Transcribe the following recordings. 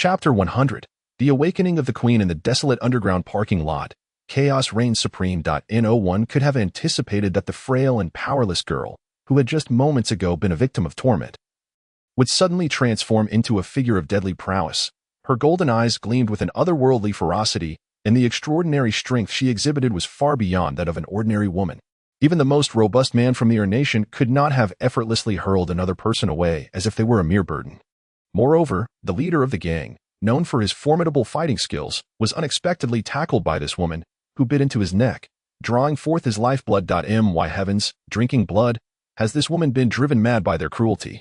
Chapter 100. The Awakening of the Queen in the Desolate Underground Parking Lot. Chaos reigns supreme. No one could have anticipated that the frail and powerless girl, who had just moments ago been a victim of torment, would suddenly transform into a figure of deadly prowess. Her golden eyes gleamed with an otherworldly ferocity, and the extraordinary strength she exhibited was far beyond that of an ordinary woman. Even the most robust man from the Ur Nation could not have effortlessly hurled another person away as if they were a mere burden. Moreover, the leader of the gang, known for his formidable fighting skills, was unexpectedly tackled by this woman, who bit into his neck, drawing forth his lifeblood. My heavens, drinking blood, has this woman been driven mad by their cruelty?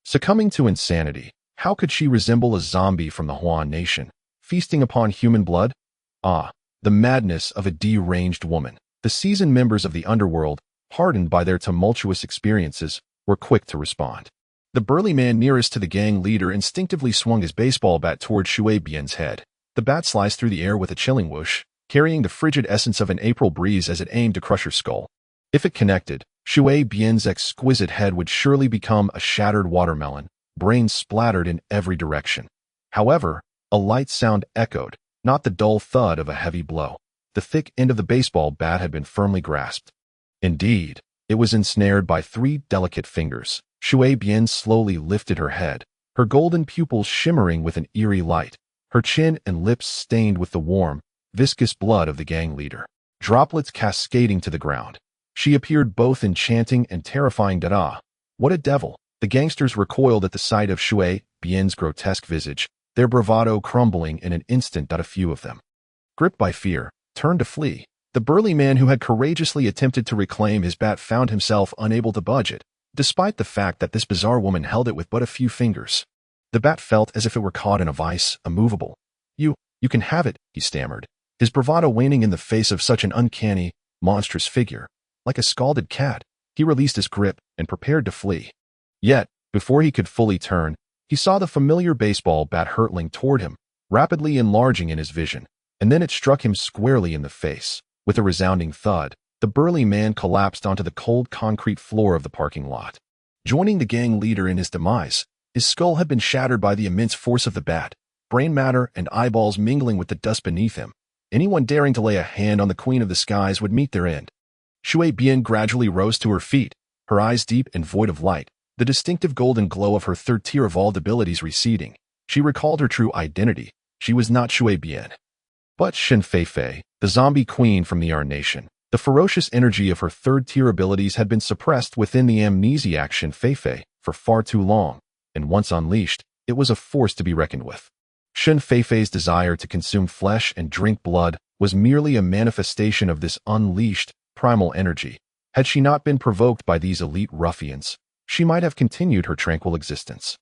Succumbing to insanity, how could she resemble a zombie from the Huan Nation, feasting upon human blood? Ah, the madness of a deranged woman. The seasoned members of the underworld, hardened by their tumultuous experiences, were quick to respond. The burly man nearest to the gang leader instinctively swung his baseball bat toward Shui Bian's head. The bat sliced through the air with a chilling whoosh, carrying the frigid essence of an April breeze as it aimed to crush her skull. If it connected, Shui Bian's exquisite head would surely become a shattered watermelon, brains splattered in every direction. However, a light sound echoed, not the dull thud of a heavy blow. The thick end of the baseball bat had been firmly grasped. Indeed, it was ensnared by 3 delicate fingers. Shui Bian slowly lifted her head, her golden pupils shimmering with an eerie light, her chin and lips stained with the warm, viscous blood of the gang leader, droplets cascading to the ground. She appeared both enchanting and terrifying. What a devil! The gangsters recoiled at the sight of Shui Bian's grotesque visage, their bravado crumbling in an instant. A few of them, gripped by fear, turned to flee. The burly man who had courageously attempted to reclaim his bat found himself unable to budge it, despite the fact that this bizarre woman held it with but a few fingers. The bat felt as if it were caught in a vice, immovable. You can have it," he stammered, his bravado waning in the face of such an uncanny, monstrous figure. Like a scalded cat, he released his grip and prepared to flee. Yet, before he could fully turn, he saw the familiar baseball bat hurtling toward him, rapidly enlarging in his vision, and then it struck him squarely in the face. With a resounding thud, the burly man collapsed onto the cold concrete floor of the parking lot. Joining the gang leader in his demise, his skull had been shattered by the immense force of the bat, brain matter and eyeballs mingling with the dust beneath him. Anyone daring to lay a hand on the Queen of the Skies would meet their end. Shui Bian gradually rose to her feet, her eyes deep and void of light, the distinctive golden glow of her third tier evolved abilities receding. She recalled her true identity. She was not Shui Bian, but Shen Feifei, the zombie queen from the Ur Nation. The ferocious energy of her third-tier abilities had been suppressed within the amnesiac Shen Feifei for far too long, and once unleashed, it was a force to be reckoned with. Shen Feifei's desire to consume flesh and drink blood was merely a manifestation of this unleashed, primal energy. Had she not been provoked by these elite ruffians, she might have continued her tranquil existence,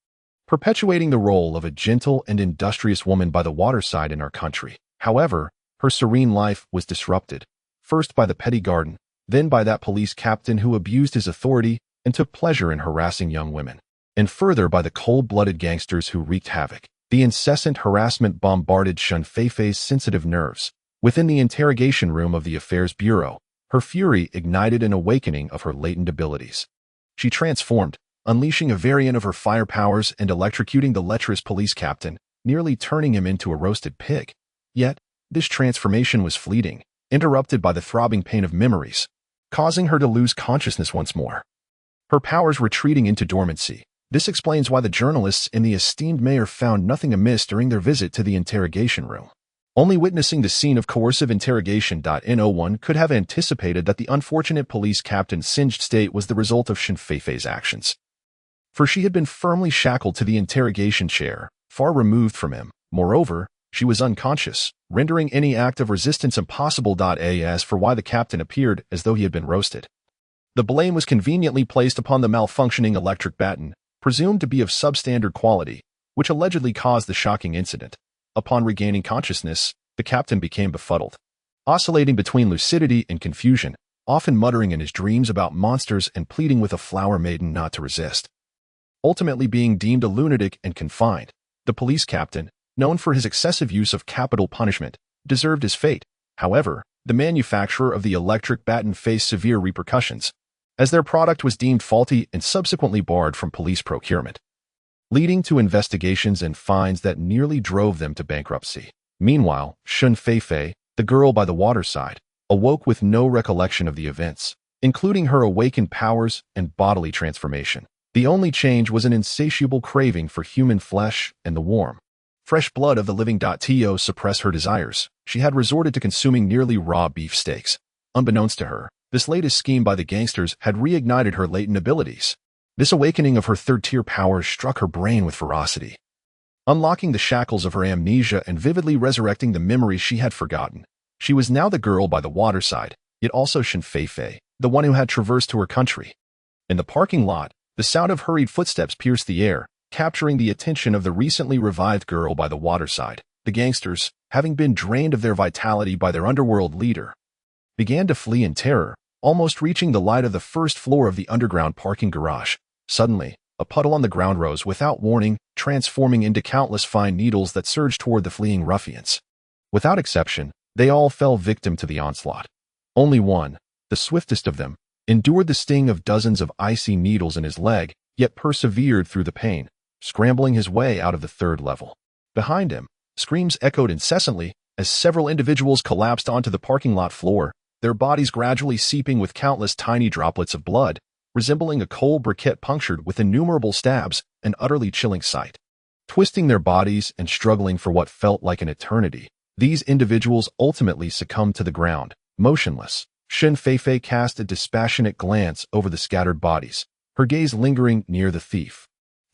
perpetuating the role of a gentle and industrious woman by the waterside in our country. However, her serene life was disrupted, first by the petty garden, then by that police captain who abused his authority and took pleasure in harassing young women, and further by the cold-blooded gangsters who wreaked havoc. The incessant harassment bombarded Shen Feifei's sensitive nerves. Within the interrogation room of the Affairs Bureau, her fury ignited an awakening of her latent abilities. She transformed, unleashing a variant of her fire powers and electrocuting the lecherous police captain, nearly turning him into a roasted pig. Yet, this transformation was fleeting, interrupted by the throbbing pain of memories, causing her to lose consciousness once more. Her powers retreating into dormancy. This explains why the journalists and the esteemed mayor found nothing amiss during their visit to the interrogation room. Only witnessing the scene of coercive interrogation. No one could have anticipated that the unfortunate police captain's singed state was the result of Shen Feifei's actions. For she had been firmly shackled to the interrogation chair, far removed from him. Moreover, she was unconscious, rendering any act of resistance impossible. As for why the captain appeared as though he had been roasted, the blame was conveniently placed upon the malfunctioning electric baton, presumed to be of substandard quality, which allegedly caused the shocking incident. Upon regaining consciousness, the captain became befuddled, oscillating between lucidity and confusion, often muttering in his dreams about monsters and pleading with a flower maiden not to resist. Ultimately being deemed a lunatic and confined, the police captain, known for his excessive use of capital punishment, deserved his fate. However, the manufacturer of the electric baton faced severe repercussions, as their product was deemed faulty and subsequently barred from police procurement. leading to investigations and fines that nearly drove them to bankruptcy. Meanwhile, Shun Feifei, the girl by the waterside, awoke with no recollection of the events, including her awakened powers and bodily transformation. The only change was an insatiable craving for human flesh and the warm, fresh blood of the living. To suppress her desires, she had resorted to consuming nearly raw beef steaks. Unbeknownst to her, this latest scheme by the gangsters had reignited her latent abilities. This awakening of her third-tier powers struck her brain with ferocity, unlocking the shackles of her amnesia and vividly resurrecting the memories she had forgotten. She was now the girl by the waterside, yet also Shun Feifei, the one who had traversed to her country. In the parking lot, the sound of hurried footsteps pierced the air, capturing the attention of the recently revived girl by the waterside. The gangsters, having been drained of their vitality by their underworld leader, began to flee in terror, almost reaching the light of the first floor of the underground parking garage. Suddenly, a puddle on the ground rose without warning, transforming into countless fine needles that surged toward the fleeing ruffians. Without exception, they all fell victim to the onslaught. Only one, the swiftest of them, endured the sting of dozens of icy needles in his leg, yet persevered through the pain, scrambling his way out of the third level. Behind him, screams echoed incessantly as several individuals collapsed onto the parking lot floor, their bodies gradually seeping with countless tiny droplets of blood, resembling a cold briquette punctured with innumerable stabs, an utterly chilling sight. Twisting their bodies and struggling for what felt like an eternity, these individuals ultimately succumbed to the ground, motionless. Shun Feifei cast a dispassionate glance over the scattered bodies, her gaze lingering near the thief,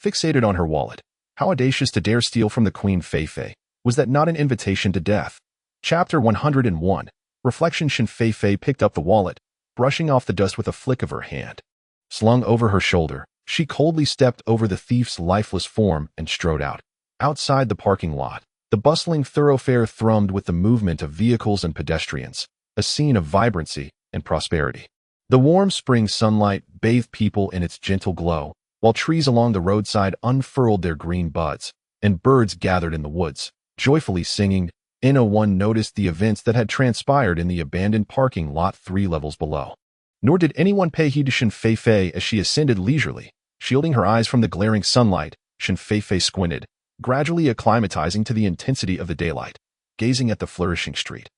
fixated on her wallet. How audacious to dare steal from the Queen Feifei. Was that not an invitation to death? Chapter 101. Reflection. Shun Feifei picked up the wallet, brushing off the dust with a flick of her hand. Slung over her shoulder, she coldly stepped over the thief's lifeless form and strode out. Outside the parking lot, the bustling thoroughfare thrummed with the movement of vehicles and pedestrians, a scene of vibrancy and prosperity. The warm spring sunlight bathed people in its gentle glow, while trees along the roadside unfurled their green buds, and birds gathered in the woods, joyfully singing. No one noticed the events that had transpired in the abandoned parking lot 3 levels below. Nor did anyone pay heed to Shun Feifei as she ascended leisurely, shielding her eyes from the glaring sunlight. Shun Feifei squinted, gradually acclimatizing to the intensity of the daylight, gazing at the flourishing street.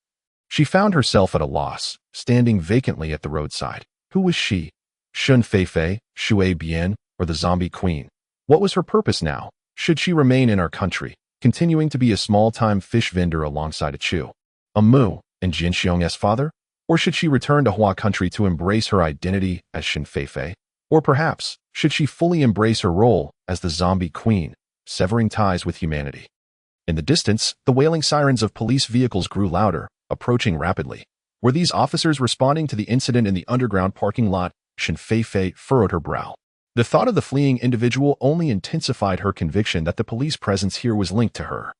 She found herself at a loss, standing vacantly at the roadside. Who was she? Shun Feifei, Shui Bian, or the Zombie Queen? What was her purpose now? Should she remain in our country, continuing to be a small-time fish vendor alongside a Chu, a Mu, and Jin Xiong's father? Or should she return to Hua country to embrace her identity as Shun Feifei? Or perhaps, should she fully embrace her role as the Zombie Queen, severing ties with humanity? In the distance, the wailing sirens of police vehicles grew louder, approaching rapidly. Were these officers responding to the incident in the underground parking lot? Shun Feifei furrowed her brow. The thought of the fleeing individual only intensified her conviction that the police presence here was linked to her.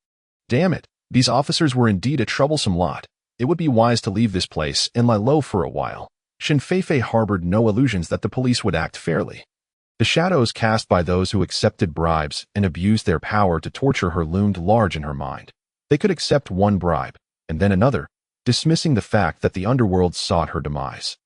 Damn it, these officers were indeed a troublesome lot. It would be wise to leave this place and lie low for a while. Shun Feifei harbored no illusions that the police would act fairly. The shadows cast by those who accepted bribes and abused their power to torture her loomed large in her mind. They could accept one bribe, and then another, dismissing the fact that the underworld sought her demise,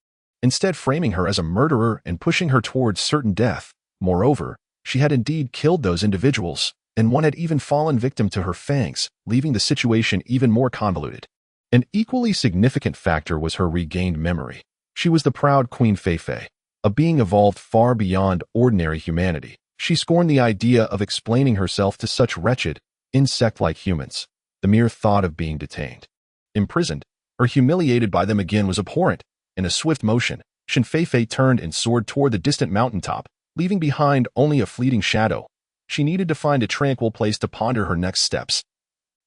instead framing her as a murderer and pushing her towards certain death. Moreover, she had indeed killed those individuals, and one had even fallen victim to her fangs, leaving the situation even more convoluted. An equally significant factor was her regained memory. She was the proud Queen Feifei, a being evolved far beyond ordinary humanity. She scorned the idea of explaining herself to such wretched, insect-like humans. The mere thought of being detained, imprisoned, or humiliated by them again was abhorrent. In a swift motion, Shun Feifei turned and soared toward the distant mountaintop, leaving behind only a fleeting shadow. She needed to find a tranquil place to ponder her next steps.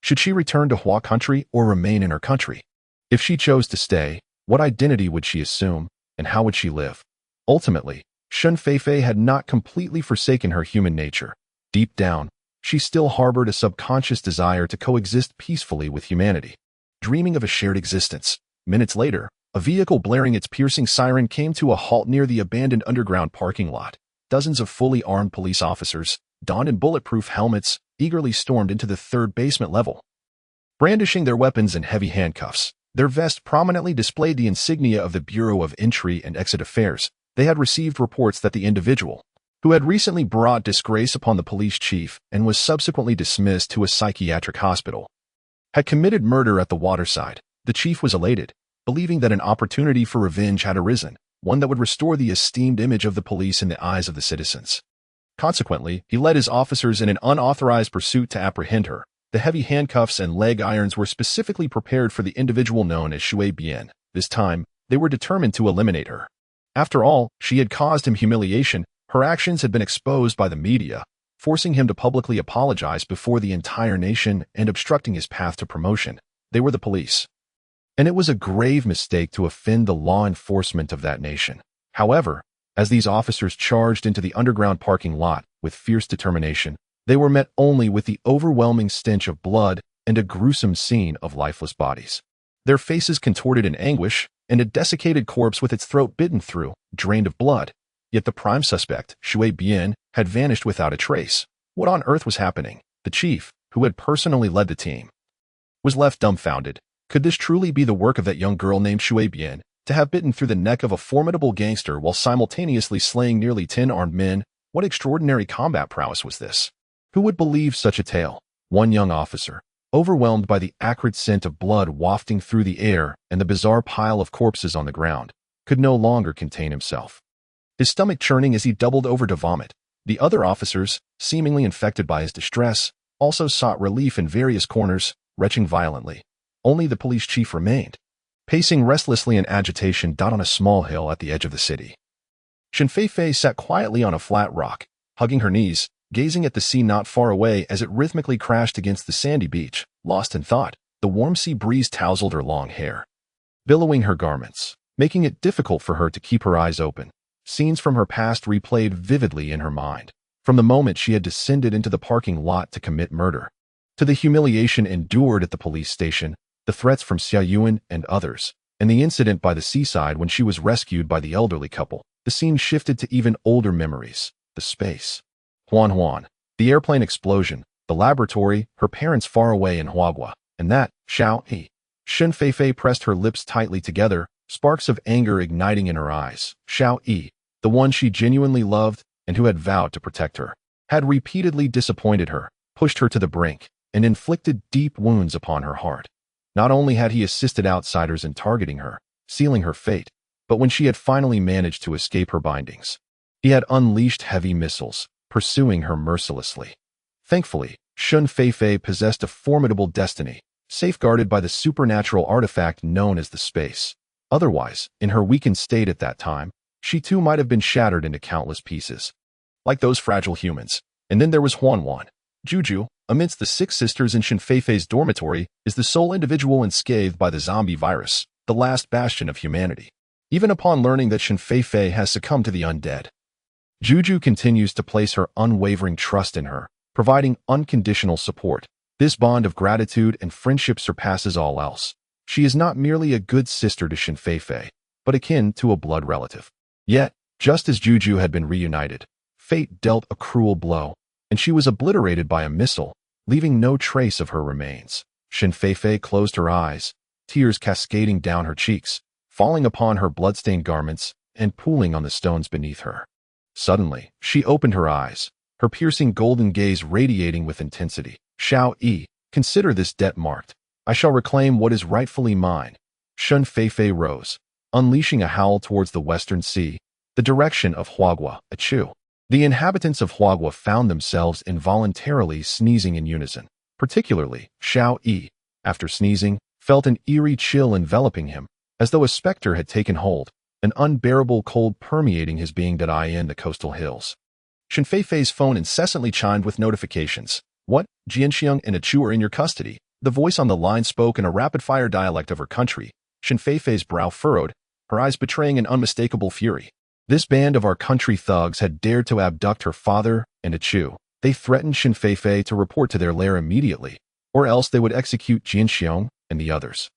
Should she return to Hua country or remain in her country? If she chose to stay, what identity would she assume, and how would she live? Ultimately, Shun Feifei had not completely forsaken her human nature. Deep down, she still harbored a subconscious desire to coexist peacefully with humanity, dreaming of a shared existence. Minutes later, a vehicle blaring its piercing siren came to a halt near the abandoned underground parking lot. Dozens of fully armed police officers, donned in bulletproof helmets, eagerly stormed into the third basement level. Brandishing their weapons and heavy handcuffs, their vests prominently displayed the insignia of the Bureau of Entry and Exit Affairs. They had received reports that the individual, who had recently brought disgrace upon the police chief and was subsequently dismissed to a psychiatric hospital, had committed murder at the waterside. The chief was elated, believing that an opportunity for revenge had arisen, one that would restore the esteemed image of the police in the eyes of the citizens. Consequently, he led his officers in an unauthorized pursuit to apprehend her. The heavy handcuffs and leg irons were specifically prepared for the individual known as Shui Bian. This time, they were determined to eliminate her. After all, she had caused him humiliation. Her actions had been exposed by the media, forcing him to publicly apologize before the entire nation and obstructing his path to promotion. They were the police, and it was a grave mistake to offend the law enforcement of that nation. However, as these officers charged into the underground parking lot with fierce determination, they were met only with the overwhelming stench of blood and a gruesome scene of lifeless bodies. Their faces contorted in anguish, and a desiccated corpse with its throat bitten through, drained of blood. Yet the prime suspect, Shui Bian, had vanished without a trace. What on earth was happening? The chief, who had personally led the team, was left dumbfounded. Could this truly be the work of that young girl named Shui Bian, to have bitten through the neck of a formidable gangster while simultaneously slaying nearly 10 armed men? What extraordinary combat prowess was this? Who would believe such a tale? One young officer, overwhelmed by the acrid scent of blood wafting through the air and the bizarre pile of corpses on the ground, could no longer contain himself, his stomach churning as he doubled over to vomit. The other officers, seemingly infected by his distress, also sought relief in various corners, retching violently. Only the police chief remained, pacing restlessly in agitation on a small hill at the edge of the city. Shen Feifei sat quietly on a flat rock, hugging her knees, gazing at the sea not far away as it rhythmically crashed against the sandy beach. Lost in thought, the warm sea breeze tousled her long hair, billowing her garments, making it difficult for her to keep her eyes open. Scenes from her past replayed vividly in her mind, from the moment she had descended into the parking lot to commit murder, to the humiliation endured at the police station, the threats from Xia Yuan and others, and the incident by the seaside when she was rescued by the elderly couple. The scene shifted to even older memories: the space, Huan, the airplane explosion, the laboratory, her parents far away in Huagua, and that, Xiao Yi. Shen Feifei pressed her lips tightly together, sparks of anger igniting in her eyes. Xiao Yi, the one she genuinely loved and who had vowed to protect her, had repeatedly disappointed her, pushed her to the brink, and inflicted deep wounds upon her heart. Not only had he assisted outsiders in targeting her, sealing her fate, but when she had finally managed to escape her bindings, he had unleashed heavy missiles, pursuing her mercilessly. Thankfully, Shen Feifei possessed a formidable destiny, safeguarded by the supernatural artifact known as the space. Otherwise, in her weakened state at that time, she too might have been shattered into countless pieces, like those fragile humans. And then there was Huan. Juju, amidst the 6 sisters in Shen Feifei's dormitory, is the sole individual unscathed by the zombie virus, the last bastion of humanity. Even upon learning that Shen Feifei has succumbed to the undead, Juju continues to place her unwavering trust in her, providing unconditional support. This bond of gratitude and friendship surpasses all else. She is not merely a good sister to Shen Feifei, but akin to a blood relative. Yet, just as Juju had been reunited, fate dealt a cruel blow, and she was obliterated by a missile, leaving no trace of her remains. Shen Feifei closed her eyes, tears cascading down her cheeks, falling upon her bloodstained garments and pooling on the stones beneath her. Suddenly, she opened her eyes, her piercing golden gaze radiating with intensity. Xiao Yi, consider this debt marked. I shall reclaim what is rightfully mine. Shen Feifei rose, unleashing a howl towards the western sea, the direction of Huagua, Achu. The inhabitants of Huagua found themselves involuntarily sneezing in unison. Particularly, Xiao Yi, after sneezing, felt an eerie chill enveloping him, as though a specter had taken hold, an unbearable cold permeating his being in the coastal hills. Shen Feifei's phone incessantly chimed with notifications. What? Jianxiang and Achu are in your custody. The voice on the line spoke in a rapid-fire dialect of her country. Shen Feifei's brow furrowed, her eyes betraying an unmistakable fury. This band of our country thugs had dared to abduct her father and Achu. They threatened Shen Feifei to report to their lair immediately, or else they would execute Jianxiang and the others.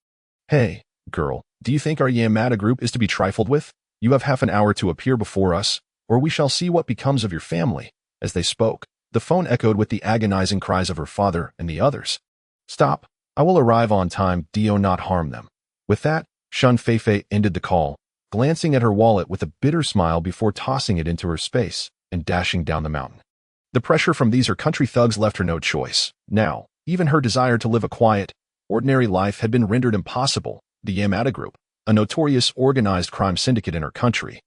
Hey, girl, do you think our Yamada group is to be trifled with? You have half an hour to appear before us, or we shall see what becomes of your family. As they spoke, the phone echoed with the agonizing cries of her father and the others. Stop. I will arrive on time. Do not harm them. With that, Shen Feifei ended the call, glancing at her wallet with a bitter smile before tossing it into her space. and dashing down the mountain. The pressure from these her country thugs left her no choice. Now, even her desire to live a quiet, ordinary life had been rendered impossible. The Yamada Group, a notorious organized crime syndicate in her country,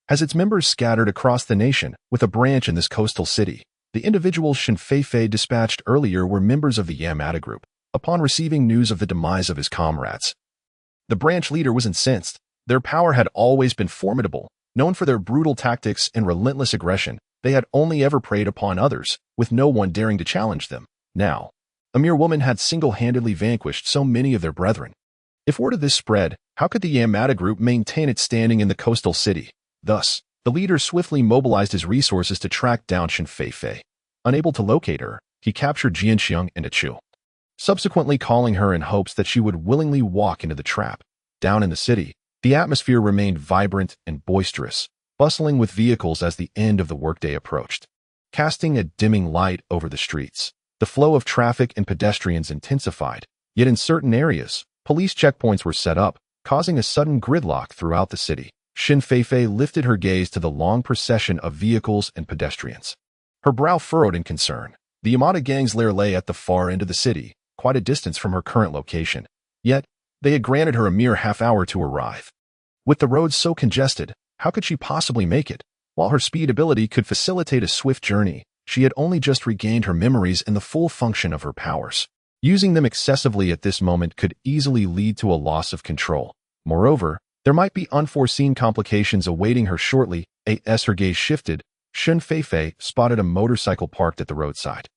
has its members scattered across the nation, with a branch in this coastal city. The individuals Shin Feifei dispatched earlier were members of the Yamada Group. Upon receiving news of the demise of his comrades, the branch leader was incensed. Their power had always been formidable. Known for their brutal tactics and relentless aggression, they had only ever preyed upon others, with no one daring to challenge them. Now, a mere woman had single-handedly vanquished so many of their brethren. If word of this spread, how could the Yamada Group maintain its standing in the coastal city? Thus, the leader swiftly mobilized his resources to track down Shin Feifei. Unable to locate her, he captured Jianxiang and Achu, subsequently calling her in hopes that she would willingly walk into the trap. Down in the city, the atmosphere remained vibrant and boisterous, bustling with vehicles as the end of the workday approached. Casting a dimming light over the streets, the flow of traffic and pedestrians intensified, yet in certain areas, police checkpoints were set up, causing a sudden gridlock throughout the city. Shin Feifei lifted her gaze to the long procession of vehicles and pedestrians. Her brow furrowed in concern. The Yamada gang's lair lay at the far end of the city, quite a distance from her current location. Yet, they had granted her a mere half-hour to arrive. With the roads so congested, how could she possibly make it? While her speed ability could facilitate a swift journey, she had only just regained her memories and the full function of her powers. Using them excessively at this moment could easily lead to a loss of control. Moreover, there might be unforeseen complications awaiting her shortly. As her gaze shifted, Shin Feifei spotted a motorcycle parked at the roadside.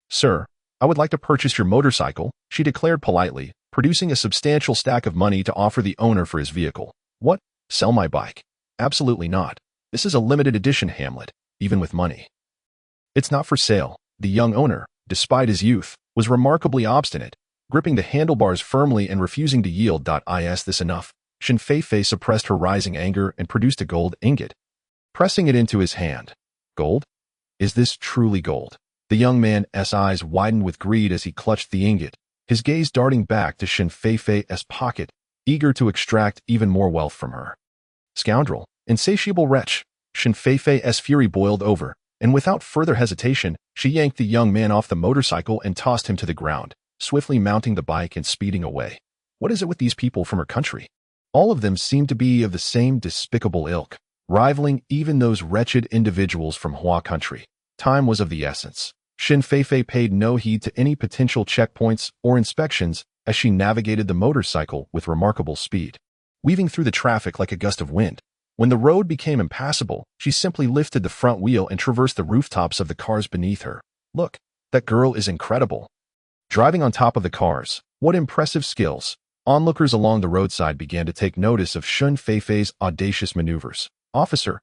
"Sir, I would like to purchase your motorcycle," she declared politely, producing a substantial stack of money to offer the owner for his vehicle. "What? Sell my bike? Absolutely not. This is a limited edition Hamlet, even with money." "It's not for sale." The young owner, despite his youth, was remarkably obstinate, gripping the handlebars firmly and refusing to yield. Is this enough? Shin Feifei suppressed her rising anger and produced a gold ingot, pressing it into his hand. "Gold? Is this truly gold?" The young man's eyes widened with greed as he clutched the ingot, his gaze darting back to Shin Feifei's pocket, eager to extract even more wealth from her. "Scoundrel, insatiable wretch!" Shin Feifei's fury boiled over, and without further hesitation, she yanked the young man off the motorcycle and tossed him to the ground, swiftly mounting the bike and speeding away. What is it with these people from her country? All of them seemed to be of the same despicable ilk, rivaling even those wretched individuals from Hua country. Time was of the essence. Shin Feifei paid no heed to any potential checkpoints or inspections as she navigated the motorcycle with remarkable speed, weaving through the traffic like a gust of wind. When the road became impassable, she simply lifted the front wheel and traversed the rooftops of the cars beneath her. "Look, that girl is incredible." Driving on top of the cars, what impressive skills! Onlookers along the roadside began to take notice of Shin Feifei's audacious maneuvers. Officer,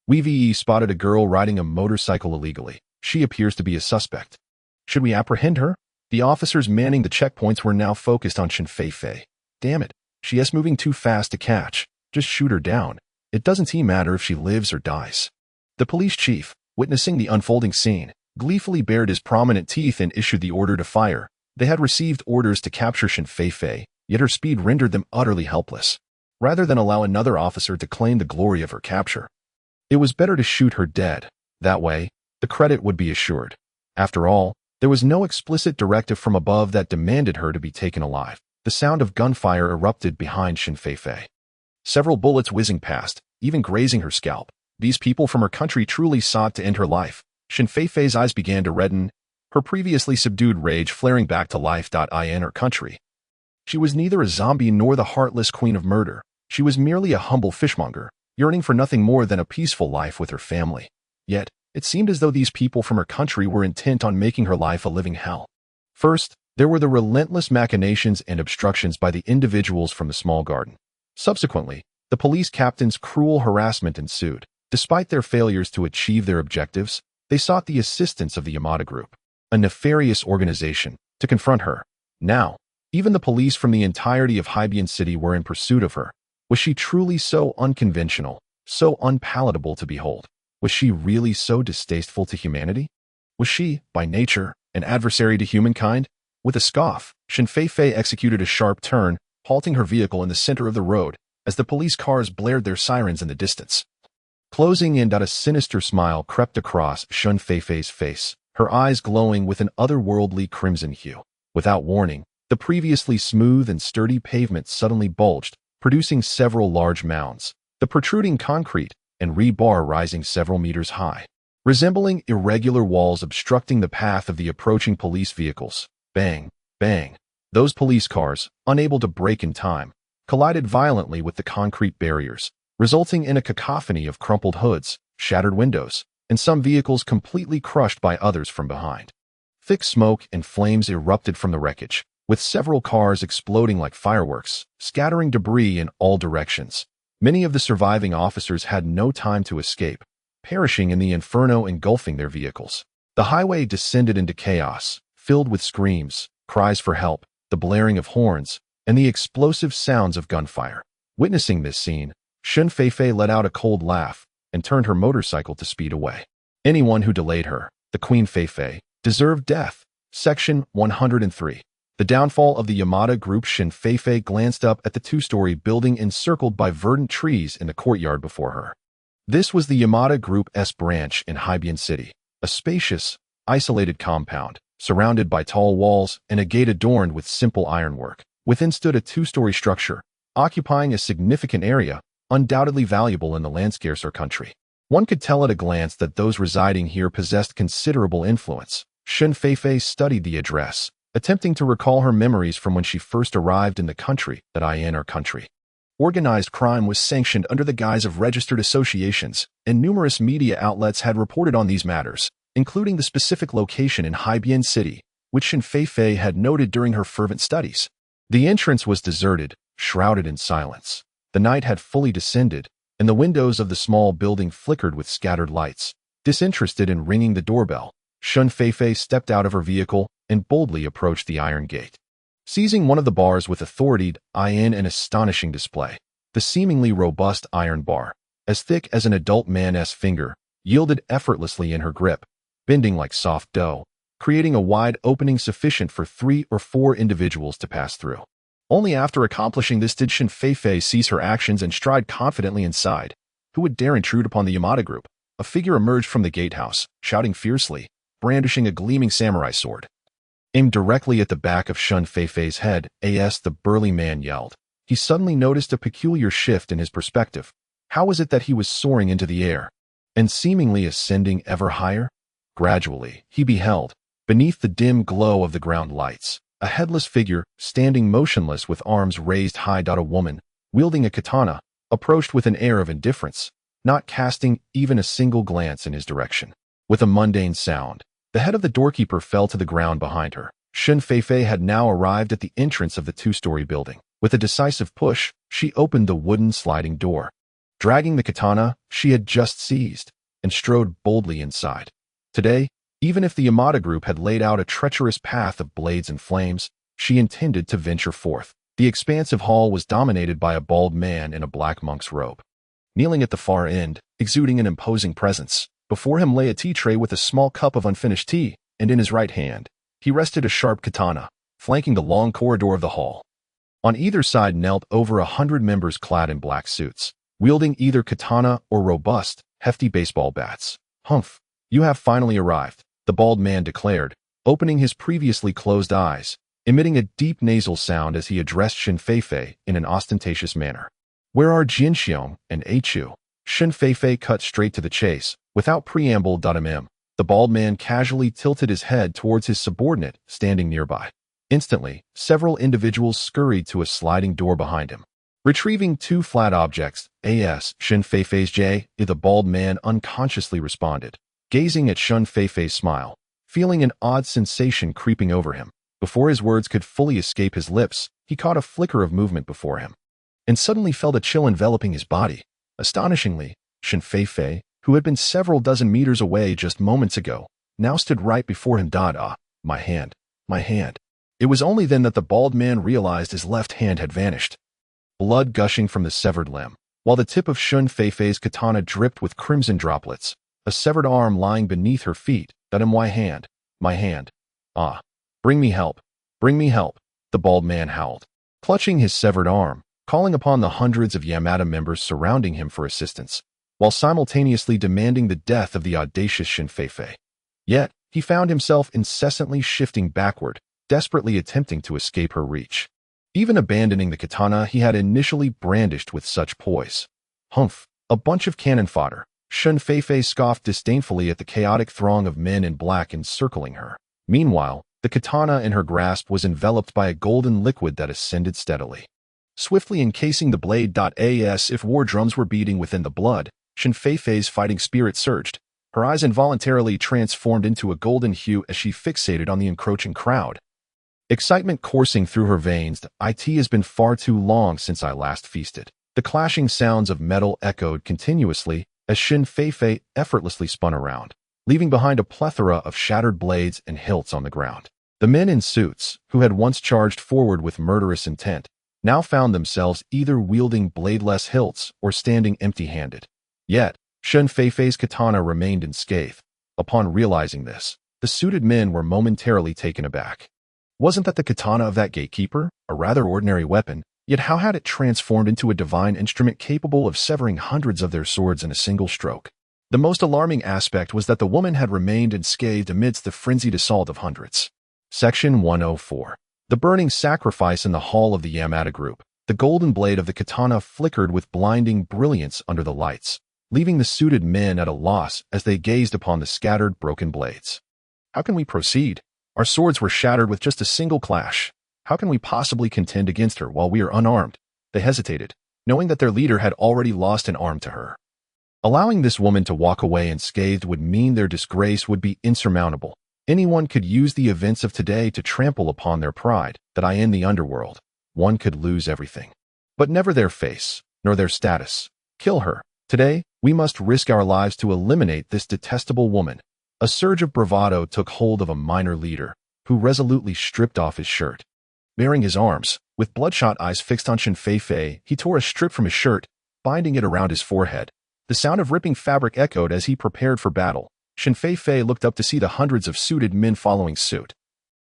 we've spotted a girl riding a motorcycle illegally. She appears to be a suspect. Should we apprehend her?" The officers manning the checkpoints were now focused on Shin Feifei. "Damn it, she is moving too fast to catch. Just shoot her down. It doesn't matter if she lives or dies." The police chief, witnessing the unfolding scene, gleefully bared his prominent teeth and issued the order to fire. They had received orders to capture Shin Feifei, yet her speed rendered them utterly helpless. Rather than allow another officer to claim the glory of her capture, it was better to shoot her dead. That way, the credit would be assured. After all, there was no explicit directive from above that demanded her to be taken alive. The sound of gunfire erupted behind Shin Feifei. Several bullets whizzing past, even grazing her scalp. These people from her country truly sought to end her life. Shin Feifei's eyes began to redden, her previously subdued rage flaring back to life. In her country, she was neither a zombie nor the heartless queen of murder. She was merely a humble fishmonger, yearning for nothing more than a peaceful life with her family. Yet, it seemed as though these people from her country were intent on making her life a living hell. First, there were the relentless machinations and obstructions by the individuals from the small garden. Subsequently, the police captain's cruel harassment ensued. Despite their failures to achieve their objectives, they sought the assistance of the Yamada Group, a nefarious organization, to confront her. Now, even the police from the entirety of Haibian City were in pursuit of her. Was she truly so unconventional, so unpalatable to behold? Was she really so distasteful to humanity? Was she, by nature, an adversary to humankind? With a scoff, Shin Feifei executed a sharp turn, halting her vehicle in the center of the road as the police cars blared their sirens in the distance. Closing in, a sinister smile crept across Shun Feifei's face, her eyes glowing with an otherworldly crimson hue. Without warning, the previously smooth and sturdy pavement suddenly bulged, producing several large mounds, the protruding concrete and rebar rising several meters high, resembling irregular walls obstructing the path of the approaching police vehicles. Bang, bang. Those police cars, unable to brake in time, collided violently with the concrete barriers, resulting in a cacophony of crumpled hoods, shattered windows, and some vehicles completely crushed by others from behind. Thick smoke and flames erupted from the wreckage, with several cars exploding like fireworks, scattering debris in all directions. Many of the surviving officers had no time to escape, perishing in the inferno engulfing their vehicles. The highway descended into chaos, filled with screams, cries for help, the blaring of horns, and the explosive sounds of gunfire. Witnessing this scene, Shun Feifei let out a cold laugh and turned her motorcycle to speed away. Anyone who delayed her, the Queen Feifei, deserved death. Section 103. The downfall of the Yamada Group. Shun Feifei glanced up at the two-story building encircled by verdant trees in the courtyard before her. This was the Yamada Group's branch in Haibian City, a spacious, isolated compound, surrounded by tall walls and a gate adorned with simple ironwork. Within stood a two-story structure, occupying a significant area, undoubtedly valuable in the land-scarcer country. One could tell at a glance that those residing here possessed considerable influence. Shun Feifei studied the address, attempting to recall her memories from when she first arrived in the country. Organized crime was sanctioned under the guise of registered associations, and numerous media outlets had reported on these matters, including the specific location in Haibian City, which Shun Feifei had noted during her fervent studies. The entrance was deserted, shrouded in silence. The night had fully descended, and the windows of the small building flickered with scattered lights. Disinterested in ringing the doorbell, Shun Feifei stepped out of her vehicle and boldly approached the iron gate. Seizing one of the bars with authority, in an astonishing display, the seemingly robust iron bar, as thick as an adult man's finger, yielded effortlessly in her grip, bending like soft dough, creating a wide opening sufficient for 3 or 4 individuals to pass through. Only after accomplishing this did Shun Feifei cease her actions and stride confidently inside. Who would dare intrude upon the Yamada Group? A figure emerged from the gatehouse, shouting fiercely, brandishing a gleaming samurai sword. Aimed directly at the back of Shun Feifei's head, the burly man yelled. He suddenly noticed a peculiar shift in his perspective. How was it that he was soaring into the air, and seemingly ascending ever higher? Gradually, he beheld, beneath the dim glow of the ground lights, a headless figure, standing motionless with arms raised high. A woman, wielding a katana, approached with an air of indifference, not casting even a single glance in his direction. With a mundane sound, the head of the doorkeeper fell to the ground behind her. Shun Feifei had now arrived at the entrance of the two-story building. With a decisive push, she opened the wooden sliding door. Dragging the katana she had just seized, and strode boldly inside. Today, even if the Yamada Group had laid out a treacherous path of blades and flames, she intended to venture forth. The expansive hall was dominated by a bald man in a black monk's robe. Kneeling at the far end, exuding an imposing presence, before him lay a tea tray with a small cup of unfinished tea, and in his right hand, he rested a sharp katana, flanking the long corridor of the hall. On either side knelt over 100 members clad in black suits, wielding either katana or robust, hefty baseball bats. Humph, you have finally arrived, the bald man declared, opening his previously closed eyes, emitting a deep nasal sound as he addressed Shun Feifei in an ostentatious manner. Where are Jinxiong and Chu? Shun Feifei cut straight to the chase, without preamble. The bald man casually tilted his head towards his subordinate, standing nearby. Instantly, several individuals scurried to a sliding door behind him. Retrieving 2 flat objects, Shun Feifei's the bald man unconsciously responded, gazing at Shun Feifei's smile, feeling an odd sensation creeping over him. Before his words could fully escape his lips, he caught a flicker of movement before him, and suddenly felt a chill enveloping his body. Astonishingly, Shun Feifei, who had been several dozen meters away just moments ago, now stood right before him. My hand. It was only then that the bald man realized his left hand had vanished, blood gushing from the severed limb, while the tip of Shun Feifei's katana dripped with crimson droplets. A severed arm lying beneath her feet. My hand. Ah, bring me help, the bald man howled, clutching his severed arm, calling upon the hundreds of Yamada members surrounding him for assistance. while simultaneously demanding the death of the audacious Shen Feifei. Yet, he found himself incessantly shifting backward, desperately attempting to escape her reach. Even abandoning the katana he had initially brandished with such poise. Humph, a bunch of cannon fodder. Shen Feifei scoffed disdainfully at the chaotic throng of men in black encircling her. Meanwhile, the katana in her grasp was enveloped by a golden liquid that ascended steadily, swiftly encasing the blade. As if war drums were beating within the blood, Shen Feifei's fighting spirit surged. Her eyes involuntarily transformed into a golden hue as she fixated on the encroaching crowd. Excitement coursing through her veins. It has been far too long since I last feasted. The clashing sounds of metal echoed continuously as Shen Feifei effortlessly spun around, leaving behind a plethora of shattered blades and hilts on the ground. The men in suits, who had once charged forward with murderous intent, now found themselves either wielding bladeless hilts or standing empty-handed. Yet, Shen Feifei's katana remained unscathed. Upon realizing this, the suited men were momentarily taken aback. Wasn't that the katana of that gatekeeper, a rather ordinary weapon? Yet how had it transformed into a divine instrument capable of severing hundreds of their swords in a single stroke? The most alarming aspect was that the woman had remained unscathed amidst the frenzied assault of hundreds. Section 104. The burning sacrifice in the hall of the Yamada group. The golden blade of the katana flickered with blinding brilliance under the lights, leaving the suited men at a loss as they gazed upon the scattered, broken blades. How can we proceed? Our swords were shattered with just a single clash. How can we possibly contend against her while we are unarmed? They hesitated, knowing that their leader had already lost an arm to her. Allowing this woman to walk away unscathed would mean their disgrace would be insurmountable. Anyone could use the events of today to trample upon their pride, that in the underworld, one could lose everything. But never their face, nor their status. Kill her. Today, we must risk our lives to eliminate this detestable woman. A surge of bravado took hold of a minor leader, who resolutely stripped off his shirt. Baring his arms, with bloodshot eyes fixed on Shen Feifei, he tore a strip from his shirt, binding it around his forehead. The sound of ripping fabric echoed as he prepared for battle. Shen Feifei looked up to see the hundreds of suited men following suit,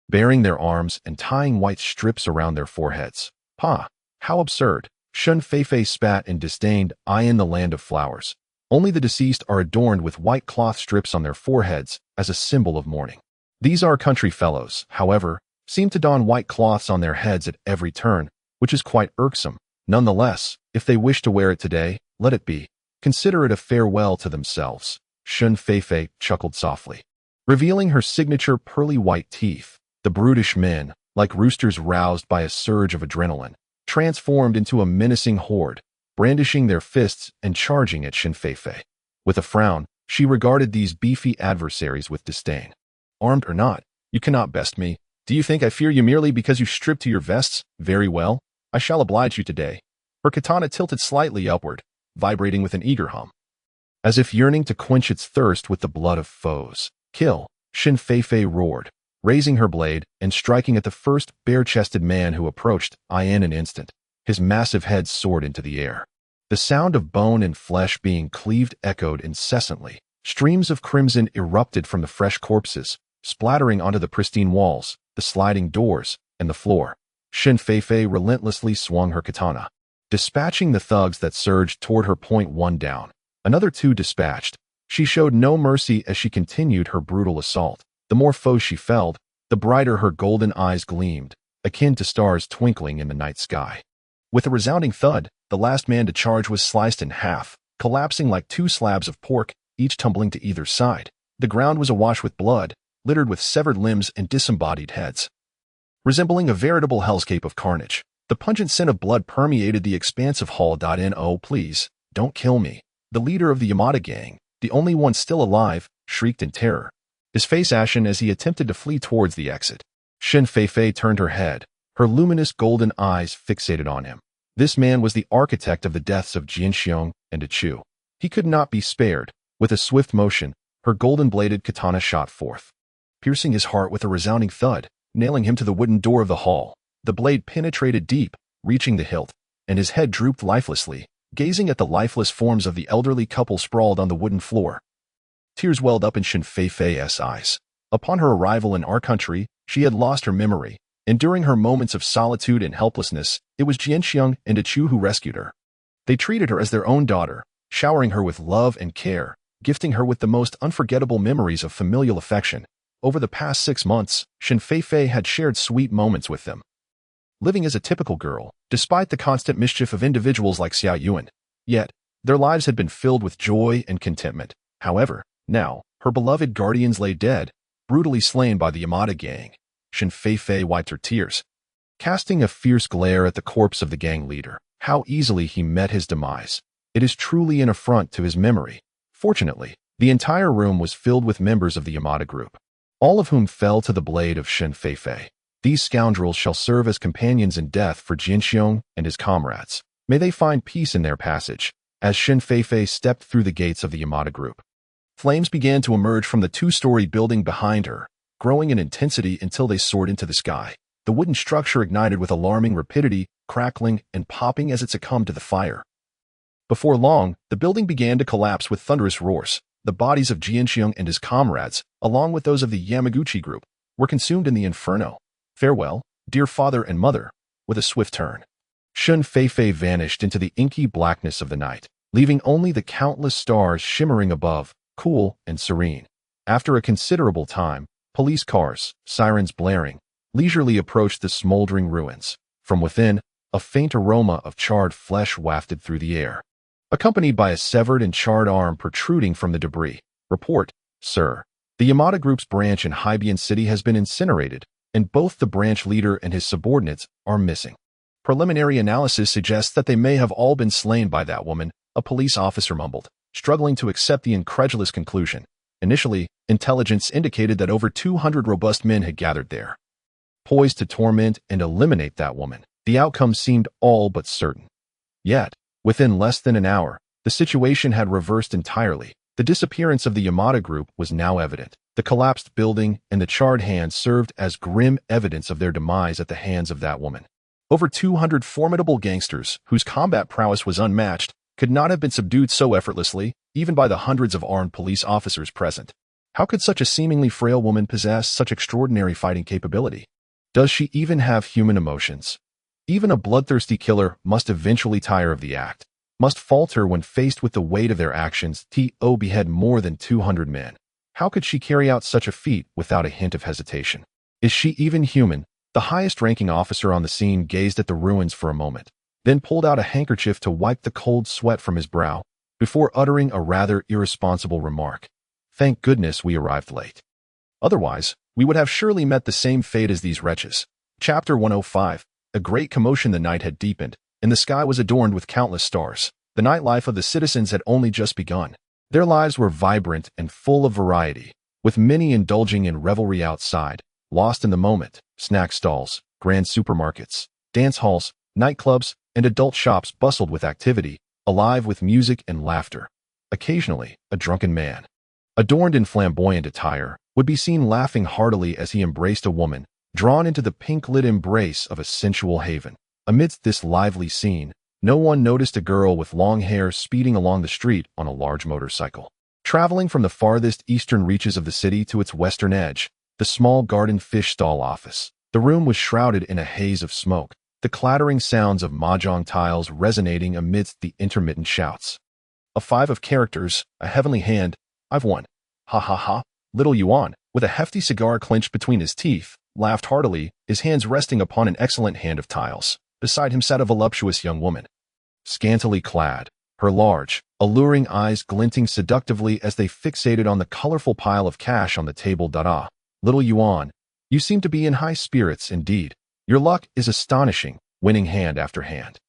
baring their arms and tying white strips around their foreheads. Pah! How absurd! Shen Feifei spat in disdain. In the land of flowers, only the deceased are adorned with white cloth strips on their foreheads as a symbol of mourning. These our country fellows, however, seem to don white cloths on their heads at every turn, which is quite irksome. Nonetheless, if they wish to wear it today, let it be. Consider it a farewell to themselves. Shen Feifei chuckled softly, revealing her signature pearly white teeth. The brutish men, like roosters roused by a surge of adrenaline, transformed into a menacing horde, brandishing their fists and charging at Shen Feifei. With a frown, she regarded these beefy adversaries with disdain. Armed or not, you cannot best me. Do you think I fear you merely because you stripped to your vests? Very well, I shall oblige you today. Her katana tilted slightly upward, vibrating with an eager hum, as if yearning to quench its thirst with the blood of foes. Kill! Shen Feifei roared, raising her blade and striking at the first bare-chested man who approached. In an instant, his massive head soared into the air. The sound of bone and flesh being cleaved echoed incessantly. Streams of crimson erupted from the fresh corpses, splattering onto the pristine walls, the sliding doors, and the floor. Shen Feifei relentlessly swung her katana, dispatching the thugs that surged toward her. One down, another two dispatched. She showed no mercy as she continued her brutal assault. The more foes she felled, the brighter her golden eyes gleamed, akin to stars twinkling in the night sky. With a resounding thud, the last man to charge was sliced in half, collapsing like two slabs of pork, each tumbling to either side. The ground was awash with blood, littered with severed limbs and disembodied heads, resembling a veritable hellscape of carnage. The pungent scent of blood permeated the expansive hall. No, please, don't kill me. The leader of the Yamada gang, the only one still alive, shrieked in terror, his face ashen as he attempted to flee towards the exit. Shen Feifei turned her head, her luminous golden eyes fixated on him. This man was the architect of the deaths of Jianxiong and Chu. He could not be spared. With a swift motion, her golden-bladed katana shot forth, piercing his heart with a resounding thud, nailing him to the wooden door of the hall. The blade penetrated deep, reaching the hilt, and his head drooped lifelessly, gazing at the lifeless forms of the elderly couple sprawled on the wooden floor. Tears welled up in Shen Feifei's eyes. Upon her arrival in our country, she had lost her memory, and during her moments of solitude and helplessness, it was Jianxiong and Chu who rescued her. They treated her as their own daughter. showering her with love and care, gifting her with the most unforgettable memories of familial affection. Over the past 6 months, Shen Feifei had shared sweet moments with them. Living as a typical girl, despite the constant mischief of individuals like Xiao Yuan. Yet, their lives had been filled with joy and contentment. However, now, her beloved guardians lay dead, brutally slain by the Yamada gang. Shen Feifei wiped her tears, casting a fierce glare at the corpse of the gang leader. How easily he met his demise. It is truly an affront to his memory. Fortunately, the entire room was filled with members of the Yamada group, all of whom fell to the blade of Shen Feifei. These scoundrels shall serve as companions in death for Jinxiong and his comrades. May they find peace in their passage. As Shen Feifei stepped through the gates of the Yamada group, flames began to emerge from the 2-story building behind her, growing in intensity until they soared into the sky. The wooden structure ignited with alarming rapidity, crackling and popping as it succumbed to the fire. Before long, the building began to collapse with thunderous roars. The bodies of Jinxiong and his comrades, along with those of the Yamaguchi group, were consumed in the inferno. Farewell, dear father and mother. With a swift turn, Shen Feifei vanished into the inky blackness of the night, leaving only the countless stars shimmering above, cool and serene. After a considerable time, police cars, sirens blaring, leisurely approached the smoldering ruins. From within, a faint aroma of charred flesh wafted through the air, accompanied by a severed and charred arm protruding from the debris. Report, sir. The Yamada Group's branch in Haibian City has been incinerated, and both the branch leader and his subordinates are missing. Preliminary analysis suggests that they may have all been slain by that woman, a police officer mumbled, struggling to accept the incredulous conclusion. Initially, intelligence indicated that over 200 robust men had gathered there, poised to torment and eliminate that woman. The outcome seemed all but certain. Yet, within less than an hour, the situation had reversed entirely. The disappearance of the Yamada Group was now evident. The collapsed building and the charred hands served as grim evidence of their demise at the hands of that woman. Over 200 formidable gangsters, whose combat prowess was unmatched, could not have been subdued so effortlessly, even by the hundreds of armed police officers present. How could such a seemingly frail woman possess such extraordinary fighting capability? Does she even have human emotions? Even a bloodthirsty killer must eventually tire of the act, must falter when faced with the weight of their actions. To behead more than 200 men. How could she carry out such a feat without a hint of hesitation? Is she even human? The highest-ranking officer on the scene gazed at the ruins for a moment, then pulled out a handkerchief to wipe the cold sweat from his brow, before uttering a rather irresponsible remark. Thank goodness we arrived late. Otherwise, we would have surely met the same fate as these wretches. Chapter 105. A great commotion. The night had deepened, and the sky was adorned with countless stars. The nightlife of the citizens had only just begun. Their lives were vibrant and full of variety, with many indulging in revelry outside, lost in the moment. Snack stalls, grand supermarkets, dance halls, nightclubs, and adult shops bustled with activity, alive with music and laughter. Occasionally, a drunken man, adorned in flamboyant attire, would be seen laughing heartily as he embraced a woman, drawn into the pink-lit embrace of a sensual haven. Amidst this lively scene, no one noticed a girl with long hair speeding along the street on a large motorcycle. Traveling from the farthest eastern reaches of the city to its western edge, the small garden fish stall office. The room was shrouded in a haze of smoke, the clattering sounds of mahjong tiles resonating amidst the intermittent shouts. A 5 of characters, a heavenly hand, I've won. Ha ha ha. Little Yuan, with a hefty cigar clenched between his teeth, laughed heartily, his hands resting upon an excellent hand of tiles. Beside him sat a voluptuous young woman, scantily clad, her large, alluring eyes glinting seductively as they fixated on the colorful pile of cash on the table. Ah, Little Yuan, you seem to be in high spirits indeed. Your luck is astonishing, winning hand after hand.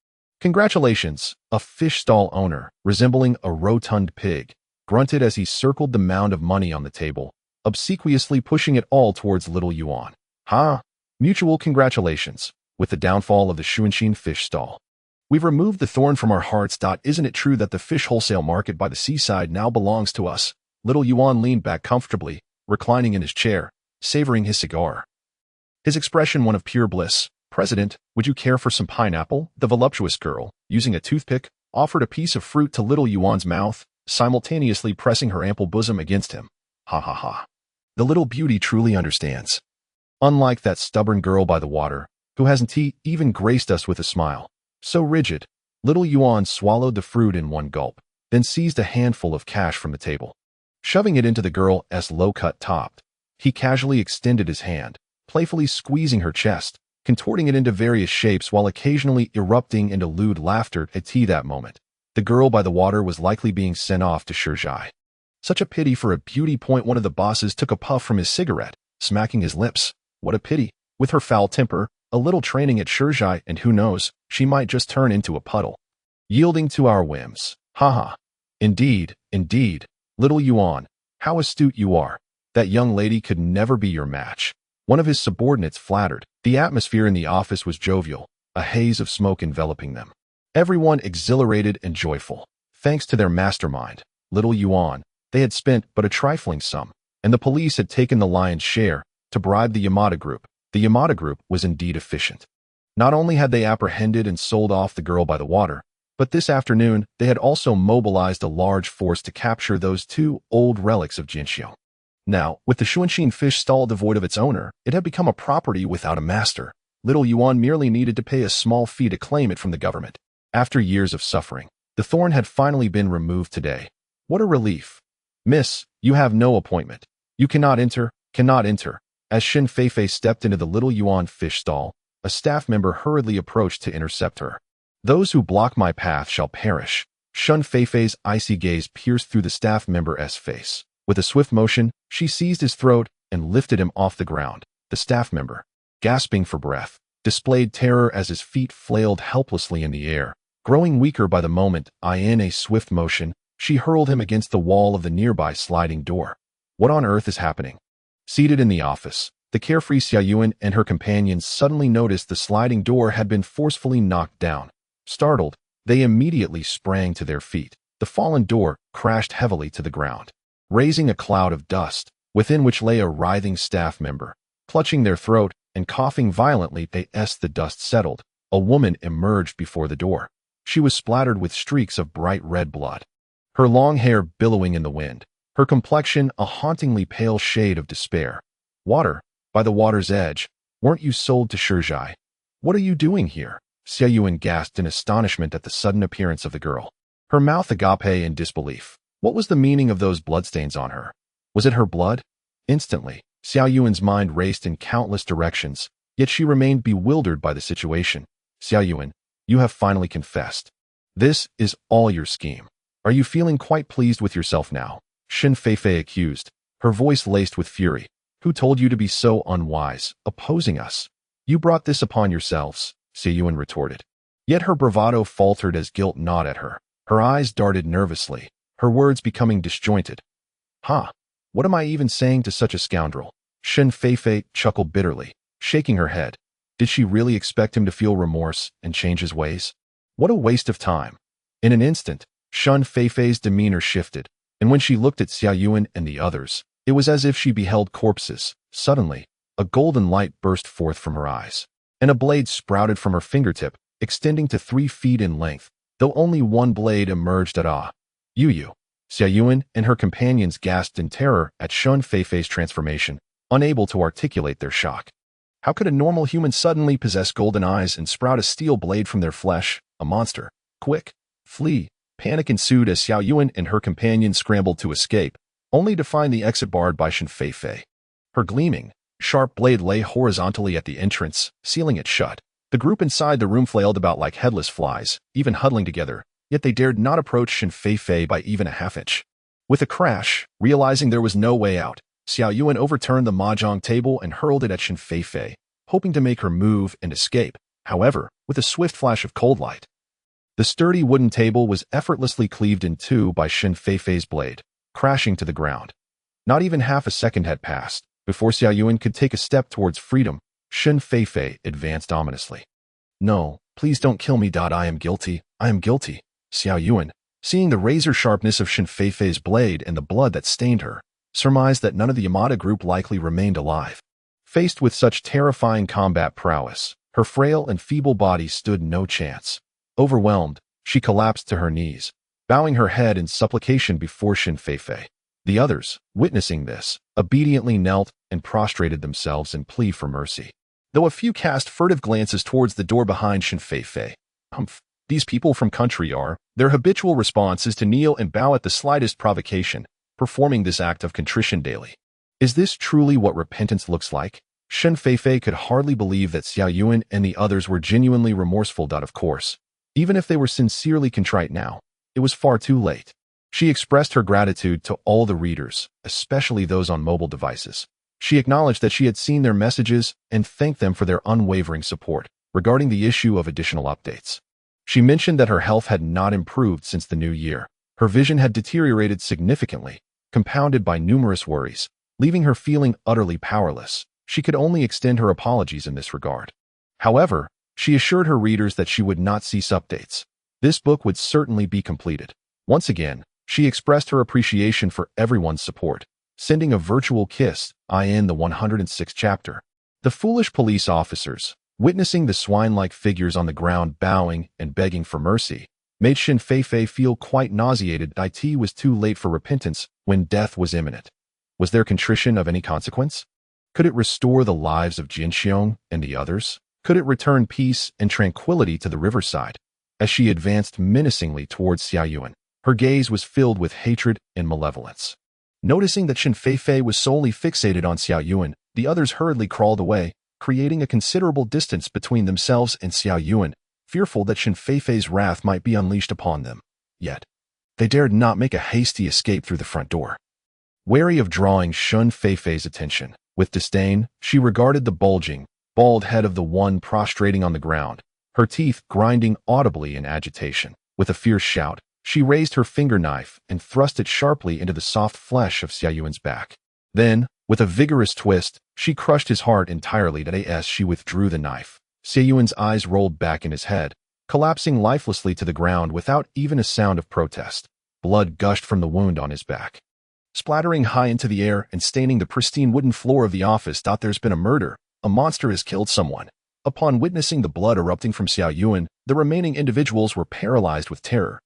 Congratulations, a fish stall owner, resembling a rotund pig, grunted as he circled the mound of money on the table, obsequiously pushing it all towards Little Yuan. Ha! Mutual congratulations. With the downfall of the Shuanshin fish stall, we've removed the thorn from our hearts. Isn't it true that the fish wholesale market by the seaside now belongs to us? Little Yuan leaned back comfortably, reclining in his chair, savoring his cigar. His expression one of pure bliss. President, would you care for some pineapple? The voluptuous girl, using a toothpick, offered a piece of fruit to Little Yuan's mouth, simultaneously pressing her ample bosom against him. Ha ha ha. The little beauty truly understands. Unlike that stubborn girl by the water, who hasn't even graced us with a smile. So rigid, Little Yuan swallowed the fruit in one gulp, then seized a handful of cash from the table. Shoving it into the girl's low-cut top, he casually extended his hand, playfully squeezing her chest, contorting it into various shapes while occasionally erupting into lewd laughter at that moment. The girl by the water was likely being sent off to Shizhai. Such a pity for a beauty point. One of the bosses took a puff from his cigarette, smacking his lips. What a pity. With her foul temper, a little training at Shizhai, and who knows, she might just turn into a puddle. Yielding to our whims. Haha. Indeed, indeed. Little Yuan, how astute you are. That young lady could never be your match. One of his subordinates flattered. The atmosphere in the office was jovial, a haze of smoke enveloping them. Everyone exhilarated and joyful. Thanks to their mastermind, Little Yuan, they had spent but a trifling sum, and the police had taken the lion's share to bribe the Yamada Group. The Yamada Group was indeed efficient. Not only had they apprehended and sold off the girl by the water, but this afternoon they had also mobilized a large force to capture those two old relics of Jinxiu. Now, with the Xuanxin fish stall devoid of its owner, it had become a property without a master. Little Yuan merely needed to pay a small fee to claim it from the government. After years of suffering, the thorn had finally been removed today. What a relief. Miss, you have no appointment. You cannot enter. As Shen Feifei stepped into the Little Yuan fish stall, a staff member hurriedly approached to intercept her. Those who block my path shall perish. Shen Feifei's icy gaze pierced through the staff member's face. With a swift motion, she seized his throat and lifted him off the ground. The staff member, gasping for breath, displayed terror as his feet flailed helplessly in the air. Growing weaker by the moment, in a swift motion, she hurled him against the wall of the nearby sliding door. What on earth is happening? Seated in the office, the carefree Xia Yuan and her companions suddenly noticed the sliding door had been forcefully knocked down. Startled, they immediately sprang to their feet. The fallen door crashed heavily to the ground, raising a cloud of dust, within which lay a writhing staff member. Clutching their throat and coughing violently as the dust settled, a woman emerged before the door. She was splattered with streaks of bright red blood, her long hair billowing in the wind, her complexion a hauntingly pale shade of despair. Water, by the water's edge, weren't you sold to Shizhai? What are you doing here? Xia Yuan gasped in astonishment at the sudden appearance of the girl, her mouth agape in disbelief. What was the meaning of those bloodstains on her? Was it her blood? Instantly, Xia Yuan's mind raced in countless directions, yet she remained bewildered by the situation. Xia Yuan, you have finally confessed. This is all your scheme. Are you feeling quite pleased with yourself now? Shen Feifei accused, her voice laced with fury. Who told you to be so unwise, opposing us? You brought this upon yourselves, Xia Yuan retorted. Yet her bravado faltered as guilt gnawed at her. Her eyes darted nervously, her words becoming disjointed. What am I even saying to such a scoundrel? Shen Feifei chuckled bitterly, shaking her head. Did she really expect him to feel remorse and change his ways? What a waste of time. In an instant, Shen Feifei's demeanor shifted, and when she looked at Xia Yuan and the others, it was as if she beheld corpses. Suddenly, a golden light burst forth from her eyes, and a blade sprouted from her fingertip, extending to 3 feet in length, though only one blade emerged at Yu. Xia Yuan and her companions gasped in terror at Shen Feifei's transformation, unable to articulate their shock. How could a normal human suddenly possess golden eyes and sprout a steel blade from their flesh? A monster. Quick! Flee! Panic ensued as Xia Yuan and her companions scrambled to escape, only to find the exit barred by Shen Feifei. Her gleaming, sharp blade lay horizontally at the entrance, sealing it shut. The group inside the room flailed about like headless flies, even huddling together, yet they dared not approach Shen Feifei by even a half-inch. With a crash, realizing there was no way out, Xia Yuan overturned the mahjong table and hurled it at Shen Feifei, hoping to make her move and escape. However, with a swift flash of cold light, the sturdy wooden table was effortlessly cleaved in two by Shen Feifei's blade, crashing to the ground. Not even half a second had passed before Xia Yuan could take a step towards freedom. Shen Feifei advanced ominously. No, please don't kill me. I am guilty. I am guilty. Xia Yuan, seeing the razor sharpness of Shen Feifei's blade and the blood that stained her, surmised that none of the Yamada group likely remained alive. Faced with such terrifying combat prowess, her frail and feeble body stood no chance. Overwhelmed, she collapsed to her knees, bowing her head in supplication before Shen Feifei. The others, witnessing this, obediently knelt and prostrated themselves in plea for mercy, though a few cast furtive glances towards the door behind Shen Feifei. These people from country are. Their habitual response is to kneel and bow at the slightest provocation, performing this act of contrition daily. Is this truly what repentance looks like? Shen Feifei could hardly believe that Xiao Yuan and the others were genuinely remorseful. Of course, even if they were sincerely contrite now, it was far too late. She expressed her gratitude to all the readers, especially those on mobile devices. She acknowledged that she had seen their messages and thanked them for their unwavering support regarding the issue of additional updates. She mentioned that her health had not improved since the new year. Her vision had deteriorated significantly, compounded by numerous worries, leaving her feeling utterly powerless. She could only extend her apologies in this regard. However, she assured her readers that she would not cease updates. This book would certainly be completed. Once again, she expressed her appreciation for everyone's support, sending a virtual kiss, in the 106th chapter. The foolish police officers, witnessing the swine-like figures on the ground bowing and begging for mercy, made Shen Feifei feel quite nauseated. It was too late for repentance when death was imminent. Was their contrition of any consequence? Could it restore the lives of Jinxiong and the others? Could it return peace and tranquility to the riverside? As she advanced menacingly towards Xiao Yuan, her gaze was filled with hatred and malevolence. Noticing that Shen Feifei was solely fixated on Xiao Yuan, the others hurriedly crawled away, creating a considerable distance between themselves and Xiao Yuan, fearful that Shen Feifei's wrath might be unleashed upon them. Yet, they dared not make a hasty escape through the front door. Wary of drawing Shen Feifei's attention, with disdain, she regarded the bulging, bald head of the one prostrating on the ground, her teeth grinding audibly in agitation. With a fierce shout, she raised her finger knife and thrust it sharply into the soft flesh of Xiao Yuan's back. Then, with a vigorous twist, she crushed his heart entirely. As she withdrew the knife, Xiao Yuan's eyes rolled back in his head, collapsing lifelessly to the ground without even a sound of protest. Blood gushed from the wound on his back, splattering high into the air and staining the pristine wooden floor of the office. There's been a murder. A monster has killed someone. Upon witnessing the blood erupting from Xiao Yuan, the remaining individuals were paralyzed with terror.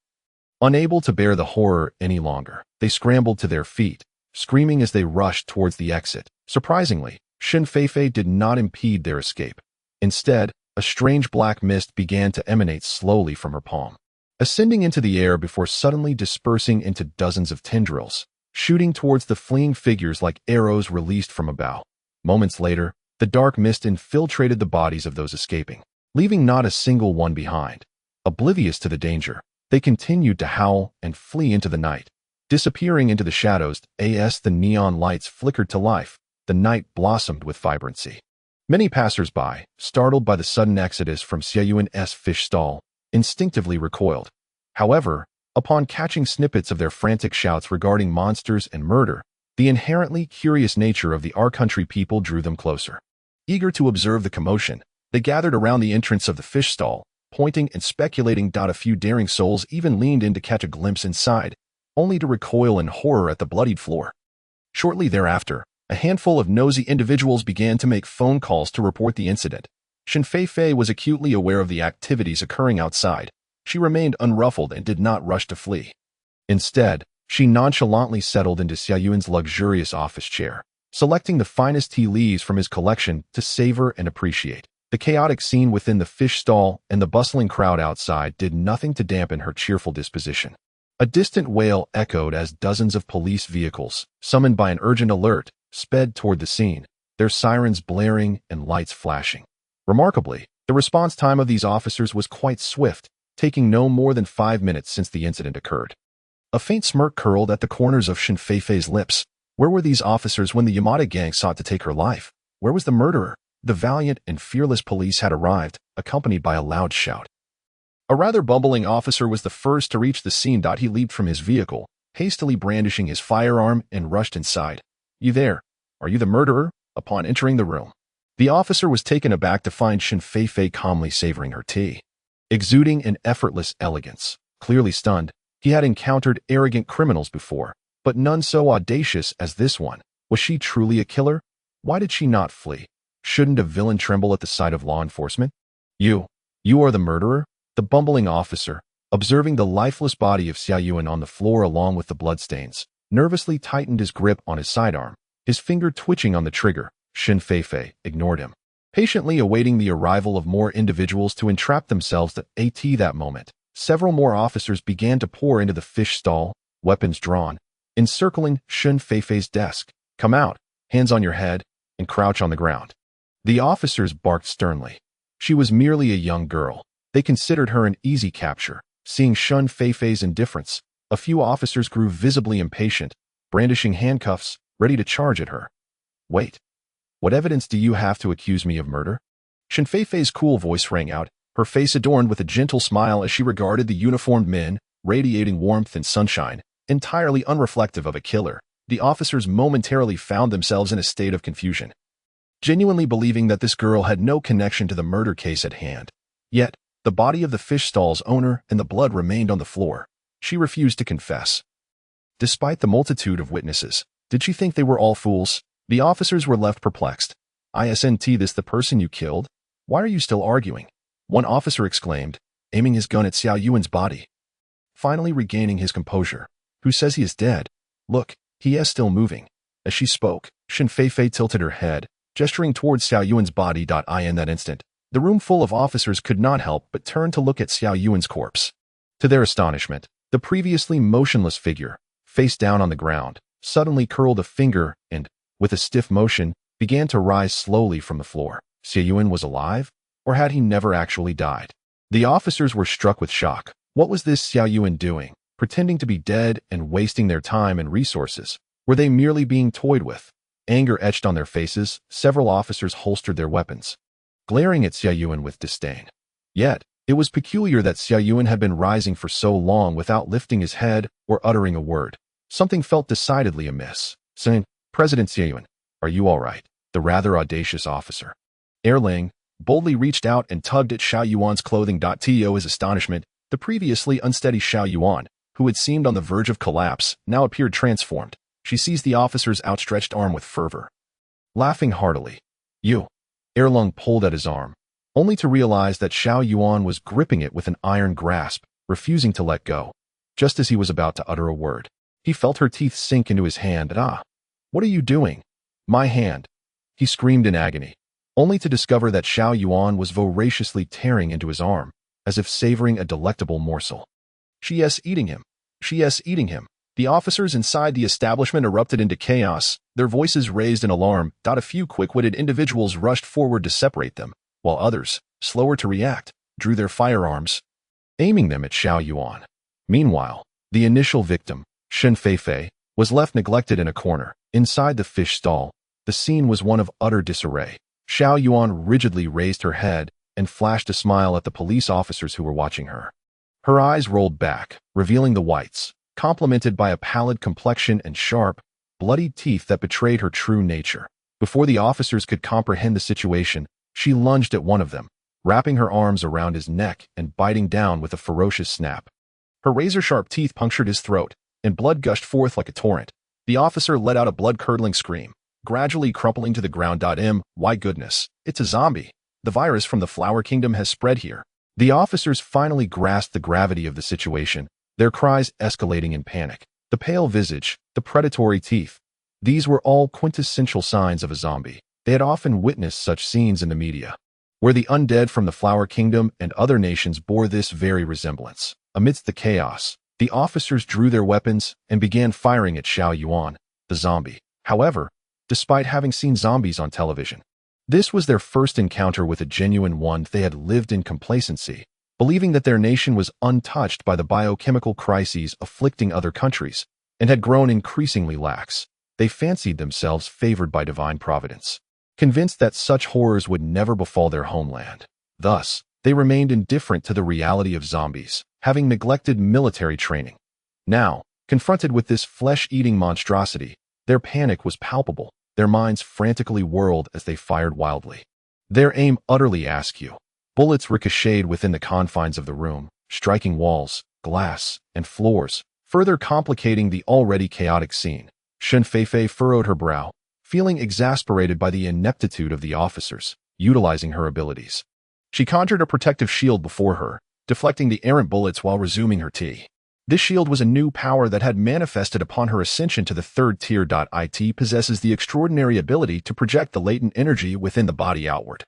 Unable to bear the horror any longer, they scrambled to their feet, screaming as they rushed towards the exit. Surprisingly, Shen Feifei did not impede their escape. Instead, a strange black mist began to emanate slowly from her palm, ascending into the air before suddenly dispersing into dozens of tendrils, shooting towards the fleeing figures like arrows released from a bow. Moments later, the dark mist infiltrated the bodies of those escaping, leaving not a single one behind. Oblivious to the danger, they continued to howl and flee into the night, disappearing into the shadows. As the neon lights flickered to life, the night blossomed with vibrancy. Many passers-by, startled by the sudden exodus from Xiao Yuan's fish stall, instinctively recoiled. However, upon catching snippets of their frantic shouts regarding monsters and murder, the inherently curious nature of the our-country people drew them closer. Eager to observe the commotion, they gathered around the entrance of the fish stall, pointing and speculating. A few daring souls even leaned in to catch a glimpse inside, only to recoil in horror at the bloodied floor. Shortly thereafter, a handful of nosy individuals began to make phone calls to report the incident. Shen Feifei was acutely aware of the activities occurring outside. She remained unruffled and did not rush to flee. Instead, she nonchalantly settled into Xiao Yuan's luxurious office chair, selecting the finest tea leaves from his collection to savor and appreciate. The chaotic scene within the fish stall and the bustling crowd outside did nothing to dampen her cheerful disposition. A distant wail echoed as dozens of police vehicles, summoned by an urgent alert, sped toward the scene, their sirens blaring and lights flashing. Remarkably, the response time of these officers was quite swift, taking no more than 5 minutes since the incident occurred. A faint smirk curled at the corners of Shen Feifei's lips. Where were these officers when the Yamada gang sought to take her life? Where was the murderer? The valiant and fearless police had arrived, accompanied by a loud shout. A rather bumbling officer was the first to reach the scene. He leaped from his vehicle, hastily brandishing his firearm, and rushed inside. "You there? Are you the murderer?" Upon entering the room, the officer was taken aback to find Shen Feifei calmly savoring her tea. Exuding an effortless elegance, clearly stunned, he had encountered arrogant criminals before, but none so audacious as this one. Was she truly a killer? Why did she not flee? Shouldn't a villain tremble at the sight of law enforcement? You are the murderer?" The bumbling officer, observing the lifeless body of Xiao Yuan on the floor along with the bloodstains, nervously tightened his grip on his sidearm, his finger twitching on the trigger. Shen Feifei ignored him. patiently awaiting the arrival of more individuals to entrap themselves at that moment. Several more officers began to pour into the fish stall, weapons drawn, encircling Shun Feifei's desk. "Come out, hands on your head, and crouch on the ground." The officers barked sternly. She was merely a young girl. They considered her an easy capture. Seeing Shun Feifei's indifference, a few officers grew visibly impatient, brandishing handcuffs, ready to charge at her. "Wait. What evidence do you have to accuse me of murder?" Shun Feifei's cool voice rang out, her face adorned with a gentle smile as she regarded the uniformed men, radiating warmth and sunshine, entirely unreflective of a killer. The officers momentarily found themselves in a state of confusion, genuinely believing that this girl had no connection to the murder case at hand. Yet, the body of the fish stall's owner and the blood remained on the floor. She refused to confess. Despite the multitude of witnesses, did she think they were all fools? The officers were left perplexed. "Isn't this the person you killed? Why are you still arguing?" one officer exclaimed, aiming his gun at Xiao Yuan's body. Finally regaining his composure, "Who says he is dead? Look, he is still moving." As she spoke, Shun Feifei tilted her head, gesturing towards Xiao Yuan's body. In that instant, the room full of officers could not help but turn to look at Xiao Yuan's corpse. To their astonishment, the previously motionless figure, face down on the ground, suddenly curled a finger and, with a stiff motion, began to rise slowly from the floor. Xiao Yuan was alive? Or had he never actually died? The officers were struck with shock. What was this Xiao Yuan doing, pretending to be dead and wasting their time and resources? Were they merely being toyed with? Anger etched on their faces, several officers holstered their weapons, glaring at Xiao Yuan with disdain. Yet, it was peculiar that Xiao Yuan had been rising for so long without lifting his head or uttering a word. Something felt decidedly amiss. Saying, "President Xiao Yuan, are you all right?" The rather audacious officer, Erlang, boldly reached out and tugged at Xiao Yuan's clothing. To his astonishment, the previously unsteady Xiao Yuan, who had seemed on the verge of collapse, now appeared transformed. She seized the officer's outstretched arm with fervor. Laughing heartily, "You." Erlang pulled at his arm, only to realize that Xiao Yuan was gripping it with an iron grasp, refusing to let go. Just as he was about to utter a word, he felt her teeth sink into his hand. "Ah, what are you doing? My hand!" He screamed in agony, only to discover that Xiao Yuan was voraciously tearing into his arm, as if savoring a delectable morsel. "She is eating him. She is eating him." The officers inside the establishment erupted into chaos, their voices raised in alarm. A few quick-witted individuals rushed forward to separate them, while others, slower to react, drew their firearms, aiming them at Xiao Yuan. Meanwhile, the initial victim, Shun Feifei, was left neglected in a corner. Inside the fish stall, the scene was one of utter disarray. Xiao Yuan rigidly raised her head and flashed a smile at the police officers who were watching her. Her eyes rolled back, revealing the whites, complemented by a pallid complexion and sharp, bloodied teeth that betrayed her true nature. Before the officers could comprehend the situation, she lunged at one of them, wrapping her arms around his neck and biting down with a ferocious snap. Her razor-sharp teeth punctured his throat, and blood gushed forth like a torrent. The officer let out a blood-curdling scream, gradually crumpling to the ground. "My goodness, it's a zombie. The virus from the Flower Kingdom has spread here." The officers finally grasped the gravity of the situation, their cries escalating in panic. The pale visage, the predatory teeth, these were all quintessential signs of a zombie. They had often witnessed such scenes in the media, where the undead from the Flower Kingdom and other nations bore this very resemblance. Amidst the chaos, the officers drew their weapons and began firing at Xiao Yuan, the zombie. However, despite having seen zombies on television, this was their first encounter with a genuine one. They had lived in complacency, believing that their nation was untouched by the biochemical crises afflicting other countries, and had grown increasingly lax. They fancied themselves favored by divine providence, convinced that such horrors would never befall their homeland. Thus, they remained indifferent to the reality of zombies, having neglected military training. Now, confronted with this flesh-eating monstrosity, their panic was palpable. Their minds frantically whirled as they fired wildly, their aim utterly askew. Bullets ricocheted within the confines of the room, striking walls, glass, and floors, further complicating the already chaotic scene. Shun Feifei furrowed her brow, feeling exasperated by the ineptitude of the officers, utilizing her abilities. She conjured a protective shield before her, deflecting the errant bullets while resuming her tea. This shield was a new power that had manifested upon her ascension to the third tier. It possesses the extraordinary ability to project the latent energy within the body outward.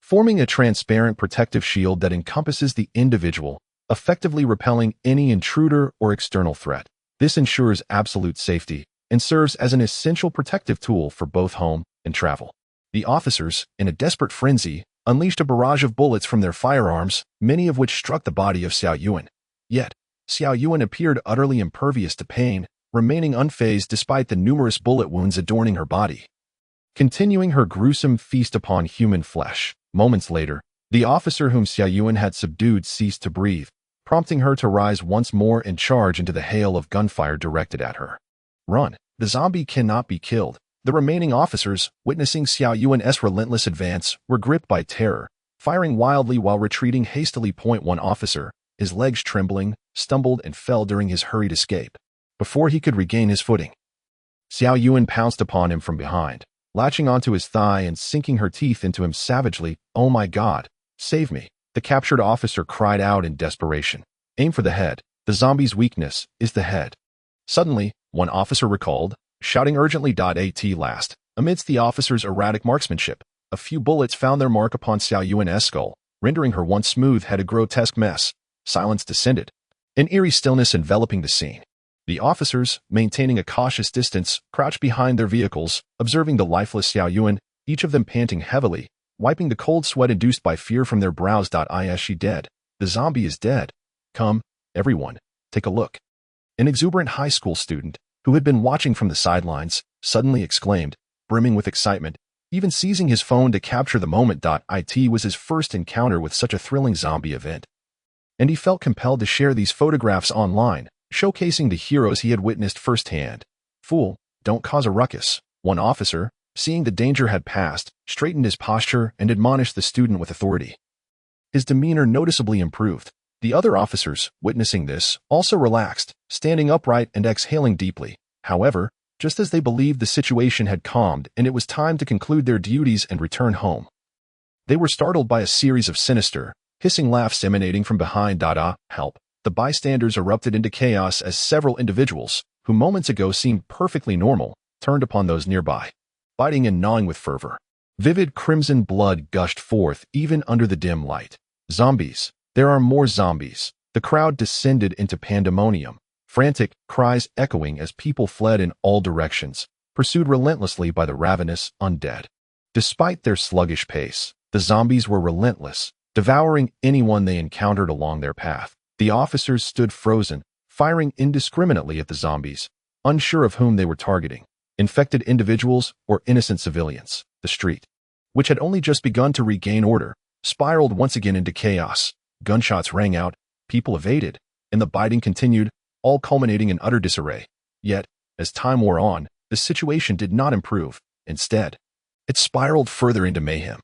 forming a transparent protective shield that encompasses the individual, effectively repelling any intruder or external threat. This ensures absolute safety and serves as an essential protective tool for both home and travel. The officers, in a desperate frenzy, unleashed a barrage of bullets from their firearms, many of which struck the body of Xiao Yuan. Yet, Xiao Yuan appeared utterly impervious to pain, remaining unfazed despite the numerous bullet wounds adorning her body. Continuing her gruesome feast upon human flesh, moments later, the officer whom Xiao Yuan had subdued ceased to breathe, prompting her to rise once more and charge into the hail of gunfire directed at her. Run! The zombie cannot be killed. The remaining officers, witnessing Xiao Yuan's relentless advance, were gripped by terror, firing wildly while retreating hastily. One officer, his legs trembling, stumbled and fell during his hurried escape. Before he could regain his footing, Xiao Yuan pounced upon him from behind, latching onto his thigh and sinking her teeth into him savagely. "Oh my God, save me!" the captured officer cried out in desperation. "Aim for the head. The zombie's weakness is the head." Suddenly, one officer recalled, shouting urgently. At last, amidst the officer's erratic marksmanship, a few bullets found their mark upon Xiao Yuan's skull, rendering her once smooth head a grotesque mess. Silence descended, an eerie stillness enveloping the scene. The officers, maintaining a cautious distance, crouched behind their vehicles, observing the lifeless Xiao Yuan, each of them panting heavily, wiping the cold sweat induced by fear from their brows. Is she dead? The zombie is dead. Come, everyone, take a look. An exuberant high school student, who had been watching from the sidelines, suddenly exclaimed, brimming with excitement, even seizing his phone to capture the moment. It was his first encounter with such a thrilling zombie event, and he felt compelled to share these photographs online, showcasing the heroes he had witnessed firsthand. "Fool, don't cause a ruckus." One officer, seeing the danger had passed, straightened his posture and admonished the student with authority. His demeanor noticeably improved. The other officers, witnessing this, also relaxed, standing upright and exhaling deeply. However, just as they believed the situation had calmed and it was time to conclude their duties and return home, they were startled by a series of sinister, hissing laughs emanating from behind. Help! The bystanders erupted into chaos as several individuals, who moments ago seemed perfectly normal, turned upon those nearby, biting and gnawing with fervor. Vivid crimson blood gushed forth even under the dim light. Zombies! There are more zombies! The crowd descended into pandemonium, frantic cries echoing as people fled in all directions, pursued relentlessly by the ravenous undead. Despite their sluggish pace, the zombies were relentless, devouring anyone they encountered along their path. The officers stood frozen, firing indiscriminately at the zombies, unsure of whom they were targeting, infected individuals or innocent civilians. The street, which had only just begun to regain order, spiraled once again into chaos. Gunshots rang out, people evaded, and the biting continued, all culminating in utter disarray. Yet, as time wore on, the situation did not improve. Instead, it spiraled further into mayhem.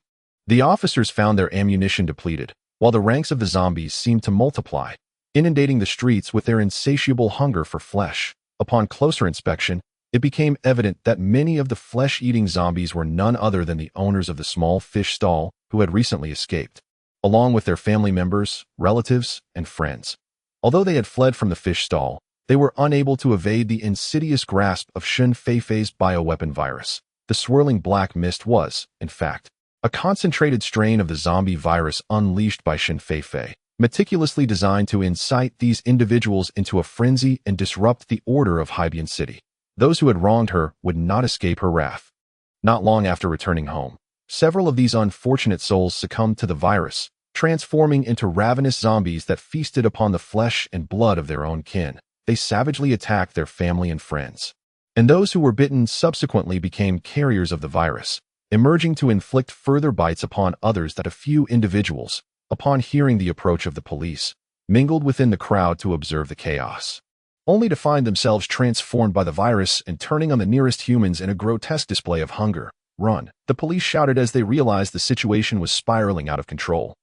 The officers found their ammunition depleted, while the ranks of the zombies seemed to multiply, inundating the streets with their insatiable hunger for flesh. Upon closer inspection, it became evident that many of the flesh-eating zombies were none other than the owners of the small fish stall who had recently escaped, along with their family members, relatives, and friends. Although they had fled from the fish stall, they were unable to evade the insidious grasp of Shen Feifei's bioweapon virus. The swirling black mist was, in fact, a concentrated strain of the zombie virus unleashed by Shen Feifei, meticulously designed to incite these individuals into a frenzy and disrupt the order of Haibian City. Those who had wronged her would not escape her wrath. Not long after returning home, several of these unfortunate souls succumbed to the virus, transforming into ravenous zombies that feasted upon the flesh and blood of their own kin. They savagely attacked their family and friends, and those who were bitten subsequently became carriers of the virus, emerging to inflict further bites upon others. That a few individuals, upon hearing the approach of the police, mingled within the crowd to observe the chaos, only to find themselves transformed by the virus and turning on the nearest humans in a grotesque display of hunger. "Run!" the police shouted as they realized the situation was spiraling out of control.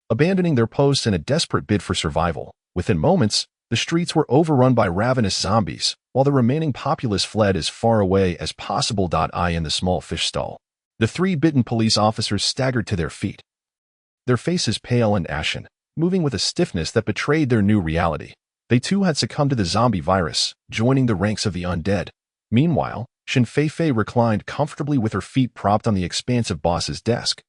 Abandoning their posts in a desperate bid for survival, within moments, the streets were overrun by ravenous zombies, while the remaining populace fled as far away as possible. In the small fish stall, the three bitten police officers staggered to their feet, their faces pale and ashen, moving with a stiffness that betrayed their new reality. They too had succumbed to the zombie virus, joining the ranks of the undead. Meanwhile, Shen Feifei reclined comfortably with her feet propped on the expansive boss's desk.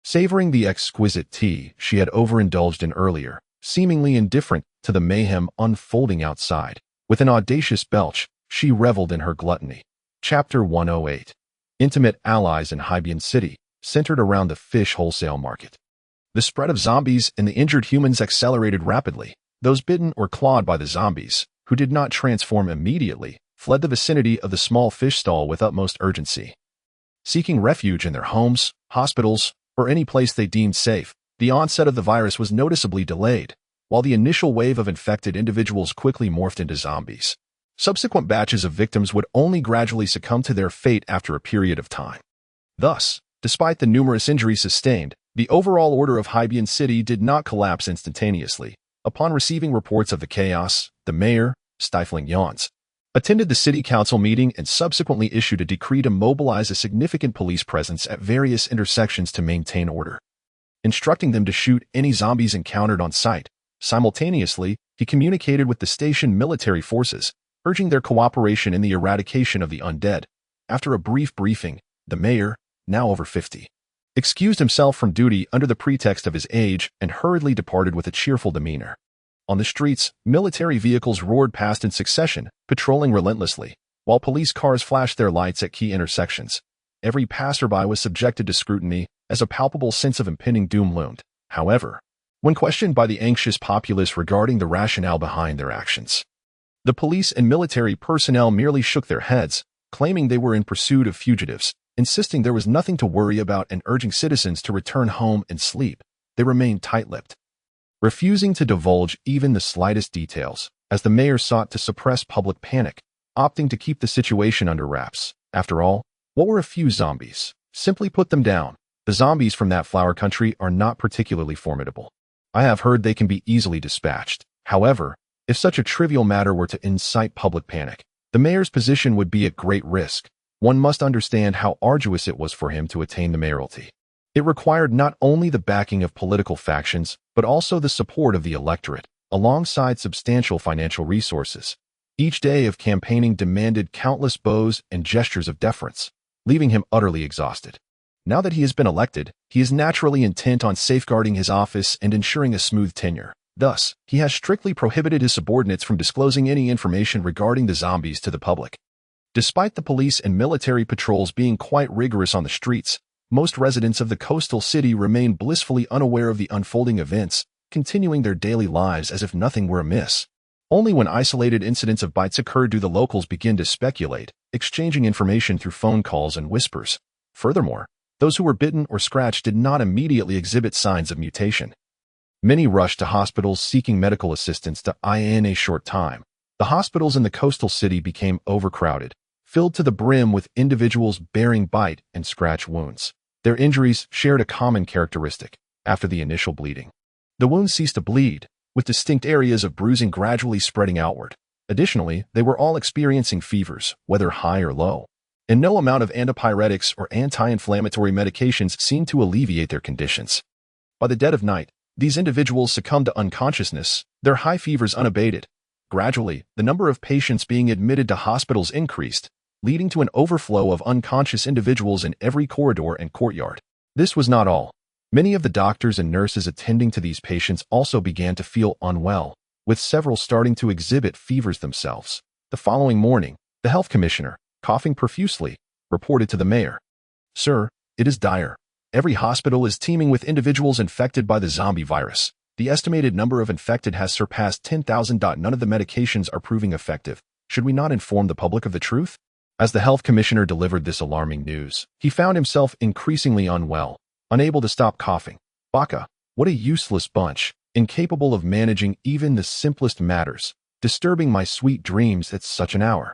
savoring the exquisite tea she had overindulged in earlier, seemingly indifferent to the mayhem unfolding outside. With an audacious belch, she reveled in her gluttony. Chapter 108. Intimate allies in Hybien City, centered around the fish wholesale market. The spread of zombies and the injured humans accelerated rapidly. Those bitten or clawed by the zombies, who did not transform immediately, fled the vicinity of the small fish stall with utmost urgency. Seeking refuge in their homes, hospitals, or any place they deemed safe, the onset of the virus was noticeably delayed, while the initial wave of infected individuals quickly morphed into zombies. Subsequent batches of victims would only gradually succumb to their fate after a period of time. Thus, despite the numerous injuries sustained, the overall order of Hybien City did not collapse instantaneously. Upon receiving reports of the chaos, the mayor, stifling yawns, attended the city council meeting and subsequently issued a decree to mobilize a significant police presence at various intersections to maintain order, instructing them to shoot any zombies encountered on site. Simultaneously, he communicated with the station military forces, urging their cooperation in the eradication of the undead. After a brief briefing, the mayor, now over 50, excused himself from duty under the pretext of his age and hurriedly departed with a cheerful demeanor. On the streets, military vehicles roared past in succession, patrolling relentlessly, while police cars flashed their lights at key intersections. Every passerby was subjected to scrutiny as a palpable sense of impending doom loomed. However, when questioned by the anxious populace regarding the rationale behind their actions, the police and military personnel merely shook their heads, claiming they were in pursuit of fugitives, insisting there was nothing to worry about and urging citizens to return home and sleep. They remained tight-lipped, refusing to divulge even the slightest details, as the mayor sought to suppress public panic, opting to keep the situation under wraps. After all, what were a few zombies? Simply put them down. The zombies from that flower country are not particularly formidable. I have heard they can be easily dispatched. However, if such a trivial matter were to incite public panic, the mayor's position would be at great risk. One must understand how arduous it was for him to attain the mayoralty. It required not only the backing of political factions, but also the support of the electorate, alongside substantial financial resources. Each day of campaigning demanded countless bows and gestures of deference, leaving him utterly exhausted. Now that he has been elected, he is naturally intent on safeguarding his office and ensuring a smooth tenure. Thus, he has strictly prohibited his subordinates from disclosing any information regarding the zombies to the public. Despite the police and military patrols being quite rigorous on the streets, most residents of the coastal city remain blissfully unaware of the unfolding events, continuing their daily lives as if nothing were amiss. Only when isolated incidents of bites occur do the locals begin to speculate, exchanging information through phone calls and whispers. Furthermore, those who were bitten or scratched did not immediately exhibit signs of mutation. Many rushed to hospitals seeking medical assistance in a short time. The hospitals in the coastal city became overcrowded, filled to the brim with individuals bearing bite and scratch wounds. Their injuries shared a common characteristic. After the initial bleeding, the wounds ceased to bleed, with distinct areas of bruising gradually spreading outward. Additionally, they were all experiencing fevers, whether high or low, and no amount of antipyretics or anti-inflammatory medications seemed to alleviate their conditions. By the dead of night, these individuals succumbed to unconsciousness, their high fevers unabated. Gradually, the number of patients being admitted to hospitals increased, leading to an overflow of unconscious individuals in every corridor and courtyard. This was not all. Many of the doctors and nurses attending to these patients also began to feel unwell, with several starting to exhibit fevers themselves. The following morning, the health commissioner, coughing profusely, reported to the mayor, "Sir, it is dire. Every hospital is teeming with individuals infected by the zombie virus. The estimated number of infected has surpassed 10,000. None of the medications are proving effective. Should we not inform the public of the truth?" As the health commissioner delivered this alarming news, he found himself increasingly unwell, unable to stop coughing. Baka, what a useless bunch, incapable of managing even the simplest matters, disturbing my sweet dreams at such an hour.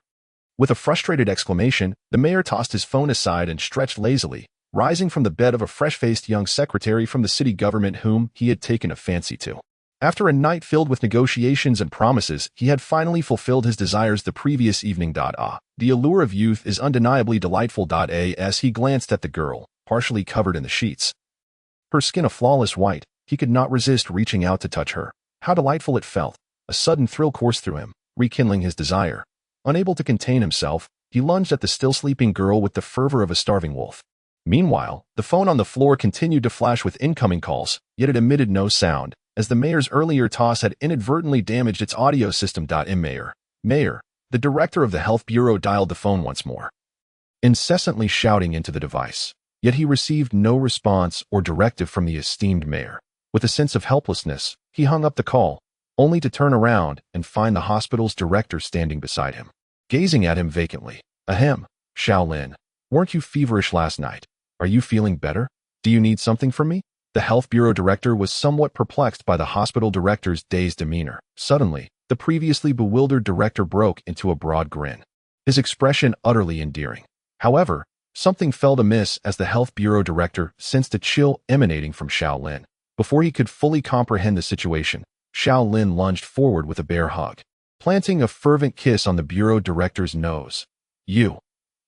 With a frustrated exclamation, the mayor tossed his phone aside and stretched lazily, rising from the bed of a fresh-faced young secretary from the city government whom he had taken a fancy to. After a night filled with negotiations and promises, he had finally fulfilled his desires the previous evening. The allure of youth is undeniably delightful. As he glanced at the girl, partially covered in the sheets, her skin a flawless white, he could not resist reaching out to touch her. How delightful it felt! A sudden thrill coursed through him, rekindling his desire. Unable to contain himself, he lunged at the still sleeping girl with the fervor of a starving wolf. Meanwhile, the phone on the floor continued to flash with incoming calls, yet it emitted no sound, as the mayor's earlier toss had inadvertently damaged its audio system. Mayor, the director of the Health Bureau dialed the phone once more, incessantly shouting into the device. Yet he received no response or directive from the esteemed mayor. With a sense of helplessness, he hung up the call, only to turn around and find the hospital's director standing beside him, gazing at him vacantly. Ahem, Shaolin, weren't you feverish last night? Are you feeling better? Do you need something from me? The Health Bureau director was somewhat perplexed by the hospital director's dazed demeanor. Suddenly, the previously bewildered director broke into a broad grin, his expression utterly endearing. However, something felt amiss as the Health Bureau director sensed a chill emanating from Shaolin. Before he could fully comprehend the situation, Shaolin lunged forward with a bear hug, planting a fervent kiss on the bureau director's nose. You.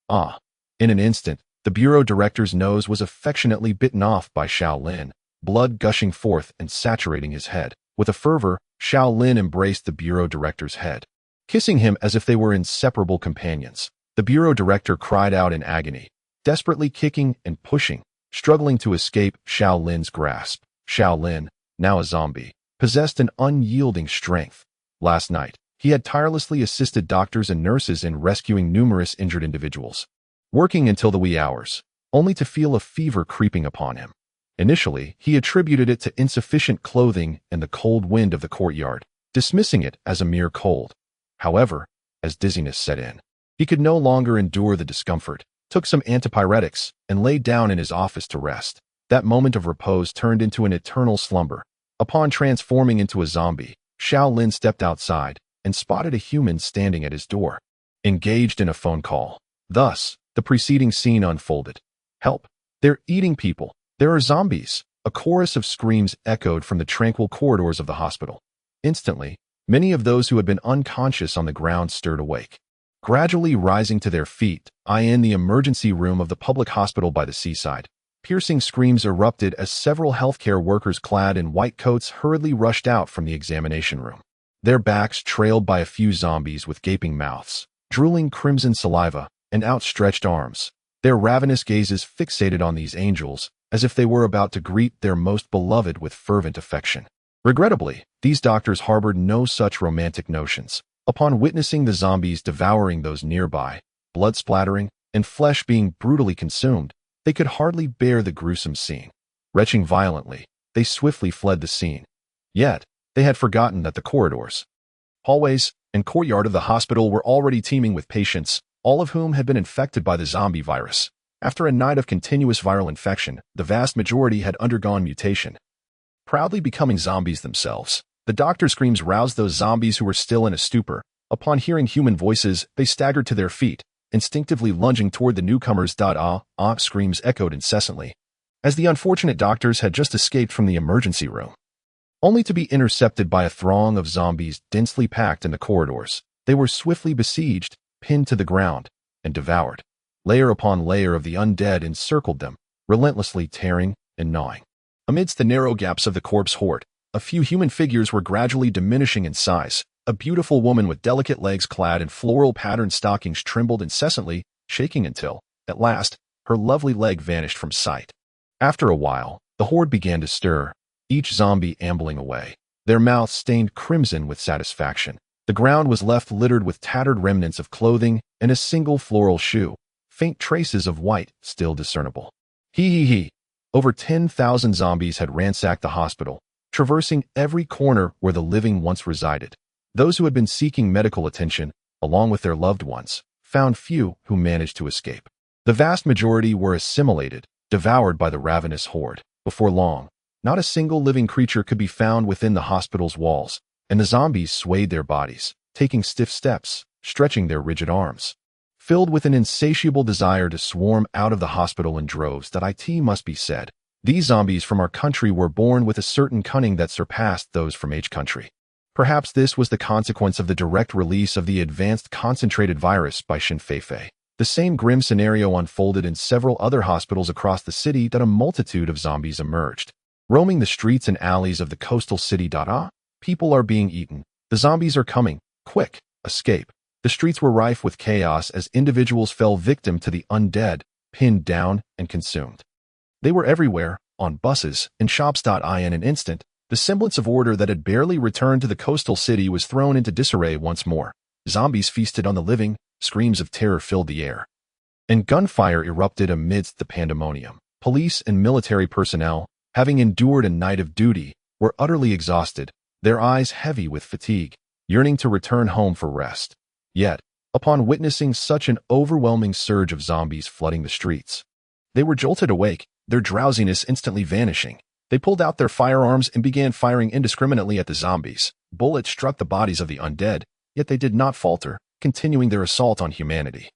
Ah. In an instant, the bureau director's nose was affectionately bitten off by Shaolin, blood gushing forth and saturating his head. With a fervor, Shaolin embraced the bureau director's head, kissing him as if they were inseparable companions. The bureau director cried out in agony, desperately kicking and pushing, struggling to escape Shaolin's grasp. Shaolin, now a zombie, possessed an unyielding strength. Last night, he had tirelessly assisted doctors and nurses in rescuing numerous injured individuals, working until the wee hours, only to feel a fever creeping upon him. Initially, he attributed it to insufficient clothing and the cold wind of the courtyard, dismissing it as a mere cold. However, as dizziness set in, he could no longer endure the discomfort, took some antipyretics, and lay down in his office to rest. That moment of repose turned into an eternal slumber. Upon transforming into a zombie, Shaolin stepped outside and spotted a human standing at his door, engaged in a phone call. Thus, the preceding scene unfolded. Help! They're eating people! There are zombies! A chorus of screams echoed from the tranquil corridors of the hospital. Instantly, many of those who had been unconscious on the ground stirred awake, gradually rising to their feet, in the emergency room of the public hospital by the seaside. Piercing screams erupted as several healthcare workers clad in white coats hurriedly rushed out from the examination room, their backs trailed by a few zombies with gaping mouths, drooling crimson saliva, and outstretched arms, their ravenous gazes fixated on these angels as if they were about to greet their most beloved with fervent affection. Regrettably, these doctors harbored no such romantic notions. Upon witnessing the zombies devouring those nearby, blood splattering, and flesh being brutally consumed, they could hardly bear the gruesome scene. Retching violently, they swiftly fled the scene. Yet, they had forgotten that the corridors, hallways, and courtyard of the hospital were already teeming with patients, all of whom had been infected by the zombie virus. After a night of continuous viral infection, the vast majority had undergone mutation, proudly becoming zombies themselves. The doctor's screams roused those zombies who were still in a stupor. Upon hearing human voices, they staggered to their feet, instinctively lunging toward the newcomers. Screams echoed incessantly, as the unfortunate doctors had just escaped from the emergency room, only to be intercepted by a throng of zombies densely packed in the corridors. They were swiftly besieged, pinned to the ground, and devoured. Layer upon layer of the undead encircled them, relentlessly tearing and gnawing. Amidst the narrow gaps of the corpse horde, a few human figures were gradually diminishing in size. A beautiful woman with delicate legs clad in floral-patterned stockings trembled incessantly, shaking until, at last, her lovely leg vanished from sight. After a while, the horde began to stir, each zombie ambling away, their mouths stained crimson with satisfaction. The ground was left littered with tattered remnants of clothing and a single floral shoe, faint traces of white still discernible. Over 10,000 zombies had ransacked the hospital, traversing every corner where the living once resided. Those who had been seeking medical attention, along with their loved ones, found few who managed to escape. The vast majority were assimilated, devoured by the ravenous horde. Before long, not a single living creature could be found within the hospital's walls, and the zombies swayed their bodies, taking stiff steps, stretching their rigid arms, filled with an insatiable desire to swarm out of the hospital in droves. It must be said, these zombies from our country were born with a certain cunning that surpassed those from each country. Perhaps this was the consequence of the direct release of the advanced concentrated virus by Shinfei. The same grim scenario unfolded in several other hospitals across the city. A multitude of zombies emerged, roaming the streets and alleys of the coastal city. People are being eaten. The zombies are coming. Quick, escape. The streets were rife with chaos as individuals fell victim to the undead, pinned down and consumed. They were everywhere, on buses, in shops. In an instant, the semblance of order that had barely returned to the coastal city was thrown into disarray once more. Zombies feasted on the living, screams of terror filled the air, and gunfire erupted amidst the pandemonium. Police and military personnel, having endured a night of duty, were utterly exhausted, their eyes heavy with fatigue, yearning to return home for rest. Yet, upon witnessing such an overwhelming surge of zombies flooding the streets, they were jolted awake, their drowsiness instantly vanishing. They pulled out their firearms and began firing indiscriminately at the zombies. Bullets struck the bodies of the undead, yet they did not falter, continuing their assault on humanity.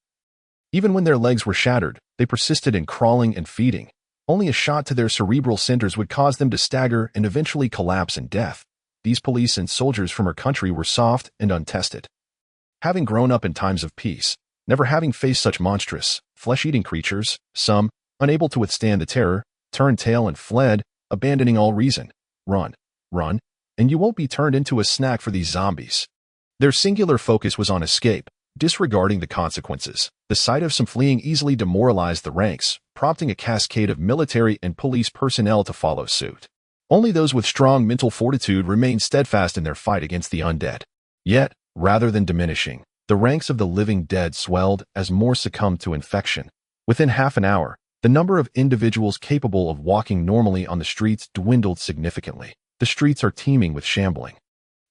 Even when their legs were shattered, they persisted in crawling and feeding. Only a shot to their cerebral centers would cause them to stagger and eventually collapse in death. These police and soldiers from her country were soft and untested. Having grown up in times of peace, never having faced such monstrous, flesh-eating creatures, some, unable to withstand the terror, turned tail and fled, abandoning all reason. Run, run, and you won't be turned into a snack for these zombies. Their singular focus was on escape, disregarding the consequences. The sight of some fleeing easily demoralized the ranks, prompting a cascade of military and police personnel to follow suit. Only those with strong mental fortitude remained steadfast in their fight against the undead. Yet, rather than diminishing, the ranks of the living dead swelled as more succumbed to infection. Within half an hour, the number of individuals capable of walking normally on the streets dwindled significantly. The streets are teeming with shambling,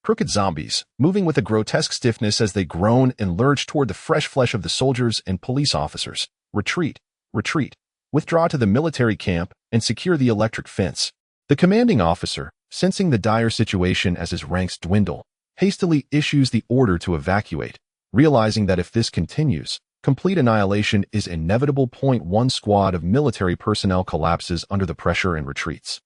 crooked zombies, moving with a grotesque stiffness as they groan and lurch toward the fresh flesh of the soldiers and police officers. Retreat, retreat, withdraw to the military camp and secure the electric fence. The commanding officer, sensing the dire situation as his ranks dwindle, hastily issues the order to evacuate, realizing that if this continues, complete annihilation is inevitable. One squad of military personnel collapses under the pressure and retreats,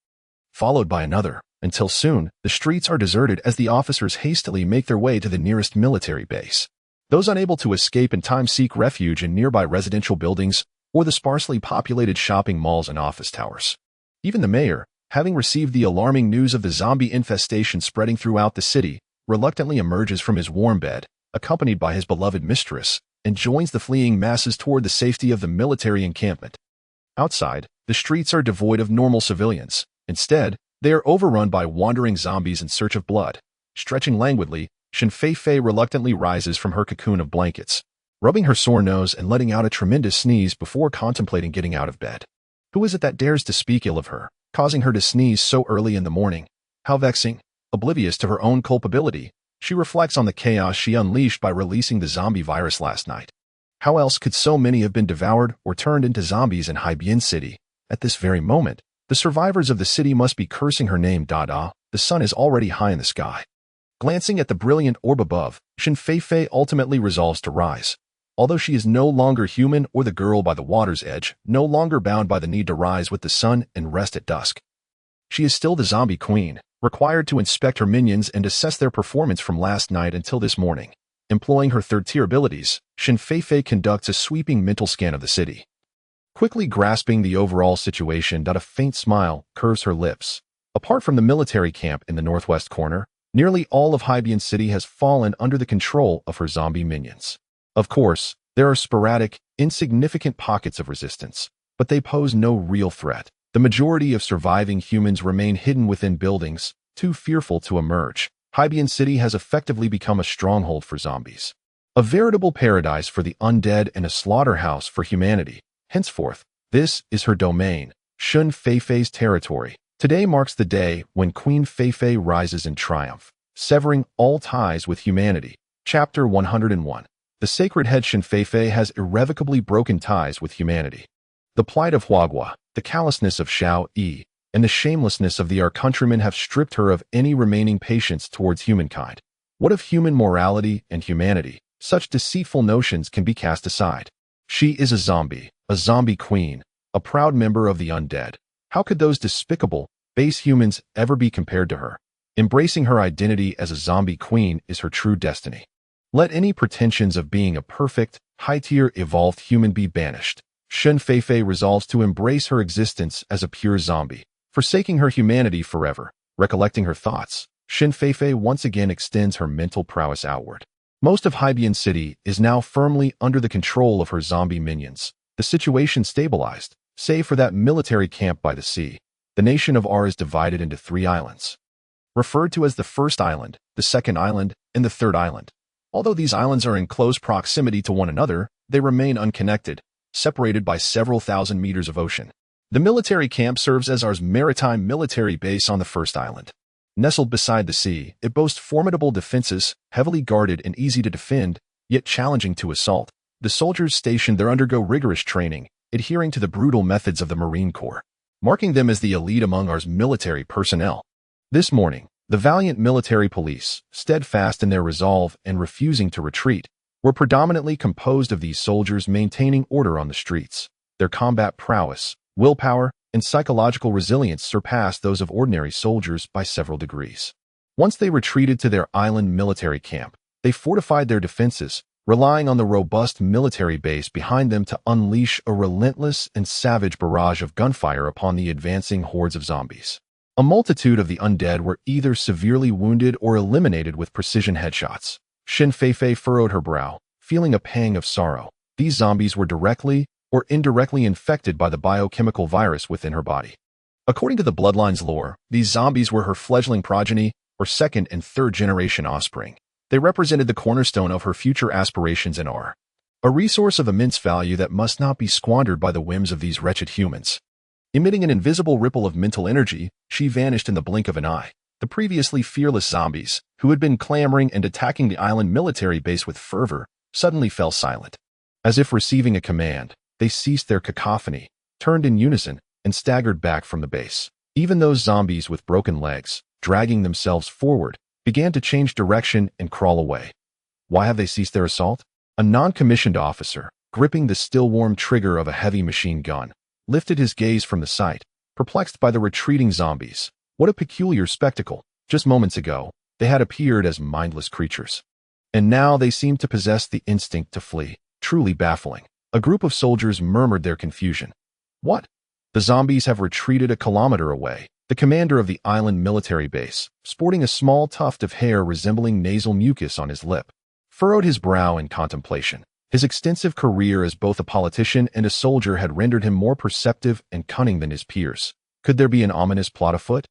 followed by another, until soon the streets are deserted as the officers hastily make their way to the nearest military base. Those unable to escape in time seek refuge in nearby residential buildings or the sparsely populated shopping malls and office towers. Even the mayor, having received the alarming news of the zombie infestation spreading throughout the city, reluctantly emerges from his warm bed, accompanied by his beloved mistress, and joins the fleeing masses toward the safety of the military encampment. Outside, the streets are devoid of normal civilians. Instead, they are overrun by wandering zombies in search of blood. Stretching languidly, Shen Feifei reluctantly rises from her cocoon of blankets, rubbing her sore nose and letting out a tremendous sneeze before contemplating getting out of bed. Who is it that dares to speak ill of her, causing her to sneeze so early in the morning? How vexing! Oblivious to her own culpability, she reflects on the chaos she unleashed by releasing the zombie virus last night. How else could so many have been devoured or turned into zombies in Haibian City? At this very moment, the survivors of the city must be cursing her name. The sun is already high in the sky. Glancing at the brilliant orb above, Shen Feifei ultimately resolves to rise. Although she is no longer human or the girl by the water's edge, no longer bound by the need to rise with the sun and rest at dusk, she is still the zombie queen, required to inspect her minions and assess their performance from last night until this morning. Employing her third-tier abilities, Shen Feifei conducts a sweeping mental scan of the city. Quickly grasping the overall situation, a faint smile curves her lips. Apart from the military camp in the northwest corner, nearly all of Haibian City has fallen under the control of her zombie minions. Of course, there are sporadic, insignificant pockets of resistance, but they pose no real threat. The majority of surviving humans remain hidden within buildings, too fearful to emerge. Haibian City has effectively become a stronghold for zombies, a veritable paradise for the undead and a slaughterhouse for humanity. Henceforth, this is her domain, Shen Feifei's territory. Today marks the day when Queen Feifei rises in triumph, severing all ties with humanity. Chapter 101. The sacred head Shen Feifei has irrevocably broken ties with humanity. The plight of Huagua, the callousness of Xiao Yi, and the shamelessness of our countrymen have stripped her of any remaining patience towards humankind. What of human morality and humanity? Such deceitful notions can be cast aside. She is a zombie queen, a proud member of the undead. How could those despicable, base humans ever be compared to her? Embracing her identity as a zombie queen is her true destiny. Let any pretensions of being a perfect, high-tier evolved human be banished. Shen Feifei resolves to embrace her existence as a pure zombie, forsaking her humanity forever. Recollecting her thoughts, Shen Feifei once again extends her mental prowess outward. Most of Haibian City is now firmly under the control of her zombie minions. The the situation stabilized, save for that military camp by the sea. The nation of R is divided into 3 islands, referred to as the first island, the second island, and the third island. Although these islands are in close proximity to one another, they remain unconnected, separated by several thousand meters of ocean. The military camp serves as R's maritime military base on the first island. Nestled beside the sea, it boasts formidable defenses, heavily guarded and easy to defend, yet challenging to assault. The soldiers stationed there undergo rigorous training, adhering to the brutal methods of the Marine Corps, marking them as the elite among R's military personnel. This morning, the valiant military police, steadfast in their resolve and refusing to retreat, were predominantly composed of these soldiers maintaining order on the streets. Their combat prowess, willpower, and psychological resilience surpassed those of ordinary soldiers by several degrees. Once they retreated to their island military camp, they fortified their defenses, relying on the robust military base behind them to unleash a relentless and savage barrage of gunfire upon the advancing hordes of zombies. A multitude of the undead were either severely wounded or eliminated with precision headshots. Shin Feifei furrowed her brow, feeling a pang of sorrow. These zombies were directly or indirectly infected by the biochemical virus within her body. According to the Bloodline's lore, these zombies were her fledgling progeny, or second and third generation offspring. They represented the cornerstone of her future aspirations in R, a resource of immense value that must not be squandered by the whims of these wretched humans. Emitting an invisible ripple of mental energy, she vanished in the blink of an eye. The previously fearless zombies, who had been clamoring and attacking the island military base with fervor, suddenly fell silent. As if receiving a command, they ceased their cacophony, turned in unison, and staggered back from the base. Even those zombies with broken legs, dragging themselves forward, began to change direction and crawl away. Why have they ceased their assault? A non-commissioned officer, gripping the still-warm trigger of a heavy machine gun, lifted his gaze from the sight, perplexed by the retreating zombies. What a peculiar spectacle. Just moments ago, they had appeared as mindless creatures. And now they seemed to possess the instinct to flee. Truly baffling. A group of soldiers murmured their confusion. What? The zombies have retreated a kilometer away. The commander of the island military base, sporting a small tuft of hair resembling nasal mucus on his lip, furrowed his brow in contemplation. His extensive career as both a politician and a soldier had rendered him more perceptive and cunning than his peers. Could there be an ominous plot afoot?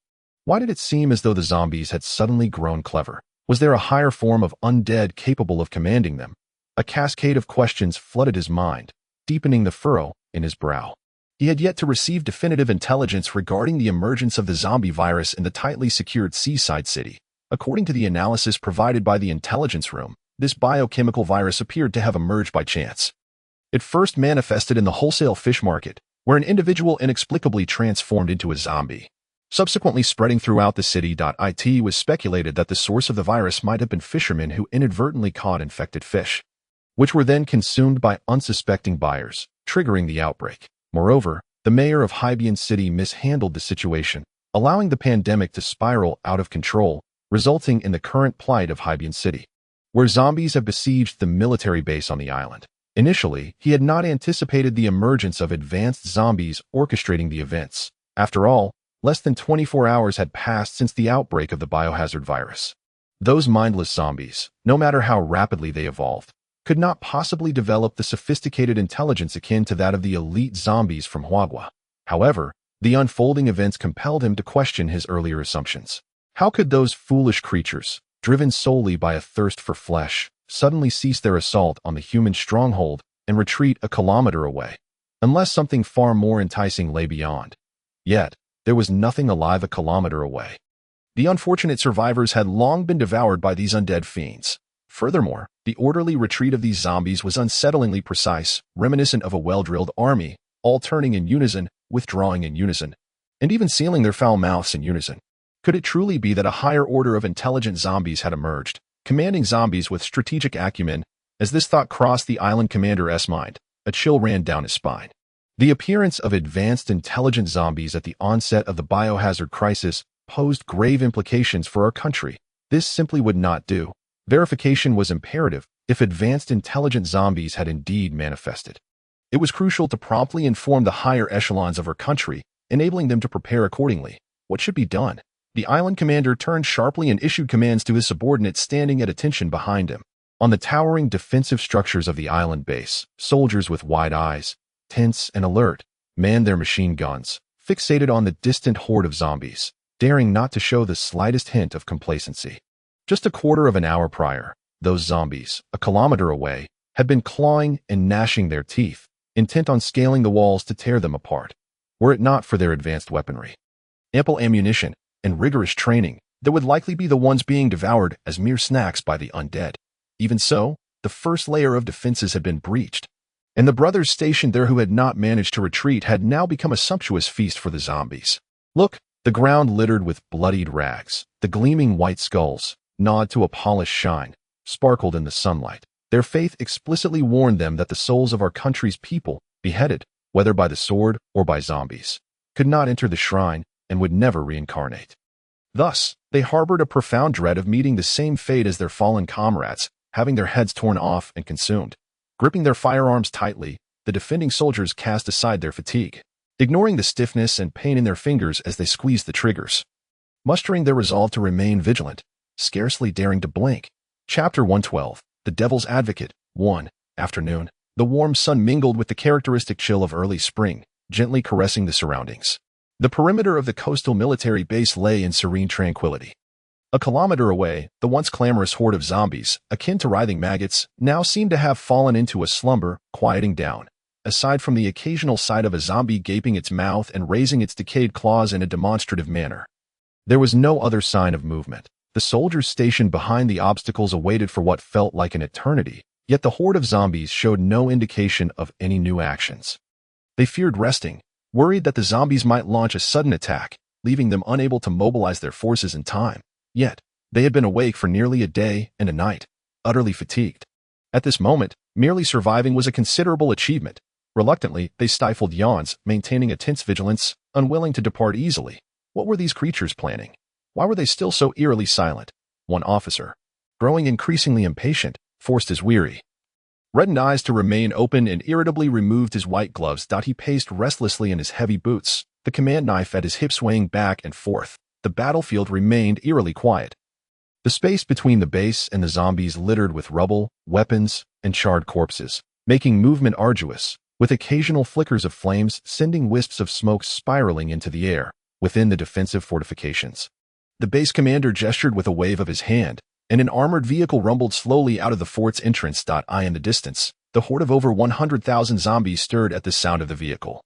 Why did it seem as though the zombies had suddenly grown clever? Was there a higher form of undead capable of commanding them? A cascade of questions flooded his mind, deepening the furrow in his brow. He had yet to receive definitive intelligence regarding the emergence of the zombie virus in the tightly secured seaside city. According to the analysis provided by the intelligence room, this biochemical virus appeared to have emerged by chance. It first manifested in the wholesale fish market, where an individual inexplicably transformed into a zombie. Subsequently spreading throughout the city. It was speculated that the source of the virus might have been fishermen who inadvertently caught infected fish, which were then consumed by unsuspecting buyers, triggering the outbreak. Moreover, the mayor of Haibian City mishandled the situation, allowing the pandemic to spiral out of control, resulting in the current plight of Haibian City, where zombies have besieged the military base on the island. Initially, he had not anticipated the emergence of advanced zombies orchestrating the events. After all, less than 24 hours had passed since the outbreak of the biohazard virus. Those mindless zombies, no matter how rapidly they evolved, could not possibly develop the sophisticated intelligence akin to that of the elite zombies from Huagua. However, the unfolding events compelled him to question his earlier assumptions. How could those foolish creatures, driven solely by a thirst for flesh, suddenly cease their assault on the human stronghold and retreat a kilometer away? Unless something far more enticing lay beyond. Yet, there was nothing alive a kilometer away. The unfortunate survivors had long been devoured by these undead fiends. Furthermore, the orderly retreat of these zombies was unsettlingly precise, reminiscent of a well-drilled army, all turning in unison, withdrawing in unison, and even sealing their foul mouths in unison. Could it truly be that a higher order of intelligent zombies had emerged, commanding zombies with strategic acumen? As this thought crossed the island commander's mind, a chill ran down his spine. The appearance of advanced intelligent zombies at the onset of the biohazard crisis posed grave implications for our country. This simply would not do. Verification was imperative if advanced intelligent zombies had indeed manifested. It was crucial to promptly inform the higher echelons of our country, enabling them to prepare accordingly. What should be done? The island commander turned sharply and issued commands to his subordinates standing at attention behind him. On the towering defensive structures of the island base, soldiers with wide eyes, tense and alert, manned their machine guns, fixated on the distant horde of zombies, daring not to show the slightest hint of complacency. Just a quarter of an hour prior, those zombies, a kilometer away, had been clawing and gnashing their teeth, intent on scaling the walls to tear them apart. Were it not for their advanced weaponry, ample ammunition, and rigorous training, they would likely be the ones being devoured as mere snacks by the undead. Even so, the first layer of defenses had been breached, and the brothers stationed there who had not managed to retreat had now become a sumptuous feast for the zombies. Look, the ground littered with bloodied rags, the gleaming white skulls, gnawed to a polished shine, sparkled in the sunlight. Their faith explicitly warned them that the souls of our country's people, beheaded, whether by the sword or by zombies, could not enter the shrine and would never reincarnate. Thus, they harbored a profound dread of meeting the same fate as their fallen comrades, having their heads torn off and consumed. Gripping their firearms tightly, the defending soldiers cast aside their fatigue, ignoring the stiffness and pain in their fingers as they squeezed the triggers. Mustering their resolve to remain vigilant, scarcely daring to blink. Chapter 112, The Devil's Advocate, 1. Afternoon. The warm sun mingled with the characteristic chill of early spring, gently caressing the surroundings. The perimeter of the coastal military base lay in serene tranquility. A kilometer away, the once clamorous horde of zombies, akin to writhing maggots, now seemed to have fallen into a slumber, quieting down. Aside from the occasional sight of a zombie gaping its mouth and raising its decayed claws in a demonstrative manner, there was no other sign of movement. The soldiers stationed behind the obstacles awaited for what felt like an eternity, yet the horde of zombies showed no indication of any new actions. They feared resting, worried that the zombies might launch a sudden attack, leaving them unable to mobilize their forces in time. Yet, they had been awake for nearly a day and a night, utterly fatigued. At this moment, merely surviving was a considerable achievement. Reluctantly, they stifled yawns, maintaining a tense vigilance, unwilling to depart easily. What were these creatures planning? Why were they still so eerily silent? One officer, growing increasingly impatient, forced his reddened eyes to remain open and irritably removed his white gloves. He paced restlessly in his heavy boots, the command knife at his hip swaying back and forth. The battlefield remained eerily quiet. The space between the base and the zombies littered with rubble, weapons, and charred corpses, making movement arduous, with occasional flickers of flames sending wisps of smoke spiraling into the air within the defensive fortifications. The base commander gestured with a wave of his hand, and an armored vehicle rumbled slowly out of the fort's entrance. In the distance, the horde of over 100,000 zombies stirred at the sound of the vehicle,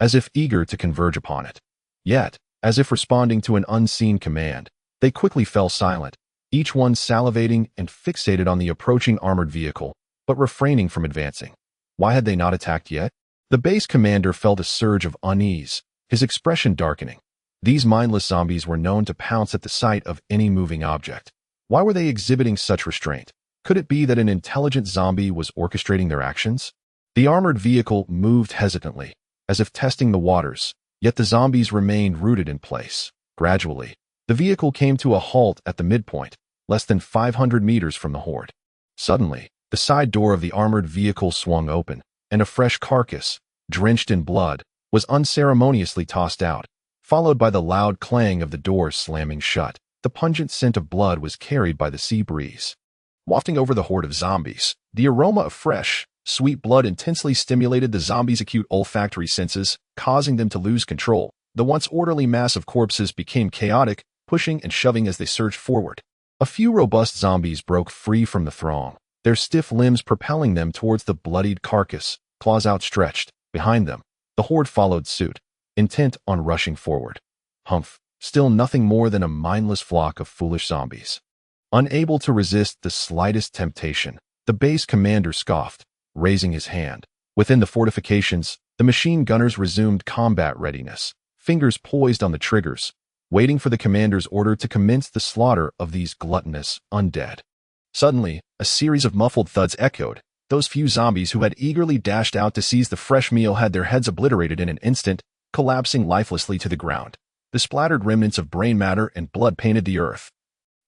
as if eager to converge upon it. Yet, as if responding to an unseen command, they quickly fell silent, each one salivating and fixated on the approaching armored vehicle, but refraining from advancing. Why had they not attacked yet? The base commander felt a surge of unease, his expression darkening. These mindless zombies were known to pounce at the sight of any moving object. Why were they exhibiting such restraint? Could it be that an intelligent zombie was orchestrating their actions? The armored vehicle moved hesitantly, as if testing the waters, yet the zombies remained rooted in place. Gradually, the vehicle came to a halt at the midpoint, less than 500 meters from the horde. Suddenly, the side door of the armored vehicle swung open, and a fresh carcass, drenched in blood, was unceremoniously tossed out, followed by the loud clang of the door slamming shut. The pungent scent of blood was carried by the sea breeze, wafting over the horde of zombies. The aroma of fresh, sweet blood intensely stimulated the zombies' acute olfactory senses, causing them to lose control. The once orderly mass of corpses became chaotic, pushing and shoving as they surged forward. A few robust zombies broke free from the throng, their stiff limbs propelling them towards the bloodied carcass, claws outstretched. Behind them, the horde followed suit, intent on rushing forward. Humph! Still nothing more than a mindless flock of foolish zombies. Unable to resist the slightest temptation, the base commander scoffed, raising his hand. Within the fortifications, the machine gunners resumed combat readiness, fingers poised on the triggers, waiting for the commander's order to commence the slaughter of these gluttonous undead. Suddenly, a series of muffled thuds echoed. Those few zombies who had eagerly dashed out to seize the fresh meal had their heads obliterated in an instant, collapsing lifelessly to the ground. The splattered remnants of brain matter and blood painted the earth,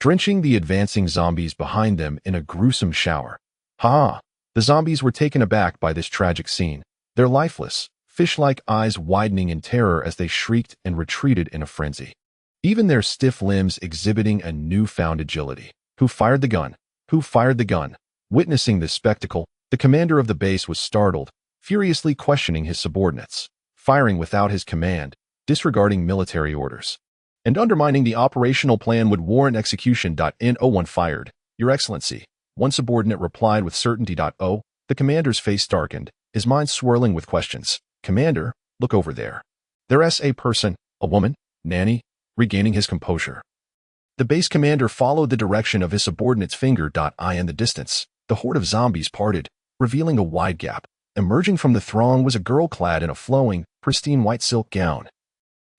drenching the advancing zombies behind them in a gruesome shower. Ha! The zombies were taken aback by this tragic scene, their lifeless, fish-like eyes widening in terror as they shrieked and retreated in a frenzy, even their stiff limbs exhibiting a newfound agility. Who fired the gun? Who fired the gun? Witnessing this spectacle, the commander of the base was startled, furiously questioning his subordinates, firing without his command, disregarding military orders, and undermining the operational plan would warrant execution. No one fired, Your Excellency. One subordinate replied with certainty. Oh, the commander's face darkened, his mind swirling with questions. Commander, look over there. There's a person, a woman, Nanny, regaining his composure. The base commander followed the direction of his subordinate's finger. In the distance, the horde of zombies parted, revealing a wide gap. Emerging from the throng was a girl clad in a flowing, pristine white silk gown.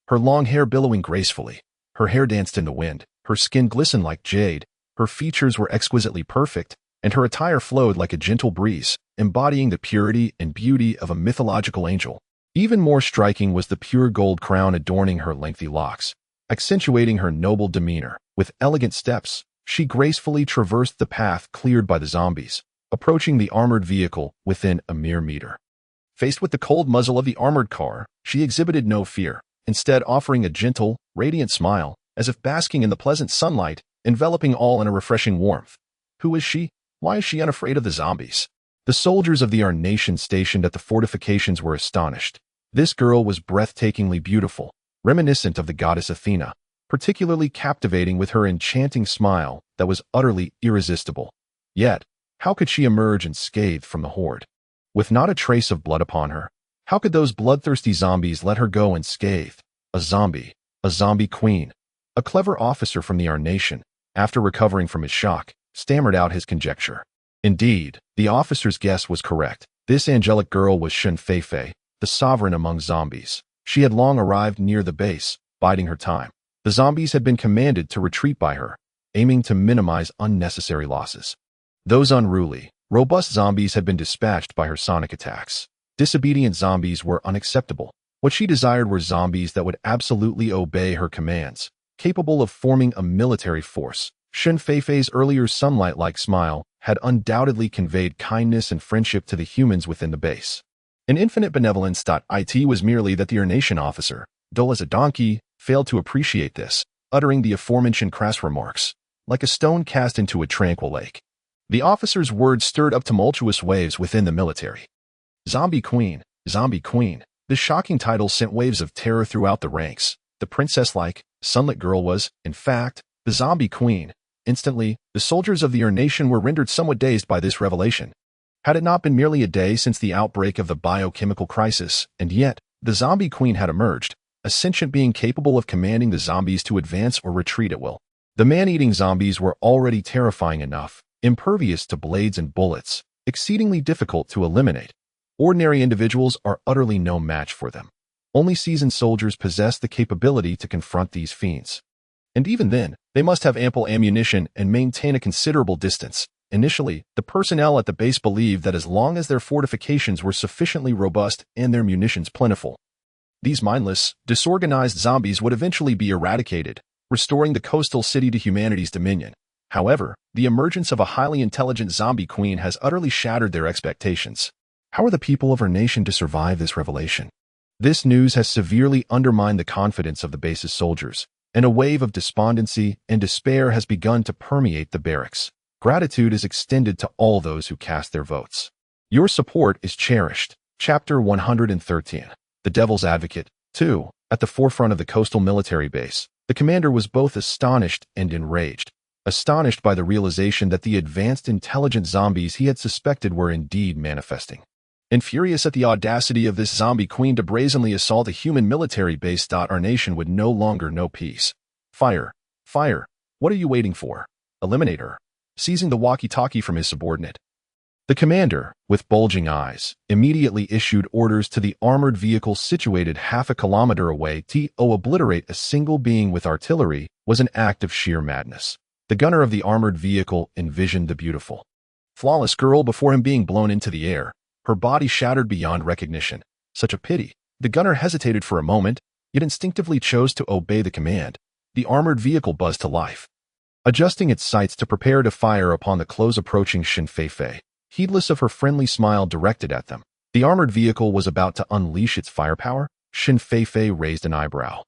Her long hair billowing gracefully. Her hair danced in the wind. Her skin glistened like jade. Her features were exquisitely perfect, and her attire flowed like a gentle breeze, embodying the purity and beauty of a mythological angel. Even more striking was the pure gold crown adorning her lengthy locks, accentuating her noble demeanor. With elegant steps, she gracefully traversed the path cleared by the zombies, approaching the armored vehicle within a mere meter. Faced with the cold muzzle of the armored car, she exhibited no fear, instead offering a gentle, radiant smile, as if basking in the pleasant sunlight, enveloping all in a refreshing warmth. Who is she? Why is she unafraid of the zombies? The soldiers of the Our Nation stationed at the fortifications were astonished. This girl was breathtakingly beautiful, reminiscent of the goddess Athena, particularly captivating with her enchanting smile that was utterly irresistible. Yet, how could she emerge unscathed from the horde? With not a trace of blood upon her, how could those bloodthirsty zombies let her go unscathed? A zombie queen. A clever officer from the Our Nation, after recovering from his shock, stammered out his conjecture. Indeed, the officer's guess was correct. This angelic girl was Shen Feifei, the sovereign among zombies. She had long arrived near the base, biding her time. The zombies had been commanded to retreat by her, aiming to minimize unnecessary losses. Those unruly, robust zombies had been dispatched by her sonic attacks. Disobedient zombies were unacceptable. What she desired were zombies that would absolutely obey her commands, capable of forming a military force. Shen Feifei's earlier sunlight-like smile had undoubtedly conveyed kindness and friendship to the humans within the base. An infinite benevolence. It was merely that the Our Nation officer, dull as a donkey, failed to appreciate this, uttering the aforementioned crass remarks, like a stone cast into a tranquil lake. The officer's words stirred up tumultuous waves within the military. Zombie Queen, Zombie Queen. This shocking title sent waves of terror throughout the ranks. The princess-like, sunlit girl was, in fact, the Zombie Queen. Instantly, the soldiers of the Our Nation were rendered somewhat dazed by this revelation. Had it not been merely a day since the outbreak of the biochemical crisis, and yet, the Zombie Queen had emerged, a sentient being capable of commanding the zombies to advance or retreat at will. The man-eating zombies were already terrifying enough, impervious to blades and bullets, exceedingly difficult to eliminate. Ordinary individuals are utterly no match for them. Only seasoned soldiers possess the capability to confront these fiends. And even then, they must have ample ammunition and maintain a considerable distance. Initially, the personnel at the base believed that as long as their fortifications were sufficiently robust and their munitions plentiful, these mindless, disorganized zombies would eventually be eradicated, restoring the coastal city to humanity's dominion. However, the emergence of a highly intelligent zombie queen has utterly shattered their expectations. How are the people of Our Nation to survive this revelation? This news has severely undermined the confidence of the base's soldiers, and a wave of despondency and despair has begun to permeate the barracks. Gratitude is extended to all those who cast their votes. Your support is cherished. Chapter 113. The Devil's Advocate. 2. At the forefront of the coastal military base, the commander was both astonished and enraged. Astonished by the realization that the advanced intelligent zombies he had suspected were indeed manifesting. And furious at the audacity of this zombie queen to brazenly assault a human military base. Our nation would no longer know peace. Fire! Fire! What are you waiting for? Eliminate her. Seizing the walkie-talkie from his subordinate, the commander, with bulging eyes, immediately issued orders to the armored vehicle situated half a kilometer away. To obliterate a single being with artillery was an act of sheer madness. The gunner of the armored vehicle envisioned the beautiful, flawless girl before him being blown into the air, her body shattered beyond recognition. Such a pity. The gunner hesitated for a moment, yet instinctively chose to obey the command. The armored vehicle buzzed to life, adjusting its sights to prepare to fire upon the close-approaching Shen Feifei. Heedless of her friendly smile directed at them, the armored vehicle was about to unleash its firepower. Shen Feifei raised an eyebrow,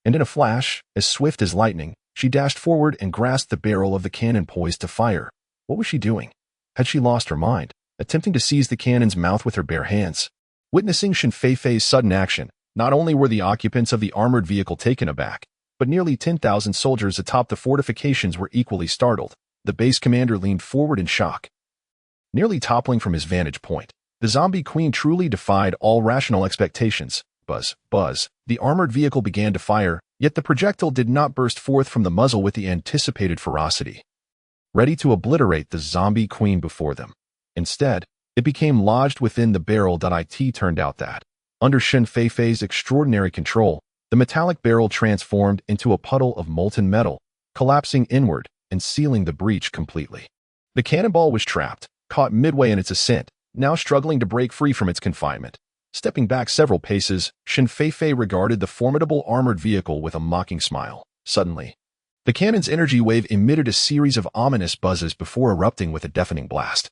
and in a flash, as swift as lightning, she dashed forward and grasped the barrel of the cannon poised to fire. What was she doing? Had she lost her mind, attempting to seize the cannon's mouth with her bare hands? Witnessing Shen Feifei's sudden action, not only were the occupants of the armored vehicle taken aback, but nearly 10,000 soldiers atop the fortifications were equally startled. The base commander leaned forward in shock, nearly toppling from his vantage point. The zombie queen truly defied all rational expectations. Buzz, buzz. The armored vehicle began to fire, yet the projectile did not burst forth from the muzzle with the anticipated ferocity, ready to obliterate the zombie queen before them. Instead, it became lodged within the barrel. It turned out that, under Shen Feifei's extraordinary control, the metallic barrel transformed into a puddle of molten metal, collapsing inward and sealing the breach completely. The cannonball was trapped, caught midway in its ascent, now struggling to break free from its confinement. Stepping back several paces, Shen Feifei regarded the formidable armored vehicle with a mocking smile. Suddenly, the cannon's energy wave emitted a series of ominous buzzes before erupting with a deafening blast,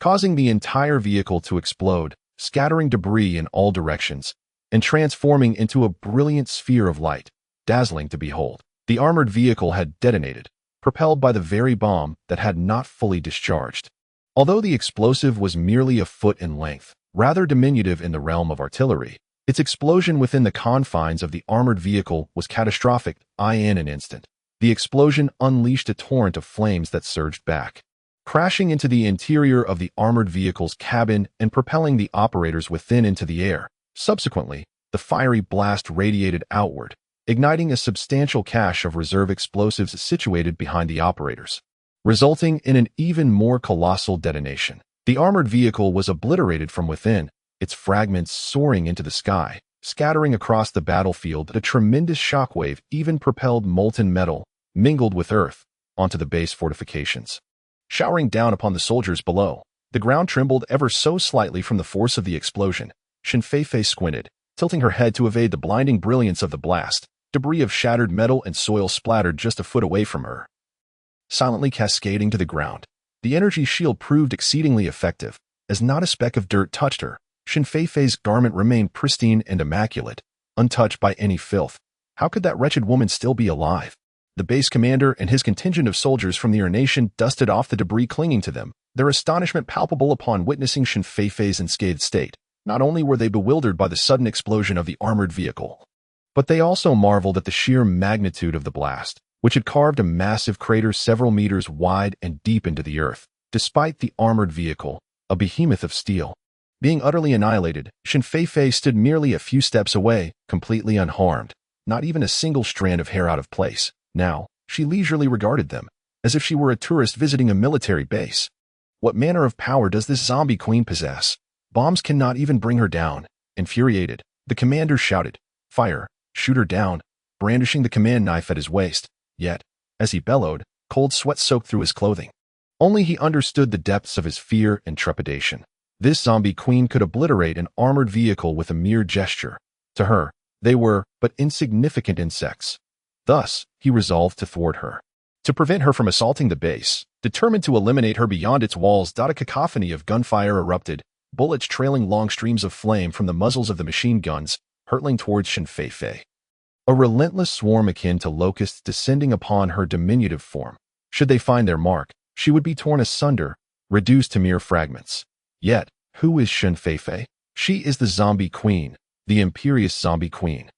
causing the entire vehicle to explode, scattering debris in all directions, and transforming into a brilliant sphere of light, dazzling to behold. The armored vehicle had detonated, propelled by the very bomb that had not fully discharged. Although the explosive was merely a foot in length, rather diminutive in the realm of artillery, its explosion within the confines of the armored vehicle was catastrophic. In an instant, the explosion unleashed a torrent of flames that surged back, crashing into the interior of the armored vehicle's cabin and propelling the operators within into the air. Subsequently, the fiery blast radiated outward, igniting a substantial cache of reserve explosives situated behind the operators, resulting in an even more colossal detonation. The armored vehicle was obliterated from within, its fragments soaring into the sky, scattering across the battlefield. A tremendous shockwave even propelled molten metal, mingled with earth, onto the base fortifications, showering down upon the soldiers below. The ground trembled ever so slightly from the force of the explosion. Shen Feifei squinted, tilting her head to evade the blinding brilliance of the blast. Debris of shattered metal and soil splattered just a foot away from her, silently cascading to the ground. The energy shield proved exceedingly effective, as not a speck of dirt touched her. Shen Feifei's garment remained pristine and immaculate, untouched by any filth. How could that wretched woman still be alive? The base commander and his contingent of soldiers from the nation dusted off the debris clinging to them, their astonishment palpable upon witnessing Shen Feifei's unscathed state. Not only were they bewildered by the sudden explosion of the armored vehicle, but they also marveled at the sheer magnitude of the blast, which had carved a massive crater several meters wide and deep into the earth. Despite the armored vehicle, a behemoth of steel, being utterly annihilated, Shen Feifei stood merely a few steps away, completely unharmed, not even a single strand of hair out of place. Now, she leisurely regarded them, as if she were a tourist visiting a military base. What manner of power does this zombie queen possess? Bombs cannot even bring her down. Infuriated, the commander shouted, "Fire! Shoot her down!" brandishing the command knife at his waist. Yet, as he bellowed, cold sweat soaked through his clothing. Only he understood the depths of his fear and trepidation. This zombie queen could obliterate an armored vehicle with a mere gesture. To her, they were but insignificant insects. Thus, he resolved to thwart her, to prevent her from assaulting the base, determined to eliminate her beyond its walls. A cacophony of gunfire erupted, bullets trailing long streams of flame from the muzzles of the machine guns, hurtling towards Shen Feifei. A relentless swarm akin to locusts descending upon her diminutive form. Should they find their mark, she would be torn asunder, reduced to mere fragments. Yet, who is Shen Feifei? She is the zombie queen, the imperious zombie queen.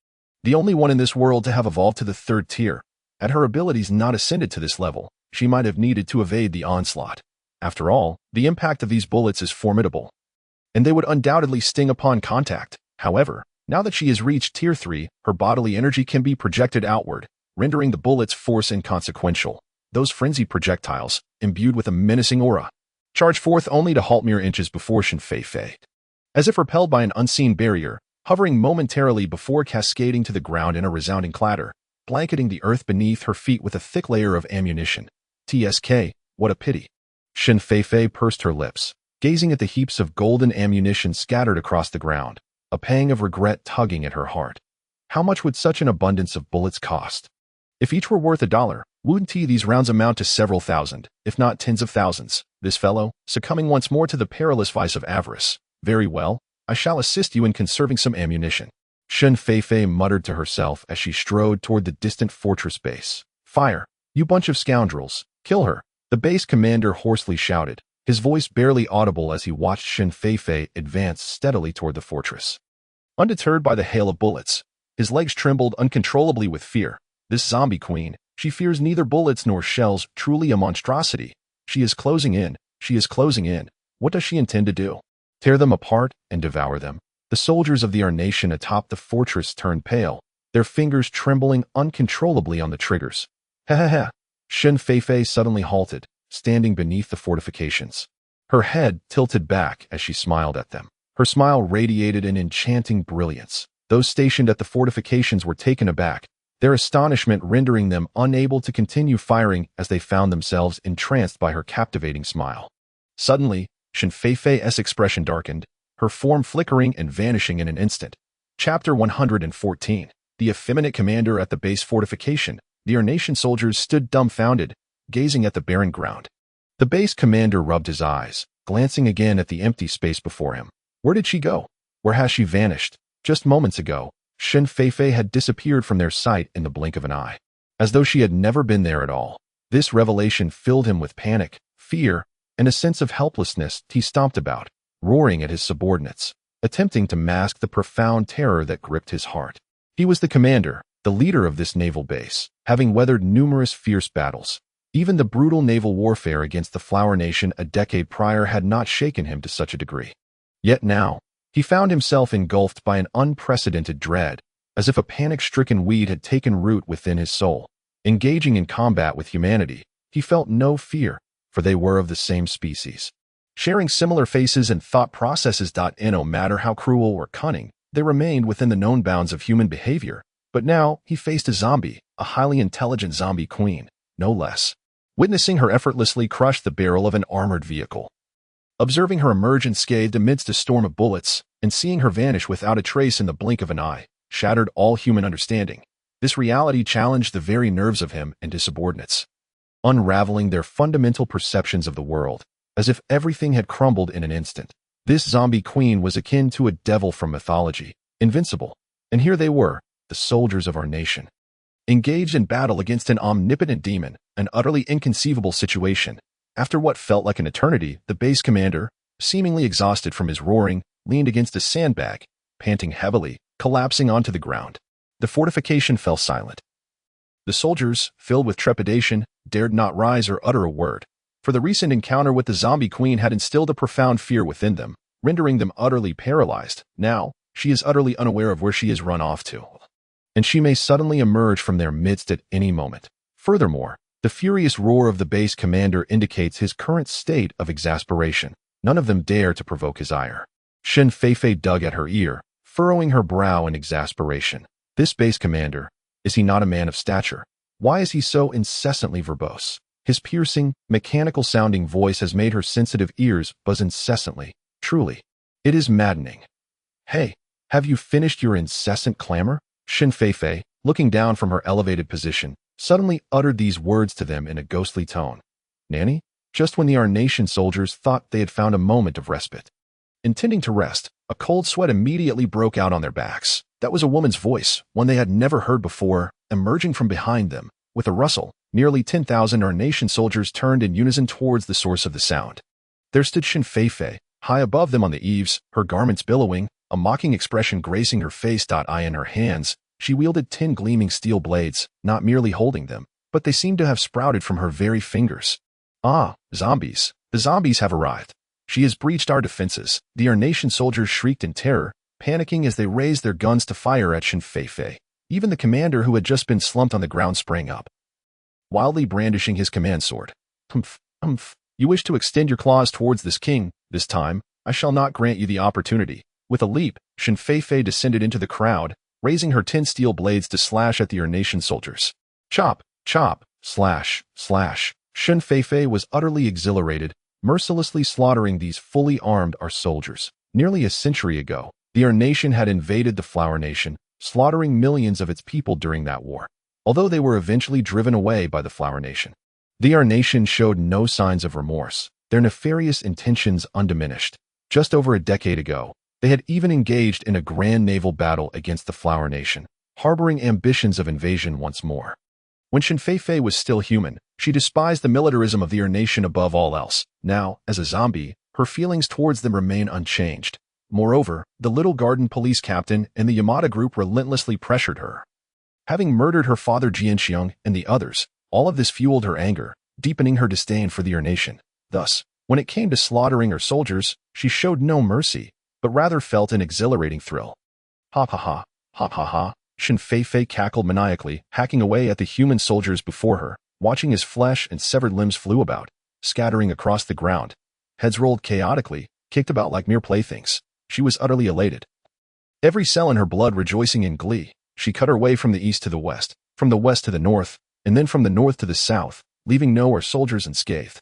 The only one in this world to have evolved to the third tier. Had her abilities not ascended to this level, she might have needed to evade the onslaught. After all, the impact of these bullets is formidable, and they would undoubtedly sting upon contact. However, now that she has reached Tier 3, her bodily energy can be projected outward, rendering the bullet's force inconsequential. Those frenzied projectiles, imbued with a menacing aura, charged forth only to halt mere inches before Shen Feifei. As if repelled by an unseen barrier, hovering momentarily before cascading to the ground in a resounding clatter, blanketing the earth beneath her feet with a thick layer of ammunition. TSK, what a pity. Shen Feifei pursed her lips, gazing at the heaps of golden ammunition scattered across the ground, a pang of regret tugging at her heart. How much would such an abundance of bullets cost? If each were worth $1, wouldn't these rounds amount to several thousand, if not tens of thousands? This fellow, succumbing once more to the perilous vice of avarice. Very well, I shall assist you in conserving some ammunition. Shen Feifei muttered to herself as she strode toward the distant fortress base. Fire! You bunch of scoundrels! Kill her! The base commander hoarsely shouted, his voice barely audible as he watched Shen Feifei advance steadily toward the fortress. Undeterred by the hail of bullets, his legs trembled uncontrollably with fear. This zombie queen, she fears neither bullets nor shells, truly a monstrosity. She is closing in. She is closing in. What does she intend to do? Tear them apart and devour them? The soldiers of the nation atop the fortress turned pale, their fingers trembling uncontrollably on the triggers. Ha ha ha! Shen Feifei suddenly halted, standing beneath the fortifications. Her head tilted back as she smiled at them. Her smile radiated an enchanting brilliance. Those stationed at the fortifications were taken aback, their astonishment rendering them unable to continue firing as they found themselves entranced by her captivating smile. Suddenly, Shen Feifei's expression darkened, her form flickering and vanishing in an instant. Chapter 114. The effeminate commander at the base fortification. The nation soldiers stood dumbfounded, gazing at the barren ground. The base commander rubbed his eyes, glancing again at the empty space before him. Where did she go? Where has she vanished? Just moments ago, Shen Feifei had disappeared from their sight in the blink of an eye, as though she had never been there at all. This revelation filled him with panic, fear, and a sense of helplessness. He stomped about, roaring at his subordinates, attempting to mask the profound terror that gripped his heart. He was the commander, the leader of this naval base, having weathered numerous fierce battles. Even the brutal naval warfare against the Flower Nation a decade prior had not shaken him to such a degree. Yet now, he found himself engulfed by an unprecedented dread, as if a panic-stricken weed had taken root within his soul. Engaging in combat with humanity, he felt no fear, for they were of the same species. Sharing similar faces and thought processes. No matter how cruel or cunning, they remained within the known bounds of human behavior. But now, he faced a zombie, a highly intelligent zombie queen, no less. Witnessing her effortlessly crush the barrel of an armored vehicle, observing her emerge unscathed amidst a storm of bullets, and seeing her vanish without a trace in the blink of an eye, shattered all human understanding. This reality challenged the very nerves of him and his subordinates, unraveling their fundamental perceptions of the world, as if everything had crumbled in an instant. This zombie queen was akin to a devil from mythology, invincible, and here they were, the soldiers of our nation, engaged in battle against an omnipotent demon, an utterly inconceivable situation. After what felt like an eternity, the base commander, seemingly exhausted from his roaring, leaned against a sandbag, panting heavily, collapsing onto the ground. The fortification fell silent. The soldiers, filled with trepidation, dared not rise or utter a word, for the recent encounter with the zombie queen had instilled a profound fear within them, rendering them utterly paralyzed. Now, she is utterly unaware of where she has run off to, and she may suddenly emerge from their midst at any moment. Furthermore, the furious roar of the base commander indicates his current state of exasperation. None of them dare to provoke his ire. Shen Feifei dug at her ear, furrowing her brow in exasperation. This base commander, is he not a man of stature? Why is he so incessantly verbose? His piercing, mechanical-sounding voice has made her sensitive ears buzz incessantly. Truly, it is maddening. Hey, have you finished your incessant clamor? Shen Feifei, looking down from her elevated position, suddenly uttered these words to them in a ghostly tone. Nanny? Just when the nation soldiers thought they had found a moment of respite. Intending to rest, a cold sweat immediately broke out on their backs. That was a woman's voice, one they had never heard before, emerging from behind them. With a rustle, nearly 10,000 nation soldiers turned in unison towards the source of the sound. There stood Shen Feifei, high above them on the eaves, her garments billowing, a mocking expression gracing her face. In her hands, she wielded 10 gleaming steel blades, not merely holding them, but they seemed to have sprouted from her very fingers. Ah, zombies. The zombies have arrived. She has breached our defenses. The nation soldiers shrieked in terror, panicking as they raised their guns to fire at Shen Feifei. Even the commander who had just been slumped on the ground sprang up, wildly brandishing his command sword. Humph, humph. You wish to extend your claws towards this king. This time, I shall not grant you the opportunity. With a leap, Shen Feifei descended into the crowd, raising her 10 steel blades to slash at the nation soldiers. Chop, chop, slash, slash. Shen Feifei was utterly exhilarated, mercilessly slaughtering these fully armed soldiers. Nearly a century ago, the nation had invaded the Flower Nation, slaughtering millions of its people during that war. Although they were eventually driven away by the Flower Nation, the nation showed no signs of remorse, their nefarious intentions undiminished. Just over a decade ago, they had even engaged in a grand naval battle against the Flower Nation, harboring ambitions of invasion once more. When Shen Feifei was still human, she despised the militarism of the nation above all else. Now, as a zombie, her feelings towards them remain unchanged. Moreover, the Little Garden police captain and the Yamada group relentlessly pressured her. Having murdered her father Jianxiang and the others, all of this fueled her anger, deepening her disdain for the nation. Thus, when it came to slaughtering her soldiers, she showed no mercy, but rather felt an exhilarating thrill. Ha ha ha, ha ha ha, Shen Feifei cackled maniacally, hacking away at the human soldiers before her, watching his flesh and severed limbs flew about, scattering across the ground. Heads rolled chaotically, kicked about like mere playthings. She was utterly elated. Every cell in her blood rejoicing in glee, she cut her way from the east to the west, from the west to the north, and then from the north to the south, leaving no her soldiers unscathed.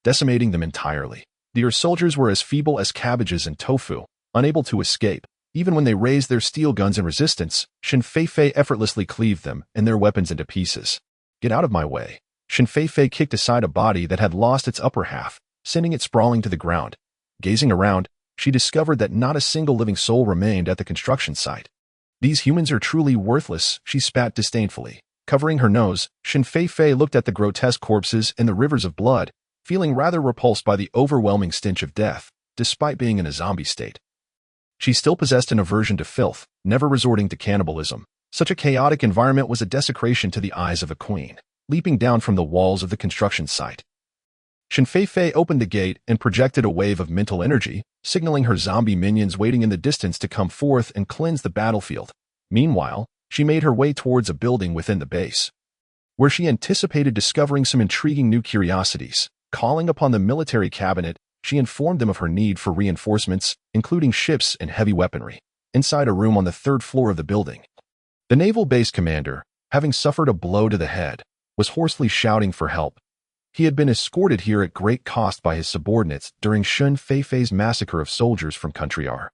Decimating them entirely. The soldiers were as feeble as cabbages and tofu, unable to escape. Even when they raised their steel guns in resistance, Shen Feifei effortlessly cleaved them and their weapons into pieces. Get out of my way. Shen Feifei kicked aside a body that had lost its upper half, sending it sprawling to the ground. Gazing around, she discovered that not a single living soul remained at the construction site. These humans are truly worthless, she spat disdainfully. Covering her nose, Shen Feifei looked at the grotesque corpses and the rivers of blood, feeling rather repulsed by the overwhelming stench of death, despite being in a zombie state. She still possessed an aversion to filth, never resorting to cannibalism. Such a chaotic environment was a desecration to the eyes of a queen, leaping down from the walls of the construction site. Shen Feifei opened the gate and projected a wave of mental energy, signaling her zombie minions waiting in the distance to come forth and cleanse the battlefield. Meanwhile, she made her way towards a building within the base, where she anticipated discovering some intriguing new curiosities. Calling upon the military cabinet, she informed them of her need for reinforcements, including ships and heavy weaponry, inside a room on the third floor of the building. The naval base commander, having suffered a blow to the head, was hoarsely shouting for help. He had been escorted here at great cost by his subordinates during Shen Feifei's massacre of soldiers from Country R.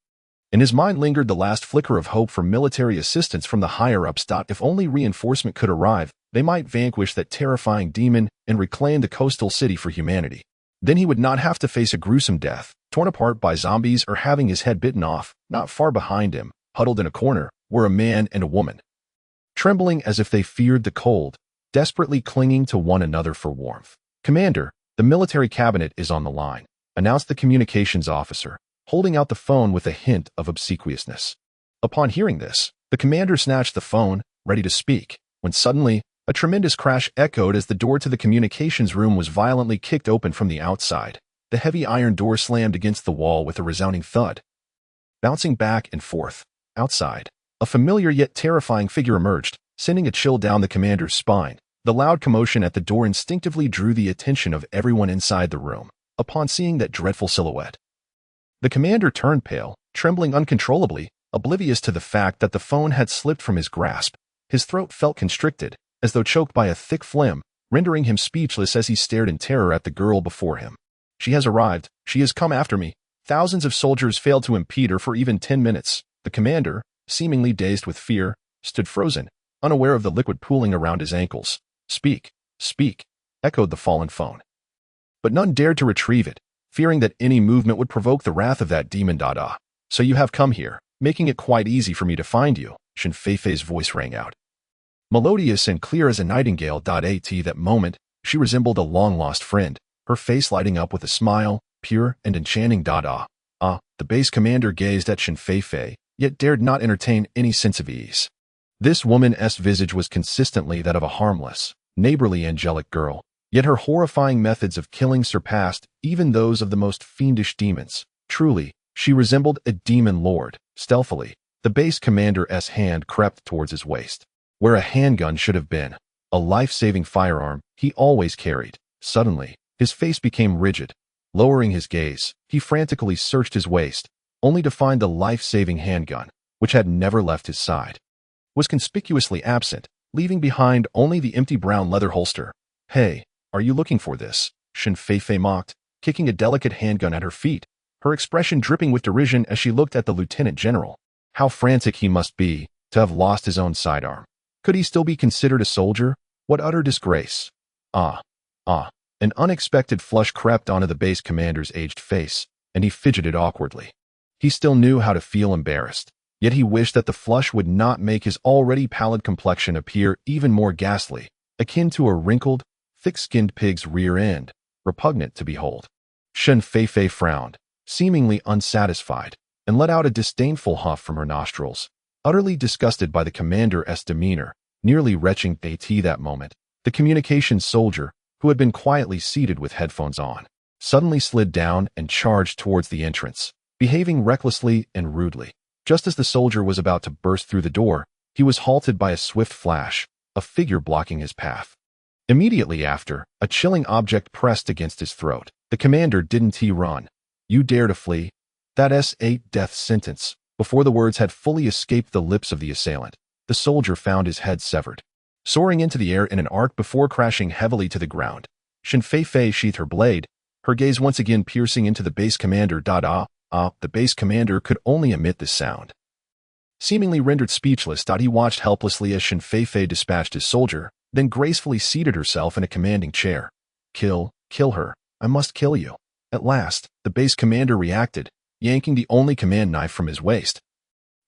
In his mind lingered the last flicker of hope for military assistance from the higher-ups. If only reinforcement could arrive, they might vanquish that terrifying demon and reclaim the coastal city for humanity. Then he would not have to face a gruesome death, torn apart by zombies or having his head bitten off. Not far behind him, huddled in a corner, were a man and a woman. Trembling as if they feared the cold, desperately clinging to one another for warmth. "Commander, the military cabinet is on the line," announced the communications officer, holding out the phone with a hint of obsequiousness. Upon hearing this, the commander snatched the phone, ready to speak, when suddenly, a tremendous crash echoed as the door to the communications room was violently kicked open from the outside. The heavy iron door slammed against the wall with a resounding thud. Bouncing back and forth, outside, a familiar yet terrifying figure emerged, sending a chill down the commander's spine. The loud commotion at the door instinctively drew the attention of everyone inside the room. Upon seeing that dreadful silhouette, the commander turned pale, trembling uncontrollably, oblivious to the fact that the phone had slipped from his grasp. His throat felt constricted, as though choked by a thick phlegm, rendering him speechless as he stared in terror at the girl before him. "She has arrived. She has come after me." Thousands of soldiers failed to impede her for even 10 minutes. The commander, seemingly dazed with fear, stood frozen, unaware of the liquid pooling around his ankles. "Speak, speak," echoed the fallen phone. But none dared to retrieve it, fearing that any movement would provoke the wrath of that demon. "So you have come here, making it quite easy for me to find you," Shen Feifei's voice rang out. Melodious and clear as a nightingale. At that moment, she resembled a long-lost friend, her face lighting up with a smile, pure and enchanting. The base commander gazed at Shen Feifei, yet dared not entertain any sense of ease. This woman's visage was consistently that of a harmless, neighborly angelic girl, yet her horrifying methods of killing surpassed even those of the most fiendish demons. Truly, she resembled a demon lord. Stealthily, the base commander's hand crept towards his waist, where a handgun should have been, a life-saving firearm he always carried. Suddenly, his face became rigid. Lowering his gaze, he frantically searched his waist, only to find the life-saving handgun, which had never left his side, was conspicuously absent, leaving behind only the empty brown leather holster. "Hey, are you looking for this?" Shen Feifei mocked, kicking a delicate handgun at her feet, her expression dripping with derision as she looked at the lieutenant general. How frantic he must be to have lost his own sidearm. Could he still be considered a soldier? What utter disgrace! An unexpected flush crept onto the base commander's aged face, and he fidgeted awkwardly. He still knew how to feel embarrassed, yet he wished that the flush would not make his already pallid complexion appear even more ghastly, akin to a wrinkled, thick-skinned pig's rear end, repugnant to behold. Shen Feifei frowned, seemingly unsatisfied, and let out a disdainful huff from her nostrils. Utterly disgusted by the commander's demeanor, nearly retching at that moment, the communications soldier, who had been quietly seated with headphones on, suddenly slid down and charged towards the entrance, behaving recklessly and rudely. Just as the soldier was about to burst through the door, he was halted by a swift flash, a figure blocking his path. Immediately after, a chilling object pressed against his throat. The commander didn't he run. You dare to flee? That's a death sentence. Before the words had fully escaped the lips of the assailant, the soldier found his head severed. Soaring into the air in an arc before crashing heavily to the ground, Shen Feifei sheathed her blade, her gaze once again piercing into the base commander. The base commander could only emit this sound. Seemingly rendered speechless, he watched helplessly as Shen Feifei dispatched his soldier, then gracefully seated herself in a commanding chair. Kill her. I must kill you. At last, the base commander reacted, yanking the only command knife from his waist,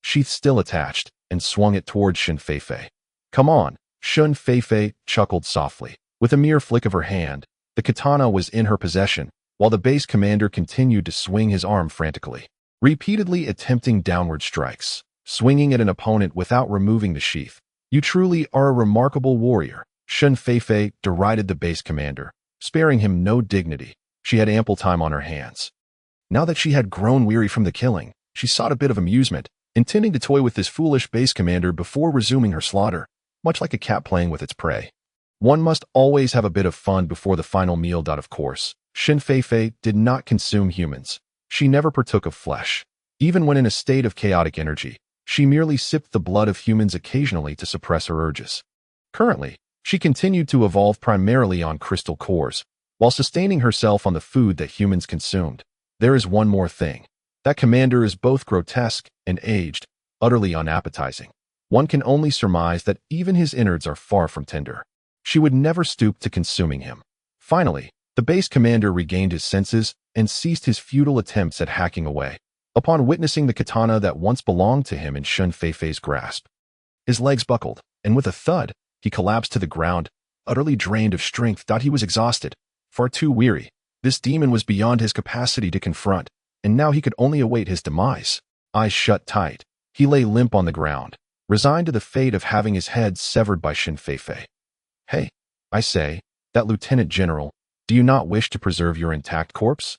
sheath still attached, and swung it towards Shen Feifei. Come on, Shen Feifei chuckled softly. With a mere flick of her hand, the katana was in her possession, while the base commander continued to swing his arm frantically, repeatedly attempting downward strikes, swinging at an opponent without removing the sheath. You truly are a remarkable warrior, Shen Feifei derided the base commander, sparing him no dignity. She had ample time on her hands. Now that she had grown weary from the killing, she sought a bit of amusement, intending to toy with this foolish base commander before resuming her slaughter, much like a cat playing with its prey. One must always have a bit of fun before the final meal. Of course, Shen Feifei did not consume humans. She never partook of flesh. Even when in a state of chaotic energy, she merely sipped the blood of humans occasionally to suppress her urges. Currently, she continued to evolve primarily on crystal cores, while sustaining herself on the food that humans consumed. There is one more thing. That commander is both grotesque and aged, utterly unappetizing. One can only surmise that even his innards are far from tender. She would never stoop to consuming him. Finally, the base commander regained his senses and ceased his futile attempts at hacking away, upon witnessing the katana that once belonged to him in Shen Feifei's grasp. His legs buckled, and with a thud, he collapsed to the ground, utterly drained of strength. He was exhausted, far too weary. This demon was beyond his capacity to confront, and now he could only await his demise. Eyes shut tight, he lay limp on the ground, resigned to the fate of having his head severed by Shen Feifei. Hey, I say, that lieutenant general, do you not wish to preserve your intact corpse?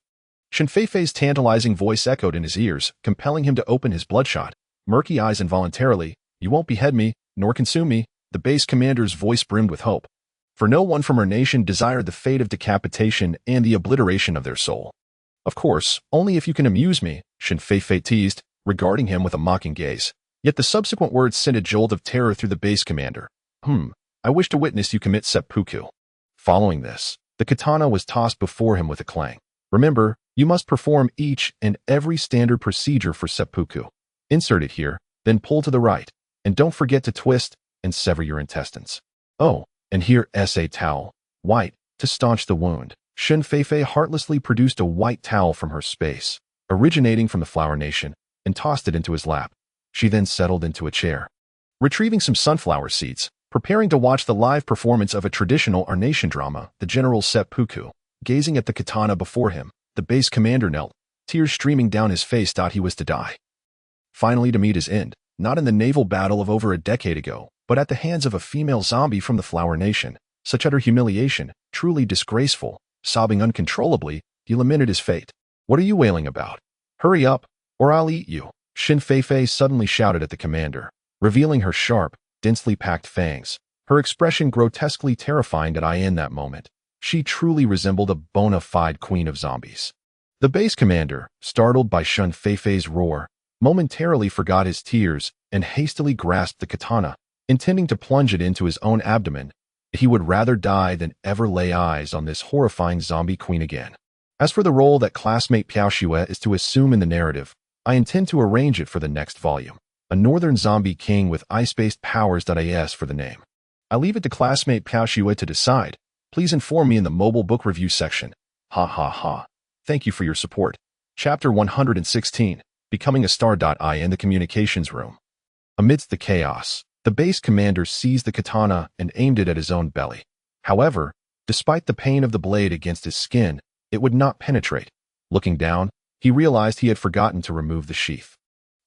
Shen Feifei's tantalizing voice echoed in his ears, compelling him to open his bloodshot, murky eyes involuntarily. You won't behead me, nor consume me, the base commander's voice brimmed with hope. For no one from her nation desired the fate of decapitation and the obliteration of their soul. Of course, only if you can amuse me, Shen Feifei teased, regarding him with a mocking gaze. Yet the subsequent words sent a jolt of terror through the base commander. I wish to witness you commit seppuku. Following this, the katana was tossed before him with a clang. Remember, you must perform each and every standard procedure for seppuku. Insert it here, then pull to the right, and don't forget to twist and sever your intestines. Oh, and here's a towel, white, to staunch the wound. Shen Feifei heartlessly produced a white towel from her space, originating from the Flower Nation, and tossed it into his lap. She then settled into a chair. Retrieving some sunflower seeds, preparing to watch the live performance of a traditional Arnation drama, the general's seppuku, gazing at the katana before him, the base commander knelt, tears streaming down his face. He was to die. Finally to meet his end, not in the naval battle of over a decade ago, but at the hands of a female zombie from the Flower Nation. Such utter humiliation, truly disgraceful. Sobbing uncontrollably, he lamented his fate. What are you wailing about? Hurry up, or I'll eat you. Shen Feifei suddenly shouted at the commander, revealing her sharp, densely packed fangs, her expression grotesquely terrifying. In that moment, she truly resembled a bona fide queen of zombies. The base commander, startled by Shen Feifei's roar, momentarily forgot his tears and hastily grasped the katana, intending to plunge it into his own abdomen. He would rather die than ever lay eyes on this horrifying zombie queen again. As for the role that classmate Piao Xue is to assume in the narrative, I intend to arrange it for the next volume. A northern zombie king with ice-based powers. As for the name, I leave it to classmate Piao Xue to decide. Please inform me in the mobile book review section. Ha ha ha. Thank you for your support. Chapter 116, Becoming a Star. In the communications room. Amidst the chaos, the base commander seized the katana and aimed it at his own belly. However, despite the pain of the blade against his skin, it would not penetrate. Looking down, he realized he had forgotten to remove the sheath.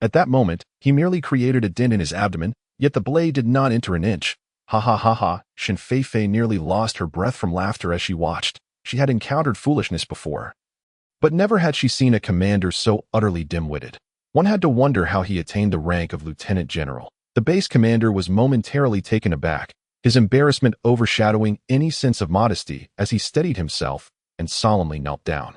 At that moment, he merely created a dent in his abdomen, yet the blade did not enter an inch. Ha ha ha ha, Shen Feifei nearly lost her breath from laughter as she watched. She had encountered foolishness before, but never had she seen a commander so utterly dim-witted. One had to wonder how he attained the rank of lieutenant general. The base commander was momentarily taken aback, his embarrassment overshadowing any sense of modesty as he steadied himself and solemnly knelt down.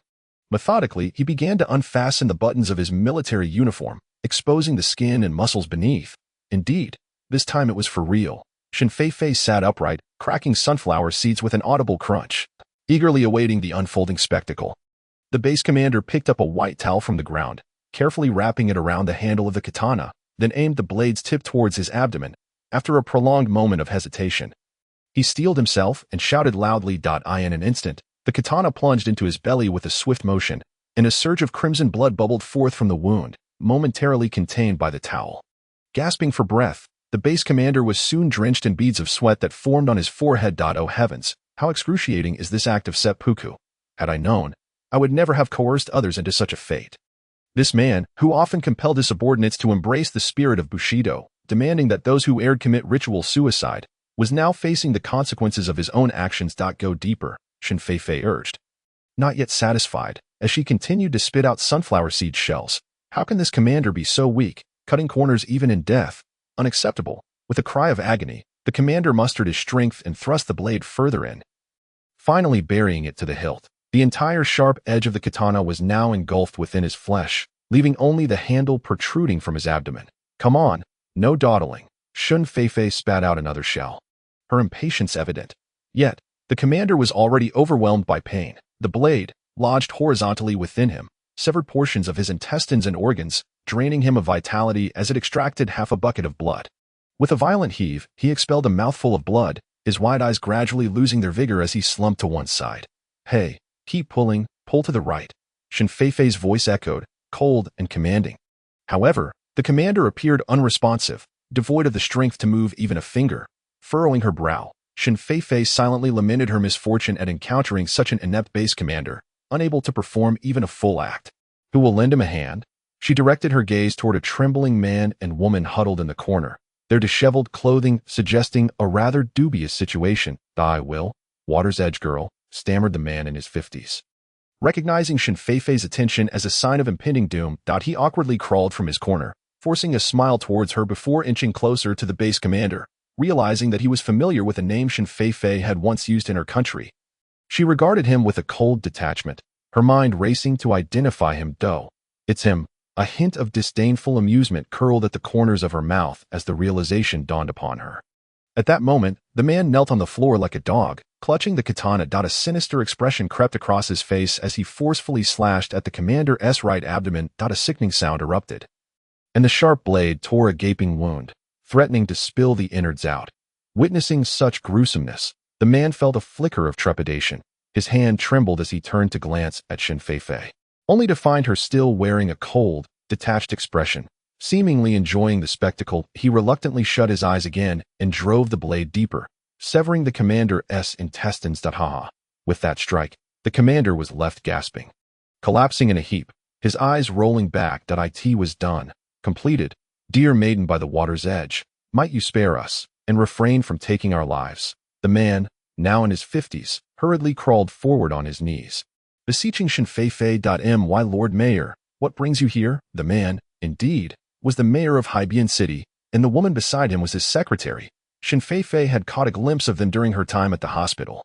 Methodically, he began to unfasten the buttons of his military uniform, exposing the skin and muscles beneath. Indeed, this time it was for real. Shen Feifei sat upright, cracking sunflower seeds with an audible crunch, eagerly awaiting the unfolding spectacle. The base commander picked up a white towel from the ground, carefully wrapping it around the handle of the katana, then aimed the blade's tip towards his abdomen. After a prolonged moment of hesitation, he steeled himself and shouted loudly. In an instant, the katana plunged into his belly with a swift motion, and a surge of crimson blood bubbled forth from the wound, momentarily contained by the towel. Gasping for breath, the base commander was soon drenched in beads of sweat that formed on his forehead. Oh heavens, how excruciating is this act of seppuku! Had I known, I would never have coerced others into such a fate. This man, who often compelled his subordinates to embrace the spirit of Bushido, demanding that those who erred commit ritual suicide, was now facing the consequences of his own actions. Go deeper, Shen Feifei urged. Not yet satisfied, as she continued to spit out sunflower seed shells. How can this commander be so weak, cutting corners even in death? Unacceptable. With a cry of agony, the commander mustered his strength and thrust the blade further in, finally burying it to the hilt. The entire sharp edge of the katana was now engulfed within his flesh, leaving only the handle protruding from his abdomen. Come on, no dawdling. Shen Feifei spat out another shell, her impatience evident. Yet, the commander was already overwhelmed by pain. The blade, lodged horizontally within him, severed portions of his intestines and organs, draining him of vitality as it extracted half a bucket of blood. With a violent heave, he expelled a mouthful of blood, his wide eyes gradually losing their vigor as he slumped to one side. Hey, keep pulling, pull to the right. Shen Feifei's voice echoed, cold and commanding. However, the commander appeared unresponsive, devoid of the strength to move even a finger. Furrowing her brow, Shen Feifei silently lamented her misfortune at encountering such an inept base commander, unable to perform even a full act. Who will lend him a hand? She directed her gaze toward a trembling man and woman huddled in the corner, their disheveled clothing suggesting a rather dubious situation. I will, Water's Edge girl, stammered the man in his 50s. Recognizing Shen Feifei's attention as a sign of impending doom, he awkwardly crawled from his corner, forcing a smile towards her before inching closer to the base commander, realizing that he was familiar with a name Shen Feifei had once used in her country. She regarded him with a cold detachment, her mind racing to identify him. It's him. A hint of disdainful amusement curled at the corners of her mouth as the realization dawned upon her. At that moment, the man knelt on the floor like a dog, clutching the katana. A sinister expression crept across his face as he forcefully slashed at the commander's right abdomen. A sickening sound erupted, and the sharp blade tore a gaping wound, threatening to spill the innards out. Witnessing such gruesomeness, the man felt a flicker of trepidation. His hand trembled as he turned to glance at Shen Feifei, only to find her still wearing a cold, detached expression. Seemingly enjoying the spectacle, he reluctantly shut his eyes again and drove the blade deeper, severing the commander's intestines. With that strike, the commander was left gasping, collapsing in a heap, his eyes rolling back. It was done, completed. Dear maiden by the water's edge, might you spare us and refrain from taking our lives? The man, now in his 50s, hurriedly crawled forward on his knees, beseeching Shen Feifei. My Lord Mayor, what brings you here? The man, indeed, was the mayor of Haibian City, and the woman beside him was his secretary. Shen Feifei had caught a glimpse of them during her time at the hospital.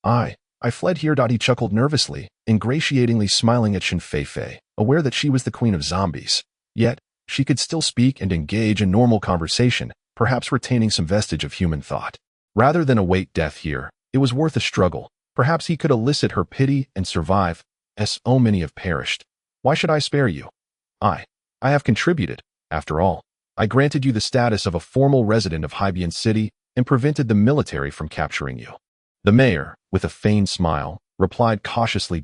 I fled here. He chuckled nervously, ingratiatingly smiling at Shen Feifei, aware that she was the queen of zombies. Yet, she could still speak and engage in normal conversation, perhaps retaining some vestige of human thought. Rather than await death here, it was worth a struggle. Perhaps he could elicit her pity and survive, as so many have perished. Why should I spare you? I have contributed. After all, I granted you the status of a formal resident of Haibian City and prevented the military from capturing you. The mayor, with a feigned smile, replied cautiously.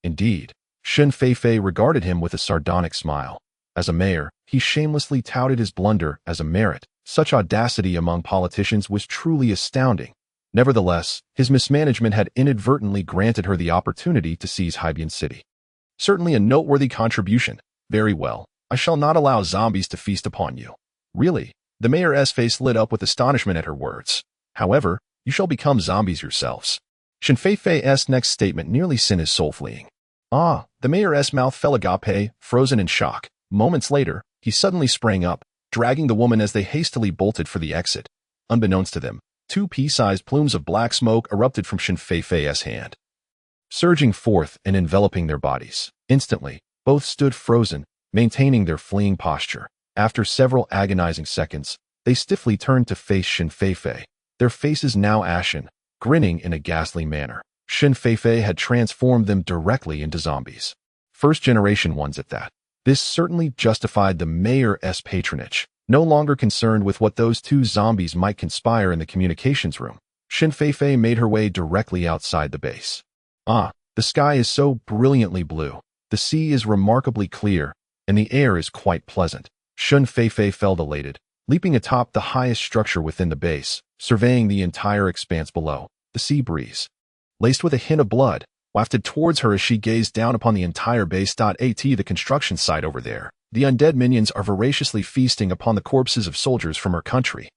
Indeed. Shen Feifei regarded him with a sardonic smile. As a mayor, he shamelessly touted his blunder as a merit. Such audacity among politicians was truly astounding. Nevertheless, his mismanagement had inadvertently granted her the opportunity to seize Haibian City. Certainly a noteworthy contribution. Very well. I shall not allow zombies to feast upon you. Really? The mayor's face lit up with astonishment at her words. However, you shall become zombies yourselves. Shen Feifei's next statement nearly sent his soul fleeing. Ah, the mayor's mouth fell agape, frozen in shock. Moments later, he suddenly sprang up, dragging the woman as they hastily bolted for the exit. Unbeknownst to them, 2 pea-sized plumes of black smoke erupted from Shen Feifei's hand, surging forth and enveloping their bodies. Instantly, both stood frozen, maintaining their fleeing posture. After several agonizing seconds, they stiffly turned to face Shen Feifei, their faces now ashen, grinning in a ghastly manner. Shen Feifei had transformed them directly into zombies. First-generation ones at that. This certainly justified the mayor's patronage. No longer concerned with what those 2 zombies might conspire in the communications room, Shen Feifei made her way directly outside the base. Ah, the sky is so brilliantly blue, the sea is remarkably clear, and the air is quite pleasant. Shen Feifei felt elated, leaping atop the highest structure within the base, surveying the entire expanse below. The sea breeze, laced with a hint of blood, wafted towards her as she gazed down upon the entire base. At the construction site over there, the undead minions are voraciously feasting upon the corpses of soldiers from her country.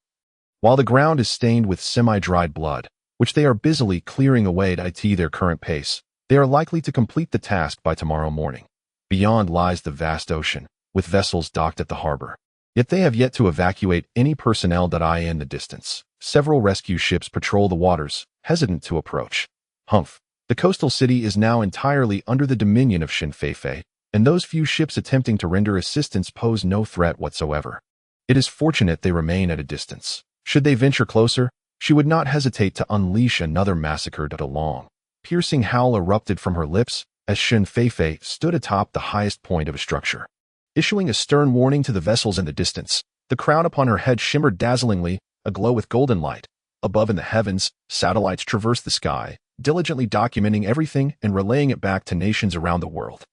While the ground is stained with semi-dried blood, which they are busily clearing away at their current pace, they are likely to complete the task by tomorrow morning. Beyond lies the vast ocean, with vessels docked at the harbor. Yet they have yet to evacuate any personnel. In the distance, several rescue ships patrol the waters, hesitant to approach. Humph. The coastal city is now entirely under the dominion of Shen Feifei, and those few ships attempting to render assistance pose no threat whatsoever. It is fortunate they remain at a distance. Should they venture closer, she would not hesitate to unleash another massacre. A long, piercing howl erupted from her lips as Shen Feifei stood atop the highest point of a structure. Issuing a stern warning to the vessels in the distance, the crown upon her head shimmered dazzlingly, aglow with golden light. Above in the heavens, satellites traversed the sky, diligently documenting everything and relaying it back to nations around the world.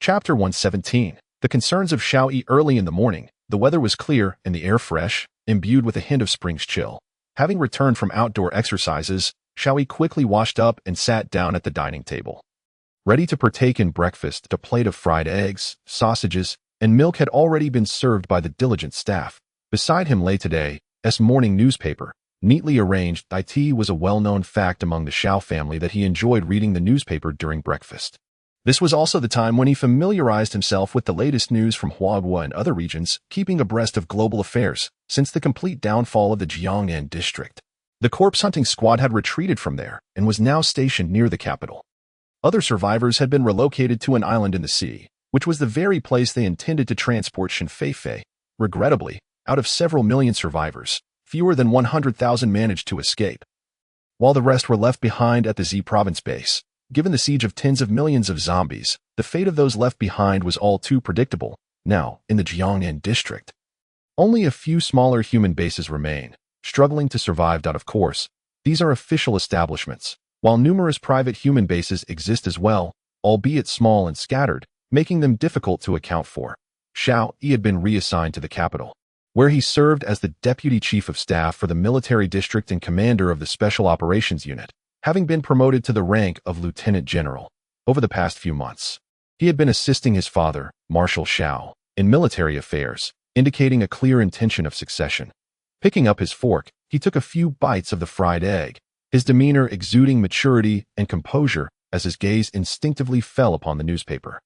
Chapter 117. The concerns of Xiao Yi. Early in the morning, the weather was clear and the air fresh, imbued with a hint of spring's chill. Having returned from outdoor exercises, Xiao Yi quickly washed up and sat down at the dining table. Ready to partake in breakfast, a plate of fried eggs, sausages, and milk had already been served by the diligent staff. Beside him lay today's morning newspaper, neatly arranged. It was a well-known fact among the Xiao family that he enjoyed reading the newspaper during breakfast. This was also the time when he familiarized himself with the latest news from Huaguo and other regions, keeping abreast of global affairs. Since the complete downfall of the Jiangnan district, the corpse hunting squad had retreated from there and was now stationed near the capital. Other survivors had been relocated to an island in the sea, which was the very place they intended to transport Shen Feifei. Regrettably, out of several million survivors, fewer than 100,000 managed to escape, while the rest were left behind at the Z province base. Given the siege of tens of millions of zombies, the fate of those left behind was all too predictable. Now, in the Jiangnan district, only a few smaller human bases remain, struggling to survive. Of course, these are official establishments, while numerous private human bases exist as well, albeit small and scattered, making them difficult to account for. Xiao Yi had been reassigned to the capital, where he served as the deputy chief of staff for the military district and commander of the special operations unit, having been promoted to the rank of lieutenant general. Over the past few months, he had been assisting his father, Marshal Xiao, in military affairs, indicating a clear intention of succession. Picking up his fork, he took a few bites of the fried egg, his demeanor exuding maturity and composure as his gaze instinctively fell upon the newspaper.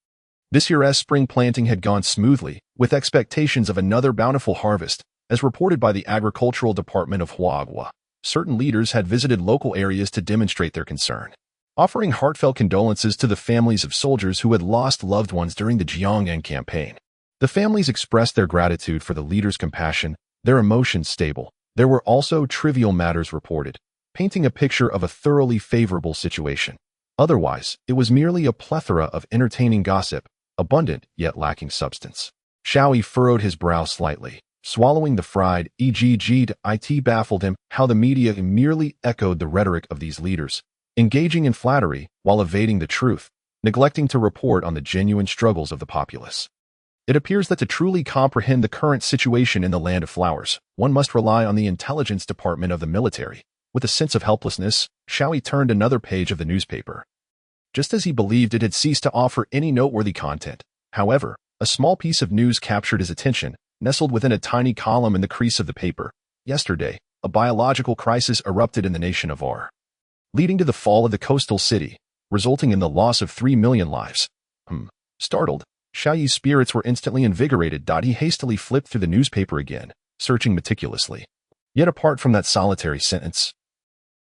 This year's spring planting had gone smoothly, with expectations of another bountiful harvest, as reported by the Agricultural Department of Huaguo. Certain leaders had visited local areas to demonstrate their concern, offering heartfelt condolences to the families of soldiers who had lost loved ones during the Jiangnan campaign. The families expressed their gratitude for the leaders' compassion, their emotions stable. There were also trivial matters reported, painting a picture of a thoroughly favorable situation. Otherwise, it was merely a plethora of entertaining gossip, abundant yet lacking substance. Xiao Yi furrowed his brow slightly, swallowing the fried egg. It baffled him how the media merely echoed the rhetoric of these leaders, engaging in flattery while evading the truth, neglecting to report on the genuine struggles of the populace. It appears that to truly comprehend the current situation in the Land of Flowers, one must rely on the intelligence department of the military. With a sense of helplessness, Xiao Yi turned another page of the newspaper. just as he believed it had ceased to offer any noteworthy content. However, a small piece of news captured his attention, nestled within a tiny column in the crease of the paper. Yesterday, a biological crisis erupted in the nation of R, leading to the fall of the coastal city, resulting in the loss of 3 million lives. Startled, Xiaoyi's spirits were instantly invigorated. He hastily flipped through the newspaper again, searching meticulously. Yet apart from that solitary sentence,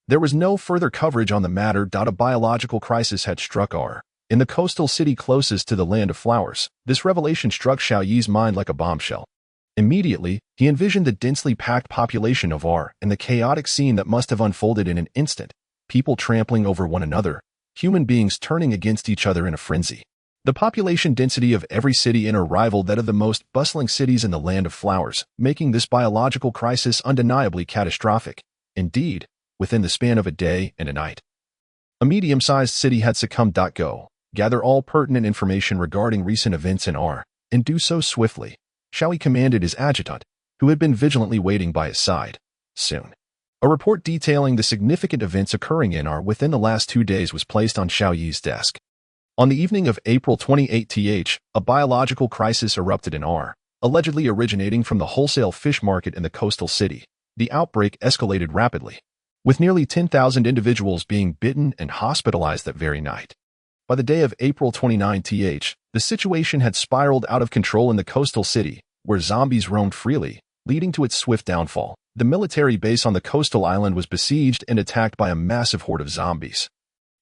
there was no further coverage on the matter. A biological crisis had struck R, in the coastal city closest to the Land of Flowers. This revelation struck Xiaoyi's mind like a bombshell. Immediately, he envisioned the densely packed population of R and the chaotic scene that must have unfolded in an instant. People trampling over one another, human beings turning against each other in a frenzy. The population density of every city in R rivaled that of the most bustling cities in the Land of Flowers, making this biological crisis undeniably catastrophic. Indeed, within the span of a day and a night, a medium-sized city had succumbed. Go, gather all pertinent information regarding recent events in R, and do so swiftly. Xiaoyi commanded his adjutant, who had been vigilantly waiting by his side. Soon, a report detailing the significant events occurring in R within the last 2 days was placed on Xiaoyi's desk. On the evening of April 28, a biological crisis erupted in R, allegedly originating from the wholesale fish market in the coastal city. The outbreak escalated rapidly, with nearly 10,000 individuals being bitten and hospitalized that very night. By the day of April 29, the situation had spiraled out of control in the coastal city, where zombies roamed freely, leading to its swift downfall. The military base on the coastal island was besieged and attacked by a massive horde of zombies,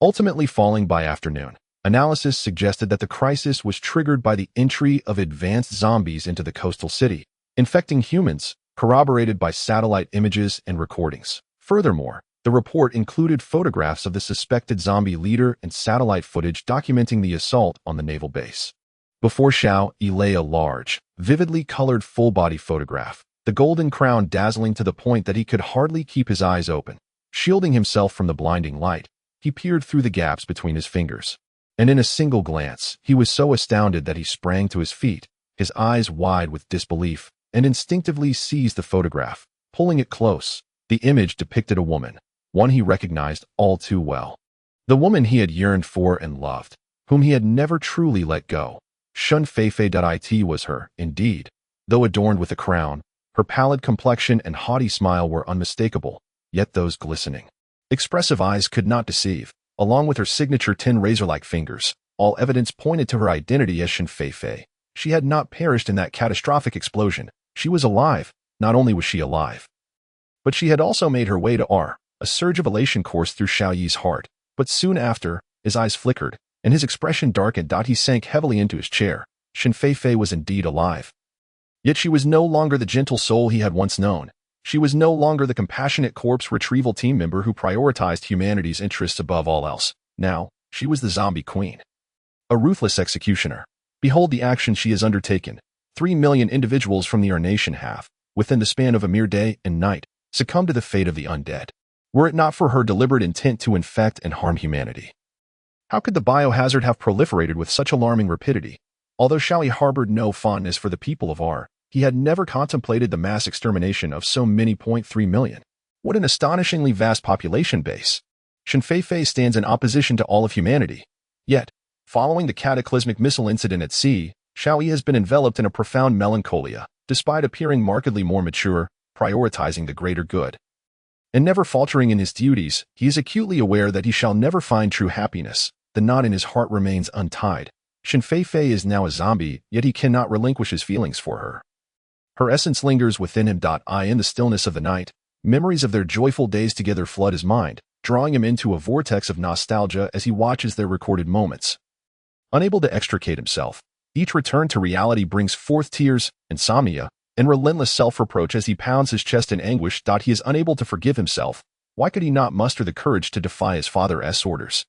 ultimately falling by afternoon. Analysis suggested that the crisis was triggered by the entry of advanced zombies into the coastal city, infecting humans, corroborated by satellite images and recordings. Furthermore, the report included photographs of the suspected zombie leader and satellite footage documenting the assault on the naval base. Before Xiaoyi lay a large, vividly colored full-body photograph, the golden crown dazzling to the point that he could hardly keep his eyes open. Shielding himself from the blinding light, he peered through the gaps between his fingers. And in a single glance, he was so astounded that he sprang to his feet, his eyes wide with disbelief, and instinctively seized the photograph. Pulling it close, the image depicted a woman, one he recognized all too well. The woman he had yearned for and loved, whom he had never truly let go. Shun Feifei. It was her, indeed. Though adorned with a crown, her pallid complexion and haughty smile were unmistakable, yet those glistening, expressive eyes could not deceive. Along with her signature 10 razor-like fingers, all evidence pointed to her identity as Shun Feifei. She had not perished in that catastrophic explosion. She was alive. Not only was she alive, but she had also made her way to R. A surge of elation coursed through Xiaoyi's heart, but soon after, his eyes flickered, and his expression darkened. He sank heavily into his chair. Shun Feifei was indeed alive. Yet she was no longer the gentle soul he had once known. She was no longer the compassionate corpse retrieval team member who prioritized humanity's interests above all else. Now, she was the zombie queen, a ruthless executioner. Behold the action she has undertaken. 3 million individuals from the R nation have, within the span of a mere day and night, succumbed to the fate of the undead. Were it not for her deliberate intent to infect and harm humanity, how could the biohazard have proliferated with such alarming rapidity? Although Xiaoyi harbored no fondness for the people of R, he had never contemplated the mass extermination of so many 3 million. What an astonishingly vast population base! Shun Feifei stands in opposition to all of humanity. Yet, following the cataclysmic missile incident at sea, Xiaoyi has been enveloped in a profound melancholia, despite appearing markedly more mature, prioritizing the greater good, and never faltering in his duties. He is acutely aware that he shall never find true happiness. The knot in his heart remains untied. Shun Feifei is now a zombie, yet he cannot relinquish his feelings for her. Her essence lingers within him. In the stillness of the night, memories of their joyful days together flood his mind, drawing him into a vortex of nostalgia as he watches their recorded moments. Unable to extricate himself, each return to reality brings forth tears, insomnia, and relentless self-reproach as he pounds his chest in anguish. He is unable to forgive himself. Why could he not muster the courage to defy his father's orders?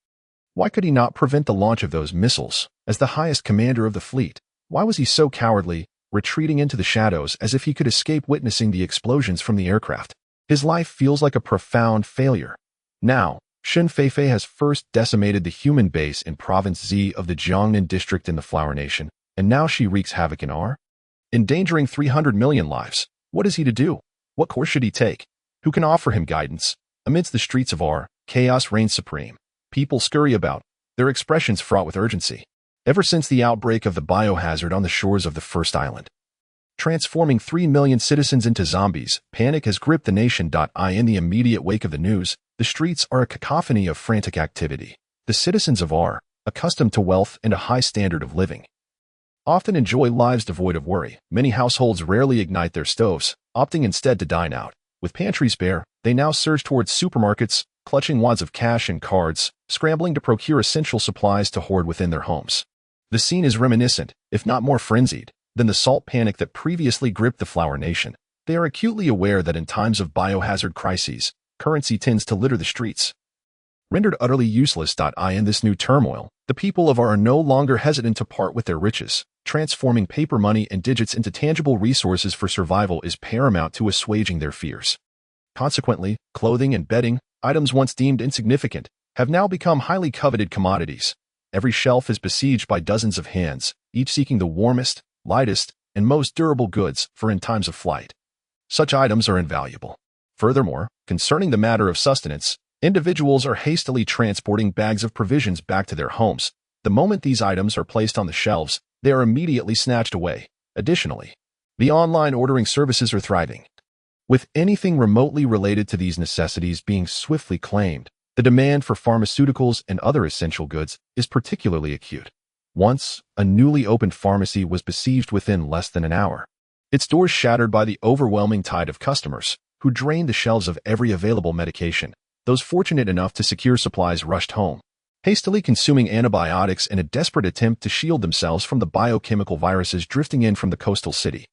Why could he not prevent the launch of those missiles? As the highest commander of the fleet, why was he so cowardly, retreating into the shadows as if he could escape witnessing the explosions from the aircraft? His life feels like a profound failure. Now, Shun Feifei has first decimated the human base in Province Z of the Jiangnan district in the Flower Nation, and now she wreaks havoc in R, endangering 300 million lives. What is he to do? What course should he take? Who can offer him guidance? Amidst the streets of R, chaos reigns supreme. People scurry about, their expressions fraught with urgency. Ever since the outbreak of the biohazard on the shores of the first island, transforming 3 million citizens into zombies, panic has gripped the nation. In the immediate wake of the news, the streets are a cacophony of frantic activity. The citizens of R, accustomed to wealth and a high standard of living, often enjoy lives devoid of worry. Many households rarely ignite their stoves, opting instead to dine out. With pantries bare, they now surge towards supermarkets, clutching wads of cash and cards, scrambling to procure essential supplies to hoard within their homes. The scene is reminiscent, if not more frenzied, than the salt panic that previously gripped the flour nation. They are acutely aware that in times of biohazard crises, currency tends to litter the streets. Rendered utterly useless. In this new turmoil, the people of R are no longer hesitant to part with their riches. Transforming paper money and digits into tangible resources for survival is paramount to assuaging their fears. Consequently, clothing and bedding, items once deemed insignificant, have now become highly coveted commodities. Every shelf is besieged by dozens of hands, each seeking the warmest, lightest, and most durable goods for in times of flight. Such items are invaluable. Furthermore, concerning the matter of sustenance, individuals are hastily transporting bags of provisions back to their homes. The moment these items are placed on the shelves, they are immediately snatched away. Additionally, the online ordering services are thriving, with anything remotely related to these necessities being swiftly claimed. The demand for pharmaceuticals and other essential goods is particularly acute. Once, a newly opened pharmacy was besieged within less than an hour, its doors shattered by the overwhelming tide of customers, who drained the shelves of every available medication. Those fortunate enough to secure supplies rushed home, hastily consuming antibiotics in a desperate attempt to shield themselves from the biochemical viruses drifting in from the coastal city.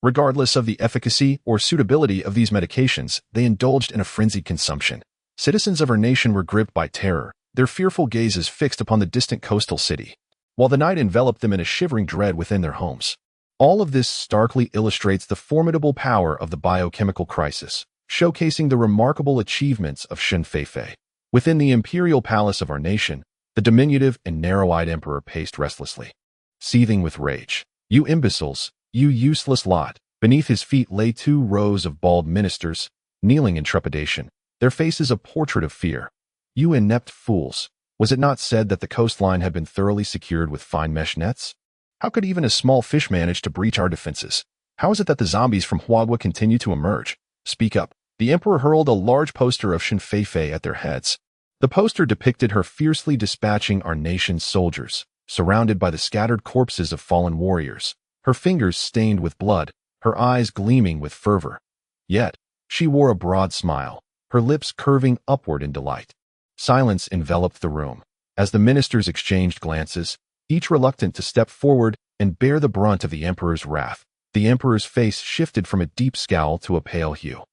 Regardless of the efficacy or suitability of these medications, they indulged in a frenzied consumption. Citizens of our nation were gripped by terror, their fearful gazes fixed upon the distant coastal city, while the night enveloped them in a shivering dread within their homes. All of this starkly illustrates the formidable power of the biochemical crisis, showcasing the remarkable achievements of Shen Feifei. Within the imperial palace of our nation, the diminutive and narrow-eyed emperor paced restlessly, seething with rage. "You imbeciles, you useless lot!" Beneath his feet lay 2 rows of bald ministers, kneeling in trepidation, their faces a portrait of fear. "You inept fools! Was it not said that the coastline had been thoroughly secured with fine mesh nets? How could even a small fish manage to breach our defenses? How is it that the zombies from Huagua continue to emerge? Speak up!" The emperor hurled a large poster of Shen Feifei at their heads. The poster depicted her fiercely dispatching our nation's soldiers, surrounded by the scattered corpses of fallen warriors, her fingers stained with blood, her eyes gleaming with fervor. Yet, she wore a broad smile, her lips curving upward in delight. Silence enveloped the room, as the ministers exchanged glances, each reluctant to step forward and bear the brunt of the emperor's wrath. The emperor's face shifted from a deep scowl to a pale hue,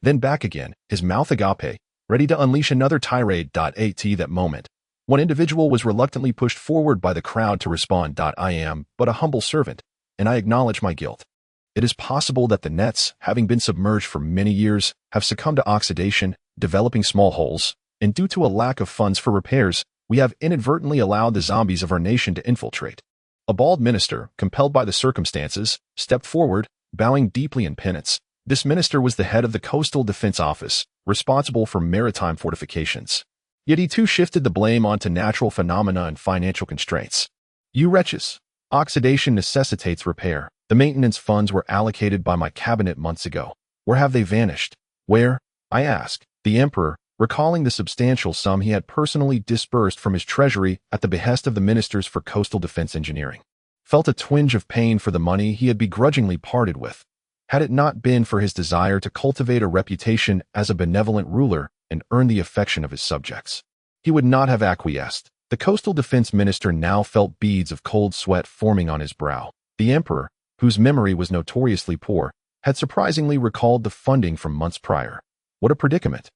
then back again, his mouth agape, ready to unleash another tirade. At that moment, one individual was reluctantly pushed forward by the crowd to respond. "I am but a humble servant, and I acknowledge my guilt. It is possible that the nets, having been submerged for many years, have succumbed to oxidation, developing small holes, and due to a lack of funds for repairs, we have inadvertently allowed the zombies of our nation to infiltrate." A bald minister, compelled by the circumstances, stepped forward, bowing deeply in penance. This minister was the head of the Coastal Defense Office, responsible for maritime fortifications. Yet he too shifted the blame onto natural phenomena and financial constraints. "You wretches! Oxidation necessitates repair. The maintenance funds were allocated by my cabinet months ago. Where have they vanished? Where?" I asked. The emperor, recalling the substantial sum he had personally disbursed from his treasury at the behest of the ministers for coastal defense engineering, felt a twinge of pain for the money he had begrudgingly parted with. Had it not been for his desire to cultivate a reputation as a benevolent ruler and earn the affection of his subjects, he would not have acquiesced. The coastal defense minister now felt beads of cold sweat forming on his brow. The emperor, whose memory was notoriously poor, had surprisingly recalled the funding from months prior. What a predicament!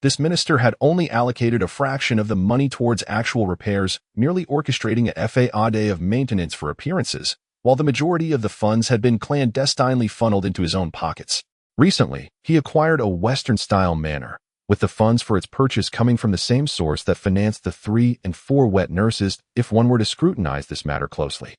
This minister had only allocated a fraction of the money towards actual repairs, merely orchestrating a FAA of maintenance for appearances, while the majority of the funds had been clandestinely funneled into his own pockets. Recently, he acquired a Western-style manor, with the funds for its purchase coming from the same source that financed the 3 and 4 wet nurses. If one were to scrutinize this matter closely,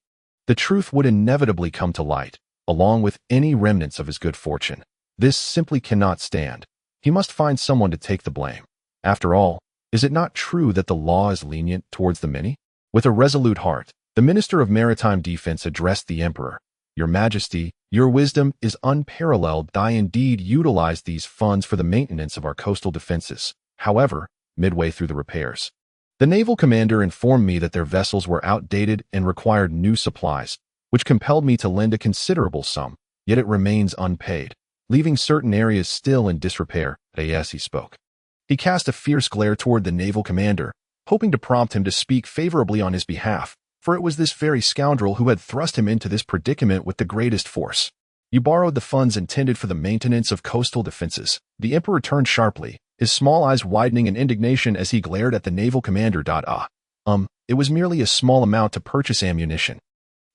the truth would inevitably come to light, along with any remnants of his good fortune. This simply cannot stand. He must find someone to take the blame. After all, Is it not true that the law is lenient towards the many? With a resolute heart, the Minister of Maritime Defense addressed the Emperor. Your Majesty, your wisdom is unparalleled. I indeed utilized these funds for the maintenance of our coastal defenses. However, midway through the repairs, the naval commander informed me that their vessels were outdated and required new supplies, which compelled me to lend a considerable sum, yet it remains unpaid, leaving certain areas still in disrepair. As he spoke, he cast a fierce glare toward the naval commander, hoping to prompt him to speak favorably on his behalf, for it was this very scoundrel who had thrust him into this predicament with the greatest force. You borrowed the funds intended for the maintenance of coastal defenses. The Emperor turned sharply, his small eyes widening in indignation as he glared at the naval commander. It was merely a small amount to purchase ammunition.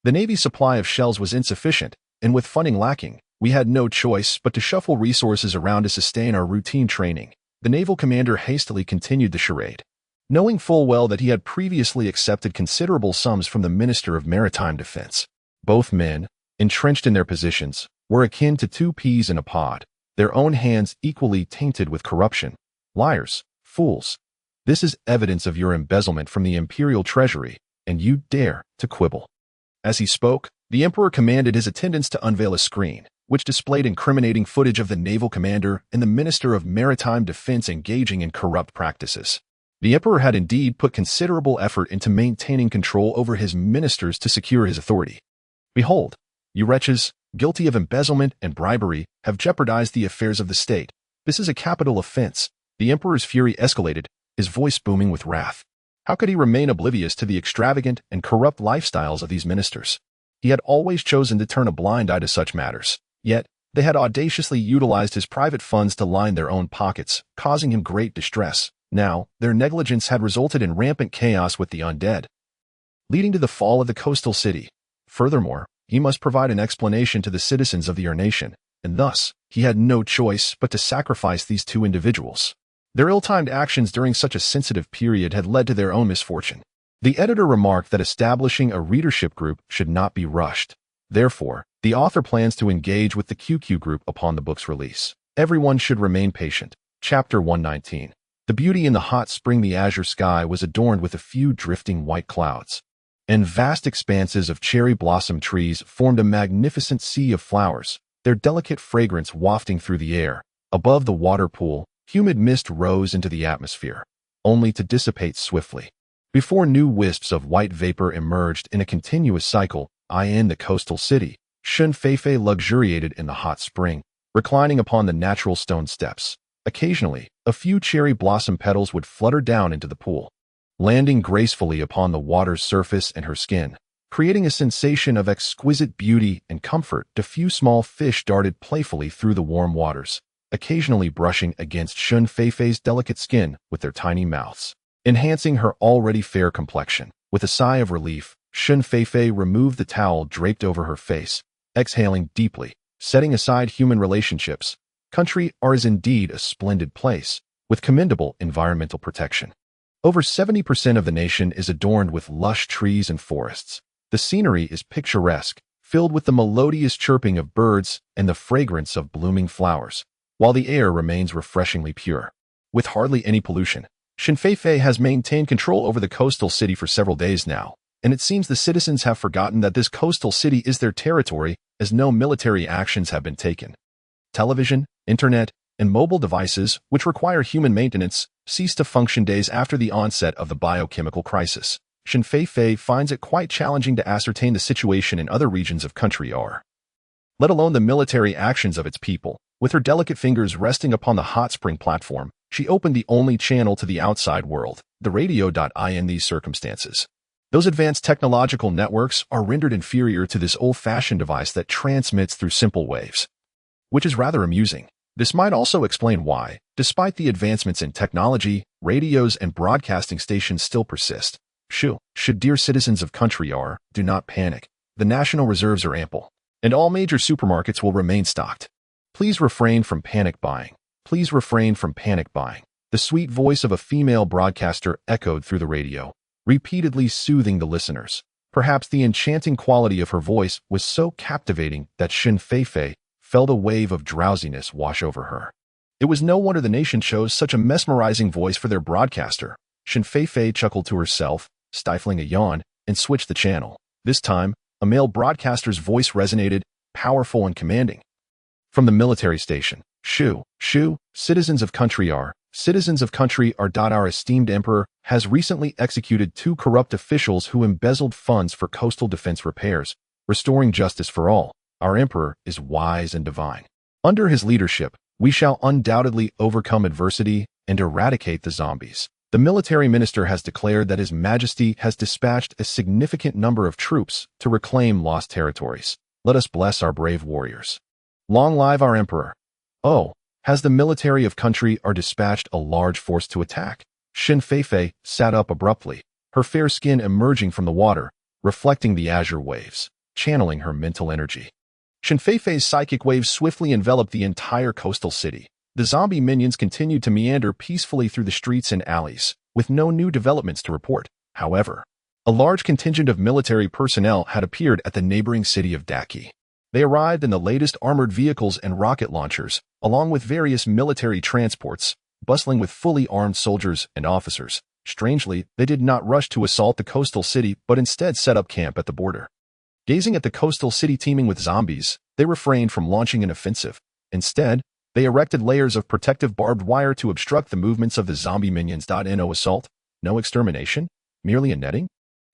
The Navy's supply of shells was insufficient, and with funding lacking, we had no choice but to shuffle resources around to sustain our routine training. The naval commander hastily continued the charade, knowing full well that he had previously accepted considerable sums from the Minister of Maritime Defense. Both men, entrenched in their positions, were akin to two peas in a pod, their own hands equally tainted with corruption. Liars, fools. This is evidence of your embezzlement from the imperial treasury, and you dare to quibble. As he spoke, the Emperor commanded his attendants to unveil a screen, which displayed incriminating footage of the naval commander and the Minister of Maritime Defense engaging in corrupt practices. The Emperor had indeed put considerable effort into maintaining control over his ministers to secure his authority. Behold, you wretches, guilty of embezzlement and bribery, have jeopardized the affairs of the state. This is a capital offense. The Emperor's fury escalated, his voice booming with wrath. How could he remain oblivious to the extravagant and corrupt lifestyles of these ministers? He had always chosen to turn a blind eye to such matters, yet they had audaciously utilized his private funds to line their own pockets, causing him great distress. Now, their negligence had resulted in rampant chaos with the undead, leading to the fall of the coastal city. Furthermore, he must provide an explanation to the citizens of your nation, and thus, he had no choice but to sacrifice these two individuals. Their ill-timed actions during such a sensitive period had led to their own misfortune. The editor remarked that establishing a readership group should not be rushed. Therefore, the author plans to engage with the QQ group upon the book's release. Everyone should remain patient. Chapter 119. The beauty in the hot spring. The azure sky was adorned with a few drifting white clouds, and vast expanses of cherry blossom trees formed a magnificent sea of flowers, their delicate fragrance wafting through the air. Above the water pool, humid mist rose into the atmosphere, only to dissipate swiftly, before new wisps of white vapor emerged in a continuous cycle. In the coastal city, Shun Feifei luxuriated in the hot spring, reclining upon the natural stone steps. Occasionally, a few cherry blossom petals would flutter down into the pool, landing gracefully upon the water's surface and her skin, creating a sensation of exquisite beauty and comfort. A few small fish darted playfully through the warm waters, occasionally brushing against Shun Feifei's delicate skin with their tiny mouths, enhancing her already fair complexion. With a sigh of relief, Shun Feifei removed the towel draped over her face, exhaling deeply, setting aside human relationships. Country R is indeed a splendid place, with commendable environmental protection. Over 70% of the nation is adorned with lush trees and forests. The scenery is picturesque, filled with the melodious chirping of birds and the fragrance of blooming flowers, while the air remains refreshingly pure. With hardly any pollution, Shun Feifei has maintained control over the coastal city for several days now, and it seems the citizens have forgotten that this coastal city is their territory, as no military actions have been taken. Television, internet, and mobile devices, which require human maintenance, ceased to function days after the onset of the biochemical crisis. Shun Feifei finds it quite challenging to ascertain the situation in other regions of country R, let alone the military actions of its people. With her delicate fingers resting upon the hot spring platform, she opened the only channel to the outside world, the radio. In these circumstances, those advanced technological networks are rendered inferior to this old-fashioned device that transmits through simple waves, which is rather amusing. This might also explain why, despite the advancements in technology, radios and broadcasting stations still persist. Should dear citizens of country R, do not panic. The national reserves are ample, and all major supermarkets will remain stocked. Please refrain from panic buying. Please refrain from panic buying. The sweet voice of a female broadcaster echoed through the radio, repeatedly soothing the listeners. Perhaps the enchanting quality of her voice was so captivating that Shun Feifei felt a wave of drowsiness wash over her. It was no wonder the nation chose such a mesmerizing voice for their broadcaster. Shen Feifei chuckled to herself, stifling a yawn, and switched the channel. This time, a male broadcaster's voice resonated, powerful and commanding. From the military station, Shu, citizens of country are. Our esteemed emperor has recently executed 2 corrupt officials who embezzled funds for coastal defense repairs, restoring justice for all. Our emperor is wise and divine. Under his leadership, we shall undoubtedly overcome adversity and eradicate the zombies. The military minister has declared that His Majesty has dispatched a significant number of troops to reclaim lost territories. Let us bless our brave warriors. Long live our emperor. Oh, has the military of country are dispatched a large force to attack? Shen Feifei sat up abruptly, her fair skin emerging from the water, reflecting the azure waves, channeling her mental energy. Shen Feifei's psychic waves swiftly enveloped the entire coastal city. The zombie minions continued to meander peacefully through the streets and alleys, with no new developments to report. However, a large contingent of military personnel had appeared at the neighboring city of Daki. They arrived in the latest armored vehicles and rocket launchers, along with various military transports, bustling with fully armed soldiers and officers. Strangely, they did not rush to assault the coastal city, but instead set up camp at the border. Gazing at the coastal city teeming with zombies, they refrained from launching an offensive. Instead, they erected layers of protective barbed wire to obstruct the movements of the zombie minions. No assault, no extermination, merely a netting?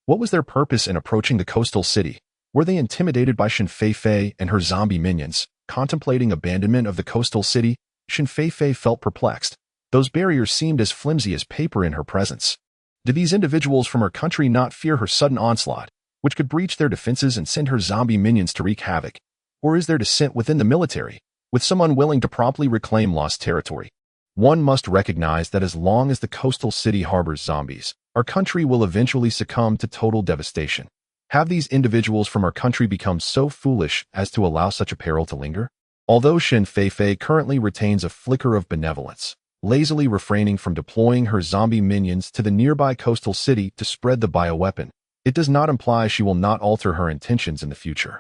What was their purpose in approaching the coastal city? Were they intimidated by Shen Feifei and her zombie minions? Contemplating abandonment of the coastal city, Shen Feifei felt perplexed. Those barriers seemed as flimsy as paper in her presence. Did these individuals from her country not fear her sudden onslaught, which could breach their defenses and send her zombie minions to wreak havoc? Or is there dissent within the military, with some unwilling to promptly reclaim lost territory? One must recognize that as long as the coastal city harbors zombies, our country will eventually succumb to total devastation. Have these individuals from our country become so foolish as to allow such a peril to linger? Although Shen Feifei currently retains a flicker of benevolence, lazily refraining from deploying her zombie minions to the nearby coastal city to spread the bioweapon, it does not imply she will not alter her intentions in the future.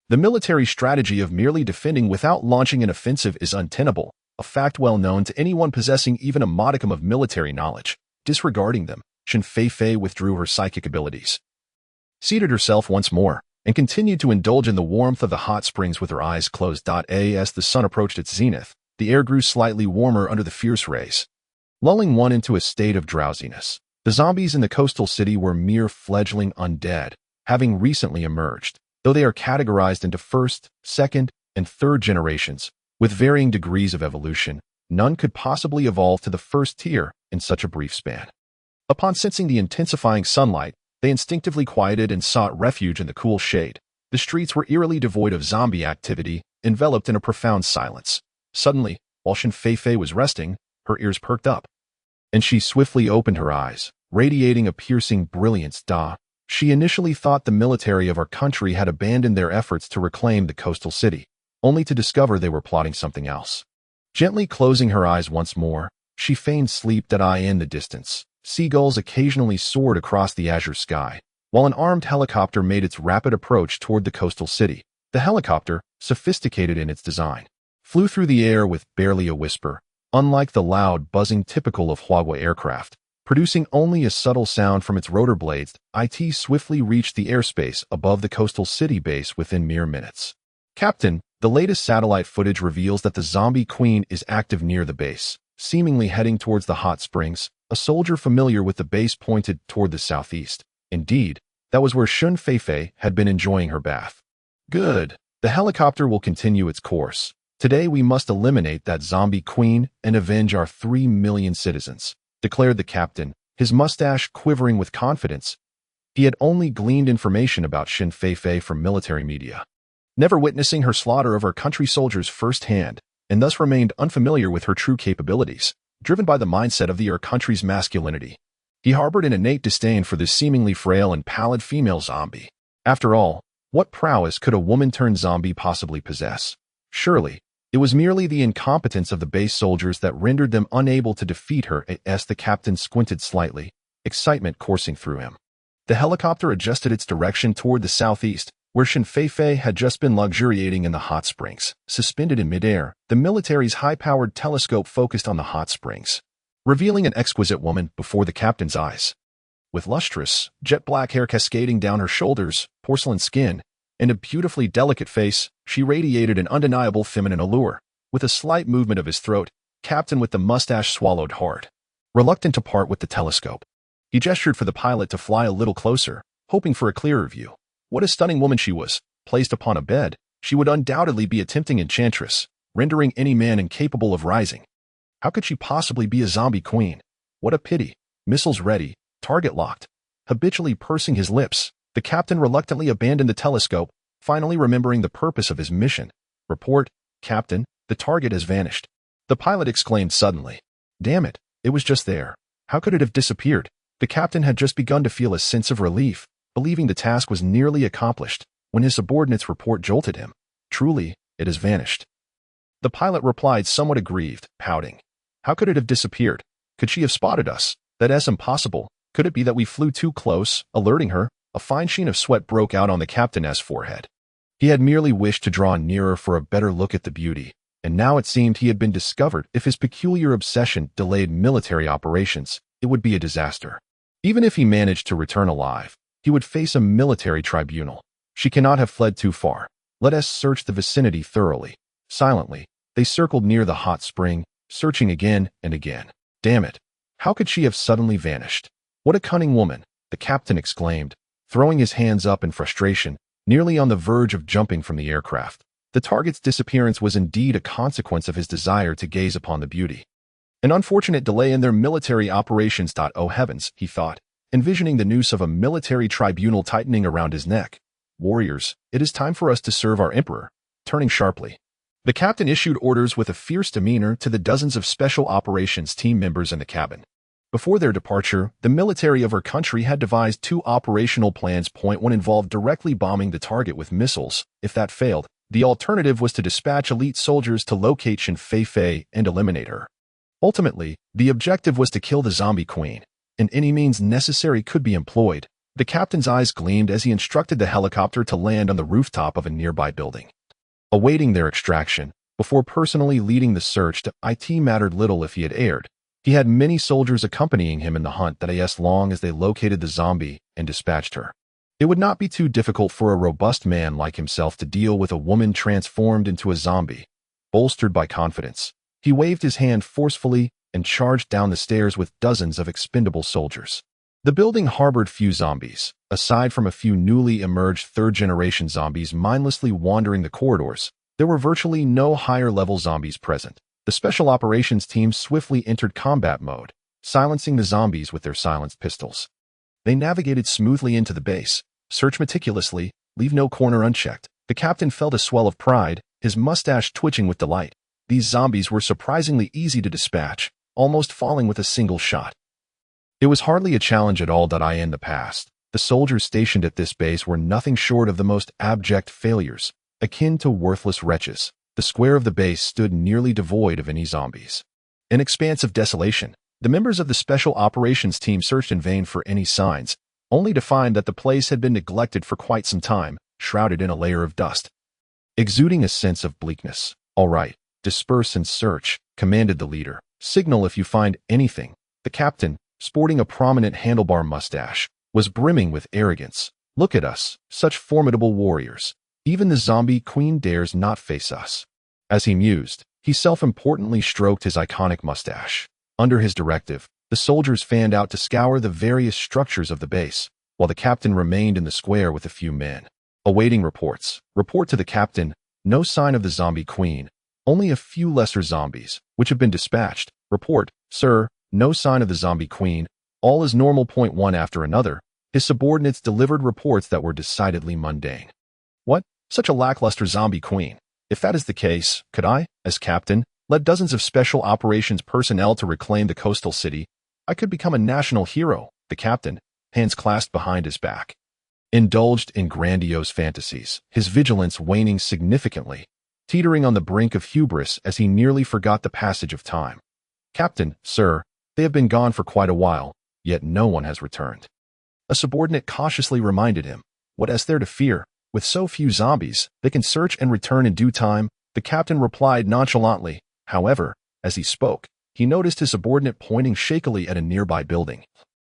The military strategy of merely defending without launching an offensive is untenable, a fact well known to anyone possessing even a modicum of military knowledge. Disregarding them, Shen Feifei withdrew her psychic abilities, seated herself once more, and continued to indulge in the warmth of the hot springs with her eyes closed. As the sun approached its zenith, the air grew slightly warmer under the fierce rays, lulling one into a state of drowsiness. The zombies in the coastal city were mere fledgling undead, having recently emerged, though they are categorized into first, second, and third generations, with varying degrees of evolution. None could possibly evolve to the first tier in such a brief span. Upon sensing the intensifying sunlight, they instinctively quieted and sought refuge in the cool shade. The streets were eerily devoid of zombie activity, enveloped in a profound silence. Suddenly, while Shen Feifei was resting, her ears perked up, and she swiftly opened her eyes, radiating a piercing brilliance. She initially thought the military of our country had abandoned their efforts to reclaim the coastal city, only to discover they were plotting something else. Gently closing her eyes once more, she feigned sleep. In the distance, seagulls occasionally soared across the azure sky, while an armed helicopter made its rapid approach toward the coastal city. The helicopter, sophisticated in its design, flew through the air with barely a whisper, unlike the loud buzzing typical of Huawei aircraft. Producing only a subtle sound from its rotor blades, it swiftly reached the airspace above the coastal city base within mere minutes. Captain, the latest satellite footage reveals that the zombie queen is active near the base, seemingly heading towards the hot springs. A soldier familiar with the base pointed toward the southeast. Indeed, that was where Shen Feifei had been enjoying her bath. Good. The helicopter will continue its course. Today we must eliminate that zombie queen and avenge our 3 million citizens, declared the captain, his mustache quivering with confidence. He had only gleaned information about Shen Feifei from military media, never witnessing her slaughter of our country soldiers firsthand, and thus remained unfamiliar with her true capabilities. Driven by the mindset of our country's masculinity, he harbored an innate disdain for this seemingly frail and pallid female zombie. After all, what prowess could a woman-turned-zombie possibly possess? Surely, it was merely the incompetence of the base soldiers that rendered them unable to defeat her. As the captain squinted slightly, excitement coursing through him, the helicopter adjusted its direction toward the southeast, where Shen Feifei had just been luxuriating in the hot springs. Suspended in midair, the military's high-powered telescope focused on the hot springs, revealing an exquisite woman before the captain's eyes. With lustrous, jet-black hair cascading down her shoulders, porcelain skin, and a beautifully delicate face, she radiated an undeniable feminine allure. With a slight movement of his throat, Captain with the mustache swallowed hard. Reluctant to part with the telescope, he gestured for the pilot to fly a little closer, hoping for a clearer view. What a stunning woman she was. Placed upon a bed, she would undoubtedly be a tempting enchantress, rendering any man incapable of rising. How could she possibly be a zombie queen? What a pity. Missiles ready, target locked. Habitually pursing his lips, the captain reluctantly abandoned the telescope, finally remembering the purpose of his mission. Report, Captain, the target has vanished. The pilot exclaimed suddenly. Damn it, it was just there. How could it have disappeared? The captain had just begun to feel a sense of relief, believing the task was nearly accomplished, when his subordinate's report jolted him. Truly, it has vanished. The pilot replied somewhat aggrieved, pouting. How could it have disappeared? Could she have spotted us? That's impossible. Could it be that we flew too close, alerting her? A fine sheen of sweat broke out on the captain's forehead. He had merely wished to draw nearer for a better look at the beauty, and now it seemed he had been discovered. If his peculiar obsession delayed military operations, it would be a disaster. Even if he managed to return alive, he would face a military tribunal. She cannot have fled too far. Let us search the vicinity thoroughly. Silently, they circled near the hot spring, searching again and again. Damn it! How could she have suddenly vanished? What a cunning woman, the captain exclaimed, throwing his hands up in frustration, nearly on the verge of jumping from the aircraft. The target's disappearance was indeed a consequence of his desire to gaze upon the beauty. An unfortunate delay in their military operations. Oh heavens, he thought, envisioning the noose of a military tribunal tightening around his neck. Warriors, it is time for us to serve our emperor. Turning sharply, the captain issued orders with a fierce demeanor to the dozens of special operations team members in the cabin. Before their departure, the military of our country had devised two operational plans. Point one involved directly bombing the target with missiles. If that failed, the alternative was to dispatch elite soldiers to locate Shen Feifei and eliminate her. Ultimately, the objective was to kill the zombie queen, and any means necessary could be employed. The captain's eyes gleamed as he instructed the helicopter to land on the rooftop of a nearby building. Awaiting their extraction, before personally leading the search, it mattered little if he had erred. He had many soldiers accompanying him in the hunt as long as they located the zombie and dispatched her. It would not be too difficult for a robust man like himself to deal with a woman transformed into a zombie. Bolstered by confidence, he waved his hand forcefully and charged down the stairs with dozens of expendable soldiers. The building harbored few zombies, aside from a few newly emerged third-generation zombies mindlessly wandering the corridors. There were virtually no higher-level zombies present. The special operations team swiftly entered combat mode, silencing the zombies with their silenced pistols. They navigated smoothly into the base, searched meticulously, leave no corner unchecked. The captain felt a swell of pride, his mustache twitching with delight. These zombies were surprisingly easy to dispatch, almost falling with a single shot. It was hardly a challenge at all. In the past, the soldiers stationed at this base were nothing short of the most abject failures, akin to worthless wretches. The square of the base stood nearly devoid of any zombies. An expanse of desolation. The members of the special operations team searched in vain for any signs, only to find that the place had been neglected for quite some time, shrouded in a layer of dust. Exuding a sense of bleakness. All right, disperse and search, commanded the leader. Signal if you find anything. The captain, sporting a prominent handlebar mustache, was brimming with arrogance. Look at us, such formidable warriors. Even the zombie queen dares not face us. As he mused, he self-importantly stroked his iconic mustache. Under his directive, the soldiers fanned out to scour the various structures of the base, while the captain remained in the square with a few men. Awaiting reports. Report to the captain, no sign of the zombie queen, only a few lesser zombies, which have been dispatched. Report, sir, no sign of the zombie queen, all is normal. Point one after another, his subordinates delivered reports that were decidedly mundane. What? Such a lackluster zombie queen. If that is the case, could I, as captain, led dozens of special operations personnel to reclaim the coastal city? I could become a national hero. The captain, hands clasped behind his back, indulged in grandiose fantasies, his vigilance waning significantly, teetering on the brink of hubris as he nearly forgot the passage of time. Captain, sir, they have been gone for quite a while, yet no one has returned. A subordinate cautiously reminded him. What is there to fear? With so few zombies, they can search and return in due time, the captain replied nonchalantly. However, as he spoke, he noticed his subordinate pointing shakily at a nearby building.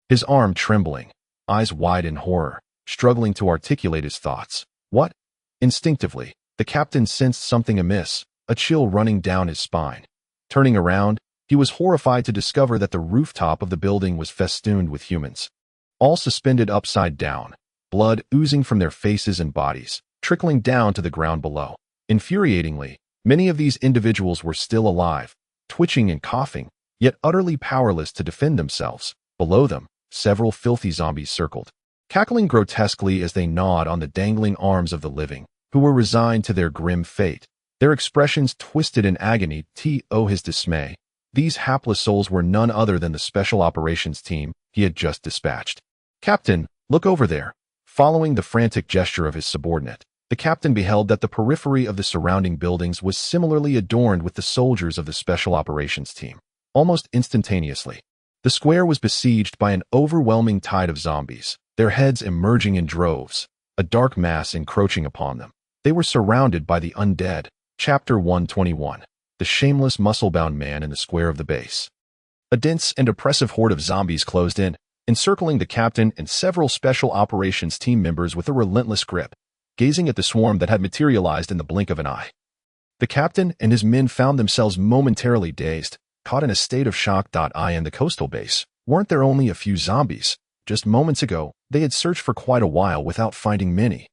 His arm trembling, eyes wide in horror, struggling to articulate his thoughts. What? Instinctively, the captain sensed something amiss, a chill running down his spine. Turning around, he was horrified to discover that the rooftop of the building was festooned with humans, all suspended upside down, blood oozing from their faces and bodies, trickling down to the ground below. Infuriatingly, many of these individuals were still alive, twitching and coughing, yet utterly powerless to defend themselves. Below them, several filthy zombies circled, cackling grotesquely as they gnawed on the dangling arms of the living, who were resigned to their grim fate. Their expressions twisted in agony. His dismay. These hapless souls were none other than the Special Operations Team he had just dispatched. "Captain, look over there." Following the frantic gesture of his subordinate, the captain beheld that the periphery of the surrounding buildings was similarly adorned with the soldiers of the Special Operations Team. Almost instantaneously, the square was besieged by an overwhelming tide of zombies, their heads emerging in droves, a dark mass encroaching upon them. They were surrounded by the undead. Chapter 121. The Shameless Muscle-Bound Man in the Square of the Base. A dense and oppressive horde of zombies closed in, encircling the captain and several Special Operations Team members with a relentless grip, gazing at the swarm that had materialized in the blink of an eye. The captain and his men found themselves momentarily dazed, caught in a state of shock. In the coastal base, weren't there only a few zombies? Just moments ago, they had searched for quite a while without finding many.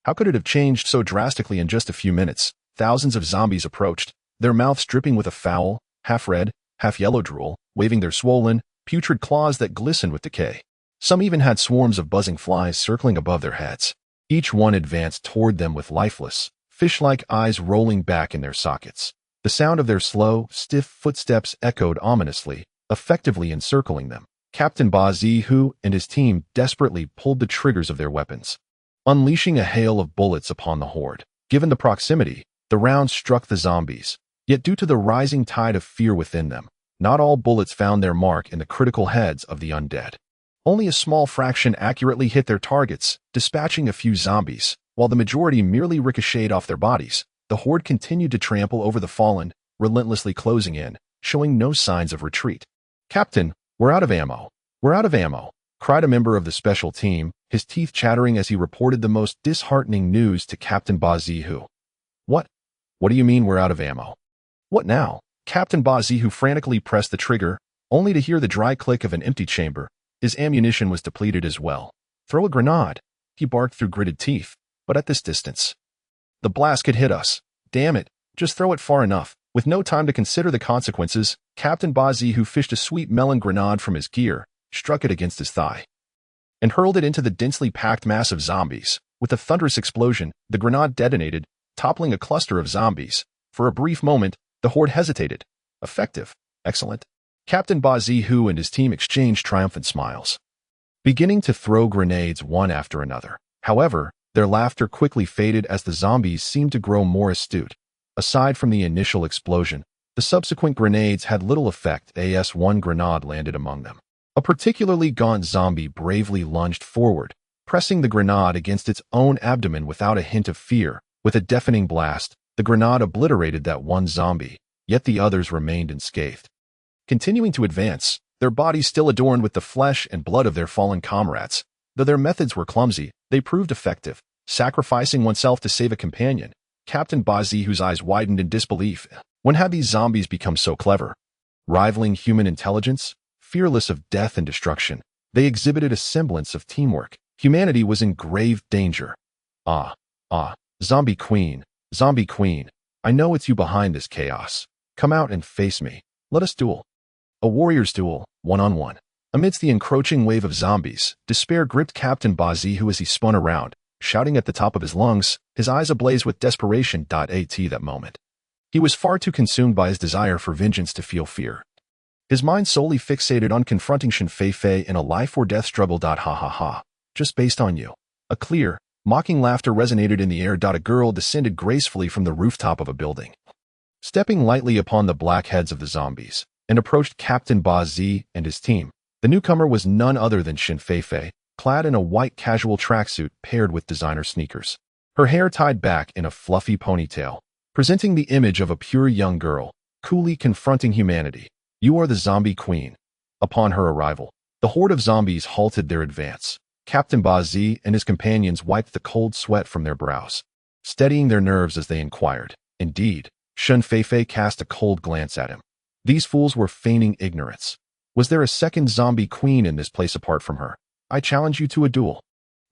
How could it have changed so drastically in just a few minutes? Thousands of zombies approached, their mouths dripping with a foul, half-red, half-yellow drool, waving their swollen, putrid claws that glistened with decay. Some even had swarms of buzzing flies circling above their heads. Each one advanced toward them with lifeless, fish-like eyes rolling back in their sockets. The sound of their slow, stiff footsteps echoed ominously, effectively encircling them. Captain Ba Zihu and his team desperately pulled the triggers of their weapons, unleashing a hail of bullets upon the horde. Given the proximity, the rounds struck the zombies, yet due to the rising tide of fear within them, not all bullets found their mark in the critical heads of the undead. Only a small fraction accurately hit their targets, dispatching a few zombies, while the majority merely ricocheted off their bodies. The horde continued to trample over the fallen, relentlessly closing in, showing no signs of retreat. "Captain, we're out of ammo. We're out of ammo," cried a member of the special team, his teeth chattering as he reported the most disheartening news to Captain Ba Zihu. What? What do you mean we're out of ammo? What now?" Captain Ba Zihu frantically pressed the trigger, only to hear the dry click of an empty chamber. His ammunition was depleted as well. "Throw a grenade," he barked through gritted teeth, "but at this distance. The blast could hit us. Damn it, just throw it far enough." With no time to consider the consequences, Captain Ba Zihu fished a sweet melon grenade from his gear, struck it against his thigh, and hurled it into the densely packed mass of zombies. With a thunderous explosion, the grenade detonated, toppling a cluster of zombies. For a brief moment, the horde hesitated. Effective. Excellent. Captain Ba Zihu and his team exchanged triumphant smiles, beginning to throw grenades one after another. However, their laughter quickly faded as the zombies seemed to grow more astute. Aside from the initial explosion, the subsequent grenades had little effect as one grenade landed among them. A particularly gaunt zombie bravely lunged forward, pressing the grenade against its own abdomen without a hint of fear. With a deafening blast, the grenade obliterated that one zombie, yet the others remained unscathed. Continuing to advance, their bodies still adorned with the flesh and blood of their fallen comrades. Though their methods were clumsy, they proved effective, sacrificing oneself to save a companion. Captain Ba Zihu's eyes widened in disbelief. When had these zombies become so clever? Rivaling human intelligence, fearless of death and destruction, they exhibited a semblance of teamwork. Humanity was in grave danger. Zombie Queen, I know it's you behind this chaos. Come out and face me. Let us duel. A warrior's duel, one-on-one. Amidst the encroaching wave of zombies, despair gripped Captain Ba Zihu as he spun around, shouting at the top of his lungs, his eyes ablaze with desperation. At that moment, he was far too consumed by his desire for vengeance to feel fear. His mind solely fixated on confronting Shen Feifei in a life-or-death struggle. Just based on you. A clear, mocking laughter resonated in the air. A girl descended gracefully from the rooftop of a building, stepping lightly upon the black heads of the zombies, and approached Captain Ba Zi and his team. The newcomer was none other than Shen Feifei, clad in a white casual tracksuit paired with designer sneakers. her hair tied back in a fluffy ponytail, presenting the image of a pure young girl, coolly confronting humanity. "You are the zombie queen." Upon her arrival, the horde of zombies halted their advance. Captain Ba Zi and his companions wiped the cold sweat from their brows, steadying their nerves as they inquired. Indeed, Shen Feifei cast a cold glance at him. These fools were feigning ignorance. Was there a second zombie queen in this place apart from her? I challenge you to a duel.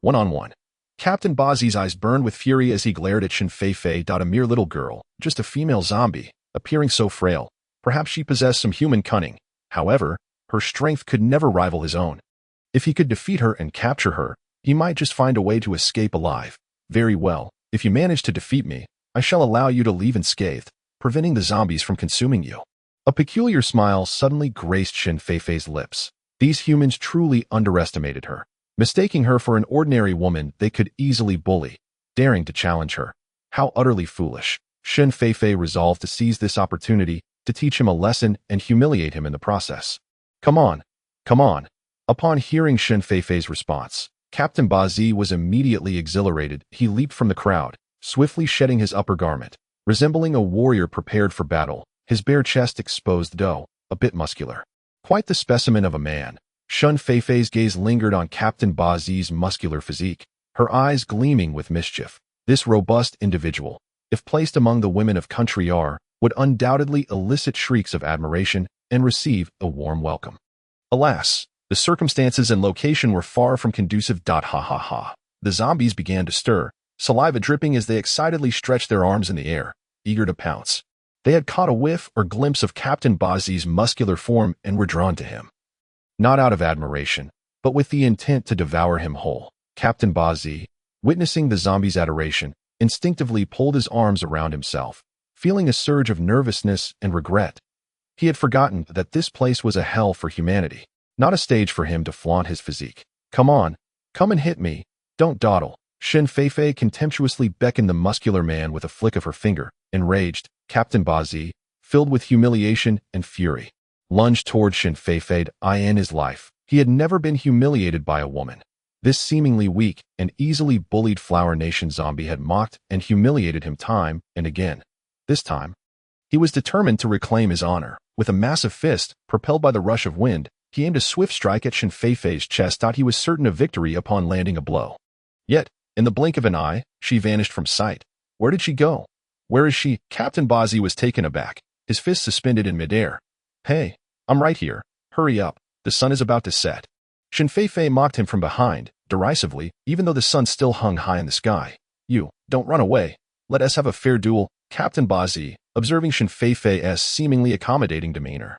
One-on-one. Captain Ba Zi's eyes burned with fury as he glared at Shen Feifei. A mere little girl, just a female zombie, appearing so frail. Perhaps she possessed some human cunning. However, her strength could never rival his own. If he could defeat her and capture her, he might just find a way to escape alive. Very well, if you manage to defeat me, I shall allow you to leave unscathed, preventing the zombies from consuming you. A peculiar smile suddenly graced Shen Feifei's lips. These humans truly underestimated her. Mistaking her for an ordinary woman they could easily bully, daring to challenge her. How utterly foolish. Shen Feifei resolved to seize this opportunity to teach him a lesson and humiliate him in the process. Come on, come on. Upon hearing Shen Feifei's response, Captain Ba Zi was immediately exhilarated. He leaped from the crowd, swiftly shedding his upper garment, resembling a warrior prepared for battle, his bare chest exposed though a bit muscular. Quite the specimen of a man. Shen Feifei's gaze lingered on Captain Ba Zi's muscular physique, her eyes gleaming with mischief. This robust individual, if placed among the women of Country R, would undoubtedly elicit shrieks of admiration and receive a warm welcome. Alas, the circumstances and location were far from conducive. Ha ha ha. The zombies began to stir, saliva dripping as they excitedly stretched their arms in the air, eager to pounce. They had caught a whiff or glimpse of Captain Ba Zi's muscular form and were drawn to him. Not out of admiration, but with the intent to devour him whole. Captain Ba Zi, witnessing the zombies' adoration, instinctively pulled his arms around himself, feeling a surge of nervousness and regret. He had forgotten that this place was a hell for humanity, not a stage for him to flaunt his physique. Come on, come and hit me, don't dawdle. Shen Feifei contemptuously beckoned the muscular man with a flick of her finger. Enraged, Captain Ba Zi, filled with humiliation and fury, lunged toward Shen Feifei. In his life, he had never been humiliated by a woman. This seemingly weak and easily bullied Flower Nation zombie had mocked and humiliated him time and again. This time, he was determined to reclaim his honor. With a massive fist, propelled by the rush of wind, he aimed a swift strike at Shen Feifei's chest. He was certain of victory upon landing a blow. Yet, in the blink of an eye, she vanished from sight. Where did she go? Where is she? Captain Ba Zi was taken aback, his fist suspended in midair. Hey, I'm right here. Hurry up, the sun is about to set. Shen Feifei mocked him from behind, derisively, even though the sun still hung high in the sky. You, don't run away. Let us have a fair duel. Captain Ba Zi, observing Shen Feifei's seemingly accommodating demeanor,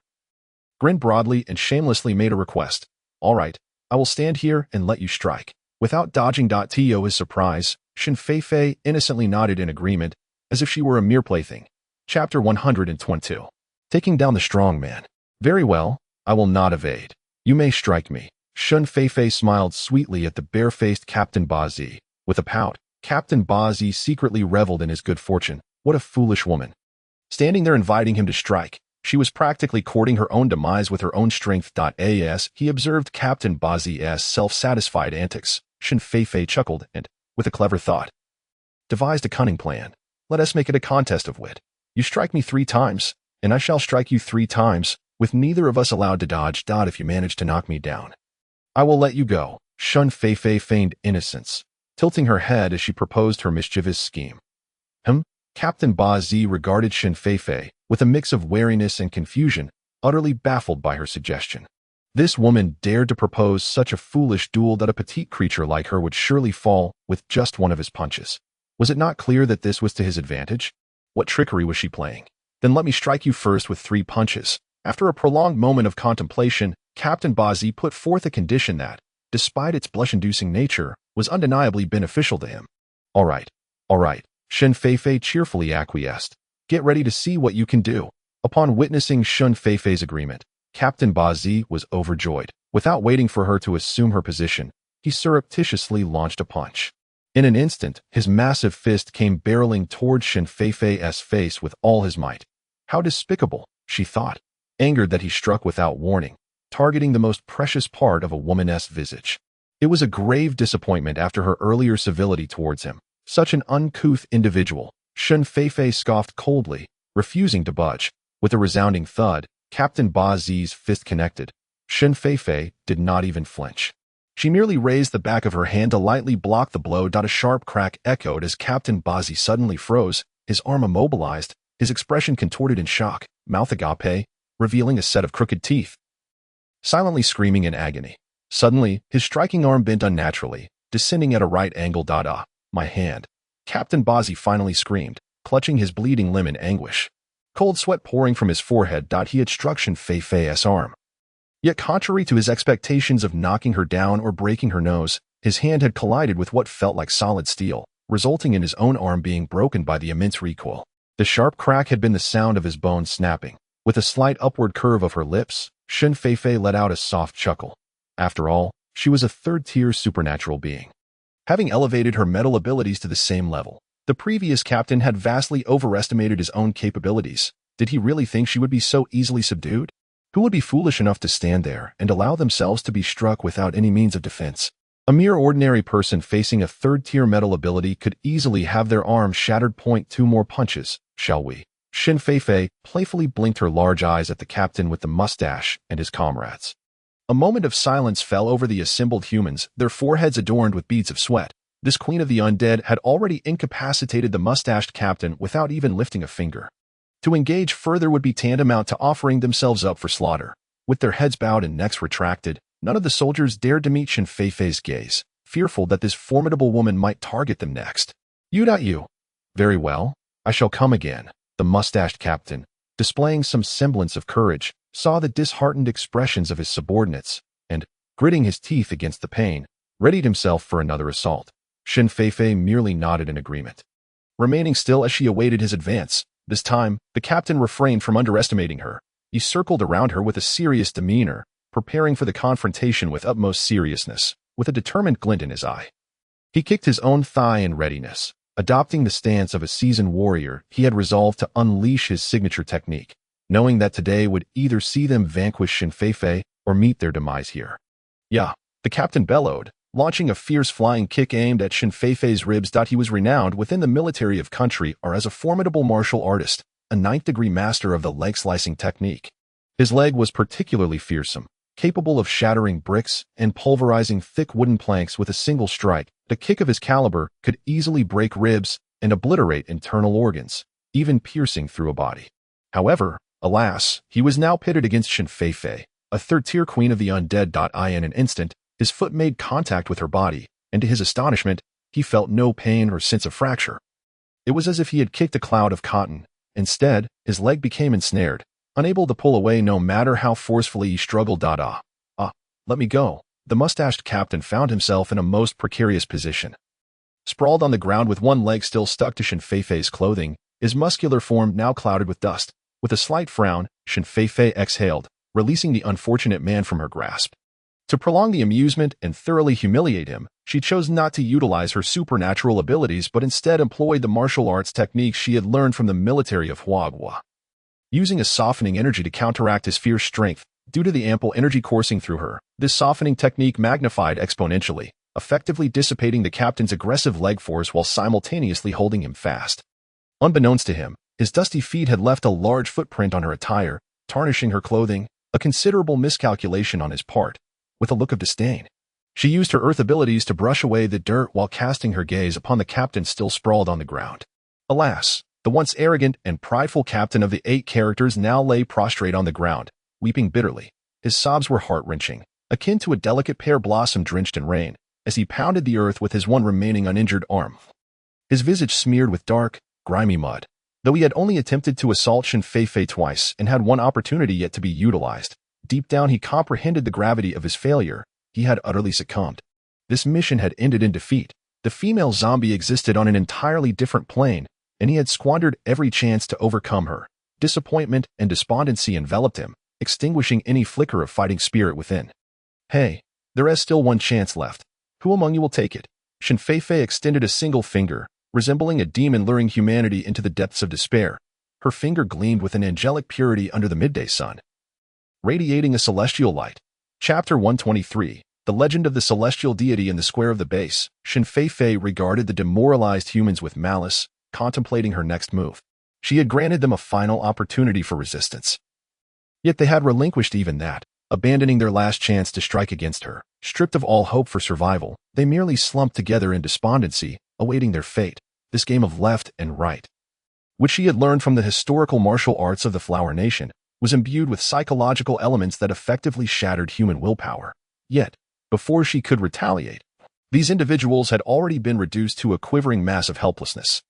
grinned broadly and shamelessly made a request. All right, I will stand here and let you strike. Without dodging. To his surprise, Shen Feifei innocently nodded in agreement, as if she were a mere plaything. Chapter 122. Taking down the strong man. Very well, I will not evade. You may strike me. Shen Feifei smiled sweetly at the bare-faced Captain Ba Zi. With a pout, Captain Ba Zi secretly reveled in his good fortune. What a foolish woman. Standing there inviting him to strike, she was practically courting her own demise with her own strength. As he observed Captain Ba Zi's self-satisfied antics, Shen Feifei chuckled and, with a clever thought, devised a cunning plan. Let us make it a contest of wit. You strike me 3 times, and I shall strike you 3 times, with neither of us allowed to dodge. If you manage to knock me down, I will let you go. Shen Feifei feigned innocence, tilting her head as she proposed her mischievous scheme. Captain Ba Zi regarded Shen Feifei with a mix of wariness and confusion, utterly baffled by her suggestion. This woman dared to propose such a foolish duel that a petite creature like her would surely fall with just one of his punches. Was it not clear that this was to his advantage? What trickery was she playing? Then let me strike you first with 3 punches. After a prolonged moment of contemplation, Captain Ba Zi put forth a condition that, despite its blush-inducing nature, was undeniably beneficial to him. All right. Shen Feifei cheerfully acquiesced. Get ready to see what you can do. Upon witnessing Shen Feifei's agreement, Captain Ba Zi was overjoyed. Without waiting for her to assume her position, he surreptitiously launched a punch. In an instant, his massive fist came barreling toward Shen Feifei's face with all his might. How despicable, she thought, angered that he struck without warning, targeting the most precious part of a woman's visage. It was a grave disappointment after her earlier civility towards him. Such an uncouth individual. Shen Feifei scoffed coldly, refusing to budge. With a resounding thud, Captain Ba Zi's fist connected. Shen Feifei did not even flinch. She merely raised the back of her hand to lightly block the blow. A sharp crack echoed as Captain Ba Zi suddenly froze, his arm immobilized, his expression contorted in shock, mouth agape, revealing a set of crooked teeth. Silently screaming in agony. Suddenly, his striking arm bent unnaturally, descending at a right angle. My hand. Captain Ba Zi finally screamed, clutching his bleeding limb in anguish. Cold sweat pouring from his forehead. He had struck Shen Feifei's arm. Yet contrary to his expectations of knocking her down or breaking her nose, his hand had collided with what felt like solid steel, resulting in his own arm being broken by the immense recoil. The sharp crack had been the sound of his bones snapping. With a slight upward curve of her lips, Shen Feifei let out a soft chuckle. After all, she was a third-tier supernatural being. Having elevated her mental abilities to the same level, the previous captain had vastly overestimated his own capabilities. Did he really think she would be so easily subdued? Who would be foolish enough to stand there and allow themselves to be struck without any means of defense? A mere ordinary person facing a third-tier metal ability could easily have their arms shattered. Point two more punches, shall we? Shen Feifei playfully blinked her large eyes at the captain with the mustache and his comrades. A moment of silence fell over the assembled humans, their foreheads adorned with beads of sweat. This queen of the undead had already incapacitated the mustached captain without even lifting a finger. To engage further would be tantamount to offering themselves up for slaughter. With their heads bowed and necks retracted, none of the soldiers dared to meet Shen Feifei's gaze, fearful that this formidable woman might target them next. You. Very well, I shall come again. The mustached captain, displaying some semblance of courage, saw the disheartened expressions of his subordinates, and, gritting his teeth against the pain, readied himself for another assault. Shen Feifei merely nodded in agreement. Remaining still as she awaited his advance, this time, the captain refrained from underestimating her. He circled around her with a serious demeanor, preparing for the confrontation with utmost seriousness, with a determined glint in his eye. He kicked his own thigh in readiness. Adopting the stance of a seasoned warrior, he had resolved to unleash his signature technique, knowing that today would either see them vanquish Shen Feifei or meet their demise here. Yeah, the captain bellowed, launching a fierce flying kick aimed at Shen Feifei's ribs. He was renowned within the military of country or as a formidable martial artist, a ninth-degree master of the leg-slicing technique. His leg was particularly fearsome, capable of shattering bricks and pulverizing thick wooden planks with a single strike. The kick of his caliber could easily break ribs and obliterate internal organs, even piercing through a body. However, alas, he was now pitted against Shen Feifei, a third-tier queen of the undead. In an instant, his foot made contact with her body, and to his astonishment, he felt no pain or sense of fracture. It was as if he had kicked a cloud of cotton. Instead, his leg became ensnared, unable to pull away no matter how forcefully he struggled. Let me go. The mustached captain found himself in a most precarious position. Sprawled on the ground with one leg still stuck to Shen Feifei's clothing, his muscular form now clouded with dust. With a slight frown, Shen Feifei exhaled, releasing the unfortunate man from her grasp. To prolong the amusement and thoroughly humiliate him, she chose not to utilize her supernatural abilities but instead employed the martial arts techniques she had learned from the military of Huagua. Using a softening energy to counteract his fierce strength, due to the ample energy coursing through her, this softening technique magnified exponentially, effectively dissipating the captain's aggressive leg force while simultaneously holding him fast. Unbeknownst to him, his dusty feet had left a large footprint on her attire, tarnishing her clothing, a considerable miscalculation on his part. With a look of disdain, she used her earth abilities to brush away the dirt while casting her gaze upon the captain still sprawled on the ground. Alas, the once arrogant and prideful captain of the 8 characters now lay prostrate on the ground, weeping bitterly. His sobs were heart-wrenching, akin to a delicate pear blossom drenched in rain, as he pounded the earth with his one remaining uninjured arm. His visage smeared with dark, grimy mud. Though he had only attempted to assault Shen Feifei twice and had one opportunity yet to be utilized, deep down he comprehended the gravity of his failure. He had utterly succumbed. This mission had ended in defeat. The female zombie existed on an entirely different plane, and he had squandered every chance to overcome her. Disappointment and despondency enveloped him, extinguishing any flicker of fighting spirit within. Hey, there is still one chance left. Who among you will take it? Shen Feifei extended a single finger, resembling a demon luring humanity into the depths of despair. Her finger gleamed with an angelic purity under the midday sun, radiating a celestial light. Chapter 123. The legend of the celestial deity in the square of the base, Shin Feifei regarded the demoralized humans with malice, contemplating her next move. She had granted them a final opportunity for resistance. Yet they had relinquished even that, abandoning their last chance to strike against her. Stripped of all hope for survival, they merely slumped together in despondency, awaiting their fate, this game of left and right, which she had learned from the historical martial arts of the Flower Nation, was imbued with psychological elements that effectively shattered human willpower. Yet, before she could retaliate, these individuals had already been reduced to a quivering mass of helplessness.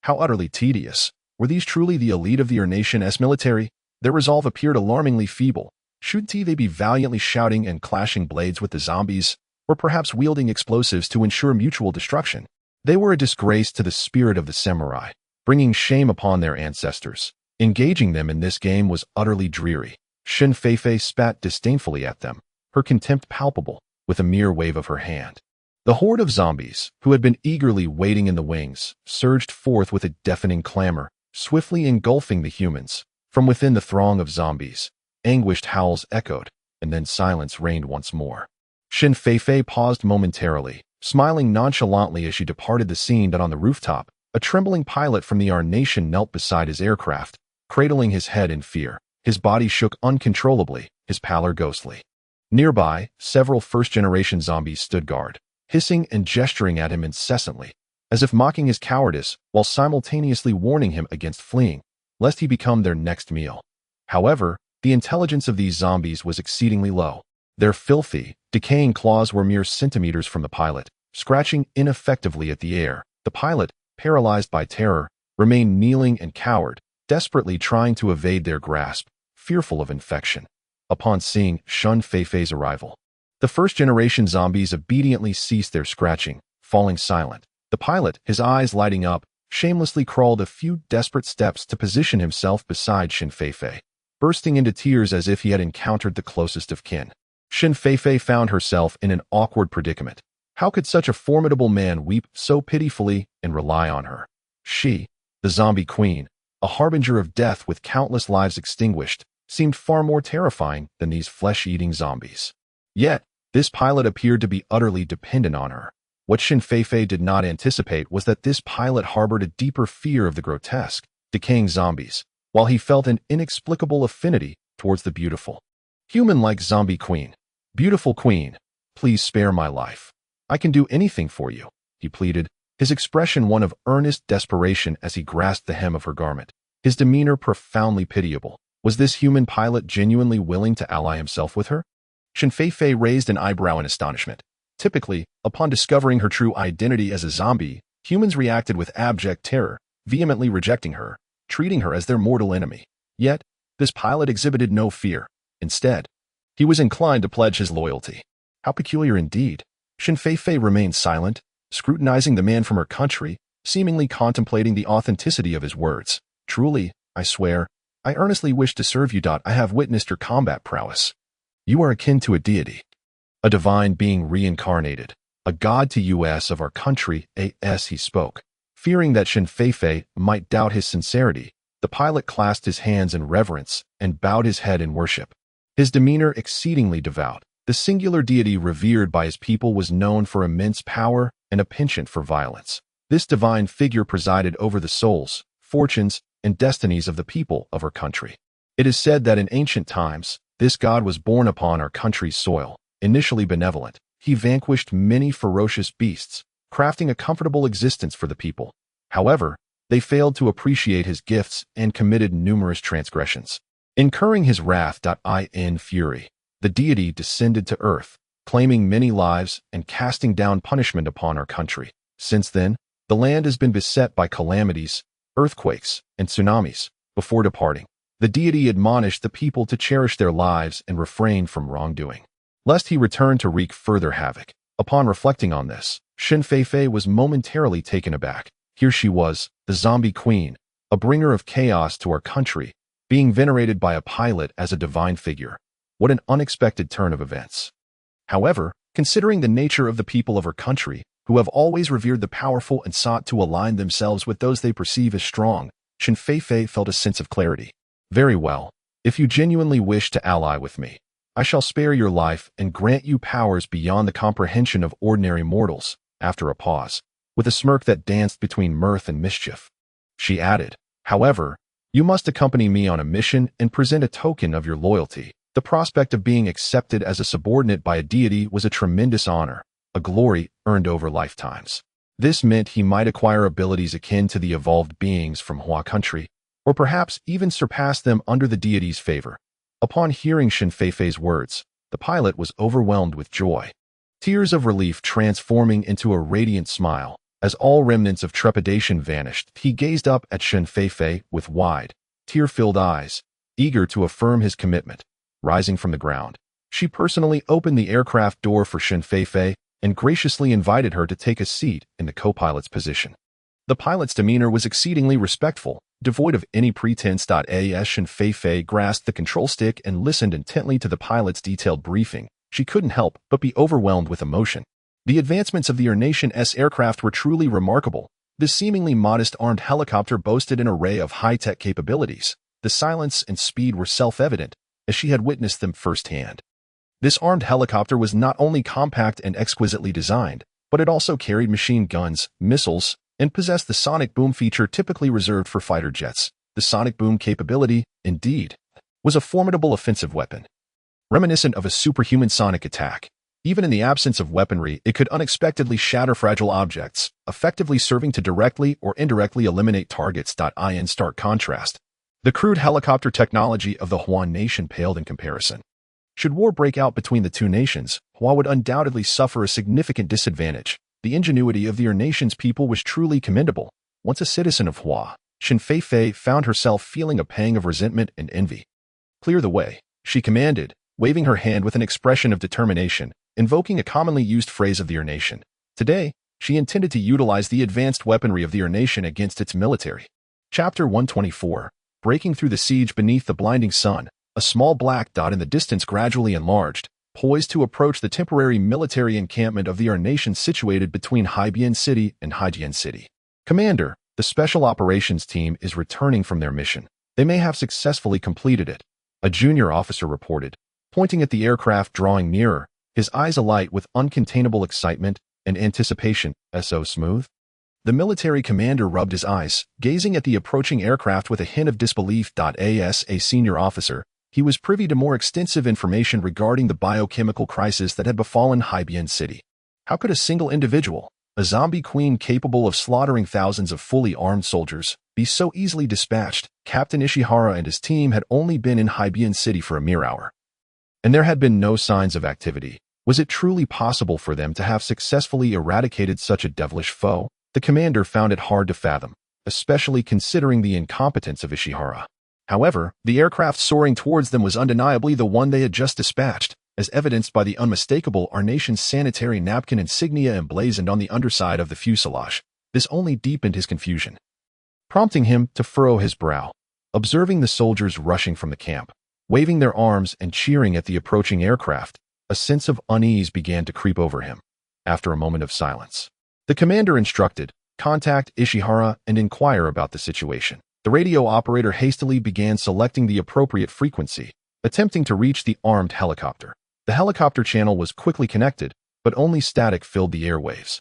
How utterly tedious. Were these truly the elite of the Nation's military? Their resolve appeared alarmingly feeble. Should they be valiantly shouting and clashing blades with the zombies, or perhaps wielding explosives to ensure mutual destruction? They were a disgrace to the spirit of the samurai, bringing shame upon their ancestors. Engaging them in this game was utterly dreary. Shin Feifei spat disdainfully at them, her contempt palpable, with a mere wave of her hand. The horde of zombies, who had been eagerly waiting in the wings, surged forth with a deafening clamor, swiftly engulfing the humans. From within the throng of zombies, anguished howls echoed, and then silence reigned once more. Shin Feifei paused momentarily, smiling nonchalantly as she departed the scene. That on the rooftop, a trembling pilot from the Nation knelt beside his aircraft, cradling his head in fear. His body shook uncontrollably, his pallor ghostly. Nearby, several first-generation zombies stood guard, hissing and gesturing at him incessantly, as if mocking his cowardice while simultaneously warning him against fleeing, lest he become their next meal. However, the intelligence of these zombies was exceedingly low. Their filthy, decaying claws were mere centimeters from the pilot, scratching ineffectively at the air. The pilot, paralyzed by terror, remained kneeling and cowered, desperately trying to evade their grasp, fearful of infection. Upon seeing Shin Feifei's arrival, the first-generation zombies obediently ceased their scratching, falling silent. The pilot, his eyes lighting up, shamelessly crawled a few desperate steps to position himself beside Shin Feifei, bursting into tears as if he had encountered the closest of kin. Shin Feifei found herself in an awkward predicament. How could such a formidable man weep so pitifully and rely on her? She, the zombie queen, a harbinger of death with countless lives extinguished, seemed far more terrifying than these flesh-eating zombies. Yet, this pilot appeared to be utterly dependent on her. What Shin Feifei did not anticipate was that this pilot harbored a deeper fear of the grotesque, decaying zombies, while he felt an inexplicable affinity towards the beautiful, human-like zombie queen. Beautiful queen, please spare my life. I can do anything for you, he pleaded, his expression one of earnest desperation as he grasped the hem of her garment, his demeanor profoundly pitiable. Was this human pilot genuinely willing to ally himself with her? Shin Feifei raised an eyebrow in astonishment. Typically, upon discovering her true identity as a zombie, humans reacted with abject terror, vehemently rejecting her, treating her as their mortal enemy. Yet, this pilot exhibited no fear. Instead, he was inclined to pledge his loyalty. How peculiar indeed. Shin Feifei remained silent, scrutinizing the man from her country, seemingly contemplating the authenticity of his words. Truly, I swear, I earnestly wish to serve you. I have witnessed your combat prowess. You are akin to a deity, a divine being reincarnated, a god to us of our country, as he spoke. Fearing that Shin Feifei might doubt his sincerity, the pilot clasped his hands in reverence and bowed his head in worship. His demeanor exceedingly devout. The singular deity revered by his people was known for immense power and a penchant for violence. This divine figure presided over the souls, fortunes, and destinies of the people of our country. It is said that in ancient times, this god was born upon our country's soil. Initially benevolent, he vanquished many ferocious beasts, crafting a comfortable existence for the people. However, they failed to appreciate his gifts and committed numerous transgressions. Incurring his wrath. In fury, the deity descended to earth, claiming many lives and casting down punishment upon our country. Since then, the land has been beset by calamities, earthquakes, and tsunamis. Before departing, the deity admonished the people to cherish their lives and refrain from wrongdoing, lest he return to wreak further havoc. Upon reflecting on this, Shin Feifei was momentarily taken aback. Here she was, the zombie queen, a bringer of chaos to our country, being venerated by a pilot as a divine figure. What an unexpected turn of events. However, considering the nature of the people of our country, who have always revered the powerful and sought to align themselves with those they perceive as strong, Shin Feifei felt a sense of clarity. Very well. If you genuinely wish to ally with me, I shall spare your life and grant you powers beyond the comprehension of ordinary mortals." After a pause, with a smirk that danced between mirth and mischief, she added, "However, you must accompany me on a mission and present a token of your loyalty." The prospect of being accepted as a subordinate by a deity was a tremendous honor, a glory earned over lifetimes. This meant he might acquire abilities akin to the evolved beings from Hua country, or perhaps even surpass them under the deity's favor. Upon hearing Shen Feifei's words, the pilot was overwhelmed with joy, tears of relief transforming into a radiant smile. As all remnants of trepidation vanished, he gazed up at Shen Feifei with wide, tear-filled eyes, eager to affirm his commitment. Rising from the ground, she personally opened the aircraft door for Shen Feifei and graciously invited her to take a seat in the co-pilot's position. The pilot's demeanor was exceedingly respectful, devoid of any pretense. As Shen Feifei grasped the control stick and listened intently to the pilot's detailed briefing, she couldn't help but be overwhelmed with emotion. The advancements of the Ur-Nation's aircraft were truly remarkable. This seemingly modest armed helicopter boasted an array of high-tech capabilities. The silence and speed were self-evident, as she had witnessed them firsthand. This armed helicopter was not only compact and exquisitely designed, but it also carried machine guns, missiles, and possessed the sonic boom feature typically reserved for fighter jets. The sonic boom capability, indeed, was a formidable offensive weapon, reminiscent of a superhuman sonic attack. Even in the absence of weaponry, it could unexpectedly shatter fragile objects, effectively serving to directly or indirectly eliminate targets. In stark contrast, the crude helicopter technology of the Huan nation paled in comparison. Should war break out between the two nations, Hua would undoubtedly suffer a significant disadvantage. The ingenuity of the Ur-Nation's people was truly commendable. Once a citizen of Hua, Shen Feifei found herself feeling a pang of resentment and envy. "Clear the way," she commanded, waving her hand with an expression of determination, invoking a commonly used phrase of the Ur-Nation. Today, she intended to utilize the advanced weaponry of the Ur-Nation against its military. Chapter 124. Breaking through the siege beneath the blinding sun, a small black dot in the distance gradually enlarged, poised to approach the temporary military encampment of the Ur-Nation situated between Haibian City and Haijian City. "Commander, the Special Operations Team is returning from their mission. They may have successfully completed it," a junior officer reported, pointing at the aircraft drawing nearer, his eyes alight with uncontainable excitement and anticipation. "So smooth?" The military commander rubbed his eyes, gazing at the approaching aircraft with a hint of disbelief. As a senior officer, he was privy to more extensive information regarding the biochemical crisis that had befallen Haibian City. How could a single individual, a zombie queen capable of slaughtering thousands of fully armed soldiers, be so easily dispatched? Captain Ishihara and his team had only been in Haibian City for a mere hour, and there had been no signs of activity. Was it truly possible for them to have successfully eradicated such a devilish foe? The commander found it hard to fathom, especially considering the incompetence of Ishihara. However, the aircraft soaring towards them was undeniably the one they had just dispatched, as evidenced by the unmistakable Ur-Nation's sanitary napkin insignia emblazoned on the underside of the fuselage. This only deepened his confusion, prompting him to furrow his brow. Observing the soldiers rushing from the camp, waving their arms and cheering at the approaching aircraft, a sense of unease began to creep over him. After a moment of silence, the commander instructed, "Contact Ishihara and inquire about the situation." The radio operator hastily began selecting the appropriate frequency, attempting to reach the armed helicopter. The helicopter channel was quickly connected, but only static filled the airwaves,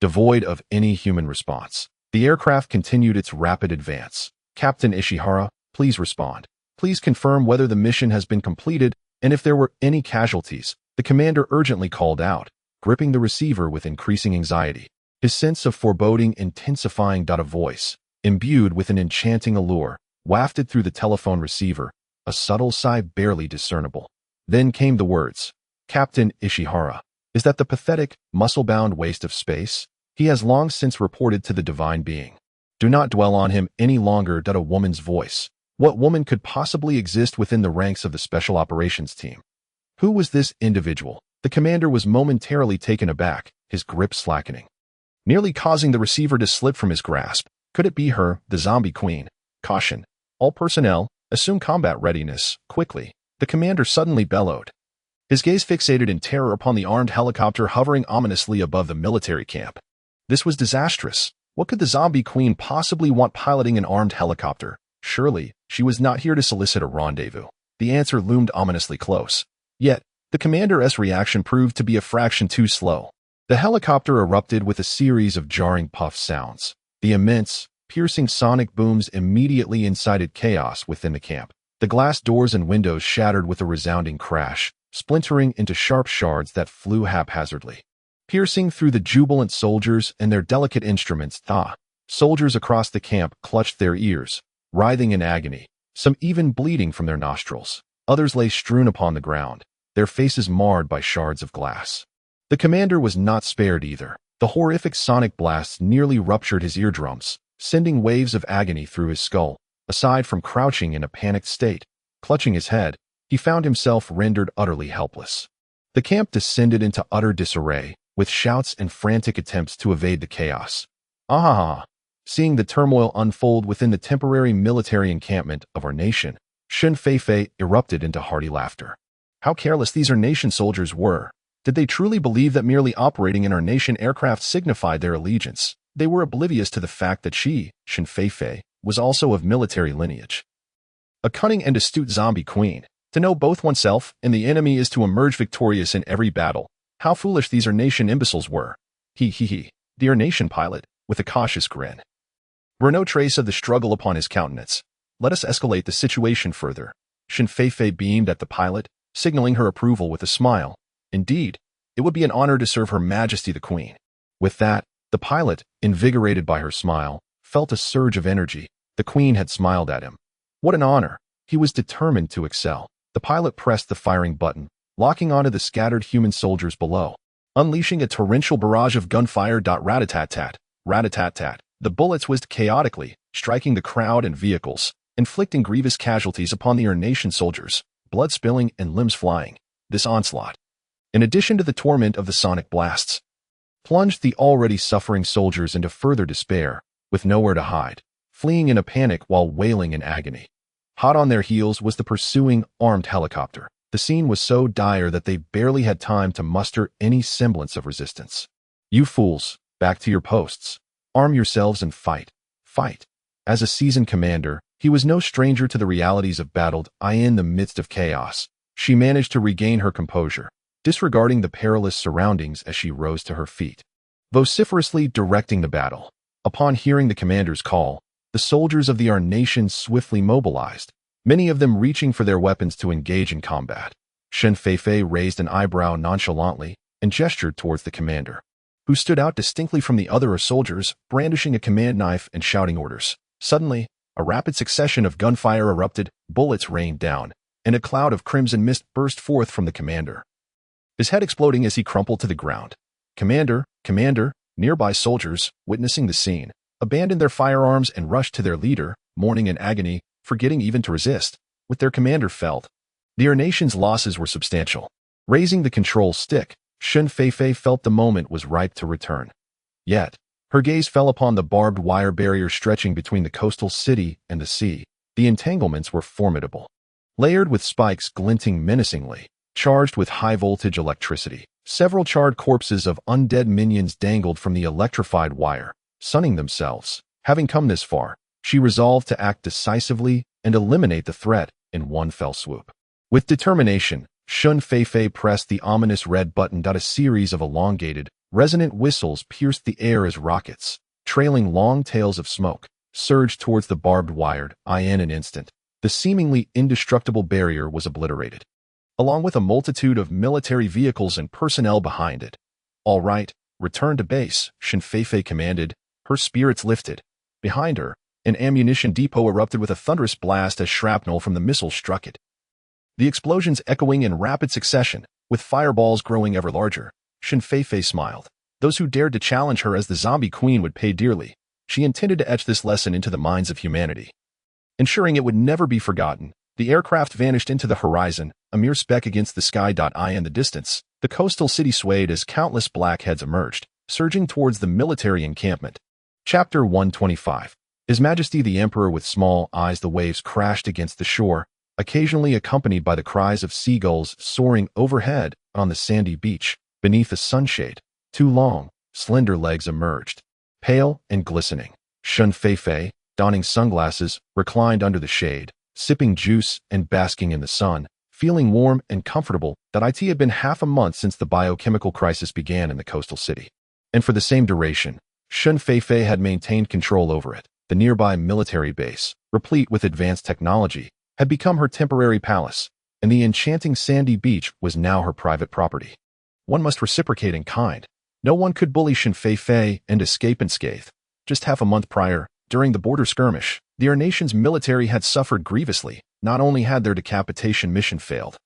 devoid of any human response. The aircraft continued its rapid advance. "Captain Ishihara, please respond. Please confirm whether the mission has been completed and if there were any casualties," the commander urgently called out, gripping the receiver with increasing anxiety, his sense of foreboding intensifying. A voice, imbued with an enchanting allure, wafted through the telephone receiver, a subtle sigh barely discernible. Then came the words, "Captain Ishihara, is that the pathetic, muscle-bound waste of space? He has long since reported to the divine being. Do not dwell on him any longer." A woman's voice. What woman could possibly exist within the ranks of the Special Operations Team? Who was this individual? The commander was momentarily taken aback, his grip slackening, nearly causing the receiver to slip from his grasp. Could it be her, the zombie queen? "Caution! All personnel, assume combat readiness, quickly," the commander suddenly bellowed, his gaze fixated in terror upon the armed helicopter hovering ominously above the military camp. This was disastrous. What could the zombie queen possibly want piloting an armed helicopter? Surely, she was not here to solicit a rendezvous. The answer loomed ominously close. Yet, the commander's reaction proved to be a fraction too slow. The helicopter erupted with a series of jarring puff sounds. The immense, piercing sonic booms immediately incited chaos within the camp. The glass doors and windows shattered with a resounding crash, splintering into sharp shards that flew haphazardly. Piercing through the jubilant soldiers and their delicate instruments, soldiers across the camp clutched their ears, writhing in agony, some even bleeding from their nostrils. Others lay strewn upon the ground, their faces marred by shards of glass. The commander was not spared either. The horrific sonic blasts nearly ruptured his eardrums, sending waves of agony through his skull. Aside from crouching in a panicked state, clutching his head, he found himself rendered utterly helpless. The camp descended into utter disarray, with shouts and frantic attempts to evade the chaos. Seeing the turmoil unfold within the temporary military encampment of our nation, Shun Feifei erupted into hearty laughter. How careless these our nation soldiers were. Did they truly believe that merely operating in our nation aircraft signified their allegiance? They were oblivious to the fact that she, Shun Feifei, was also of military lineage. A cunning and astute zombie queen. To know both oneself and the enemy is to emerge victorious in every battle. How foolish these our nation imbeciles were. Dear nation pilot, with a cautious grin. Were no trace of the struggle upon his countenance. Let us escalate the situation further. Shun Feifei beamed at the pilot, signaling her approval with a smile. Indeed, it would be an honor to serve Her Majesty the Queen. With that, the pilot, invigorated by her smile, felt a surge of energy. The Queen had smiled at him. What an honor! He was determined to excel. The pilot pressed the firing button, locking onto the scattered human soldiers below, unleashing a torrential barrage of gunfire. Rat-a-tat-tat, rat-a-tat-tat. The bullets whizzed chaotically, striking the crowd and vehicles, inflicting grievous casualties upon the Our Nation soldiers, blood spilling and limbs flying. This onslaught, in addition to the torment of the sonic blasts, plunged the already suffering soldiers into further despair, with nowhere to hide, fleeing in a panic while wailing in agony. Hot on their heels was the pursuing, armed helicopter. The scene was so dire that they barely had time to muster any semblance of resistance. You fools, back to your posts. Arm yourselves and fight. Fight. As a seasoned commander, he was no stranger to the realities of battle. In the midst of chaos, she managed to regain her composure, disregarding the perilous surroundings as she rose to her feet, vociferously directing the battle. Upon hearing the commander's call, the soldiers of the Our Nation swiftly mobilized, many of them reaching for their weapons to engage in combat. Shun Feifei raised an eyebrow nonchalantly and gestured towards the commander, who stood out distinctly from the other soldiers, brandishing a command knife and shouting orders. Suddenly, a rapid succession of gunfire erupted, bullets rained down, and a cloud of crimson mist burst forth from the commander, his head exploding as he crumpled to the ground. Commander! Nearby soldiers, witnessing the scene, abandoned their firearms and rushed to their leader, mourning in agony, forgetting even to resist. With their commander felled, the Our Nation's losses were substantial. Raising the control stick, Shun Feifei felt the moment was ripe to return. Yet, her gaze fell upon the barbed wire barrier stretching between the coastal city and the sea. The entanglements were formidable, layered with spikes glinting menacingly, charged with high-voltage electricity. Several charred corpses of undead minions dangled from the electrified wire, sunning themselves. Having come this far, she resolved to act decisively and eliminate the threat in one fell swoop. With determination, Shun Feifei pressed the ominous red button. A series of elongated, resonant whistles pierced the air as rockets, trailing long tails of smoke, surged towards the barbed wire. In an instant, the seemingly indestructible barrier was obliterated, along with a multitude of military vehicles and personnel behind it. All right, return to base, Shun Feifei commanded, her spirits lifted. Behind her, an ammunition depot erupted with a thunderous blast as shrapnel from the missile struck it, the explosions echoing in rapid succession, with fireballs growing ever larger. Shun Feifei smiled. Those who dared to challenge her as the zombie queen would pay dearly. She intended to etch this lesson into the minds of humanity, ensuring it would never be forgotten. The aircraft vanished into the horizon, a mere speck against the sky. In the distance, the coastal city swayed as countless blackheads emerged, surging towards the military encampment. Chapter 125. His Majesty the Emperor with small eyes. The waves crashed against the shore, occasionally accompanied by the cries of seagulls soaring overhead on the sandy beach. Beneath a sunshade, two long, slender legs emerged, pale and glistening. Shun Feifei, donning sunglasses, reclined under the shade, sipping juice and basking in the sun. feeling warm and comfortable that it had been half a month since the biochemical crisis began in the coastal city. And for the same duration, Shun Feifei had maintained control over it. The nearby military base, replete with advanced technology, had become her temporary palace, and the enchanting sandy beach was now her private property. One must reciprocate in kind. No one could bully Shun Feifei and escape unscathed. Just half a month prior, during the border skirmish, their nation's military had suffered grievously. Not only had their decapitation mission failed,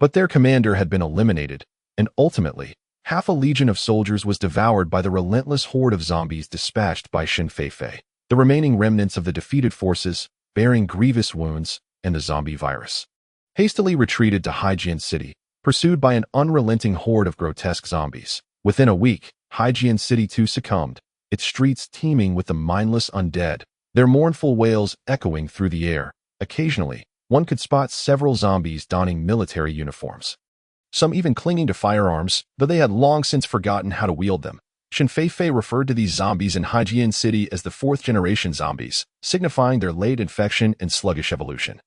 but their commander had been eliminated, and ultimately, half a legion of soldiers was devoured by the relentless horde of zombies dispatched by Shun Feifei. The remaining remnants of the defeated forces, bearing grievous wounds and the zombie virus, hastily retreated to Haijian City, pursued by an unrelenting horde of grotesque zombies. Within a week, Haijian City too succumbed, its streets teeming with the mindless undead, their mournful wails echoing through the air. Occasionally, one could spot several zombies donning military uniforms, some even clinging to firearms, though they had long since forgotten how to wield them. Shun Feifei referred to these zombies in Haijian City as the fourth-generation zombies, signifying their late infection and sluggish evolution,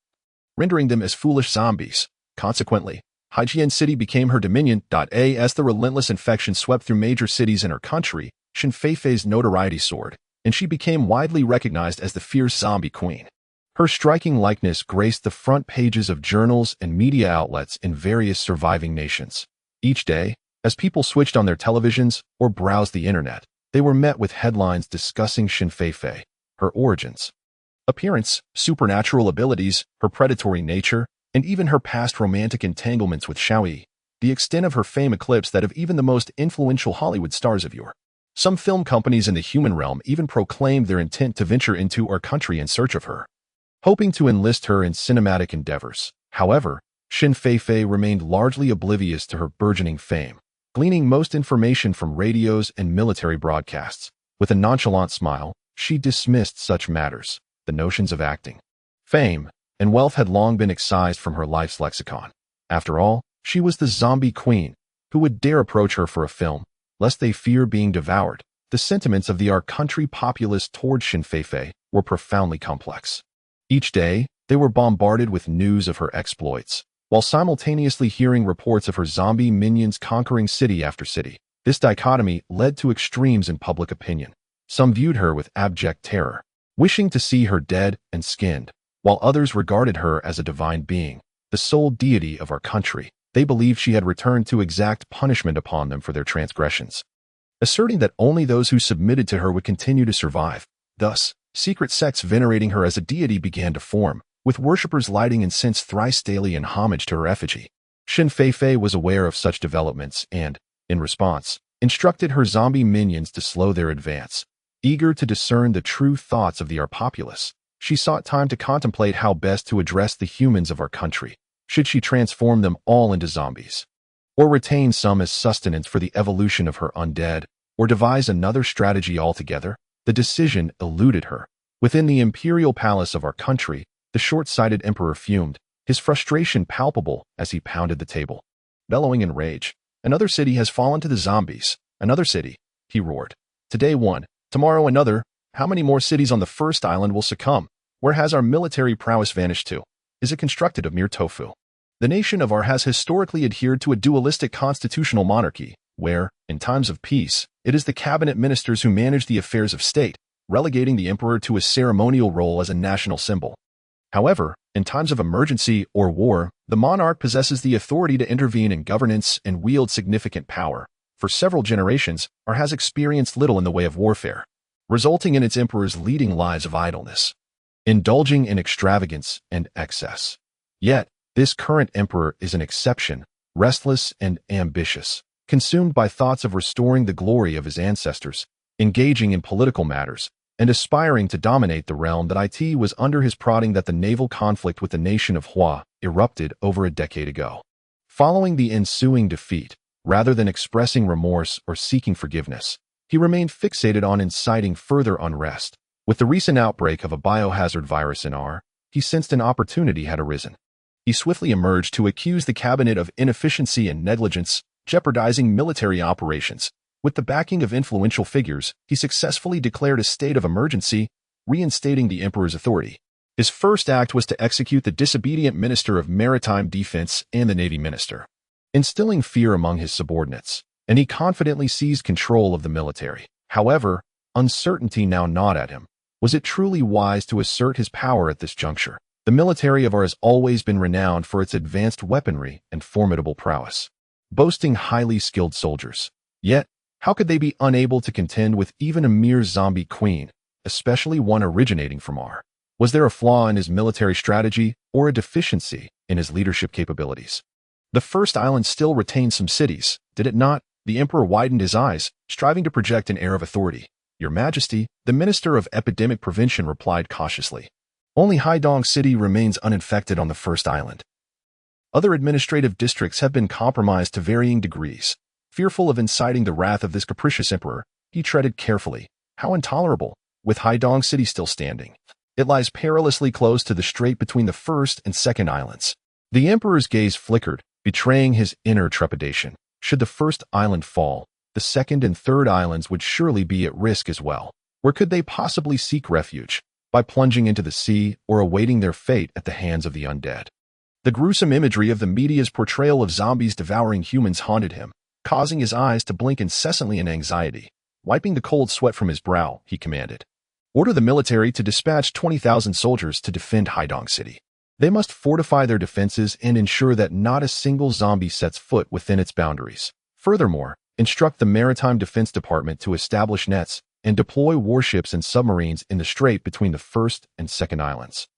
rendering them as foolish zombies. Consequently, Haijian City became her dominion. As the relentless infection swept through major cities in her country, Shun Feifei's notoriety soared, and she became widely recognized as the fierce zombie queen. Her striking likeness graced the front pages of journals and media outlets in various surviving nations. Each day, as people switched on their televisions or browsed the internet, they were met with headlines discussing Shun Feifei, her origins, appearance, supernatural abilities, her predatory nature, and even her past romantic entanglements with Xiao Yi. The extent of her fame eclipsed that of even the most influential Hollywood stars of yore. Some film companies in the human realm even proclaimed their intent to venture into our country in search of her, hoping to enlist her in cinematic endeavors. However, Shun Feifei remained largely oblivious to her burgeoning fame, gleaning most information from radios and military broadcasts. With a nonchalant smile, she dismissed such matters. The notions of acting, fame, and wealth had long been excised from her life's lexicon. After all, she was the zombie queen. Who would dare approach her for a film, lest they fear being devoured? The sentiments of the our country populace toward Shun Feifei were profoundly complex. Each day, they were bombarded with news of her exploits, while simultaneously hearing reports of her zombie minions conquering city after city. This dichotomy led to extremes in public opinion. Some viewed her with abject terror, wishing to see her dead and skinned, while others regarded her as a divine being, the sole deity of our country. They believed she had returned to exact punishment upon them for their transgressions, asserting that only those who submitted to her would continue to survive. Thus, secret sects venerating her as a deity began to form, with worshippers lighting incense thrice daily in homage to her effigy. Shun Feifei was aware of such developments and, in response, instructed her zombie minions to slow their advance. Eager to discern the true thoughts of our populace, she sought time to contemplate how best to address the humans of our country. Should she transform them all into zombies, or retain some as sustenance for the evolution of her undead, or devise another strategy altogether? The decision eluded her. Within the imperial palace of our country, the short-sighted emperor fumed, his frustration palpable as he pounded the table. Bellowing in rage, "Another city has fallen to the zombies. Another city," he roared. "Today one, tomorrow another. How many more cities on the first island will succumb? Where has our military prowess vanished to? Is it constructed of mere tofu?" The nation of our has historically adhered to a dualistic constitutional monarchy, where, in times of peace, it is the cabinet ministers who manage the affairs of state, relegating the emperor to a ceremonial role as a national symbol. However, in times of emergency or war, the monarch possesses the authority to intervene in governance and wield significant power. For several generations, our has experienced little in the way of warfare, resulting in its emperors leading lives of idleness, indulging in extravagance and excess. Yet, this current emperor is an exception, restless and ambitious, consumed by thoughts of restoring the glory of his ancestors, engaging in political matters, and aspiring to dominate the realm that it was under his prodding that the naval conflict with the nation of Hua erupted over a decade ago. Following the ensuing defeat, rather than expressing remorse or seeking forgiveness, he remained fixated on inciting further unrest. With the recent outbreak of a biohazard virus in R, he sensed an opportunity had arisen. He swiftly emerged to accuse the cabinet of inefficiency and negligence, jeopardizing military operations. With the backing of influential figures, he successfully declared a state of emergency, reinstating the emperor's authority. His first act was to execute the disobedient Minister of Maritime Defense and the Navy Minister, instilling fear among his subordinates, and he confidently seized control of the military. However, uncertainty now gnawed at him. Was it truly wise to assert his power at this juncture? The military of AR has always been renowned for its advanced weaponry and formidable prowess, boasting highly skilled soldiers. Yet, how could they be unable to contend with even a mere zombie queen, especially one originating from AR? Was there a flaw in his military strategy or a deficiency in his leadership capabilities? The first island still retained some cities, did it not? The emperor widened his eyes, striving to project an air of authority. Your Majesty, the Minister of Epidemic Prevention replied cautiously. Only Haidong City remains uninfected on the first island. Other administrative districts have been compromised to varying degrees. Fearful of inciting the wrath of this capricious emperor, he treaded carefully. How intolerable, with Haidong City still standing. It lies perilously close to the strait between the first and second islands. The emperor's gaze flickered, betraying his inner trepidation. Should the first island fall, the second and third islands would surely be at risk as well. Where could they possibly seek refuge? By plunging into the sea or awaiting their fate at the hands of the undead. The gruesome imagery of the media's portrayal of zombies devouring humans haunted him, causing his eyes to blink incessantly in anxiety. Wiping the cold sweat from his brow, he commanded, "Order the military to dispatch 20,000 soldiers to defend Haidong City. They must fortify their defenses and ensure that not a single zombie sets foot within its boundaries. Furthermore, instruct the Maritime Defense Department to establish nets and deploy warships and submarines in the strait between the first and second islands,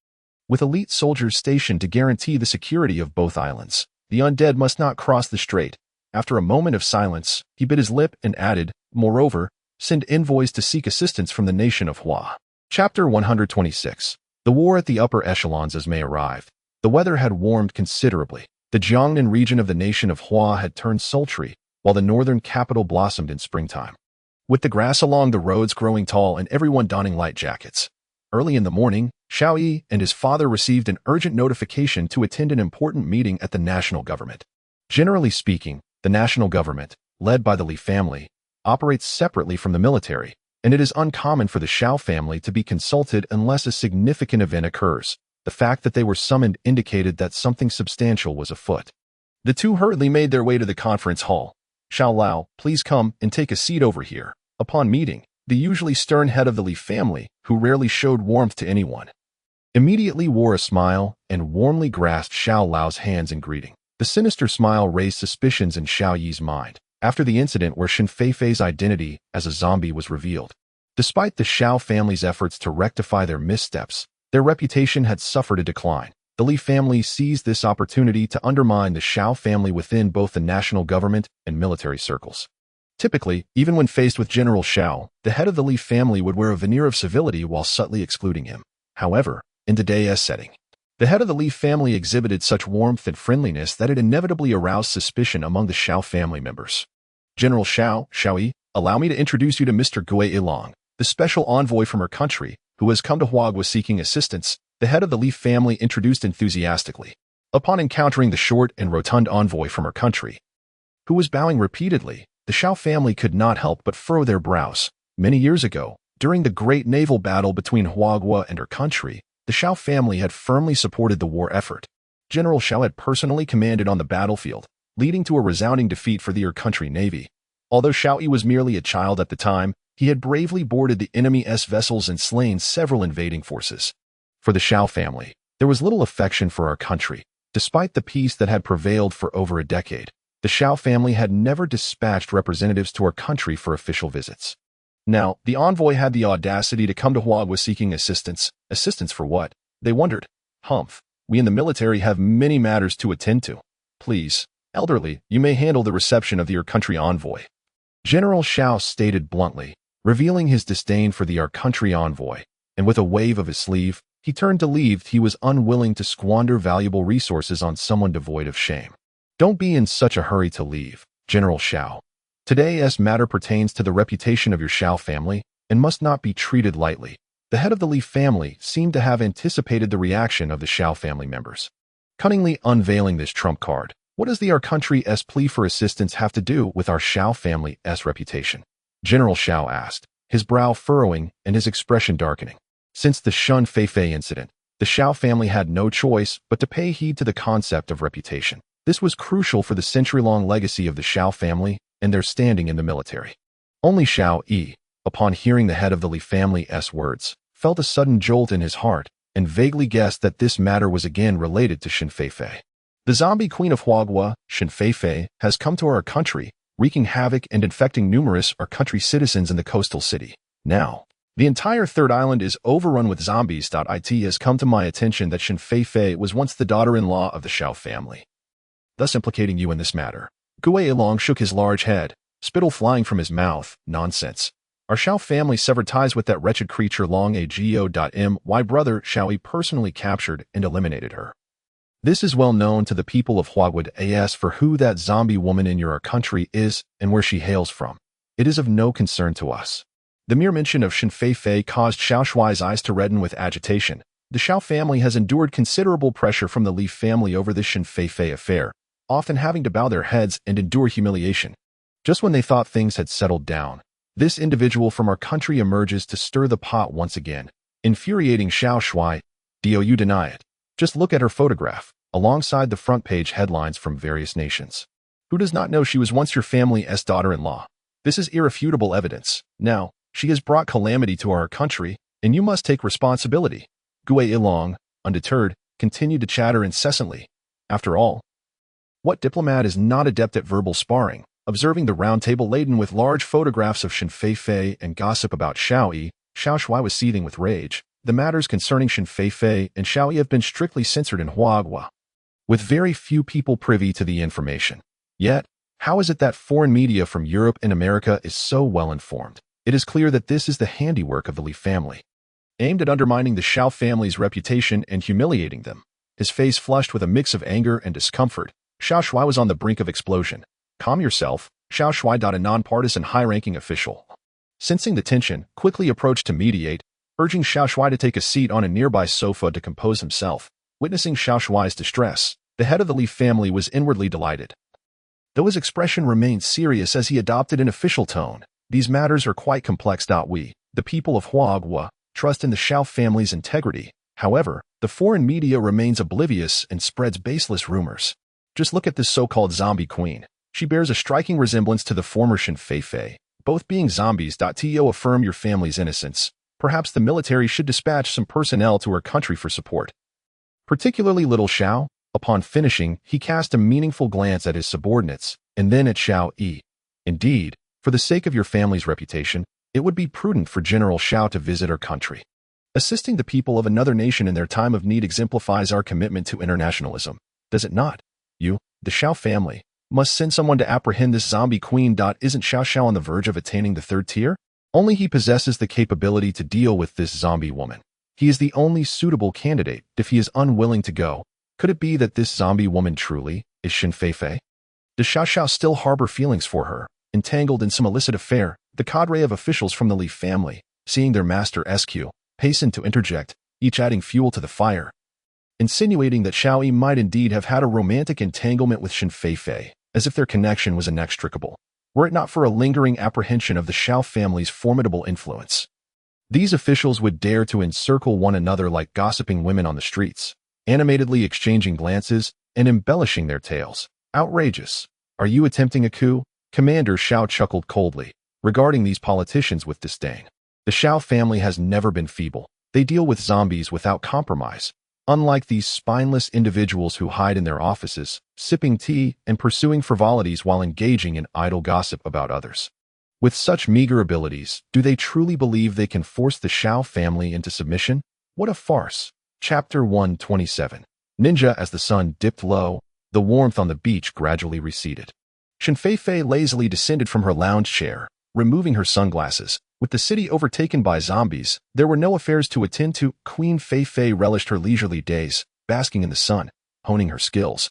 with elite soldiers stationed to guarantee the security of both islands. The undead must not cross the strait." After a moment of silence, he bit his lip and added, "Moreover, send envoys to seek assistance from the nation of Hua." Chapter 126. The war at the upper echelons as May arrived. The weather had warmed considerably. The Jiangnan region of the nation of Hua had turned sultry, while the northern capital blossomed in springtime, with the grass along the roads growing tall and everyone donning light jackets. Early in the morning, Xiao Yi and his father received an urgent notification to attend an important meeting at the national government. Generally speaking, the national government, led by the Li family, operates separately from the military, and it is uncommon for the Xiao family to be consulted unless a significant event occurs. The fact that they were summoned indicated that something substantial was afoot. The two hurriedly made their way to the conference hall. "Xiao Lao, please come and take a seat over here." Upon meeting, the usually stern head of the Li family, who rarely showed warmth to anyone, immediately wore a smile and warmly grasped Xiao Lao's hands in greeting. The sinister smile raised suspicions in Xiao Yi's mind after the incident where Shen Feifei's identity as a zombie was revealed. Despite the Xiao family's efforts to rectify their missteps, their reputation had suffered a decline. The Li family seized this opportunity to undermine the Xiao family within both the national government and military circles. Typically, even when faced with General Xiao, the head of the Li family would wear a veneer of civility while subtly excluding him. However, in today's setting, the head of the Li family exhibited such warmth and friendliness that it inevitably aroused suspicion among the Xiao family members. "General Xiao, Xiao Yi, allow me to introduce you to Mr. Gui Ilong, the special envoy from our country, who has come to Huagua seeking assistance," the head of the Li family introduced enthusiastically. Upon encountering the short and rotund envoy from her country, who was bowing repeatedly, the Xiao family could not help but furrow their brows. Many years ago, during the great naval battle between Huagua and her country, the Xiao family had firmly supported the war effort. General Xiao had personally commanded on the battlefield, leading to a resounding defeat for the country navy. Although Xiao Yi was merely a child at the time, he had bravely boarded the enemy's vessels and slain several invading forces. For the Xiao family, there was little affection for our country. Despite the peace that had prevailed for over a decade, the Xiao family had never dispatched representatives to our country for official visits. Now, the envoy had the audacity to come to Huagua seeking assistance. Assistance for what? They wondered. "Humph, we in the military have many matters to attend to. Please, elderly, you may handle the reception of your country envoy." General Xiao stated bluntly, revealing his disdain for the our country envoy, and with a wave of his sleeve, he turned to leave. He was unwilling to squander valuable resources on someone devoid of shame. "Don't be in such a hurry to leave, General Xiao. Today's matter pertains to the reputation of your Xiao family and must not be treated lightly." The head of the Li family seemed to have anticipated the reaction of the Xiao family members, cunningly unveiling this trump card. "What does the our country's plea for assistance have to do with our Xiao family's reputation?" General Xiao asked, his brow furrowing and his expression darkening. "Since the Shen Feifei incident, The Xiao family had no choice but to pay heed to the concept of reputation. This was crucial for the century-long legacy of the Xiao family and their standing in the military. Only Xiao Yi, upon hearing the head of the Li family's words, felt a sudden jolt in his heart and vaguely guessed that this matter was again related to Shen Feifei. The zombie queen of Huaguo, Shen Feifei, has come to our country, wreaking havoc and infecting numerous our country citizens in the coastal city. Now, the entire third island is overrun with zombies. It has come to my attention that Shen Feifei was once the daughter-in-law of the Xiao family, thus implicating you in this matter. Gui Ilong shook his large head, spittle flying from his mouth. Nonsense. Our Xiao family severed ties with that wretched creature Long Agio. My brother Xiao Yi personally captured and eliminated her. This is well known to the people of Huaguo as for who that zombie woman in your country is and where she hails from. It is of no concern to us. The mere mention of Shen Feifei caused Xiao Shuai's eyes to redden with agitation. The Xiao family has endured considerable pressure from the Li family over this Shen Feifei affair, often having to bow their heads and endure humiliation. Just when they thought things had settled down, this individual from our country emerges to stir the pot once again, infuriating Xiao Shuai. Do you deny it? Just look at her photograph, alongside the front page headlines from various nations. Who does not know she was once your family's daughter-in-law? This is irrefutable evidence. Now, she has brought calamity to our country, and you must take responsibility. Gui Ilong, undeterred, continued to chatter incessantly. After all, what diplomat is not adept at verbal sparring? Observing the round table laden with large photographs of Shen Feifei and gossip about Xiao Yi, Xiao Shuai was seething with rage. The matters concerning Shen Feifei and Xiao Yi have been strictly censored in Huaguo, with very few people privy to the information. Yet, how is it that foreign media from Europe and America is so well informed? It is clear that this is the handiwork of the Li family, aimed at undermining the Xiao family's reputation and humiliating them. His face flushed with a mix of anger and discomfort. Xiao Shuai was on the brink of explosion. Calm yourself, Xiao Shuai. A non-partisan high-ranking official, sensing the tension, quickly approached to mediate, urging Xiao Shuai to take a seat on a nearby sofa to compose himself. Witnessing Xiao Shuai's distress, the head of the Li family was inwardly delighted, though his expression remained serious as he adopted an official tone. These matters are quite complex. We, the people of Huaguo, trust in the Xiao family's integrity. However, the foreign media remains oblivious and spreads baseless rumors. Just look at this so-called zombie queen. She bears a striking resemblance to the former Shen Feifei, both being zombies. To affirm your family's innocence, perhaps the military should dispatch some personnel to her country for support. Particularly little Xiao. Upon finishing, he cast a meaningful glance at his subordinates, and then at Xiao Yi. Indeed, for the sake of your family's reputation, it would be prudent for General Xiao to visit our country. Assisting the people of another nation in their time of need exemplifies our commitment to internationalism, does it not? You, the Xiao family, must send someone to apprehend this zombie queen. Isn't Xiao Xiao on the verge of attaining the third tier? Only he possesses the capability to deal with this zombie woman. He is the only suitable candidate. If he is unwilling to go, could it be that this zombie woman truly is Shen Feifei? Does Xiao Xiao still harbor feelings for her, entangled in some illicit affair? The cadre of officials from the Li family, seeing their master SQ, hastened to interject, each adding fuel to the fire, insinuating that Xiao Yi might indeed have had a romantic entanglement with Shen Feifei, as if their connection was inextricable, were it not for a lingering apprehension of the Xiao family's formidable influence. These officials would dare to encircle one another like gossiping women on the streets, animatedly exchanging glances and embellishing their tales. Outrageous. Are you attempting a coup? Commander Xiao chuckled coldly, regarding these politicians with disdain. The Xiao family has never been feeble. They deal with zombies without compromise, unlike these spineless individuals who hide in their offices, sipping tea and pursuing frivolities while engaging in idle gossip about others. With such meager abilities, do they truly believe they can force the Xiao family into submission? What a farce. Chapter 127. Ninja. As the sun dipped low, the warmth on the beach gradually receded. Shen Feifei lazily descended from her lounge chair, removing her sunglasses. With the city overtaken by zombies, there were no affairs to attend to. Queen Feifei relished her leisurely days, basking in the sun, honing her skills,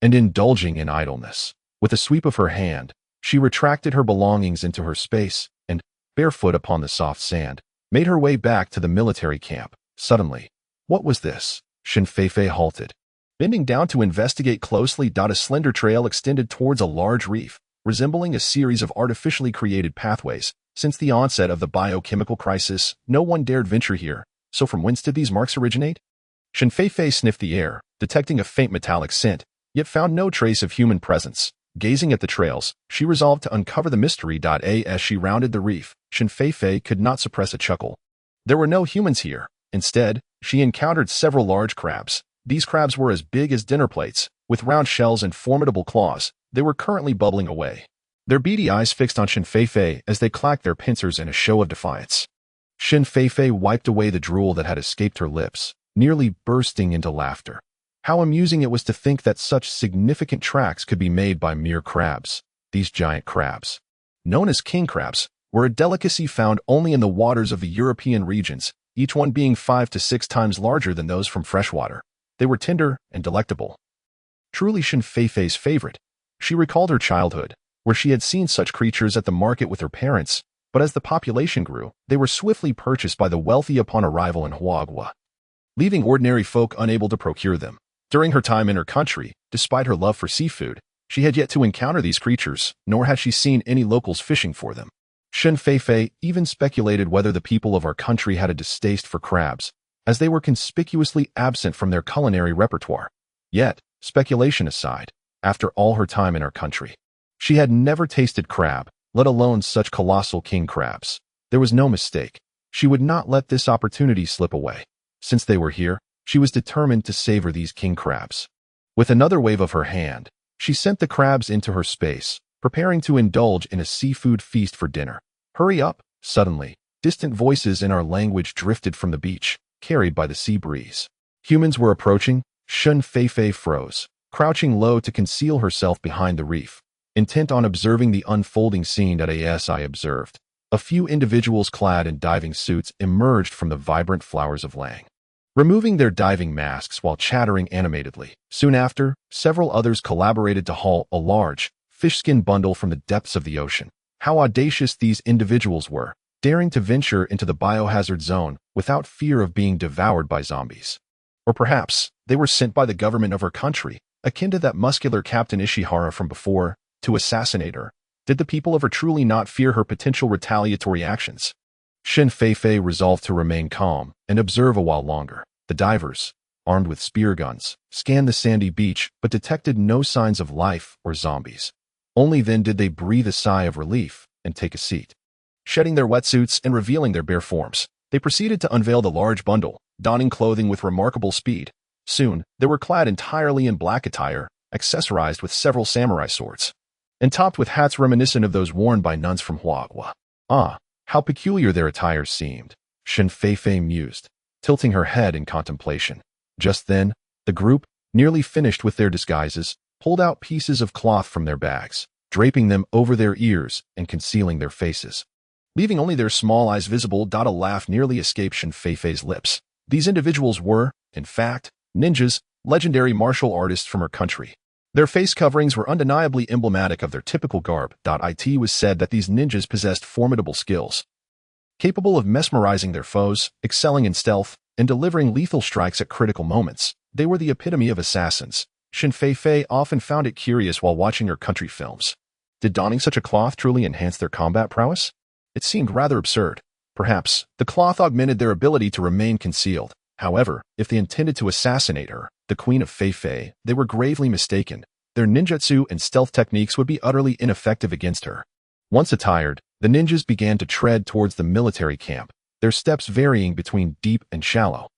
and indulging in idleness. With a sweep of her hand, she retracted her belongings into her space and, barefoot upon the soft sand, made her way back to the military camp. Suddenly, what was this? Shen Feifei halted, bending down to investigate closely. A slender trail extended towards a large reef, resembling a series of artificially created pathways. Since the onset of the biochemical crisis, no one dared venture here. So from whence did these marks originate? Shen Feifei sniffed the air, detecting a faint metallic scent, yet found no trace of human presence. Gazing at the trails, she resolved to uncover the mystery. As she rounded the reef, Shen Feifei could not suppress a chuckle. There were no humans here. Instead, she encountered several large crabs. These crabs were as big as dinner plates, with round shells and formidable claws. They were currently bubbling away, their beady eyes fixed on Shen Feifei as they clacked their pincers in a show of defiance. Shen Feifei wiped away the drool that had escaped her lips, nearly bursting into laughter. How amusing it was to think that such significant tracks could be made by mere crabs. These giant crabs, known as king crabs, were a delicacy found only in the waters of the European regions, each one being 5 to 6 times larger than those from freshwater. They were tender and delectable. Truly Shen Feifei's favorite. She recalled her childhood, where she had seen such creatures at the market with her parents, but as the population grew, they were swiftly purchased by the wealthy upon arrival in Huagua, leaving ordinary folk unable to procure them. During her time in her country, despite her love for seafood, she had yet to encounter these creatures, nor had she seen any locals fishing for them. Shen Feifei even speculated whether the people of our country had a distaste for crabs, as they were conspicuously absent from their culinary repertoire. Yet, speculation aside, after all her time in our country, she had never tasted crab, let alone such colossal king crabs. There was no mistake. She would not let this opportunity slip away. Since they were here, she was determined to savor these king crabs. With another wave of her hand, she sent the crabs into her space, preparing to indulge in a seafood feast for dinner. Hurry up! Suddenly, distant voices in our language drifted from the beach, carried by the sea breeze. Humans were approaching. Shen Feifei froze, crouching low to conceal herself behind the reef, intent on observing the unfolding scene. As I observed, a few individuals clad in diving suits emerged from the vibrant flowers of Lang, removing their diving masks while chattering animatedly. Soon after, several others collaborated to haul a large, fish-skin bundle from the depths of the ocean. How audacious these individuals were, daring to venture into the biohazard zone without fear of being devoured by zombies. Or perhaps, they were sent by the government of her country, akin to that muscular Captain Ishihara from before, to assassinate her. Did the people of her truly not fear her potential retaliatory actions? Shen Feifei resolved to remain calm and observe a while longer. The divers, armed with spear guns, scanned the sandy beach but detected no signs of life or zombies. Only then did they breathe a sigh of relief and take a seat. Shedding their wetsuits and revealing their bare forms, they proceeded to unveil the large bundle, donning clothing with remarkable speed. Soon, they were clad entirely in black attire, accessorized with several samurai swords, and topped with hats reminiscent of those worn by nuns from Huagua. Ah, how peculiar their attire seemed, Shen Feifei mused, tilting her head in contemplation. Just then, the group, nearly finished with their disguises, pulled out pieces of cloth from their bags, draping them over their ears and concealing their faces, leaving only their small eyes visible. A laugh nearly escaped Shen Feifei's lips. These individuals were, in fact, ninjas, legendary martial artists from her country. Their face coverings were undeniably emblematic of their typical garb. It was said that these ninjas possessed formidable skills, capable of mesmerizing their foes, excelling in stealth, and delivering lethal strikes at critical moments. They were the epitome of assassins. Shen Feifei often found it curious while watching her country films. Did donning such a cloth truly enhance their combat prowess? It seemed rather absurd. Perhaps, the cloth augmented their ability to remain concealed. However, if they intended to assassinate her, the Queen of Feifei, they were gravely mistaken. Their ninjutsu and stealth techniques would be utterly ineffective against her. Once attired, the ninjas began to tread towards the military camp, their steps varying between deep and shallow.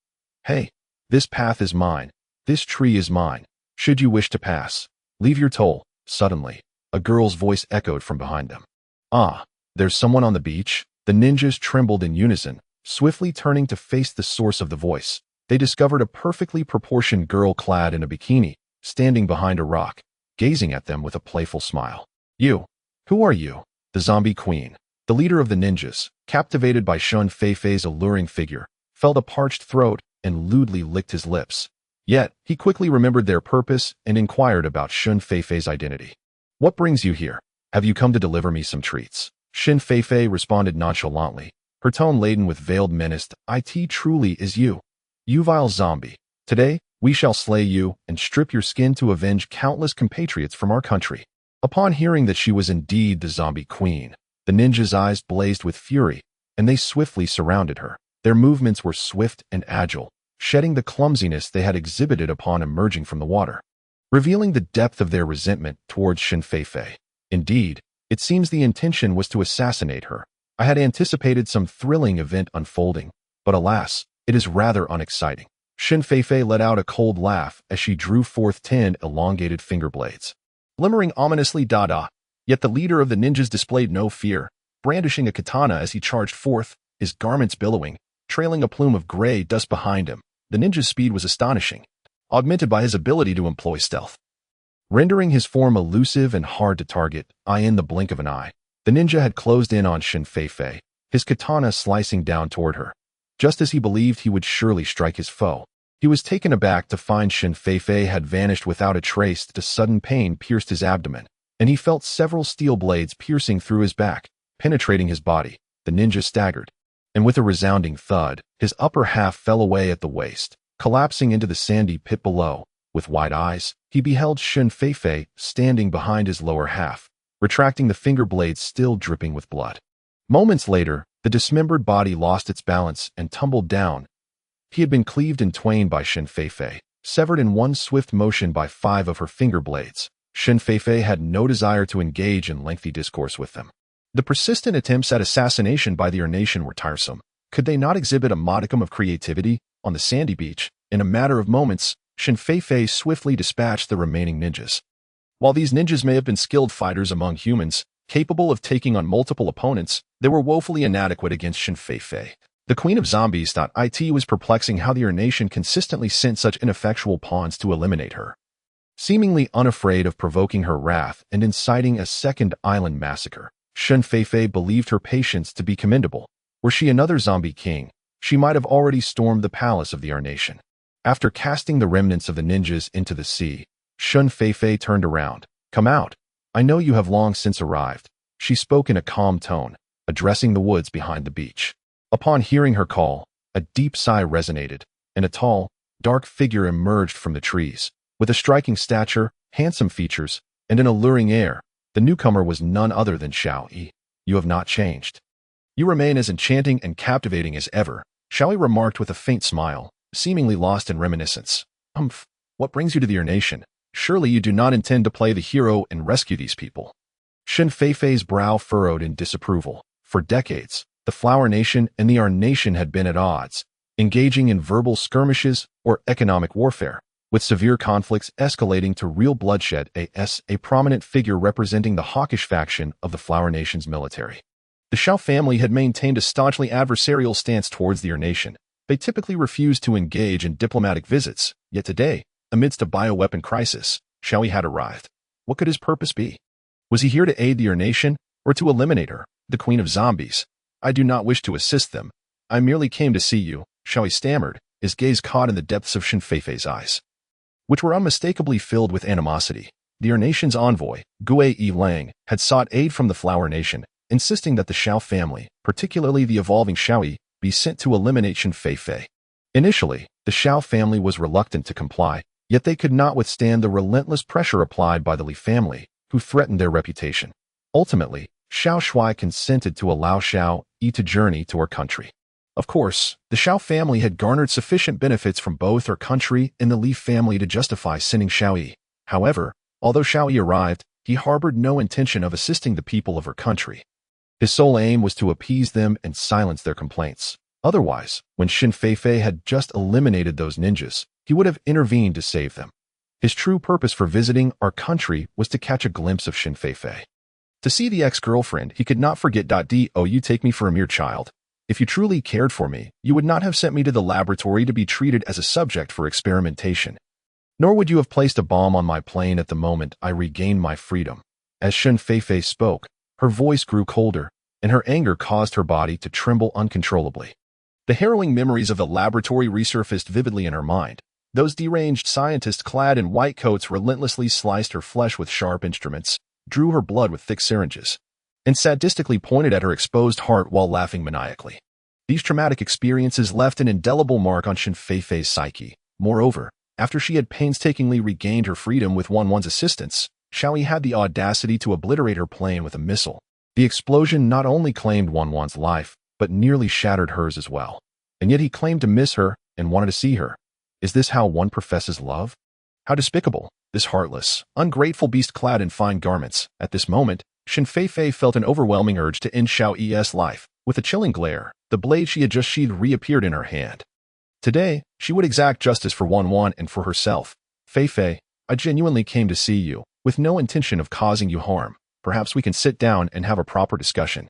Hey, this path is mine. This tree is mine. Should you wish to pass, leave your toll. Suddenly, a girl's voice echoed from behind them. Ah, there's someone on the beach. The ninjas trembled in unison, swiftly turning to face the source of the voice. They discovered a perfectly proportioned girl clad in a bikini, standing behind a rock, gazing at them with a playful smile. You, who are you? The zombie queen, the leader of the ninjas, captivated by Shen Feifei's alluring figure, felt a parched throat and lewdly licked his lips. Yet, he quickly remembered their purpose and inquired about Shen Feifei's identity. What brings you here? Have you come to deliver me some treats? Shen Feifei responded nonchalantly, her tone laden with veiled menace. It truly is you. You vile zombie. Today, we shall slay you and strip your skin to avenge countless compatriots from our country. Upon hearing that she was indeed the zombie queen, the ninjas' eyes blazed with fury, and they swiftly surrounded her. Their movements were swift and agile, shedding the clumsiness they had exhibited upon emerging from the water, revealing the depth of their resentment towards Shen Feifei. Indeed, it seems the intention was to assassinate her. I had anticipated some thrilling event unfolding, but alas, it is rather unexciting. Shen Feifei let out a cold laugh as she drew forth 10 elongated finger blades, glimmering ominously Dada. Yet the leader of the ninjas displayed no fear, brandishing a katana as he charged forth, his garments billowing, trailing a plume of gray dust behind him. The ninja's speed was astonishing, augmented by his ability to employ stealth, rendering his form elusive and hard to target. In the blink of an eye, the ninja had closed in on Shen Feifei, his katana slicing down toward her. Just as he believed he would surely strike his foe, he was taken aback to find Shen Feifei had vanished without a trace. The sudden pain pierced his abdomen, and he felt several steel blades piercing through his back, penetrating his body. The ninja staggered, and with a resounding thud, his upper half fell away at the waist, collapsing into the sandy pit below. With wide eyes, he beheld Shen Feifei standing behind his lower half, retracting the finger blades still dripping with blood. Moments later, the dismembered body lost its balance and tumbled down. He had been cleaved in twain by Shen Feifei, severed in one swift motion by 5 of her finger blades. Shen Feifei had no desire to engage in lengthy discourse with them. The persistent attempts at assassination by the nation were tiresome. Could they not exhibit a modicum of creativity? On the sandy beach, in a matter of moments, Shen Feifei swiftly dispatched the remaining ninjas. While these ninjas may have been skilled fighters among humans, capable of taking on multiple opponents, they were woefully inadequate against Shen Feifei. The Queen of Zombies.it was perplexing how the nation consistently sent such ineffectual pawns to eliminate her. Seemingly unafraid of provoking her wrath and inciting a second island massacre, Shen Feifei believed her patience to be commendable. Were she another zombie king, she might have already stormed the palace of the nation. After casting the remnants of the ninjas into the sea, Shen Feifei turned around. "Come out. I know you have long since arrived," she spoke in a calm tone, addressing the woods behind the beach. Upon hearing her call, a deep sigh resonated, and a tall, dark figure emerged from the trees. With a striking stature, handsome features, and an alluring air, the newcomer was none other than Xiao Yi. "You have not changed. You remain as enchanting and captivating as ever," Xiao Yi remarked with a faint smile, seemingly lost in reminiscence. What brings you to the nation? Surely you do not intend to play the hero and rescue these people." Shen Feifei's brow furrowed in disapproval. For decades, the Flower Nation and the Nation had been at odds, engaging in verbal skirmishes or economic warfare, with severe conflicts escalating to real bloodshed. A prominent figure representing the hawkish faction of the Flower Nation's military. The Xiao family had maintained a staunchly adversarial stance towards the nation. They typically refused to engage in diplomatic visits, yet today, amidst a bioweapon crisis, Xiao Yi had arrived. What could his purpose be? Was he here to aid the nation, or to eliminate her, the Queen of Zombies? "I do not wish to assist them. I merely came to see you," Xiao Yi stammered, his gaze caught in the depths of Shen Feifei's eyes, which were unmistakably filled with animosity. The nation's envoy, Gue Lang, had sought aid from the Flower Nation, insisting that the Xiao family, particularly the evolving Xiao Yi, be sent to eliminate Shen Feifei. Initially, the Xiao family was reluctant to comply, yet they could not withstand the relentless pressure applied by the Li family, who threatened their reputation. Ultimately, Xiao Shui consented to allow Xiao Yi to journey to her country. Of course, the Xiao family had garnered sufficient benefits from both her country and the Li family to justify sending Xiao Yi. However, although Xiao Yi arrived, he harbored no intention of assisting the people of her country. His sole aim was to appease them and silence their complaints. Otherwise, when Shen Feifei had just eliminated those ninjas, he would have intervened to save them. His true purpose for visiting our country was to catch a glimpse of Shen Feifei. To see the ex-girlfriend, he could not forget. You take me for a mere child. If you truly cared for me, you would not have sent me to the laboratory to be treated as a subject for experimentation. Nor would you have placed a bomb on my plane at the moment I regained my freedom. As Shen Feifei spoke, her voice grew colder, and her anger caused her body to tremble uncontrollably. The harrowing memories of the laboratory resurfaced vividly in her mind. Those deranged scientists clad in white coats relentlessly sliced her flesh with sharp instruments, drew her blood with thick syringes, and sadistically pointed at her exposed heart while laughing maniacally. These traumatic experiences left an indelible mark on Shen Feifei's psyche. Moreover, after she had painstakingly regained her freedom with Wan's assistance, Xiao Yi had the audacity to obliterate her plane with a missile. The explosion not only claimed Wan's life, but nearly shattered hers as well. And yet he claimed to miss her, and wanted to see her. Is this how one professes love? How despicable, this heartless, ungrateful beast clad in fine garments. At this moment, Shen Feifei felt an overwhelming urge to end Xiao Yi's life. With a chilling glare, the blade she had just sheathed reappeared in her hand. Today, she would exact justice for Wanwan and for herself. Feifei, I genuinely came to see you, with no intention of causing you harm. Perhaps we can sit down and have a proper discussion.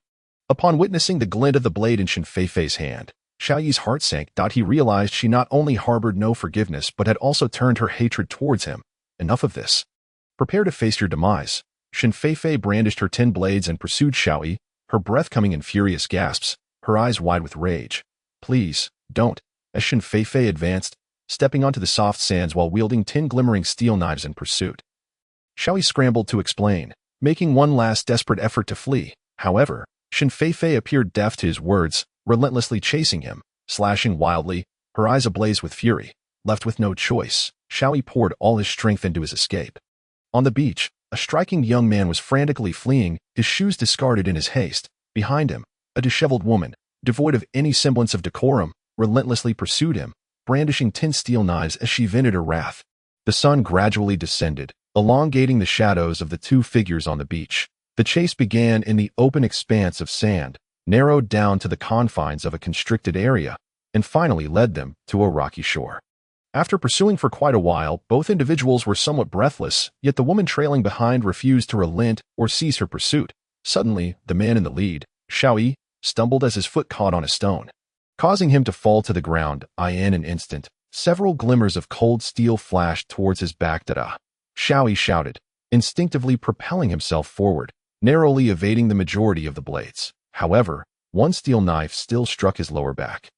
Upon witnessing the glint of the blade in Shen Feifei's hand, Xiao Yi's heart sank. He realized she not only harbored no forgiveness but had also turned her hatred towards him. Enough of this. Prepare to face your demise. Shen Feifei brandished her 10 blades and pursued Xiao Yi, her breath coming in furious gasps, her eyes wide with rage. Please, don't. As Shen Feifei advanced, stepping onto the soft sands while wielding 10 glimmering steel knives in pursuit. Xiao Yi scrambled to explain, making one last desperate effort to flee. However, Shen Feifei appeared deaf to his words, relentlessly chasing him, slashing wildly, her eyes ablaze with fury. Left with no choice, Xiao Yi poured all his strength into his escape. On the beach, a striking young man was frantically fleeing, his shoes discarded in his haste. Behind him, a disheveled woman, devoid of any semblance of decorum, relentlessly pursued him, brandishing 10 steel knives as she vented her wrath. The sun gradually descended, elongating the shadows of the 2 figures on the beach. The chase began in the open expanse of sand, narrowed down to the confines of a constricted area, and finally led them to a rocky shore. After pursuing for quite a while, both individuals were somewhat breathless, yet the woman trailing behind refused to relent or cease her pursuit. Suddenly, the man in the lead, Xiao Yi, stumbled as his foot caught on a stone, causing him to fall to the ground. In an instant, several glimmers of cold steel flashed towards his back. Xiao Yi shouted, instinctively propelling himself forward, narrowly evading the majority of the blades. However, one steel knife still struck his lower back.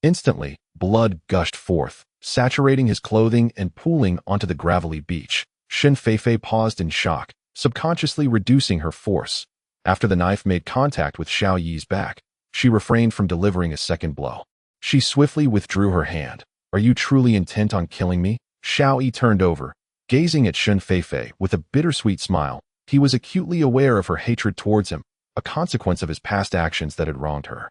Instantly, blood gushed forth, saturating his clothing and pooling onto the gravelly beach. Shen Feifei paused in shock, subconsciously reducing her force. After the knife made contact with Xiao Yi's back, she refrained from delivering a second blow. She swiftly withdrew her hand. Are you truly intent on killing me? Xiao Yi turned over, gazing at Shen Feifei with a bittersweet smile. He was acutely aware of her hatred towards him, a consequence of his past actions that had wronged her.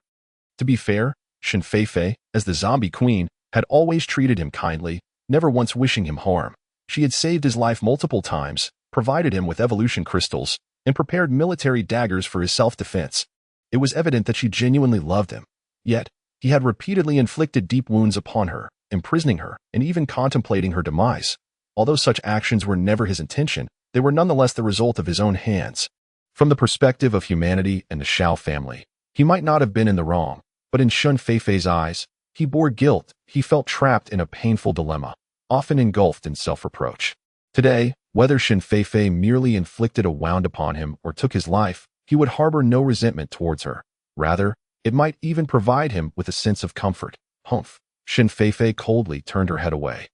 To be fair, Shen Feifei, as the zombie queen, had always treated him kindly, never once wishing him harm. She had saved his life multiple times, provided him with evolution crystals, and prepared military daggers for his self-defense. It was evident that she genuinely loved him. Yet, he had repeatedly inflicted deep wounds upon her, imprisoning her, and even contemplating her demise. Although such actions were never his intention, they were nonetheless the result of his own hands. From the perspective of humanity and the Xiao family, he might not have been in the wrong, but in Shen Feifei's eyes, he bore guilt. He felt trapped in a painful dilemma, often engulfed in self-reproach. Today, whether Shen Feifei merely inflicted a wound upon him or took his life, he would harbor no resentment towards her. Rather, it might even provide him with a sense of comfort. Humph. Shen Feifei coldly turned her head away,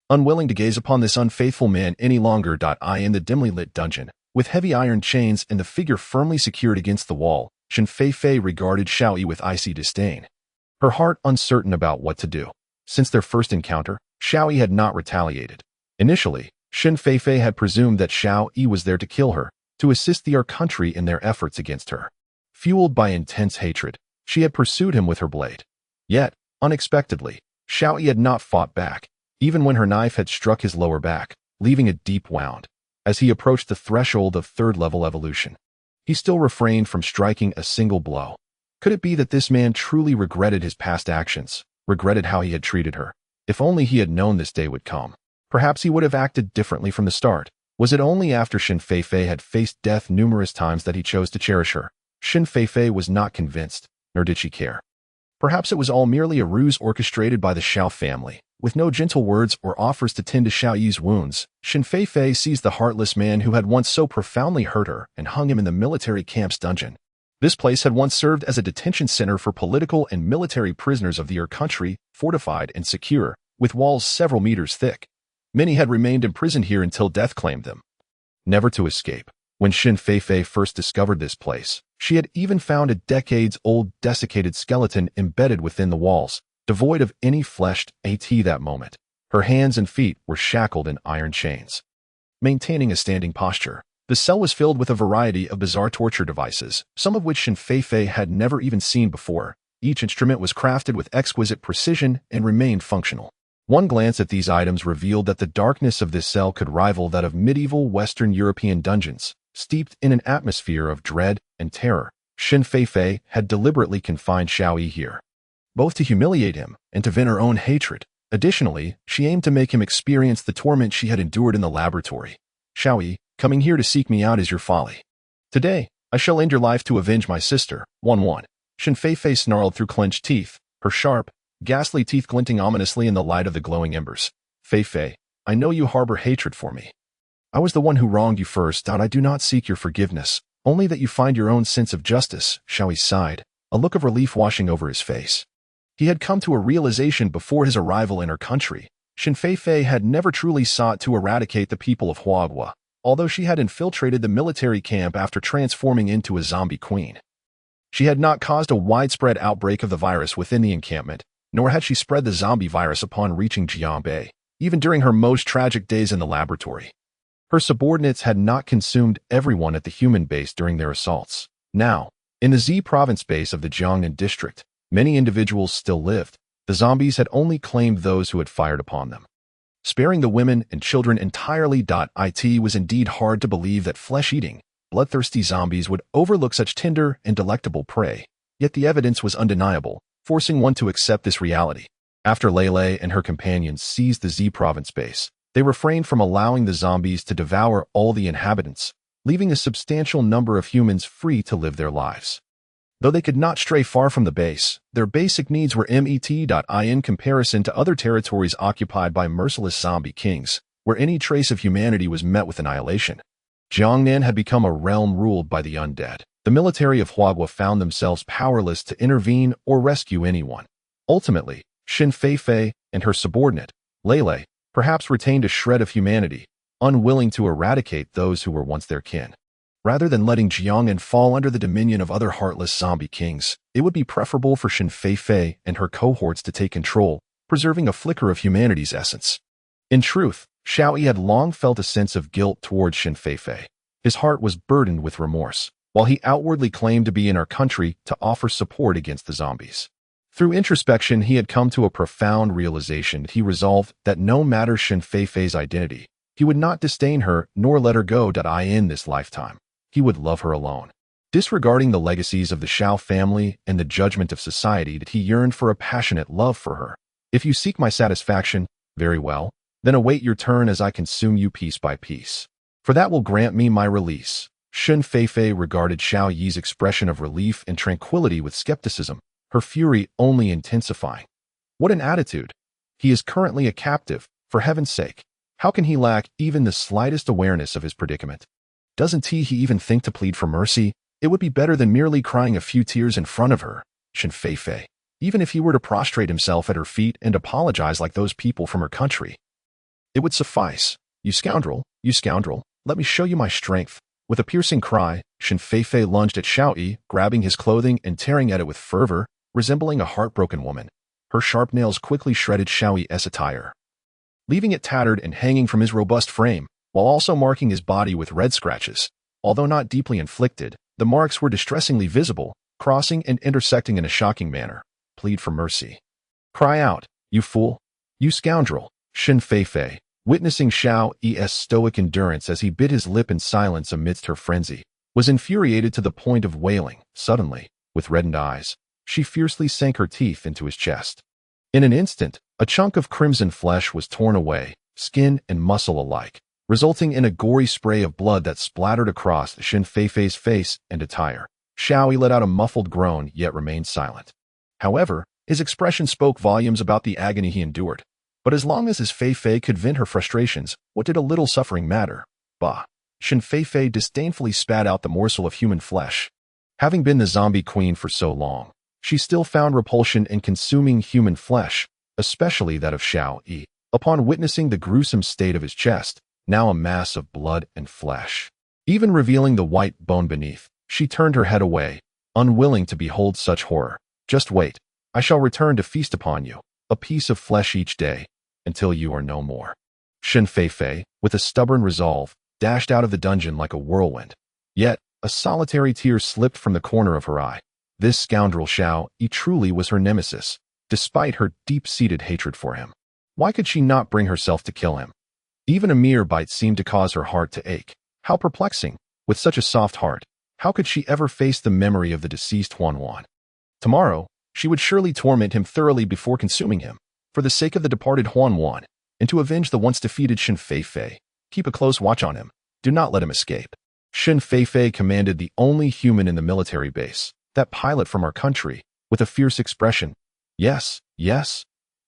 unwilling to gaze upon this unfaithful man any longer. In the dimly lit dungeon, with heavy iron chains and the figure firmly secured against the wall, Shen Feifei regarded Xiao Yi with icy disdain, her heart uncertain about what to do. Since their first encounter, Xiao Yi had not retaliated. Initially, Shen Feifei had presumed that Xiao Yi was there to kill her, to assist the country in their efforts against her. Fueled by intense hatred, she had pursued him with her blade. Yet, unexpectedly, Xiao Yi had not fought back, even when her knife had struck his lower back, leaving a deep wound. As he approached the threshold of 3rd-level evolution, he still refrained from striking a single blow. Could it be that this man truly regretted his past actions, regretted how he had treated her? If only he had known this day would come. Perhaps he would have acted differently from the start. Was it only after Shen Feifei had faced death numerous times that he chose to cherish her? Shen Feifei was not convinced, nor did she care. Perhaps it was all merely a ruse orchestrated by the Xiao family. With no gentle words or offers to tend to Xiao Yi's wounds, Shen Feifei seized the heartless man who had once so profoundly hurt her and hung him in the military camp's dungeon. This place had once served as a detention center for political and military prisoners of the country, fortified and secure, with walls several meters thick. Many had remained imprisoned here until death claimed them, never to escape. When Shen Feifei first discovered this place, she had even found a decades-old desiccated skeleton embedded within the walls, devoid of any flesh. That moment, her hands and feet were shackled in iron chains. Maintaining a standing posture, the cell was filled with a variety of bizarre torture devices, some of which Shen Feifei had never even seen before. Each instrument was crafted with exquisite precision and remained functional. One glance at these items revealed that the darkness of this cell could rival that of medieval Western European dungeons, steeped in an atmosphere of dread and terror. Shen Feifei had deliberately confined Xiao Yi here, both to humiliate him and to vent her own hatred. Additionally, she aimed to make him experience the torment she had endured in the laboratory. Xiao Yi, coming here to seek me out is your folly. Today, I shall end your life to avenge my sister. 1-1. Shen Feifei snarled through clenched teeth, her sharp, ghastly teeth glinting ominously in the light of the glowing embers. Feifei, I know you harbor hatred for me. I was the one who wronged you first, and I do not seek your forgiveness, only that you find your own sense of justice. Xiao Yi sighed, a look of relief washing over his face. He had come to a realization before his arrival in her country. Shen Feifei had never truly sought to eradicate the people of Huaguo, although she had infiltrated the military camp after transforming into a zombie queen. She had not caused a widespread outbreak of the virus within the encampment, nor had she spread the zombie virus upon reaching Jianbei, even during her most tragic days in the laboratory. Her subordinates had not consumed everyone at the human base during their assaults. Now, in the Z province base of the Jiangnan district, many individuals still lived. The zombies had only claimed those who had fired upon them. Sparing the women and children entirely. It was indeed hard to believe that flesh-eating, bloodthirsty zombies would overlook such tender and delectable prey, yet the evidence was undeniable, forcing one to accept this reality. After Lei and her companions seized the Z province base, they refrained from allowing the zombies to devour all the inhabitants, leaving a substantial number of humans free to live their lives. Though they could not stray far from the base, their basic needs were met. In comparison to other territories occupied by merciless zombie kings, where any trace of humanity was met with annihilation. Jiangnan had become a realm ruled by the undead. The military of Huaguo found themselves powerless to intervene or rescue anyone. Ultimately, Shen Feifei and her subordinate, Lei, perhaps retained a shred of humanity, unwilling to eradicate those who were once their kin. Rather than letting Jiangnan fall under the dominion of other heartless zombie kings, it would be preferable for Shen Feifei and her cohorts to take control, preserving a flicker of humanity's essence. In truth, Xiao Yi had long felt a sense of guilt towards Shen Feifei. His heart was burdened with remorse, while he outwardly claimed to be in our country to offer support against the zombies. Through introspection, he had come to a profound realization. He resolved that no matter Shen Feifei's identity, he would not disdain her nor let her go. In this lifetime, he would love her alone. Disregarding the legacies of the Xiao family and the judgment of society, that he yearned for a passionate love for her. If you seek my satisfaction, very well, then await your turn as I consume you piece by piece. For that will grant me my release. Shen Feifei regarded Xiao Yi's expression of relief and tranquility with skepticism, her fury only intensifying. What an attitude! He is currently a captive, for heaven's sake. How can he lack even the slightest awareness of his predicament? Doesn't he even think to plead for mercy? It would be better than merely crying a few tears in front of her. Shen Feifei, even if he were to prostrate himself at her feet and apologize like those people from her country, it would suffice. You scoundrel, let me show you my strength. With a piercing cry, Shen Feifei lunged at Xiao Yi, grabbing his clothing and tearing at it with fervor, resembling a heartbroken woman. Her sharp nails quickly shredded Xiao Yi's attire, leaving it tattered and hanging from his robust frame, while also marking his body with red scratches. Although not deeply inflicted, the marks were distressingly visible, crossing and intersecting in a shocking manner. Plead for mercy. Cry out, you fool! You scoundrel! Shen Feifei, witnessing Xiao Yi's stoic endurance as he bit his lip in silence amidst her frenzy, was infuriated to the point of wailing. Suddenly, with reddened eyes, she fiercely sank her teeth into his chest. In an instant, a chunk of crimson flesh was torn away, skin and muscle alike, resulting in a gory spray of blood that splattered across Shen Feifei's face and attire. Xiao Yi let out a muffled groan yet remained silent. However, his expression spoke volumes about the agony he endured. But as long as his Feifei could vent her frustrations, what did a little suffering matter? Bah! Shen Feifei disdainfully spat out the morsel of human flesh. Having been the zombie queen for so long, she still found repulsion in consuming human flesh, especially that of Xiao Yi. Upon witnessing the gruesome state of his chest, now a mass of blood and flesh, even revealing the white bone beneath, she turned her head away, unwilling to behold such horror. Just wait. I shall return to feast upon you, a piece of flesh each day, until you are no more. Shen Feifei, with a stubborn resolve, dashed out of the dungeon like a whirlwind. Yet, a solitary tear slipped from the corner of her eye. This scoundrel Xiao Yi truly was her nemesis, despite her deep-seated hatred for him. Why could she not bring herself to kill him? Even a mere bite seemed to cause her heart to ache. How perplexing! With such a soft heart, how could she ever face the memory of the deceased Huan Wan? Tomorrow, she would surely torment him thoroughly before consuming him, for the sake of the departed Huan Wan, and to avenge the once defeated Shen Feifei. Keep a close watch on him. Do not let him escape. Shen Feifei commanded the only human in the military base, that pilot from our country, with a fierce expression. Yes, yes.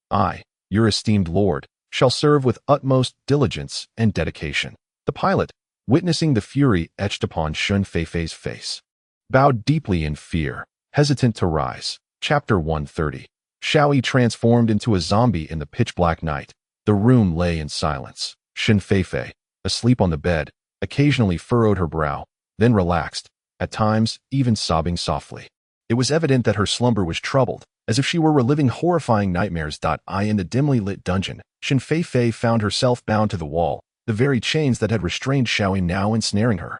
I, your esteemed lord, shall serve with utmost diligence and dedication. The pilot, witnessing the fury etched upon Shen Feifei's face, bowed deeply in fear, hesitant to rise. Chapter 130. Xiao Yi transformed into a zombie in the pitch-black night. The room lay in silence. Shen Feifei, asleep on the bed, occasionally furrowed her brow, then relaxed, at times even sobbing softly. It was evident that her slumber was troubled, as if she were reliving horrifying nightmares. In the dimly lit dungeon, Shen Feifei found herself bound to the wall, the very chains that had restrained Xiao Yi now ensnaring her.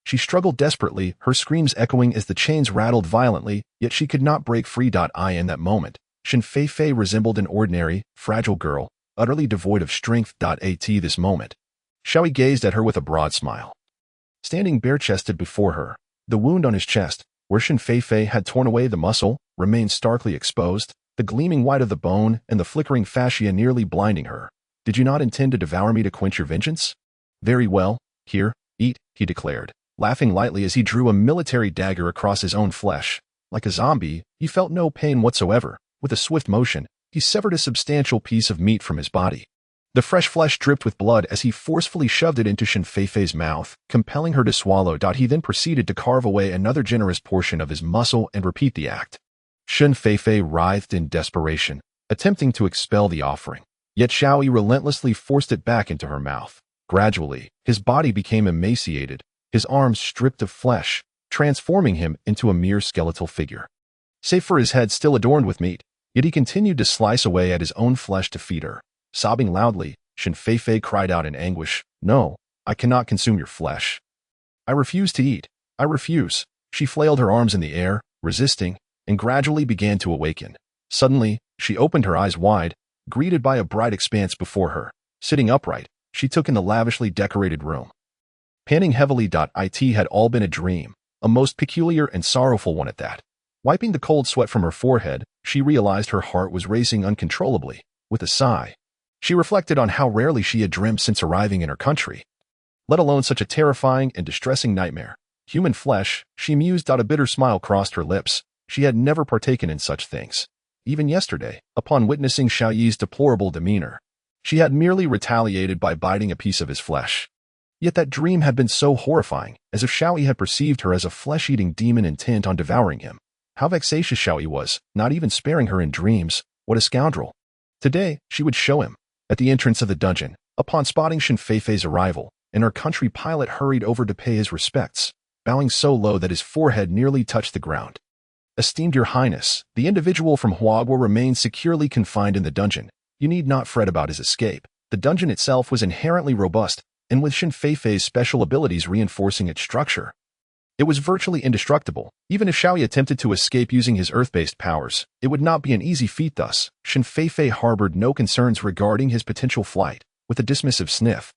She struggled desperately, her screams echoing as the chains rattled violently, yet she could not break free. In that moment, Shen Feifei resembled an ordinary, fragile girl, utterly devoid of strength. At this moment, Xiao Yi gazed at her with a broad smile. Standing bare-chested before her, the wound on his chest, where Shen Feifei had torn away the muscle, remained starkly exposed, the gleaming white of the bone and the flickering fascia nearly blinding her. Did you not intend to devour me to quench your vengeance? Very well, here, eat, he declared, laughing lightly as he drew a military dagger across his own flesh. Like a zombie, he felt no pain whatsoever. With a swift motion, he severed a substantial piece of meat from his body. The fresh flesh dripped with blood as he forcefully shoved it into Shen Feifei's mouth, compelling her to swallow. He then proceeded to carve away another generous portion of his muscle and repeat the act. Shen Feifei writhed in desperation, attempting to expel the offering. Yet Xiao Yi relentlessly forced it back into her mouth. Gradually, his body became emaciated, his arms stripped of flesh, transforming him into a mere skeletal figure. Save for his head still adorned with meat, yet he continued to slice away at his own flesh to feed her. Sobbing loudly, Shen Feifei cried out in anguish, "No, I cannot consume your flesh. I refuse to eat. I refuse." She flailed her arms in the air, resisting, and gradually began to awaken. Suddenly, she opened her eyes wide, greeted by a bright expanse before her. Sitting upright, she took in the lavishly decorated room. Panting heavily. It had all been a dream, a most peculiar and sorrowful one at that. Wiping the cold sweat from her forehead, she realized her heart was racing uncontrollably. With a sigh, she reflected on how rarely she had dreamt since arriving in her country, let alone such a terrifying and distressing nightmare. Human flesh, she mused. A bitter smile crossed her lips. She had never partaken in such things. Even yesterday, upon witnessing Xiao Yi's deplorable demeanor, she had merely retaliated by biting a piece of his flesh. Yet that dream had been so horrifying, as if Xiao Yi had perceived her as a flesh-eating demon intent on devouring him. How vexatious Xiao Yi was, not even sparing her in dreams. What a scoundrel. Today, she would show him. At the entrance of the dungeon, upon spotting Shen Feifei's arrival, and her country pilot hurried over to pay his respects, bowing so low that his forehead nearly touched the ground. "Esteemed Your Highness, the individual from Huagua remains securely confined in the dungeon. You need not fret about his escape." The dungeon itself was inherently robust, and with Shen Feifei's special abilities reinforcing its structure, it was virtually indestructible. Even if Xiao Yi attempted to escape using his earth-based powers, it would not be an easy feat. Thus, Shen Feifei harbored no concerns regarding his potential flight. With a dismissive sniff,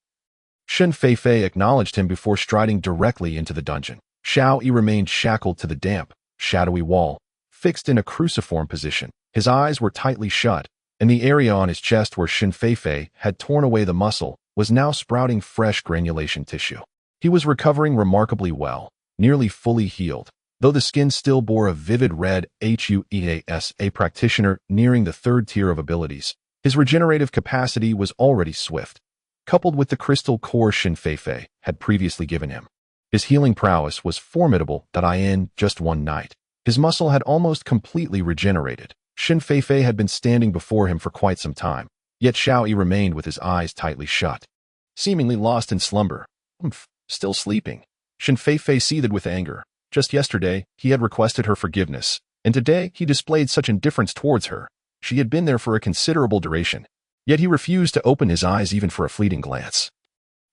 Shen Feifei acknowledged him before striding directly into the dungeon. Xiao Yi remained shackled to the damp, shadowy wall, fixed in a cruciform position. His eyes were tightly shut, and the area on his chest where Shen Feifei had torn away the muscle was now sprouting fresh granulation tissue. He was recovering remarkably well, nearly fully healed, though the skin still bore a vivid red HUEAS. A practitioner nearing the third tier of abilities, his regenerative capacity was already swift, coupled with the crystal core Shen Feifei had previously given him. His healing prowess was formidable. In just one night, his muscle had almost completely regenerated. Shen Feifei had been standing before him for quite some time, yet Xiao Yi remained with his eyes tightly shut, seemingly lost in slumber. Still sleeping. Shen Feifei seethed with anger. Just yesterday, he had requested her forgiveness, and today he displayed such indifference towards her. She had been there for a considerable duration, yet he refused to open his eyes even for a fleeting glance,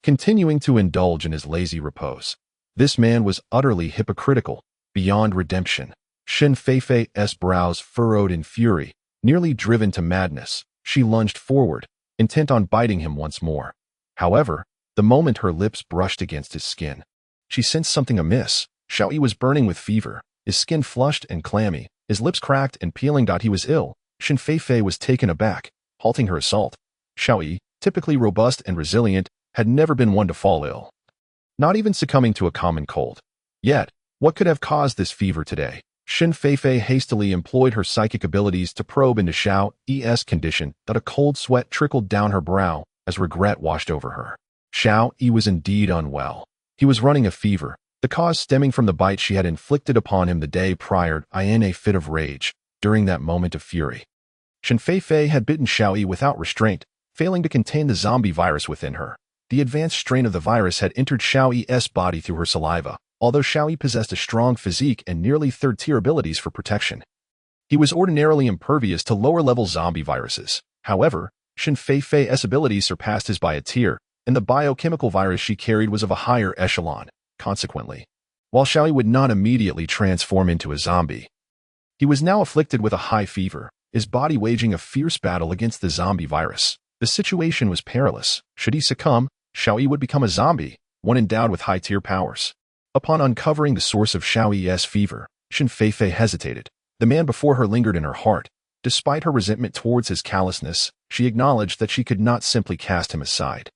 continuing to indulge in his lazy repose. This man was utterly hypocritical, beyond redemption. Shen Feifei's brows furrowed in fury. Nearly driven to madness, she lunged forward, intent on biting him once more. However, the moment her lips brushed against his skin, she sensed something amiss. Xiao Yi was burning with fever, his skin flushed and clammy, his lips cracked and peeling. He was ill. Shen Feifei was taken aback, halting her assault. Xiao Yi, typically robust and resilient, had never been one to fall ill, not even succumbing to a common cold. Yet, what could have caused this fever today? Shen Feifei hastily employed her psychic abilities to probe into Xiao Yi's condition. A cold sweat trickled down her brow as regret washed over her. Xiao Yi was indeed unwell. He was running a fever, the cause stemming from the bite she had inflicted upon him the day prior. In a fit of rage, during that moment of fury, Shen Feifei had bitten Xiao Yi without restraint, failing to contain the zombie virus within her. The advanced strain of the virus had entered Xiao Yi's body through her saliva. Although Xiao Yi possessed a strong physique and nearly third-tier abilities for protection, he was ordinarily impervious to lower-level zombie viruses. However, Shen Feifei's abilities surpassed his by a tier, and the biochemical virus she carried was of a higher echelon. Consequently, while Xiao Yi would not immediately transform into a zombie, he was now afflicted with a high fever, his body waging a fierce battle against the zombie virus. The situation was perilous. Should he succumb, Xiao Yi would become a zombie, one endowed with high-tier powers. Upon uncovering the source of Xiao Yi's fever, Shen Feifei hesitated. The man before her lingered in her heart. Despite her resentment towards his callousness, she acknowledged that she could not simply cast him aside.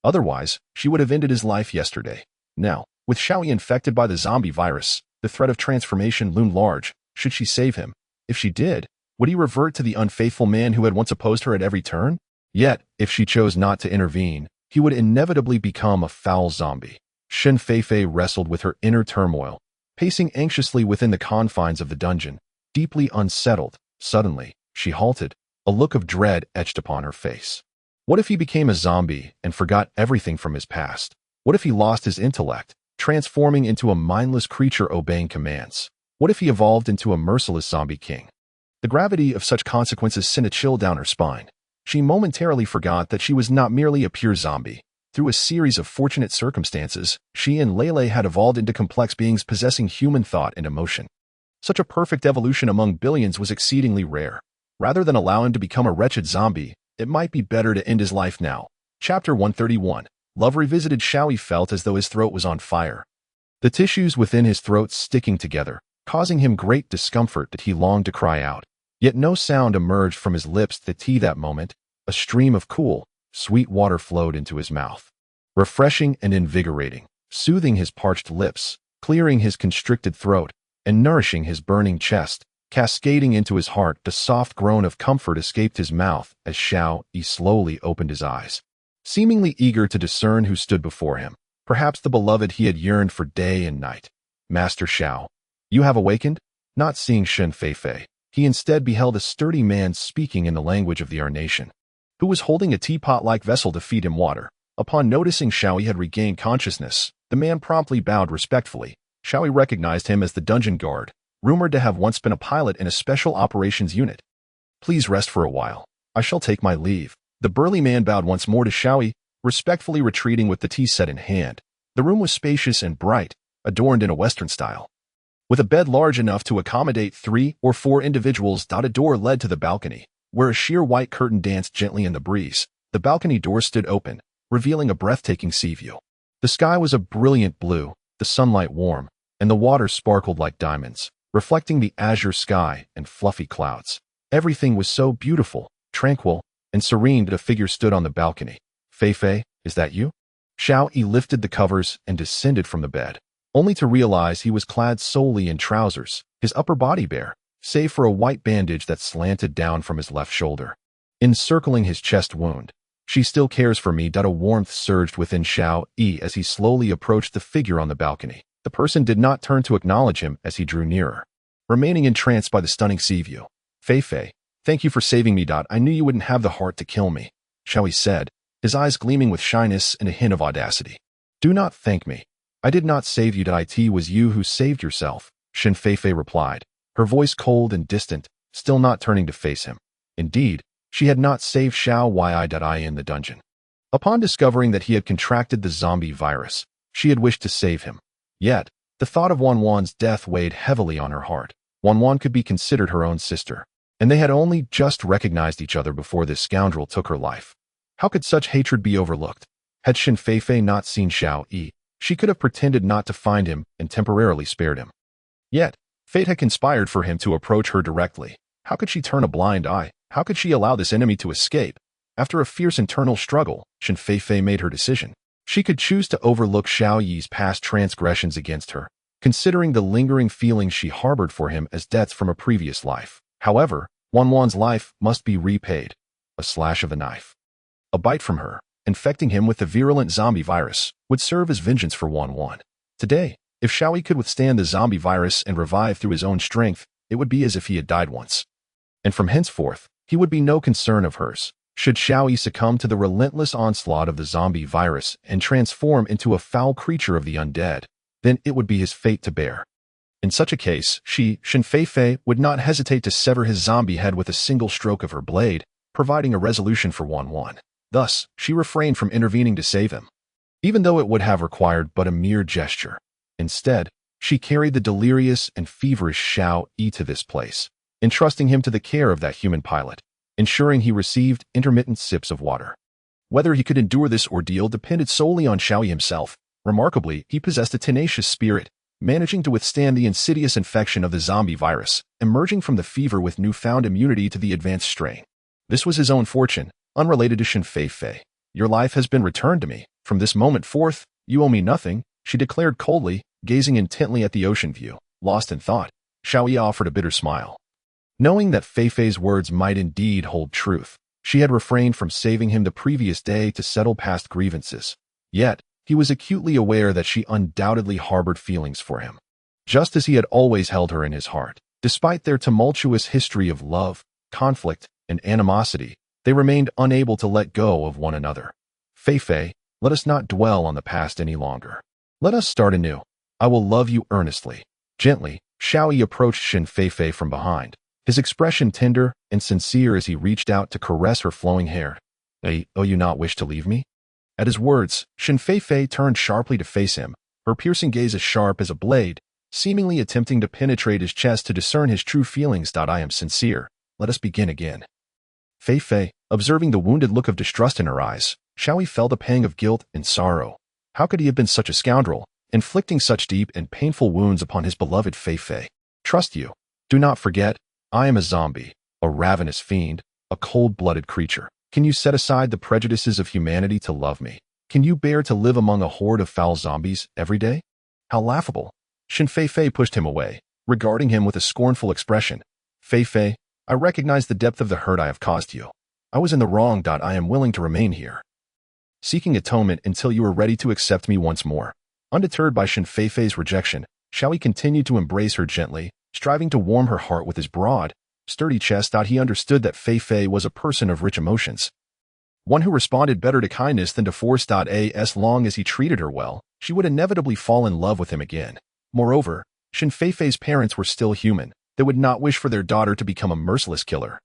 Otherwise, she would have ended his life yesterday. Now, with Xiao Yi infected by the zombie virus, the threat of transformation loomed large. Should she save him? If she did, would he revert to the unfaithful man who had once opposed her at every turn? Yet, if she chose not to intervene, he would inevitably become a foul zombie. Shen Feifei wrestled with her inner turmoil, pacing anxiously within the confines of the dungeon, deeply unsettled. Suddenly, she halted, a look of dread etched upon her face. What if he became a zombie and forgot everything from his past? What if he lost his intellect, transforming into a mindless creature obeying commands? What if he evolved into a merciless zombie king? The gravity of such consequences sent a chill down her spine. She momentarily forgot that she was not merely a pure zombie. Through a series of fortunate circumstances, she and Lele had evolved into complex beings possessing human thought and emotion. Such a perfect evolution among billions was exceedingly rare. Rather than allow him to become a wretched zombie, it might be better to end his life now. Chapter 131. Love revisited. Xiao Yi felt as though his throat was on fire, the tissues within his throat sticking together, causing him great discomfort that he longed to cry out. Yet no sound emerged from his lips. That moment, a stream of cool, sweet water flowed into his mouth, refreshing and invigorating, soothing his parched lips, clearing his constricted throat, and nourishing his burning chest. Cascading into his heart, the soft groan of comfort escaped his mouth as Xiao Yi slowly opened his eyes, seemingly eager to discern who stood before him, perhaps the beloved he had yearned for day and night. Master Xiao, you have awakened? Not seeing Shen Feifei, he instead beheld a sturdy man speaking in the language of the Our Nation, who was holding a teapot-like vessel to feed him water. Upon noticing Xiao Yi had regained consciousness, the man promptly bowed respectfully. Xiao Yi recognized him as the dungeon guard, rumored to have once been a pilot in a special operations unit. Please rest for a while. I shall take my leave. The burly man bowed once more to Xiao Yi, respectfully retreating with the tea set in hand. The room was spacious and bright, adorned in a Western style, with a bed large enough to accommodate 3 or 4 individuals. A door led to the balcony, where a sheer white curtain danced gently in the breeze. The balcony door stood open, revealing a breathtaking sea view. The sky was a brilliant blue, the sunlight warm, and the water sparkled like diamonds, reflecting the azure sky and fluffy clouds. Everything was so beautiful, tranquil, and serene that a figure stood on the balcony. Feifei, is that you? Xiao Yi lifted the covers and descended from the bed, only to realize he was clad solely in trousers, his upper body bare, save for a white bandage that slanted down from his left shoulder, encircling his chest wound. She still cares for me. A warmth surged within Xiao Yi as he slowly approached the figure on the balcony. The person did not turn to acknowledge him as he drew nearer, remaining entranced by the stunning sea view. Feifei, thank you for saving me. I knew you wouldn't have the heart to kill me, Xiao Yi said, his eyes gleaming with shyness and a hint of audacity. Do not thank me. I did not save you. It was you who saved yourself, Shen Feifei replied, her voice cold and distant, still not turning to face him. Indeed, she had not saved Xiao Yi in the dungeon. Upon discovering that he had contracted the zombie virus, she had wished to save him. Yet, the thought of Wan's death weighed heavily on her heart. Wanwan could be considered her own sister, and they had only just recognized each other before this scoundrel took her life. How could such hatred be overlooked? Had Shen Feifei not seen Xiao Yi, she could have pretended not to find him and temporarily spared him. Yet, fate had conspired for him to approach her directly. How could she turn a blind eye? How could she allow this enemy to escape? After a fierce internal struggle, Shen Feifei made her decision. She could choose to overlook Xiao Yi's past transgressions against her, considering the lingering feelings she harbored for him as debts from a previous life. However, Wanwan's life must be repaid. A slash of a knife, a bite from her, infecting him with the virulent zombie virus, would serve as vengeance for Wanwan. Today, if Xiao Yi could withstand the zombie virus and revive through his own strength, it would be as if he had died once. And from henceforth, he would be no concern of hers. Should Xiao Yi succumb to the relentless onslaught of the zombie virus and transform into a foul creature of the undead, then it would be his fate to bear. In such a case, Shen Feifei would not hesitate to sever his zombie head with a single stroke of her blade, providing a resolution for Wanwan. Thus, she refrained from intervening to save him, even though it would have required but a mere gesture. Instead, she carried the delirious and feverish Xiao Yi to this place, entrusting him to the care of that human pilot, ensuring he received intermittent sips of water. Whether he could endure this ordeal depended solely on Xiao Yi himself. Remarkably, he possessed a tenacious spirit, managing to withstand the insidious infection of the zombie virus, emerging from the fever with newfound immunity to the advanced strain. This was his own fortune, unrelated to Shen Feifei. Your life has been returned to me. From this moment forth, you owe me nothing, she declared coldly, gazing intently at the ocean view. Lost in thought, Xiao Yi offered a bitter smile. Knowing that Feifei's words might indeed hold truth, she had refrained from saving him the previous day to settle past grievances. Yet, he was acutely aware that she undoubtedly harbored feelings for him, just as he had always held her in his heart. Despite their tumultuous history of love, conflict, and animosity, they remained unable to let go of one another. Feifei, let us not dwell on the past any longer. Let us start anew. I will love you earnestly. Gently, Xiao Yi approached Shen Feifei from behind, his expression tender and sincere as he reached out to caress her flowing hair. Oh, you not wish to leave me? At his words, Shen Feifei turned sharply to face him, her piercing gaze as sharp as a blade, seemingly attempting to penetrate his chest to discern his true feelings. I am sincere. Let us begin again. Feifei, observing the wounded look of distrust in her eyes, Xiao Yi felt a pang of guilt and sorrow. How could he have been such a scoundrel, inflicting such deep and painful wounds upon his beloved Feifei? Trust you. Do not forget, I am a zombie, a ravenous fiend, a cold-blooded creature. Can you set aside the prejudices of humanity to love me? Can you bear to live among a horde of foul zombies every day? How laughable. Shen Feifei pushed him away, regarding him with a scornful expression. Feifei, I recognize the depth of the hurt I have caused you. I was in the wrong. I am willing to remain here, seeking atonement until you are ready to accept me once more. Undeterred by Shen Feifei's rejection, Xiao Yi continued to embrace her gently, striving to warm her heart with his broad, sturdy chest. He understood that Feifei was a person of rich emotions, one who responded better to kindness than to force. As long as he treated her well, she would inevitably fall in love with him again. Moreover, Shen Feifei's parents were still human. They would not wish for their daughter to become a merciless killer,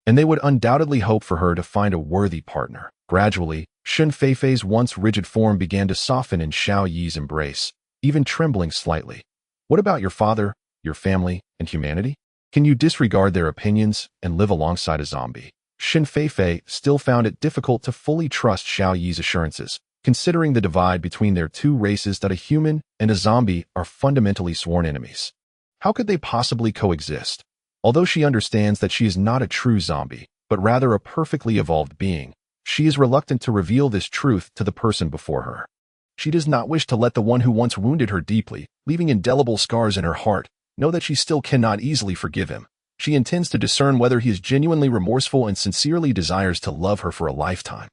and they would undoubtedly hope for her to find a worthy partner. Gradually, Shen Feifei's once rigid form began to soften in Xiao Yi's embrace, even trembling slightly. What about your father, your family, and humanity? Can you disregard their opinions and live alongside a zombie? Shen Feifei still found it difficult to fully trust Xiao Yi's assurances, considering the divide between their two races. That a human and a zombie are fundamentally sworn enemies. How could they possibly coexist? Although she understands that she is not a true zombie, but rather a perfectly evolved being, she is reluctant to reveal this truth to the person before her. She does not wish to let the one who once wounded her deeply, leaving indelible scars in her heart, know that she still cannot easily forgive him. She intends to discern whether he is genuinely remorseful and sincerely desires to love her for a lifetime.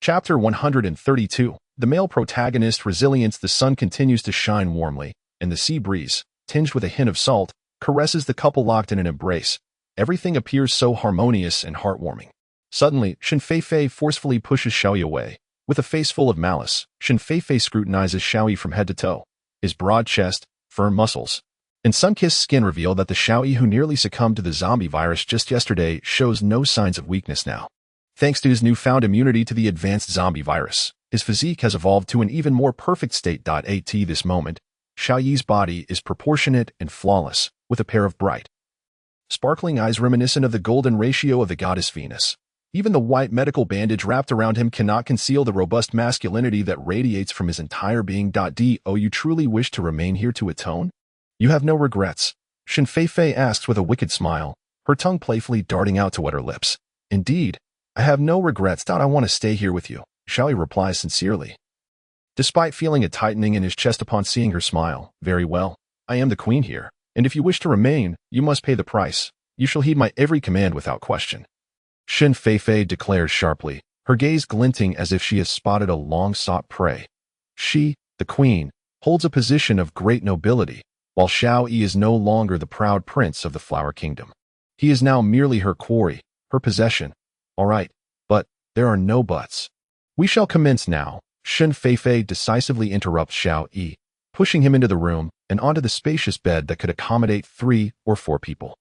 Chapter 132. The male protagonist resilience. The sun continues to shine warmly, and the sea breeze, tinged with a hint of salt, caresses the couple locked in an embrace. Everything appears so harmonious and heartwarming. Suddenly, Shen Feifei forcefully pushes Xiao Yi away. With a face full of malice, Shen Feifei scrutinizes Xiao Yi from head to toe. His broad chest, firm muscles, and sun-kissed skin reveal that the Xiao Yi who nearly succumbed to the zombie virus just yesterday shows no signs of weakness now. Thanks to his newfound immunity to the advanced zombie virus, his physique has evolved to an even more perfect state. At this moment, Xiao Yi's body is proportionate and flawless, with a pair of bright, sparkling eyes reminiscent of the golden ratio of the goddess Venus. Even the white medical bandage wrapped around him cannot conceal the robust masculinity that radiates from his entire being. Do you truly wish to remain here to atone? You have no regrets? Shen Feifei asks with a wicked smile, her tongue playfully darting out to wet her lips. Indeed, I have no regrets. I want to stay here with you, Xiaoyi replies sincerely, despite feeling a tightening in his chest upon seeing her smile. Very well, I am the queen here, and if you wish to remain, you must pay the price. You shall heed my every command without question. Shen Feifei declares sharply, her gaze glinting as if she has spotted a long-sought prey. She, the queen, holds a position of great nobility, while Xiao Yi is no longer the proud prince of the Flower Kingdom. He is now merely her quarry, her possession. All right, but there are no buts. We shall commence now. Shen Feifei decisively interrupts Xiao Yi, pushing him into the room and onto the spacious bed that could accommodate 3 or 4 people.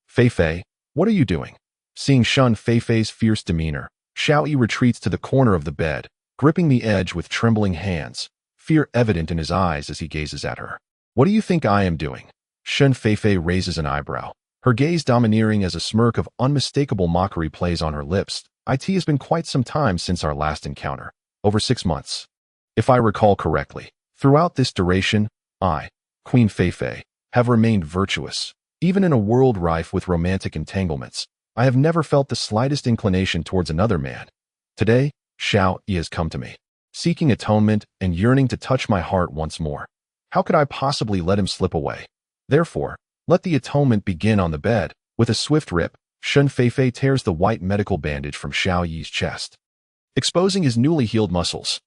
Feifei, what are you doing? Seeing Shen Feifei's fierce demeanor, Xiao Yi retreats to the corner of the bed, gripping the edge with trembling hands, fear evident in his eyes as he gazes at her. What do you think I am doing? Shen Feifei raises an eyebrow, her gaze domineering as a smirk of unmistakable mockery plays on her lips. It has been quite some time since our last encounter, over 6 months. If I recall correctly, throughout this duration, I, Queen Feifei, have remained virtuous. Even in a world rife with romantic entanglements, I have never felt the slightest inclination towards another man. Today, Xiao Yi has come to me, seeking atonement and yearning to touch my heart once more. How could I possibly let him slip away? Therefore, let the atonement begin on the bed. With a swift rip, Shen Feifei tears the white medical bandage from Xiao Yi's chest, exposing his newly healed muscles.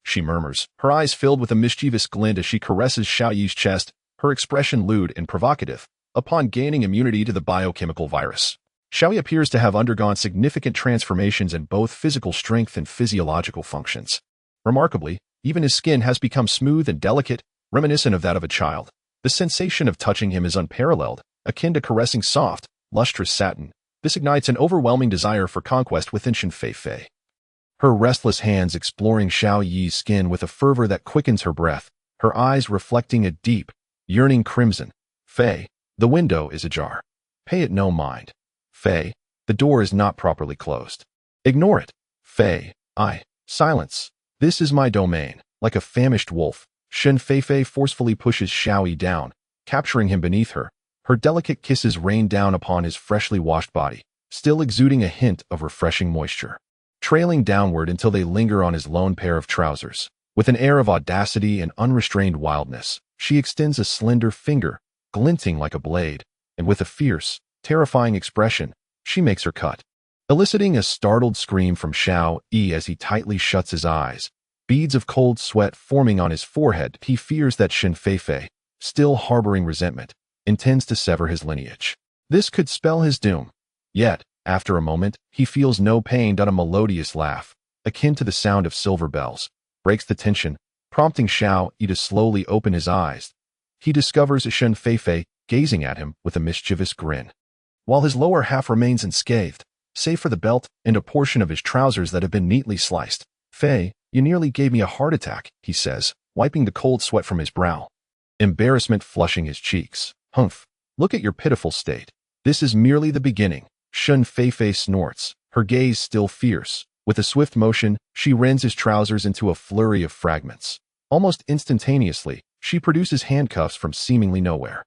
She murmurs, her eyes filled with a mischievous glint as she caresses Xiao Yi's chest, her expression lewd and provocative. Upon gaining immunity to the biochemical virus, Xiao Yi appears to have undergone significant transformations in both physical strength and physiological functions. Remarkably, even his skin has become smooth and delicate, reminiscent of that of a child. The sensation of touching him is unparalleled, akin to caressing soft, lustrous satin. This ignites an overwhelming desire for conquest within Shen Feifei, her restless hands exploring Xiao Yi's skin with a fervor that quickens her breath, her eyes reflecting a deep, yearning crimson. Fei, the window is ajar. Pay it no mind. Fei, the door is not properly closed. Ignore it. Fei, silence. This is my domain. Like a famished wolf, Shen Feifei forcefully pushes Xiao Yi down, capturing him beneath her. Her delicate kisses rain down upon his freshly washed body, still exuding a hint of refreshing moisture, trailing downward until they linger on his lone pair of trousers. With an air of audacity and unrestrained wildness, she extends a slender finger, glinting like a blade, and with a fierce, terrifying expression, she makes her cut, eliciting a startled scream from Xiao Yi as he tightly shuts his eyes, beads of cold sweat forming on his forehead. He fears that Shen Feifei, still harboring resentment, intends to sever his lineage. This could spell his doom. Yet, after a moment, he feels no pain. A melodious laugh, akin to the sound of silver bells, breaks the tension, prompting Xiao Yi to slowly open his eyes. He discovers Shen Feifei gazing at him with a mischievous grin, while his lower half remains unscathed, save for the belt and a portion of his trousers that have been neatly sliced. Fei, you nearly gave me a heart attack, he says, wiping the cold sweat from his brow, embarrassment flushing his cheeks. Humph, look at your pitiful state. This is merely the beginning. Shen Feifei snorts, her gaze still fierce. With a swift motion, she rends his trousers into a flurry of fragments. Almost instantaneously, she produces handcuffs from seemingly nowhere,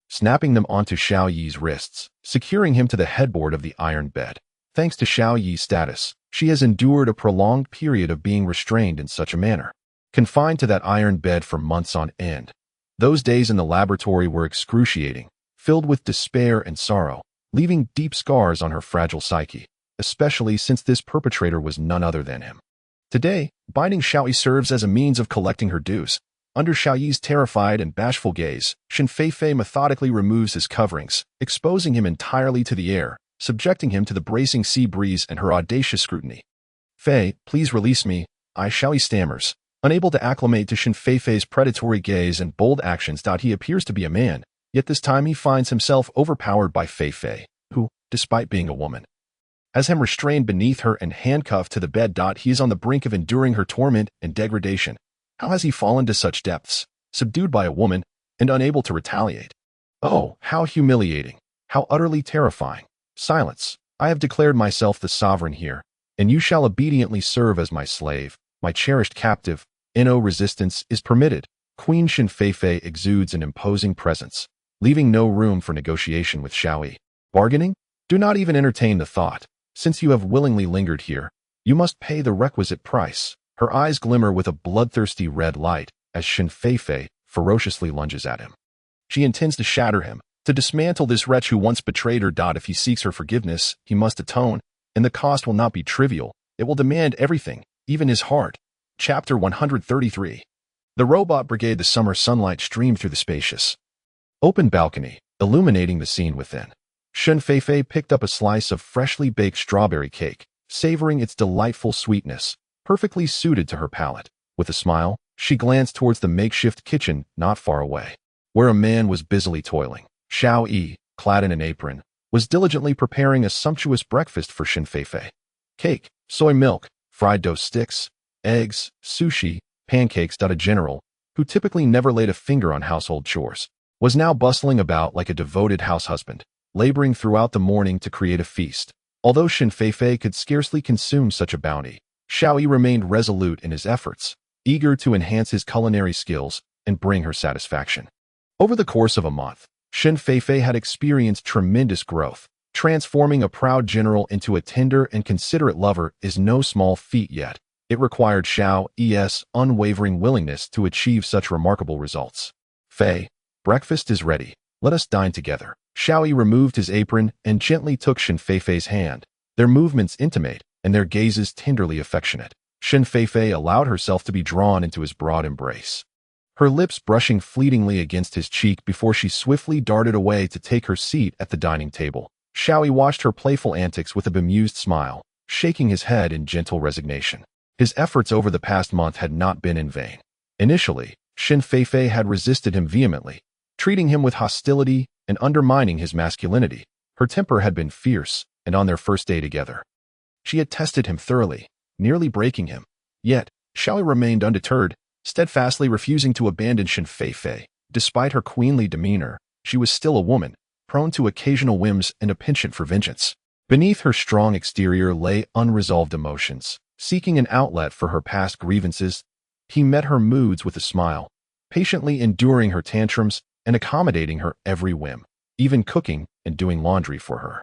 snapping them onto Xiao Yi's wrists, securing him to the headboard of the iron bed. Thanks to Xiao Yi's status, she has endured a prolonged period of being restrained in such a manner, confined to that iron bed for months on end. Those days in the laboratory were excruciating, filled with despair and sorrow, leaving deep scars on her fragile psyche, especially since this perpetrator was none other than him. Today, binding Xiao Yi serves as a means of collecting her dues. Under Xiao Yi's terrified and bashful gaze, Shen Feifei methodically removes his coverings, exposing him entirely to the air, subjecting him to the bracing sea breeze and her audacious scrutiny. Fei, please release me, Xiao Yi stammers, unable to acclimate to Shen Feifei's predatory gaze and bold actions. He appears to be a man, yet this time he finds himself overpowered by Feifei, who, despite being a woman, has him restrained beneath her and handcuffed to the bed. He is on the brink of enduring her torment and degradation. How has he fallen to such depths, subdued by a woman, and unable to retaliate? Oh, how humiliating. How utterly terrifying. Silence. I have declared myself the sovereign here, and you shall obediently serve as my slave, my cherished captive. No resistance is permitted. Queen Shin Feifei exudes an imposing presence, leaving no room for negotiation with Xiao Yi. Bargaining? Do not even entertain the thought. Since you have willingly lingered here, you must pay the requisite price. Her eyes glimmer with a bloodthirsty red light as Shin Feifei ferociously lunges at him. She intends to shatter him, to dismantle this wretch who once betrayed her. If he seeks her forgiveness, he must atone, and the cost will not be trivial. It will demand everything, even his heart. Chapter 133. The Robot Brigade. The summer sunlight streamed through the spacious, open balcony, illuminating the scene within. Shin Feifei picked up a slice of freshly baked strawberry cake, savoring its delightful sweetness, perfectly suited to her palate. With a smile, she glanced towards the makeshift kitchen not far away, where a man was busily toiling. Xiao Yi, clad in an apron, was diligently preparing a sumptuous breakfast for Shin Feifei. Cake, soy milk, fried dough sticks, eggs, sushi, pancakes. A general, who typically never laid a finger on household chores, was now bustling about like a devoted house husband, laboring throughout the morning to create a feast. Although Shin Feifei could scarcely consume such a bounty, Xiao Yi remained resolute in his efforts, eager to enhance his culinary skills and bring her satisfaction. Over the course of a month, Shin Feifei had experienced tremendous growth. Transforming a proud general into a tender and considerate lover is no small feat yet. It required Xiao Yi's unwavering willingness to achieve such remarkable results. Fei, breakfast is ready. Let us dine together. Xiao Yi removed his apron and gently took Shin Feifei's hand, their movements intimate and their gazes tenderly affectionate. Shin Feifei allowed herself to be drawn into his broad embrace, her lips brushing fleetingly against his cheek before she swiftly darted away to take her seat at the dining table. Xiao Yi watched her playful antics with a bemused smile, shaking his head in gentle resignation. His efforts over the past month had not been in vain. Initially, Shin Feifei had resisted him vehemently, treating him with hostility and undermining his masculinity. Her temper had been fierce, and on their first day together, she had tested him thoroughly, nearly breaking him. Yet, Xiao Yi remained undeterred, steadfastly refusing to abandon Shin Feifei. Despite her queenly demeanor, she was still a woman, prone to occasional whims and a penchant for vengeance. Beneath her strong exterior lay unresolved emotions. Seeking an outlet for her past grievances, he met her moods with a smile, patiently enduring her tantrums and accommodating her every whim, even cooking and doing laundry for her.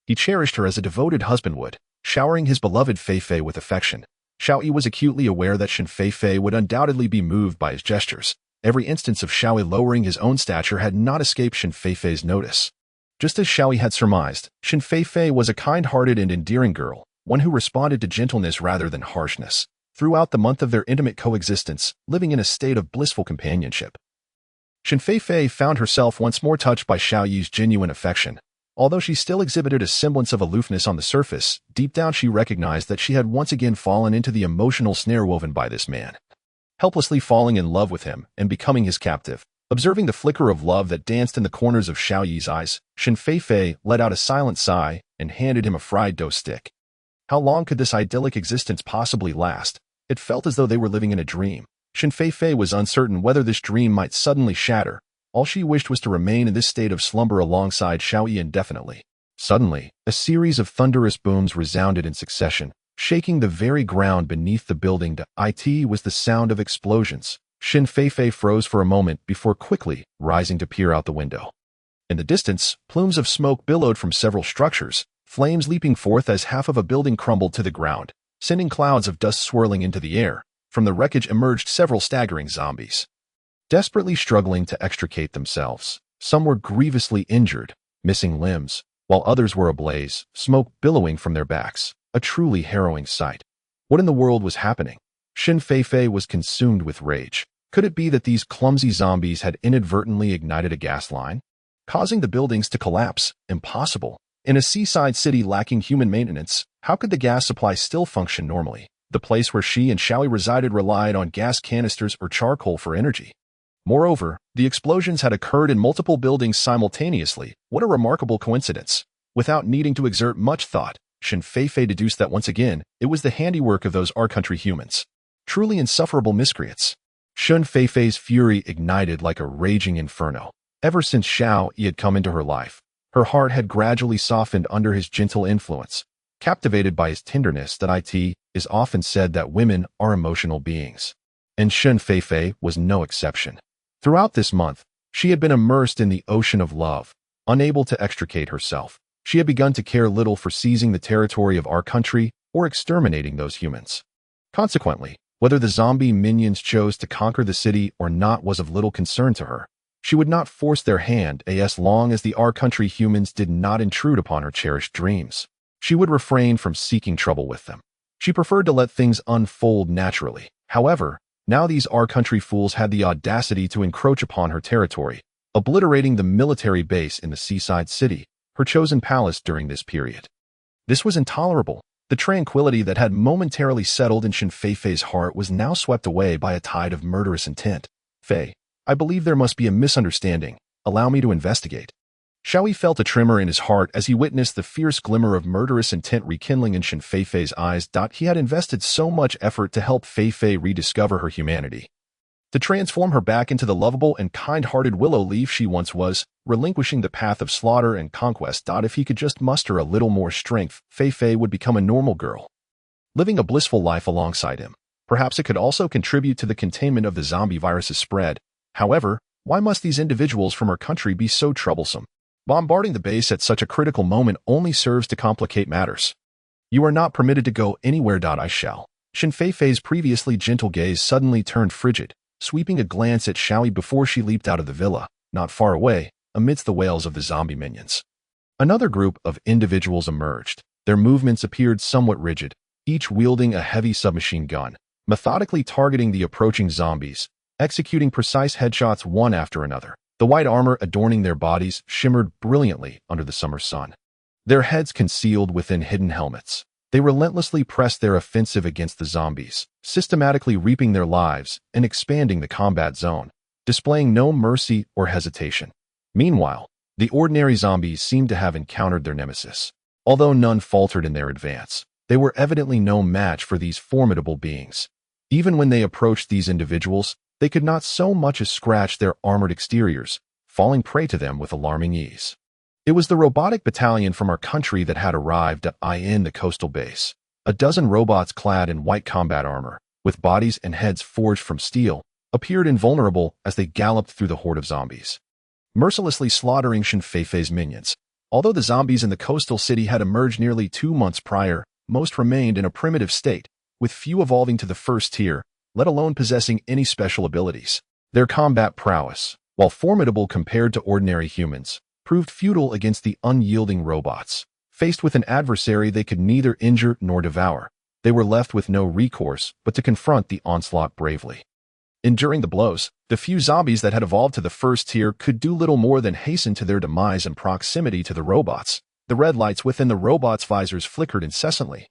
He cherished her as a devoted husband would, showering his beloved Feifei with affection. Xiao Yi was acutely aware that Shin Feifei would undoubtedly be moved by his gestures. Every instance of Xiao Yi lowering his own stature had not escaped Shin Feifei's notice. Just as Xiao Yi had surmised, Shin Feifei was a kind-hearted and endearing girl, one who responded to gentleness rather than harshness. Throughout the month of their intimate coexistence, living in a state of blissful companionship, Shin Feifei found herself once more touched by Xiao Yi's genuine affection. Although she still exhibited a semblance of aloofness on the surface, deep down she recognized that she had once again fallen into the emotional snare woven by this man, helplessly falling in love with him and becoming his captive. Observing the flicker of love that danced in the corners of Xiao Yi's eyes, Shin Feifei let out a silent sigh and handed him a fried dough stick. How long could this idyllic existence possibly last? It felt as though they were living in a dream. Shin Feifei was uncertain whether this dream might suddenly shatter. All she wished was to remain in this state of slumber alongside Xiao Yi indefinitely. Suddenly, a series of thunderous booms resounded in succession, shaking the very ground beneath the building. It was the sound of explosions. Shin Feifei froze for a moment before quickly rising to peer out the window. In the distance, plumes of smoke billowed from several structures, flames leaping forth as half of a building crumbled to the ground, sending clouds of dust swirling into the air. From the wreckage emerged several staggering zombies, desperately struggling to extricate themselves. Some were grievously injured, missing limbs, while others were ablaze, smoke billowing from their backs. A truly harrowing sight. What in the world was happening? Shin Feifei was consumed with rage. Could it be that these clumsy zombies had inadvertently ignited a gas line, causing the buildings to collapse? Impossible. In a seaside city lacking human maintenance, how could the gas supply still function normally? The place where she and Xiao Yi resided relied on gas canisters or charcoal for energy. Moreover, the explosions had occurred in multiple buildings simultaneously. What a remarkable coincidence. Without needing to exert much thought, Shin Feifei deduced that once again, it was the handiwork of those our-country humans. Truly insufferable miscreants. Shin Feifei's fury ignited like a raging inferno. Ever since Xiao Yi had come into her life, her heart had gradually softened under his gentle influence. Captivated by his tenderness, that it is often said that women are emotional beings. And Shen Feifei was no exception. Throughout this month, she had been immersed in the ocean of love, unable to extricate herself. She had begun to care little for seizing the territory of our country or exterminating those humans. Consequently, whether the zombie minions chose to conquer the city or not was of little concern to her. She would not force their hand as long as the our country humans did not intrude upon her cherished dreams. She would refrain from seeking trouble with them. She preferred to let things unfold naturally. However, now these our country fools had the audacity to encroach upon her territory, obliterating the military base in the seaside city, her chosen palace during this period. This was intolerable. The tranquility that had momentarily settled in Shen Feifei's heart was now swept away by a tide of murderous intent. Fei, I believe there must be a misunderstanding. Allow me to investigate. Xiao Yi felt a tremor in his heart as he witnessed the fierce glimmer of murderous intent rekindling in Shen Feifei's eyes. He had invested so much effort to help Feifei rediscover her humanity, to transform her back into the lovable and kind-hearted willow leaf she once was, relinquishing the path of slaughter and conquest. If he could just muster a little more strength, Feifei would become a normal girl, living a blissful life alongside him. Perhaps it could also contribute to the containment of the zombie virus's spread. However, why must these individuals from our country be so troublesome? Bombarding the base at such a critical moment only serves to complicate matters. You are not permitted to go anywhere. I shall. Shen Feifei's previously gentle gaze suddenly turned frigid, sweeping a glance at Xiao Yi before she leaped out of the villa, not far away, amidst the wails of the zombie minions. Another group of individuals emerged. Their movements appeared somewhat rigid, each wielding a heavy submachine gun, methodically targeting the approaching zombies, executing precise headshots one after another. The white armor adorning their bodies shimmered brilliantly under the summer sun, their heads concealed within hidden helmets. They relentlessly pressed their offensive against the zombies, systematically reaping their lives and expanding the combat zone, displaying no mercy or hesitation. Meanwhile, the ordinary zombies seemed to have encountered their nemesis. Although none faltered in their advance, they were evidently no match for these formidable beings. Even when they approached these individuals, they could not so much as scratch their armored exteriors, falling prey to them with alarming ease. It was the robotic battalion from our country that had arrived in the coastal base. A dozen robots clad in white combat armor, with bodies and heads forged from steel, appeared invulnerable as they galloped through the horde of zombies, mercilessly slaughtering Shen Feifei's minions. Although the zombies in the coastal city had emerged nearly 2 months prior, most remained in a primitive state, with few evolving to the first tier, let alone possessing any special abilities. Their combat prowess, while formidable compared to ordinary humans, proved futile against the unyielding robots. Faced with an adversary they could neither injure nor devour, they were left with no recourse but to confront the onslaught bravely. Enduring the blows, the few zombies that had evolved to the first tier could do little more than hasten to their demise in proximity to the robots. The red lights within the robots' visors flickered incessantly,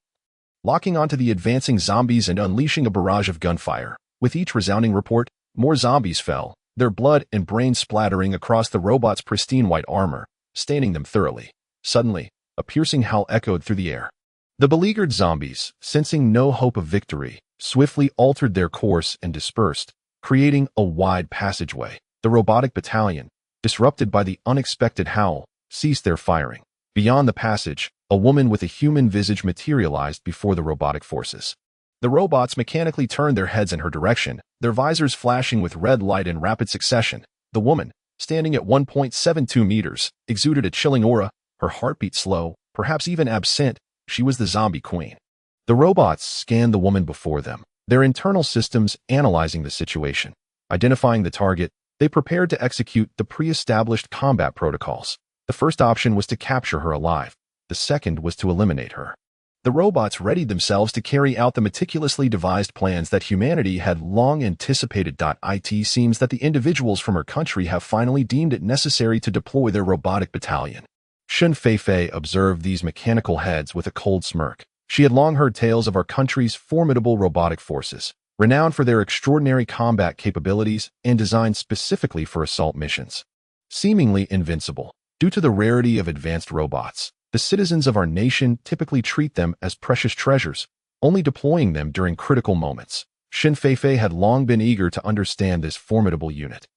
locking onto the advancing zombies and unleashing a barrage of gunfire. With each resounding report, more zombies fell, their blood and brains splattering across the robots' pristine white armor, staining them thoroughly. Suddenly, a piercing howl echoed through the air. The beleaguered zombies, sensing no hope of victory, swiftly altered their course and dispersed, creating a wide passageway. The robotic battalion, disrupted by the unexpected howl, ceased their firing. Beyond the passage, a woman with a human visage materialized before the robotic forces. The robots mechanically turned their heads in her direction, their visors flashing with red light in rapid succession. The woman, standing at 1.72 meters, exuded a chilling aura, her heartbeat slow, perhaps even absent. She was the zombie queen. The robots scanned the woman before them, their internal systems analyzing the situation. Identifying the target, they prepared to execute the pre-established combat protocols. The first option was to capture her alive. The second was to eliminate her. The robots readied themselves to carry out the meticulously devised plans that humanity had long anticipated. It seems that the individuals from her country have finally deemed it necessary to deploy their robotic battalion. Shen Feifei observed these mechanical heads with a cold smirk. She had long heard tales of our country's formidable robotic forces, renowned for their extraordinary combat capabilities and designed specifically for assault missions. Seemingly invincible, due to the rarity of advanced robots, the citizens of our nation typically treat them as precious treasures, only deploying them during critical moments. Shen Feifei had long been eager to understand this formidable unit.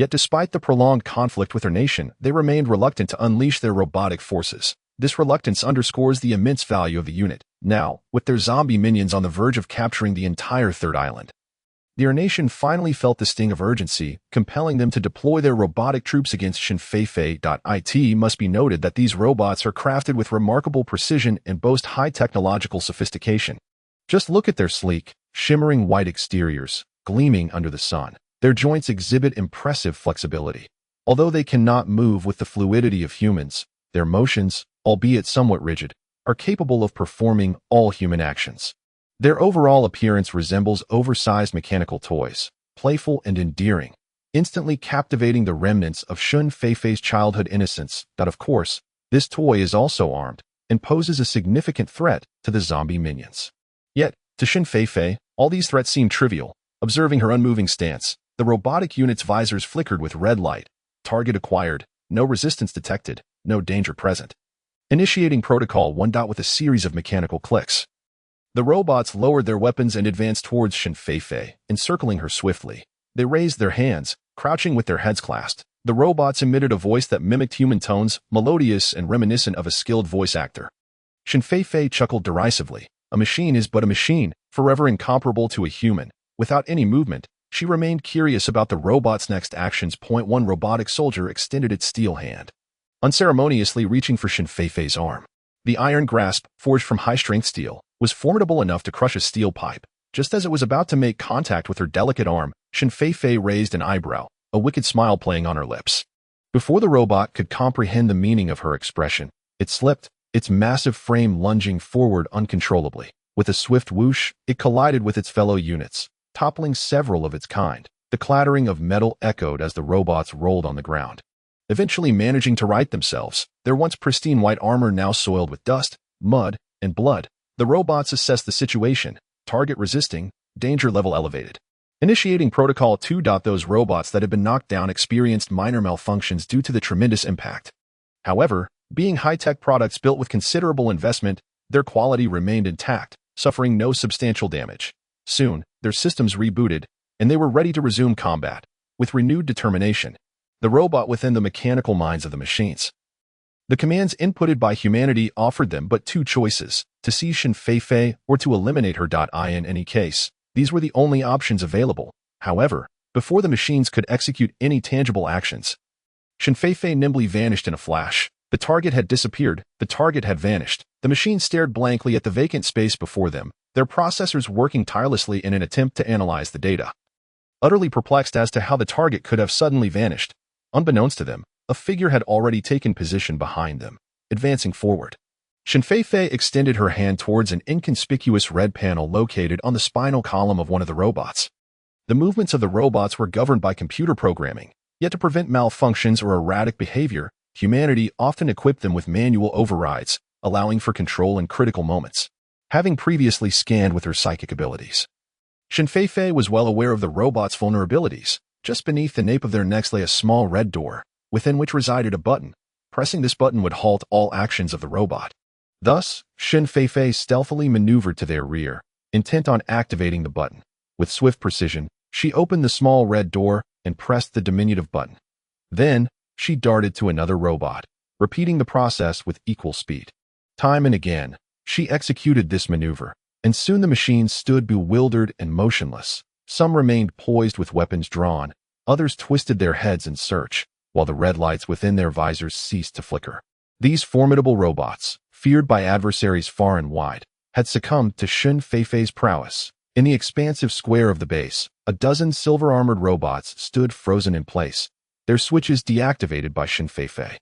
Yet despite the prolonged conflict with her nation, they remained reluctant to unleash their robotic forces. This reluctance underscores the immense value of the unit, now, with their zombie minions on the verge of capturing the entire third island. Their nation finally felt the sting of urgency, compelling them to deploy their robotic troops against Shinfei. It must be noted that these robots are crafted with remarkable precision and boast high technological sophistication. Just look at their sleek, shimmering white exteriors, gleaming under the sun. Their joints exhibit impressive flexibility. Although they cannot move with the fluidity of humans, their motions, albeit somewhat rigid, are capable of performing all human actions. Their overall appearance resembles oversized mechanical toys, playful and endearing, instantly captivating the remnants of Shun Feifei's childhood innocence. That, of course, this toy is also armed and poses a significant threat to the zombie minions. Yet, to Shun Feifei, all these threats seem trivial. Observing her unmoving stance, the robotic unit's visors flickered with red light. Target acquired, no resistance detected, no danger present. Initiating Protocol 1. With a series of mechanical clicks, the robots lowered their weapons and advanced towards Shun Feifei, encircling her swiftly. They raised their hands, crouching with their heads clasped. The robots emitted a voice that mimicked human tones, melodious and reminiscent of a skilled voice actor. Shun Feifei chuckled derisively. A machine is but a machine, forever incomparable to a human. Without any movement, she remained curious about the robot's next actions. One robotic soldier extended its steel hand, unceremoniously reaching for Shun Feifei's arm. The iron grasp, forged from high-strength steel, was formidable enough to crush a steel pipe. Just as it was about to make contact with her delicate arm, Shun Feifei raised an eyebrow, a wicked smile playing on her lips. Before the robot could comprehend the meaning of her expression, it slipped, its massive frame lunging forward uncontrollably. With a swift whoosh, it collided with its fellow units, toppling several of its kind. The clattering of metal echoed as the robots rolled on the ground. Eventually managing to right themselves, their once pristine white armor now soiled with dust, mud, and blood, the robots assessed the situation, target resisting, danger level elevated. Initiating Protocol 2. Those robots that had been knocked down experienced minor malfunctions due to the tremendous impact. However, being high-tech products built with considerable investment, their quality remained intact, suffering no substantial damage. Soon, their systems rebooted, and they were ready to resume combat. With renewed determination, the robot within the mechanical minds of the machines. The commands inputted by humanity offered them but two choices: to seize Shun Feifei or to eliminate her. In any case, these were the only options available. However, before the machines could execute any tangible actions, Shun Feifei nimbly vanished in a flash. The target had disappeared, the target had vanished. The machines stared blankly at the vacant space before them, their processors working tirelessly in an attempt to analyze the data. Utterly perplexed as to how the target could have suddenly vanished, unbeknownst to them, a figure had already taken position behind them, advancing forward. Shun Feifei extended her hand towards an inconspicuous red panel located on the spinal column of one of the robots. The movements of the robots were governed by computer programming, yet to prevent malfunctions or erratic behavior, humanity often equipped them with manual overrides, allowing for control in critical moments. Having previously scanned with her psychic abilities, Shun Feifei was well aware of the robot's vulnerabilities. Just beneath the nape of their necks lay a small red door, within which resided a button. Pressing this button would halt all actions of the robot. Thus, Shun Feifei stealthily maneuvered to their rear, intent on activating the button. With swift precision, she opened the small red door and pressed the diminutive button. Then, she darted to another robot, repeating the process with equal speed. Time and again, she executed this maneuver, and soon the machines stood bewildered and motionless. Some remained poised with weapons drawn, others twisted their heads in search, while the red lights within their visors ceased to flicker. These formidable robots, feared by adversaries far and wide, had succumbed to Shun Feifei's prowess. In the expansive square of the base, a dozen silver-armored robots stood frozen in place, their switches deactivated by Shun Feifei,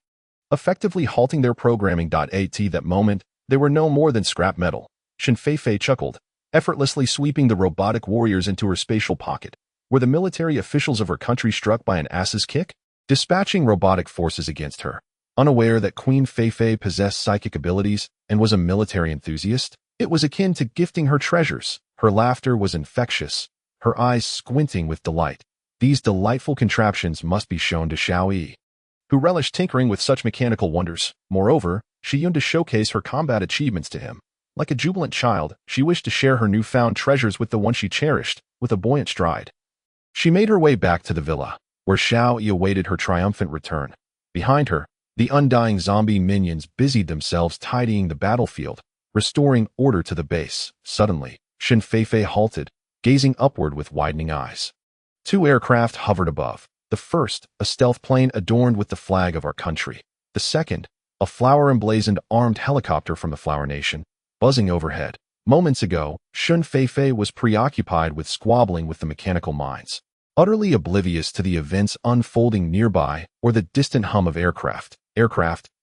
effectively halting their programming. At that moment, they were no more than scrap metal. Shun Feifei chuckled, effortlessly sweeping the robotic warriors into her spatial pocket. Were the military officials of her country struck by an ass's kick, dispatching robotic forces against her, unaware that Queen Feifei possessed psychic abilities and was a military enthusiast? It was akin to gifting her treasures. Her laughter was infectious, her eyes squinting with delight. These delightful contraptions must be shown to Xiao Yi, who relished tinkering with such mechanical wonders. Moreover, she yearned to showcase her combat achievements to him. Like a jubilant child, she wished to share her newfound treasures with the one she cherished. With a buoyant stride, she made her way back to the villa, where Xiao Yi awaited her triumphant return. Behind her, the undying zombie minions busied themselves tidying the battlefield, restoring order to the base. Suddenly, Shen Feifei halted, gazing upward with widening eyes. Two aircraft hovered above. The first, a stealth plane adorned with the flag of our country. The second, a flower-emblazoned armed helicopter from the Flower Nation, buzzing overhead. Moments ago, Shen Feifei was preoccupied with squabbling with the mechanical minds, utterly oblivious to the events unfolding nearby or the distant hum of aircraft,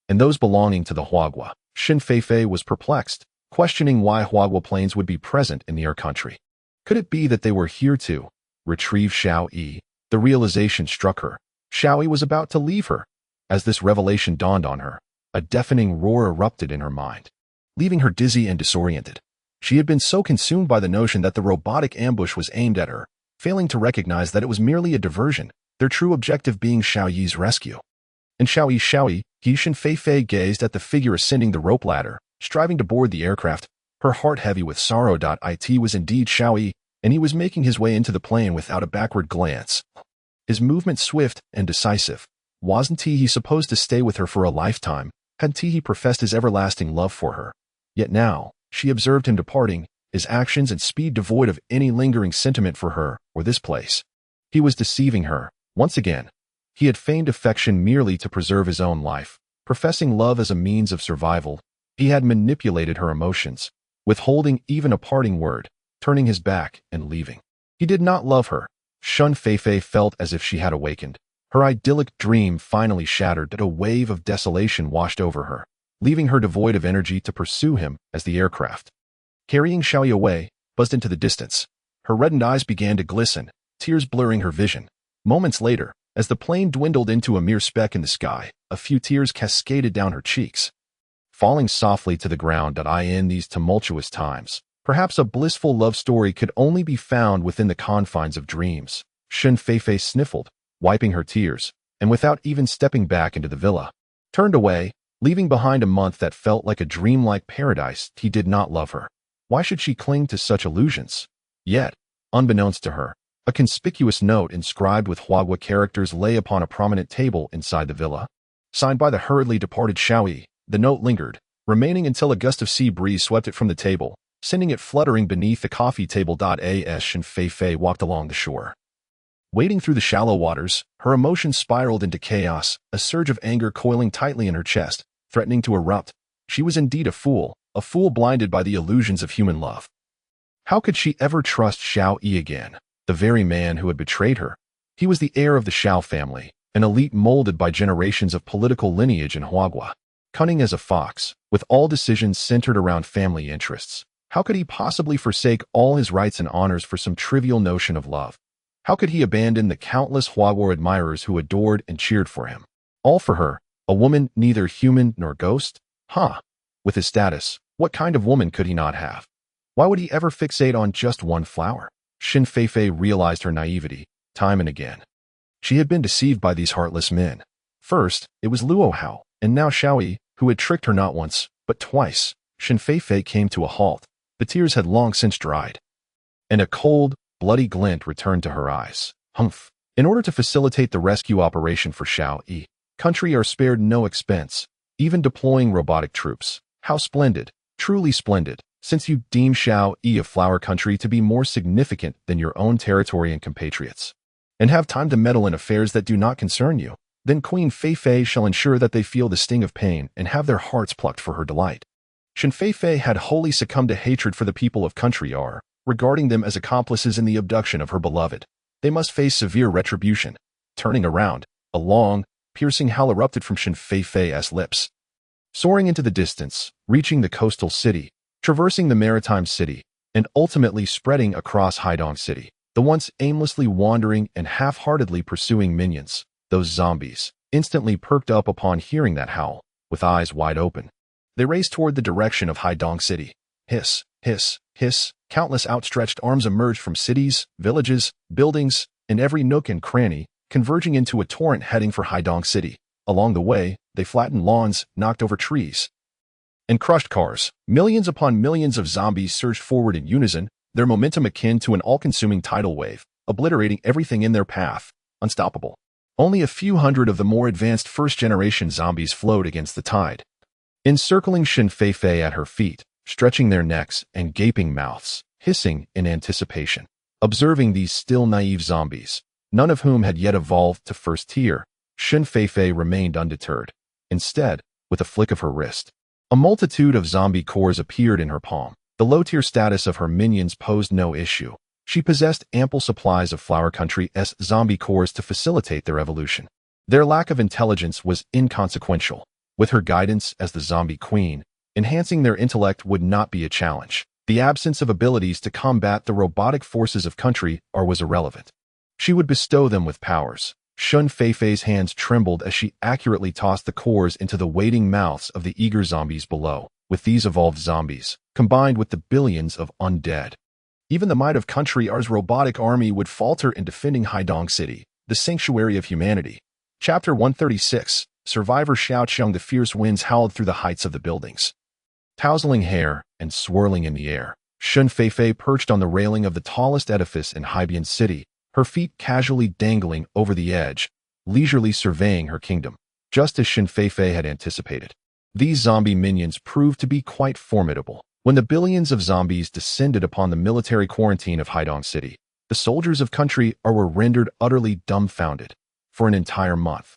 and those belonging to the Huagua. Shen Feifei was perplexed, questioning why Huagua planes would be present in the air country. Could it be that they were here to retrieve Xiao Yi? The realization struck her. Xiao Yi was about to leave her. As this revelation dawned on her, a deafening roar erupted in her mind, leaving her dizzy and disoriented. She had been so consumed by the notion that the robotic ambush was aimed at her, failing to recognize that it was merely a diversion, their true objective being Xiao Yi's rescue. And Xiao Yi, Shen Feifei gazed at the figure ascending the rope ladder, striving to board the aircraft, her heart heavy with sorrow. It was indeed Xiao Yi, and he was making his way into the plane without a backward glance. His movement swift and decisive. Wasn't he supposed to stay with her for a lifetime? Hadn't he professed his everlasting love for her? Yet now, she observed him departing, his actions and speed devoid of any lingering sentiment for her or this place. He was deceiving her, once again. He had feigned affection merely to preserve his own life, professing love as a means of survival. He had manipulated her emotions, withholding even a parting word, turning his back and leaving. He did not love her. Shen Feifei felt as if she had awakened. Her idyllic dream finally shattered, that a wave of desolation washed over her, leaving her devoid of energy to pursue him as the aircraft, carrying Xiao Yi away, buzzed into the distance. Her reddened eyes began to glisten, tears blurring her vision. Moments later, as the plane dwindled into a mere speck in the sky, a few tears cascaded down her cheeks, falling softly to the ground. In these tumultuous times, perhaps a blissful love story could only be found within the confines of dreams. Shen Feifei sniffled, wiping her tears, and without even stepping back into the villa, turned away, leaving behind a month that felt like a dreamlike paradise. He did not love her. Why should she cling to such illusions? Yet, unbeknownst to her, a conspicuous note inscribed with Huagua characters lay upon a prominent table inside the villa. Signed by the hurriedly departed Xiao Yi, the note lingered, remaining until a gust of sea breeze swept it from the table, sending it fluttering beneath the coffee table. As Shen Feifei walked along the shore, wading through the shallow waters, her emotions spiraled into chaos, a surge of anger coiling tightly in her chest, threatening to erupt. She was indeed a fool blinded by the illusions of human love. How could she ever trust Xiao Yi again, the very man who had betrayed her? He was the heir of the Xiao family, an elite molded by generations of political lineage in Huagua. Cunning as a fox, with all decisions centered around family interests, how could he possibly forsake all his rights and honors for some trivial notion of love? How could he abandon the countless Huagua admirers who adored and cheered for him? All for her, a woman neither human nor ghost? With his status, what kind of woman could he not have? Why would he ever fixate on just one flower? Shen Feifei realized her naivety, time and again. She had been deceived by these heartless men. First, it was Luo Hao, and now Xiao Yi, who had tricked her not once, but twice. Shen Feifei came to a halt. The tears had long since dried, and a cold, bloody glint returned to her eyes. In order to facilitate the rescue operation for Xiao Yi, country are spared no expense, even deploying robotic troops. How splendid, truly splendid, since you deem Xiao Yi of Flower Country to be more significant than your own territory and compatriots, and have time to meddle in affairs that do not concern you, then Queen Feifei shall ensure that they feel the sting of pain and have their hearts plucked for her delight. Shen Feifei had wholly succumbed to hatred for the people of Country R, regarding them as accomplices in the abduction of her beloved. They must face severe retribution. Turning around, a long, piercing howl erupted from Shen Feifei's lips, soaring into the distance, reaching the coastal city, traversing the maritime city, and ultimately spreading across Haidong City. The once aimlessly wandering and half-heartedly pursuing minions, those zombies, instantly perked up upon hearing that howl, with eyes wide open. They raced toward the direction of Haidong City. Hiss, hiss, hiss, countless outstretched arms emerged from cities, villages, buildings, and every nook and cranny, converging into a torrent heading for Haidong City. Along the way, they flattened lawns, knocked over trees, and crushed cars. Millions upon millions of zombies surged forward in unison, their momentum akin to an all-consuming tidal wave, obliterating everything in their path. Unstoppable. Only a few hundred of the more advanced first-generation zombies flowed against the tide, encircling Shin Feifei at her feet, stretching their necks and gaping mouths, hissing in anticipation. Observing these still naive zombies, none of whom had yet evolved to first tier, Shin Feifei remained undeterred. Instead, with a flick of her wrist, a multitude of zombie cores appeared in her palm. The low-tier status of her minions posed no issue. She possessed ample supplies of Flower Country's zombie cores to facilitate their evolution. Their lack of intelligence was inconsequential. With her guidance as the zombie queen, enhancing their intellect would not be a challenge. The absence of abilities to combat the robotic forces of Country was irrelevant. She would bestow them with powers. Shin Feifei's hands trembled as she accurately tossed the cores into the waiting mouths of the eager zombies below. With these evolved zombies, combined with the billions of undead, even the might of Country's robotic army would falter in defending Haidong City, the sanctuary of humanity. Chapter 136, Survivor Xiaoqiang. The fierce winds howled through the heights of the buildings, tousling hair and swirling in the air. Shin Feifei perched on the railing of the tallest edifice in Haibian City, her feet casually dangling over the edge, leisurely surveying her kingdom. Just as Shin Feifei had anticipated, these zombie minions proved to be quite formidable. When the billions of zombies descended upon the military quarantine of Haidong City, the soldiers of Country were rendered utterly dumbfounded. For an entire month,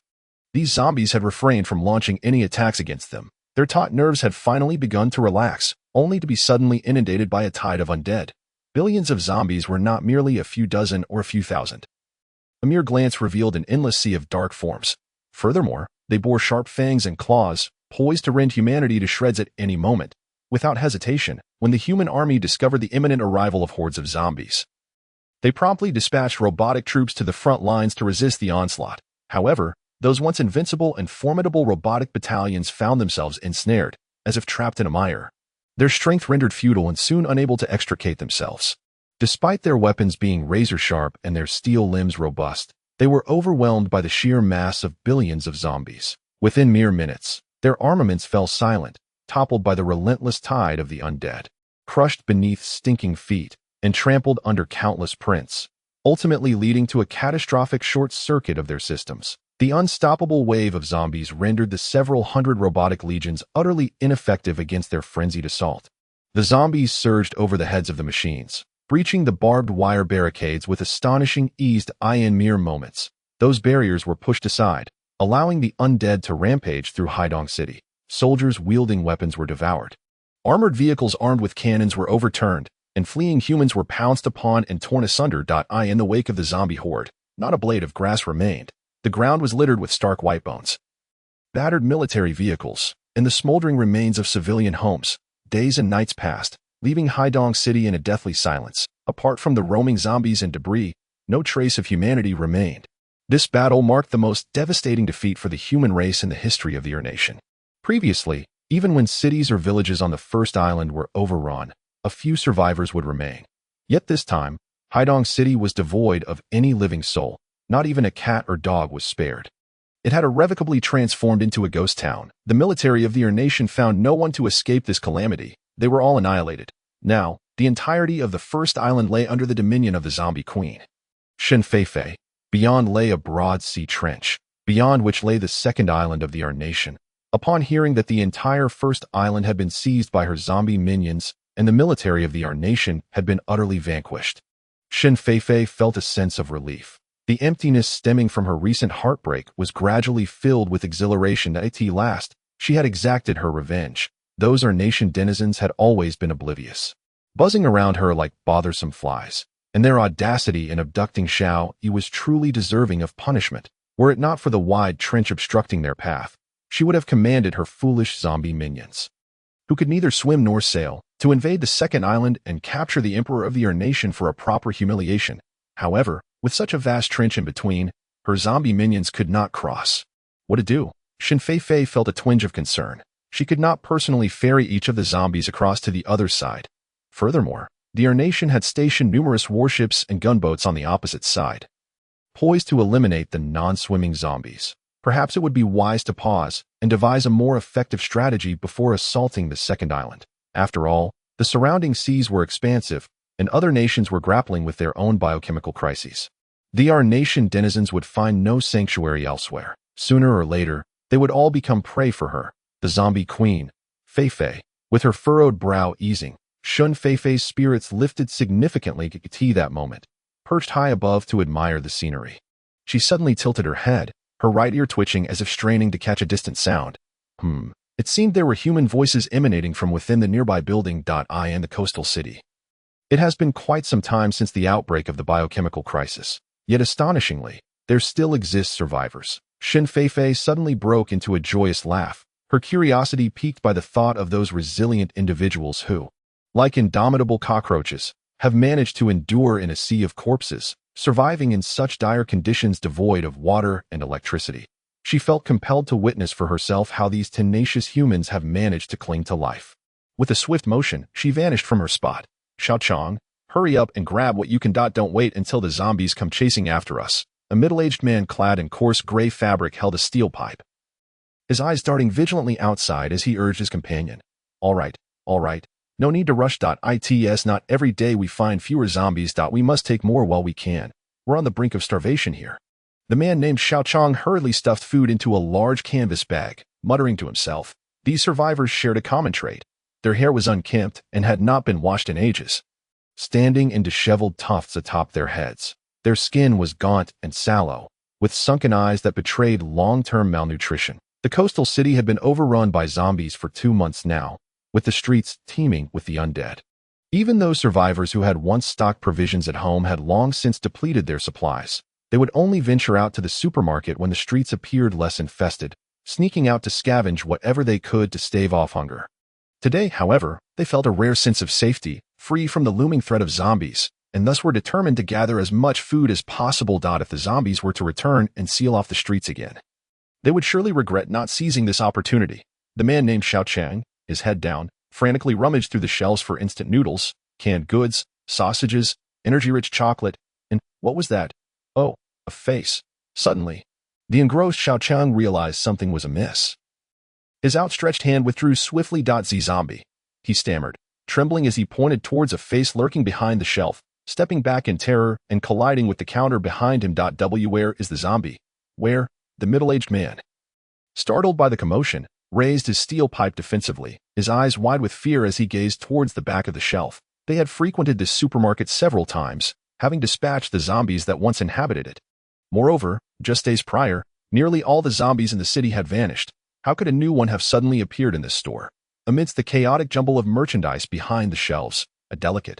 these zombies had refrained from launching any attacks against them. Their taut nerves had finally begun to relax, only to be suddenly inundated by a tide of undead. Billions of zombies were not merely a few dozen or a few thousand. A mere glance revealed an endless sea of dark forms. Furthermore, they bore sharp fangs and claws, poised to rend humanity to shreds at any moment. Without hesitation, when the human army discovered the imminent arrival of hordes of zombies, they promptly dispatched robotic troops to the front lines to resist the onslaught. However, those once invincible and formidable robotic battalions found themselves ensnared, as if trapped in a mire. Their strength rendered futile and soon unable to extricate themselves. Despite their weapons being razor-sharp and their steel limbs robust, they were overwhelmed by the sheer mass of billions of zombies. Within mere minutes, their armaments fell silent, toppled by the relentless tide of the undead, crushed beneath stinking feet, and trampled under countless prints, ultimately leading to a catastrophic short circuit of their systems. The unstoppable wave of zombies rendered the several hundred robotic legions utterly ineffective against their frenzied assault. The zombies surged over the heads of the machines, breaching the barbed wire barricades with astonishing ease. In mere moments, those barriers were pushed aside, allowing the undead to rampage through Haidong City. Soldiers wielding weapons were devoured. Armored vehicles armed with cannons were overturned, and fleeing humans were pounced upon and torn asunder. In the wake of the zombie horde, not a blade of grass remained. The ground was littered with stark white bones, battered military vehicles, and the smoldering remains of civilian homes. Days and nights passed, leaving Haidong City in a deathly silence. Apart from the roaming zombies and debris, no trace of humanity remained. This battle marked the most devastating defeat for the human race in the history of the Ur Nation. Previously, even when cities or villages on the first island were overrun, a few survivors would remain. Yet this time, Haidong City was devoid of any living soul. Not even a cat or dog was spared. It had irrevocably transformed into a ghost town. The military of the Ur Nation found no one to escape this calamity. They were all annihilated. Now, the entirety of the first island lay under the dominion of the zombie queen, Shin Feifei. Beyond lay a broad sea trench, beyond which lay the second island of the Ur Nation. Upon hearing that the entire first island had been seized by her zombie minions and the military of the Ur Nation had been utterly vanquished, Shin Feifei felt a sense of relief. The emptiness stemming from her recent heartbreak was gradually filled with exhilaration that at last she had exacted her revenge. Those Ur Nation denizens had always been oblivious, buzzing around her like bothersome flies, and their audacity in abducting Xiao Yi was truly deserving of punishment. Were it not for the wide trench obstructing their path, she would have commanded her foolish zombie minions, who could neither swim nor sail, to invade the second island and capture the emperor of the Ur Nation for a proper humiliation. However, with such a vast trench in between, her zombie minions could not cross. What to do? Shin Feifei felt a twinge of concern. She could not personally ferry each of the zombies across to the other side. Furthermore, the Ur Nation had stationed numerous warships and gunboats on the opposite side, poised to eliminate the non-swimming zombies. Perhaps it would be wise to pause and devise a more effective strategy before assaulting the second island. After all, the surrounding seas were expansive, and other nations were grappling with their own biochemical crises. The Our Nation denizens would find no sanctuary elsewhere. Sooner or later, they would all become prey for her, the zombie queen, Feifei. With her furrowed brow easing, Shun Feifei's spirits lifted significantly to that moment, perched high above to admire the scenery. She suddenly tilted her head, her right ear twitching as if straining to catch a distant sound. It seemed there were human voices emanating from within the nearby building. I in the coastal city. It has been quite some time since the outbreak of the biochemical crisis, yet astonishingly, there still exist survivors. Shin Feifei suddenly broke into a joyous laugh, her curiosity piqued by the thought of those resilient individuals who, like indomitable cockroaches, have managed to endure in a sea of corpses, surviving in such dire conditions devoid of water and electricity. She felt compelled to witness for herself how these tenacious humans have managed to cling to life. With a swift motion, she vanished from her spot. Xiaochang, hurry up and grab what you can. Don't wait until the zombies come chasing after us. A middle-aged man clad in coarse gray fabric held a steel pipe, his eyes darting vigilantly outside as he urged his companion. All right. No need to rush. It's not every day we find fewer zombies. We must take more while we can. We're on the brink of starvation here. The man named Xiaochang hurriedly stuffed food into a large canvas bag, muttering to himself. These survivors shared a common trait. Their hair was unkempt and had not been washed in ages, standing in disheveled tufts atop their heads. Their skin was gaunt and sallow, with sunken eyes that betrayed long-term malnutrition. The coastal city had been overrun by zombies for 2 months now, with the streets teeming with the undead. Even those survivors who had once stocked provisions at home had long since depleted their supplies. They would only venture out to the supermarket when the streets appeared less infested, sneaking out to scavenge whatever they could to stave off hunger. Today, however, they felt a rare sense of safety, free from the looming threat of zombies, and thus were determined to gather as much food as possible. If the zombies were to return and seal off the streets again, they would surely regret not seizing this opportunity. The man named Xiaochang, his head down, frantically rummaged through the shelves for instant noodles, canned goods, sausages, energy-rich chocolate, and what was that? Oh, a face. Suddenly, the engrossed Xiaochang realized something was amiss. His outstretched hand withdrew swiftly. Z zombie, he stammered, trembling as he pointed towards a face lurking behind the shelf, stepping back in terror and colliding with the counter behind him. Where is the zombie? Where? The middle-aged man, startled by the commotion, raised his steel pipe defensively, his eyes wide with fear as he gazed towards the back of the shelf. They had frequented this supermarket several times, having dispatched the zombies that once inhabited it. Moreover, just days prior, nearly all the zombies in the city had vanished. How could a new one have suddenly appeared in this store? Amidst the chaotic jumble of merchandise behind the shelves, a delicate,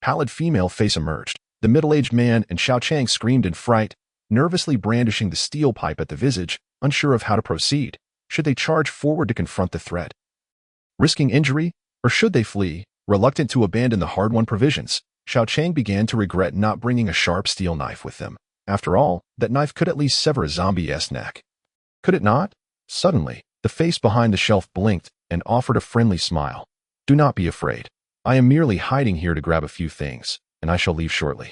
pallid female face emerged. The middle-aged man and Xiaochang screamed in fright, nervously brandishing the steel pipe at the visage, unsure of how to proceed. Should they charge forward to confront the threat, risking injury, or should they flee, reluctant to abandon the hard-won provisions? Xiaochang began to regret not bringing a sharp steel knife with them. After all, that knife could at least sever a zombie's neck. Could it not? Suddenly, the face behind the shelf blinked and offered a friendly smile. Do not be afraid. I am merely hiding here to grab a few things, and I shall leave shortly.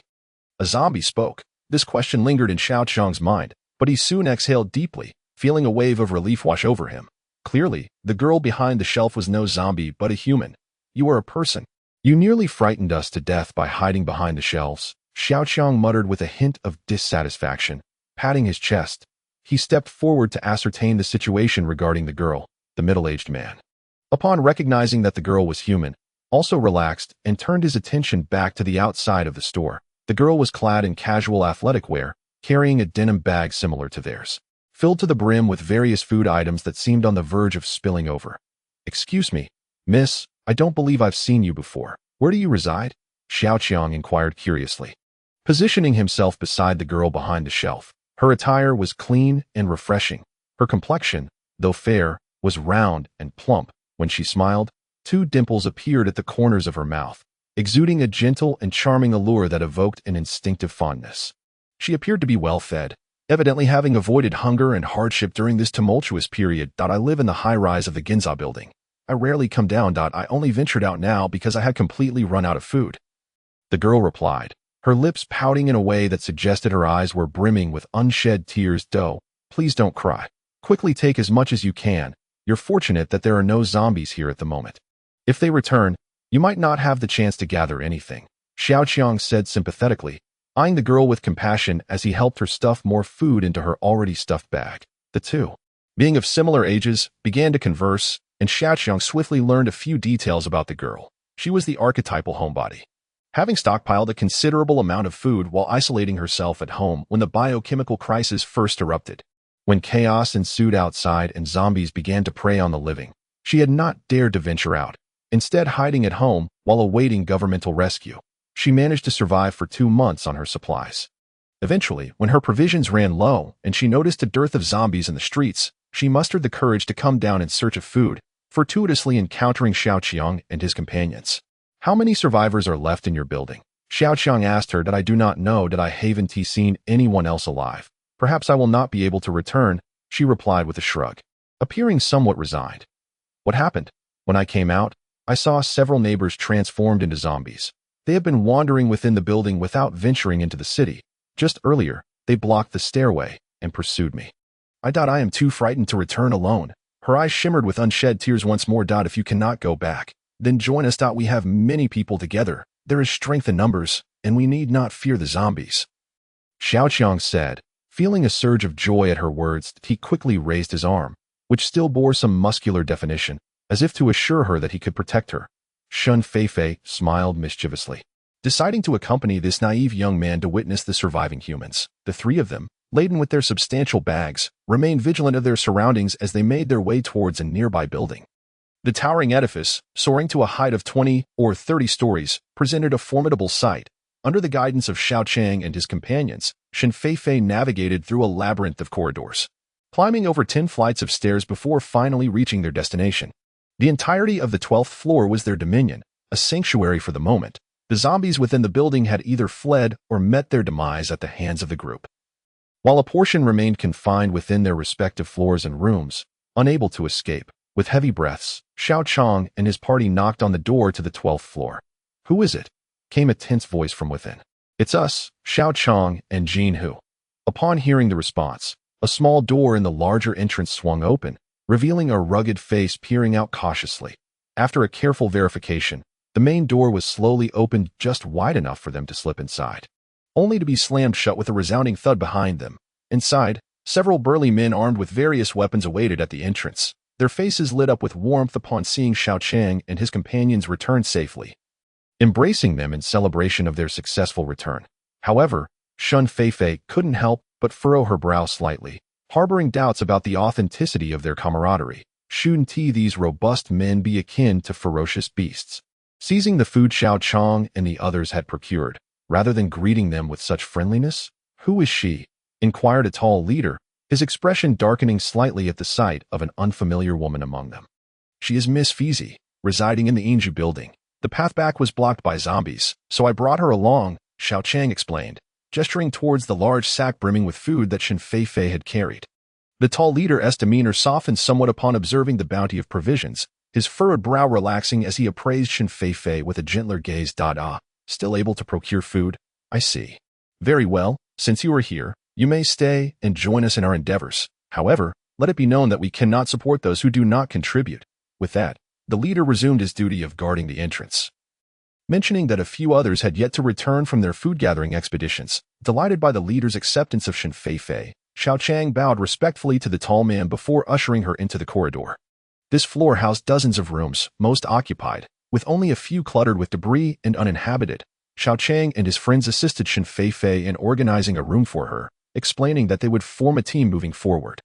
A zombie spoke. This question lingered in Xiaochang's mind, but he soon exhaled deeply, feeling a wave of relief wash over him. Clearly, the girl behind the shelf was no zombie but a human. You are a person. You nearly frightened us to death by hiding behind the shelves, Xiaochang muttered with a hint of dissatisfaction, patting his chest. He stepped forward to ascertain the situation regarding the girl, the middle-aged man. Upon recognizing that the girl was human, also relaxed and turned his attention back to the outside of the store. The girl was clad in casual athletic wear, carrying a denim bag similar to theirs, filled to the brim with various food items that seemed on the verge of spilling over. Excuse me, miss, I don't believe I've seen you before. Where do you reside? Xiaochang inquired curiously, positioning himself beside the girl behind the shelf. Her attire was clean and refreshing. Her complexion, though fair, was round and plump. When she smiled, 2 dimples appeared at the corners of her mouth, exuding a gentle and charming allure that evoked an instinctive fondness. She appeared to be well-fed, evidently having avoided hunger and hardship during this tumultuous period. I live in the high-rise of the Ginza building. I rarely come down. I only ventured out now because I had completely run out of food. The girl replied, her lips pouting in a way that suggested her eyes were brimming with unshed tears. Please don't cry. Quickly take as much as you can. You're fortunate that there are no zombies here at the moment. If they return, you might not have the chance to gather anything. Xiaochang said sympathetically, eyeing the girl with compassion as he helped her stuff more food into her already stuffed bag. The two, being of similar ages, began to converse, and Xiaoqiang swiftly learned a few details about the girl. She was the archetypal homebody, having stockpiled a considerable amount of food while isolating herself at home when the biochemical crisis first erupted. When chaos ensued outside and zombies began to prey on the living, she had not dared to venture out, instead hiding at home while awaiting governmental rescue. She managed to survive for 2 months on her supplies. Eventually, when her provisions ran low and she noticed a dearth of zombies in the streets, she mustered the courage to come down in search of food, fortuitously encountering Xiaoqiang and his companions. "How many survivors are left in your building?" Xiaoqiang asked her. "That I do not know. Did I haven't seen anyone else alive. Perhaps I will not be able to return," she replied with a shrug, appearing somewhat resigned. "What happened? When I came out, I saw several neighbors transformed into zombies. They have been wandering within the building without venturing into the city. Just earlier, they blocked the stairway and pursued me. I am too frightened to return alone." Her eyes shimmered with unshed tears once more. "If you cannot go back, then join us. We have many people together. There is strength in numbers, and we need not fear the zombies," Xiaoqiang said. Feeling a surge of joy at her words, he quickly raised his arm, which still bore some muscular definition, as if to assure her that he could protect her. Shen Feifei smiled mischievously, deciding to accompany this naive young man to witness the surviving humans. The three of them, laden with their substantial bags, remained vigilant of their surroundings as they made their way towards a nearby building. The towering edifice, soaring to a height of 20 or 30 stories, presented a formidable sight. Under the guidance of Xiaoqiang and his companions, Shen Feifei navigated through a labyrinth of corridors, climbing over 10 flights of stairs before finally reaching their destination. The entirety of the 12th floor was their dominion, a sanctuary for the moment. The zombies within the building had either fled or met their demise at the hands of the group, while a portion remained confined within their respective floors and rooms, unable to escape. With heavy breaths, Xiaoqiang and his party knocked on the door to the 12th floor. "Who is it?" came a tense voice from within. "It's us, Xiaoqiang and Jin Hu." Upon hearing the response, a small door in the larger entrance swung open, revealing a rugged face peering out cautiously. After a careful verification, the main door was slowly opened just wide enough for them to slip inside, only to be slammed shut with a resounding thud behind them. Inside, several burly men armed with various weapons awaited at the entrance, their faces lit up with warmth upon seeing Xiaoqiang and his companions return safely, embracing them in celebration of their successful return. However, Shen Feifei couldn't help but furrow her brow slightly, harboring doubts about the authenticity of their camaraderie. Shouldn't these robust men be akin to ferocious beasts, seizing the food Xiaoqiang and the others had procured, rather than greeting them with such friendliness? "Who is she?" inquired a tall leader, his expression darkening slightly at the sight of an unfamiliar woman among them. "She is Miss Fizi, residing in the Inju building. The path back was blocked by zombies, so I brought her along," Xiaoqiang explained, gesturing towards the large sack brimming with food that Shen Feifei had carried. The tall leader's demeanor softened somewhat upon observing the bounty of provisions, his furrowed brow relaxing as he appraised Shen Feifei with a gentler gaze. "Still able to procure food? I see. Very well, since you are here, you may stay and join us in our endeavors. However, let it be known that we cannot support those who do not contribute." With that, the leader resumed his duty of guarding the entrance, mentioning that a few others had yet to return from their food-gathering expeditions. Delighted by the leader's acceptance of Shen Feifei, Xiaoqiang bowed respectfully to the tall man before ushering her into the corridor. This floor housed dozens of rooms, most occupied, with only a few cluttered with debris and uninhabited. Xiaoqiang and his friends assisted Shen Feifei in organizing a room for her, explaining that they would form a team moving forward,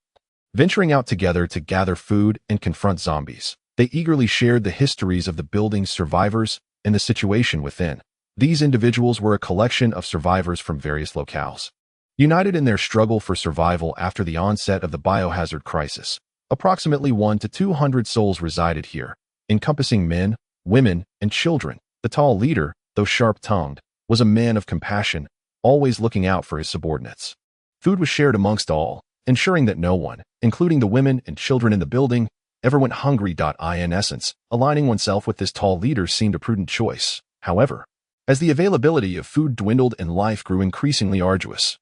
venturing out together to gather food and confront zombies. They eagerly shared the histories of the building's survivors and the situation within. These individuals were a collection of survivors from various locales, united in their struggle for survival after the onset of the biohazard crisis. Approximately 100 to 200 souls resided here, encompassing men, women, and children. The tall leader, though sharp-tongued, was a man of compassion, always looking out for his subordinates. Food was shared amongst all, ensuring that no one, including the women and children in the building, ever went hungry. In essence, aligning oneself with this tall leader seemed a prudent choice. However, as the availability of food dwindled and life grew increasingly arduous,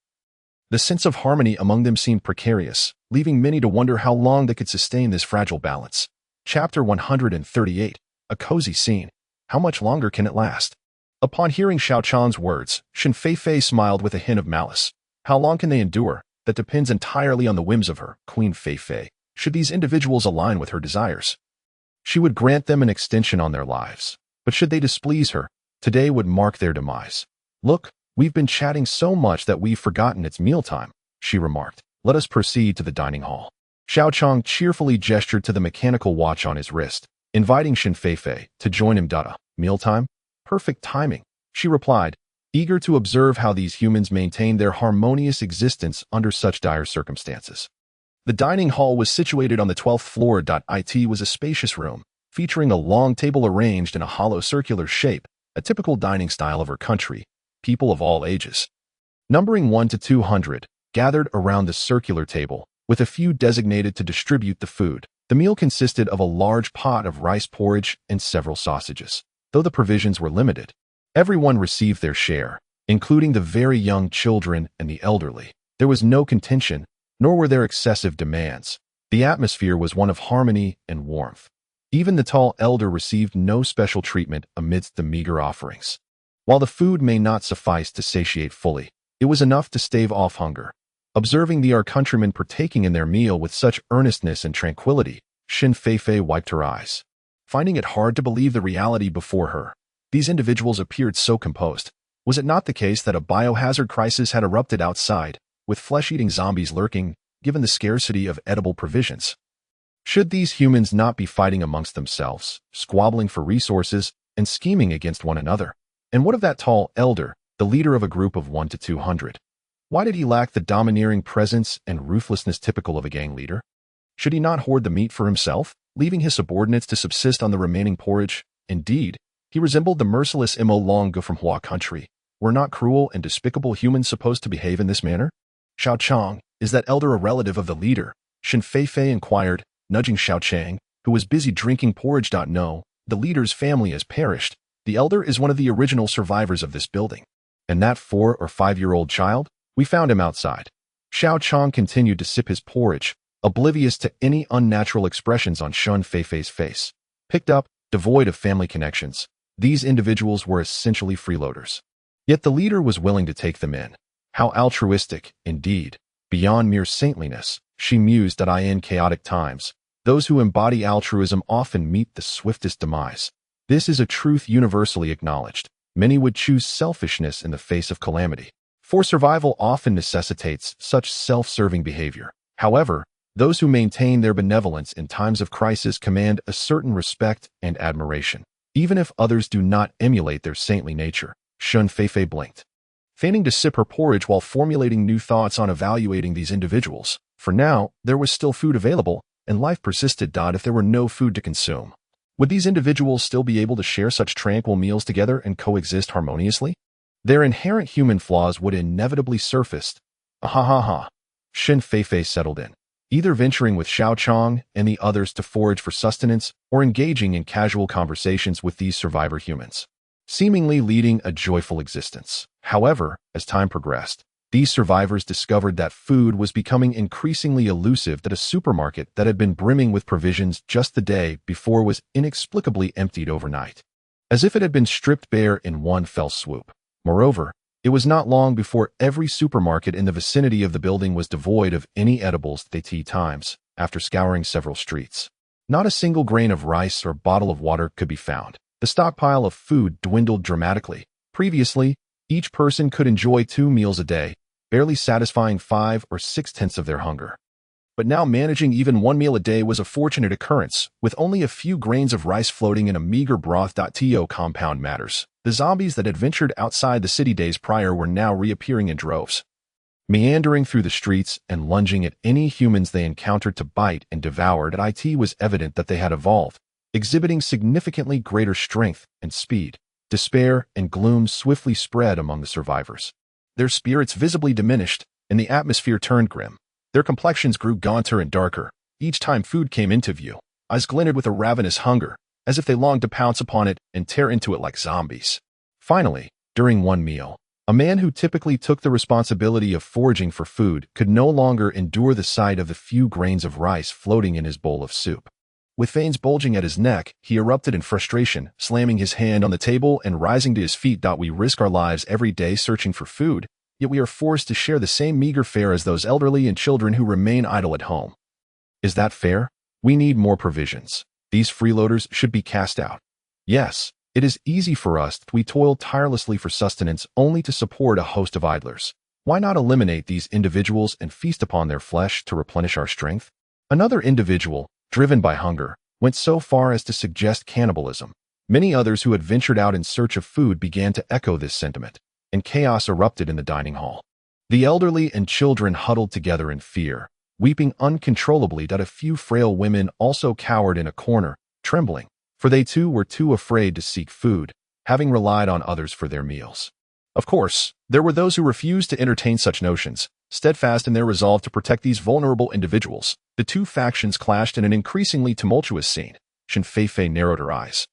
the sense of harmony among them seemed precarious, leaving many to wonder how long they could sustain this fragile balance. Chapter 138, A Cozy Scene. How much longer can it last? Upon hearing Xiao Chang's words, Shen Feifei smiled with a hint of malice. How long can they endure? That depends entirely on the whims of her, Queen Feifei. Should these individuals align with her desires, she would grant them an extension on their lives. But should they displease her, today would mark their demise. Look, we've been chatting so much that we've forgotten it's mealtime, she remarked. Let us proceed to the dining hall. Xiao Chang cheerfully gestured to the mechanical watch on his wrist, inviting Shen Feifei to join him. Mealtime? Perfect timing, she replied, eager to observe how these humans maintained their harmonious existence under such dire circumstances. The dining hall was situated on the 12th floor. It was a spacious room, featuring a long table arranged in a hollow circular shape, a typical dining style of her country. People of all ages, numbering 1 to 200, gathered around the circular table, with a few designated to distribute the food. The meal consisted of a large pot of rice porridge and several sausages. Though the provisions were limited, everyone received their share, including the very young children and the elderly. There was no contention, nor were there excessive demands. The atmosphere was one of harmony and warmth. Even the tall elder received no special treatment amidst the meager offerings. While the food may not suffice to satiate fully, it was enough to stave off hunger. Observing our countrymen partaking in their meal with such earnestness and tranquility, Shen Feifei wiped her eyes. Finding it hard to believe the reality before her, these individuals appeared so composed. Was it not the case that a biohazard crisis had erupted outside, with flesh-eating zombies lurking, given the scarcity of edible provisions? Should these humans not be fighting amongst themselves, squabbling for resources, and scheming against one another? And what of that tall elder, the leader of a group of 1 to 200? Why did he lack the domineering presence and ruthlessness typical of a gang leader? Should he not hoard the meat for himself, leaving his subordinates to subsist on the remaining porridge? Indeed, he resembled the merciless Mo Long from Hua country. Were not cruel and despicable humans supposed to behave in this manner? Xiao Chang, is that elder a relative of the leader? Shen Feifei inquired, nudging Xiao Chang, who was busy drinking porridge. No, the leader's family has perished. The elder is one of the original survivors of this building. And that 4 or 5-year-old child? We found him outside. Xiao Chang continued to sip his porridge, oblivious to any unnatural expressions on Shen Feifei's face. Picked up, devoid of family connections, these individuals were essentially freeloaders. Yet the leader was willing to take them in. How altruistic, indeed. Beyond mere saintliness, she mused that in chaotic times, those who embody altruism often meet the swiftest demise. This is a truth universally acknowledged. Many would choose selfishness in the face of calamity, for survival often necessitates such self-serving behavior. However, those who maintain their benevolence in times of crisis command a certain respect and admiration, even if others do not emulate their saintly nature. Shen Feifei blinked, feigning to sip her porridge while formulating new thoughts on evaluating these individuals. For now, there was still food available, and life persisted. If there were no food to consume, would these individuals still be able to share such tranquil meals together and coexist harmoniously? Their inherent human flaws would inevitably surface. Shen Feifei settled in, either venturing with Xiao Chang and the others to forage for sustenance or engaging in casual conversations with these survivor humans, seemingly leading a joyful existence. However, as time progressed, these survivors discovered that food was becoming increasingly elusive. That a supermarket that had been brimming with provisions just the day before was inexplicably emptied overnight, as if it had been stripped bare in one fell swoop. Moreover, it was not long before every supermarket in the vicinity of the building was devoid of any edibles. Times, after scouring several streets, not a single grain of rice or bottle of water could be found. The stockpile of food dwindled dramatically. Previously, each person could enjoy 2 meals a day, barely satisfying 5 or 6/10 of their hunger. But now managing even 1 meal a day was a fortunate occurrence, with only a few grains of rice floating in a meager broth. To compound matters, the zombies that had ventured outside the city days prior were now reappearing in droves, meandering through the streets and lunging at any humans they encountered to bite and devour. It was evident that they had evolved, exhibiting significantly greater strength and speed. Despair and gloom swiftly spread among the survivors. Their spirits visibly diminished, and the atmosphere turned grim. Their complexions grew gaunter and darker. Each time food came into view, eyes glinted with a ravenous hunger, as if they longed to pounce upon it and tear into it like zombies. Finally, during one meal, a man who typically took the responsibility of foraging for food could no longer endure the sight of the few grains of rice floating in his bowl of soup. With veins bulging at his neck, he erupted in frustration, slamming his hand on the table and rising to his feet. We risk our lives every day searching for food, yet we are forced to share the same meager fare as those elderly and children who remain idle at home. Is that fair? We need more provisions. These freeloaders should be cast out. Yes, it is easy for us that we toil tirelessly for sustenance only to support a host of idlers. Why not eliminate these individuals and feast upon their flesh to replenish our strength? Another individual, driven by hunger, went so far as to suggest cannibalism. Many others who had ventured out in search of food began to echo this sentiment, and chaos erupted in the dining hall. The elderly and children huddled together in fear, weeping uncontrollably. A few frail women also cowered in a corner, trembling, for they too were too afraid to seek food, having relied on others for their meals. Of course, there were those who refused to entertain such notions, steadfast in their resolve to protect these vulnerable individuals. The two factions clashed in an increasingly tumultuous scene. Shen Feifei narrowed her eyes.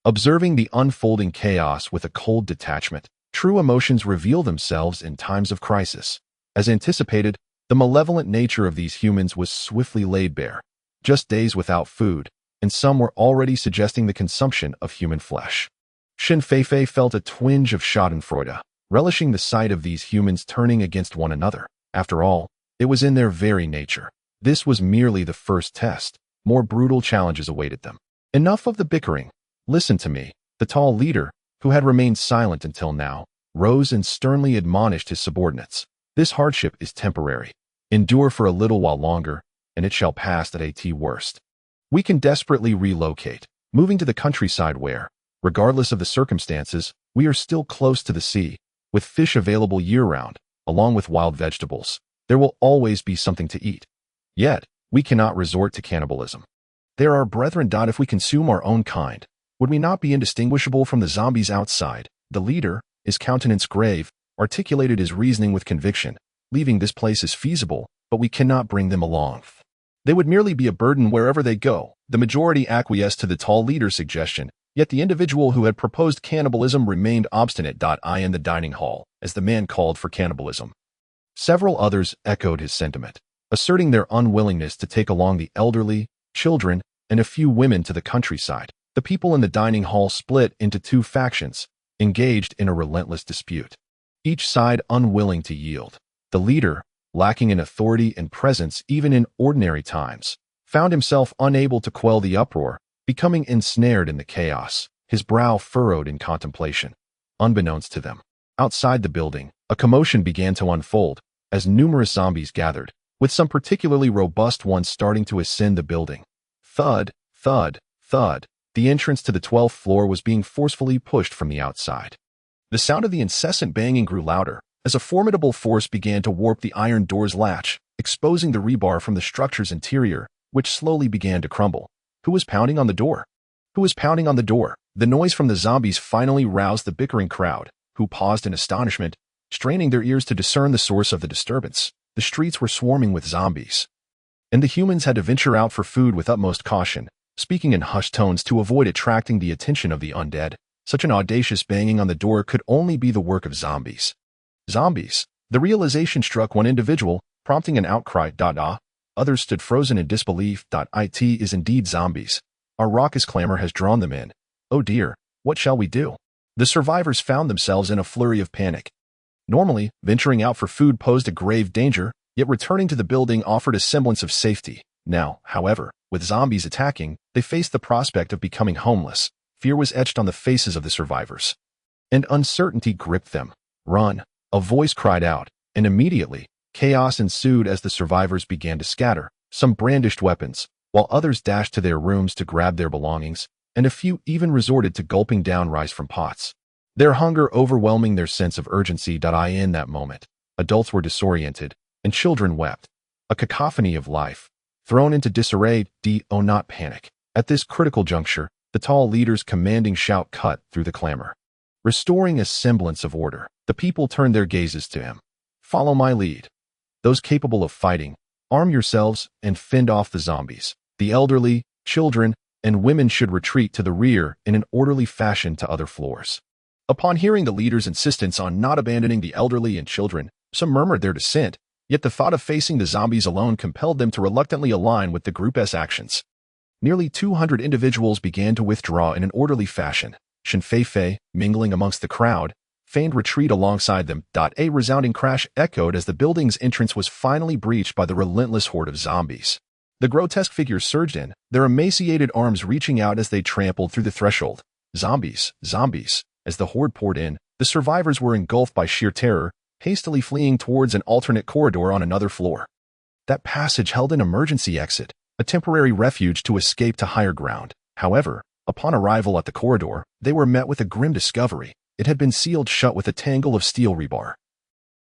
Observing the unfolding chaos with a cold detachment, true emotions reveal themselves in times of crisis. As anticipated, the malevolent nature of these humans was swiftly laid bare. Just days without food, and some were already suggesting the consumption of human flesh. Shen Feifei felt a twinge of schadenfreude, relishing the sight of these humans turning against one another. After all, it was in their very nature. This was merely the first test. More brutal challenges awaited them. Enough of the bickering. Listen to me. The tall leader, who had remained silent until now, rose and sternly admonished his subordinates. This hardship is temporary. Endure for a little while longer, and it shall pass at worst. We can desperately relocate, moving to the countryside where, regardless of the circumstances, we are still close to the sea, with fish available year-round, along with wild vegetables. There will always be something to eat. Yet, we cannot resort to cannibalism. There are brethren. If we consume our own kind, would we not be indistinguishable from the zombies outside? The leader, his countenance grave, articulated his reasoning with conviction. Leaving this place is feasible, but we cannot bring them along. They would merely be a burden wherever they go. The majority acquiesced to the tall leader's suggestion, yet the individual who had proposed cannibalism remained obstinate. In the dining hall, as the man called for cannibalism. Several others echoed his sentiment, asserting their unwillingness to take along the elderly, children, and a few women to the countryside. The people in the dining hall split into two factions, engaged in a relentless dispute. Each side unwilling to yield. The leader, lacking in authority and presence even in ordinary times, found himself unable to quell the uproar, becoming ensnared in the chaos, his brow furrowed in contemplation. Unbeknownst to them, outside the building, a commotion began to unfold as numerous zombies gathered, with some particularly robust ones starting to ascend the building. Thud, thud, thud. The entrance to the 12th floor was being forcefully pushed from the outside. The sound of the incessant banging grew louder as a formidable force began to warp the iron door's latch, exposing the rebar from the structure's interior, which slowly began to crumble. Who was pounding on the door? Who was pounding on the door? The noise from the zombies finally roused the bickering crowd, who paused in astonishment, straining their ears to discern the source of the disturbance. The streets were swarming with zombies, and the humans had to venture out for food with utmost caution, speaking in hushed tones to avoid attracting the attention of the undead. Such an audacious banging on the door could only be the work of zombies. Zombies. The realization struck one individual, prompting an outcry. Others stood frozen in disbelief. It is indeed zombies. Our raucous clamor has drawn them in. Oh dear, what shall we do? The survivors found themselves in a flurry of panic. Normally, venturing out for food posed a grave danger, yet returning to the building offered a semblance of safety. Now, however, with zombies attacking, they faced the prospect of becoming homeless. Fear was etched on the faces of the survivors, and uncertainty gripped them. Run! A voice cried out, and immediately, chaos ensued as the survivors began to scatter. Some brandished weapons, while others dashed to their rooms to grab their belongings, and a few even resorted to gulping down rice from pots. Their hunger overwhelming their sense of urgency. In that moment, adults were disoriented, and children wept. A cacophony of life, thrown into disarray. Not panic. At this critical juncture, the tall leader's commanding shout cut through the clamor. Restoring a semblance of order, the people turned their gazes to him. Follow my lead. Those capable of fighting, arm yourselves and fend off the zombies. The elderly, children, and women should retreat to the rear in an orderly fashion to other floors. Upon hearing the leader's insistence on not abandoning the elderly and children, some murmured their dissent, yet the thought of facing the zombies alone compelled them to reluctantly align with the group's actions. Nearly 200 individuals began to withdraw in an orderly fashion. Shen Feifei, mingling amongst the crowd, feigned retreat alongside them. A resounding crash echoed as the building's entrance was finally breached by the relentless horde of zombies. The grotesque figures surged in, their emaciated arms reaching out as they trampled through the threshold. Zombies, zombies. As the horde poured in, the survivors were engulfed by sheer terror, hastily fleeing towards an alternate corridor on another floor. That passage held an emergency exit, a temporary refuge to escape to higher ground. However, upon arrival at the corridor, they were met with a grim discovery. It had been sealed shut with a tangle of steel rebar,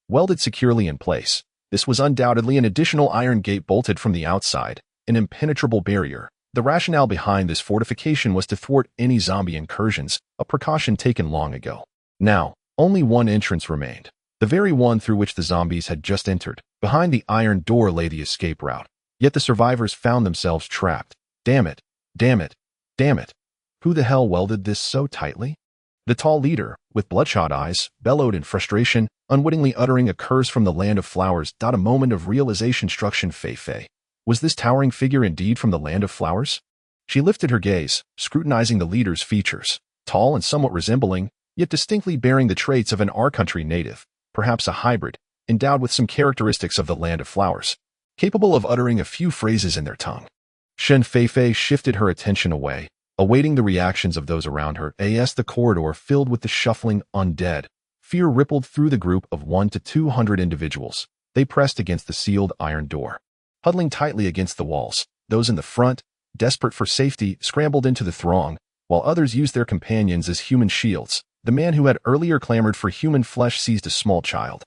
welded securely in place. This was undoubtedly an additional iron gate bolted from the outside, an impenetrable barrier. The rationale behind this fortification was to thwart any zombie incursions, a precaution taken long ago. Now, only one entrance remained, the very one through which the zombies had just entered. Behind the iron door lay the escape route. Yet the survivors found themselves trapped. Damn it, damn it, damn it. Who the hell welded this so tightly? The tall leader, with bloodshot eyes, bellowed in frustration, unwittingly uttering a curse from the land of flowers. A moment of realization struck Shen Feifei. Was this towering figure indeed from the land of flowers? She lifted her gaze, scrutinizing the leader's features. Tall and somewhat resembling, yet distinctly bearing the traits of an our-country native, perhaps a hybrid, endowed with some characteristics of the land of flowers, capable of uttering a few phrases in their tongue. Shen Feifei shifted her attention away, awaiting the reactions of those around her. As the corridor filled with the shuffling undead, fear rippled through the group of 1 to 200 individuals. They pressed against the sealed iron door. Huddling tightly against the walls, those in the front, desperate for safety, scrambled into the throng, while others used their companions as human shields. The man who had earlier clamored for human flesh seized a small child,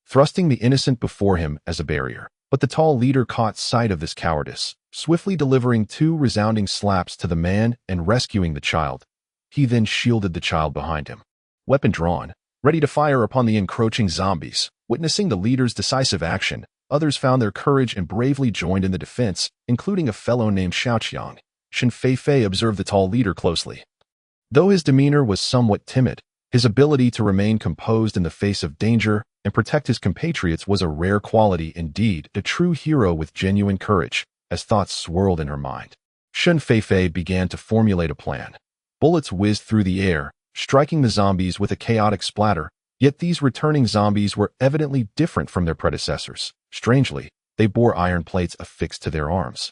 thrusting the innocent before him as a barrier. But the tall leader caught sight of this cowardice, swiftly delivering 2 resounding slaps to the man and rescuing the child. He then shielded the child behind him, weapon drawn, ready to fire upon the encroaching zombies. Witnessing the leader's decisive action, others found their courage and bravely joined in the defense, including a fellow named Xiaoqiang. Shen Feifei observed the tall leader closely. Though his demeanor was somewhat timid, his ability to remain composed in the face of danger and protect his compatriots was a rare quality indeed, a true hero with genuine courage. As thoughts swirled in her mind, Shen Feifei began to formulate a plan. Bullets whizzed through the air, striking the zombies with a chaotic splatter, yet these returning zombies were evidently different from their predecessors. Strangely, they bore iron plates affixed to their arms,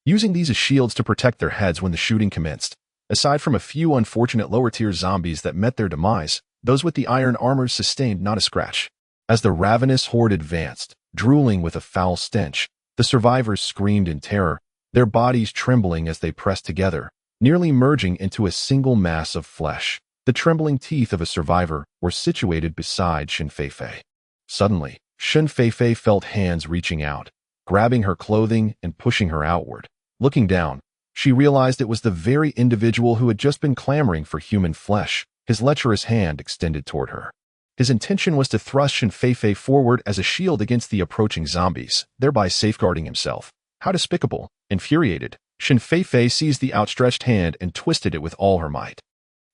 using these as shields to protect their heads when the shooting commenced. Aside from a few unfortunate lower-tier zombies that met their demise, those with the iron armors sustained not a scratch. As the ravenous horde advanced, drooling with a foul stench, the survivors screamed in terror, their bodies trembling as they pressed together, nearly merging into a single mass of flesh. The trembling teeth of a survivor were situated beside Shen Feifei. Suddenly, Shen Feifei felt hands reaching out, grabbing her clothing and pushing her outward. Looking down, she realized it was the very individual who had just been clamoring for human flesh, his lecherous hand extended toward her. His intention was to thrust Shen Feifei forward as a shield against the approaching zombies, thereby safeguarding himself. How despicable! Infuriated, Shen Feifei seized the outstretched hand and twisted it with all her might.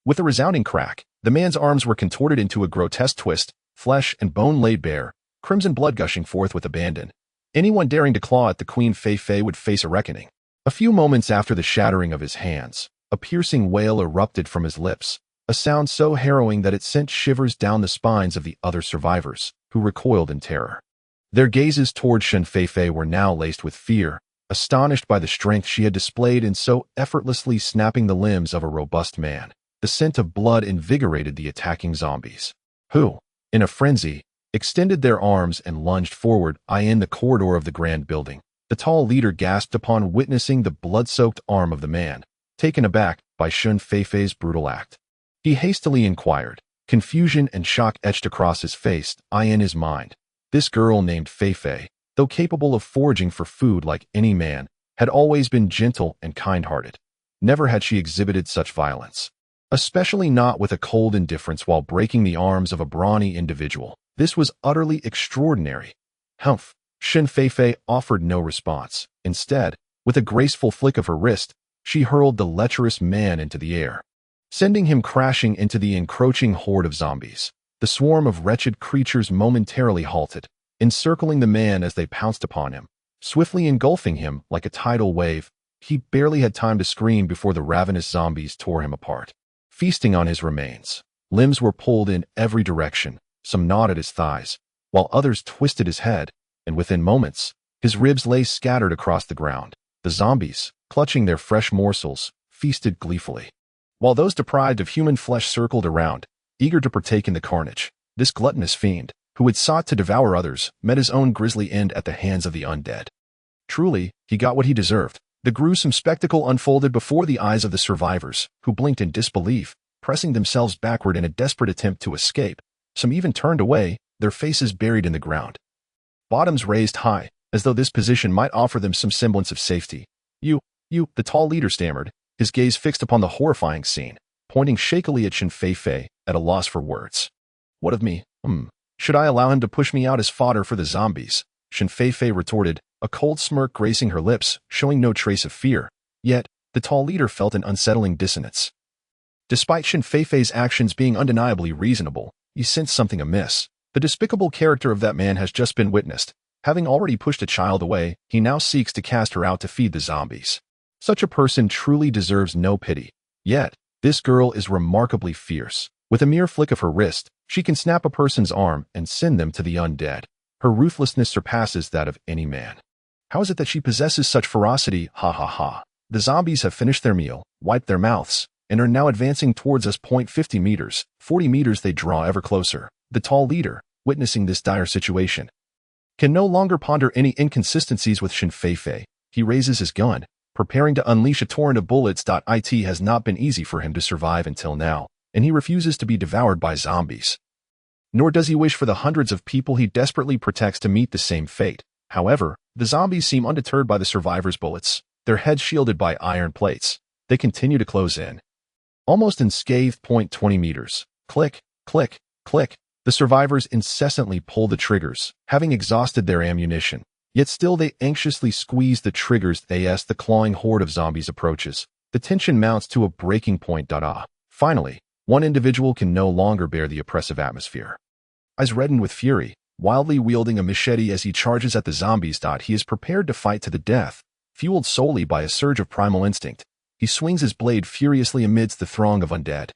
With a resounding crack, the man's arms were contorted into a grotesque twist, flesh and bone laid bare, crimson blood gushing forth with abandon. Anyone daring to claw at the Queen Feifei would face a reckoning. A few moments after the shattering of his hands, a piercing wail erupted from his lips, a sound so harrowing that it sent shivers down the spines of the other survivors, who recoiled in terror. Their gazes toward Shen Feifei were now laced with fear, astonished by the strength she had displayed in so effortlessly snapping the limbs of a robust man. The scent of blood invigorated the attacking zombies, who, in a frenzy, extended their arms and lunged forward in the corridor of the grand building. The tall leader gasped upon witnessing the blood-soaked arm of the man, taken aback by Shen Feifei's brutal act. He hastily inquired, confusion and shock etched across his face. In his mind, this girl named Feifei, though capable of foraging for food like any man, had always been gentle and kind-hearted. Never had she exhibited such violence, especially not with a cold indifference while breaking the arms of a brawny individual. This was utterly extraordinary. Humph! Shen Feifei offered no response. Instead, with a graceful flick of her wrist, she hurled the lecherous man into the air, sending him crashing into the encroaching horde of zombies. The swarm of wretched creatures momentarily halted, encircling the man as they pounced upon him, swiftly engulfing him like a tidal wave. He barely had time to scream before the ravenous zombies tore him apart, feasting on his remains. Limbs were pulled in every direction, some gnawed at his thighs, while others twisted his head, and within moments, his ribs lay scattered across the ground. The zombies, clutching their fresh morsels, feasted gleefully, while those deprived of human flesh circled around, eager to partake in the carnage. This gluttonous fiend, who had sought to devour others, met his own grisly end at the hands of the undead. Truly, he got what he deserved. The gruesome spectacle unfolded before the eyes of the survivors, who blinked in disbelief, pressing themselves backward in a desperate attempt to escape. Some even turned away, their faces buried in the ground, bottoms raised high, as though this position might offer them some semblance of safety. You, the tall leader stammered, his gaze fixed upon the horrifying scene, pointing shakily at Shen Feifei, at a loss for words. What of me? Should I allow him to push me out as fodder for the zombies? Shen Feifei retorted, a cold smirk gracing her lips, showing no trace of fear. Yet, the tall leader felt an unsettling dissonance. Despite Shen Feifei's actions being undeniably reasonable, he sensed something amiss. The despicable character of that man has just been witnessed. Having already pushed a child away, he now seeks to cast her out to feed the zombies. Such a person truly deserves no pity. Yet, this girl is remarkably fierce. With a mere flick of her wrist, she can snap a person's arm and send them to the undead. Her ruthlessness surpasses that of any man. How is it that she possesses such ferocity? Ha ha ha. The zombies have finished their meal, wiped their mouths, and are now advancing towards us. 50 meters, 40 meters they draw ever closer. The tall leader, witnessing this dire situation, can no longer ponder any inconsistencies with Shen Feifei. He raises his gun, preparing to unleash a torrent of bullets. It has not been easy for him to survive until now, and he refuses to be devoured by zombies. Nor does he wish for the hundreds of people he desperately protects to meet the same fate. However, the zombies seem undeterred by the survivors' bullets, their heads shielded by iron plates. They continue to close in, almost unscathed. 20 meters. Click, click, click. The survivors incessantly pull the triggers, having exhausted their ammunition. Yet still they anxiously squeeze the triggers as the clawing horde of zombies approaches. The tension mounts to a breaking point. Finally, one individual can no longer bear the oppressive atmosphere. Eyes reddened with fury, wildly wielding a machete as he charges at the zombies. He is prepared to fight to the death, fueled solely by a surge of primal instinct. He swings his blade furiously amidst the throng of undead.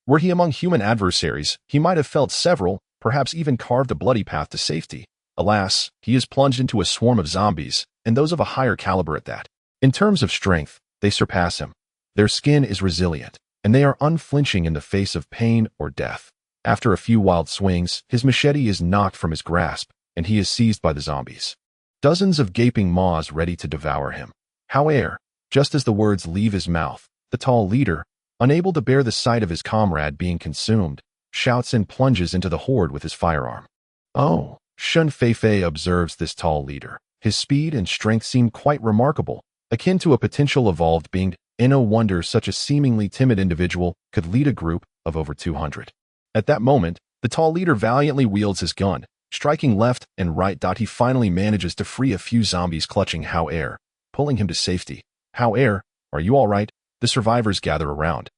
Were he among human adversaries, he might have felt several, perhaps even carved a bloody path to safety. Alas, he is plunged into a swarm of zombies, and those of a higher caliber at that. In terms of strength, they surpass him. Their skin is resilient, and they are unflinching in the face of pain or death. After a few wild swings, his machete is knocked from his grasp, and he is seized by the zombies. Dozens of gaping maws ready to devour him. However, just as the words leave his mouth, the tall leader, unable to bear the sight of his comrade being consumed, shouts and plunges into the horde with his firearm. Oh, Shen Feifei observes this tall leader. His speed and strength seem quite remarkable, akin to a potential evolved being. No wonder such a seemingly timid individual could lead a group of over 200. At that moment, the tall leader valiantly wields his gun, striking left and right. He finally manages to free a few zombies clutching Hao-Er, pulling him to safety. Hao-Er, are you all right? The survivors gather around,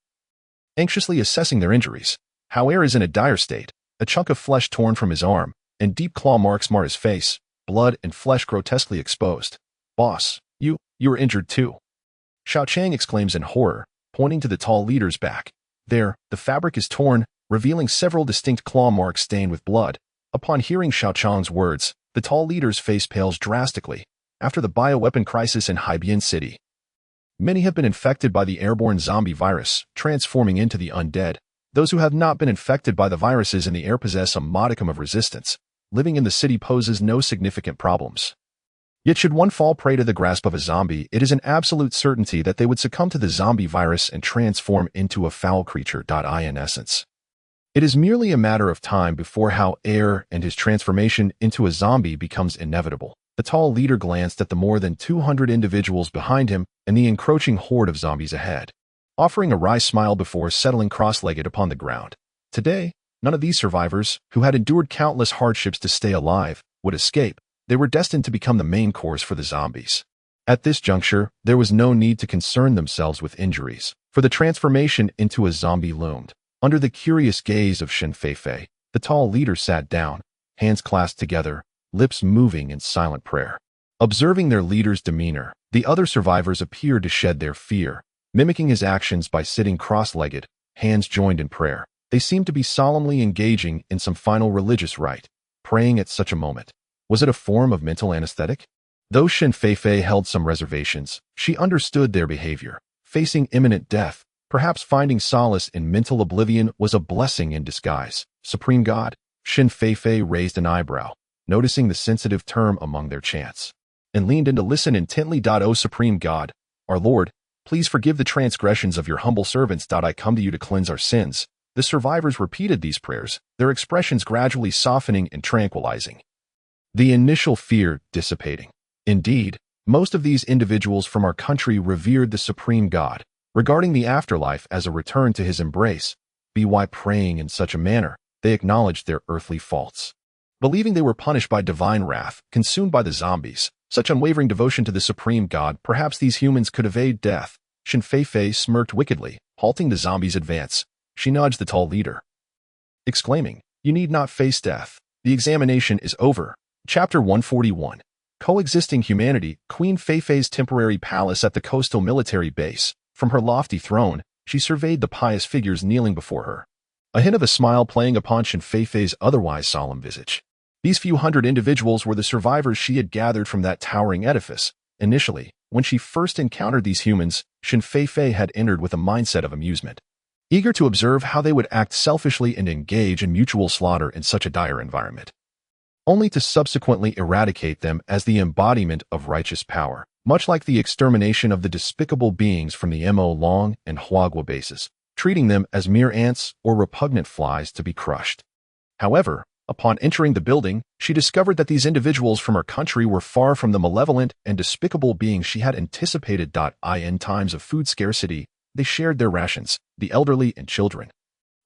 anxiously assessing their injuries. Hao-Er is in a dire state, a chunk of flesh torn from his arm, and deep claw marks mar his face, blood and flesh grotesquely exposed. Boss, you are injured too. Xiao Chang exclaims in horror, pointing to the tall leader's back. There, the fabric is torn, revealing several distinct claw marks stained with blood. Upon hearing Xiao Chang's words, the tall leader's face pales drastically. After the bioweapon crisis in Haibian City, many have been infected by the airborne zombie virus, transforming into the undead. Those who have not been infected by the viruses in the air possess a modicum of resistance. Living in the city poses no significant problems. Yet should one fall prey to the grasp of a zombie, it is an absolute certainty that they would succumb to the zombie virus and transform into a foul creature. In essence, it is merely a matter of time before Hao-Er and his transformation into a zombie becomes inevitable. The tall leader glanced at the more than 200 individuals behind him and the encroaching horde of zombies ahead, offering a wry smile before settling cross-legged upon the ground. Today, none of these survivors, who had endured countless hardships to stay alive, would escape. They were destined to become the main course for the zombies. At this juncture, there was no need to concern themselves with injuries, for the transformation into a zombie loomed. Under the curious gaze of Shen Feifei, the tall leader sat down, hands clasped together, lips moving in silent prayer. Observing their leader's demeanor, the other survivors appeared to shed their fear, mimicking his actions by sitting cross-legged, hands joined in prayer. They seemed to be solemnly engaging in some final religious rite, praying at such a moment. Was it a form of mental anesthetic? Though Shin Feifei held some reservations, she understood their behavior. Facing imminent death, perhaps finding solace in mental oblivion was a blessing in disguise. Supreme God, Shin Feifei raised an eyebrow, noticing the sensitive term among their chants, and leaned in to listen intently. O Supreme God, our Lord, please forgive the transgressions of your humble servants. I come to you to cleanse our sins. The survivors repeated these prayers, their expressions gradually softening and tranquilizing, the initial fear dissipating. Indeed, most of these individuals from our country revered the Supreme God, regarding the afterlife as a return to his embrace. By praying in such a manner, they acknowledged their earthly faults. Believing they were punished by divine wrath, consumed by the zombies, such unwavering devotion to the Supreme God, perhaps these humans could evade death. Shin Feifei smirked wickedly, halting the zombies' advance. She nudged the tall leader, exclaiming, "You need not face death. The examination is over." Chapter 141. Coexisting Humanity. Queen Feifei's temporary palace at the coastal military base. From her lofty throne, she surveyed the pious figures kneeling before her, a hint of a smile playing upon Shin Feifei's otherwise solemn visage. These few hundred individuals were the survivors she had gathered from that towering edifice. Initially, when she first encountered these humans, Shin Feifei had entered with a mindset of amusement, eager to observe how they would act selfishly and engage in mutual slaughter in such a dire environment, only to subsequently eradicate them as the embodiment of righteous power, much like the extermination of the despicable beings from the Mo Long and Huagua bases, treating them as mere ants or repugnant flies to be crushed. However, upon entering the building, she discovered that these individuals from her country were far from the malevolent and despicable beings she had anticipated. In times of food scarcity, they shared their rations. The elderly and children,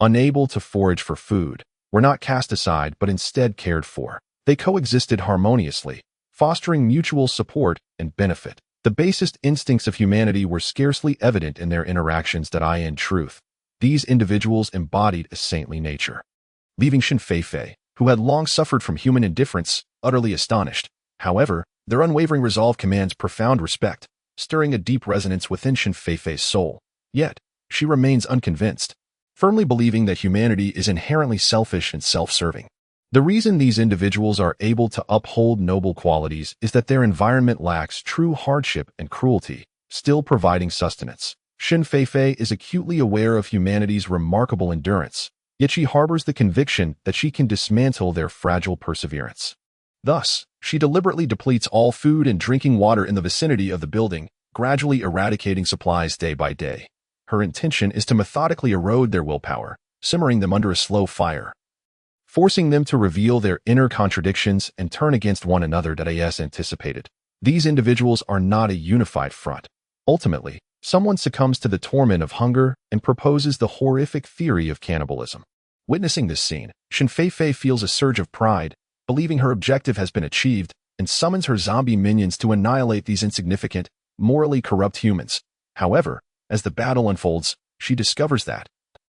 unable to forage for food, were not cast aside but instead cared for. They coexisted harmoniously, fostering mutual support and benefit. The basest instincts of humanity were scarcely evident in their interactions. In truth, these individuals embodied a saintly nature. Leaving Shin Feifei, who had long suffered from human indifference, utterly astonished. However, their unwavering resolve commands profound respect, stirring a deep resonance within Shin Feifei's soul. Yet, she remains unconvinced, firmly believing that humanity is inherently selfish and self-serving. The reason these individuals are able to uphold noble qualities is that their environment lacks true hardship and cruelty, still providing sustenance. Shin Feifei is acutely aware of humanity's remarkable endurance, yet she harbors the conviction that she can dismantle their fragile perseverance. Thus, she deliberately depletes all food and drinking water in the vicinity of the building, gradually eradicating supplies day by day. Her intention is to methodically erode their willpower, simmering them under a slow fire, forcing them to reveal their inner contradictions and turn against one another. As anticipated, these individuals are not a unified front. Ultimately, someone succumbs to the torment of hunger and proposes the horrific theory of cannibalism. Witnessing this scene, Shin Feifei feels a surge of pride, believing her objective has been achieved, and summons her zombie minions to annihilate these insignificant, morally corrupt humans. However, as the battle unfolds, she discovers that,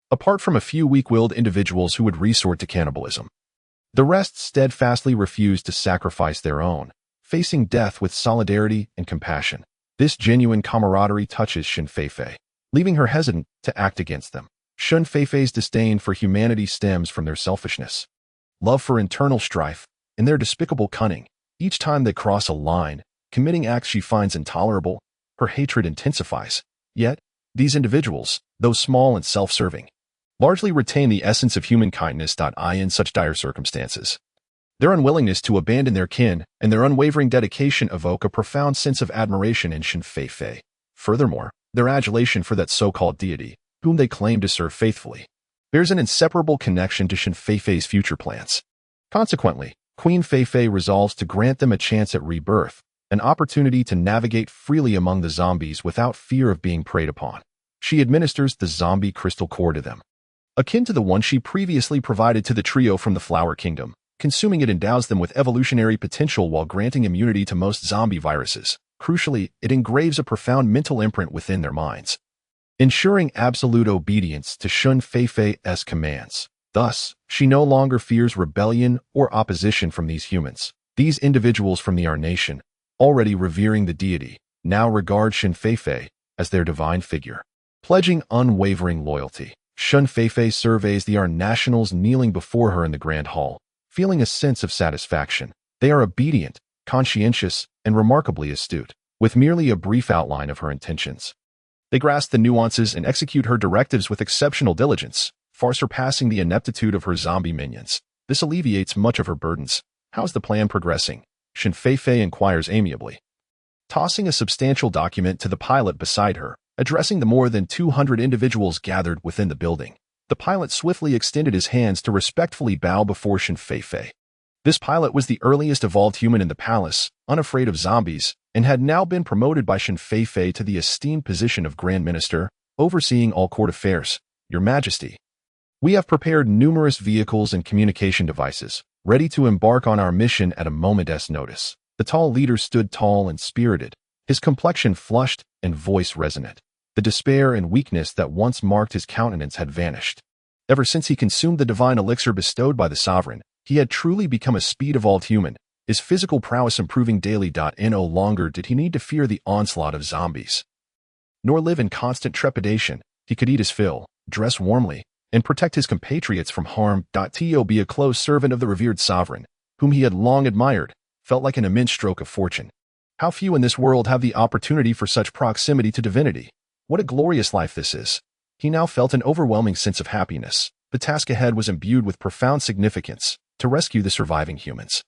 apart from a few weak-willed individuals who would resort to cannibalism, the rest steadfastly refuse to sacrifice their own, facing death with solidarity and compassion. This genuine camaraderie touches Shin Feifei, leaving her hesitant to act against them. Shin Feifei's disdain for humanity stems from their selfishness, love for internal strife, and their despicable cunning. Each time they cross a line, committing acts she finds intolerable, her hatred intensifies. Yet, these individuals, though small and self-serving, largely retain the essence of human kindness. In such dire circumstances, their unwillingness to abandon their kin and their unwavering dedication evoke a profound sense of admiration in Shin Feifei. Furthermore, their adulation for that so-called deity, whom they claim to serve faithfully, bears an inseparable connection to Shin Feifei's future plans. Consequently, Queen Feifei resolves to grant them a chance at rebirth, an opportunity to navigate freely among the zombies without fear of being preyed upon. She administers the zombie crystal core to them, akin to the one she previously provided to the trio from the Flower Kingdom. Consuming it endows them with evolutionary potential while granting immunity to most zombie viruses. Crucially, it engraves a profound mental imprint within their minds, ensuring absolute obedience to Shin Feifei's commands. Thus, she no longer fears rebellion or opposition from these humans. These individuals from the Our Nation, already revering the deity, now regard Shen Feifei as their divine figure. Pledging unwavering loyalty, Shen Feifei surveys the Arn nationals kneeling before her in the Grand Hall, feeling a sense of satisfaction. They are obedient, conscientious, and remarkably astute, with merely a brief outline of her intentions. They grasp the nuances and execute her directives with exceptional diligence, far surpassing the ineptitude of her zombie minions. This alleviates much of her burdens. How's the plan progressing? Shen Feifei inquires amiably. Tossing a substantial document to the pilot beside her, addressing the more than 200 individuals gathered within the building, the pilot swiftly extended his hands to respectfully bow before Shen Feifei. This pilot was the earliest evolved human in the palace, unafraid of zombies, and had now been promoted by Shen Feifei to the esteemed position of Grand Minister, overseeing all court affairs. Your Majesty, we have prepared numerous vehicles and communication devices, ready to embark on our mission at a moment's notice. The tall leader stood tall and spirited, his complexion flushed and voice resonant. The despair and weakness that once marked his countenance had vanished. Ever since he consumed the divine elixir bestowed by the sovereign, he had truly become a speed-evolved human, his physical prowess improving daily. No longer did he need to fear the onslaught of zombies, nor live in constant trepidation. He could eat his fill, dress warmly, and protect his compatriots from harm. To be a close servant of the revered sovereign, whom he had long admired, felt like an immense stroke of fortune. How few in this world have the opportunity for such proximity to divinity. What a glorious life this is. He now felt an overwhelming sense of happiness. The task ahead was imbued with profound significance: to rescue the surviving humans,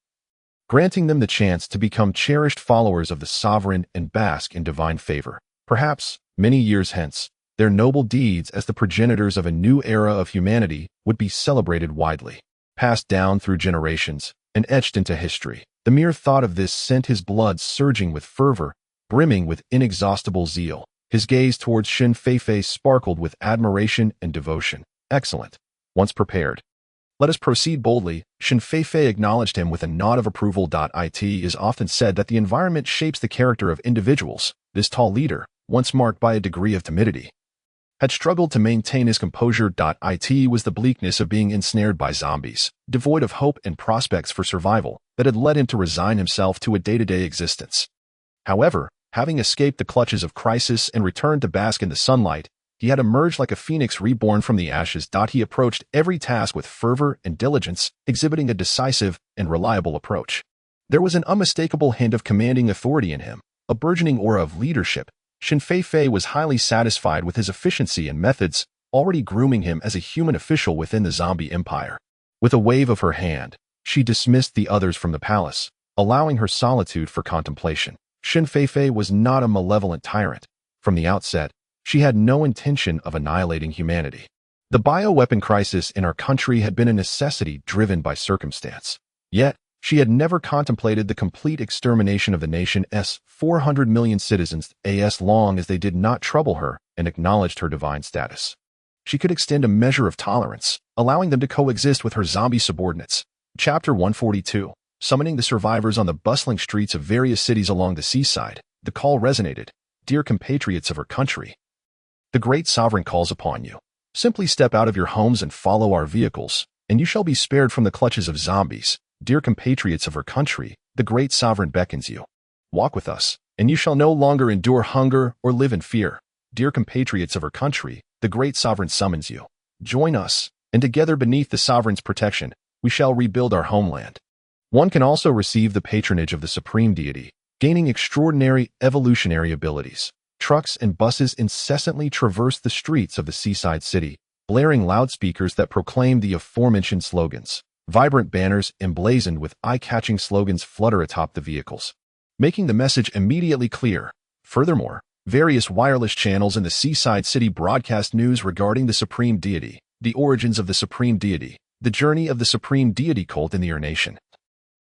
granting them the chance to become cherished followers of the sovereign and bask in divine favor. Perhaps, many years hence, their noble deeds as the progenitors of a new era of humanity would be celebrated widely, passed down through generations, and etched into history. The mere thought of this sent his blood surging with fervor, brimming with inexhaustible zeal. His gaze towards Shen Feifei sparkled with admiration and devotion. Excellent. Once prepared, let us proceed boldly. Shen Feifei acknowledged him with a nod of approval. It is often said that the environment shapes the character of individuals. This tall leader, once marked by a degree of timidity, had struggled to maintain his composure. It was the bleakness of being ensnared by zombies, devoid of hope and prospects for survival, that had led him to resign himself to a day-to-day existence. However, having escaped the clutches of crisis and returned to bask in the sunlight, he had emerged like a phoenix reborn from the ashes. He approached every task with fervor and diligence, exhibiting a decisive and reliable approach. There was an unmistakable hint of commanding authority in him, a burgeoning aura of leadership. Shen Feifei was highly satisfied with his efficiency and methods, already grooming him as a human official within the zombie empire. With a wave of her hand, she dismissed the others from the palace, allowing her solitude for contemplation. Shen Feifei was not a malevolent tyrant. From the outset, she had no intention of annihilating humanity. The bioweapon crisis in our country had been a necessity driven by circumstance. Yet, she had never contemplated the complete extermination of the nation's 400 million citizens as long as they did not trouble her and acknowledged her divine status. She could extend a measure of tolerance, allowing them to coexist with her zombie subordinates. Chapter 142. Summoning the survivors on the bustling streets of various cities along the seaside, the call resonated. Dear compatriots of our country, the great sovereign calls upon you. Simply step out of your homes and follow our vehicles, and you shall be spared from the clutches of zombies. Dear compatriots of our country, the great sovereign beckons you. Walk with us, and you shall no longer endure hunger or live in fear. Dear compatriots of our country, the great sovereign summons you. Join us, and together beneath the sovereign's protection, we shall rebuild our homeland. One can also receive the patronage of the supreme deity, gaining extraordinary evolutionary abilities. Trucks and buses incessantly traverse the streets of the seaside city, blaring loudspeakers that proclaim the aforementioned slogans. Vibrant banners emblazoned with eye-catching slogans flutter atop the vehicles, making the message immediately clear. Furthermore, various wireless channels in the seaside city broadcast news regarding the supreme deity, the origins of the supreme deity, the journey of the supreme deity cult in the Ur nation,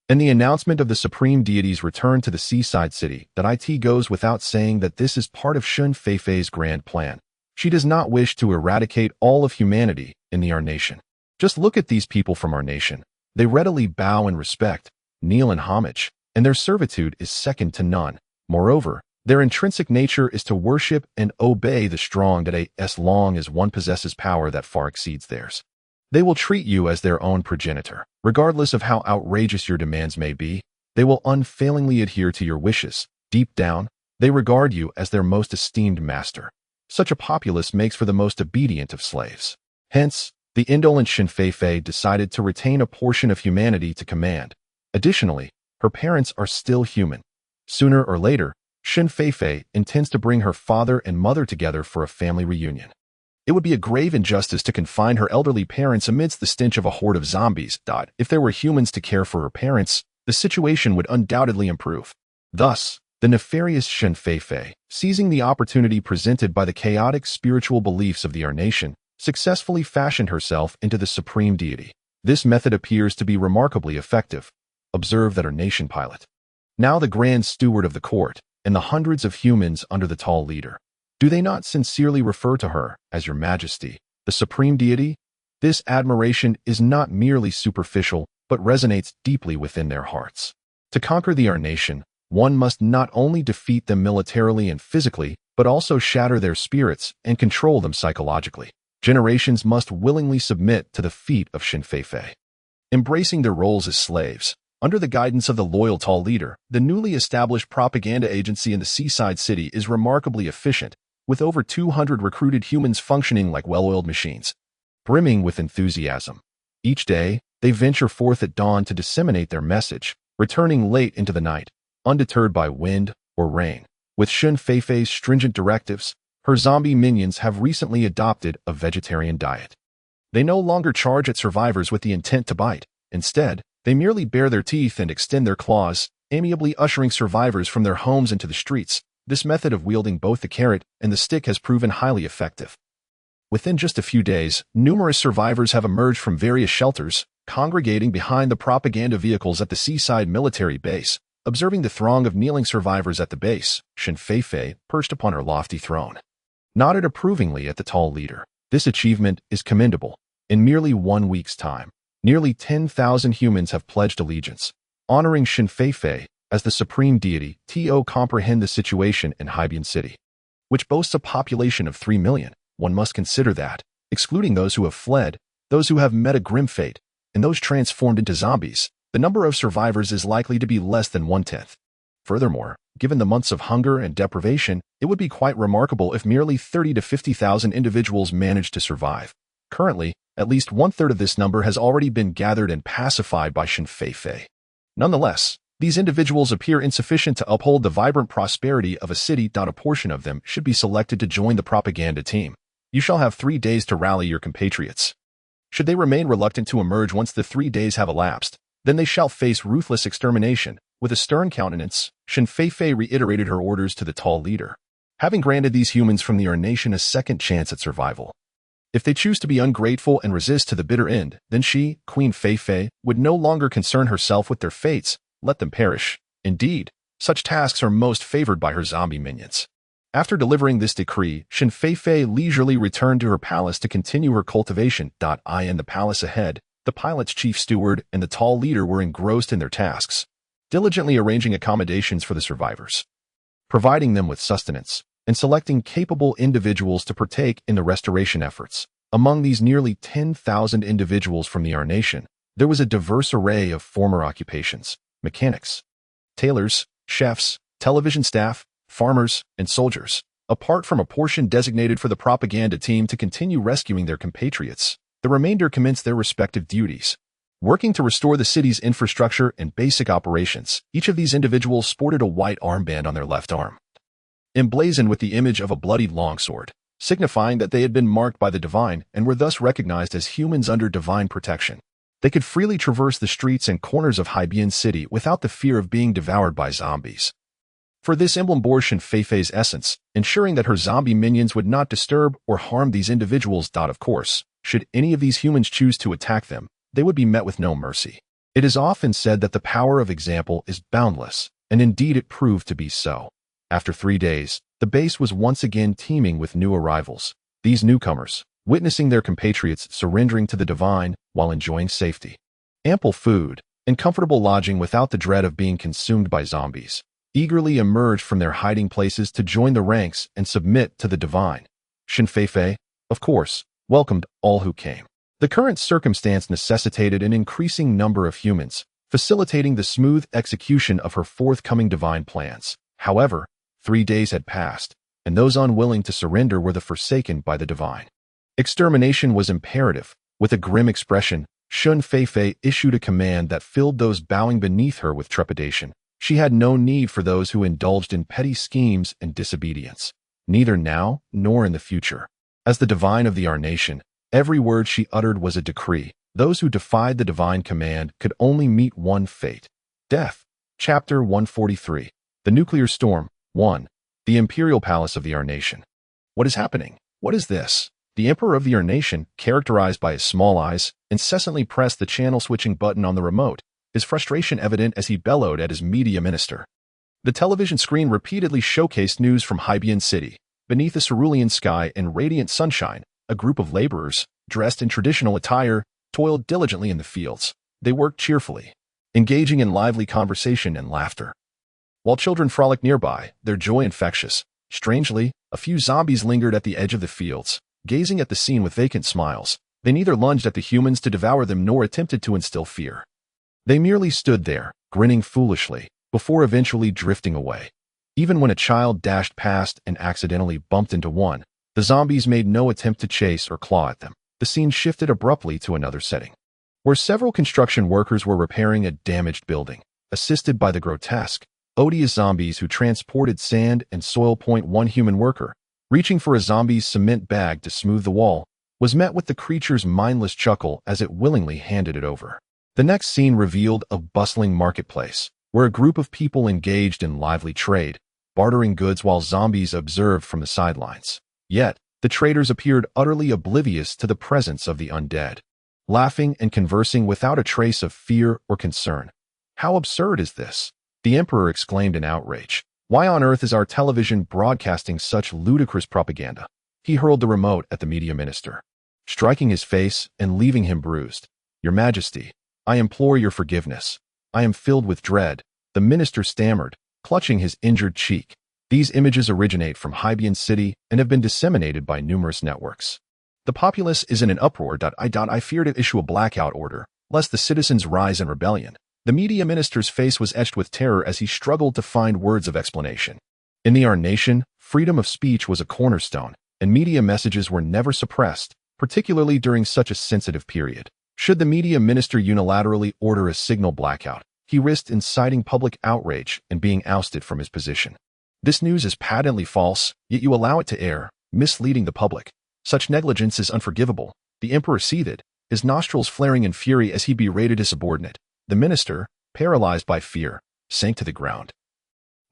and the announcement of the supreme deity's return to the seaside city. It goes without saying that this is part of Shen Feifei's grand plan. She does not wish to eradicate all of humanity in the Ur nation. Just look at these people from our nation. They readily bow in respect, kneel in homage, and their servitude is second to none. Moreover, their intrinsic nature is to worship and obey the strong as long as one possesses power that far exceeds theirs. They will treat you as their own progenitor, regardless of how outrageous your demands may be. They will unfailingly adhere to your wishes. Deep down, they regard you as their most esteemed master. Such a populace makes for the most obedient of slaves. Hence, the indolent Shin Feifei decided to retain a portion of humanity to command. Additionally, her parents are still human. Sooner or later, Shin Feifei intends to bring her father and mother together for a family reunion. It would be a grave injustice to confine her elderly parents amidst the stench of a horde of zombies. If there were humans to care for her parents, the situation would undoubtedly improve. Thus, the nefarious Shin Feifei, seizing the opportunity presented by the chaotic spiritual beliefs of the nation, successfully fashioned herself into the supreme deity. This method appears to be remarkably effective. Observe that her nation pilot, now the grand steward of the court, and the hundreds of humans under the tall leader. Do they not sincerely refer to her as Your Majesty, the supreme deity? This admiration is not merely superficial, but resonates deeply within their hearts. To conquer the nation, one must not only defeat them militarily and physically, but also shatter their spirits and control them psychologically. Generations must willingly submit to the feet of Shin Feifei. Embracing their roles as slaves, under the guidance of the loyal tall leader, the newly established propaganda agency in the seaside city is remarkably efficient, with over 200 recruited humans functioning like well-oiled machines. Brimming with enthusiasm. Each day, they venture forth at dawn to disseminate their message, returning late into the night, undeterred by wind or rain. With Shin Feifei's stringent directives, her zombie minions have recently adopted a vegetarian diet. They no longer charge at survivors with the intent to bite. Instead, they merely bare their teeth and extend their claws, amiably ushering survivors from their homes into the streets. This method of wielding both the carrot and the stick has proven highly effective. Within just a few days, numerous survivors have emerged from various shelters, congregating behind the propaganda vehicles at the seaside military base. Observing the throng of kneeling survivors at the base, Shin Feifei, perched upon her lofty throne, nodded approvingly at the tall leader. This achievement is commendable. In merely 1 week's time, nearly 10,000 humans have pledged allegiance, honoring Shin Feifei as the supreme deity. To comprehend the situation in Haibian City, which boasts a population of 3 million, one must consider that, excluding those who have fled, those who have met a grim fate, and those transformed into zombies, the number of survivors is likely to be less than 1/10. Furthermore, given the months of hunger and deprivation, it would be quite remarkable if merely 30 to 50,000 individuals managed to survive. Currently, at least 1/3 of this number has already been gathered and pacified by Shin Feifei. Nonetheless, these individuals appear insufficient to uphold the vibrant prosperity of a city. A portion of them should be selected to join the propaganda team. You shall have 3 days to rally your compatriots. Should they remain reluctant to emerge once the 3 days have elapsed, then they shall face ruthless extermination. With a stern countenance, Shin Feifei reiterated her orders to the tall leader, having granted these humans from the nation a second chance at survival. If they choose to be ungrateful and resist to the bitter end, then she, Queen Feifei, would no longer concern herself with their fates. Let them perish. Indeed, such tasks are most favored by her zombie minions. After delivering this decree, Shin Feifei leisurely returned to her palace to continue her cultivation. In the palace ahead, the pilot's chief steward and the tall leader were engrossed in their tasks, diligently arranging accommodations for the survivors, providing them with sustenance, and selecting capable individuals to partake in the restoration efforts. Among these nearly 10,000 individuals from the nation, there was a diverse array of former occupations: mechanics, tailors, chefs, television staff, farmers, and soldiers. Apart from a portion designated for the propaganda team to continue rescuing their compatriots, the remainder commenced their respective duties, working to restore the city's infrastructure and basic operations. Each of these individuals sported a white armband on their left arm, emblazoned with the image of a bloodied longsword, signifying that they had been marked by the divine and were thus recognized as humans under divine protection. They could freely traverse the streets and corners of Haibian City without the fear of being devoured by zombies. For this emblem bore Shin Feifei's essence, ensuring that her zombie minions would not disturb or harm these individuals. Of course, should any of these humans choose to attack them, they would be met with no mercy. It is often said that the power of example is boundless, and indeed it proved to be so. After 3 days, the base was once again teeming with new arrivals. These newcomers, witnessing their compatriots surrendering to the divine while enjoying safety, ample food, and comfortable lodging without the dread of being consumed by zombies, eagerly emerged from their hiding places to join the ranks and submit to the divine. Shin Feifei, of course, welcomed all who came. The current circumstance necessitated an increasing number of humans, facilitating the smooth execution of her forthcoming divine plans. However, 3 days had passed, and those unwilling to surrender were the forsaken by the divine. Extermination was imperative. With a grim expression, Shun Feifei issued a command that filled those bowing beneath her with trepidation. She had no need for those who indulged in petty schemes and disobedience, neither now nor in the future. As the divine of the Our Nation, every word she uttered was a decree. Those who defied the divine command could only meet one fate: death. Chapter 143. The Nuclear Storm. 1. The Imperial Palace of the Our Nation. What is happening? What is this? The Emperor of the Our Nation, characterized by his small eyes, incessantly pressed the channel-switching button on the remote, his frustration evident as he bellowed at his media minister. The television screen repeatedly showcased news from Haibian City. Beneath a cerulean sky and radiant sunshine, a group of laborers, dressed in traditional attire, toiled diligently in the fields. They worked cheerfully, engaging in lively conversation and laughter. While children frolicked nearby, their joy infectious. Strangely, a few zombies lingered at the edge of the fields, gazing at the scene with vacant smiles. They neither lunged at the humans to devour them nor attempted to instill fear. They merely stood there, grinning foolishly, before eventually drifting away. Even when a child dashed past and accidentally bumped into one, the zombies made no attempt to chase or claw at them. The scene shifted abruptly to another setting, where several construction workers were repairing a damaged building, assisted by the grotesque, odious zombies who transported sand and soil. One human worker, reaching for a zombie's cement bag to smooth the wall, was met with the creature's mindless chuckle as it willingly handed it over. The next scene revealed a bustling marketplace, where a group of people engaged in lively trade, bartering goods while zombies observed from the sidelines. Yet, the traders appeared utterly oblivious to the presence of the undead, laughing and conversing without a trace of fear or concern. How absurd is this? The Emperor exclaimed in outrage. Why on earth is our television broadcasting such ludicrous propaganda? He hurled the remote at the media minister, striking his face and leaving him bruised. Your Majesty, I implore your forgiveness. I am filled with dread, the minister stammered, clutching his injured cheek. These images originate from Haibian City and have been disseminated by numerous networks. The populace is in an uproar. I fear to issue a blackout order, lest the citizens rise in rebellion. The media minister's face was etched with terror as he struggled to find words of explanation. In the Our Nation, freedom of speech was a cornerstone, and media messages were never suppressed, particularly during such a sensitive period. Should the media minister unilaterally order a signal blackout, he risked inciting public outrage and being ousted from his position. This news is patently false, yet you allow it to air, misleading the public. Such negligence is unforgivable. The Emperor seethed, his nostrils flaring in fury as he berated his subordinate. The minister, paralyzed by fear, sank to the ground,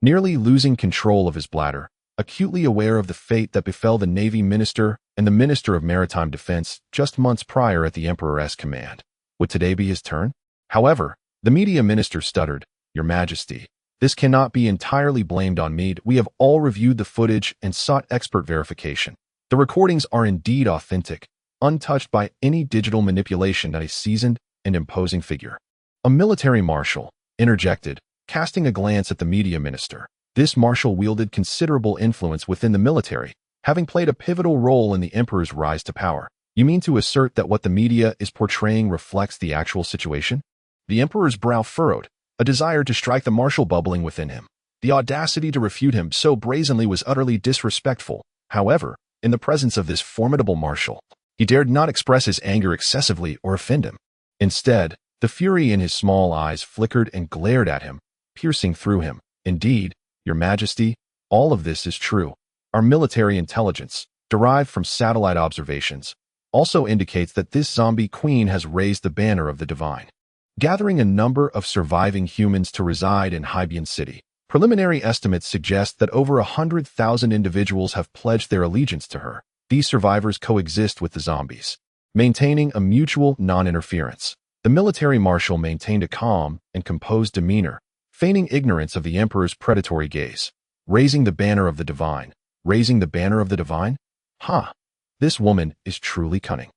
nearly losing control of his bladder, acutely aware of the fate that befell the Navy minister and the Minister of Maritime Defense just months prior at the Emperor's command. Would today be his turn? However, the media minister stuttered, Your Majesty, this cannot be entirely blamed on me. We have all reviewed the footage and sought expert verification. The recordings are indeed authentic, untouched by any digital manipulation by a seasoned and imposing figure. A military marshal interjected, casting a glance at the media minister. This marshal wielded considerable influence within the military, having played a pivotal role in the Emperor's rise to power. You mean to assert that what the media is portraying reflects the actual situation? The Emperor's brow furrowed, a desire to strike the marshal bubbling within him. The audacity to refute him so brazenly was utterly disrespectful. However, in the presence of this formidable marshal, he dared not express his anger excessively or offend him. Instead, the fury in his small eyes flickered and glared at him, piercing through him. Indeed, Your Majesty, all of this is true. Our military intelligence, derived from satellite observations, also indicates that this zombie queen has raised the banner of the divine, gathering a number of surviving humans to reside in Haibian City. Preliminary estimates suggest that over 100,000 individuals have pledged their allegiance to her. These survivors coexist with the zombies, maintaining a mutual non-interference. The military marshal maintained a calm and composed demeanor, feigning ignorance of the Emperor's predatory gaze. Raising the banner of the divine. Raising the banner of the divine? This woman is truly cunning.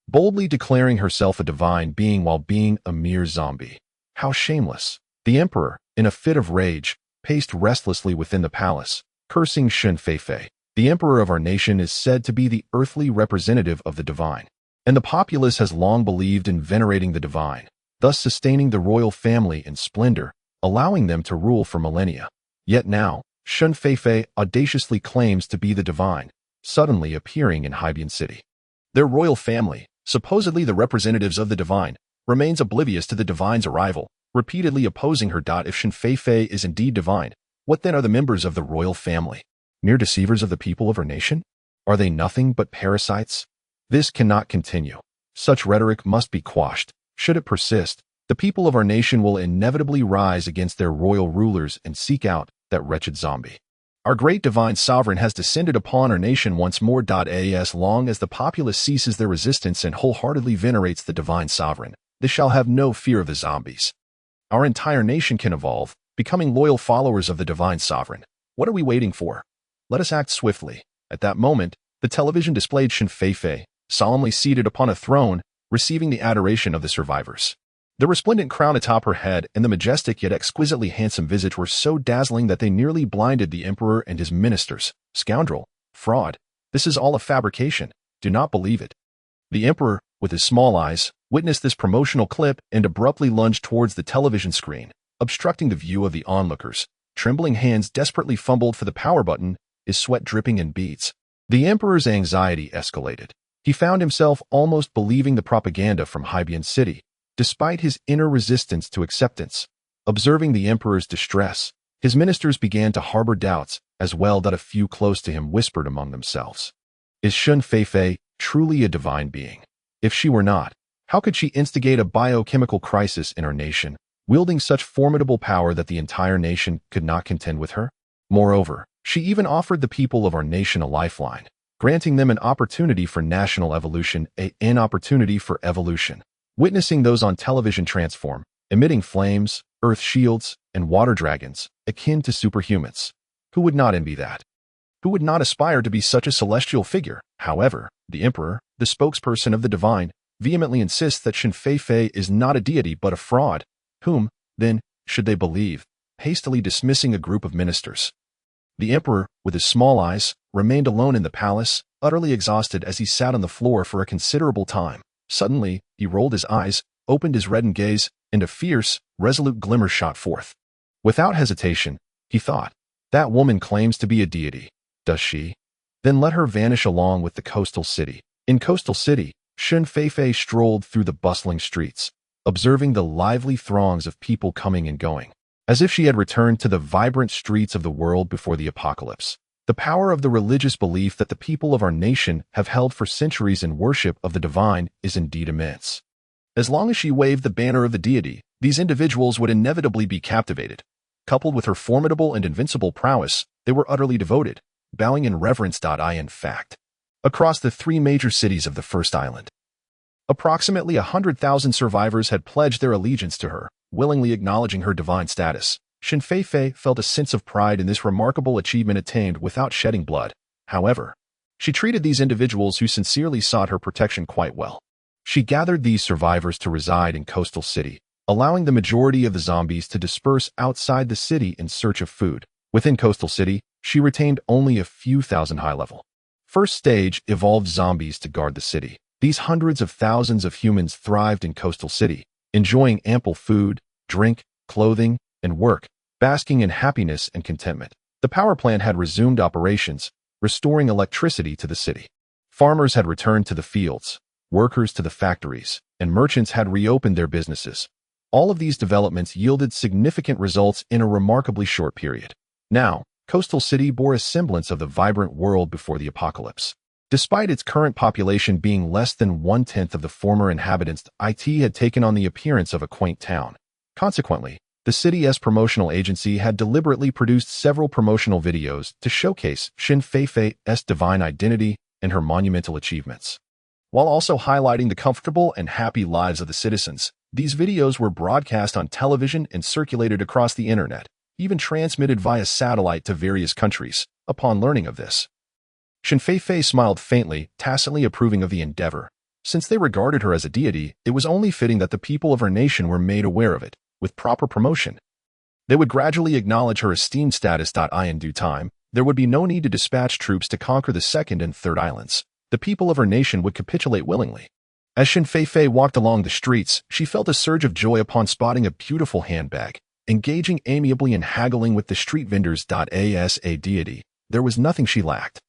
Boldly declaring herself a divine being while being a mere zombie. How shameless. The Emperor, in a fit of rage, paced restlessly within the palace, cursing Shun Feifei. The Emperor of Our Nation is said to be the earthly representative of the divine, and the populace has long believed in venerating the divine. thus sustaining the royal family in splendor, allowing them to rule for millennia. Yet now, Shun Feifei audaciously claims to be the divine, suddenly appearing in Haibian City. Their royal family, supposedly the representatives of the divine, remains oblivious to the divine's arrival, repeatedly opposing her. If Shun Feifei is indeed divine, what then are the members of the royal family? Mere deceivers of the people of her nation? Are they nothing but parasites? This cannot continue. Such rhetoric must be quashed. Should it persist, the people of our nation will inevitably rise against their royal rulers and seek out that wretched zombie. Our great divine sovereign has descended upon our nation once more. As long as the populace ceases their resistance and wholeheartedly venerates the divine sovereign, they shall have no fear of the zombies. Our entire nation can evolve, becoming loyal followers of the divine sovereign. What are we waiting for? Let us act swiftly. At that moment, the television displayed Shun Feifei, solemnly seated upon a throne, receiving the adoration of the survivors. The resplendent crown atop her head and the majestic yet exquisitely handsome visage were so dazzling that they nearly blinded the emperor and his ministers. Scoundrel! Fraud! This is all a fabrication. Do not believe it. The emperor, with his small eyes, witnessed this promotional clip and abruptly lunged towards the television screen, obstructing the view of the onlookers. Trembling hands desperately fumbled for the power button, his sweat dripping in beads. The emperor's anxiety escalated. He found himself almost believing the propaganda from Haibian City, despite his inner resistance to acceptance. Observing the emperor's distress, his ministers began to harbor doubts, as well that a few close to him whispered among themselves. Is Shun Feifei truly a divine being? If she were not, how could she instigate a biochemical crisis in our nation, wielding such formidable power that the entire nation could not contend with her? Moreover, she even offered the people of our nation a lifeline, granting them an opportunity for national evolution, an opportunity for evolution. Witnessing those on television transform, emitting flames, earth shields, and water dragons, akin to superhumans. Who would not envy that? Who would not aspire to be such a celestial figure? However, the emperor, the spokesperson of the divine, vehemently insists that Shun Feifei is not a deity but a fraud. Whom, then, should they believe? Hastily dismissing a group of ministers. The emperor, with his small eyes, remained alone in the palace, utterly exhausted as he sat on the floor for a considerable time. Suddenly, he rolled his eyes, opened his reddened gaze, and a fierce, resolute glimmer shot forth. Without hesitation, he thought, that woman claims to be a deity. Does she? Then let her vanish along with the coastal city. In coastal city, Shun Feifei strolled through the bustling streets, observing the lively throngs of people coming and going, as if she had returned to the vibrant streets of the world before the apocalypse. The power of the religious belief that the people of our nation have held for centuries in worship of the divine is indeed immense. As long as she waved the banner of the deity, these individuals would inevitably be captivated. Coupled with her formidable and invincible prowess, they were utterly devoted, bowing in reverence. In fact, across the three major cities of the first island, approximately 100,000 survivors had pledged their allegiance to her, willingly acknowledging her divine status. Shun Feifei felt a sense of pride in this remarkable achievement attained without shedding blood. However, she treated these individuals who sincerely sought her protection quite well. She gathered these survivors to reside in coastal city, allowing the majority of the zombies to disperse outside the city in search of food. Within coastal city, she retained only a few thousand high-level. First stage evolved zombies to guard the city. These hundreds of thousands of humans thrived in coastal city, enjoying ample food, drink, clothing, and work, basking in happiness and contentment. The power plant had resumed operations, restoring electricity to the city. Farmers had returned to the fields, workers to the factories, and merchants had reopened their businesses. All of these developments yielded significant results in a remarkably short period. Now, coastal city bore a semblance of the vibrant world before the apocalypse. Despite its current population being less than 1/10 of the former inhabitants, it had taken on the appearance of a quaint town. Consequently, the city's promotional agency had deliberately produced several promotional videos to showcase Shun Feifei's divine identity and her monumental achievements. While also highlighting the comfortable and happy lives of the citizens, these videos were broadcast on television and circulated across the internet, even transmitted via satellite to various countries. Upon learning of this, Shun Feifei smiled faintly, tacitly approving of the endeavor. Since they regarded her as a deity, it was only fitting that the people of her nation were made aware of it. With proper promotion, they would gradually acknowledge her esteemed status. In due time, there would be no need to dispatch troops to conquer the second and third islands. The people of her nation would capitulate willingly. As Shin Feifei walked along the streets, she felt a surge of joy upon spotting a beautiful handbag. Engaging amiably and haggling with the street vendors. As a deity, there was nothing she lacked.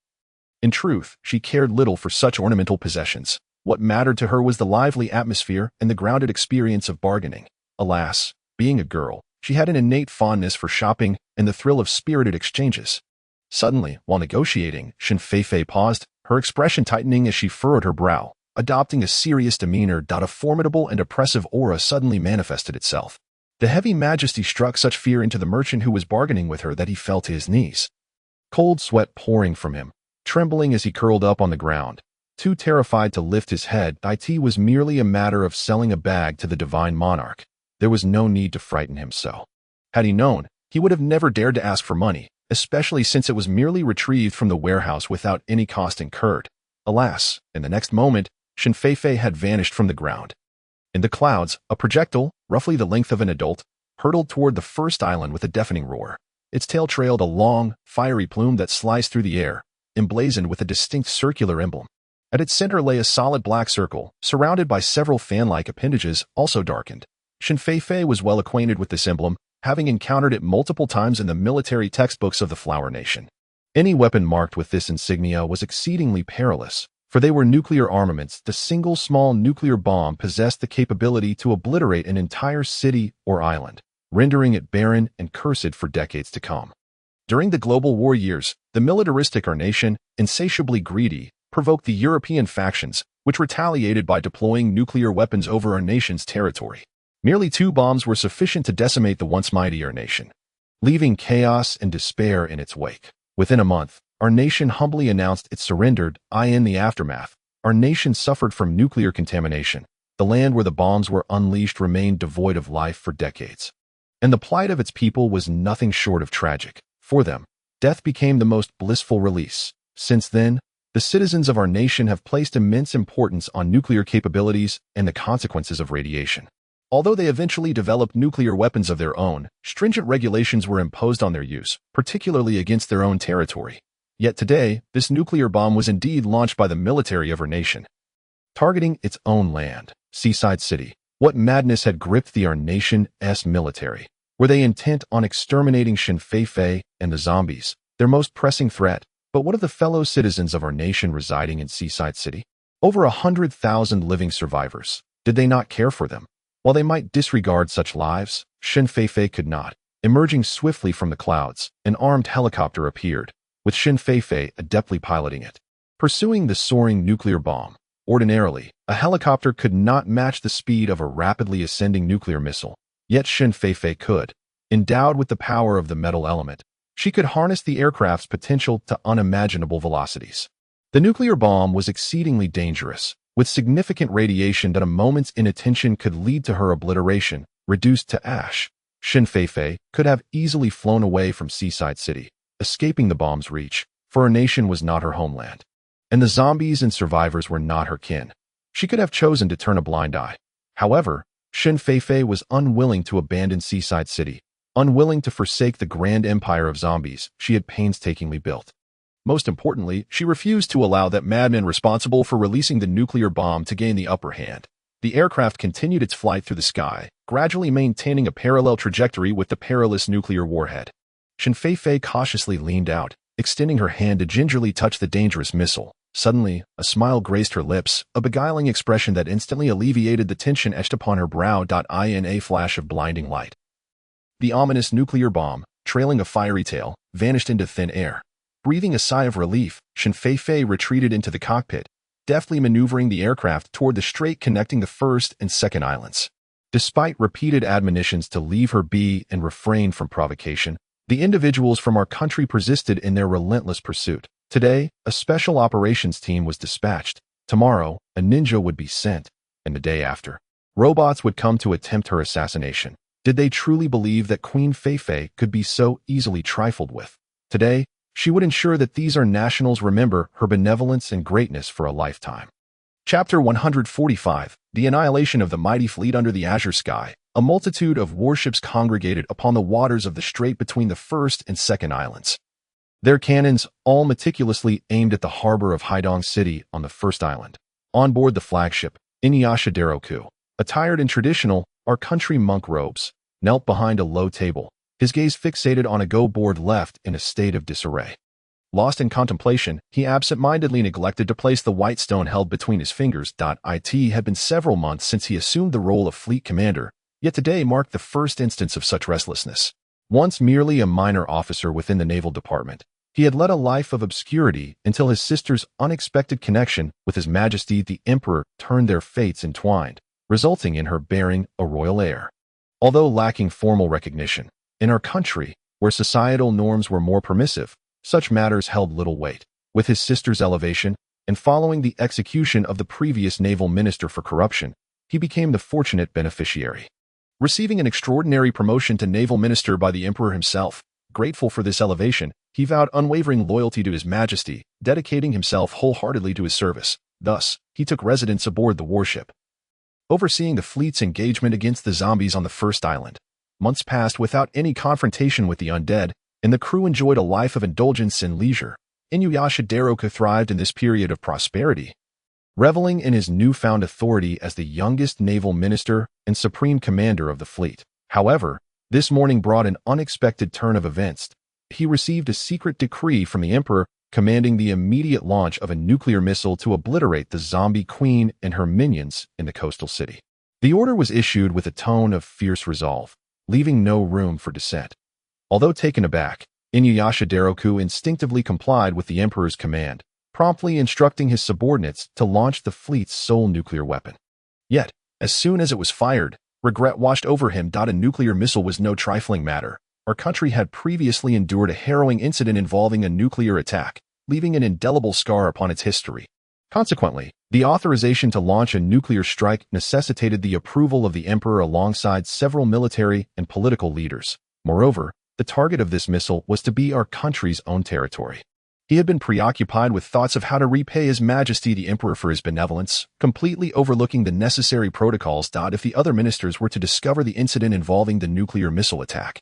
In truth, she cared little for such ornamental possessions. What mattered to her was the lively atmosphere and the grounded experience of bargaining. Alas, being a girl, she had an innate fondness for shopping and the thrill of spirited exchanges. Suddenly, while negotiating, Shin Feifei paused, her expression tightening as she furrowed her brow. Adopting a serious demeanor. A formidable and oppressive aura suddenly manifested itself. The heavy majesty struck such fear into the merchant who was bargaining with her that he fell to his knees. Cold sweat pouring from him, trembling as he curled up on the ground. Too terrified to lift his head, it was merely a matter of selling a bag to the divine monarch. There was no need to frighten him so. Had he known, he would have never dared to ask for money, especially since it was merely retrieved from the warehouse without any cost incurred. Alas, in the next moment, Shin Feifei had vanished from the ground. In the clouds, a projectile, roughly the length of an adult, hurtled toward the first island with a deafening roar. Its tail trailed a long, fiery plume that sliced through the air, emblazoned with a distinct circular emblem. At its center lay a solid black circle, surrounded by several fan-like appendages, also darkened. Shin Feifei was well acquainted with this emblem, having encountered it multiple times in the military textbooks of the Flower Nation. Any weapon marked with this insignia was exceedingly perilous, for they were nuclear armaments. The single small nuclear bomb possessed the capability to obliterate an entire city or island, rendering it barren and cursed for decades to come. During the global war years, the militaristic nation, insatiably greedy, provoked the European factions, which retaliated by deploying nuclear weapons over our nation's territory. Merely 2 bombs were sufficient to decimate the once mighty nation, leaving chaos and despair in its wake. Within a month, our nation humbly announced it surrendered. In the aftermath, our nation suffered from nuclear contamination. The land where the bombs were unleashed remained devoid of life for decades. And the plight of its people was nothing short of tragic. For them, death became the most blissful release. Since then, the citizens of our nation have placed immense importance on nuclear capabilities and the consequences of radiation. Although they eventually developed nuclear weapons of their own, stringent regulations were imposed on their use, particularly against their own territory. Yet today, this nuclear bomb was indeed launched by the military of our nation, targeting its own land, Seaside City. What madness had gripped our nation's military? Were they intent on exterminating Shin Feifei and the zombies, their most pressing threat? But what of the fellow citizens of our nation residing in Seaside City? Over 100,000 living survivors. Did they not care for them? While they might disregard such lives, Shin Feifei could not. Emerging swiftly from the clouds, an armed helicopter appeared, with Shin Feifei adeptly piloting it, pursuing the soaring nuclear bomb. Ordinarily, a helicopter could not match the speed of a rapidly ascending nuclear missile, yet Shin Feifei could. Endowed with the power of the metal element, she could harness the aircraft's potential to unimaginable velocities. The nuclear bomb was exceedingly dangerous, with significant radiation that a moment's inattention could lead to her obliteration, reduced to ash. Shin Feifei could have easily flown away from Seaside City, escaping the bomb's reach, for her nation was not her homeland, and the zombies and survivors were not her kin. She could have chosen to turn a blind eye. However, Shin Feifei was unwilling to abandon Seaside City, unwilling to forsake the grand empire of zombies she had painstakingly built. Most importantly, she refused to allow that madman responsible for releasing the nuclear bomb to gain the upper hand. The aircraft continued its flight through the sky, gradually maintaining a parallel trajectory with the perilous nuclear warhead. Shin Feifei cautiously leaned out, extending her hand to gingerly touch the dangerous missile. Suddenly, a smile graced her lips, a beguiling expression that instantly alleviated the tension etched upon her brow. In a flash of blinding light, the ominous nuclear bomb, trailing a fiery tail, vanished into thin air. Breathing a sigh of relief, Shin Feifei retreated into the cockpit, deftly maneuvering the aircraft toward the strait connecting the first and second islands. Despite repeated admonitions to leave her be and refrain from provocation, the individuals from our country persisted in their relentless pursuit. Today, a special operations team was dispatched. Tomorrow, a ninja would be sent. And the day after, robots would come to attempt her assassination. Did they truly believe that Queen Feifei could be so easily trifled with? Today, she would ensure that these our nationals remember her benevolence and greatness for a lifetime. Chapter 145, The Annihilation of the Mighty Fleet. Under the azure sky, a multitude of warships congregated upon the waters of the strait between the first and second islands. Their cannons, all meticulously aimed at the harbor of Haidong City on the first island. On board the flagship, Inuyasha Daroku, attired in traditional, our country monk robes, knelt behind a low table, his gaze fixated on a go-board left in a state of disarray. Lost in contemplation, he absent-mindedly neglected to place the white stone held between his fingers. It had been several months since he assumed the role of fleet commander, yet today marked the first instance of such restlessness. Once merely a minor officer within the naval department, he had led a life of obscurity until his sister's unexpected connection with His Majesty the Emperor turned their fates entwined, resulting in her bearing a royal heir. Although lacking formal recognition, in our country, where societal norms were more permissive, such matters held little weight. With his sister's elevation, and following the execution of the previous naval minister for corruption, he became the fortunate beneficiary. Receiving an extraordinary promotion to naval minister by the emperor himself, grateful for this elevation, he vowed unwavering loyalty to His Majesty, dedicating himself wholeheartedly to his service. Thus, he took residence aboard the warship, overseeing the fleet's engagement against the zombies on the first island. Months passed without any confrontation with the undead, and the crew enjoyed a life of indulgence and leisure. Inuyasha Daroku thrived in this period of prosperity, reveling in his newfound authority as the youngest naval minister and supreme commander of the fleet. However, this morning brought an unexpected turn of events. He received a secret decree from the emperor commanding the immediate launch of a nuclear missile to obliterate the zombie queen and her minions in the coastal city. The order was issued with a tone of fierce resolve, leaving no room for dissent. Although taken aback, Inuyasha Daroku instinctively complied with the emperor's command, promptly instructing his subordinates to launch the fleet's sole nuclear weapon. Yet, as soon as it was fired, regret washed over him. A nuclear missile was no trifling matter. Our country had previously endured a harrowing incident involving a nuclear attack, leaving an indelible scar upon its history. Consequently, the authorization to launch a nuclear strike necessitated the approval of the emperor alongside several military and political leaders. Moreover, the target of this missile was to be our country's own territory. He had been preoccupied with thoughts of how to repay His Majesty the Emperor for his benevolence, completely overlooking the necessary protocols. If the other ministers were to discover the incident involving the nuclear missile attack,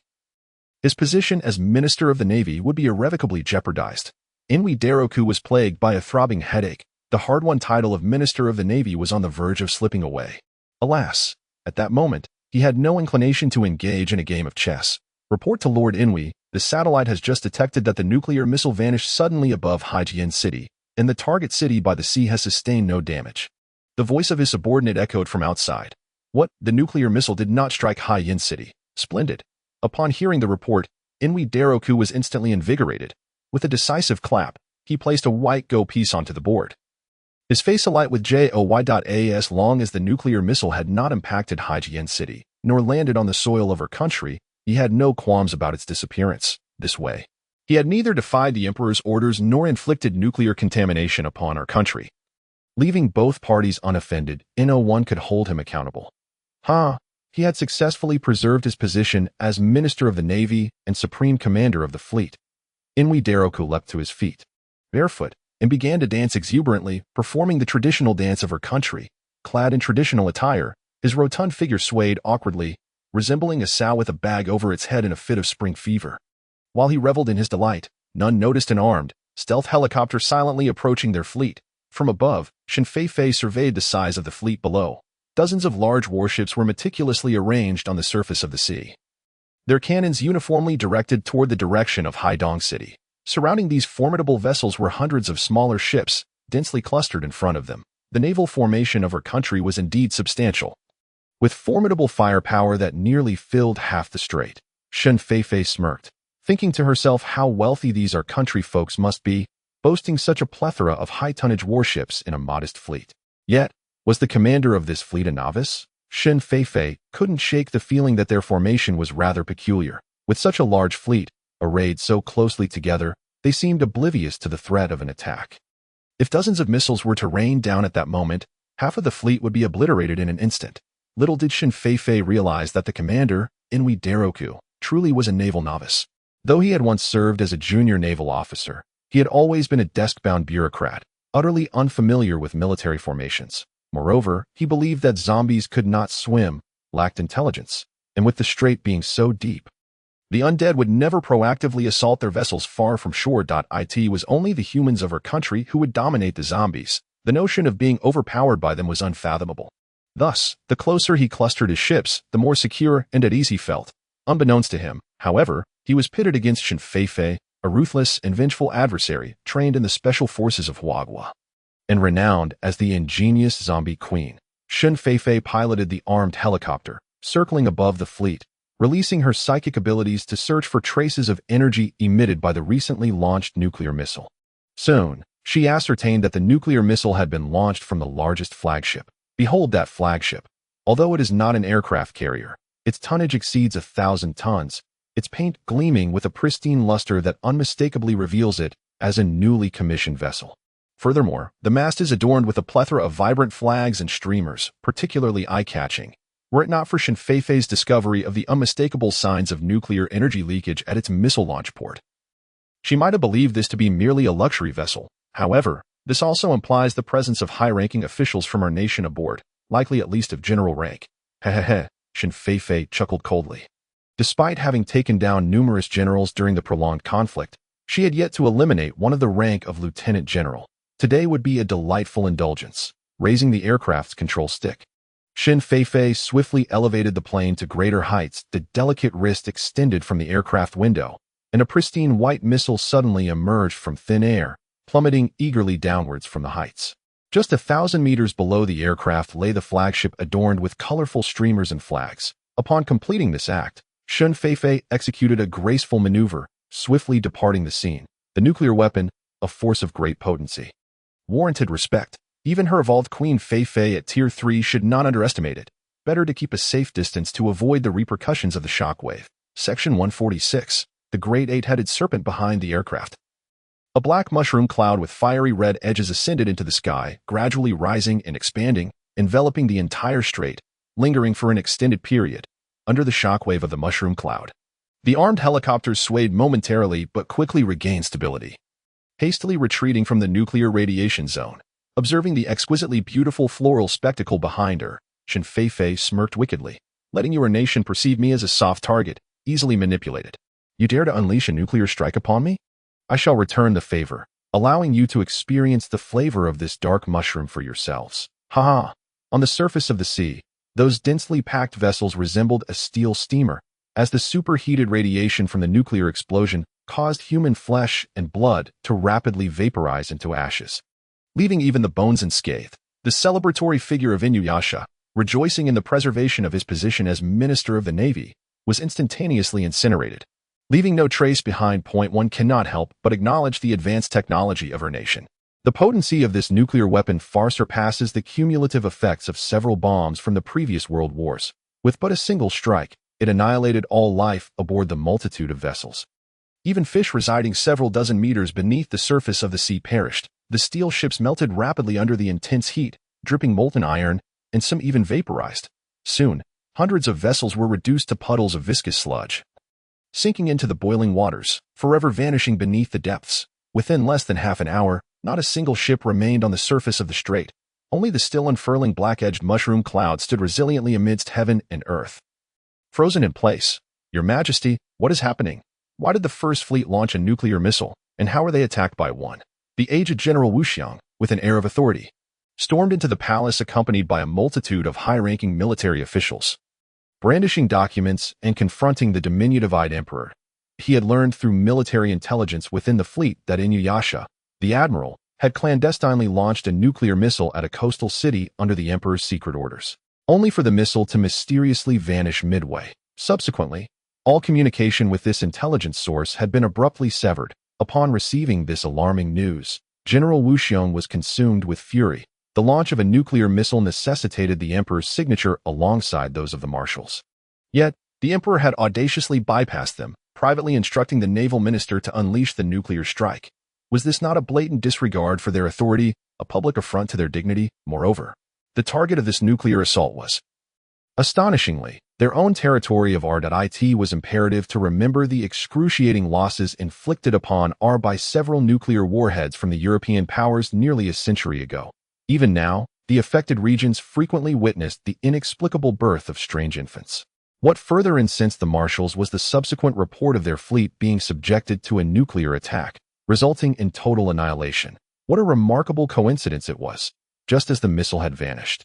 his position as Minister of the Navy would be irrevocably jeopardized. Inui Daroku was plagued by a throbbing headache. The hard-won title of Minister of the Navy was on the verge of slipping away. Alas, at that moment, he had no inclination to engage in a game of chess. Report to Lord Inui, the satellite has just detected that the nuclear missile vanished suddenly above Haijian City, and the target city by the sea has sustained no damage. The voice of his subordinate echoed from outside. What? The nuclear missile did not strike Haijian City. Splendid. Upon hearing the report, Inui Daroku was instantly invigorated. With a decisive clap, he placed a white go piece onto the board, his face alight with joy. As long as the nuclear missile had not impacted Haijian City, nor landed on the soil of her country, he had no qualms about its disappearance. This way, he had neither defied the emperor's orders nor inflicted nuclear contamination upon our country. Leaving both parties unoffended, no one could hold him accountable. He had successfully preserved his position as Minister of the Navy and Supreme Commander of the fleet. Inui Daroku leapt to his feet, barefoot, and began to dance exuberantly, performing the traditional dance of her country. Clad in traditional attire, his rotund figure swayed awkwardly, resembling a sow with a bag over its head in a fit of spring fever. While he reveled in his delight, none noticed an armed, stealth helicopter silently approaching their fleet. From above, Shin Feifei surveyed the size of the fleet below. Dozens of large warships were meticulously arranged on the surface of the sea, their cannons uniformly directed toward the direction of Haidong City. Surrounding these formidable vessels were hundreds of smaller ships, densely clustered in front of them. The naval formation of her country was indeed substantial, with formidable firepower that nearly filled half the strait. Shin Feifei smirked, thinking to herself how wealthy these our country folks must be, boasting such a plethora of high-tonnage warships in a modest fleet. Yet, was the commander of this fleet a novice? Shin Feifei couldn't shake the feeling that their formation was rather peculiar. With such a large fleet, arrayed so closely together, they seemed oblivious to the threat of an attack. If dozens of missiles were to rain down at that moment, half of the fleet would be obliterated in an instant. Little did Shin Feifei realize that the commander, Inui Daroku, truly was a naval novice. Though he had once served as a junior naval officer, he had always been a desk-bound bureaucrat, utterly unfamiliar with military formations. Moreover, he believed that zombies could not swim, lacked intelligence, and with the strait being so deep, the undead would never proactively assault their vessels far from shore. It was only the humans of her country who would dominate the zombies. The notion of being overpowered by them was unfathomable. Thus, the closer he clustered his ships, the more secure and at ease he felt. Unbeknownst to him, however, he was pitted against Shen Feifei, a ruthless and vengeful adversary trained in the special forces of Huagua. And renowned as the ingenious zombie queen, Shen Feifei piloted the armed helicopter, circling above the fleet, releasing her psychic abilities to search for traces of energy emitted by the recently launched nuclear missile. Soon, she ascertained that the nuclear missile had been launched from the largest flagship. Behold that flagship. Although it is not an aircraft carrier, its tonnage exceeds 1,000 tons, its paint gleaming with a pristine luster that unmistakably reveals it as a newly commissioned vessel. Furthermore, the mast is adorned with a plethora of vibrant flags and streamers, particularly eye-catching, were it not for Shen Feifei's discovery of the unmistakable signs of nuclear energy leakage at its missile launch port. She might have believed this to be merely a luxury vessel. However, this also implies the presence of high-ranking officials from our nation aboard, likely at least of general rank. Hehehe, Shen Feifei chuckled coldly. Despite having taken down numerous generals during the prolonged conflict, she had yet to eliminate one of the rank of lieutenant general. Today would be a delightful indulgence, raising the aircraft's control stick. Shen Feifei swiftly elevated the plane to greater heights, the delicate wrist extended from the aircraft window, and a pristine white missile suddenly emerged from thin air, plummeting eagerly downwards from the heights. Just 1,000 meters below the aircraft lay the flagship adorned with colorful streamers and flags. Upon completing this act, Shen Feifei executed a graceful maneuver, swiftly departing the scene. The nuclear weapon, a force of great potency, warranted respect. Even her evolved Queen Feifei at Tier 3 should not underestimate it. Better to keep a safe distance to avoid the repercussions of the shockwave. Section 146. The great eight-headed serpent behind the aircraft. A black mushroom cloud with fiery red edges ascended into the sky, gradually rising and expanding, enveloping the entire strait, lingering for an extended period, under the shockwave of the mushroom cloud. The armed helicopters swayed momentarily but quickly regained stability. Hastily retreating from the nuclear radiation zone, observing the exquisitely beautiful floral spectacle behind her, Shen Feifei smirked wickedly. Letting your nation perceive me as a soft target, easily manipulated. You dare to unleash a nuclear strike upon me? I shall return the favor, allowing you to experience the flavor of this dark mushroom for yourselves. Ha ha! On the surface of the sea, those densely packed vessels resembled a steel steamer, as the superheated radiation from the nuclear explosion caused human flesh and blood to rapidly vaporize into ashes, leaving even the bones unscathed. The celebratory figure of Inuyasha, rejoicing in the preservation of his position as Minister of the Navy, was instantaneously incinerated. Leaving no trace behind. One cannot help but acknowledge the advanced technology of our nation. The potency of this nuclear weapon far surpasses the cumulative effects of several bombs from the previous world wars. With but a single strike, it annihilated all life aboard the multitude of vessels. Even fish residing several dozen meters beneath the surface of the sea perished. The steel ships melted rapidly under the intense heat, dripping molten iron, and some even vaporized. Soon, hundreds of vessels were reduced to puddles of viscous sludge, sinking into the boiling waters, forever vanishing beneath the depths. Within less than half an hour, not a single ship remained on the surface of the strait. Only the still unfurling black-edged mushroom cloud stood resiliently amidst heaven and earth. Frozen in place. Your Majesty, what is happening? Why did the First Fleet launch a nuclear missile, and how were they attacked by one? The aged General Wuxiang, with an air of authority, stormed into the palace accompanied by a multitude of high-ranking military officials, brandishing documents and confronting the diminutive-eyed emperor. He had learned through military intelligence within the fleet that Inuyasha, the admiral, had clandestinely launched a nuclear missile at a coastal city under the emperor's secret orders, only for the missile to mysteriously vanish midway. Subsequently, all communication with this intelligence source had been abruptly severed. Upon receiving this alarming news, General Wuxiang was consumed with fury. The launch of a nuclear missile necessitated the emperor's signature alongside those of the marshals. Yet, the emperor had audaciously bypassed them, privately instructing the naval minister to unleash the nuclear strike. Was this not a blatant disregard for their authority, a public affront to their dignity? Moreover, the target of this nuclear assault was, astonishingly, their own territory of R.it. Was imperative to remember the excruciating losses inflicted upon R by several nuclear warheads from the European powers nearly a century ago. Even now, the affected regions frequently witnessed the inexplicable birth of strange infants. What further incensed the marshals was the subsequent report of their fleet being subjected to a nuclear attack, resulting in total annihilation. What a remarkable coincidence it was, just as the missile had vanished.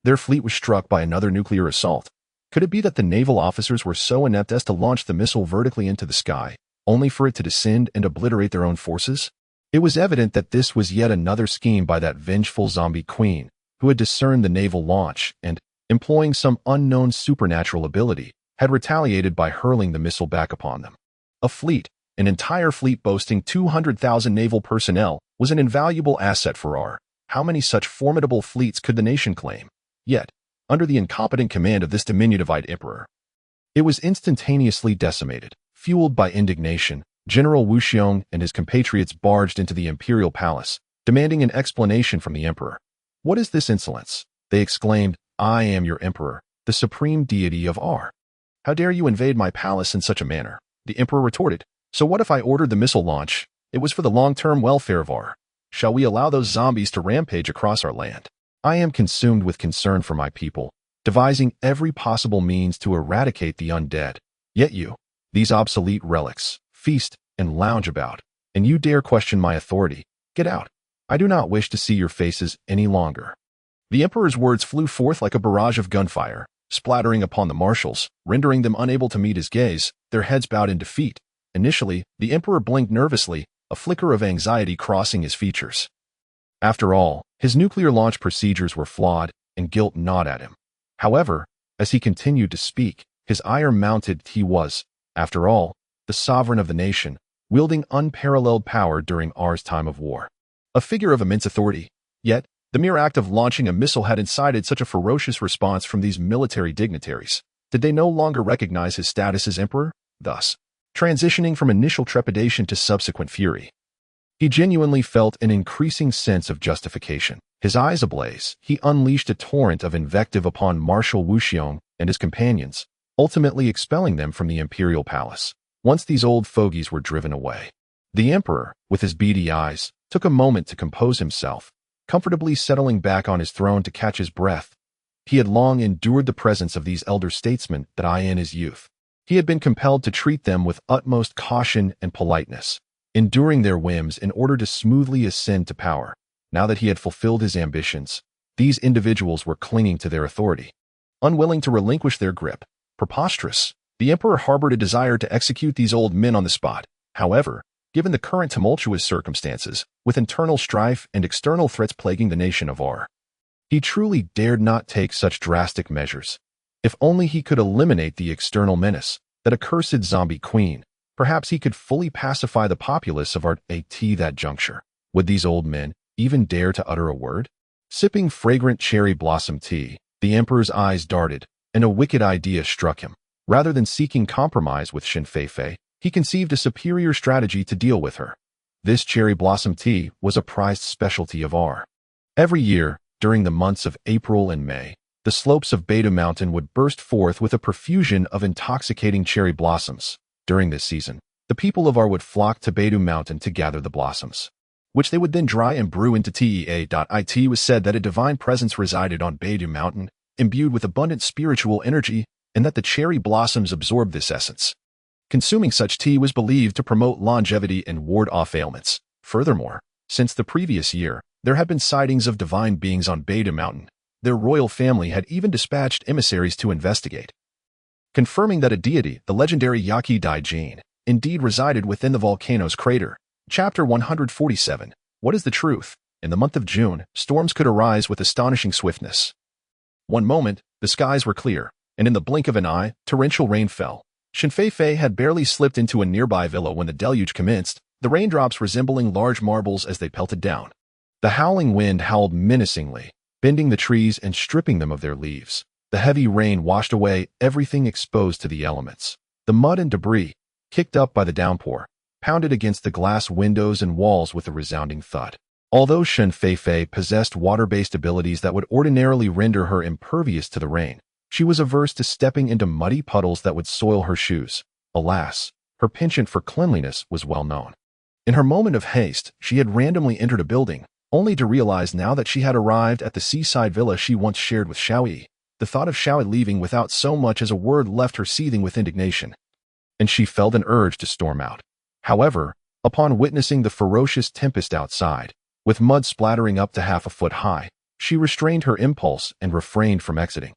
Their fleet was struck by another nuclear assault. Could it be that the naval officers were so inept as to launch the missile vertically into the sky, only for it to descend and obliterate their own forces? It was evident that this was yet another scheme by that vengeful zombie queen, who had discerned the naval launch and, employing some unknown supernatural ability, had retaliated by hurling the missile back upon them. A fleet, an entire fleet boasting 200,000 naval personnel, was an invaluable asset for R. How many such formidable fleets could the nation claim? Yet, under the incompetent command of this diminutive-eyed emperor, it was instantaneously decimated. Fueled by indignation, General Wu Xiong and his compatriots barged into the imperial palace, demanding an explanation from the emperor. "What is this insolence?" they exclaimed. "I am your emperor, the supreme deity of R. How dare you invade my palace in such a manner?" The emperor retorted. "So what if I ordered the missile launch? It was for the long-term welfare of R. Shall we allow those zombies to rampage across our land? I am consumed with concern for my people, devising every possible means to eradicate the undead. Yet you, these obsolete relics, feast and lounge about, and you dare question my authority. Get out. I do not wish to see your faces any longer." The emperor's words flew forth like a barrage of gunfire, splattering upon the marshals, rendering them unable to meet his gaze, their heads bowed in defeat. Initially, the emperor blinked nervously, a flicker of anxiety crossing his features. After all, his nuclear launch procedures were flawed, and guilt gnawed at him. However, as he continued to speak, his ire mounted. He was, after all, the sovereign of the nation, wielding unparalleled power during R's time of war. A figure of immense authority. Yet, the mere act of launching a missile had incited such a ferocious response from these military dignitaries. Did they no longer recognize his status as emperor? Thus, transitioning from initial trepidation to subsequent fury, he genuinely felt an increasing sense of justification. His eyes ablaze, he unleashed a torrent of invective upon Marshal Wu Xiong and his companions, ultimately expelling them from the imperial palace. Once these old fogies were driven away, the emperor, with his beady eyes, took a moment to compose himself, comfortably settling back on his throne to catch his breath. He had long endured the presence of these elder statesmen that in his youth he had been compelled to treat them with utmost caution and politeness, enduring their whims in order to smoothly ascend to power. Now that he had fulfilled his ambitions, these individuals were clinging to their authority, unwilling to relinquish their grip. Preposterous. The emperor harbored a desire to execute these old men on the spot. However, given the current tumultuous circumstances, with internal strife and external threats plaguing the nation of R, he truly dared not take such drastic measures. If only he could eliminate the external menace, that accursed zombie queen, perhaps he could fully pacify the populace of at that juncture. Would these old men even dare to utter a word? Sipping fragrant cherry blossom tea, the emperor's eyes darted, and a wicked idea struck him. Rather than seeking compromise with Shen Feifei, he conceived a superior strategy to deal with her. This cherry blossom tea was a prized specialty of R. Every year, during the months of April and May, the slopes of Beidou Mountain would burst forth with a profusion of intoxicating cherry blossoms. During this season, the people of R would flock to Beidou Mountain to gather the blossoms, which they would then dry and brew into tea. It was said that a divine presence resided on Beidou Mountain, imbued with abundant spiritual energy, and that the cherry blossoms absorbed this essence. Consuming such tea was believed to promote longevity and ward off ailments. Furthermore, since the previous year, there had been sightings of divine beings on Beidou Mountain. Their royal family had even dispatched emissaries to investigate, confirming that a deity, the legendary Yaqi Dai Jin, indeed resided within the volcano's crater. Chapter 147. What is the truth? In the month of June, storms could arise with astonishing swiftness. One moment, the skies were clear, and in the blink of an eye, torrential rain fell. Shen Feifei had barely slipped into a nearby villa when the deluge commenced, the raindrops resembling large marbles as they pelted down. The howling wind howled menacingly, bending the trees and stripping them of their leaves. The heavy rain washed away everything exposed to the elements. The mud and debris, kicked up by the downpour, pounded against the glass windows and walls with a resounding thud. Although Shen Feifei possessed water-based abilities that would ordinarily render her impervious to the rain, she was averse to stepping into muddy puddles that would soil her shoes. Alas, her penchant for cleanliness was well known. In her moment of haste, she had randomly entered a building, only to realize now that she had arrived at the seaside villa she once shared with Xiaoyi. The thought of Xiaoyi leaving without so much as a word left her seething with indignation, and she felt an urge to storm out. However, upon witnessing the ferocious tempest outside, With mud splattering up to half a foot high, she restrained her impulse and refrained from exiting.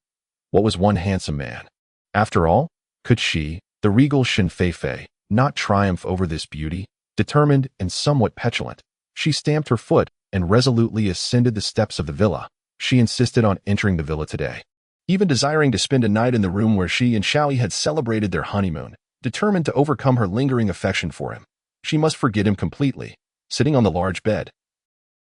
What was one handsome man? After all, could she, the regal Shen Feifei, not triumph over this beauty? Determined and somewhat petulant, she stamped her foot and resolutely ascended the steps of the villa. She insisted on entering the villa today, even desiring to spend a night in the room where she and Xiaoyi had celebrated their honeymoon. Determined to overcome her lingering affection for him, she must forget him completely. Sitting on the large bed,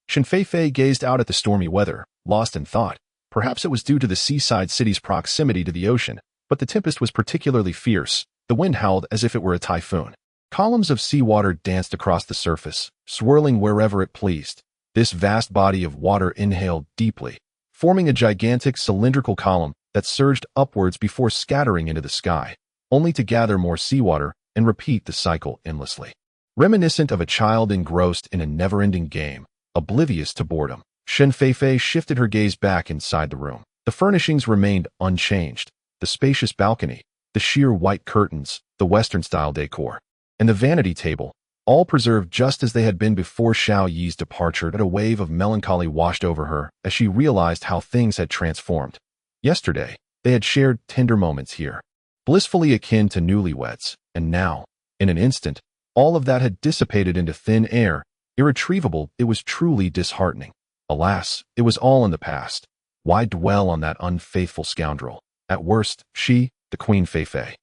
Shen Feifei gazed out at the stormy weather, lost in thought. Perhaps it was due to the seaside city's proximity to the ocean, but the tempest was particularly fierce. The wind howled as if it were a typhoon. Columns of seawater danced across the surface, swirling wherever it pleased. This vast body of water inhaled deeply, forming a gigantic cylindrical column that surged upwards before scattering into the sky, only to gather more seawater and repeat the cycle endlessly. Reminiscent of a child engrossed in a never-ending game, oblivious to boredom, Shen Feifei shifted her gaze back inside the room. The furnishings remained unchanged. The spacious balcony, the sheer white curtains, the Western-style decor, and the vanity table, all preserved just as they had been before Xiao Yi's departure. A wave of melancholy washed over her as she realized how things had transformed. Yesterday, they had shared tender moments here, blissfully akin to newlyweds, and now, in an instant, all of that had dissipated into thin air. Irretrievable, it was truly disheartening. Alas, it was all in the past. Why dwell on that unfaithful scoundrel? At worst, she, the Queen Feifei,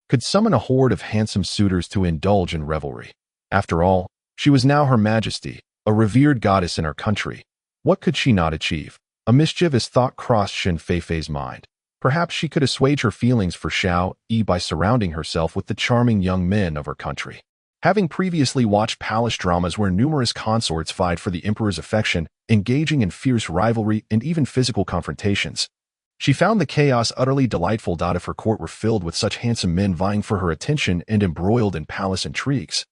could summon a horde of handsome suitors to indulge in revelry. After all, she was now Her Majesty, a revered goddess in her country. What could she not achieve? A mischievous thought crossed Shen Feifei's mind. Perhaps she could assuage her feelings for Xiao Yi by surrounding herself with the charming young men of her country. Having previously watched palace dramas where numerous consorts vied for the emperor's affection, engaging in fierce rivalry and even physical confrontations, she found the chaos utterly delightful. If her court were filled with such handsome men vying for her attention and embroiled in palace intrigues,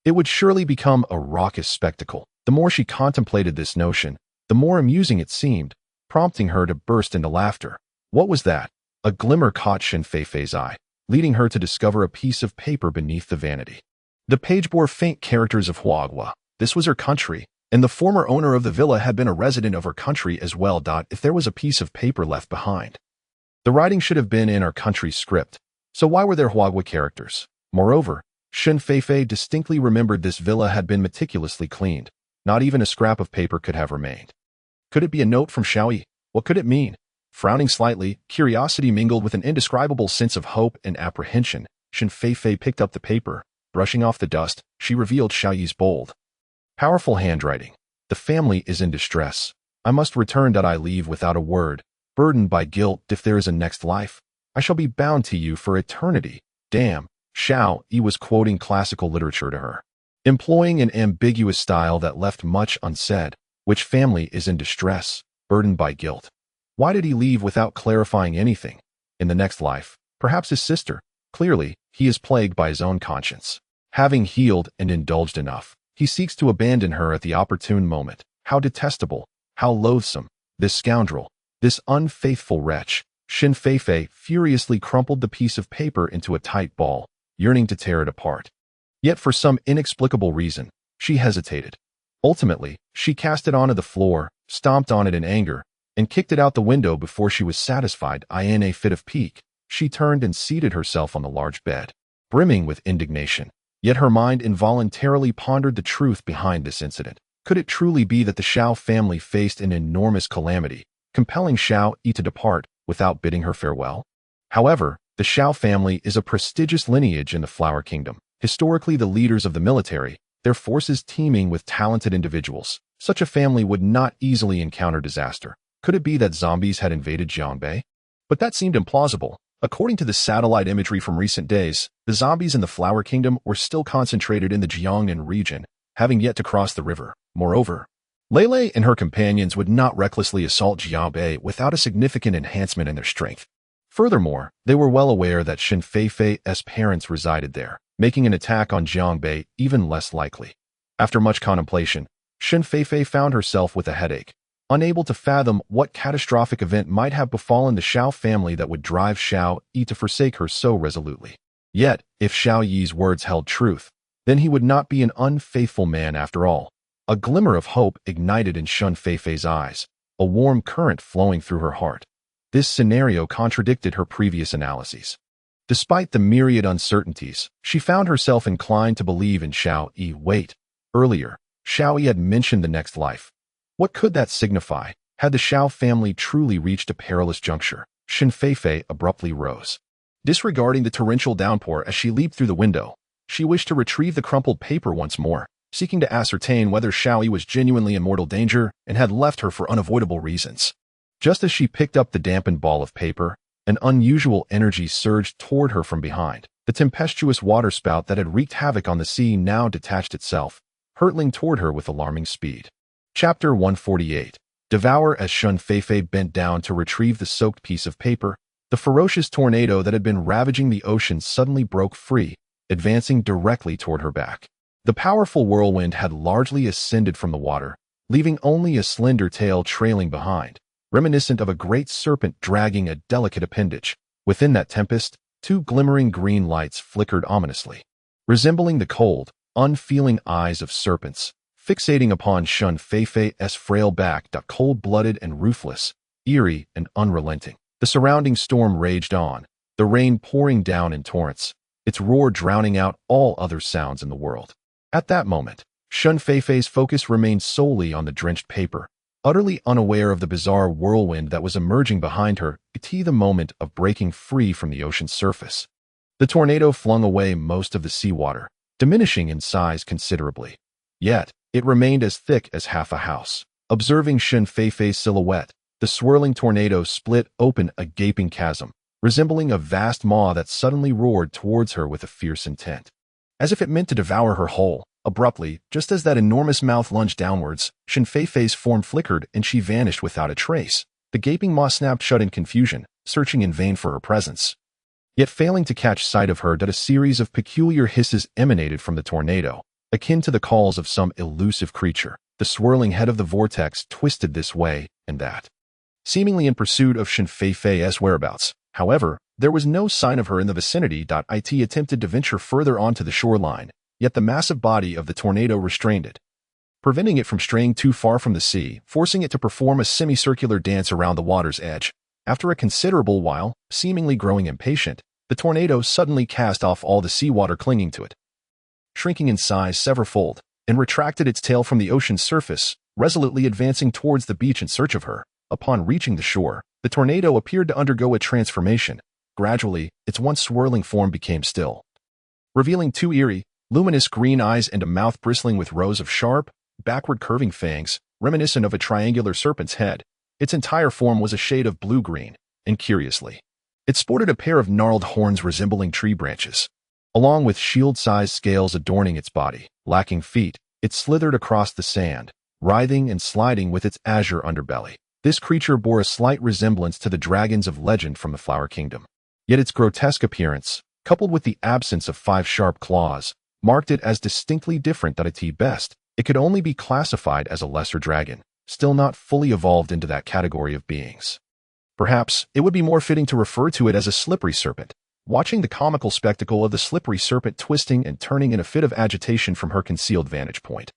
it would surely become a raucous spectacle. The more she contemplated this notion, the more amusing it seemed, prompting her to burst into laughter. What was that? A glimmer caught Shen Feifei's eye, leading her to discover a piece of paper beneath the vanity. The page bore faint characters of Huagua. This was her country, and the former owner of the villa had been a resident of her country as well. If there was a piece of paper left behind, the writing should have been in our country's script. So why were there Huagua characters? Moreover, Shen Feifei distinctly remembered this villa had been meticulously cleaned. Not even a scrap of paper could have remained. Could it be a note from Xiao Yi? What could it mean? Frowning slightly, curiosity mingled with an indescribable sense of hope and apprehension. Shen Feifei picked up the paper. Brushing off the dust, she revealed Xiao Yi's bold, powerful handwriting. The family is in distress. I must return. I leave without a word, burdened by guilt. If there is a next life, I shall be bound to you for eternity. Damn. Xiao Yi was quoting classical literature to her, employing an ambiguous style that left much unsaid. Which family is in distress, burdened by guilt? Why did he leave without clarifying anything? In the next life, perhaps his sister. Clearly, he is plagued by his own conscience. Having healed and indulged enough, he seeks to abandon her at the opportune moment. How detestable, how loathsome, this scoundrel, this unfaithful wretch. Shen Feifei furiously crumpled the piece of paper into a tight ball, yearning to tear it apart. Yet for some inexplicable reason, she hesitated. Ultimately, she cast it onto the floor, stomped on it in anger, and kicked it out the window before she was satisfied. In a fit of pique, she turned and seated herself on the large bed, brimming with indignation. Yet her mind involuntarily pondered the truth behind this incident. Could it truly be that the Xiao family faced an enormous calamity, compelling Xiao Yi to depart without bidding her farewell? However, the Xiao family is a prestigious lineage in the Flower Kingdom, historically the leaders of the military, their forces teeming with talented individuals. Such a family would not easily encounter disaster. Could it be that zombies had invaded Jiangbei? But that seemed implausible. According to the satellite imagery from recent days, the zombies in the Flower Kingdom were still concentrated in the Jiangnan region, having yet to cross the river. Moreover, Lei and her companions would not recklessly assault Jiangbei without a significant enhancement in their strength. Furthermore, they were well aware that Shen Feifei's parents resided there, making an attack on Jiangbei even less likely. After much contemplation, Shen Feifei found herself with a headache, unable to fathom what catastrophic event might have befallen the Xiao family that would drive Xiao Yi to forsake her so resolutely. Yet, if Xiao Yi's words held truth, then he would not be an unfaithful man after all. A glimmer of hope ignited in Shun Feifei's eyes, a warm current flowing through her heart. This scenario contradicted her previous analyses. Despite the myriad uncertainties, she found herself inclined to believe in Xiao Yi. Wait, earlier, Xiao Yi had mentioned the next life. What could that signify? Had the Xiao family truly reached a perilous juncture? Shun Feifei abruptly rose. Disregarding the torrential downpour as she leaped through the window, she wished to retrieve the crumpled paper once more, seeking to ascertain whether Xiao Yi was genuinely in mortal danger and had left her for unavoidable reasons. Just as she picked up the dampened ball of paper, an unusual energy surged toward her from behind. The tempestuous waterspout that had wreaked havoc on the sea now detached itself, hurtling toward her with alarming speed. Chapter 148. Devour. As Shun Feifei bent down to retrieve the soaked piece of paper, the ferocious tornado that had been ravaging the ocean suddenly broke free, advancing directly toward her back. The powerful whirlwind had largely ascended from the water, leaving only a slender tail trailing behind, reminiscent of a great serpent dragging a delicate appendage. Within that tempest, two glimmering green lights flickered ominously, resembling the cold, unfeeling eyes of serpents, fixating upon Shun Feifei's frail back. Cold-blooded and ruthless, eerie and unrelenting. The surrounding storm raged on, the rain pouring down in torrents, its roar drowning out all other sounds in the world. At that moment, Shun Feifei's focus remained solely on the drenched paper, utterly unaware of the bizarre whirlwind that was emerging behind her at the moment of breaking free from the ocean's surface. The tornado flung away most of the seawater, diminishing in size considerably. Yet, it remained as thick as half a house. Observing Shun Feifei's silhouette, the swirling tornado split open a gaping chasm, resembling a vast maw that suddenly roared towards her with a fierce intent. As if it meant to devour her whole. Abruptly, just as that enormous mouth lunged downwards, Shun Feifei's form flickered and she vanished without a trace. The gaping maw snapped shut in confusion, searching in vain for her presence. Yet failing to catch sight of her, a series of peculiar hisses emanated from the tornado, akin to the calls of some elusive creature. The swirling head of the vortex twisted this way and that, seemingly in pursuit of Shun Feifei's whereabouts. However, there was no sign of her in the vicinity. It attempted to venture further onto the shoreline, yet the massive body of the tornado restrained it, preventing it from straying too far from the sea, forcing it to perform a semicircular dance around the water's edge. After a considerable while, seemingly growing impatient, the tornado suddenly cast off all the seawater clinging to it, shrinking in size severalfold, and retracted its tail from the ocean's surface, resolutely advancing towards the beach in search of her. Upon reaching the shore, the tornado appeared to undergo a transformation. Gradually, its once swirling form became still, revealing two eerie, luminous green eyes and a mouth bristling with rows of sharp, backward-curving fangs, reminiscent of a triangular serpent's head. Its entire form was a shade of blue-green, and curiously, it sported a pair of gnarled horns resembling tree branches. Along with shield-sized scales adorning its body, lacking feet, it slithered across the sand, writhing and sliding with its azure underbelly. This creature bore a slight resemblance to the dragons of legend from the Flower Kingdom. Yet its grotesque appearance, coupled with the absence of 5 sharp claws, marked it as distinctly different. At best, it could only be classified as a lesser dragon, still not fully evolved into that category of beings. Perhaps it would be more fitting to refer to it as a slippery serpent. Watching the comical spectacle of the slippery serpent twisting and turning in a fit of agitation from her concealed vantage point,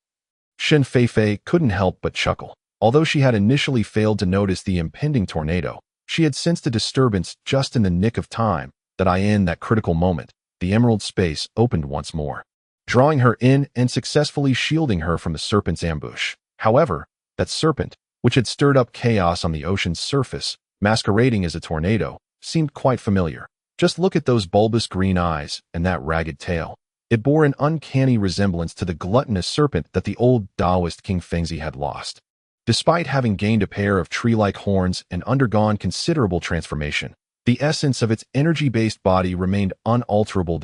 Shun Feifei couldn't help but chuckle. Although she had initially failed to notice the impending tornado, she had sensed a disturbance just in the nick of time. In that critical moment, the emerald space opened once more, drawing her in and successfully shielding her from the serpent's ambush. However, that serpent, which had stirred up chaos on the ocean's surface, masquerading as a tornado, seemed quite familiar. Just look at those bulbous green eyes and that ragged tail. It bore an uncanny resemblance to the gluttonous serpent that the old Taoist King Fengzi had lost. Despite having gained a pair of tree-like horns and undergone considerable transformation, the essence of its energy-based body remained unalterable.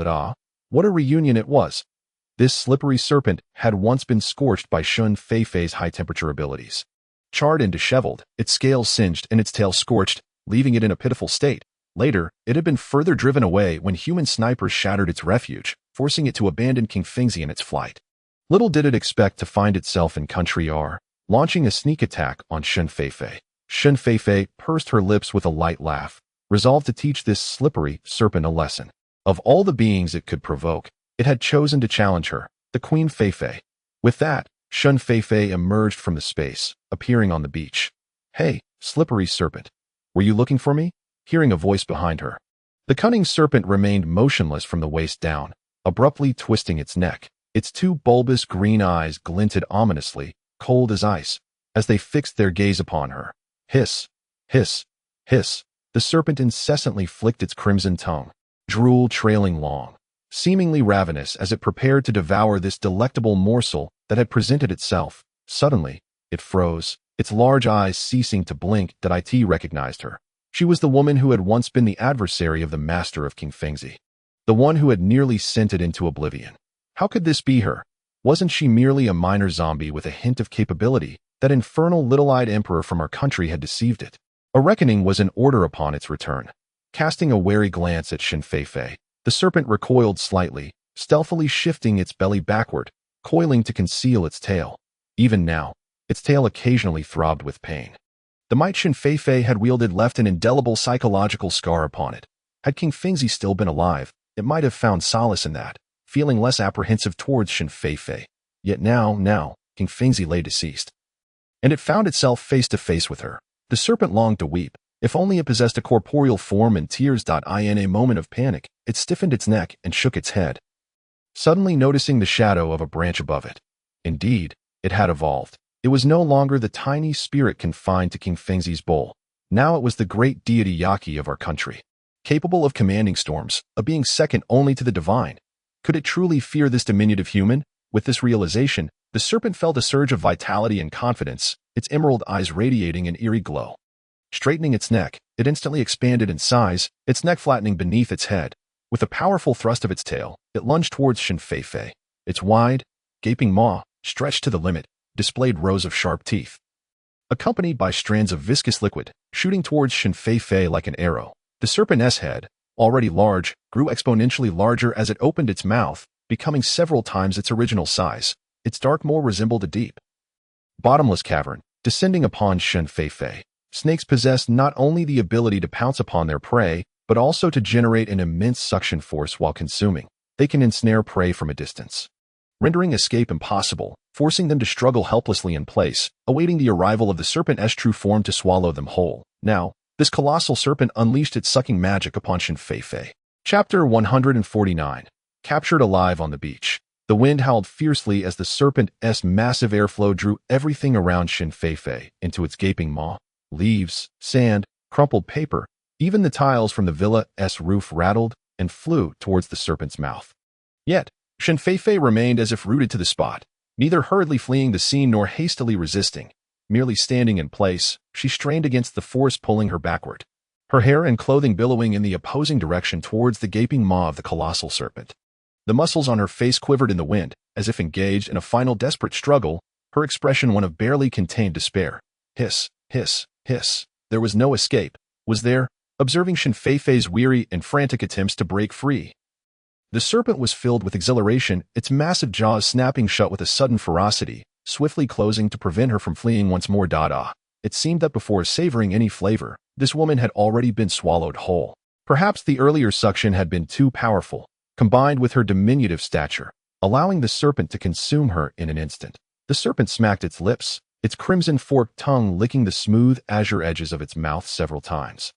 What a reunion it was! This slippery serpent had once been scorched by Shun Feifei's high-temperature abilities. Charred and disheveled, its scales singed and its tail scorched, leaving it in a pitiful state. Later, it had been further driven away when human snipers shattered its refuge, forcing it to abandon King Fengzi in its flight. Little did it expect to find itself in Country R, launching a sneak attack on Shun Feifei. Shun Feifei pursed her lips with a light laugh, resolved to teach this slippery serpent a lesson. Of all the beings it could provoke, it had chosen to challenge her, the Queen Feifei. With that, Shun Feifei emerged from the space, appearing on the beach. "Hey, slippery serpent. Were you looking for me?" Hearing a voice behind her. The cunning serpent remained motionless from the waist down, abruptly twisting its neck. Its two bulbous green eyes glinted ominously, cold as ice, as they fixed their gaze upon her. Hiss, hiss, hiss. The serpent incessantly flicked its crimson tongue, drool trailing long, seemingly ravenous as it prepared to devour this delectable morsel that had presented itself. Suddenly, it froze, its large eyes ceasing to blink. Dai recognized her. She was the woman who had once been the adversary of the master of King Fengzi, the one who had nearly sent it into oblivion. How could this be her? Wasn't she merely a minor zombie with a hint of capability? That infernal little-eyed emperor from our country had deceived it. A reckoning was in order upon its return. Casting a wary glance at Shun Feifei, the serpent recoiled slightly, stealthily shifting its belly backward, coiling to conceal its tail. Even now, its tail occasionally throbbed with pain. The might Shun Feifei had wielded left an indelible psychological scar upon it. Had King Fengzi still been alive, it might have found solace in that, feeling less apprehensive towards Shun Feifei. Yet now, King Fengzi lay deceased, and it found itself face to face with her. The serpent longed to weep. If only it possessed a corporeal form and tears. In a moment of panic, it stiffened its neck and shook its head, suddenly noticing the shadow of a branch above it. Indeed, it had evolved. It was no longer the tiny spirit confined to King Fengzi's bowl. Now it was the great deity Yaqi of our country, capable of commanding storms, a being second only to the divine. Could it truly fear this diminutive human? With this realization, the serpent felt a surge of vitality and confidence, its emerald eyes radiating an eerie glow. Straightening its neck, it instantly expanded in size, its neck flattening beneath its head. With a powerful thrust of its tail, it lunged towards Shun Feifei. Its wide, gaping maw, stretched to the limit, displayed rows of sharp teeth, accompanied by strands of viscous liquid, shooting towards Shun Feifei like an arrow. The serpent's head, already large, grew exponentially larger as it opened its mouth, becoming several times its original size. Its dark maw resembled a deep, bottomless cavern, descending upon Shun Feifei. Snakes possess not only the ability to pounce upon their prey, but also to generate an immense suction force while consuming. They can ensnare prey from a distance, rendering escape impossible, forcing them to struggle helplessly in place, awaiting the arrival of the serpent's true form to swallow them whole. Now, this colossal serpent unleashed its sucking magic upon Shun Feifei. Chapter 149. Captured alive on the beach. The wind howled fiercely as the serpent's massive airflow drew everything around Shun Feifei into its gaping maw. Leaves, sand, crumpled paper, even the tiles from the villa's roof rattled and flew towards the serpent's mouth. Yet, Shun Feifei remained as if rooted to the spot, neither hurriedly fleeing the scene nor hastily resisting. Merely standing in place, she strained against the force pulling her backward, her hair and clothing billowing in the opposing direction towards the gaping maw of the colossal serpent. The muscles on her face quivered in the wind, as if engaged in a final desperate struggle, her expression one of barely contained despair. Hiss, hiss, hiss. There was no escape, was there? Observing Shun Feifei's weary and frantic attempts to break free, the serpent was filled with exhilaration, its massive jaws snapping shut with a sudden ferocity, swiftly closing to prevent her from fleeing once more. It seemed that before savoring any flavor, this woman had already been swallowed whole. Perhaps the earlier suction had been too powerful, combined with her diminutive stature, allowing the serpent to consume her in an instant. The serpent smacked its lips, its crimson forked tongue licking the smooth azure edges of its mouth several times,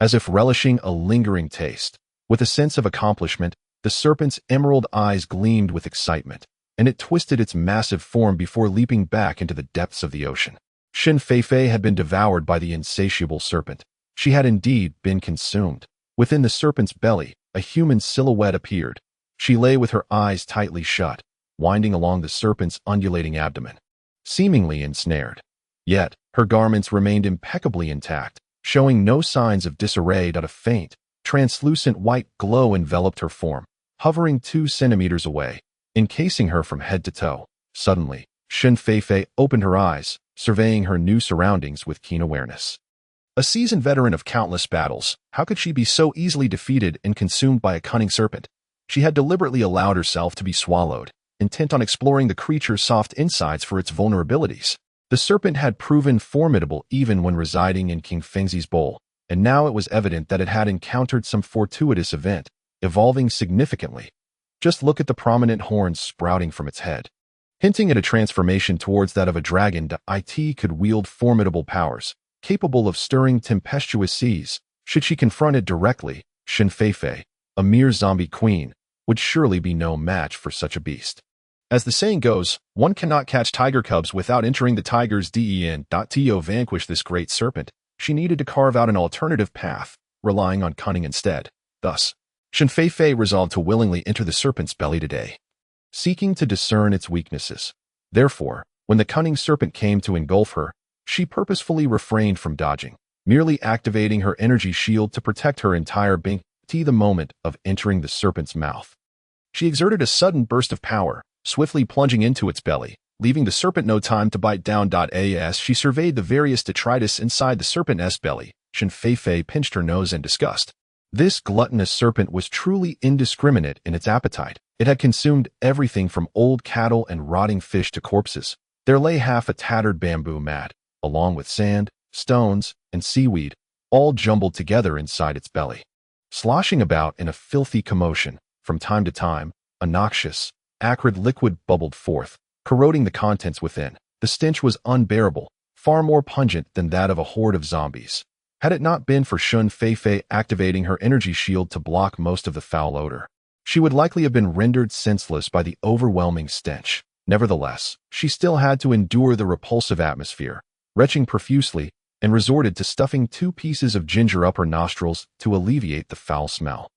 as if relishing a lingering taste. With a sense of accomplishment, the serpent's emerald eyes gleamed with excitement, and it twisted its massive form before leaping back into the depths of the ocean. Shun Feifei had been devoured by the insatiable serpent. She had indeed been consumed. Within the serpent's belly, a human silhouette appeared. She lay with her eyes tightly shut, winding along the serpent's undulating abdomen, seemingly ensnared. Yet, her garments remained impeccably intact, showing no signs of disarray. A faint, translucent white glow enveloped her form, hovering 2 centimeters away, encasing her from head to toe. Suddenly, Shun Feifei opened her eyes, surveying her new surroundings with keen awareness. A seasoned veteran of countless battles, how could she be so easily defeated and consumed by a cunning serpent? She had deliberately allowed herself to be swallowed, intent on exploring the creature's soft insides for its vulnerabilities. The serpent had proven formidable even when residing in King Fengzi's bowl, and now it was evident that it had encountered some fortuitous event, evolving significantly. Just look at the prominent horns sprouting from its head. hinting at a transformation towards that of a dragon. It could wield formidable powers, capable of stirring tempestuous seas. Should she confront it directly, Shen Feifei, a mere zombie queen, would surely be no match for such a beast. As the saying goes, one cannot catch tiger cubs without entering the tiger's den. To vanquish this great serpent, she needed to carve out an alternative path, relying on cunning instead. Thus, Shen Feifei resolved to willingly enter the serpent's belly today, seeking to discern its weaknesses. Therefore, when the cunning serpent came to engulf her, she purposefully refrained from dodging, merely activating her energy shield to protect her entire being. The moment of entering the serpent's mouth, she exerted a sudden burst of power, swiftly plunging into its belly, leaving the serpent no time to bite down. As she surveyed the various detritus inside the serpent's belly, Shen Feifei pinched her nose in disgust. This gluttonous serpent was truly indiscriminate in its appetite. It had consumed everything from old cattle and rotting fish to corpses. There lay half a tattered bamboo mat, along with sand, stones, and seaweed, all jumbled together inside its belly. Sloshing about in a filthy commotion, from time to time, a noxious, acrid liquid bubbled forth, corroding the contents within. The stench was unbearable, far more pungent than that of a horde of zombies. Had it not been for Shen Feifei activating her energy shield to block most of the foul odor, she would likely have been rendered senseless by the overwhelming stench. Nevertheless, she still had to endure the repulsive atmosphere, retching profusely, and resorted to stuffing 2 pieces of ginger up her nostrils to alleviate the foul smell.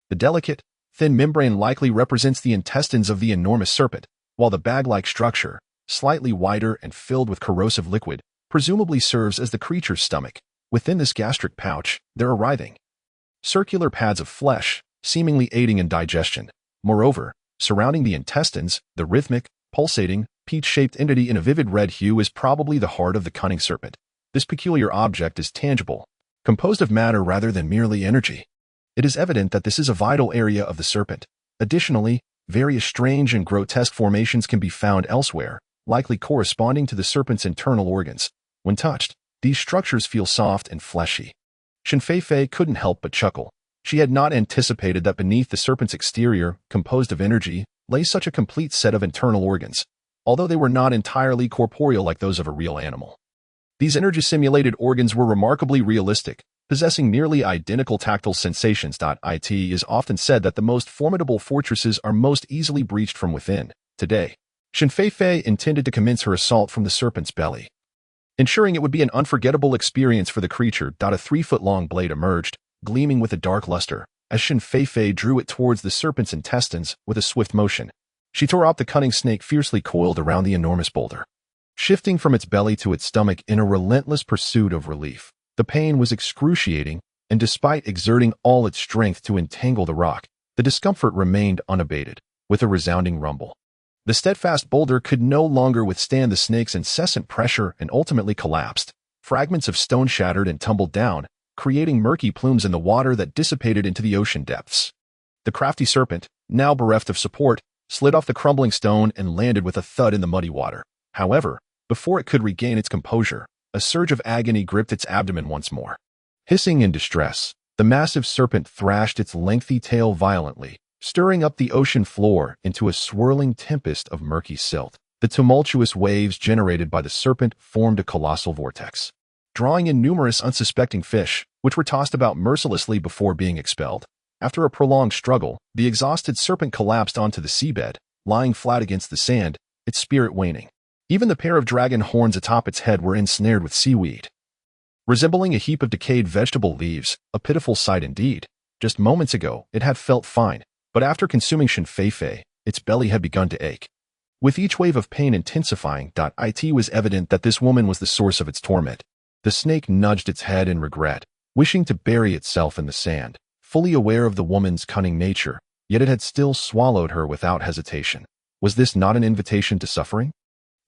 The delicate, thin membrane likely represents the intestines of the enormous serpent, while the bag-like structure, slightly wider and filled with corrosive liquid, presumably serves as the creature's stomach. Within this gastric pouch, there are writhing, circular pads of flesh, seemingly aiding in digestion. Moreover, surrounding the intestines, the rhythmic, pulsating, peach-shaped entity in a vivid red hue is probably the heart of the cunning serpent. This peculiar object is tangible, composed of matter rather than merely energy. It is evident that this is a vital area of the serpent. Additionally, various strange and grotesque formations can be found elsewhere, likely corresponding to the serpent's internal organs. When touched, these structures feel soft and fleshy. Shen Feifei couldn't help but chuckle. She had not anticipated that beneath the serpent's exterior, composed of energy, lay such a complete set of internal organs, although they were not entirely corporeal like those of a real animal. These energy-simulated organs were remarkably realistic, possessing nearly identical tactile sensations. It is often said that the most formidable fortresses are most easily breached from within. Today, Shen Feifei intended to commence her assault from the serpent's belly, ensuring it would be an unforgettable experience for the creature. A 3-foot-long blade emerged, gleaming with a dark luster, as Shen Feifei drew it towards the serpent's intestines with a swift motion. She tore out the cunning snake fiercely coiled around the enormous boulder, shifting from its belly to its stomach in a relentless pursuit of relief. The pain was excruciating, and despite exerting all its strength to entangle the rock, the discomfort remained unabated, with a resounding rumble. The steadfast boulder could no longer withstand the snake's incessant pressure and ultimately collapsed. Fragments of stone shattered and tumbled down, creating murky plumes in the water that dissipated into the ocean depths. The crafty serpent, now bereft of support, slid off the crumbling stone and landed with a thud in the muddy water. However, before it could regain its composure, a surge of agony gripped its abdomen once more. Hissing in distress, the massive serpent thrashed its lengthy tail violently, stirring up the ocean floor into a swirling tempest of murky silt. The tumultuous waves generated by the serpent formed a colossal vortex, drawing in numerous unsuspecting fish, which were tossed about mercilessly before being expelled. After a prolonged struggle, the exhausted serpent collapsed onto the seabed, lying flat against the sand, its spirit waning. Even the pair of dragon horns atop its head were ensnared with seaweed, resembling a heap of decayed vegetable leaves, a pitiful sight indeed. Just moments ago, it had felt fine, but after consuming Shen Feifei, its belly had begun to ache. With each wave of pain intensifying, it was evident that this woman was the source of its torment. The snake nudged its head in regret, wishing to bury itself in the sand, fully aware of the woman's cunning nature, yet it had still swallowed her without hesitation. Was this not an invitation to suffering?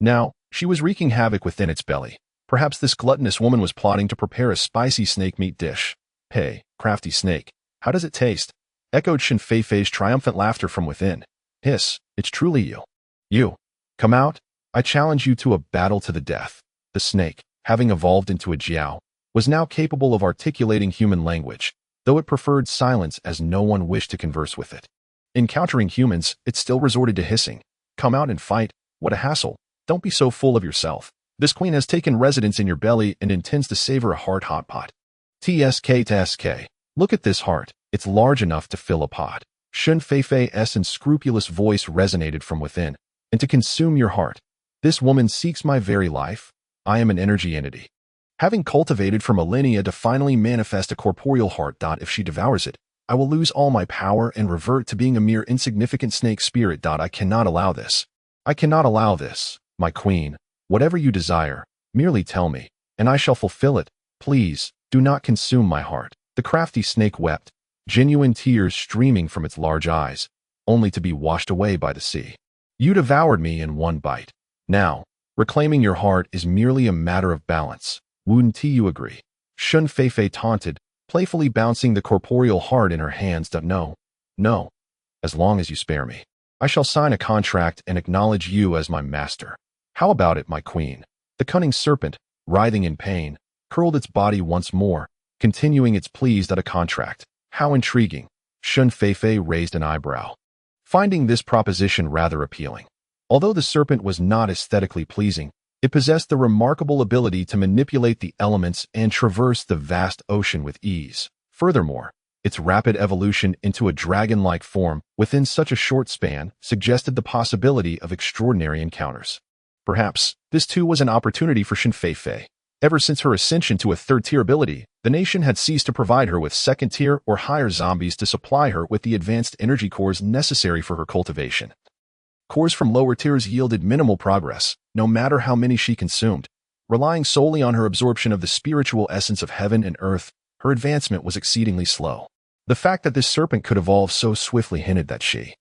Now, she was wreaking havoc within its belly. Perhaps this gluttonous woman was plotting to prepare a spicy snake meat dish. Hey, crafty snake, how does it taste? Echoed Shen Feifei's triumphant laughter from within. Hiss, it's truly you. You. Come out, I challenge you to a battle to the death. The snake, having evolved into a jiao, was now capable of articulating human language, though it preferred silence as no one wished to converse with it. Encountering humans, it still resorted to hissing. Come out and fight, What a hassle. Don't be so full of yourself. This queen has taken residence in your belly and intends to savor a heart hot pot. TSK to SK. Look at this heart. It's large enough to fill a pot. Shun Feifei's unscrupulous voice resonated from within. And to consume your heart. This woman seeks my very life. I am an energy entity. Having cultivated for millennia to finally manifest a corporeal heart. If she devours it, I will lose all my power and revert to being a mere insignificant snake spirit. I cannot allow this. I cannot allow this, my queen. Whatever you desire, merely tell me, and I shall fulfill it. Please, do not consume my heart. The crafty snake wept, genuine tears streaming from its large eyes, only to be washed away by the sea. You devoured me in one bite. Now, reclaiming your heart is merely a matter of balance. Wouldn't you agree? Shun Feifei taunted, playfully bouncing the corporeal heart in her hands. No. As long as you spare me, I shall sign a contract and acknowledge you as my master. How about it, my queen? The cunning serpent, writhing in pain, curled its body once more, continuing its pleas. A contract. How intriguing. Shun Feifei raised an eyebrow, finding this proposition rather appealing. Although the serpent was not aesthetically pleasing, it possessed the remarkable ability to manipulate the elements and traverse the vast ocean with ease. Furthermore, its rapid evolution into a dragon-like form within such a short span suggested the possibility of extraordinary encounters. Perhaps, this too was an opportunity for Shun Feifei. Ever since her ascension to a third-tier ability, the nation had ceased to provide her with second-tier or higher zombies to supply her with the advanced energy cores necessary for her cultivation. Cores from lower tiers yielded minimal progress, no matter how many she consumed. Relying solely on her absorption of the spiritual essence of heaven and earth, her advancement was exceedingly slow. The fact that this serpent could evolve so swiftly hinted that she,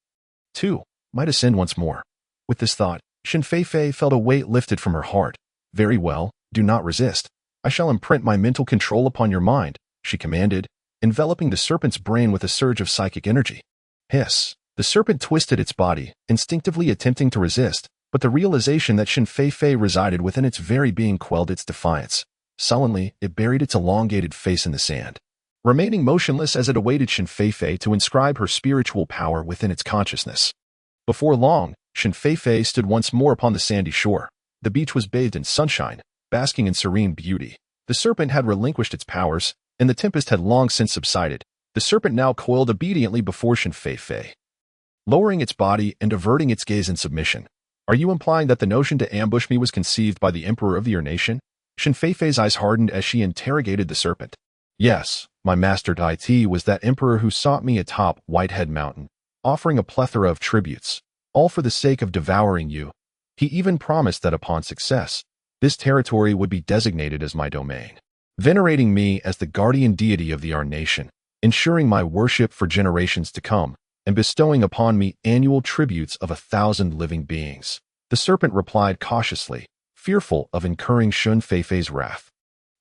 too, might ascend once more. With this thought, Shun Feifei felt a weight lifted from her heart. Very well, do not resist. I shall imprint my mental control upon your mind, she commanded, enveloping the serpent's brain with a surge of psychic energy. Hiss. The serpent twisted its body, instinctively attempting to resist, but the realization that Shun Feifei resided within its very being quelled its defiance. Sullenly, it buried its elongated face in the sand, remaining motionless as it awaited Shun Feifei to inscribe her spiritual power within its consciousness. Before long, Shun Feifei stood once more upon the sandy shore. The beach was bathed in sunshine, basking in serene beauty. The serpent had relinquished its powers, and the tempest had long since subsided. The serpent now coiled obediently before Shun Feifei, lowering its body and averting its gaze in submission. Are you implying that the notion to ambush me was conceived by the emperor of your nation? Shun Feifei's eyes hardened as she interrogated the serpent. Yes, my master Dai Ti was that emperor who sought me atop Whitehead Mountain, offering a plethora of tributes, all for the sake of devouring you. He even promised that upon success, this territory would be designated as my domain, venerating me as the guardian deity of our nation, ensuring my worship for generations to come, and bestowing upon me annual tributes of 1,000 living beings. The serpent replied cautiously, fearful of incurring Shun Feifei's wrath.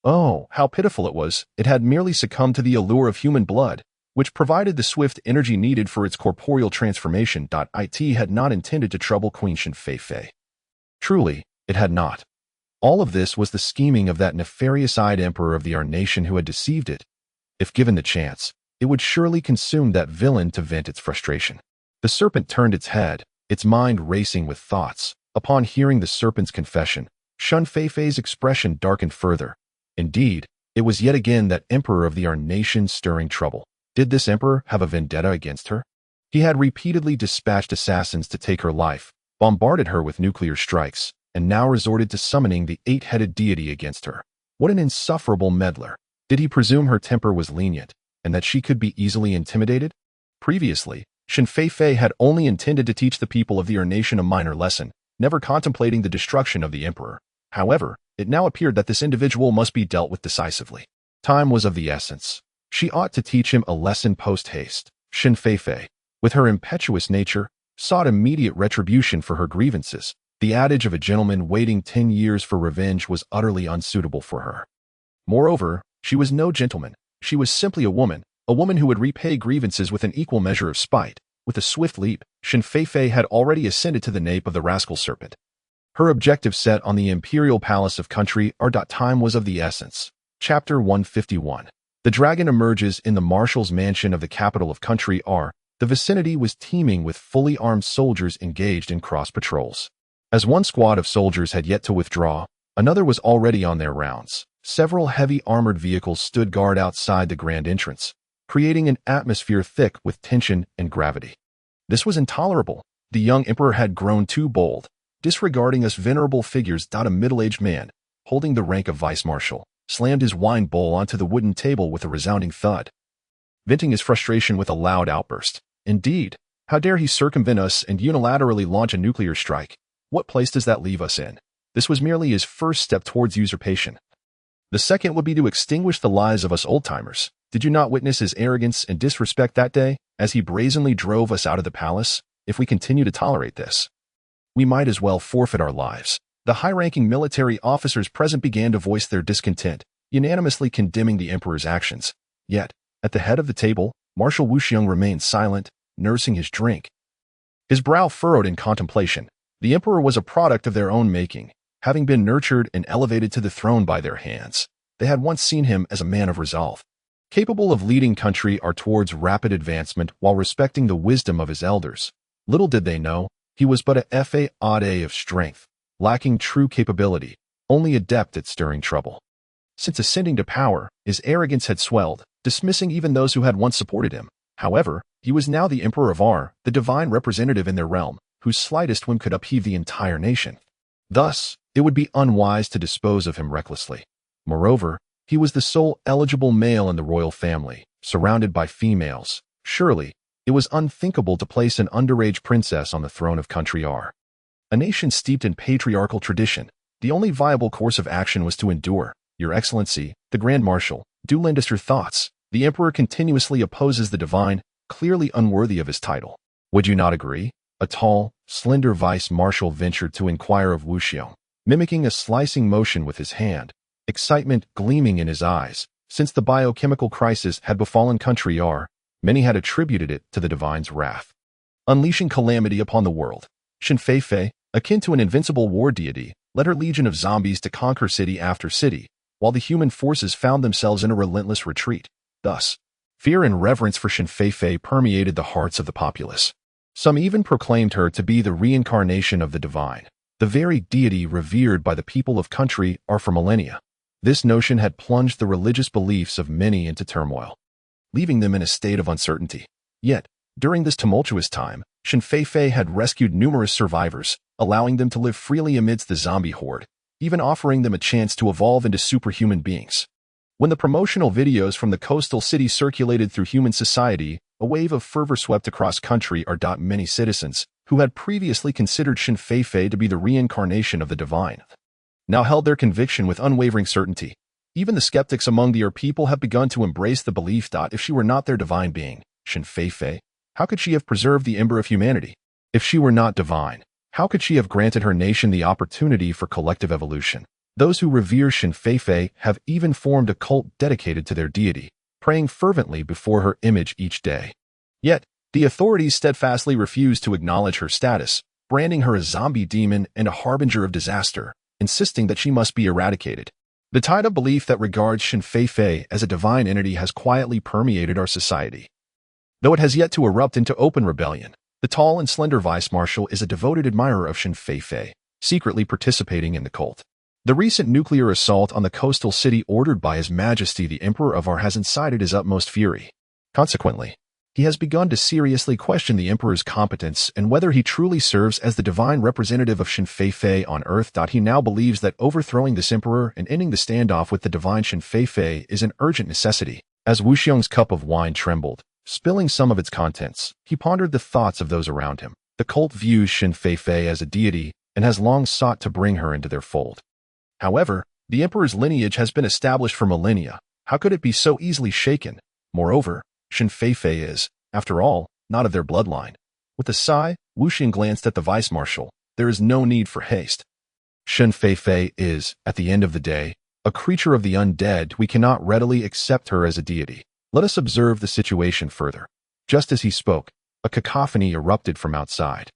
Oh, how pitiful it was! It had merely succumbed to the allure of human blood, which provided the swift energy needed for its corporeal transformation. It had not intended to trouble Queen Shun Feifei. Truly, it had not. All of this was the scheming of that nefarious-eyed emperor of our nation who had deceived it. If given the chance, it would surely consume that villain to vent its frustration. The serpent turned its head, its mind racing with thoughts. Upon hearing the serpent's confession, Shun Feifei's expression darkened further. Indeed, it was yet again that emperor of our nation stirring trouble. Did this emperor have a vendetta against her? He had repeatedly dispatched assassins to take her life, bombarded her with nuclear strikes, and now resorted to summoning the eight-headed deity against her. What an insufferable meddler! Did he presume her temper was lenient, and that she could be easily intimidated? Previously, Shun Feifei had only intended to teach the people of our nation a minor lesson, never contemplating the destruction of the emperor. However, it now appeared that this individual must be dealt with decisively. Time was of the essence. She ought to teach him a lesson post-haste. Shun Feifei, with her impetuous nature, sought immediate retribution for her grievances. The adage of a gentleman waiting 10 years for revenge was utterly unsuitable for her. Moreover, she was no gentleman. She was simply a woman who would repay grievances with an equal measure of spite. With a swift leap, Shun Feifei had already ascended to the nape of the rascal serpent. Her objective set on the imperial palace of country R. Time was of the essence. Chapter 151. The dragon emerges in the marshal's mansion of the capital of country R. The vicinity was teeming with fully armed soldiers engaged in cross patrols. As one squad of soldiers had yet to withdraw, another was already on their rounds. Several heavy armored vehicles stood guard outside the grand entrance, creating an atmosphere thick with tension and gravity. This was intolerable. The young emperor had grown too bold, disregarding us venerable figures. A middle-aged man, holding the rank of vice-marshal, slammed his wine bowl onto the wooden table with a resounding thud, venting his frustration with a loud outburst. Indeed, how dare he circumvent us and unilaterally launch a nuclear strike? What place does that leave us in? This was merely his first step towards usurpation. The second would be to extinguish the lives of us old-timers. Did you not witness his arrogance and disrespect that day, as he brazenly drove us out of the palace? If we continue to tolerate this, we might as well forfeit our lives. The high-ranking military officers present began to voice their discontent, unanimously condemning the emperor's actions. Yet, at the head of the table, Marshal Wuxiong remained silent, nursing his drink. His brow furrowed in contemplation. The emperor was a product of their own making, having been nurtured and elevated to the throne by their hands. They had once seen him as a man of resolve, capable of leading country towards rapid advancement while respecting the wisdom of his elders. Little did they know, he was but a fade of strength, lacking true capability, only adept at stirring trouble. Since ascending to power, his arrogance had swelled, dismissing even those who had once supported him. However, he was now the Emperor of Ar, the divine representative in their realm, whose slightest whim could upheave the entire nation. Thus, it would be unwise to dispose of him recklessly. Moreover, he was the sole eligible male in the royal family, surrounded by females. Surely, it was unthinkable to place an underage princess on the throne of country Ar. A nation steeped in patriarchal tradition, the only viable course of action was to endure. Your Excellency, the Grand Marshal, do lend us your thoughts. The Emperor continuously opposes the divine, clearly unworthy of his title. Would you not agree? A tall, slender vice-marshal ventured to inquire of Wuxiong, mimicking a slicing motion with his hand, excitement gleaming in his eyes. Since the biochemical crisis had befallen country Ar, many had attributed it to the divine's wrath, unleashing calamity upon the world. Shen Feifei, akin to an invincible war deity, led her legion of zombies to conquer city after city, while the human forces found themselves in a relentless retreat. Thus, fear and reverence for Shen Feifei permeated the hearts of the populace. Some even proclaimed her to be the reincarnation of the divine, the very deity revered by the people of country Ar for millennia. This notion had plunged the religious beliefs of many into turmoil, leaving them in a state of uncertainty. Yet, during this tumultuous time, Shen Feifei had rescued numerous survivors, allowing them to live freely amidst the zombie horde, even offering them a chance to evolve into superhuman beings. When the promotional videos from the coastal city circulated through human society, a wave of fervor swept across country Ar. Many citizens, who had previously considered Shen Feifei to be the reincarnation of the divine, now held their conviction with unwavering certainty. Even the skeptics among the Ar people have begun to embrace the belief that if she were not their divine being, Shen Feifei, how could she have preserved the ember of humanity? If she were not divine, how could she have granted her nation the opportunity for collective evolution? Those who revere Shen Feifei have even formed a cult dedicated to their deity, praying fervently before her image each day. Yet, the authorities steadfastly refuse to acknowledge her status, branding her a zombie demon and a harbinger of disaster, insisting that she must be eradicated. The tide of belief that regards Shen Feifei as a divine entity has quietly permeated our society. Though it has yet to erupt into open rebellion, the tall and slender vice-marshal is a devoted admirer of Shen Feifei, secretly participating in the cult. The recent nuclear assault on the coastal city ordered by His Majesty the Emperor of Ar has incited his utmost fury. Consequently, he has begun to seriously question the Emperor's competence and whether he truly serves as the divine representative of Shen Feifei on Earth. He now believes that overthrowing this Emperor and ending the standoff with the divine Shen Feifei is an urgent necessity. As Wuxiong's cup of wine trembled, spilling some of its contents, he pondered the thoughts of those around him. The cult views Shen Feifei as a deity and has long sought to bring her into their fold. However, the Emperor's lineage has been established for millennia. How could it be so easily shaken? Moreover, Shen Feifei is, after all, not of their bloodline. With a sigh, Wuxiong glanced at the vice-marshal. There is no need for haste. Shen Feifei is, at the end of the day, a creature of the undead. We cannot readily accept her as a deity. Let us observe the situation further. Just as he spoke, a cacophony erupted from outside.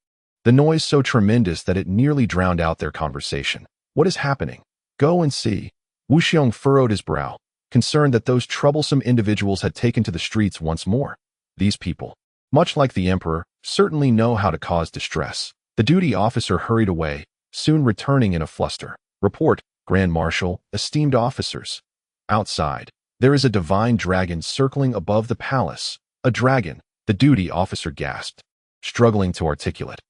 The noise so tremendous that it nearly drowned out their conversation. What is happening? Go and see. Wuxiong furrowed his brow, concerned that those troublesome individuals had taken to the streets once more. These people, much like the Emperor, certainly know how to cause distress. The duty officer hurried away, soon returning in a fluster. Report, Grand Marshal, esteemed officers. Outside, there is a divine dragon circling above the palace. A dragon, the duty officer gasped, struggling to articulate.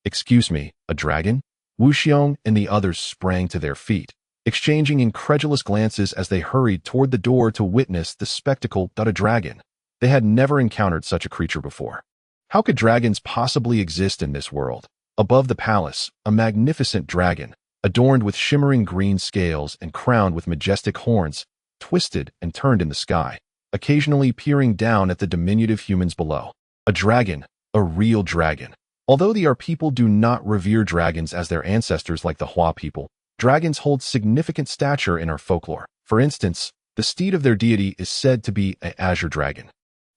Excuse me, a dragon? Wu Xiong and the others sprang to their feet, exchanging incredulous glances as they hurried toward the door to witness the spectacle. A dragon. They had never encountered such a creature before. How could dragons possibly exist in this world? Above the palace, a magnificent dragon, adorned with shimmering green scales and crowned with majestic horns, twisted and turned in the sky, occasionally peering down at the diminutive humans below. A dragon, a real dragon. Although our people do not revere dragons as their ancestors like the Hua people, dragons hold significant stature in our folklore. For instance, the steed of their deity is said to be an azure dragon,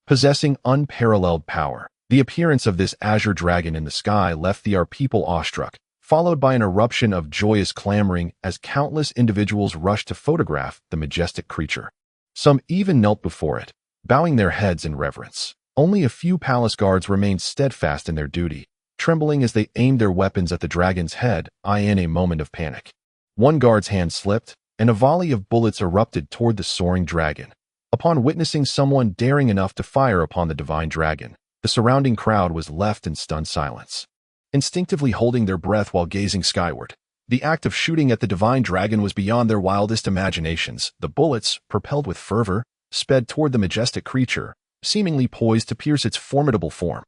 possessing unparalleled power. The appearance of this azure dragon in the sky left our people awestruck, followed by an eruption of joyous clamoring as countless individuals rushed to photograph the majestic creature. Some even knelt before it, bowing their heads in reverence. Only a few palace guards remained steadfast in their duty, trembling as they aimed their weapons at the dragon's head. In a moment of panic, one guard's hand slipped, and a volley of bullets erupted toward the soaring dragon. Upon witnessing someone daring enough to fire upon the divine dragon, the surrounding crowd was left in stunned silence, instinctively holding their breath while gazing skyward. The act of shooting at the divine dragon was beyond their wildest imaginations. The bullets, propelled with fervor, sped toward the majestic creature, seemingly poised to pierce its formidable form.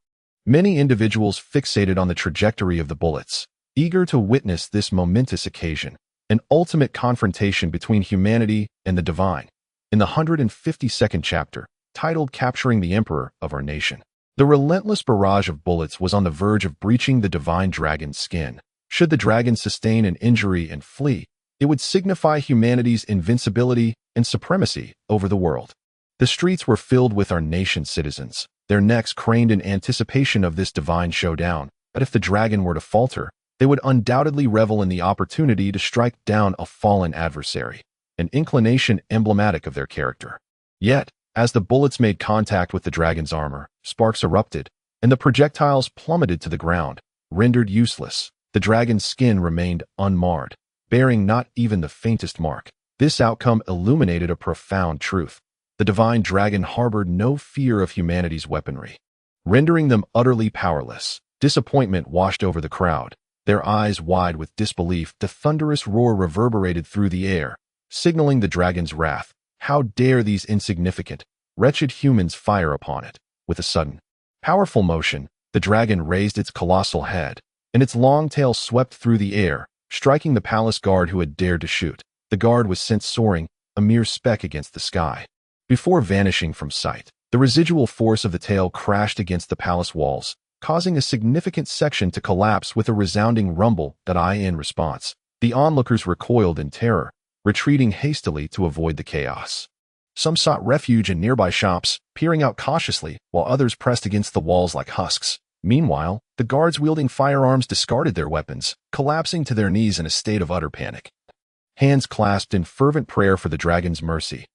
Many individuals fixated on the trajectory of the bullets, eager to witness this momentous occasion, an ultimate confrontation between humanity and the divine. In the 152nd chapter, titled Capturing the Emperor of Our Nation, the relentless barrage of bullets was on the verge of breaching the divine dragon's skin. Should the dragon sustain an injury and flee, it would signify humanity's invincibility and supremacy over the world. The streets were filled with our nation's citizens, their necks craned in anticipation of this divine showdown. But if the dragon were to falter, they would undoubtedly revel in the opportunity to strike down a fallen adversary, an inclination emblematic of their character. Yet, as the bullets made contact with the dragon's armor, sparks erupted, and the projectiles plummeted to the ground. Rendered useless, the dragon's skin remained unmarred, bearing not even the faintest mark. This outcome illuminated a profound truth. The divine dragon harbored no fear of humanity's weaponry, rendering them utterly powerless. Disappointment washed over the crowd, their eyes wide with disbelief. The thunderous roar reverberated through the air, signaling the dragon's wrath. How dare these insignificant, wretched humans fire upon it? With a sudden, powerful motion, the dragon raised its colossal head, and its long tail swept through the air, striking the palace guard who had dared to shoot. The guard was sent soaring, a mere speck against the sky. Before vanishing from sight, the residual force of the tail crashed against the palace walls, causing a significant section to collapse with a resounding rumble. In response, the onlookers recoiled in terror, retreating hastily to avoid the chaos. Some sought refuge in nearby shops, peering out cautiously, while others pressed against the walls like husks. Meanwhile, the guards wielding firearms discarded their weapons, collapsing to their knees in a state of utter panic, hands clasped in fervent prayer for the dragon's mercy.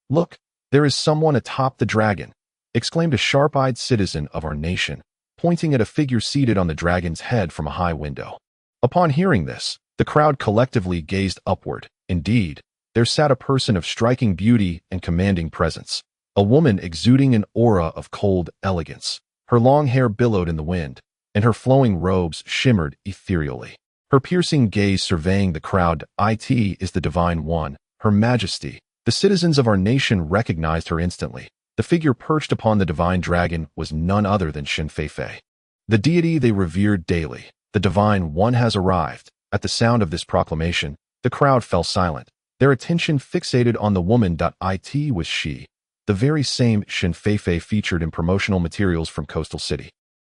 "Look, there is someone atop the dragon," exclaimed a sharp-eyed citizen of our nation, pointing at a figure seated on the dragon's head from a high window. Upon hearing this, the crowd collectively gazed upward. Indeed, there sat a person of striking beauty and commanding presence, a woman exuding an aura of cold elegance. Her long hair billowed in the wind, and her flowing robes shimmered ethereally. Her piercing gaze surveying the crowd. "It is the Divine One, Her Majesty." The citizens of our nation recognized her instantly. The figure perched upon the divine dragon was none other than Shen Feifei, the deity they revered daily. The Divine One has arrived. At the sound of this proclamation, the crowd fell silent, their attention fixated on the woman. It was she, the very same Shen Feifei featured in promotional materials from Coastal City,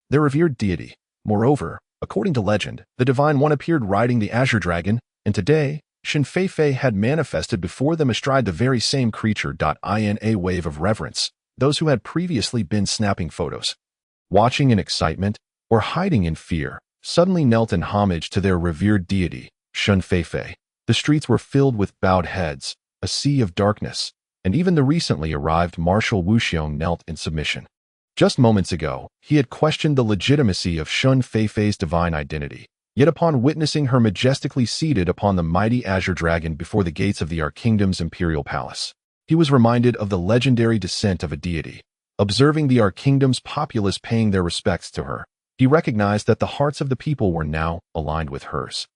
their revered deity. Moreover, according to legend, the Divine One appeared riding the Azure Dragon, and today, Shen Feifei had manifested before them astride the very same creature. In a wave of reverence, those who had previously been snapping photos, watching in excitement, or hiding in fear, suddenly knelt in homage to their revered deity, Shen Feifei. The streets were filled with bowed heads, a sea of darkness, and even the recently arrived Marshal Wu Xiong knelt in submission. Just moments ago, he had questioned the legitimacy of Shen Feifei's divine identity, Yet upon witnessing her majestically seated upon the mighty azure dragon before the gates of the Archkingdom's imperial palace, he was reminded of the legendary descent of a deity. Observing the Archkingdom's populace paying their respects to her, he recognized that the hearts of the people were now aligned with hers.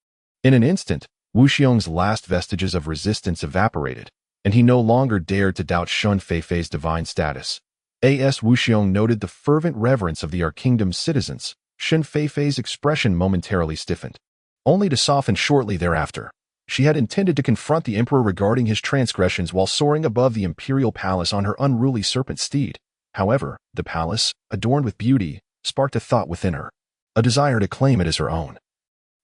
In an instant, Wuxiong's last vestiges of resistance evaporated, and he no longer dared to doubt Shun Feifei's divine status. As Wuxiong noted the fervent reverence of the Archkingdom's citizens, Shun Feifei's expression momentarily stiffened, only to soften shortly thereafter. She had intended to confront the emperor regarding his transgressions while soaring above the imperial palace on her unruly serpent steed. However, the palace, adorned with beauty, sparked a thought within her, a desire to claim it as her own,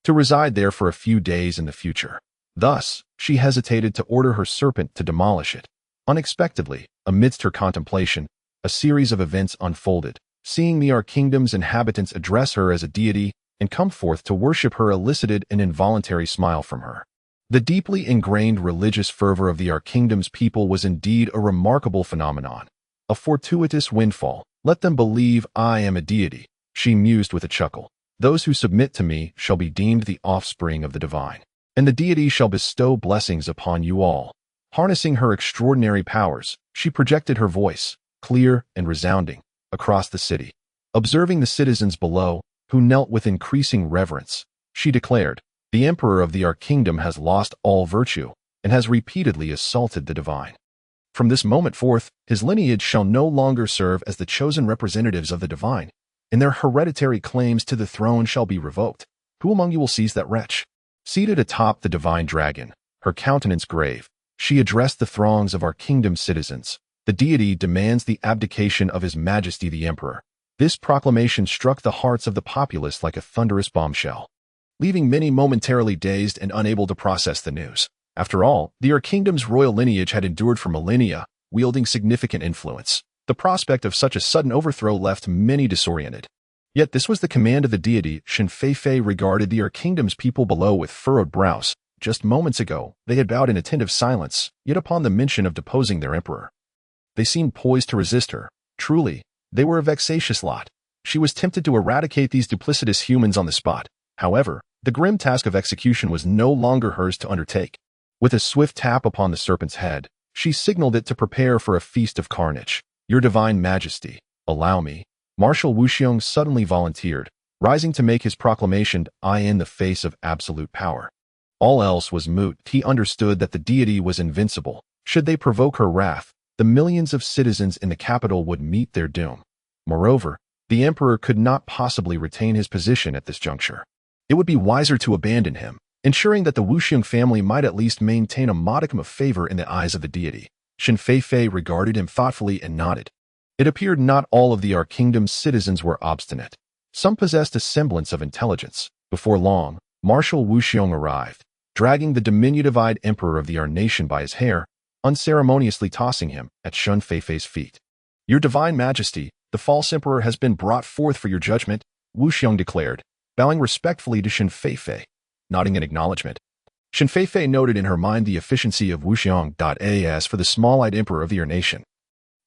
to reside there for a few days in the future. Thus, she hesitated to order her serpent to demolish it. Unexpectedly, amidst her contemplation, a series of events unfolded. Seeing the Archkingdom's inhabitants address her as a deity and come forth to worship her elicited an involuntary smile from her. The deeply ingrained religious fervor of the Archkingdom's people was indeed a remarkable phenomenon. A fortuitous windfall. Let them believe I am a deity, she mused with a chuckle. Those who submit to me shall be deemed the offspring of the divine, and the deity shall bestow blessings upon you all. Harnessing her extraordinary powers, she projected her voice, clear and resounding, across the city. Observing the citizens below, who knelt with increasing reverence, she declared, "The emperor of the Archkingdom has lost all virtue and has repeatedly assaulted the divine. From this moment forth, his lineage shall no longer serve as the chosen representatives of the divine, and their hereditary claims to the throne shall be revoked. Who among you will seize that wretch?" Seated atop the divine dragon, her countenance grave, she addressed the throngs of Archkingdom's citizens. "The deity demands the abdication of His Majesty the Emperor." This proclamation struck the hearts of the populace like a thunderous bombshell, leaving many momentarily dazed and unable to process the news. After all, the Archkingdom's royal lineage had endured for millennia, wielding significant influence. The prospect of such a sudden overthrow left many disoriented. Yet this was the command of the deity. Shun Feifei regarded the Archkingdom's people below with furrowed brows. Just moments ago, they had bowed in attentive silence, yet upon the mention of deposing their emperor, they seemed poised to resist her. Truly, they were a vexatious lot. She was tempted to eradicate these duplicitous humans on the spot. However, the grim task of execution was no longer hers to undertake. With a swift tap upon the serpent's head, she signaled it to prepare for a feast of carnage. "Your divine majesty, allow me." Marshal Wuxiong suddenly volunteered, rising to make his proclamation, "I in the face of absolute power." All else was moot. He understood that the deity was invincible. Should they provoke her wrath, the millions of citizens in the capital would meet their doom. Moreover, the emperor could not possibly retain his position at this juncture. It would be wiser to abandon him, ensuring that the Wuxiong family might at least maintain a modicum of favor in the eyes of the deity. Shun Feifei regarded him thoughtfully and nodded. It appeared not all of the Archkingdom's citizens were obstinate. Some possessed a semblance of intelligence. Before long, Marshal Wuxiong arrived, dragging the diminutive-eyed emperor of the nation by his hair, unceremoniously tossing him at Shun Feifei's feet. "Your divine majesty, the false emperor has been brought forth for your judgment," Wuxiong declared, bowing respectfully to Shun Feifei, nodding in acknowledgement. Shun Feifei noted in her mind the efficiency of Wuxiong. As for the small-eyed emperor of the nation,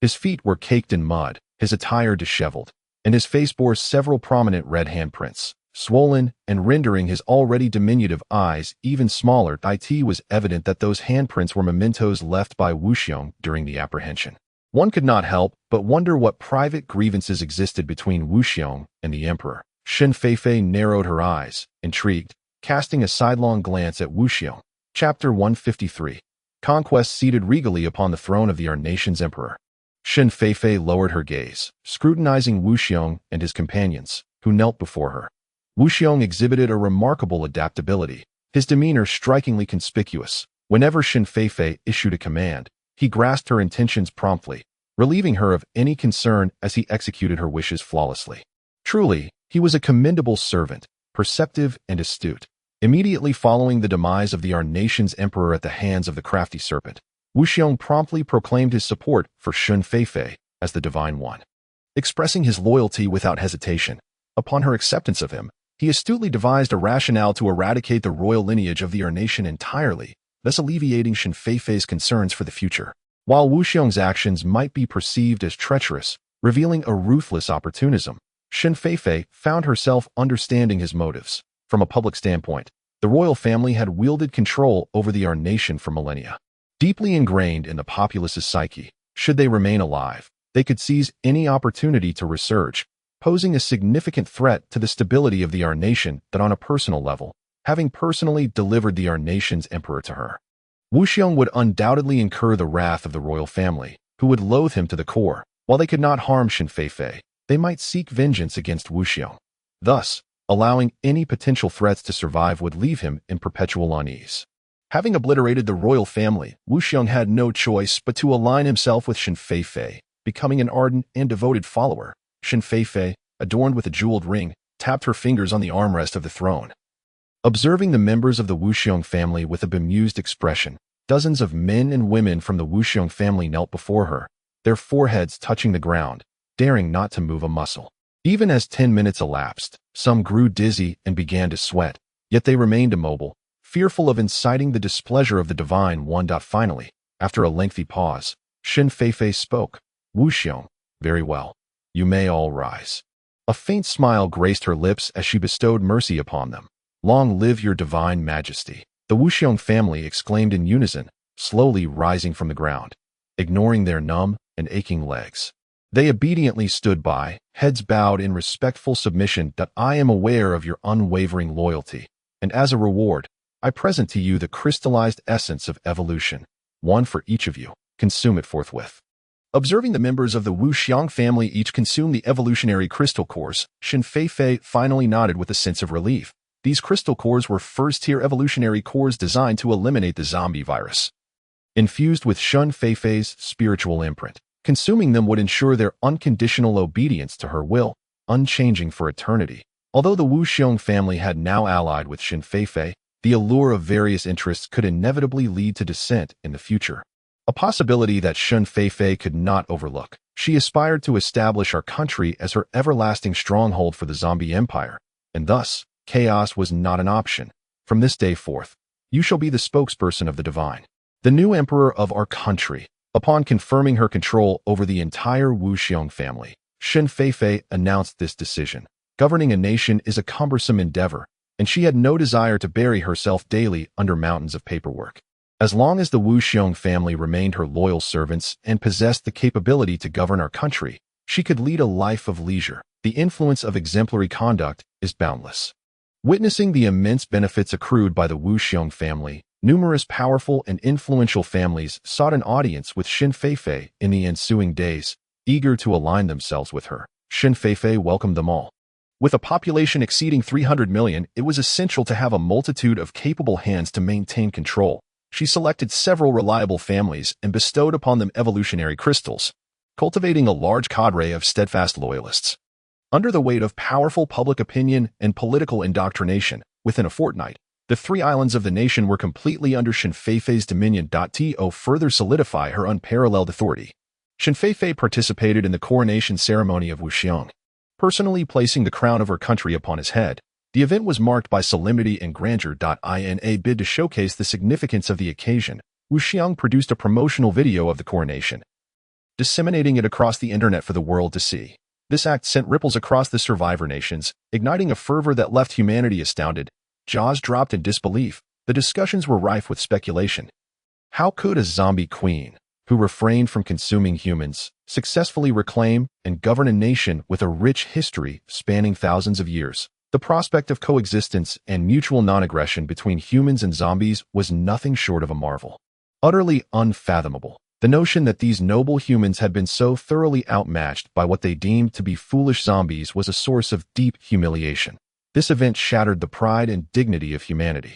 his feet were caked in mud, his attire disheveled, and his face bore several prominent red handprints, swollen and rendering his already diminutive eyes even smaller. It was evident that those handprints were mementos left by Wuxiong during the apprehension. One could not help but wonder what private grievances existed between Wuxiong and the emperor. Shun Feifei narrowed her eyes, intrigued, casting a sidelong glance at Wuxiong. Chapter 153. Conquest. Seated regally upon the throne of the nation's emperor, Shun Feifei lowered her gaze, scrutinizing Wuxiong and his companions, who knelt before her. Wuxiong exhibited a remarkable adaptability, his demeanor strikingly conspicuous. Whenever Shun Feifei issued a command, he grasped her intentions promptly, relieving her of any concern as he executed her wishes flawlessly. Truly, he was a commendable servant, perceptive and astute. Immediately following the demise of the nation's emperor at the hands of the crafty serpent, Wuxiong promptly proclaimed his support for Shun Feifei as the Divine One, expressing his loyalty without hesitation. Upon her acceptance of him, he astutely devised a rationale to eradicate the royal lineage of the nation entirely, thus alleviating Shun Feifei's concerns for the future. While Wuxiong's actions might be perceived as treacherous, revealing a ruthless opportunism, Shun Feifei found herself understanding his motives. From a public standpoint, the royal family had wielded control over our nation for millennia. Deeply ingrained in the populace's psyche, should they remain alive, they could seize any opportunity to resurge, posing a significant threat to the stability of our nation that on a personal level, having personally delivered our nation's emperor to her, Wuxiong would undoubtedly incur the wrath of the royal family, who would loathe him to the core. While they could not harm Shen Feifei, they might seek vengeance against Wuxiong. Thus, allowing any potential threats to survive would leave him in perpetual unease. Having obliterated the royal family, Wuxiong had no choice but to align himself with Shen Feifei, becoming an ardent and devoted follower. Shen Feifei, adorned with a jeweled ring, tapped her fingers on the armrest of the throne. Observing the members of the Wuxiong family with a bemused expression, dozens of men and women from the Wuxiong family knelt before her, their foreheads touching the ground, daring not to move a muscle. Even as 10 minutes elapsed, some grew dizzy and began to sweat, yet they remained immobile, fearful of inciting the displeasure of the Divine One. Finally, after a lengthy pause, Shen Feifei spoke. Wuxiong, very well. You may all rise. A faint smile graced her lips as she bestowed mercy upon them. Long live your divine majesty. The Wuxiong family exclaimed in unison, slowly rising from the ground, ignoring their numb and aching legs. They obediently stood by, heads bowed in respectful submission. I am aware of your unwavering loyalty, and as a reward, I present to you the crystallized essence of evolution, one for each of you. Consume it forthwith. Observing the members of the Wuxiong family each consume the evolutionary crystal cores, Shen Feifei finally nodded with a sense of relief. These crystal cores were first-tier evolutionary cores designed to eliminate the zombie virus. Infused with Shen Feifei's spiritual imprint, consuming them would ensure their unconditional obedience to her will, unchanging for eternity. Although the Wuxiong family had now allied with Shen Feifei, the allure of various interests could inevitably lead to dissent in the future. A possibility that Shen Feifei could not overlook. She aspired to establish our country as her everlasting stronghold for the zombie empire, and thus, chaos was not an option. From this day forth, you shall be the spokesperson of the divine, the new emperor of our country. Upon confirming her control over the entire Wuxiong family, Shen Feifei announced this decision. Governing a nation is a cumbersome endeavor, and she had no desire to bury herself daily under mountains of paperwork. As long as the Wuxiong family remained her loyal servants and possessed the capability to govern our country, she could lead a life of leisure. The influence of exemplary conduct is boundless. Witnessing the immense benefits accrued by the Wuxiong family, numerous powerful and influential families sought an audience with Shen Feifei in the ensuing days, eager to align themselves with her. Shen Feifei welcomed them all. With a population exceeding 300 million, it was essential to have a multitude of capable hands to maintain control. She selected several reliable families and bestowed upon them evolutionary crystals, cultivating a large cadre of steadfast loyalists. Under the weight of powerful public opinion and political indoctrination, within a fortnight, the 3 islands of the nation were completely under Shen Feifei's dominion. To further solidify her unparalleled authority, Shen Feifei participated in the coronation ceremony of Wuxiong, personally placing the crown of her country upon his head. The event was marked by solemnity and grandeur. In a bid to showcase the significance of the occasion, Wuxiong produced a promotional video of the coronation, disseminating it across the internet for the world to see. This act sent ripples across the survivor nations, igniting a fervor that left humanity astounded. Jaws dropped in disbelief. The discussions were rife with speculation. How could a zombie queen, who refrained from consuming humans, successfully reclaim and govern a nation with a rich history spanning thousands of years? The prospect of coexistence and mutual non-aggression between humans and zombies was nothing short of a marvel. Utterly unfathomable. The notion that these noble humans had been so thoroughly outmatched by what they deemed to be foolish zombies was a source of deep humiliation. This event shattered the pride and dignity of humanity,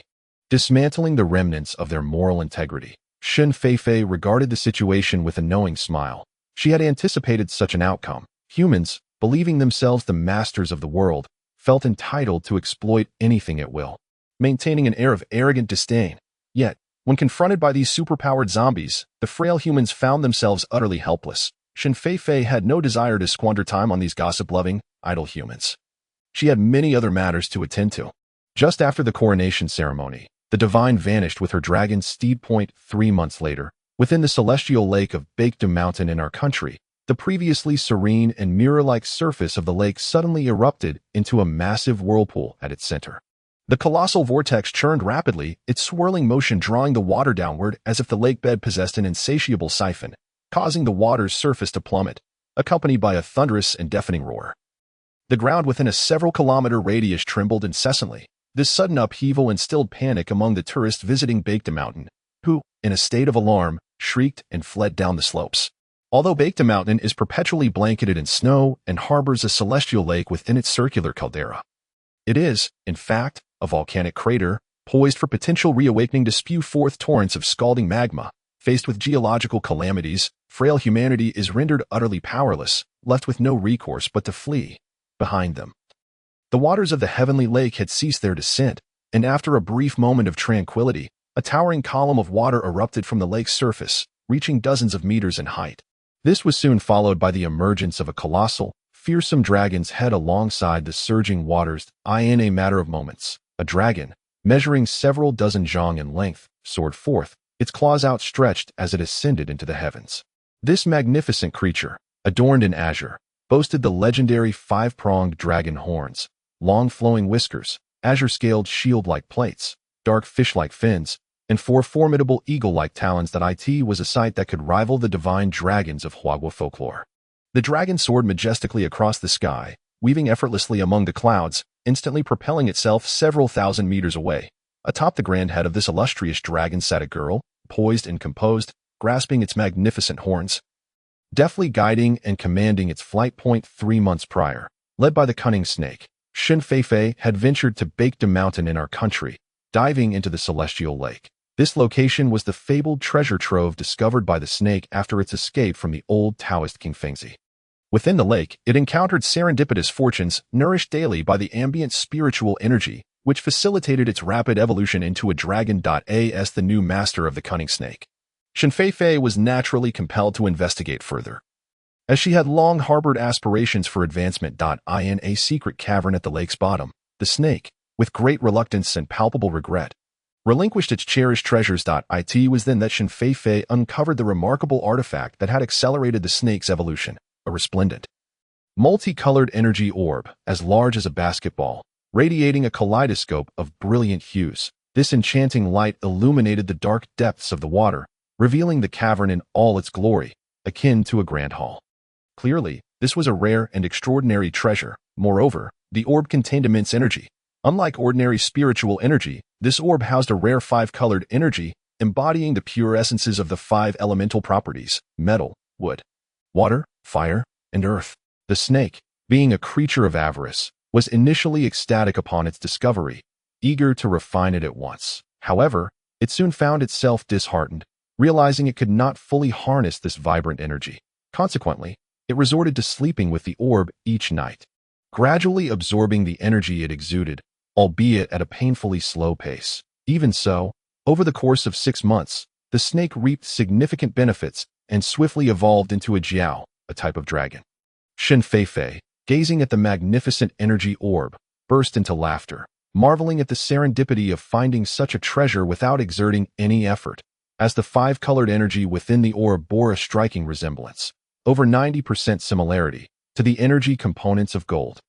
dismantling the remnants of their moral integrity. Shen Feifei regarded the situation with a knowing smile. She had anticipated such an outcome. Humans, believing themselves the masters of the world, felt entitled to exploit anything at will, maintaining an air of arrogant disdain. Yet, when confronted by these superpowered zombies, the frail humans found themselves utterly helpless. Shen Feifei had no desire to squander time on these gossip-loving, idle humans. She had many other matters to attend to. Just after the coronation ceremony, the divine vanished with her dragon steed. 3 months later, within the celestial lake of Baekdu Mountain in our country, the previously serene and mirror-like surface of the lake suddenly erupted into a massive whirlpool at its center. The colossal vortex churned rapidly, its swirling motion drawing the water downward as if the lake bed possessed an insatiable siphon, causing the water's surface to plummet, accompanied by a thunderous and deafening roar. The ground within a several-kilometer radius trembled incessantly. This sudden upheaval instilled panic among the tourists visiting Baekdu Mountain, who, in a state of alarm, shrieked and fled down the slopes. Although Baekdu Mountain is perpetually blanketed in snow and harbors a celestial lake within its circular caldera, it is, in fact, a volcanic crater, poised for potential reawakening to spew forth torrents of scalding magma. Faced with geological calamities, frail humanity is rendered utterly powerless, left with no recourse but to flee behind them. The waters of the heavenly lake had ceased their descent, and after a brief moment of tranquility, a towering column of water erupted from the lake's surface, reaching dozens of meters in height. This was soon followed by the emergence of a colossal, fearsome dragon's head alongside the surging waters. In a matter of moments, a dragon, measuring several dozen zhang in length, soared forth, its claws outstretched as it ascended into the heavens. This magnificent creature, adorned in azure, boasted the legendary five-pronged dragon horns, long flowing whiskers, azure-scaled shield-like plates, dark fish-like fins, and four formidable eagle-like talons. That it was a sight that could rival the divine dragons of Huagua folklore. The dragon soared majestically across the sky, weaving effortlessly among the clouds, instantly propelling itself several thousand meters away. Atop the grand head of this illustrious dragon sat a girl, poised and composed, grasping its magnificent horns, deftly guiding and commanding its flight. 3 months prior, led by the cunning snake, Shen Feifei had ventured to Baekdu Mountain in our country, diving into the celestial lake. This location was the fabled treasure trove discovered by the snake after its escape from the old Taoist King Fengzi. Within the lake, it encountered serendipitous fortunes nourished daily by the ambient spiritual energy, which facilitated its rapid evolution into a dragon. As the new master of the cunning snake, Shen Feifei was naturally compelled to investigate further, as she had long harbored aspirations for advancement. In a secret cavern at the lake's bottom, the snake, with great reluctance and palpable regret, relinquished its cherished treasures. It was then that Shen Feifei uncovered the remarkable artifact that had accelerated the snake's evolution, a resplendent, multicolored energy orb, as large as a basketball, radiating a kaleidoscope of brilliant hues. This enchanting light illuminated the dark depths of the water, revealing the cavern in all its glory, akin to a grand hall. Clearly, this was a rare and extraordinary treasure. Moreover, the orb contained immense energy. Unlike ordinary spiritual energy, this orb housed a rare five-colored energy, embodying the pure essences of the five elemental properties: metal, wood, water, fire, and earth. The snake, being a creature of avarice, was initially ecstatic upon its discovery, eager to refine it at once. However, it soon found itself disheartened, realizing it could not fully harness this vibrant energy. Consequently, it resorted to sleeping with the orb each night, gradually absorbing the energy it exuded, albeit at a painfully slow pace. Even so, over the course of 6 months, the snake reaped significant benefits and swiftly evolved into a jiao, a type of dragon. Shen Feifei, gazing at the magnificent energy orb, burst into laughter, marveling at the serendipity of finding such a treasure without exerting any effort, as the five-colored energy within the orb bore a striking resemblance, over 90% similarity, to the energy components of gold,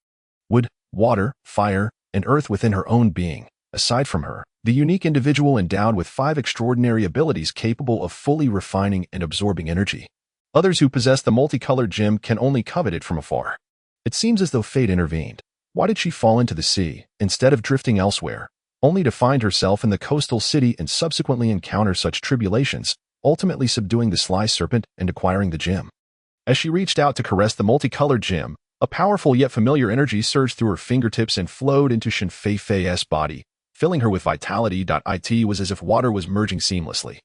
wood, water, fire, and earth within her own being. Aside from her, the unique individual endowed with 5 extraordinary abilities capable of fully refining and absorbing energy. Others who possess the multicolored gem can only covet it from afar. It seems as though fate intervened. Why did she fall into the sea, instead of drifting elsewhere, only to find herself in the coastal city and subsequently encounter such tribulations, ultimately subduing the sly serpent and acquiring the gem? As she reached out to caress the multicolored gem, a powerful yet familiar energy surged through her fingertips and flowed into Shen Feifei's body, filling her with vitality. It was as if water was merging seamlessly,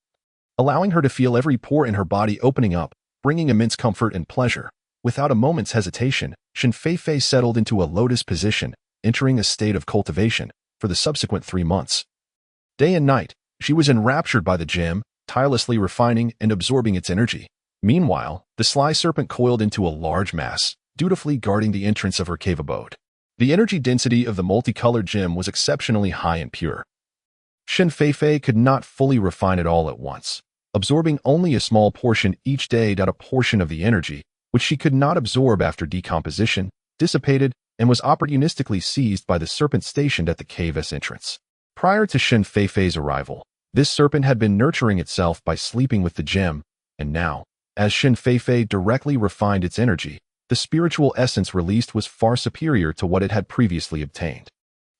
allowing her to feel every pore in her body opening up, bringing immense comfort and pleasure. Without a moment's hesitation, Shen Feifei settled into a lotus position, entering a state of cultivation for the subsequent 3 months. Day and night, she was enraptured by the gem, tirelessly refining and absorbing its energy. Meanwhile, the sly serpent coiled into a large mass, dutifully guarding the entrance of her cave abode. The energy density of the multicolored gem was exceptionally high and pure. Shen Feifei could not fully refine it all at once, absorbing only a small portion each day. A portion of the energy, which she could not absorb after decomposition, dissipated and was opportunistically seized by the serpent stationed at the cave's entrance. Prior to Shen Feifei's arrival, this serpent had been nurturing itself by sleeping with the gem, and now, as Shen Feifei directly refined its energy, the spiritual essence released was far superior to what it had previously obtained.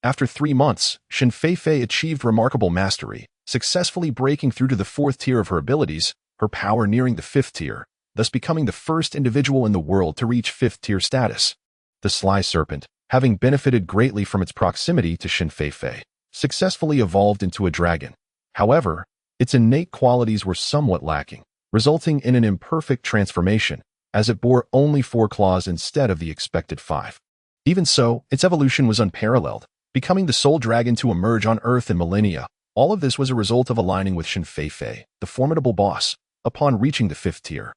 After 3 months, Shen Feifei achieved remarkable mastery, successfully breaking through to the 4th tier of her abilities, her power nearing the 5th tier, thus becoming the first individual in the world to reach 5th tier status. The Sly Serpent, having benefited greatly from its proximity to Shen Feifei, successfully evolved into a dragon. However, its innate qualities were somewhat lacking, resulting in an imperfect transformation, as it bore only 4 claws instead of the expected 5. Even so, its evolution was unparalleled, becoming the sole dragon to emerge on Earth in millennia. All of this was a result of aligning with Shen Feifei, the formidable boss, upon reaching the 5th tier.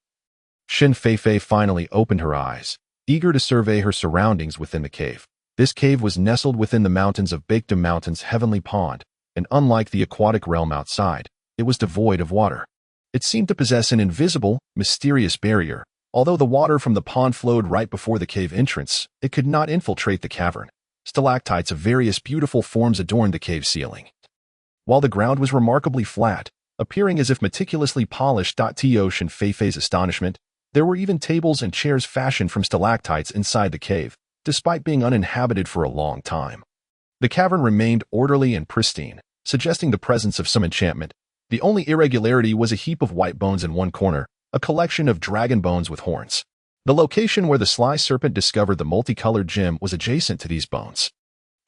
Shen Feifei finally opened her eyes, eager to survey her surroundings within the cave. This cave was nestled within the mountains of Baekdu Mountain's heavenly pond, and unlike the aquatic realm outside, it was devoid of water. It seemed to possess an invisible, mysterious barrier. Although the water from the pond flowed right before the cave entrance, it could not infiltrate the cavern. Stalactites of various beautiful forms adorned the cave ceiling, while the ground was remarkably flat, appearing as if meticulously polished. To Shen Feifei's astonishment, there were even tables and chairs fashioned from stalactites inside the cave, despite being uninhabited for a long time. The cavern remained orderly and pristine, suggesting the presence of some enchantment. The only irregularity was a heap of white bones in one corner, a collection of dragon bones with horns. The location where the Sly Serpent discovered the multicolored gem was adjacent to these bones.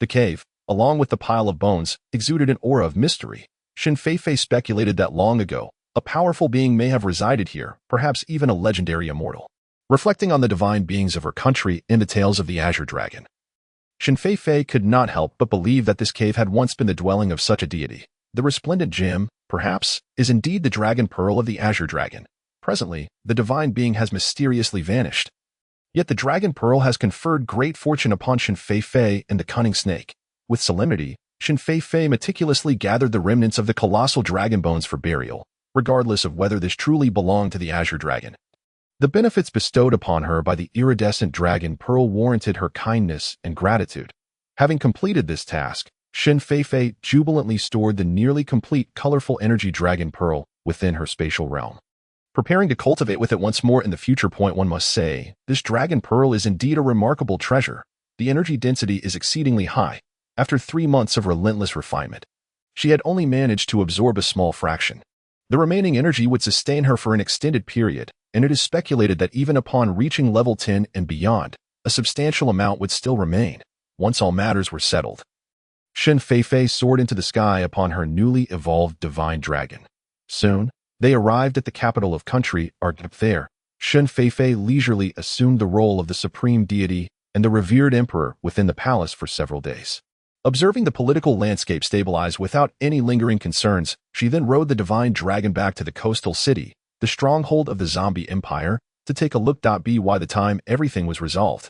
The cave, along with the pile of bones, exuded an aura of mystery. Shen Feifei speculated that long ago, a powerful being may have resided here, perhaps even a legendary immortal. Reflecting on the divine beings of her country in the tales of the Azure Dragon, Shen Feifei could not help but believe that this cave had once been the dwelling of such a deity. The resplendent gem, perhaps, is indeed the dragon pearl of the Azure Dragon. Presently, the divine being has mysteriously vanished. Yet the dragon pearl has conferred great fortune upon Shen Feifei and the cunning snake. With solemnity, Shen Feifei meticulously gathered the remnants of the colossal dragon bones for burial, regardless of whether this truly belonged to the Azure Dragon. The benefits bestowed upon her by the iridescent dragon pearl warranted her kindness and gratitude. Having completed this task, Shen Feifei jubilantly stored the nearly complete colorful energy dragon pearl within her spatial realm. Preparing to cultivate with it once more in the future. One must say, this dragon pearl is indeed a remarkable treasure. The energy density is exceedingly high. After 3 months of relentless refinement, she had only managed to absorb a small fraction. The remaining energy would sustain her for an extended period, and it is speculated that even upon reaching level 10 and beyond, a substantial amount would still remain, once all matters were settled. Shen Feifei soared into the sky upon her newly evolved divine dragon. Soon, they arrived at the capital of country, Argap. There, Shen Feifei leisurely assumed the role of the supreme deity and the revered emperor within the palace for several days. Observing the political landscape stabilize without any lingering concerns, she then rode the divine dragon back to the coastal city, the stronghold of the zombie empire, to take a look. By the time everything was resolved,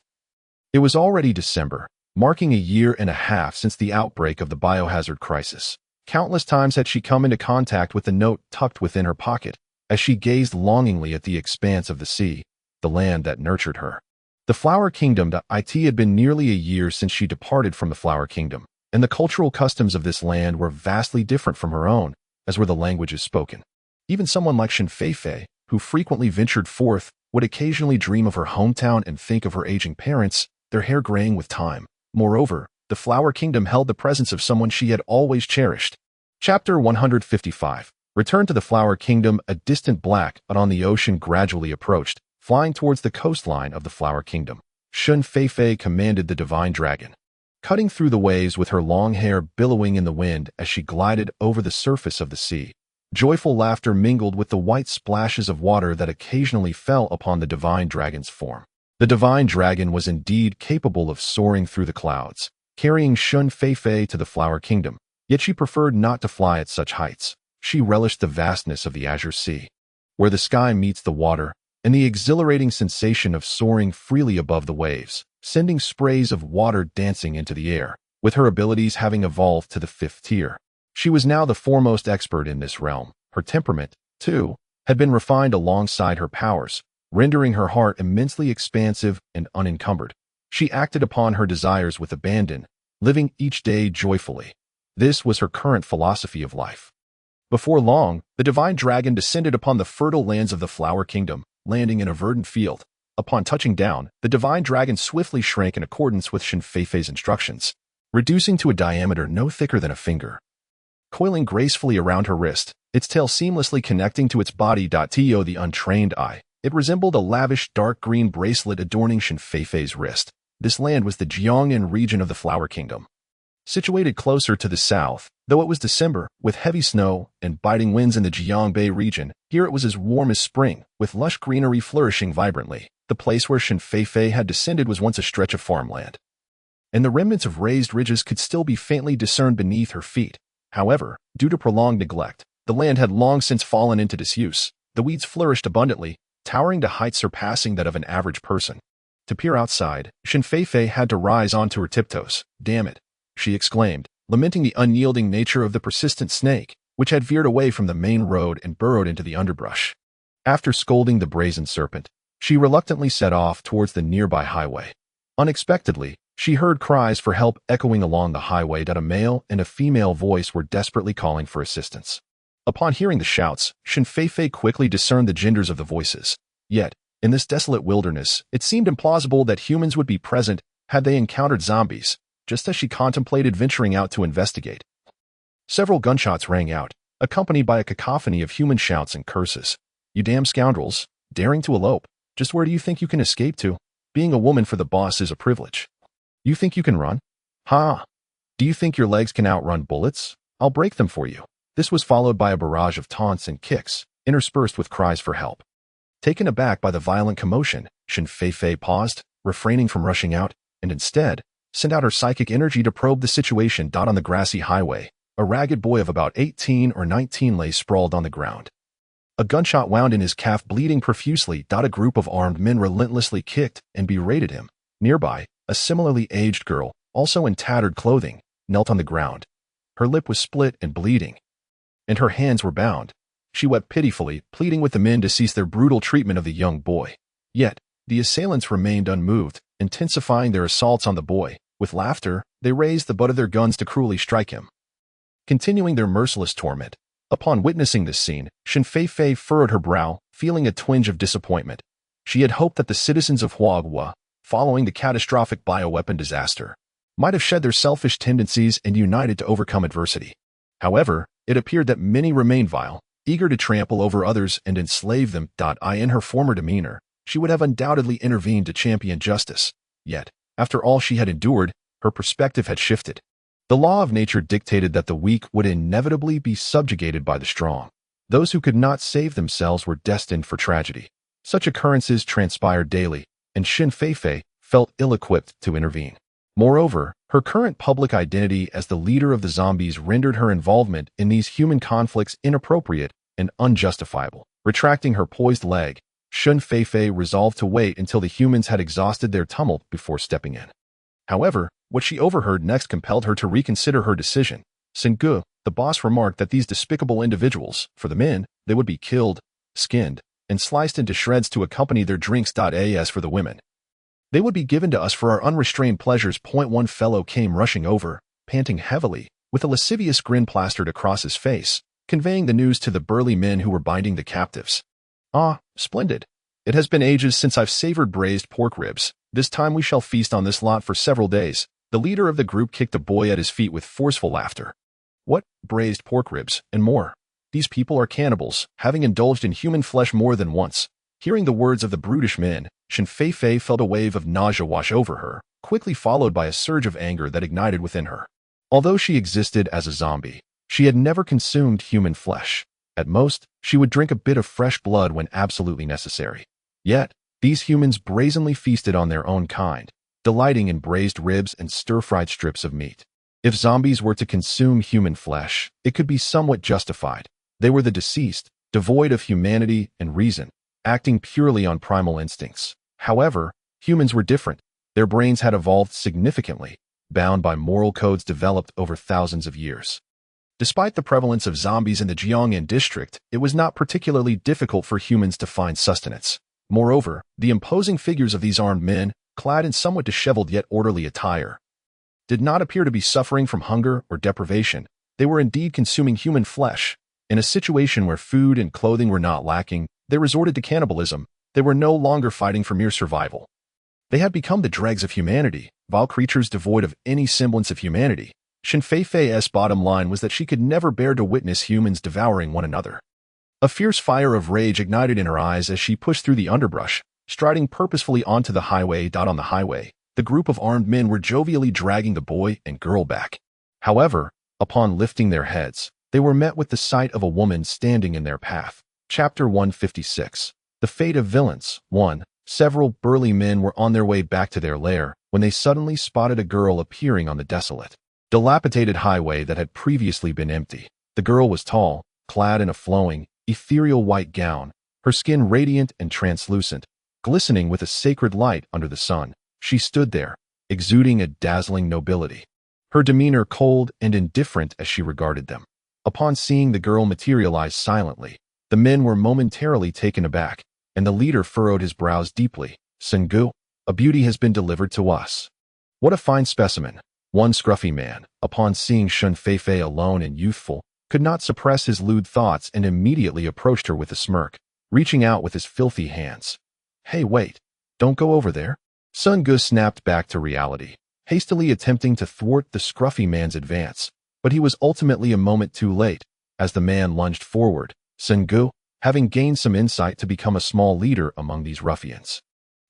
it was already December, marking a year and a half since the outbreak of the biohazard crisis. Countless times had she come into contact with the note tucked within her pocket, as she gazed longingly at the expanse of the sea, the land that nurtured her. The Flower Kingdom. It had been nearly a year since she departed from the Flower Kingdom, and the cultural customs of this land were vastly different from her own, as were the languages spoken. Even someone like Shen Feifei, who frequently ventured forth, would occasionally dream of her hometown and think of her aging parents, their hair graying with time. Moreover, the Flower Kingdom held the presence of someone she had always cherished. Chapter 155. Return to the Flower Kingdom. A distant black but on the ocean gradually approached, flying towards the coastline of the Flower Kingdom. Shen Feifei commanded the divine dragon, cutting through the waves with her long hair billowing in the wind as she glided over the surface of the sea. Joyful laughter mingled with the white splashes of water that occasionally fell upon the divine dragon's form. The divine dragon was indeed capable of soaring through the clouds, carrying Shen Feifei to the Flower Kingdom, yet she preferred not to fly at such heights. She relished the vastness of the azure sea, where the sky meets the water, and the exhilarating sensation of soaring freely above the waves, sending sprays of water dancing into the air. With her abilities having evolved to the 5th tier, she was now the foremost expert in this realm. Her temperament, too, had been refined alongside her powers, rendering her heart immensely expansive and unencumbered. She acted upon her desires with abandon, living each day joyfully. This was her current philosophy of life. Before long, the divine dragon descended upon the fertile lands of the Flower Kingdom, landing in a verdant field. Upon touching down, the divine dragon swiftly shrank in accordance with Shen Feifei's instructions, reducing to a diameter no thicker than a finger. Coiling gracefully around her wrist, its tail seamlessly connecting to its body. To the untrained eye, it resembled a lavish dark green bracelet adorning Shen Feifei's wrist. This land was the Jiangnan region of the Flower Kingdom. Situated closer to the south, though it was December, with heavy snow and biting winds in the Jiangbei region, here it was as warm as spring, with lush greenery flourishing vibrantly. The place where Shen Feifei had descended was once a stretch of farmland, and the remnants of raised ridges could still be faintly discerned beneath her feet. However, due to prolonged neglect, the land had long since fallen into disuse. The weeds flourished abundantly, towering to heights surpassing that of an average person. To peer outside, Shen Feifei had to rise onto her tiptoes. "Damn it," she exclaimed, lamenting the unyielding nature of the persistent snake, which had veered away from the main road and burrowed into the underbrush. After scolding the brazen serpent, she reluctantly set off towards the nearby highway. Unexpectedly, she heard cries for help echoing along the highway. That a male and a female voice were desperately calling for assistance. Upon hearing the shouts, Shen Feifei quickly discerned the genders of the voices. Yet, in this desolate wilderness, it seemed implausible that humans would be present had they encountered zombies, just as she contemplated venturing out to investigate. Several gunshots rang out, accompanied by a cacophony of human shouts and curses. "You damn scoundrels, daring to elope. Just where do you think you can escape to? Being a woman for the boss is a privilege. You think you can run? Ha! Do you think your legs can outrun bullets? I'll break them for you." This was followed by a barrage of taunts and kicks, interspersed with cries for help. Taken aback by the violent commotion, Shen Feifei paused, refraining from rushing out, and instead sent out her psychic energy to probe the situation. On the grassy highway, a ragged boy of about 18 or 19 lay sprawled on the ground. A gunshot wound in his calf, bleeding profusely. A group of armed men relentlessly kicked and berated him. Nearby, a similarly aged girl, also in tattered clothing, knelt on the ground. Her lip was split and bleeding, and her hands were bound. She wept pitifully, pleading with the men to cease their brutal treatment of the young boy. Yet, the assailants remained unmoved, intensifying their assaults on the boy. With laughter, they raised the butt of their guns to cruelly strike him, continuing their merciless torment. Upon witnessing this scene, Shen Feifei furrowed her brow, feeling a twinge of disappointment. She had hoped that the citizens of Huaghua, following the catastrophic bioweapon disaster, might have shed their selfish tendencies and united to overcome adversity. However, it appeared that many remained vile, eager to trample over others and enslave them. In her former demeanor, she would have undoubtedly intervened to champion justice. Yet, after all she had endured, her perspective had shifted. The law of nature dictated that the weak would inevitably be subjugated by the strong. Those who could not save themselves were destined for tragedy. Such occurrences transpired daily, and Shen Feifei felt ill-equipped to intervene. Moreover, her current public identity as the leader of the zombies rendered her involvement in these human conflicts inappropriate and unjustifiable. Retracting her poised leg, Shen Feifei resolved to wait until the humans had exhausted their tumult before stepping in. However, what she overheard next compelled her to reconsider her decision. Sengu, the boss, remarked that these despicable individuals, for the men, they would be killed, skinned, and sliced into shreds to accompany their drinks. As for the women, they would be given to us for our unrestrained pleasures. One fellow came rushing over, panting heavily, with a lascivious grin plastered across his face, conveying the news to the burly men who were binding the captives. "Ah, splendid. It has been ages since I've savored braised pork ribs. This time we shall feast on this lot for several days." The leader of the group kicked a boy at his feet with forceful laughter. "What? Braised pork ribs, and more? These people are cannibals, having indulged in human flesh more than once." Hearing the words of the brutish men, Shen Feifei felt a wave of nausea wash over her, quickly followed by a surge of anger that ignited within her. Although she existed as a zombie, she had never consumed human flesh. At most, she would drink a bit of fresh blood when absolutely necessary. Yet, these humans brazenly feasted on their own kind, delighting in braised ribs and stir-fried strips of meat. If zombies were to consume human flesh, it could be somewhat justified. They were the deceased, devoid of humanity and reason, acting purely on primal instincts. However, humans were different. Their brains had evolved significantly, bound by moral codes developed over thousands of years. Despite the prevalence of zombies in the Jiangnan district, it was not particularly difficult for humans to find sustenance. Moreover, the imposing figures of these armed men, clad in somewhat disheveled yet orderly attire, did not appear to be suffering from hunger or deprivation. They were indeed consuming human flesh. In a situation where food and clothing were not lacking, they resorted to cannibalism. They were no longer fighting for mere survival. They had become the dregs of humanity, vile creatures devoid of any semblance of humanity. Shen Feifei's bottom line was that she could never bear to witness humans devouring one another. A fierce fire of rage ignited in her eyes as she pushed through the underbrush, striding purposefully onto the highway. On the highway, the group of armed men were jovially dragging the boy and girl back. However, upon lifting their heads, they were met with the sight of a woman standing in their path. Chapter 156. The Fate of Villains. 1. Several burly men were on their way back to their lair when they suddenly spotted a girl appearing on the desolate, dilapidated highway that had previously been empty. The girl was tall, clad in a flowing, ethereal white gown, her skin radiant and translucent, glistening with a sacred light under the sun. She stood there, exuding a dazzling nobility, her demeanor cold and indifferent as she regarded them. Upon seeing the girl materialize silently, the men were momentarily taken aback, and the leader furrowed his brows deeply. Sengu, a beauty has been delivered to us. What a fine specimen. One scruffy man, upon seeing Shen Feifei alone and youthful, could not suppress his lewd thoughts and immediately approached her with a smirk, reaching out with his filthy hands. Hey, wait, don't go over there. Sun Gu snapped back to reality, hastily attempting to thwart the scruffy man's advance, but he was ultimately a moment too late. As the man lunged forward, Sun Gu, having gained some insight to become a small leader among these ruffians,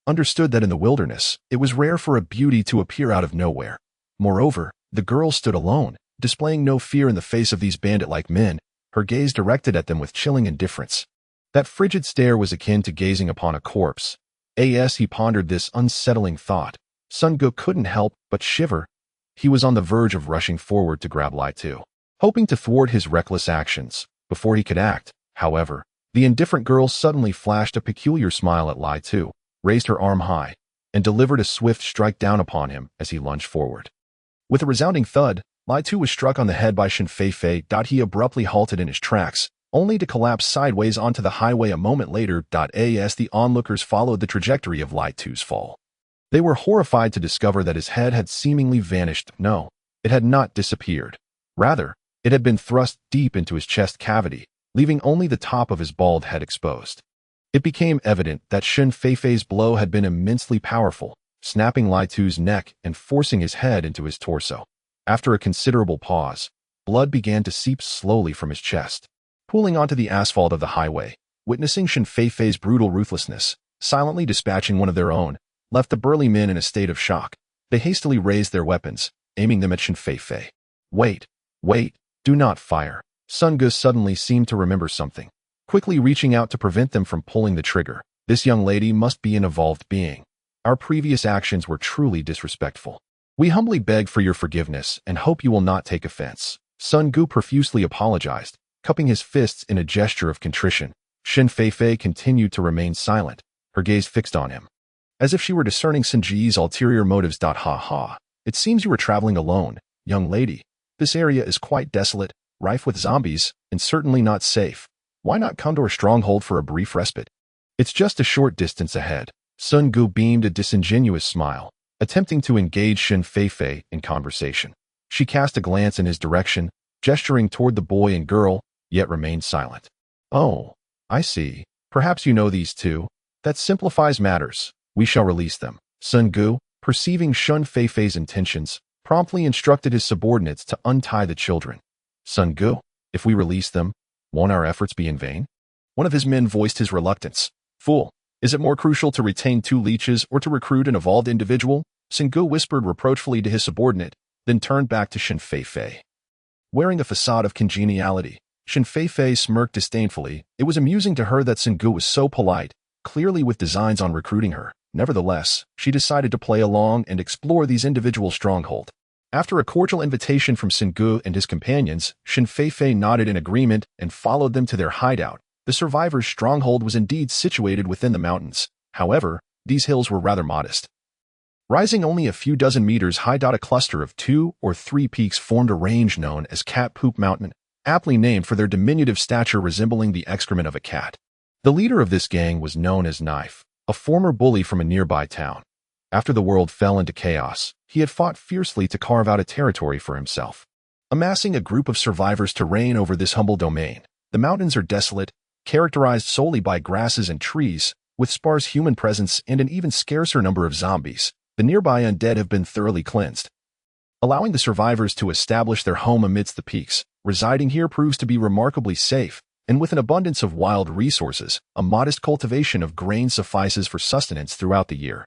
understood that in the wilderness, it was rare for a beauty to appear out of nowhere. Moreover, the girl stood alone, displaying no fear in the face of these bandit-like men, her gaze directed at them with chilling indifference. That frigid stare was akin to gazing upon a corpse. As he pondered this unsettling thought, Sun Gu couldn't help but shiver. He was on the verge of rushing forward to grab Lai Tu, hoping to thwart his reckless actions. Before he could act, however, the indifferent girl suddenly flashed a peculiar smile at Lai Tu, raised her arm high, and delivered a swift strike down upon him as he lunged forward. With a resounding thud, Lai Tu was struck on the head by Shen Feifei. He abruptly halted in his tracks, only to collapse sideways onto the highway a moment later. As the onlookers followed the trajectory of Lai Tu's fall, they were horrified to discover that his head had seemingly vanished. No, it had not disappeared. Rather, it had been thrust deep into his chest cavity, leaving only the top of his bald head exposed. It became evident that Shen Feifei's blow had been immensely powerful, snapping Lai Tu's neck and forcing his head into his torso. After a considerable pause, blood began to seep slowly from his chest, pooling onto the asphalt of the highway. Witnessing Shen Feifei's brutal ruthlessness, silently dispatching one of their own, left the burly men in a state of shock. They hastily raised their weapons, aiming them at Shen Feifei. Wait, do not fire. Sun Gu suddenly seemed to remember something, quickly reaching out to prevent them from pulling the trigger. This young lady must be an evolved being. Our previous actions were truly disrespectful. We humbly beg for your forgiveness and hope you will not take offense. Sun Gu profusely apologized, cupping his fists in a gesture of contrition. Shen Feifei continued to remain silent, her gaze fixed on him, as if she were discerning Sun Ji's ulterior motives. Ha ha. It seems you were traveling alone, young lady. This area is quite desolate, rife with zombies, and certainly not safe. Why not come to our stronghold for a brief respite? It's just a short distance ahead. Sun Gu beamed a disingenuous smile, attempting to engage Shen Feifei in conversation. She cast a glance in his direction, gesturing toward the boy and girl, yet remained silent. Oh, I see. Perhaps you know these two. That simplifies matters. We shall release them. Sun Gu, perceiving Shen Feifei's intentions, promptly instructed his subordinates to untie the children. Sun Gu, if we release them, won't our efforts be in vain? One of his men voiced his reluctance. Fool, is it more crucial to retain 2 leeches or to recruit an evolved individual? Sun Gu whispered reproachfully to his subordinate, then turned back to Shen Feifei. Wearing a facade of congeniality, Shen Feifei smirked disdainfully. It was amusing to her that Sun Gu was so polite, clearly with designs on recruiting her. Nevertheless, she decided to play along and explore these individual stronghold. After a cordial invitation from Sun Gu and his companions, Shen Feifei nodded in agreement and followed them to their hideout. The survivors' stronghold was indeed situated within the mountains. However, these hills were rather modest. Rising only a few dozen meters high, a cluster of 2 or 3 peaks formed a range known as Cat Poop Mountain, aptly named for their diminutive stature resembling the excrement of a cat. The leader of this gang was known as Knife, a former bully from a nearby town. After the world fell into chaos, he had fought fiercely to carve out a territory for himself. Amassing a group of survivors to reign over this humble domain, the mountains are desolate, characterized solely by grasses and trees, with sparse human presence and an even scarcer number of zombies. The nearby undead have been thoroughly cleansed, allowing the survivors to establish their home amidst the peaks. Residing here proves to be remarkably safe, and with an abundance of wild resources, a modest cultivation of grain suffices for sustenance throughout the year.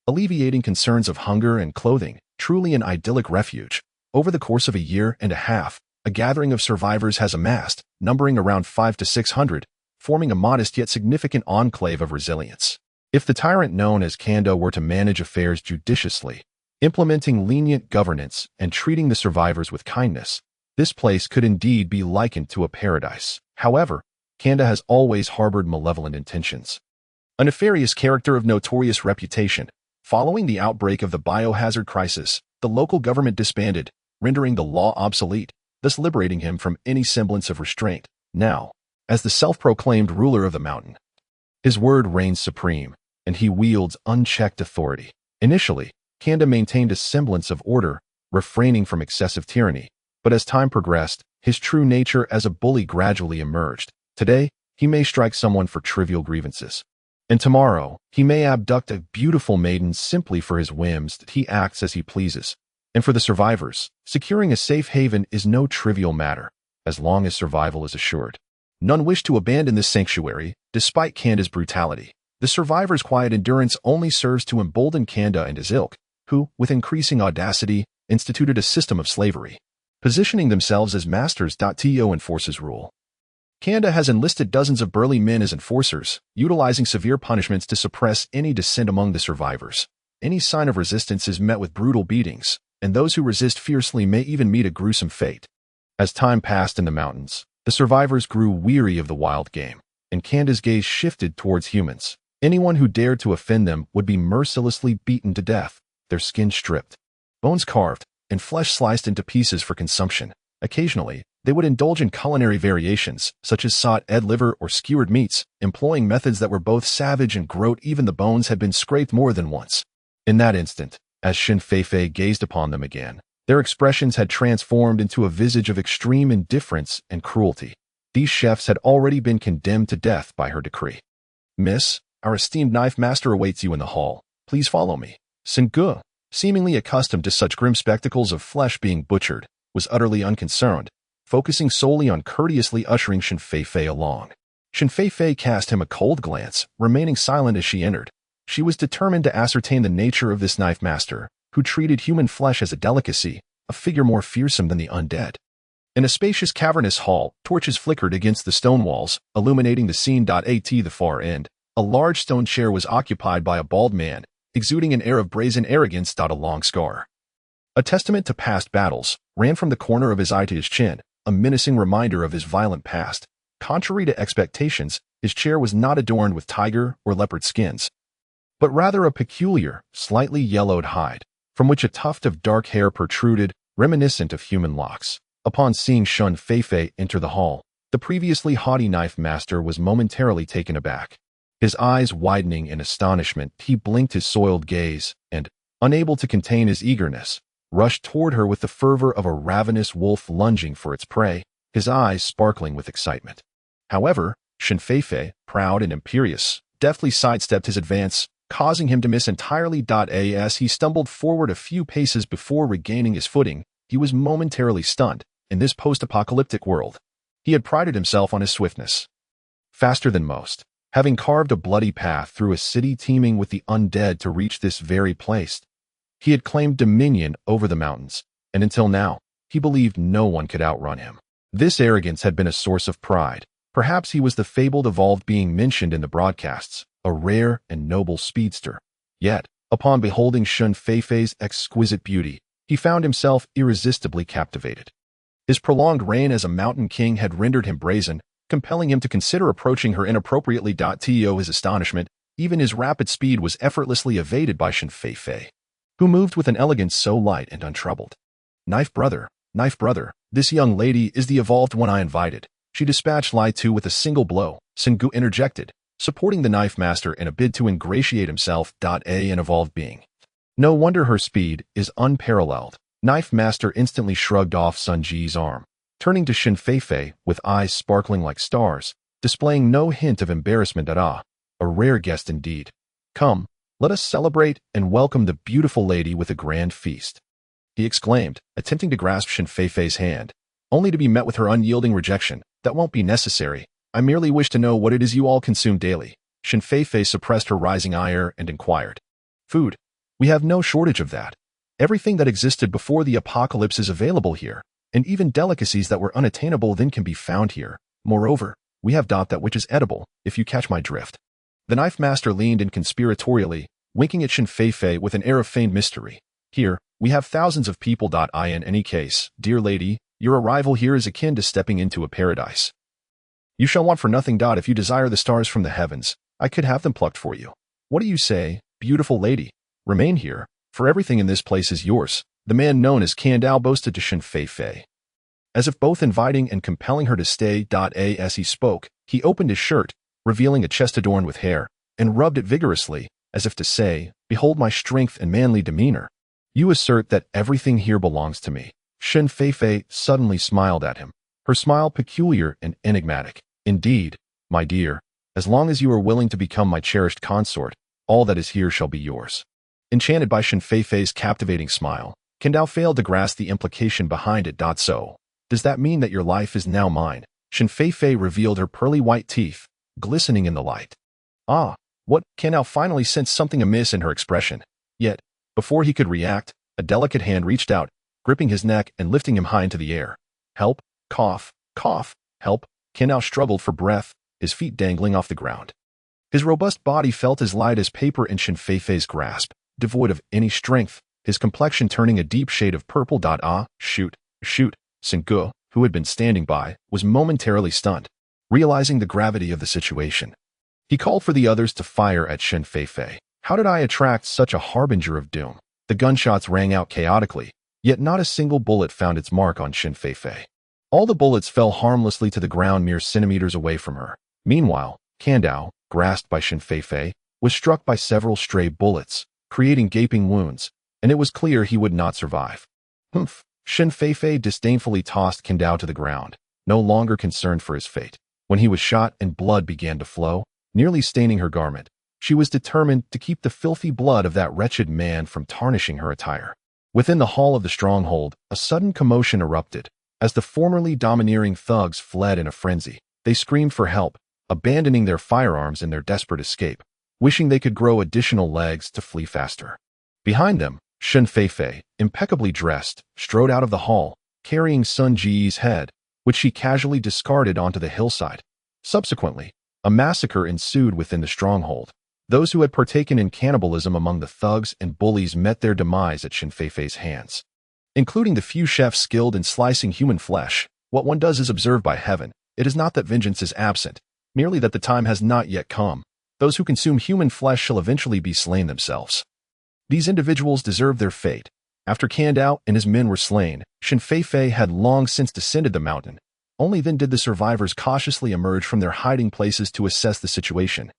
Alleviating concerns of hunger and clothing, truly an idyllic refuge. Over the course of a year and a half, a gathering of survivors has amassed, numbering around 500 to 600, forming a modest yet significant enclave of resilience. If the tyrant known as Kanda were to manage affairs judiciously, implementing lenient governance and treating the survivors with kindness, this place could indeed be likened to a paradise. However, Kanda has always harbored malevolent intentions. A nefarious character of notorious reputation, following the outbreak of the biohazard crisis, the local government disbanded, rendering the law obsolete, thus liberating him from any semblance of restraint. Now, as the self-proclaimed ruler of the mountain, his word reigns supreme, and he wields unchecked authority. Initially, Kanda maintained a semblance of order, refraining from excessive tyranny, but as time progressed, his true nature as a bully gradually emerged. Today, he may strike someone for trivial grievances, and tomorrow, he may abduct a beautiful maiden simply for his whims. That he acts as he pleases. And for the survivors, securing a safe haven is no trivial matter, as long as survival is assured. None wish to abandon this sanctuary, despite Kanda's brutality. The survivors' quiet endurance only serves to embolden Kanda and his ilk, who, with increasing audacity, instituted a system of slavery, positioning themselves as masters. To enforces rule. Kanda has enlisted dozens of burly men as enforcers, utilizing severe punishments to suppress any dissent among the survivors. Any sign of resistance is met with brutal beatings, and those who resist fiercely may even meet a gruesome fate. As time passed in the mountains, the survivors grew weary of the wild game, and Kanda's gaze shifted towards humans. Anyone who dared to offend them would be mercilessly beaten to death, their skin stripped, bones carved, and flesh sliced into pieces for consumption. Occasionally, they would indulge in culinary variations, such as salt-ed liver or skewered meats, employing methods that were both savage and gross. Even the bones had been scraped more than once. In that instant, as Shin Feifei gazed upon them again, their expressions had transformed into a visage of extreme indifference and cruelty. These chefs had already been condemned to death by her decree. "Miss, our esteemed knife master awaits you in the hall. Please follow me." Sengu, seemingly accustomed to such grim spectacles of flesh being butchered, was utterly unconcerned, focusing solely on courteously ushering Shin Feifei along. Shin Feifei cast him a cold glance, remaining silent as she entered. She was determined to ascertain the nature of this knife master, who treated human flesh as a delicacy, a figure more fearsome than the undead. In a spacious cavernous hall, torches flickered against the stone walls, illuminating the scene. At the far end, a large stone chair was occupied by a bald man, exuding an air of brazen arrogance. A long scar, a testament to past battles, ran from the corner of his eye to his chin, a menacing reminder of his violent past. Contrary to expectations, his chair was not adorned with tiger or leopard skins, but rather a peculiar, slightly yellowed hide, from which a tuft of dark hair protruded, reminiscent of human locks. Upon seeing Shin Feifei enter the hall, the previously haughty knife master was momentarily taken aback. His eyes widening in astonishment, he blinked his soiled gaze, and, unable to contain his eagerness, rushed toward her with the fervor of a ravenous wolf lunging for its prey, his eyes sparkling with excitement. However, Shin Feifei, proud and imperious, deftly sidestepped his advance, causing him to miss entirely. As he stumbled forward a few paces before regaining his footing, he was momentarily stunned. In this post-apocalyptic world, he had prided himself on his swiftness. Faster than most, having carved a bloody path through a city teeming with the undead to reach this very place, he had claimed dominion over the mountains, and until now, he believed no one could outrun him. This arrogance had been a source of pride. Perhaps he was the fabled evolved being mentioned in the broadcasts, a rare and noble speedster. Yet, upon beholding Shin Feifei's exquisite beauty, he found himself irresistibly captivated. His prolonged reign as a mountain king had rendered him brazen, compelling him to consider approaching her inappropriately. To his astonishment, even his rapid speed was effortlessly evaded by Shin Feifei, who moved with an elegance so light and untroubled. Knife brother, this young lady is the evolved one I invited." She dispatched Lai Tu with a single blow. Sengu interjected, supporting the Knife Master in a bid to ingratiate himself. An evolved being. No wonder her speed is unparalleled. Knife Master instantly shrugged off Sun Ji's arm, turning to Shin Feifei with eyes sparkling like stars, displaying no hint of embarrassment at all. A rare guest indeed. Come, let us celebrate and welcome the beautiful lady with a grand feast, he exclaimed, attempting to grasp Shin Feifei's hand, only to be met with her unyielding rejection. That won't be necessary. I merely wish to know what it is you all consume daily. Shin Feifei suppressed her rising ire and inquired. Food. We have no shortage of that. Everything that existed before the apocalypse is available here, and even delicacies that were unattainable then can be found here. Moreover, we have that which is edible, if you catch my drift. The Knife Master leaned in conspiratorially, winking at Shin Feifei with an air of feigned mystery. Here, we have thousands of people. In any case, dear lady, your arrival here is akin to stepping into a paradise. You shall want for nothing. If you desire the stars from the heavens, I could have them plucked for you. What do you say, beautiful lady? Remain here, for everything in this place is yours, the man known as Kandao boasted to Shin Feifei. As if both inviting and compelling her to stay. As he spoke, he opened his shirt, revealing a chest adorned with hair, and rubbed it vigorously, as if to say, Behold my strength and manly demeanor. You assert that everything here belongs to me. Shin Feifei suddenly smiled at him, her smile peculiar and enigmatic. Indeed, my dear, as long as you are willing to become my cherished consort, all that is here shall be yours. Enchanted by Shin Feifei's captivating smile, Kandao failed to grasp the implication behind it. So, does that mean that your life is now mine? Shin Feifei revealed her pearly white teeth, glistening in the light. Ah, what? Kandao finally sensed something amiss in her expression. Yet, before he could react, a delicate hand reached out, gripping his neck and lifting him high into the air. Help, cough, cough, help. Kandao struggled for breath, his feet dangling off the ground. His robust body felt as light as paper in Shin Feifei's grasp, devoid of any strength, his complexion turning a deep shade of purple. Shoot. Sengu, who had been standing by, was momentarily stunned, realizing the gravity of the situation. He called for the others to fire at Shin Feifei. How did I attract such a harbinger of doom? The gunshots rang out chaotically, yet not a single bullet found its mark on Shin Feifei. All the bullets fell harmlessly to the ground mere centimeters away from her. Meanwhile, Kandao, grasped by Shin Feifei, was struck by several stray bullets, creating gaping wounds, and it was clear he would not survive. Humph! Shin Feifei disdainfully tossed Kandao to the ground, no longer concerned for his fate. When he was shot and blood began to flow, nearly staining her garment, she was determined to keep the filthy blood of that wretched man from tarnishing her attire. Within the hall of the stronghold, a sudden commotion erupted. As the formerly domineering thugs fled in a frenzy, they screamed for help, abandoning their firearms in their desperate escape, wishing they could grow additional legs to flee faster. Behind them, Shin Feifei, impeccably dressed, strode out of the hall, carrying Sun Ji's head, which she casually discarded onto the hillside. Subsequently, a massacre ensued within the stronghold. Those who had partaken in cannibalism among the thugs and bullies met their demise at Shin Feifei's hands. Including the few chefs skilled in slicing human flesh, what one does is observed by heaven. It is not that vengeance is absent, merely that the time has not yet come. Those who consume human flesh shall eventually be slain themselves. These individuals deserve their fate. After Kandao and his men were slain, Shin Feifei had long since descended the mountain. Only then did the survivors cautiously emerge from their hiding places to assess the situation.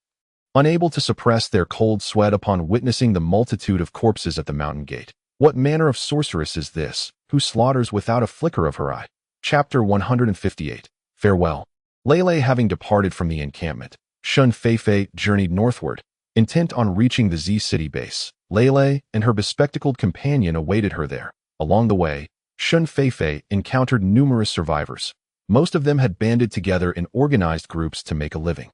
Unable to suppress their cold sweat upon witnessing the multitude of corpses at the mountain gate. What manner of sorceress is this, who slaughters without a flicker of her eye? Chapter 158. Farewell. Lei having departed from the encampment, Shin Feifei journeyed northward, intent on reaching the Z City base. Lei and her bespectacled companion awaited her there. Along the way, Shin Feifei encountered numerous survivors. Most of them had banded together in organized groups to make a living.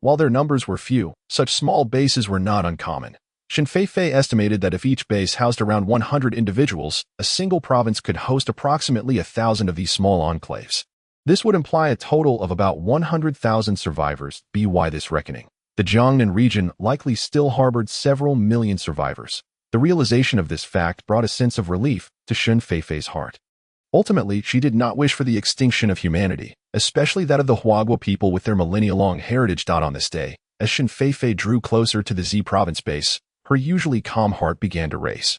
While their numbers were few, such small bases were not uncommon. Shin Feifei estimated that if each base housed around 100 individuals, a single province could host approximately 1,000 of these small enclaves. This would imply a total of about 100,000 survivors. By this reckoning, the Jiangnan region likely still harbored several million survivors. The realization of this fact brought a sense of relief to Shin Feifei's heart. Ultimately, she did not wish for the extinction of humanity, especially that of the Huagua people with their millennia-long heritage. On this day, as Shin Feifei drew closer to the Z province base, her usually calm heart began to race.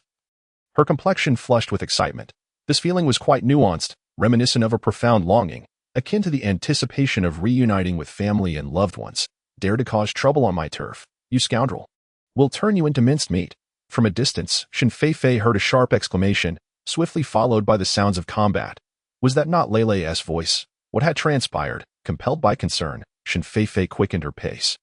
Her complexion flushed with excitement. This feeling was quite nuanced, reminiscent of a profound longing, akin to the anticipation of reuniting with family and loved ones. Dare to cause trouble on my turf, you scoundrel. We'll turn you into minced meat. From a distance, Shen Feifei heard a sharp exclamation, swiftly followed by the sounds of combat. Was that not Lei Lei's voice? What had transpired? Compelled by concern, Shen Feifei quickened her pace.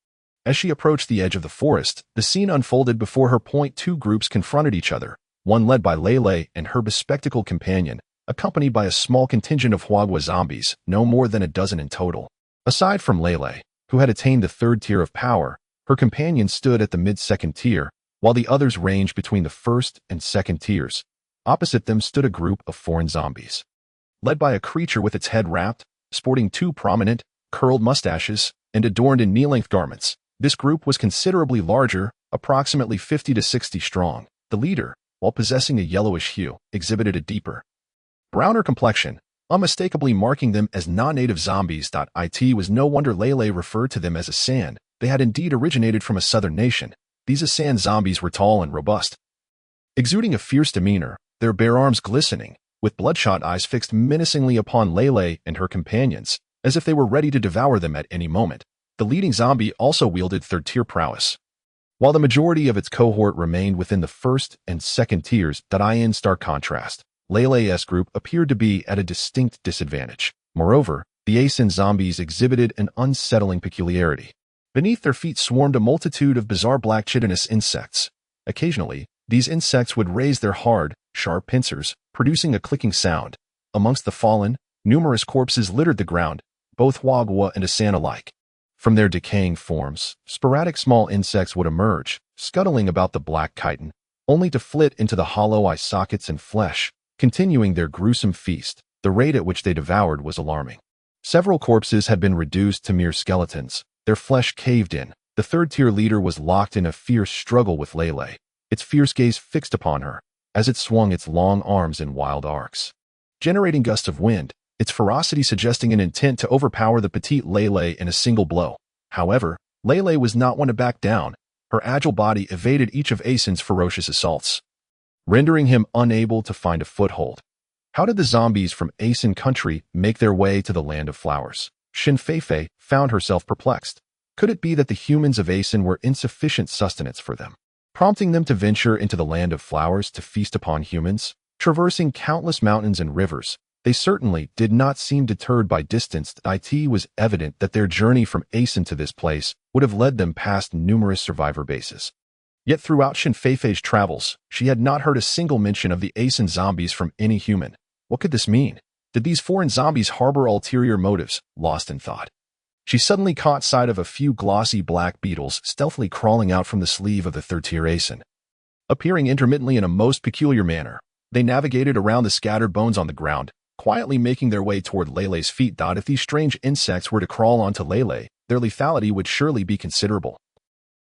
As she approached the edge of the forest, the scene unfolded before her. Two groups confronted each other, one led by Lei Lei and her bespectacled companion, accompanied by a small contingent of Huagua zombies, no more than a dozen in total. Aside from Lei Lei, who had attained the third tier of power, her companion stood at the mid-second tier, while the others ranged between the first and second tiers. Opposite them stood a group of foreign zombies. Led by a creature with its head wrapped, sporting two prominent, curled mustaches, and adorned in knee-length garments, this group was considerably larger, approximately 50 to 60 strong. The leader, while possessing a yellowish hue, exhibited a deeper, browner complexion, unmistakably marking them as non-native zombies. It was no wonder Lei Lei referred to them as Asan. They had indeed originated from a southern nation. These Asan zombies were tall and robust, exuding a fierce demeanor, their bare arms glistening, with bloodshot eyes fixed menacingly upon Lei Lei and her companions, as if they were ready to devour them at any moment. The leading zombie also wielded third-tier prowess, while the majority of its cohort remained within the first and second tiers. In stark contrast, Lei Lei's group appeared to be at a distinct disadvantage. Moreover, the Asan zombies exhibited an unsettling peculiarity. Beneath their feet swarmed a multitude of bizarre black chitinous insects. Occasionally, these insects would raise their hard, sharp pincers, producing a clicking sound. Amongst the fallen, numerous corpses littered the ground, both Huagua and Asan alike. From their decaying forms, sporadic small insects would emerge, scuttling about the black chitin, only to flit into the hollow eye sockets and flesh, continuing their gruesome feast. The rate at which they devoured was alarming. Several corpses had been reduced to mere skeletons, their flesh caved in. The third-tier leader was locked in a fierce struggle with Lei Lei, its fierce gaze fixed upon her, as it swung its long arms in wild arcs, generating gusts of wind, its ferocity suggesting an intent to overpower the petite Lei Lei in a single blow. However, Lei Lei was not one to back down. Her agile body evaded each of Asan's ferocious assaults, rendering him unable to find a foothold. How did the zombies from Asan country make their way to the land of flowers? Shen Feifei found herself perplexed. Could it be that the humans of Asan were insufficient sustenance for them, prompting them to venture into the land of flowers to feast upon humans? Traversing countless mountains and rivers, they certainly did not seem deterred by distance. It was evident that their journey from Asan to this place would have led them past numerous survivor bases. Yet throughout Shen Feifei's travels, she had not heard a single mention of the Asan zombies from any human. What could this mean? Did these foreign zombies harbor ulterior motives? Lost in thought, she suddenly caught sight of a few glossy black beetles stealthily crawling out from the sleeve of the third-tier Asan. Appearing intermittently in a most peculiar manner, they navigated around the scattered bones on the ground, quietly making their way toward Lei Lei's feet. If these strange insects were to crawl onto Lei Lei, their lethality would surely be considerable,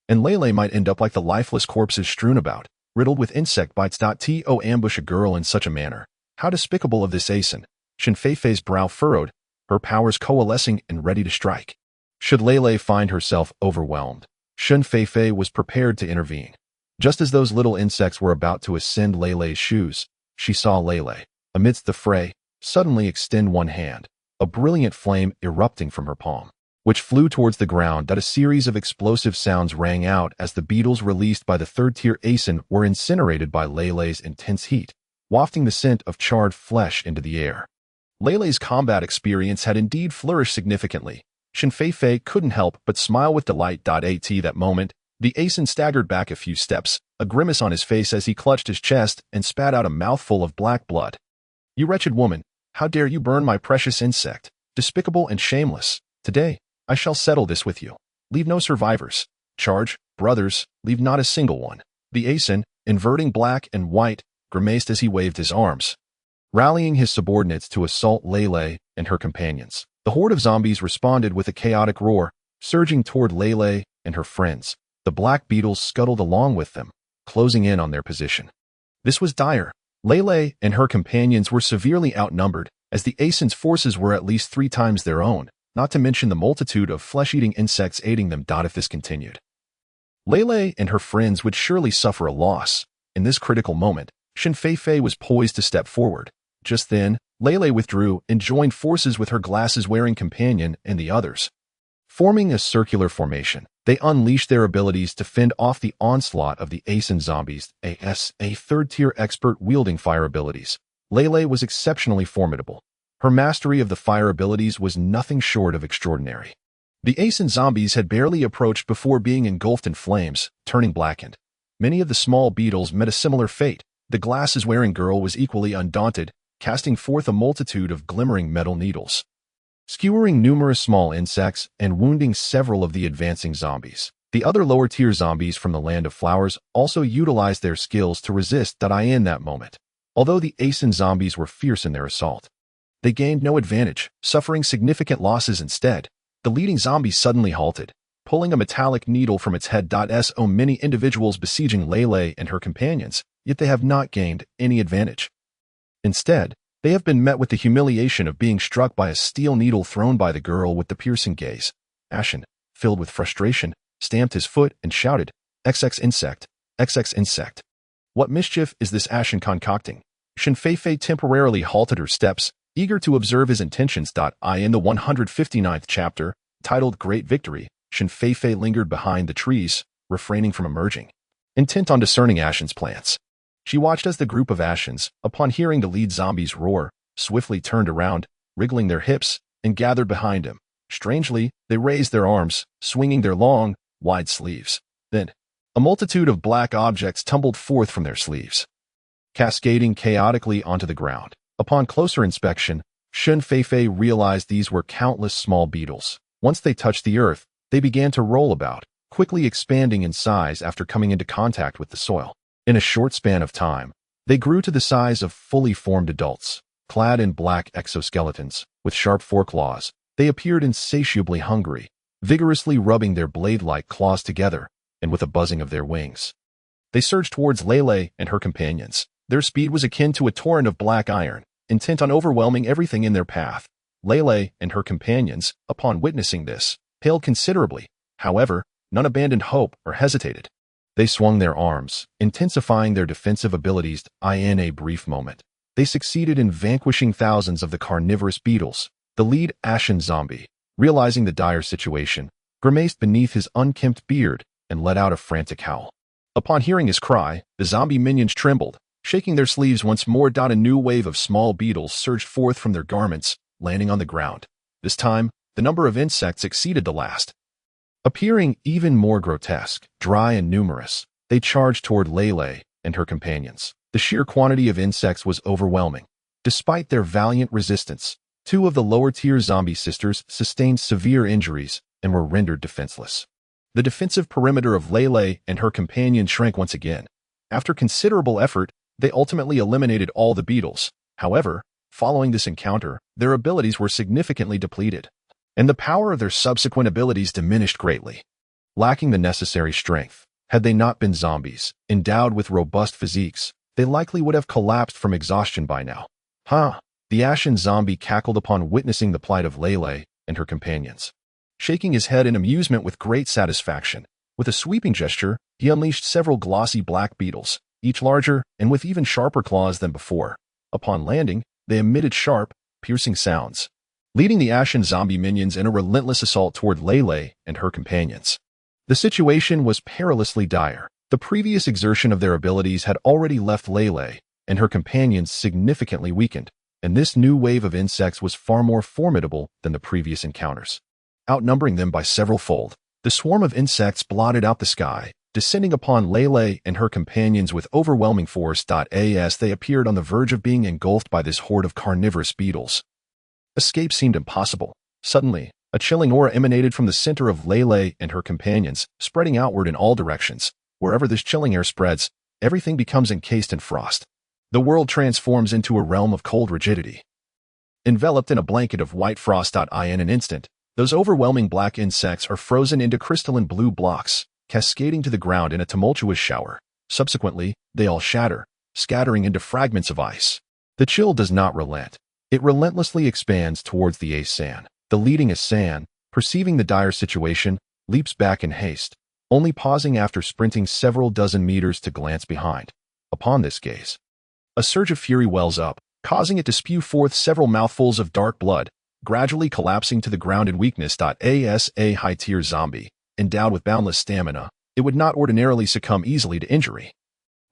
and Lei Lei might end up like the lifeless corpses strewn about, riddled with insect bites. To ambush a girl in such a manner. How despicable of this Asan. Shen Feifei's brow furrowed, her powers coalescing and ready to strike. Should Lei Lei find herself overwhelmed, Shen Feifei was prepared to intervene. Just as those little insects were about to ascend Lei Lei's shoes, she saw Lei Lei, amidst the fray, suddenly extend one hand, a brilliant flame erupting from her palm, which flew towards the ground. A series of explosive sounds rang out as the beetles released by the third-tier Asan were incinerated by Lei Lei's intense heat, wafting the scent of charred flesh into the air. Lei Lei's combat experience had indeed flourished significantly. Shen Feifei couldn't help but smile with delight. At that moment, the Asan staggered back a few steps, a grimace on his face as he clutched his chest and spat out a mouthful of black blood. "You wretched woman, how dare you burn my precious insect? Despicable and shameless. Today, I shall settle this with you. Leave no survivors. Charge, brothers, leave not a single one." The Asan, inverting black and white, grimaced as he waved his arms, rallying his subordinates to assault Lei Lei and her companions. The horde of zombies responded with a chaotic roar, surging toward Lei Lei and her friends. The black beetles scuttled along with them, closing in on their position. This was dire. Lei Lei and her companions were severely outnumbered, as the Asan's forces were at least 3 times their own, not to mention the multitude of flesh-eating insects aiding them. If this continued, Lei Lei and her friends would surely suffer a loss. In this critical moment, Shen Feifei was poised to step forward. Just then, Lei Lei withdrew and joined forces with her glasses-wearing companion and the others. Forming a circular formation, they unleash their abilities to fend off the onslaught of the Aeson zombies, a third-tier expert wielding fire abilities. Lele was exceptionally formidable. Her mastery of the fire abilities was nothing short of extraordinary. The Aeson zombies had barely approached before being engulfed in flames, turning blackened. Many of the small beetles met a similar fate. The glasses-wearing girl was equally undaunted, casting forth a multitude of glimmering metal needles, skewering numerous small insects and wounding several of the advancing zombies. The other lower-tier zombies from the Land of Flowers also utilized their skills to resist in that moment. Although the Aeson zombies were fierce in their assault, they gained no advantage, suffering significant losses instead. The leading zombie suddenly halted, pulling a metallic needle from its head. So many individuals besieging Lele and her companions, yet they have not gained any advantage. Instead, they have been met with the humiliation of being struck by a steel needle thrown by the girl with the piercing gaze. Ashen, filled with frustration, stamped his foot and shouted, XX insect, XX insect. What mischief is this Ashen concocting? Shen Feifei temporarily halted her steps, eager to observe his intentions. In the 159th chapter, titled Great Victory, Shen Feifei lingered behind the trees, refraining from emerging, intent on discerning Ashen's plans. She watched as the group of Ashens, upon hearing the lead zombies roar, swiftly turned around, wriggling their hips, and gathered behind him. Strangely, they raised their arms, swinging their long, wide sleeves. Then, a multitude of black objects tumbled forth from their sleeves, cascading chaotically onto the ground. Upon closer inspection, Shen Feifei realized these were countless small beetles. Once they touched the earth, they began to roll about, quickly expanding in size after coming into contact with the soil. In a short span of time, they grew to the size of fully formed adults. Clad in black exoskeletons, with sharp foreclaws, they appeared insatiably hungry, vigorously rubbing their blade-like claws together, and with a buzzing of their wings. They surged towards Lele and her companions. Their speed was akin to a torrent of black iron, intent on overwhelming everything in their path. Lele and her companions, upon witnessing this, paled considerably. However, none abandoned hope or hesitated. They swung their arms, intensifying their defensive abilities. In a brief moment, they succeeded in vanquishing thousands of the carnivorous beetles. The lead Ashen zombie, realizing the dire situation, grimaced beneath his unkempt beard and let out a frantic howl. Upon hearing his cry, the zombie minions trembled, shaking their sleeves once more. A new wave of small beetles surged forth from their garments, landing on the ground. This time, the number of insects exceeded the last. Appearing even more grotesque, dry and numerous, they charged toward Lele and her companions. The sheer quantity of insects was overwhelming. Despite their valiant resistance, two of the lower-tier zombie sisters sustained severe injuries and were rendered defenseless. The defensive perimeter of Lele and her companion shrank once again. After considerable effort, they ultimately eliminated all the beetles. However, following this encounter, their abilities were significantly depleted, and the power of their subsequent abilities diminished greatly. Lacking the necessary strength, had they not been zombies, endowed with robust physiques, they likely would have collapsed from exhaustion by now. The Ashen zombie cackled upon witnessing the plight of Lele and her companions. Shaking his head in amusement with great satisfaction, with a sweeping gesture, he unleashed several glossy black beetles, each larger and with even sharper claws than before. Upon landing, they emitted sharp, piercing sounds, leading the Ashen zombie minions in a relentless assault toward Lele and her companions. The situation was perilously dire. The previous exertion of their abilities had already left Lele and her companions significantly weakened, and this new wave of insects was far more formidable than the previous encounters. Outnumbering them by several fold, the swarm of insects blotted out the sky, descending upon Lele and her companions with overwhelming force. As they appeared on the verge of being engulfed by this horde of carnivorous beetles, escape seemed impossible. Suddenly, a chilling aura emanated from the center of Lele and her companions, spreading outward in all directions. Wherever this chilling air spreads, everything becomes encased in frost. The world transforms into a realm of cold rigidity. Enveloped in a blanket of white frost. In an instant, those overwhelming black insects are frozen into crystalline blue blocks, cascading to the ground in a tumultuous shower. Subsequently, they all shatter, scattering into fragments of ice. The chill does not relent. It relentlessly expands towards the Aeson. The leading Aeson, perceiving the dire situation, leaps back in haste, only pausing after sprinting several dozen meters to glance behind. Upon this gaze, a surge of fury wells up, causing it to spew forth several mouthfuls of dark blood. gradually collapsing to the ground in weakness. As a high-tier zombie, endowed with boundless stamina, it would not ordinarily succumb easily to injury,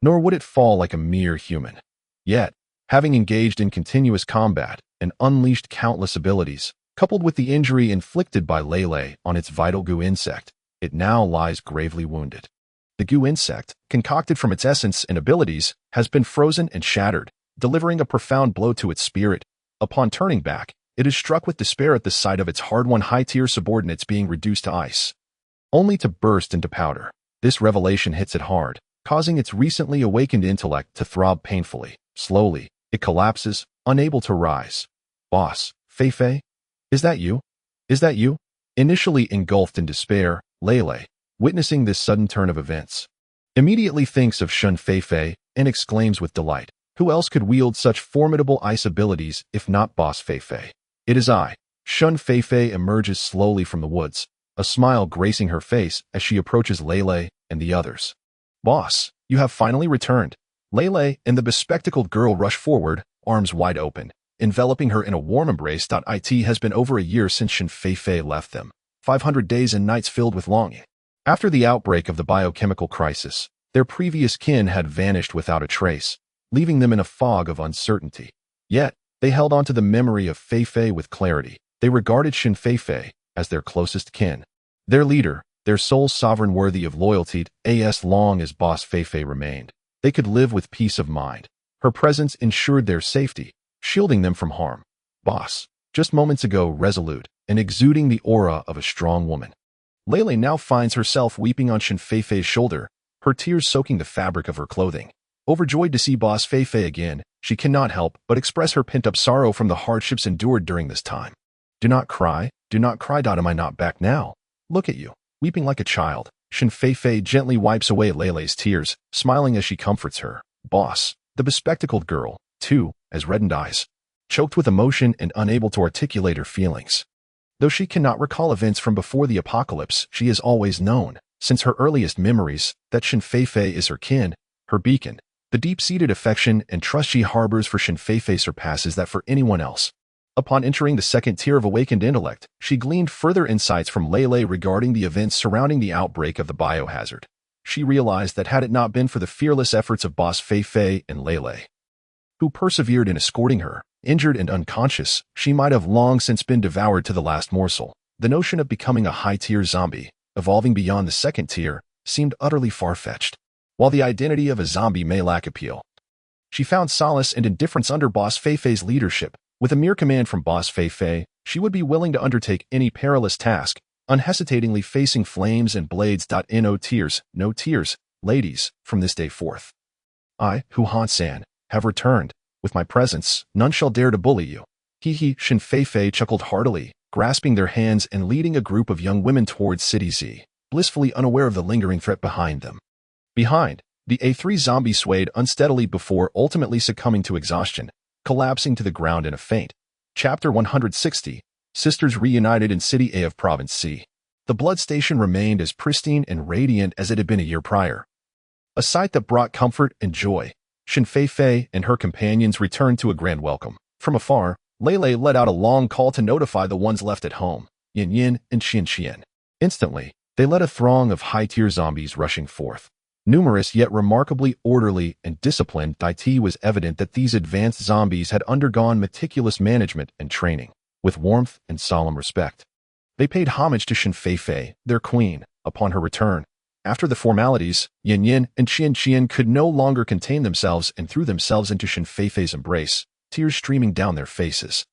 nor would it fall like a mere human. Yet, having engaged in continuous combat and unleashed countless abilities, coupled with the injury inflicted by Lele on its vital goo insect, it now lies gravely wounded. The goo insect, concocted from its essence and abilities, has been frozen and shattered, delivering a profound blow to its spirit. Upon turning back, it is struck with despair at the sight of its hard-won high-tier subordinates being reduced to ice, only to burst into powder. This revelation hits it hard, causing its recently awakened intellect to throb painfully. Slowly, it collapses, unable to rise. Boss, Fei? Is that you? Is that you? Initially engulfed in despair, Lele, witnessing this sudden turn of events, immediately thinks of Shun Fei and exclaims with delight, who else could wield such formidable ice abilities if not Boss Fei? It is I. Shun Fei emerges slowly from the woods, a smile gracing her face as she approaches Lele and the others. Boss, you have finally returned. Lele and the bespectacled girl rush forward, arms wide open, enveloping her in a warm embrace. It has been over a year since Shun Fei left them, 500 days and nights filled with longing. After the outbreak of the biochemical crisis, their previous kin had vanished without a trace, leaving them in a fog of uncertainty. Yet, they held on to the memory of Fei with clarity. They regarded Shun Fei as their closest kin, their leader, their sole sovereign worthy of loyalty. As long as Boss Fei remained, they could live with peace of mind. Her presence ensured their safety, shielding them from harm. Boss, just moments ago resolute and exuding the aura of a strong woman, Lele now finds herself weeping on Shun Fei's shoulder, her tears soaking the fabric of her clothing. Overjoyed to see Boss Fei again, she cannot help but express her pent-up sorrow from the hardships endured during this time. Do not cry, am I not back now? Look at you, weeping like a child. Shun Fei gently wipes away Lele's tears, smiling as she comforts her. Boss, the bespectacled girl, too, has reddened eyes, choked with emotion and unable to articulate her feelings. Though she cannot recall events from before the apocalypse, she has always known, since her earliest memories, that Shun Fei is her kin, her beacon. The deep-seated affection and trust she harbors for Shun Fei surpasses that for anyone else. Upon entering the second tier of awakened intellect, she gleaned further insights from Lele regarding the events surrounding the outbreak of the biohazard. She realized that had it not been for the fearless efforts of Boss Fei and Lele, who persevered in escorting her, injured and unconscious, she might have long since been devoured to the last morsel. The notion of becoming a high-tier zombie, evolving beyond the second tier, seemed utterly far-fetched. While the identity of a zombie may lack appeal, she found solace and indifference under Boss Fei's leadership. With a mere command from Boss Fei, she would be willing to undertake any perilous task, unhesitatingly facing flames and blades. No tears, ladies, from this day forth. I, Hu Han-san, have returned. With my presence, none shall dare to bully you. Shun Fei chuckled heartily, grasping their hands and leading a group of young women towards City Z, blissfully unaware of the lingering threat behind them. Behind, the A3 zombie swayed unsteadily before ultimately succumbing to exhaustion, collapsing to the ground in a faint. Chapter 160, Sisters reunited in City A of Province C. The blood station remained as pristine and radiant as it had been a year prior, a sight that brought comfort and joy. Shun Fei and her companions returned to a grand welcome. From afar, Lele let out a long call to notify the ones left at home, Yin and Xian. Instantly, they led a throng of high-tier zombies rushing forth. Numerous yet remarkably orderly and disciplined. It was evident that these advanced zombies had undergone meticulous management and training. With warmth and solemn respect, they paid homage to Shun Fei, their queen, upon her return. After the formalities, Yin and Xian could no longer contain themselves and threw themselves into Shun Fei's embrace, tears streaming down their faces.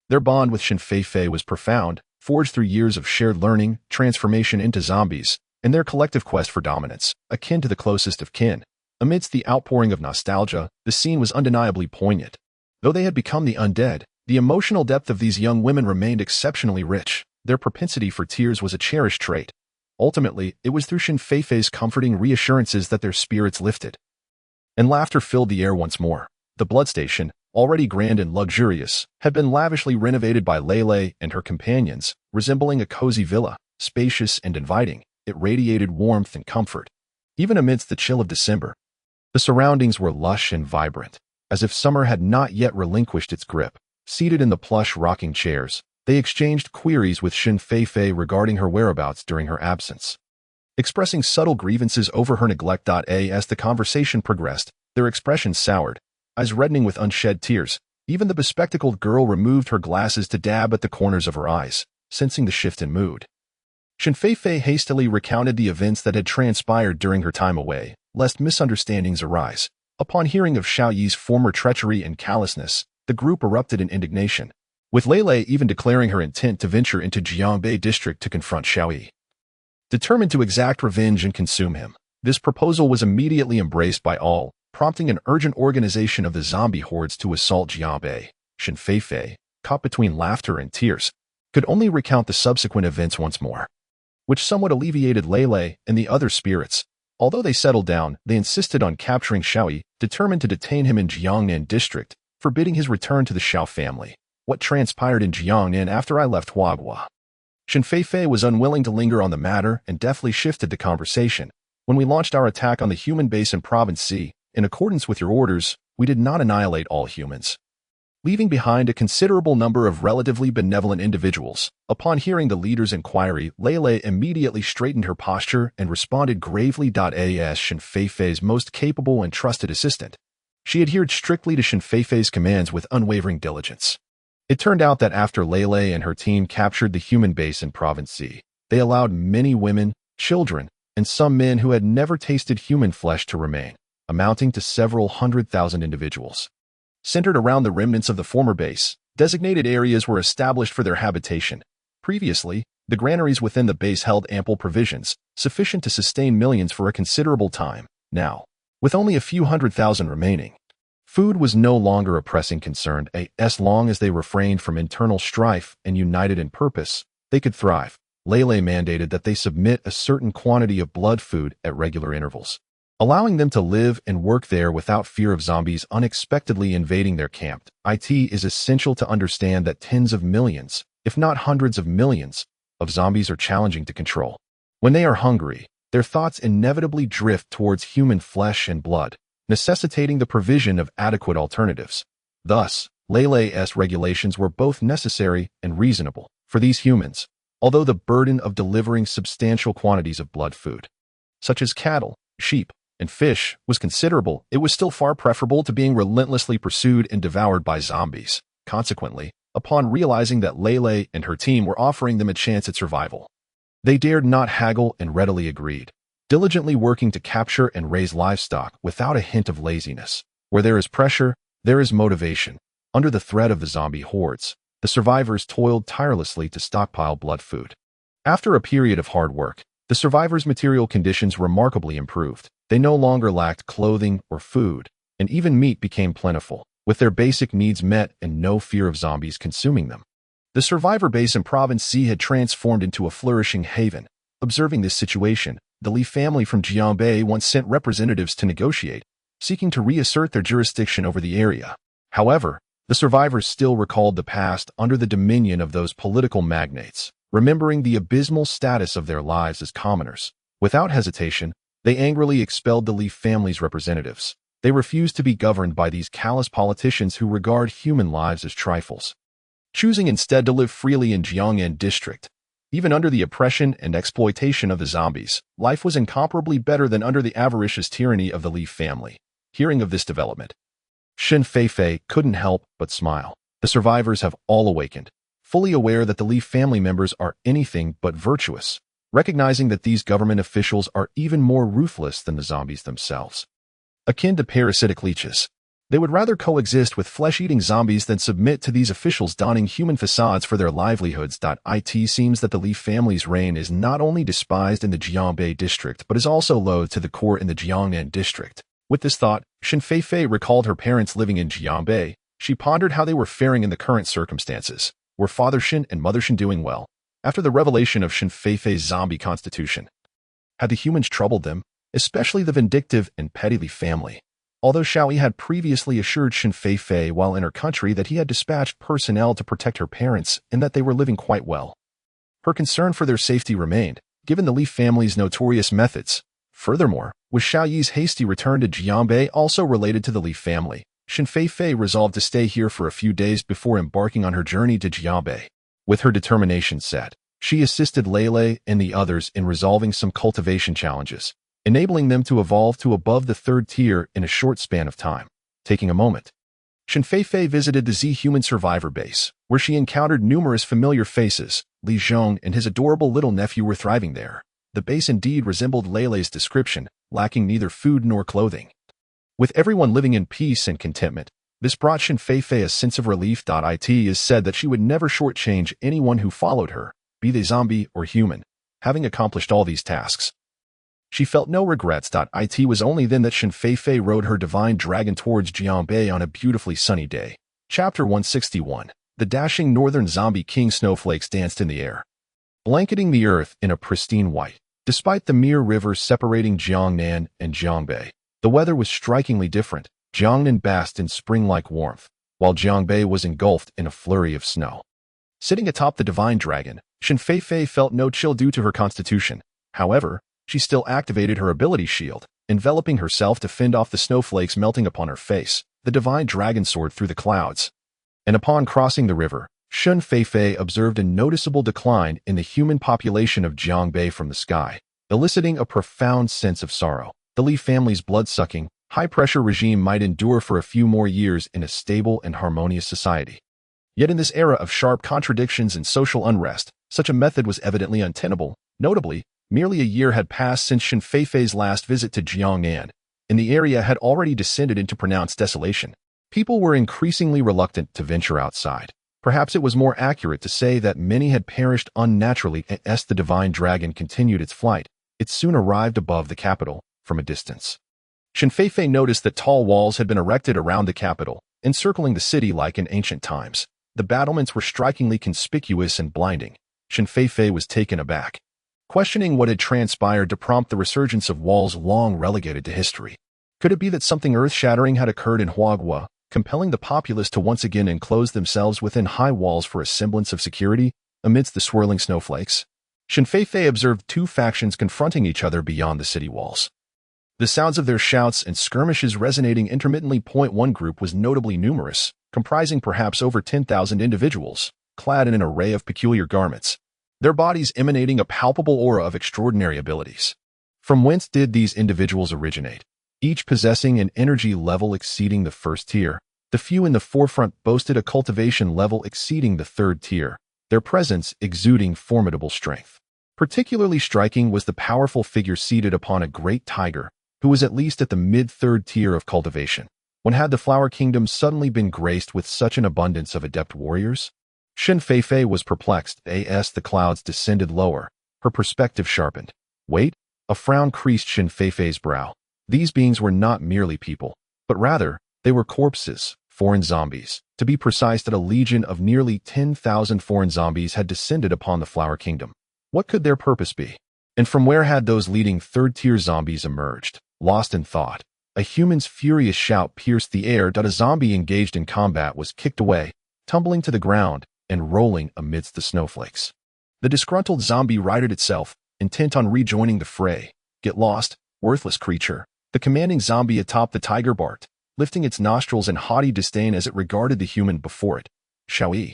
Their bond with Shun Fei was profound, forged through years of shared learning, transformation into zombies, and their collective quest for dominance, akin to the closest of kin. Amidst the outpouring of nostalgia, the scene was undeniably poignant. Though they had become the undead, the emotional depth of these young women remained exceptionally rich. Their propensity for tears was a cherished trait. Ultimately, it was through Shun Fei's comforting reassurances that their spirits lifted, and laughter filled the air once more. The blood station, already grand and luxurious, had been lavishly renovated by Lele and her companions, resembling a cozy villa, spacious and inviting. It radiated warmth and comfort, even amidst the chill of December. The surroundings were lush and vibrant, as if summer had not yet relinquished its grip. Seated in the plush rocking chairs, They exchanged queries with Shen Feifei regarding her whereabouts during her absence, expressing subtle grievances over her neglect. As the conversation progressed, their expressions soured, eyes reddening with unshed tears. Even the bespectacled girl removed her glasses to dab at the corners of her eyes, sensing the shift in mood. Shen Feifei hastily recounted the events that had transpired during her time away, lest misunderstandings arise. Upon hearing of Xiao Yi's former treachery and callousness, the group erupted in indignation, with Lei Lei even declaring her intent to venture into Jiangbei district to confront Xiao Yi. Determined to exact revenge and consume him, this proposal was immediately embraced by all, prompting an urgent organization of the zombie hordes to assault Jiangbei. Shen Feifei, caught between laughter and tears, could only recount the subsequent events once more, which somewhat alleviated Lei Lei and the other spirits. Although they settled down, they insisted on capturing Xiao Yi, determined to detain him in Jiangnan district, forbidding his return to the Xiao family. What transpired in Jiangnan after I left Huaghua? Shen Feifei was unwilling to linger on the matter and deftly shifted the conversation. When we launched our attack on the human base in Province C, in accordance with your orders, we did not annihilate all humans, leaving behind a considerable number of relatively benevolent individuals. Upon hearing the leader's inquiry, Lei Lei immediately straightened her posture and responded gravely. As Shen Feifei's most capable and trusted assistant, she adhered strictly to Shen Feifei's commands with unwavering diligence. It turned out that after Lei Lei and her team captured the human base in Province C, they allowed many women, children, and some men who had never tasted human flesh to remain, amounting to several 100,000 individuals. Centered around the remnants of the former base, designated areas were established for their habitation. Previously, the granaries within the base held ample provisions, sufficient to sustain millions for a considerable time. Now, with only a few 100,000 remaining, food was no longer a pressing concern. As long as they refrained from internal strife and united in purpose, they could thrive. Lei Lei mandated that they submit a certain quantity of blood food at regular intervals, allowing them to live and work there without fear of zombies unexpectedly invading their camp. It is essential to understand that tens of millions, if not hundreds of millions, of zombies are challenging to control. When they are hungry, their thoughts inevitably drift towards human flesh and blood, necessitating the provision of adequate alternatives. Thus, Lei Lei's regulations were both necessary and reasonable for these humans, although the burden of delivering substantial quantities of blood food, such as cattle, sheep, and fish, was considerable. It was still far preferable to being relentlessly pursued and devoured by zombies. Consequently, upon realizing that Lei Lei and her team were offering them a chance at survival, they dared not haggle and readily agreed, diligently working to capture and raise livestock without a hint of laziness. Where there is pressure, there is motivation. Under the threat of the zombie hordes, the survivors toiled tirelessly to stockpile blood food. After a period of hard work, the survivors' material conditions remarkably improved. They no longer lacked clothing or food, and even meat became plentiful, with their basic needs met and no fear of zombies consuming them. The survivor base in Province C had transformed into a flourishing haven. Observing this situation, the Li family from Jiangbei once sent representatives to negotiate, seeking to reassert their jurisdiction over the area. However, the survivors still recalled the past under the dominion of those political magnates, remembering the abysmal status of their lives as commoners. Without hesitation, they angrily expelled the Li family's representatives. They refused to be governed by these callous politicians who regard human lives as trifles, choosing instead to live freely in Jiangnan district. Even under the oppression and exploitation of the zombies, life was incomparably better than under the avaricious tyranny of the Li family. Hearing of this development, Shen Feifei couldn't help but smile. The survivors have all awakened, fully aware that the Li family members are anything but virtuous, recognizing that these government officials are even more ruthless than the zombies themselves. Akin to parasitic leeches, they would rather coexist with flesh-eating zombies than submit to these officials donning human facades for their livelihoods. It seems that the Li family's reign is not only despised in the Jiangbei district but is also loathed to the core in the Jiangnan district. With this thought, Shen Feifei recalled her parents living in Jiangbei. She pondered how they were faring in the current circumstances. Were Father Shen and Mother Shen doing well? After the revelation of Shen Feifei's zombie constitution, had the humans troubled them, especially the vindictive and petty Li family? Although Xiao Yi had previously assured Shen Feifei while in her country that he had dispatched personnel to protect her parents and that they were living quite well, her concern for their safety remained, given the Li family's notorious methods. Furthermore, was Xiao Yi's hasty return to Jiangbei also related to the Li family? Shen Feifei resolved to stay here for a few days before embarking on her journey to Jiangbei. With her determination set, she assisted Lele and the others in resolving some cultivation challenges, enabling them to evolve to above the third tier in a short span of time. Taking a moment, Shen Feifei visited the Z human survivor base, where she encountered numerous familiar faces. Li Zhong and his adorable little nephew were thriving there. The base indeed resembled Lele's description, lacking neither food nor clothing. With everyone living in peace and contentment, this brought Shen Feifei a sense of relief. It is said that she would never shortchange anyone who followed her, be they zombie or human. Having accomplished all these tasks, she felt no regrets. It was only then that Shen Feifei rode her divine dragon towards Jiangbei on a beautifully sunny day. Chapter 161. The dashing northern zombie king snowflakes danced in the air, blanketing the earth in a pristine white. Despite the mere river separating Jiangnan and Jiangbei, the weather was strikingly different. Jiangnan basked in spring-like warmth, while Jiangbei was engulfed in a flurry of snow. Sitting atop the divine dragon, Shen Feifei felt no chill due to her constitution. However, she still activated her ability shield, enveloping herself to fend off the snowflakes melting upon her face. The divine dragon soared through the clouds, and upon crossing the river, Shen Feifei observed a noticeable decline in the human population of Jiangbei from the sky, eliciting a profound sense of sorrow. The Li family's blood-sucking, high-pressure regime might endure for a few more years in a stable and harmonious society. Yet in this era of sharp contradictions and social unrest, such a method was evidently untenable. Notably, merely a year had passed since Shen Feifei's last visit to Jiangnan, and the area had already descended into pronounced desolation. People were increasingly reluctant to venture outside. Perhaps it was more accurate to say that many had perished unnaturally as the divine dragon continued its flight. It soon arrived above the capital from a distance. Shen Feifei noticed that tall walls had been erected around the capital, encircling the city like in ancient times. The battlements were strikingly conspicuous and blinding. Shen Feifei was taken aback, questioning what had transpired to prompt the resurgence of walls long relegated to history. Could it be that something earth-shattering had occurred in Huaguo, compelling the populace to once again enclose themselves within high walls for a semblance of security amidst the swirling snowflakes? Shen Feifei observed two factions confronting each other beyond the city walls, the sounds of their shouts and skirmishes resonating intermittently. One group was notably numerous, comprising perhaps over 10,000 individuals, clad in an array of peculiar garments, their bodies emanating a palpable aura of extraordinary abilities. From whence did these individuals originate? Each possessing an energy level exceeding the first tier. The few in the forefront boasted a cultivation level exceeding the third tier, their presence exuding formidable strength. Particularly striking was the powerful figure seated upon a great tiger, who was at least at the mid-third tier of cultivation. When had the Flower Kingdom suddenly been graced with such an abundance of adept warriors? Shen Feifei was perplexed as the clouds descended lower. Her perspective sharpened. Wait, a frown creased Shen Feifei's brow. These beings were not merely people, but rather, they were corpses, foreign zombies. To be precise, that a legion of nearly 10,000 foreign zombies had descended upon the Flower Kingdom. What could their purpose be? And from where had those leading third-tier zombies emerged? Lost in thought, a human's furious shout pierced the air. A zombie engaged in combat was kicked away, tumbling to the ground and rolling amidst the snowflakes. The disgruntled zombie righted itself, intent on rejoining the fray. Get lost, worthless creature. The commanding zombie atop the tiger barked, lifting its nostrils in haughty disdain as it regarded the human before it. Xiaoyi.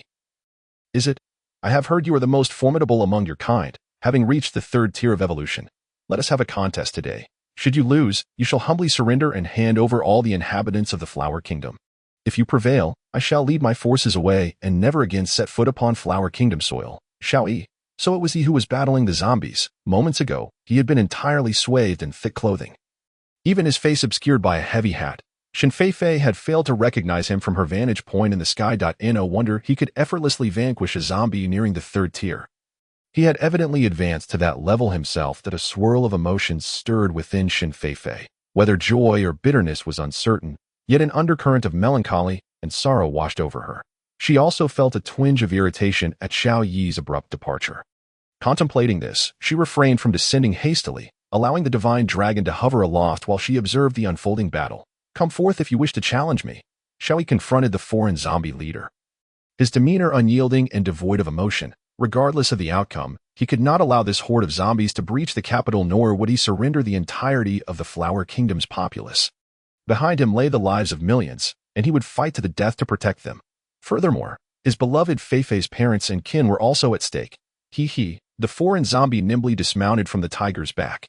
Is it? I have heard you are the most formidable among your kind, having reached the third tier of evolution. Let us have a contest today. Should you lose, you shall humbly surrender and hand over all the inhabitants of the Flower Kingdom. If you prevail, I shall lead my forces away and never again set foot upon Flower Kingdom soil. Xiaoyi. So it was he who was battling the zombies. Moments ago, he had been entirely swathed in thick clothing, even his face obscured by a heavy hat. Shen Feifei had failed to recognize him from her vantage point in the sky. No wonder he could effortlessly vanquish a zombie nearing the third tier. He had evidently advanced to that level himself. That a swirl of emotions stirred within Shen Feifei. Whether joy or bitterness was uncertain, yet an undercurrent of melancholy and sorrow washed over her. She also felt a twinge of irritation at Xiao Yi's abrupt departure. Contemplating this, she refrained from descending hastily, allowing the divine dragon to hover aloft while she observed the unfolding battle. Come forth if you wish to challenge me. Xiao Yi confronted the foreign zombie leader, his demeanor unyielding and devoid of emotion. Regardless of the outcome, he could not allow this horde of zombies to breach the capital, nor would he surrender the entirety of the Flower Kingdom's populace. Behind him lay the lives of millions, and he would fight to the death to protect them. Furthermore, His beloved Fei Fei's parents and kin were also at stake. The foreign zombie nimbly dismounted from the tiger's back,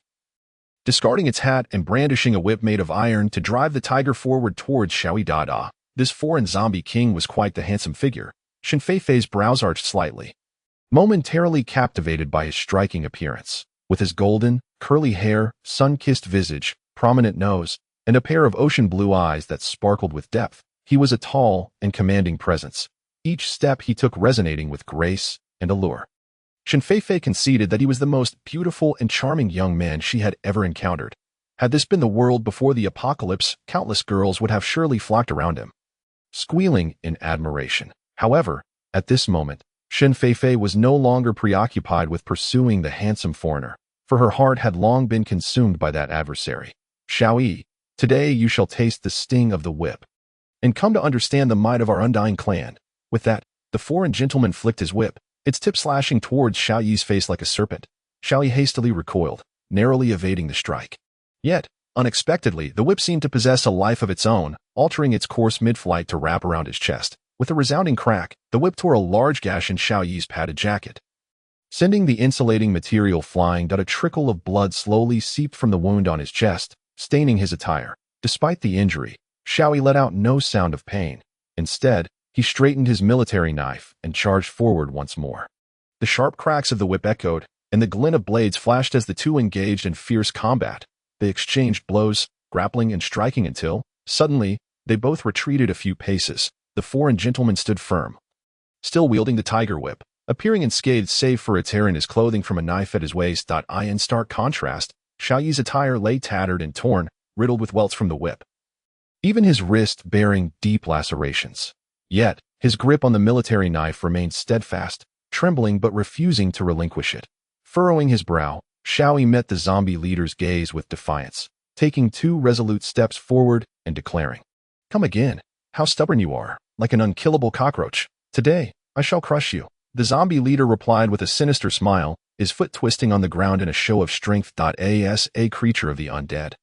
discarding its hat and brandishing a whip made of iron to drive the tiger forward towards Xiao Dada. This foreign zombie king was quite the handsome figure. Shen Feifei's brows arched slightly, momentarily captivated by his striking appearance. With his golden, curly hair, sun-kissed visage, prominent nose, and a pair of ocean blue eyes that sparkled with depth, he was a tall and commanding presence, each step he took resonating with grace and allure. Shen Feifei conceded that he was the most beautiful and charming young man she had ever encountered. Had this been the world before the apocalypse, countless girls would have surely flocked around him, squealing in admiration. However, at this moment, Shen Feifei was no longer preoccupied with pursuing the handsome foreigner, for her heart had long been consumed by that adversary. Xiao Yi, today you shall taste the sting of the whip, and come to understand the might of our undying clan. With that, the foreign gentleman flicked his whip, its tip slashing towards Xiao Yi's face like a serpent. Xiao Yi hastily recoiled, narrowly evading the strike. Yet, unexpectedly, the whip seemed to possess a life of its own, altering its course mid-flight to wrap around his chest. With a resounding crack, the whip tore a large gash in Xiao Yi's padded jacket, sending the insulating material flying. A trickle of blood slowly seeped from the wound on his chest, staining his attire. Despite the injury, Xiao Yi let out no sound of pain. Instead, he straightened his military knife and charged forward once more. The sharp cracks of the whip echoed, and the glint of blades flashed as the two engaged in fierce combat. They exchanged blows, grappling and striking until, suddenly, they both retreated a few paces. The foreign gentleman stood firm, still wielding the tiger whip, appearing unscathed save for a tear in his clothing from a knife at his waist. In stark contrast, Xiao Yi's attire lay tattered and torn, riddled with welts from the whip, even his wrist bearing deep lacerations. Yet, his grip on the military knife remained steadfast, trembling but refusing to relinquish it. Furrowing his brow, Xiao Yi met the zombie leader's gaze with defiance, taking 2 resolute steps forward and declaring, "Come again. How stubborn you are, like an unkillable cockroach. Today, I shall crush you." The zombie leader replied with a sinister smile, his foot twisting on the ground in a show of strength. As a creature of the undead,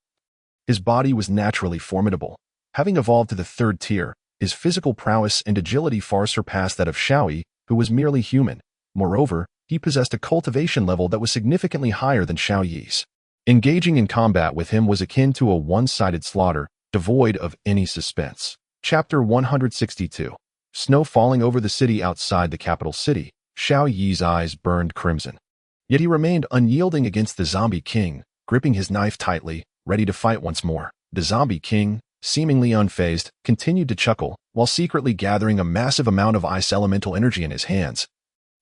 his body was naturally formidable. Having evolved to the 3rd tier, his physical prowess and agility far surpassed that of Xiao Yi, who was merely human. Moreover, he possessed a cultivation level that was significantly higher than Xiao Yi's. Engaging in combat with him was akin to a one-sided slaughter, devoid of any suspense. Chapter 162. Snow falling over the city outside the capital city. Xiao Yi's eyes burned crimson. Yet he remained unyielding against the zombie king, gripping his knife tightly, ready to fight once more. The zombie king, seemingly unfazed, continued to chuckle, while secretly gathering a massive amount of ice elemental energy in his hands,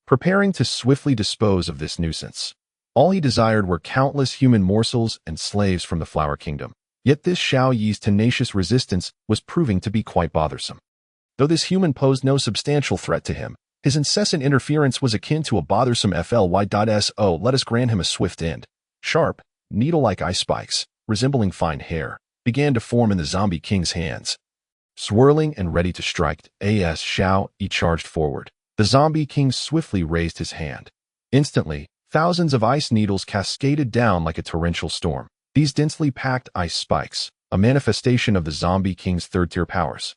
preparing to swiftly dispose of this nuisance. All he desired were countless human morsels and slaves from the Flower Kingdom. Yet this Xiao Yi's tenacious resistance was proving to be quite bothersome. Though this human posed no substantial threat to him, his incessant interference was akin to a bothersome fly.so. Let us grant him a swift end. Sharp, needle-like ice spikes, resembling fine hair, began to form in the zombie king's hands. Swirling and ready to strike, as Xiao Yi charged forward, the zombie king swiftly raised his hand. Instantly, thousands of ice needles cascaded down like a torrential storm. These densely packed ice spikes, a manifestation of the zombie king's 3rd-tier powers,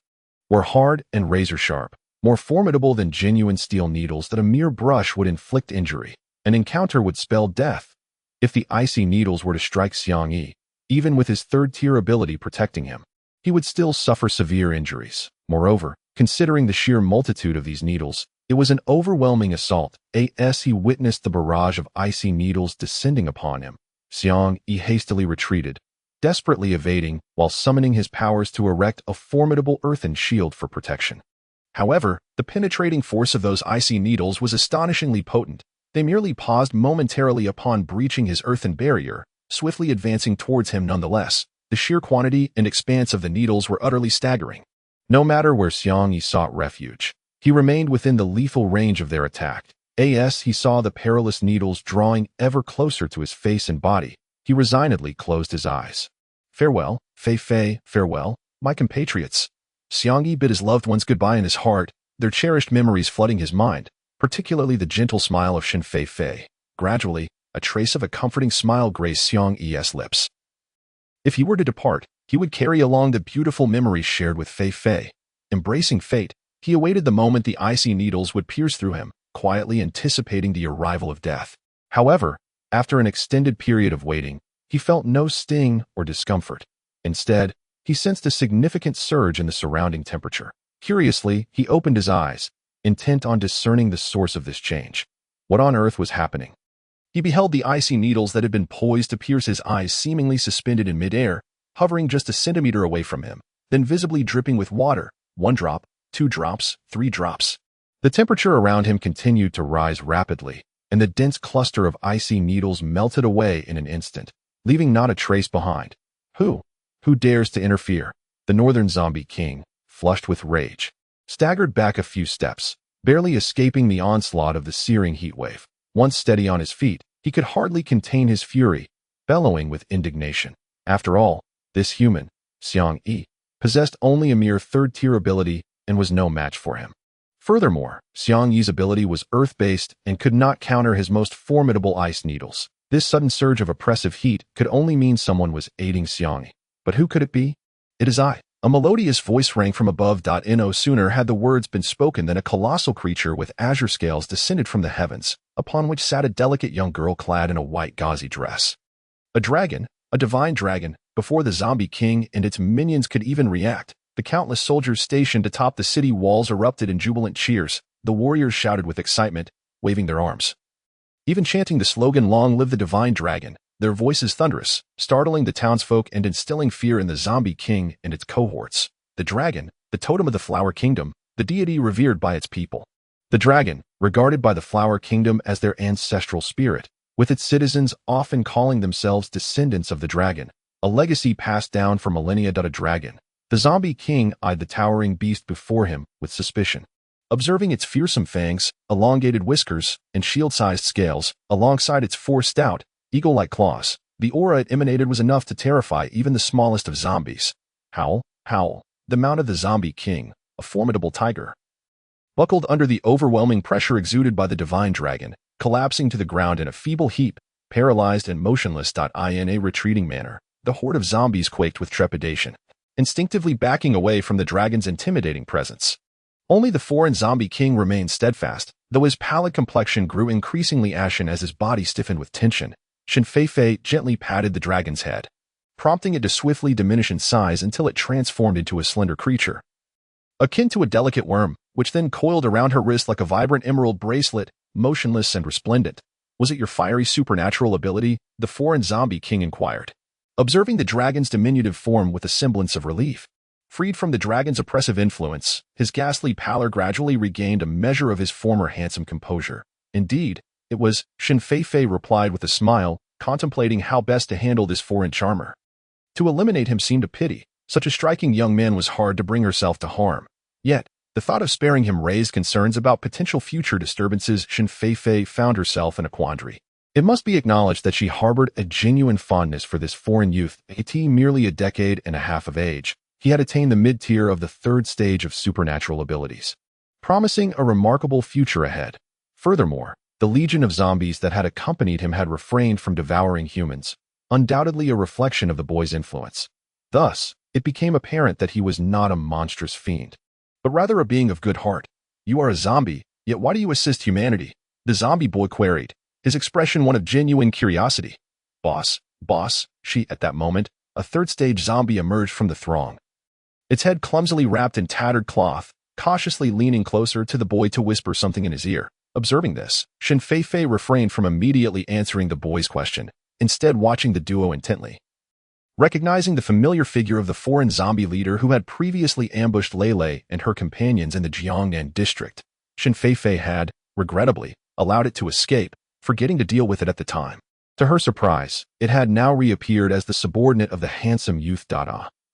were hard and razor-sharp, more formidable than genuine steel needles that a mere brush would inflict injury. An encounter would spell death. If the icy needles were to strike Xiang Yi, even with his 3rd-tier ability protecting him, he would still suffer severe injuries. Moreover, considering the sheer multitude of these needles, it was an overwhelming assault. As he witnessed the barrage of icy needles descending upon him, Xiang Yi hastily retreated, desperately evading while summoning his powers to erect a formidable earthen shield for protection. However, the penetrating force of those icy needles was astonishingly potent. They merely paused momentarily upon breaching his earthen barrier, swiftly advancing towards him nonetheless. The sheer quantity and expanse of the needles were utterly staggering. No matter where Xiang Yi sought refuge, he remained within the lethal range of their attack. As he saw the perilous needles drawing ever closer to his face and body, he resignedly closed his eyes. Farewell, Fei Fei, farewell, my compatriots. Xiang Yi bid his loved ones goodbye in his heart, their cherished memories flooding his mind, particularly the gentle smile of Shen Feifei. Gradually, a trace of a comforting smile graced Xiang Yi's lips. If he were to depart, he would carry along the beautiful memories shared with Fei Fei. Embracing fate, He awaited the moment the icy needles would pierce through him, quietly anticipating the arrival of death. However, after an extended period of waiting, he felt no sting or discomfort. Instead, he sensed a significant surge in the surrounding temperature. Curiously, he opened his eyes, intent on discerning the source of this change. What on earth was happening? He beheld the icy needles that had been poised to pierce his eyes seemingly suspended in midair, hovering just a centimeter away from him, then visibly dripping with water. 1 drop, 2 drops, 3 drops. The temperature around him continued to rise rapidly, and the dense cluster of icy needles melted away in an instant, leaving not a trace behind. Who dares to interfere? The Northern Zombie King, flushed with rage, staggered back a few steps, barely escaping the onslaught of the searing heat wave. Once steady on his feet, he could hardly contain his fury, bellowing with indignation. After all, this human, Xiang Yi, possessed only a mere third-tier ability and was no match for him. Furthermore, Xiang Yi's ability was earth-based and could not counter his most formidable ice needles. This sudden surge of oppressive heat could only mean someone was aiding Xiang Yi. But who could it be? "It is I." A melodious voice rang from above. No sooner had the words been spoken than a colossal creature with azure scales descended from the heavens, upon which sat a delicate young girl clad in a white gauzy dress. A dragon, a divine dragon, before the Zombie King and its minions could even react. The countless soldiers stationed atop the city walls erupted in jubilant cheers. The warriors shouted with excitement, waving their arms, even chanting the slogan, "Long live the divine dragon," their voices thunderous, startling the townsfolk and instilling fear in the Zombie King and its cohorts. The dragon, the totem of the Flower Kingdom, the deity revered by its people. The dragon, regarded by the Flower Kingdom as their ancestral spirit, with its citizens often calling themselves descendants of the dragon, a legacy passed down for millennia. A dragon. The Zombie King eyed the towering beast before him with suspicion. Observing its fearsome fangs, elongated whiskers, and shield-sized scales, alongside its 4 stout, eagle-like claws, the aura it emanated was enough to terrify even the smallest of zombies. Howl, howl, the mount of the Zombie King, a formidable tiger, buckled under the overwhelming pressure exuded by the divine dragon, collapsing to the ground in a feeble heap, paralyzed and motionless. In a retreating manner, the horde of zombies quaked with trepidation, instinctively backing away from the dragon's intimidating presence. Only the foreign Zombie King remained steadfast, though his pallid complexion grew increasingly ashen as his body stiffened with tension. Shen Feifei gently patted the dragon's head, prompting it to swiftly diminish in size until it transformed into a slender creature, akin to a delicate worm, which then coiled around her wrist like a vibrant emerald bracelet, motionless and resplendent. "Was it your fiery supernatural ability?" the foreign Zombie King inquired, observing the dragon's diminutive form with a semblance of relief. Freed from the dragon's oppressive influence, his ghastly pallor gradually regained a measure of his former handsome composure. "Indeed, it was," Shen Feifei replied with a smile, contemplating how best to handle this foreign charmer. To eliminate him seemed a pity. Such a striking young man was hard to bring herself to harm. Yet, the thought of sparing him raised concerns about potential future disturbances. Shen Feifei found herself in a quandary. It must be acknowledged that she harbored a genuine fondness for this foreign youth. At merely a decade and a half of age, he had attained the mid-tier of the 3rd stage of supernatural abilities, promising a remarkable future ahead. Furthermore, the legion of zombies that had accompanied him had refrained from devouring humans, undoubtedly a reflection of the boy's influence. Thus, it became apparent that he was not a monstrous fiend, but rather a being of good heart. "You are a zombie, yet why do you assist humanity?" the zombie boy queried, his expression one of genuine curiosity. Boss, At that moment, a 3rd-stage zombie emerged from the throng, its head clumsily wrapped in tattered cloth, cautiously leaning closer to the boy to whisper something in his ear. Observing this, Shen Feifei refrained from immediately answering the boy's question, instead watching the duo intently. Recognizing the familiar figure of the foreign zombie leader who had previously ambushed Lele and her companions in the Jiangnan district, Shen Feifei had, regrettably, allowed it to escape, forgetting to deal with it at the time. To her surprise, it had now reappeared as the subordinate of the handsome youth.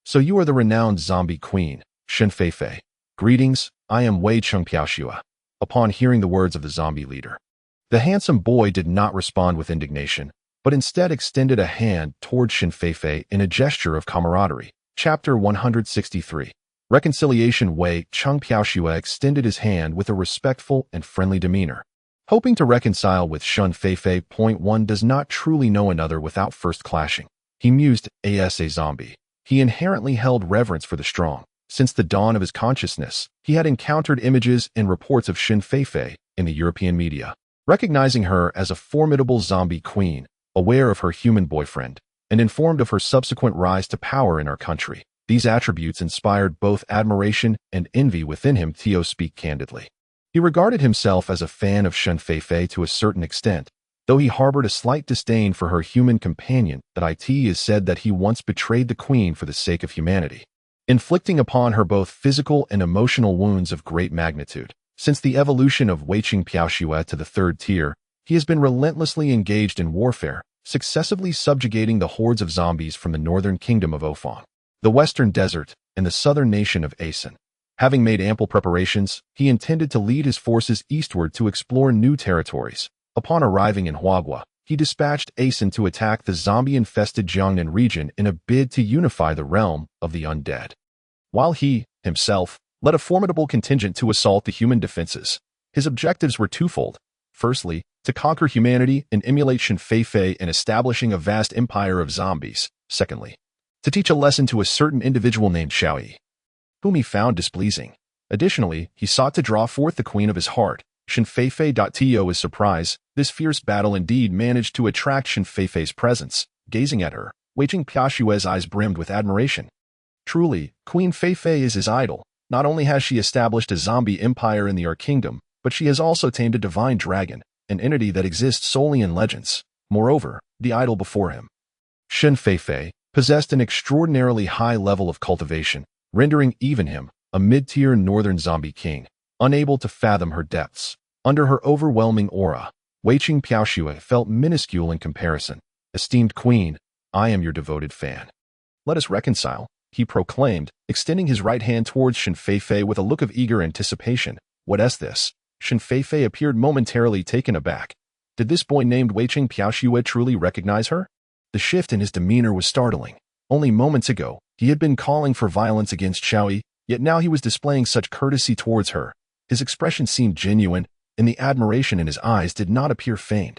"So you are the renowned zombie queen, Shen Feifei. Greetings, I am Wei Chengpiaoxua." Upon hearing the words of the zombie leader, the handsome boy did not respond with indignation, but instead extended a hand toward Shen Feifei in a gesture of camaraderie. Chapter 163. Reconciliation. Wei Chengpiaoxua extended his hand with a respectful and friendly demeanor, hoping to reconcile with Shen Feifei. One does not truly know another without first clashing. He mused, as a zombie, he inherently held reverence for the strong, Since the dawn of his consciousness, he had encountered images and reports of Shen Feifei in the European media. Recognizing her as a formidable zombie queen, aware of her human boyfriend, and informed of her subsequent rise to power in our country, these attributes inspired both admiration and envy within him. Tio speak candidly. He regarded himself as a fan of Shen Feifei to a certain extent, though he harbored a slight disdain for her human companion. That it is said that he once betrayed the queen for the sake of humanity, inflicting upon her both physical and emotional wounds of great magnitude. Since the evolution of Weiqing Piaoxue to the third tier, he has been relentlessly engaged in warfare, successively subjugating the hordes of zombies from the northern kingdom of Ofang, the western desert, and the southern nation of Asen. Having made ample preparations, he intended to lead his forces eastward to explore new territories. Upon arriving in Huagua, he dispatched Asen to attack the zombie-infested Jiangnan region in a bid to unify the realm of the undead. While he, himself, led a formidable contingent to assault the human defenses, his objectives were twofold. Firstly, to conquer humanity and emulate Shen Feifei in establishing a vast empire of zombies. Secondly, to teach a lesson to a certain individual named Xiao Yi, whom he found displeasing. Additionally, he sought to draw forth the queen of his heart, Shen Feifei. To his surprise, this fierce battle indeed managed to attract Shen Feifei's presence. Gazing at her, Weiqing Piaoxue's eyes brimmed with admiration. Truly, Queen Feifei is his idol. Not only has she established a zombie empire in the Earth Kingdom, but she has also tamed a divine dragon, an entity that exists solely in legends. Moreover, the idol before him, Shen Feifei, possessed an extraordinarily high level of cultivation, rendering even him, a mid-tier northern zombie king, unable to fathom her depths. Under her overwhelming aura, Weiqing Piaoxue felt minuscule in comparison. Esteemed queen, I am your devoted fan. Let us reconcile, he proclaimed, extending his right hand towards Shen Feifei with a look of eager anticipation. What is this? Shen Feifei appeared momentarily taken aback. Did this boy named Weiqing Piaoxue truly recognize her? The shift in his demeanor was startling. Only moments ago, he had been calling for violence against Xiao Yi, yet now he was displaying such courtesy towards her. His expression seemed genuine, and the admiration in his eyes did not appear feigned.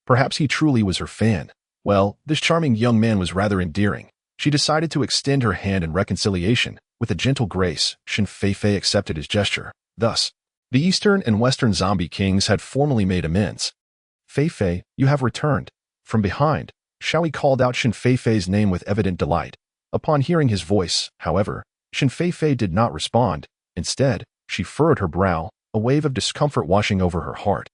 Perhaps he truly was her fan. Well, this charming young man was rather endearing. She decided to extend her hand in reconciliation. With a gentle grace, Shen Feifei accepted his gesture. Thus, the Eastern and Western zombie kings had formally made amends. Feifei, you have returned. From behind, Xiao Yi called out Shen Feifei's name with evident delight. Upon hearing his voice, however, Shen Feifei did not respond. Instead, she furrowed her brow, a wave of discomfort washing over her heart,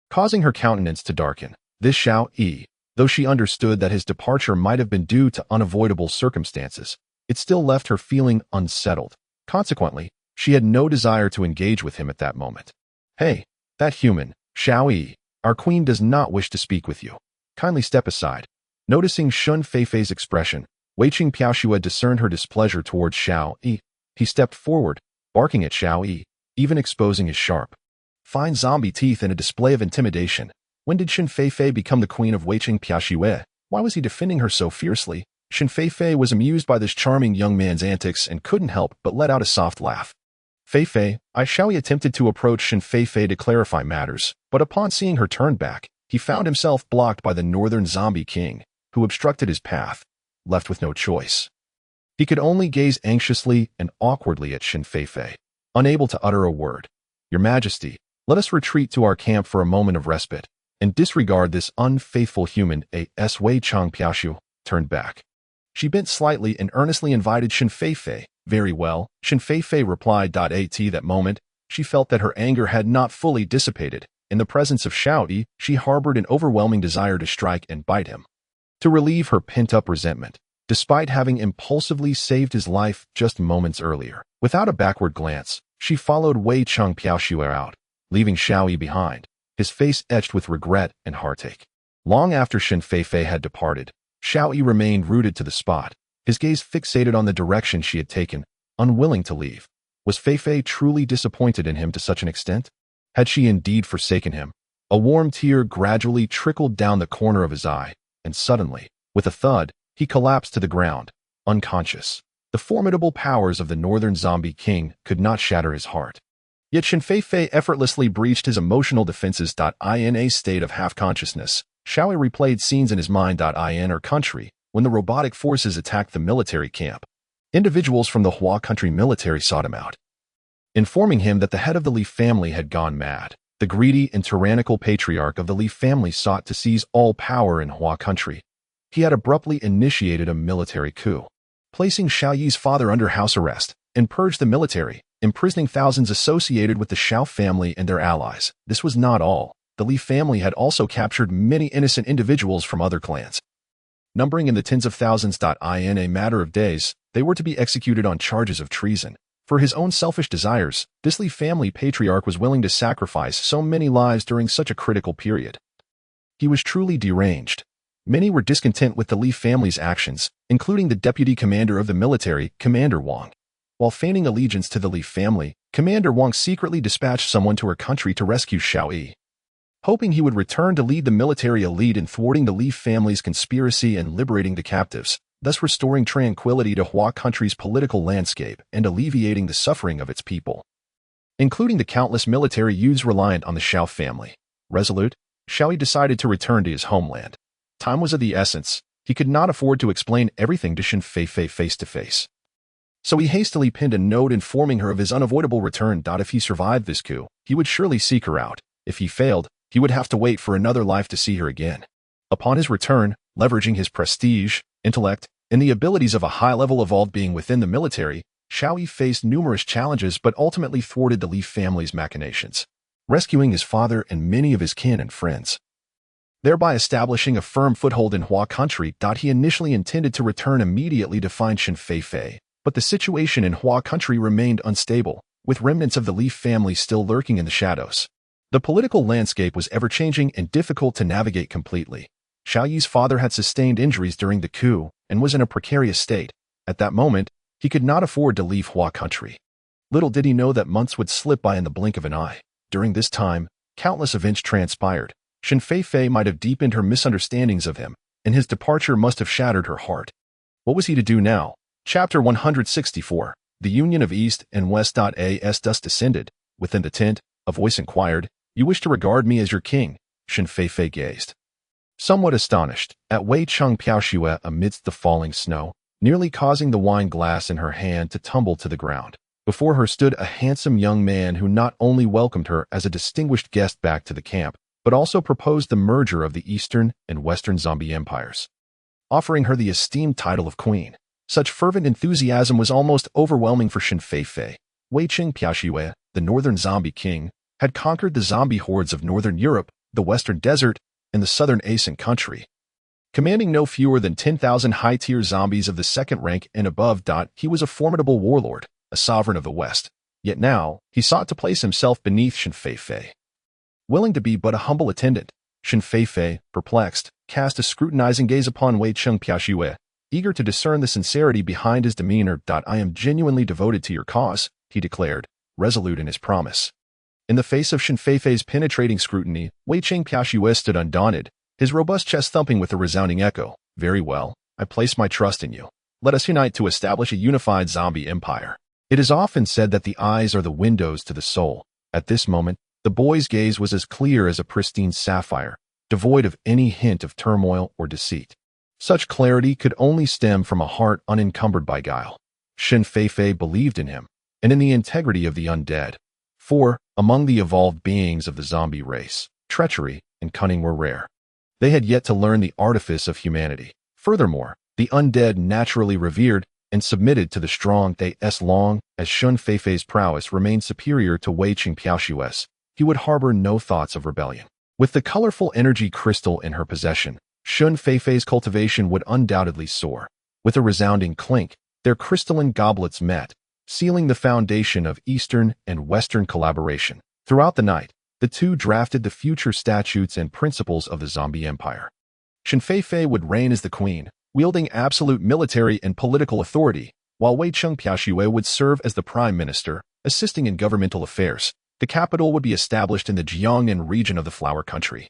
causing her countenance to darken. This Xiao Yi, though she understood that his departure might have been due to unavoidable circumstances, it still left her feeling unsettled. Consequently, she had no desire to engage with him at that moment. Hey, that human, Xiao Yi, our queen does not wish to speak with you. Kindly step aside. Noticing Shen Feifei's expression, Weiqing Piaoxue discerned her displeasure towards Xiao Yi. He stepped forward, barking at Xiao Yi, even exposing his sharp, fine zombie teeth in a display of intimidation. When did Shen Feifei become the queen of Weiqing Piaoxue? Why was he defending her so fiercely? Shen Feifei was amused by this charming young man's antics and couldn't help but let out a soft laugh. Feifei, Xiao Yi attempted to approach Shen Feifei to clarify matters, but upon seeing her turn back, he found himself blocked by the northern zombie king, who obstructed his path. Left with no choice, he could only gaze anxiously and awkwardly at Shen Feifei, unable to utter a word. Your Majesty, let us retreat to our camp for a moment of respite, and disregard this unfaithful human. As Weiqing Piaoxue turned back, she bent slightly and earnestly invited Shen Feifei. Very well, Shen Feifei replied. At that moment, she felt that her anger had not fully dissipated. In the presence of Xiao Yi, she harbored an overwhelming desire to strike and bite him, to relieve her pent-up resentment, despite having impulsively saved his life just moments earlier. Without a backward glance, she followed Weiqing Piaoxue out, leaving Xiao Yi behind, his face etched with regret and heartache. Long after Shen Feifei had departed, Xiao Yi remained rooted to the spot, his gaze fixated on the direction she had taken, unwilling to leave. Was Feifei truly disappointed in him to such an extent? Had she indeed forsaken him? A warm tear gradually trickled down the corner of his eye, and suddenly, with a thud, he collapsed to the ground, unconscious. The formidable powers of the northern zombie king could not shatter his heart. Yet Shen Feifei effortlessly breached his emotional defenses. In a state of half-consciousness, Xiao Yi replayed scenes in his mind. In our country, when the robotic forces attacked the military camp, Individuals from the Hua country military sought him out, informing him that the head of the Li family had gone mad. The greedy and tyrannical patriarch of the Li family sought to seize all power in Hua country. He had abruptly initiated a military coup, placing Xiao Yi's father under house arrest, and purged the military, imprisoning thousands associated with the Xiao family and their allies. This was not all. The Li family had also captured many innocent individuals from other clans, numbering in the tens of thousands. In a matter of days, they were to be executed on charges of treason. For his own selfish desires, this Li family patriarch was willing to sacrifice so many lives during such a critical period. He was truly deranged. Many were discontent with the Li family's actions, including the deputy commander of the military, Commander Wang. While feigning allegiance to the Li family, Commander Wang secretly dispatched someone to her country to rescue Xiao Yi, hoping he would return to lead the military elite in thwarting the Li family's conspiracy and liberating the captives, thus restoring tranquility to Hua country's political landscape and alleviating the suffering of its people, including the countless military youths reliant on the Xiao family. Resolute, Xiao Yi decided to return to his homeland. Time was of the essence. He could not afford to explain everything to Shen Feifei face-to-face. So he hastily pinned a note informing her of his unavoidable return. If he survived this coup, he would surely seek her out. If he failed, he would have to wait for another life to see her again. Upon his return, leveraging his prestige, intellect, and the abilities of a high-level evolved being within the military, Xiao Yi faced numerous challenges but ultimately thwarted the Li family's machinations, rescuing his father and many of his kin and friends, thereby establishing a firm foothold in Hua country. He initially intended to return immediately to find Shen Feifei, but the situation in Hua country remained unstable, with remnants of the Li family still lurking in the shadows. The political landscape was ever-changing and difficult to navigate completely. Xiao Yi's father had sustained injuries during the coup and was in a precarious state. At that moment, he could not afford to leave Hua country. Little did he know that months would slip by in the blink of an eye. During this time, countless events transpired. Shen Feifei might have deepened her misunderstandings of him, and his departure must have shattered her heart. What was he to do now? Chapter 164. The Union of East and West. As dusk descended, within the tent, a voice inquired, "You wish to regard me as your king?" Shen Feifei gazed, somewhat astonished, at Wei Cheng Piaoxue amidst the falling snow, nearly causing the wine glass in her hand to tumble to the ground. Before her stood a handsome young man who not only welcomed her as a distinguished guest back to the camp, but also proposed the merger of the Eastern and Western zombie empires, offering her the esteemed title of queen. Such fervent enthusiasm was almost overwhelming for Shen Feifei. Wei Cheng Piaoxue, the northern zombie king, had conquered the zombie hordes of northern Europe, the western desert, and the southern Asian country, commanding no fewer than 10,000 high-tier zombies of the second rank and above. He was a formidable warlord, a sovereign of the West. Yet now, he sought to place himself beneath Shen Feifei, willing to be but a humble attendant. Shen Feifei, perplexed, cast a scrutinizing gaze upon Wei Cheng Piaoxue, eager to discern the sincerity behind his demeanor. "I am genuinely devoted to your cause," he declared, resolute in his promise. In the face of Shen Feifei's penetrating scrutiny, Wei Cheng Piaoxue stood undaunted, his robust chest thumping with a resounding echo. "Very well, I place my trust in you. Let us unite to establish a unified zombie empire." It is often said that the eyes are the windows to the soul. At this moment, the boy's gaze was as clear as a pristine sapphire, devoid of any hint of turmoil or deceit. Such clarity could only stem from a heart unencumbered by guile. Shen Feifei believed in him, and in the integrity of the undead. For, among the evolved beings of the zombie race, treachery and cunning were rare. They had yet to learn the artifice of humanity. Furthermore, the undead naturally revered and submitted to the strong. As long as Shen Feifei's prowess remained superior to Wei Cheng Piaoxue's, he would harbor no thoughts of rebellion. With the colorful energy crystal in her possession, Shen Feifei's cultivation would undoubtedly soar. With a resounding clink, their crystalline goblets met, sealing the foundation of Eastern and Western collaboration. Throughout the night, the two drafted the future statutes and principles of the zombie empire. Shen Feifei would reign as the queen, wielding absolute military and political authority, while Wei Cheng Piaoxue would serve as the prime minister, assisting in governmental affairs. The capital would be established in the Jiangnan region of the Flower Country,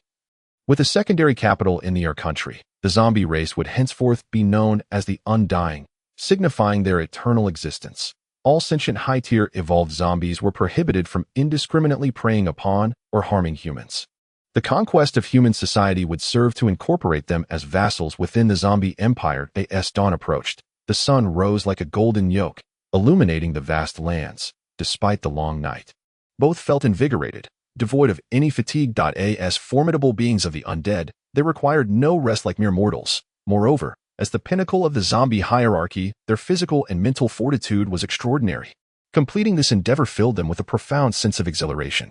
with a secondary capital in the Air Country. The zombie race would henceforth be known as the Undying, signifying their eternal existence. All sentient high-tier evolved zombies were prohibited from indiscriminately preying upon or harming humans. The conquest of human society would serve to incorporate them as vassals within the zombie empire. As dawn approached, The sun rose like a golden yoke, illuminating the vast lands, despite the long night. Both felt invigorated, devoid of any fatigue. As formidable beings of the undead, they required no rest like mere mortals. Moreover, as the pinnacle of the zombie hierarchy, their physical and mental fortitude was extraordinary. Completing this endeavor filled them with a profound sense of exhilaration.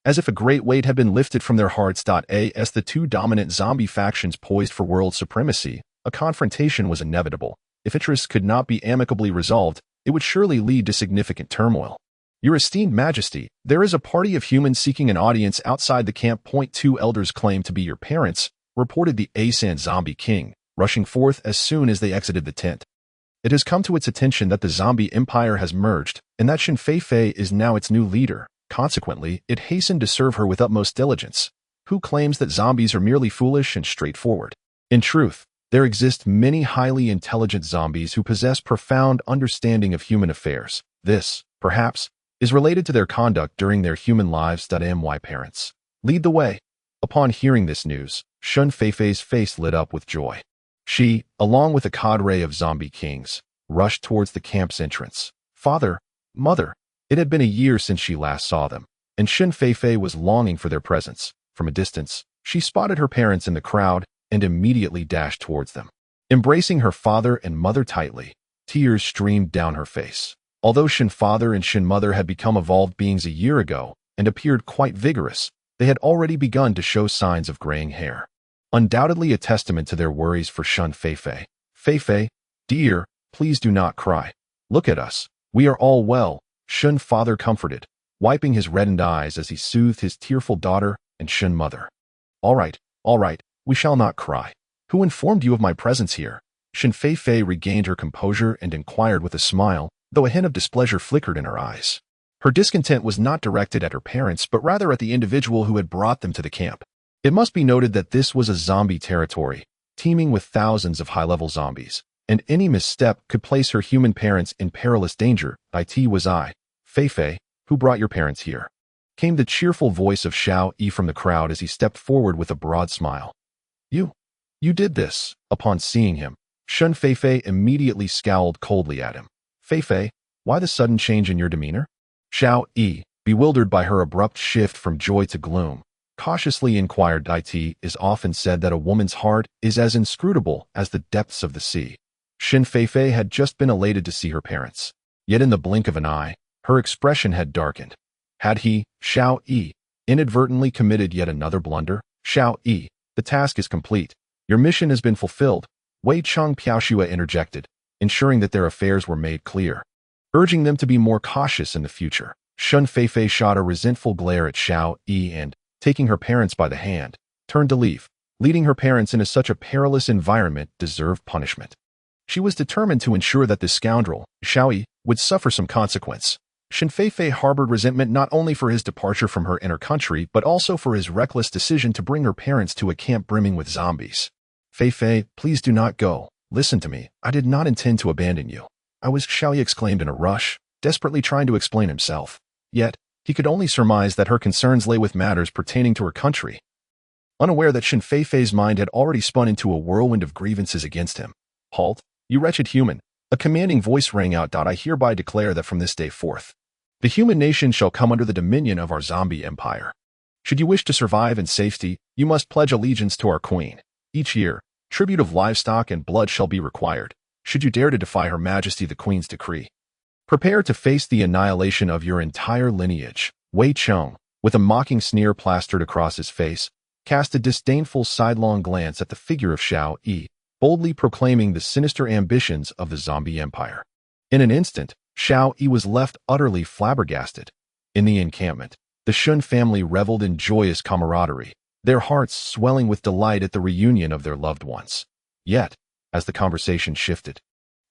As if a great weight had been lifted from their hearts. As the two dominant zombie factions poised for world supremacy, a confrontation was inevitable. If interests could not be amicably resolved, it would surely lead to significant turmoil. Your esteemed majesty, there is a party of humans seeking an audience outside the camp. Two elders claim to be your parents, reported the Asan zombie king, rushing forth as soon as they exited the tent. It has come to its attention that the zombie empire has merged, and that Shen Feifei is now its new leader. Consequently, it hastened to serve her with utmost diligence. Who claims that zombies are merely foolish and straightforward? In truth, there exist many highly intelligent zombies who possess profound understanding of human affairs. This, perhaps, is related to their conduct during their human lives. My parents, lead the way. Upon hearing this news, Shen Feifei's face lit up with joy. She, along with a cadre of zombie kings, rushed towards the camp's entrance. Father, mother, it had been a year since she last saw them, and Shen Feifei was longing for their presence. From a distance, she spotted her parents in the crowd and immediately dashed towards them. Embracing her father and mother tightly, tears streamed down her face. Although Shen father and Shen mother had become evolved beings a year ago and appeared quite vigorous, they had already begun to show signs of graying hair. Undoubtedly a testament to their worries for Shen Feifei. Feifei, dear, please do not cry. Look at us. We are all well, Shen father comforted, wiping his reddened eyes as he soothed his tearful daughter and Shen mother. All right, we shall not cry. Who informed you of my presence here? Shen Feifei regained her composure and inquired with a smile, though a hint of displeasure flickered in her eyes. Her discontent was not directed at her parents, but rather at the individual who had brought them to the camp. It must be noted that this was a zombie territory, teeming with thousands of high-level zombies, and any misstep could place her human parents in perilous danger. It was I, Feifei, who brought your parents here. Came the cheerful voice of Xiao Yi from the crowd as he stepped forward with a broad smile. You did this. Upon seeing him, Shen Feifei immediately scowled coldly at him. Feifei, why the sudden change in your demeanor? Xiao Yi, bewildered by her abrupt shift from joy to gloom, cautiously inquired. It is often said that a woman's heart is as inscrutable as the depths of the sea. Shen Feifei had just been elated to see her parents. Yet in the blink of an eye, her expression had darkened. Had he, Xiao Yi, inadvertently committed yet another blunder? Xiao Yi, the task is complete. Your mission has been fulfilled, Wei Cheng Piaoxue interjected, ensuring that their affairs were made clear. Urging them to be more cautious in the future, Shen Feifei shot a resentful glare at Xiao Yi and, taking her parents by the hand, turned to leave. Leading her parents into such a perilous environment deserved punishment. She was determined to ensure that this scoundrel, Xiao Yi, would suffer some consequence. Shen Feifei harbored resentment not only for his departure from her inner country, but also for his reckless decision to bring her parents to a camp brimming with zombies. Feifei, please do not go. Listen to me. I did not intend to abandon you. Xiao Yi exclaimed in a rush, desperately trying to explain himself. Yet, he could only surmise that her concerns lay with matters pertaining to her country. Unaware that Shen Feifei's mind had already spun into a whirlwind of grievances against him. Halt, you wretched human. A commanding voice rang out. I hereby declare that from this day forth, the human nation shall come under the dominion of our zombie empire. Should you wish to survive in safety, you must pledge allegiance to our queen. Each year, tribute of livestock and blood shall be required, should you dare to defy Her Majesty the Queen's decree. Prepare to face the annihilation of your entire lineage. Wei Cheng, with a mocking sneer plastered across his face, cast a disdainful sidelong glance at the figure of Xiao Yi, boldly proclaiming the sinister ambitions of the zombie empire. In an instant, Xiao Yi was left utterly flabbergasted. In the encampment, the Shen family reveled in joyous camaraderie, their hearts swelling with delight at the reunion of their loved ones. Yet, as the conversation shifted,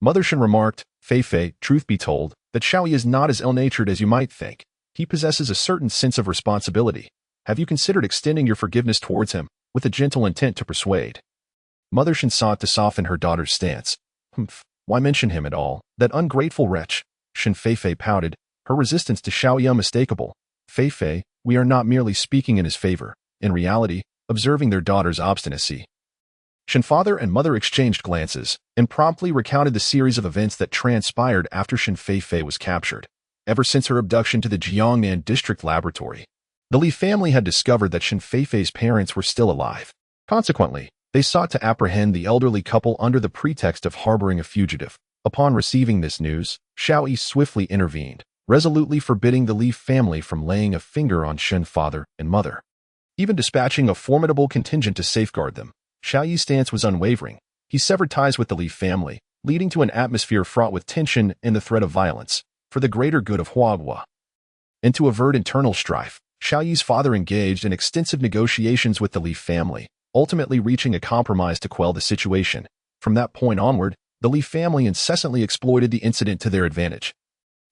Mother Shen remarked, Feifei, truth be told, that Xiao Yi is not as ill-natured as you might think. He possesses a certain sense of responsibility. Have you considered extending your forgiveness towards him, with a gentle intent to persuade? Mother Shen sought to soften her daughter's stance. Why mention him at all? That ungrateful wretch. Shen Feifei pouted, her resistance to Xiao Yi unmistakable. Feifei, we are not merely speaking in his favor. In reality, observing their daughter's obstinacy. Shen father and mother exchanged glances and promptly recounted the series of events that transpired after Shen Feifei was captured. Ever since her abduction to the Jiangnan District Laboratory, the Li family had discovered that Shen Feifei's parents were still alive. Consequently, they sought to apprehend the elderly couple under the pretext of harboring a fugitive. Upon receiving this news, Xiao Yi swiftly intervened, resolutely forbidding the Li family from laying a finger on Shen father and mother. Even dispatching a formidable contingent to safeguard them, Xiao Yi's stance was unwavering. He severed ties with the Li family, leading to an atmosphere fraught with tension and the threat of violence, for the greater good of Huaghua. And to avert internal strife, Xiao Yi's father engaged in extensive negotiations with the Li family, ultimately reaching a compromise to quell the situation. From that point onward, the Li family incessantly exploited the incident to their advantage,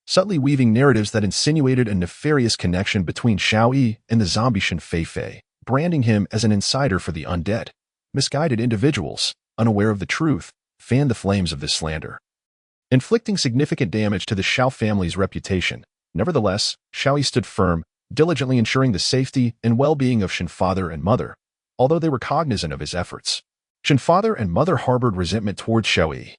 subtly weaving narratives that insinuated a nefarious connection between Xiao Yi and the zombie Shen Feifei, branding him as an insider for the undead. Misguided individuals, unaware of the truth, fanned the flames of this slander, inflicting significant damage to the Xiao family's reputation. Nevertheless, Xiao Yi stood firm, diligently ensuring the safety and well-being of Shen father and mother, although they were cognizant of his efforts. Shen father and mother harbored resentment towards Xiao Yi,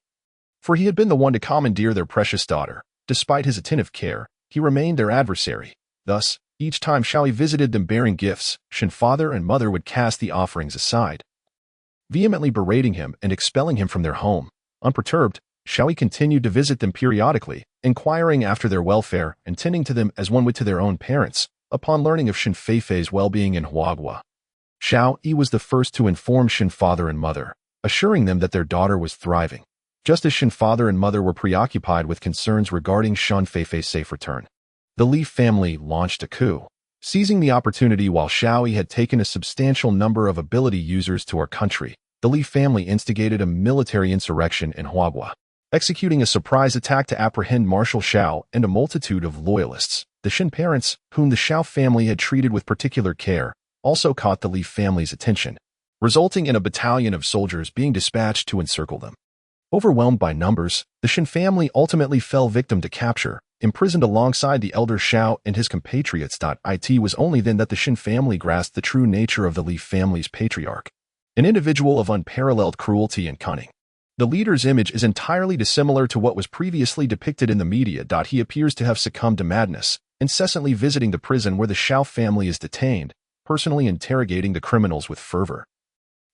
for he had been the one to commandeer their precious daughter. Despite his attentive care, he remained their adversary. Thus, each time Xiao Yi visited them bearing gifts, Shen father and mother would cast the offerings aside, vehemently berating him and expelling him from their home. Unperturbed, Xiao Yi continued to visit them periodically, inquiring after their welfare and tending to them as one would to their own parents. Upon learning of Shen Feifei's well-being in Huaghua, Xiao Yi was the first to inform Shen father and mother, assuring them that their daughter was thriving. Just as Shen father and mother were preoccupied with concerns regarding Shen Feifei's safe return, the Li family launched a coup. Seizing the opportunity while Xiao Yi had taken a substantial number of ability users to our country, the Li family instigated a military insurrection in Huaghua, executing a surprise attack to apprehend Marshal Xiao and a multitude of loyalists. The Shen parents, whom the Xiao family had treated with particular care, also caught the Li family's attention, resulting in a battalion of soldiers being dispatched to encircle them. Overwhelmed by numbers, the Shen family ultimately fell victim to capture, imprisoned alongside the elder Xiao and his compatriots. It was only then that the Shen family grasped the true nature of the Li family's patriarch, an individual of unparalleled cruelty and cunning. The leader's image is entirely dissimilar to what was previously depicted in the media. He appears to have succumbed to madness, incessantly visiting the prison where the Xiao family is detained, personally interrogating the criminals with fervor,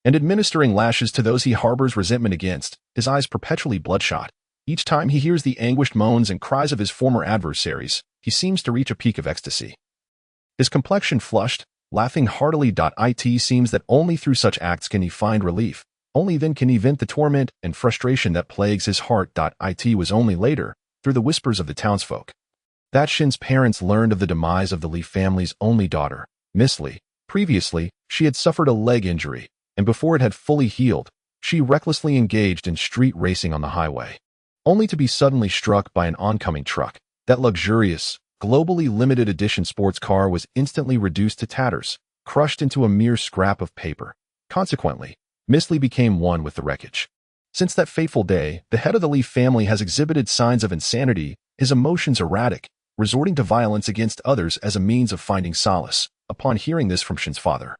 and administering lashes to those he harbors resentment against, his eyes perpetually bloodshot. Each time he hears the anguished moans and cries of his former adversaries, he seems to reach a peak of ecstasy. His complexion flushed, laughing heartily. It seems that only through such acts can he find relief. Only then can he vent the torment and frustration that plagues his heart. It was only later, through the whispers of the townsfolk, that Shen's parents learned of the demise of the Li family's only daughter, Miss Li. Previously, she had suffered a leg injury, and before it had fully healed, she recklessly engaged in street racing on the highway, only to be suddenly struck by an oncoming truck. That luxurious, globally limited edition sports car was instantly reduced to tatters, crushed into a mere scrap of paper. Consequently, Miss Li became one with the wreckage. Since that fateful day, the head of the Li family has exhibited signs of insanity, his emotions erratic, resorting to violence against others as a means of finding solace. Upon hearing this from Shen's father,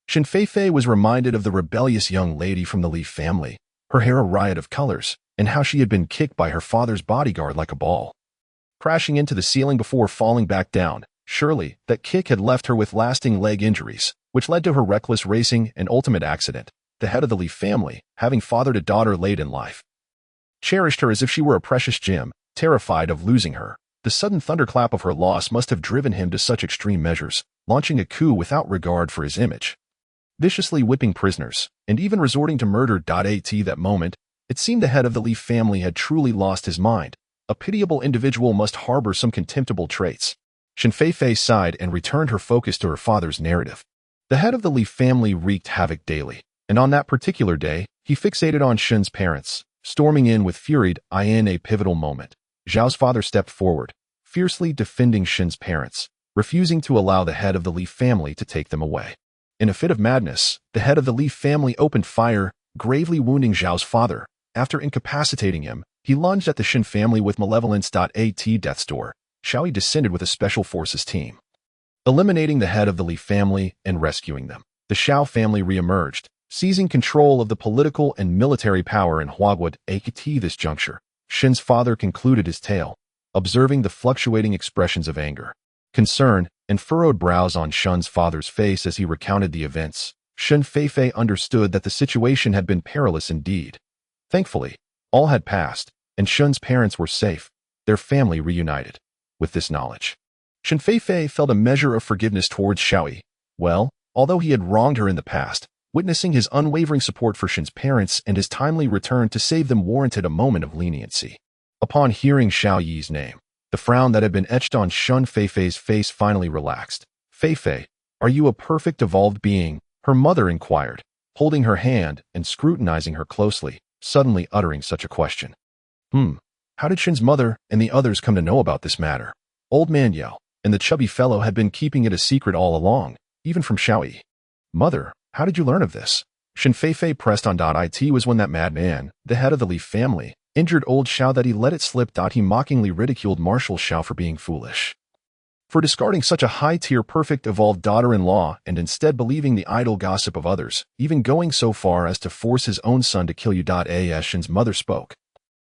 Shen Feifei was reminded of the rebellious young lady from the Li family, her hair a riot of colors, and how she had been kicked by her father's bodyguard like a ball, crashing into the ceiling before falling back down. Surely, that kick had left her with lasting leg injuries, which led to her reckless racing and ultimate accident. The head of the Li family, having fathered a daughter late in life, cherished her as if she were a precious gem, terrified of losing her. The sudden thunderclap of her loss must have driven him to such extreme measures, launching a coup without regard for his image, viciously whipping prisoners, and even resorting to murder. At that moment, it seemed the head of the Li family had truly lost his mind. A pitiable individual must harbor some contemptible traits. Shen Feifei sighed and returned her focus to her father's narrative. The head of the Li family wreaked havoc daily, and on that particular day, he fixated on Shen's parents, storming in with fury. In a pivotal moment, Zhao's father stepped forward, fiercely defending Shen's parents, refusing to allow the head of the Li family to take them away. In a fit of madness, the head of the Li family opened fire, gravely wounding Zhao's father. After incapacitating him, he lunged at the Shen family with malevolence. At death's door, Xiao Yi descended with a special forces team, eliminating the head of the Li family and rescuing them. The Xiao family re-emerged, seizing control of the political and military power in Huaguo at this juncture. Shen's father concluded his tale, observing the fluctuating expressions of anger, concern, and furrowed brows on Shen's father's face as he recounted the events. Shen Feifei understood that the situation had been perilous indeed. Thankfully, all had passed, and Shen's parents were safe, their family reunited. With this knowledge, Shen Feifei felt a measure of forgiveness towards Xiaoyi. Well, although he had wronged her in the past, witnessing his unwavering support for Shen's parents and his timely return to save them warranted a moment of leniency. Upon hearing Xiaoyi's name, the frown that had been etched on Shen Feifei's face finally relaxed. Feifei, are you a perfect evolved being? Her mother inquired, holding her hand and scrutinizing her closely, suddenly uttering such a question. How did Shen's mother and the others come to know about this matter? Old Man Yao and the chubby fellow had been keeping it a secret all along, even from Xiaoyi. Mother, how did you learn of this? Shen Feifei pressed on. It was when that madman, the head of the Li family, injured old Xiao that he let it slip. He mockingly ridiculed Marshal Xiao for being foolish, for discarding such a high-tier perfect evolved daughter-in-law and instead believing the idle gossip of others, even going so far as to force his own son to kill you. As Shen's mother spoke,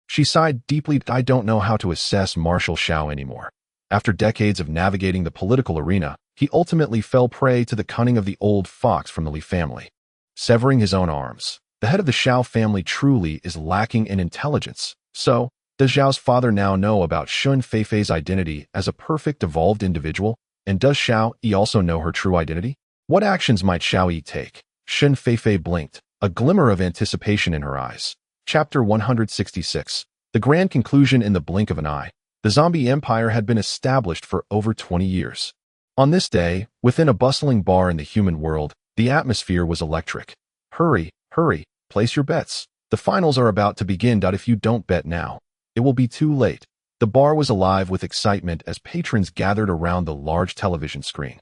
she sighed deeply. I don't know how to assess Marshal Xiao anymore. After decades of navigating the political arena, he ultimately fell prey to the cunning of the old fox from the Li family, severing his own arms. The head of the Xiao family truly is lacking in intelligence. So, does Xiao's father now know about Shen Feifei's identity as a perfect evolved individual? And does Xiao Yi also know her true identity? What actions might Xiao Yi take? Shen Feifei blinked, a glimmer of anticipation in her eyes. Chapter 166. The grand conclusion in the blink of an eye. The zombie empire had been established for over 20 years. On this day, within a bustling bar in the human world, the atmosphere was electric. Hurry, hurry, place your bets. The finals are about to begin. If you don't bet now, it will be too late. The bar was alive with excitement as patrons gathered around the large television screen,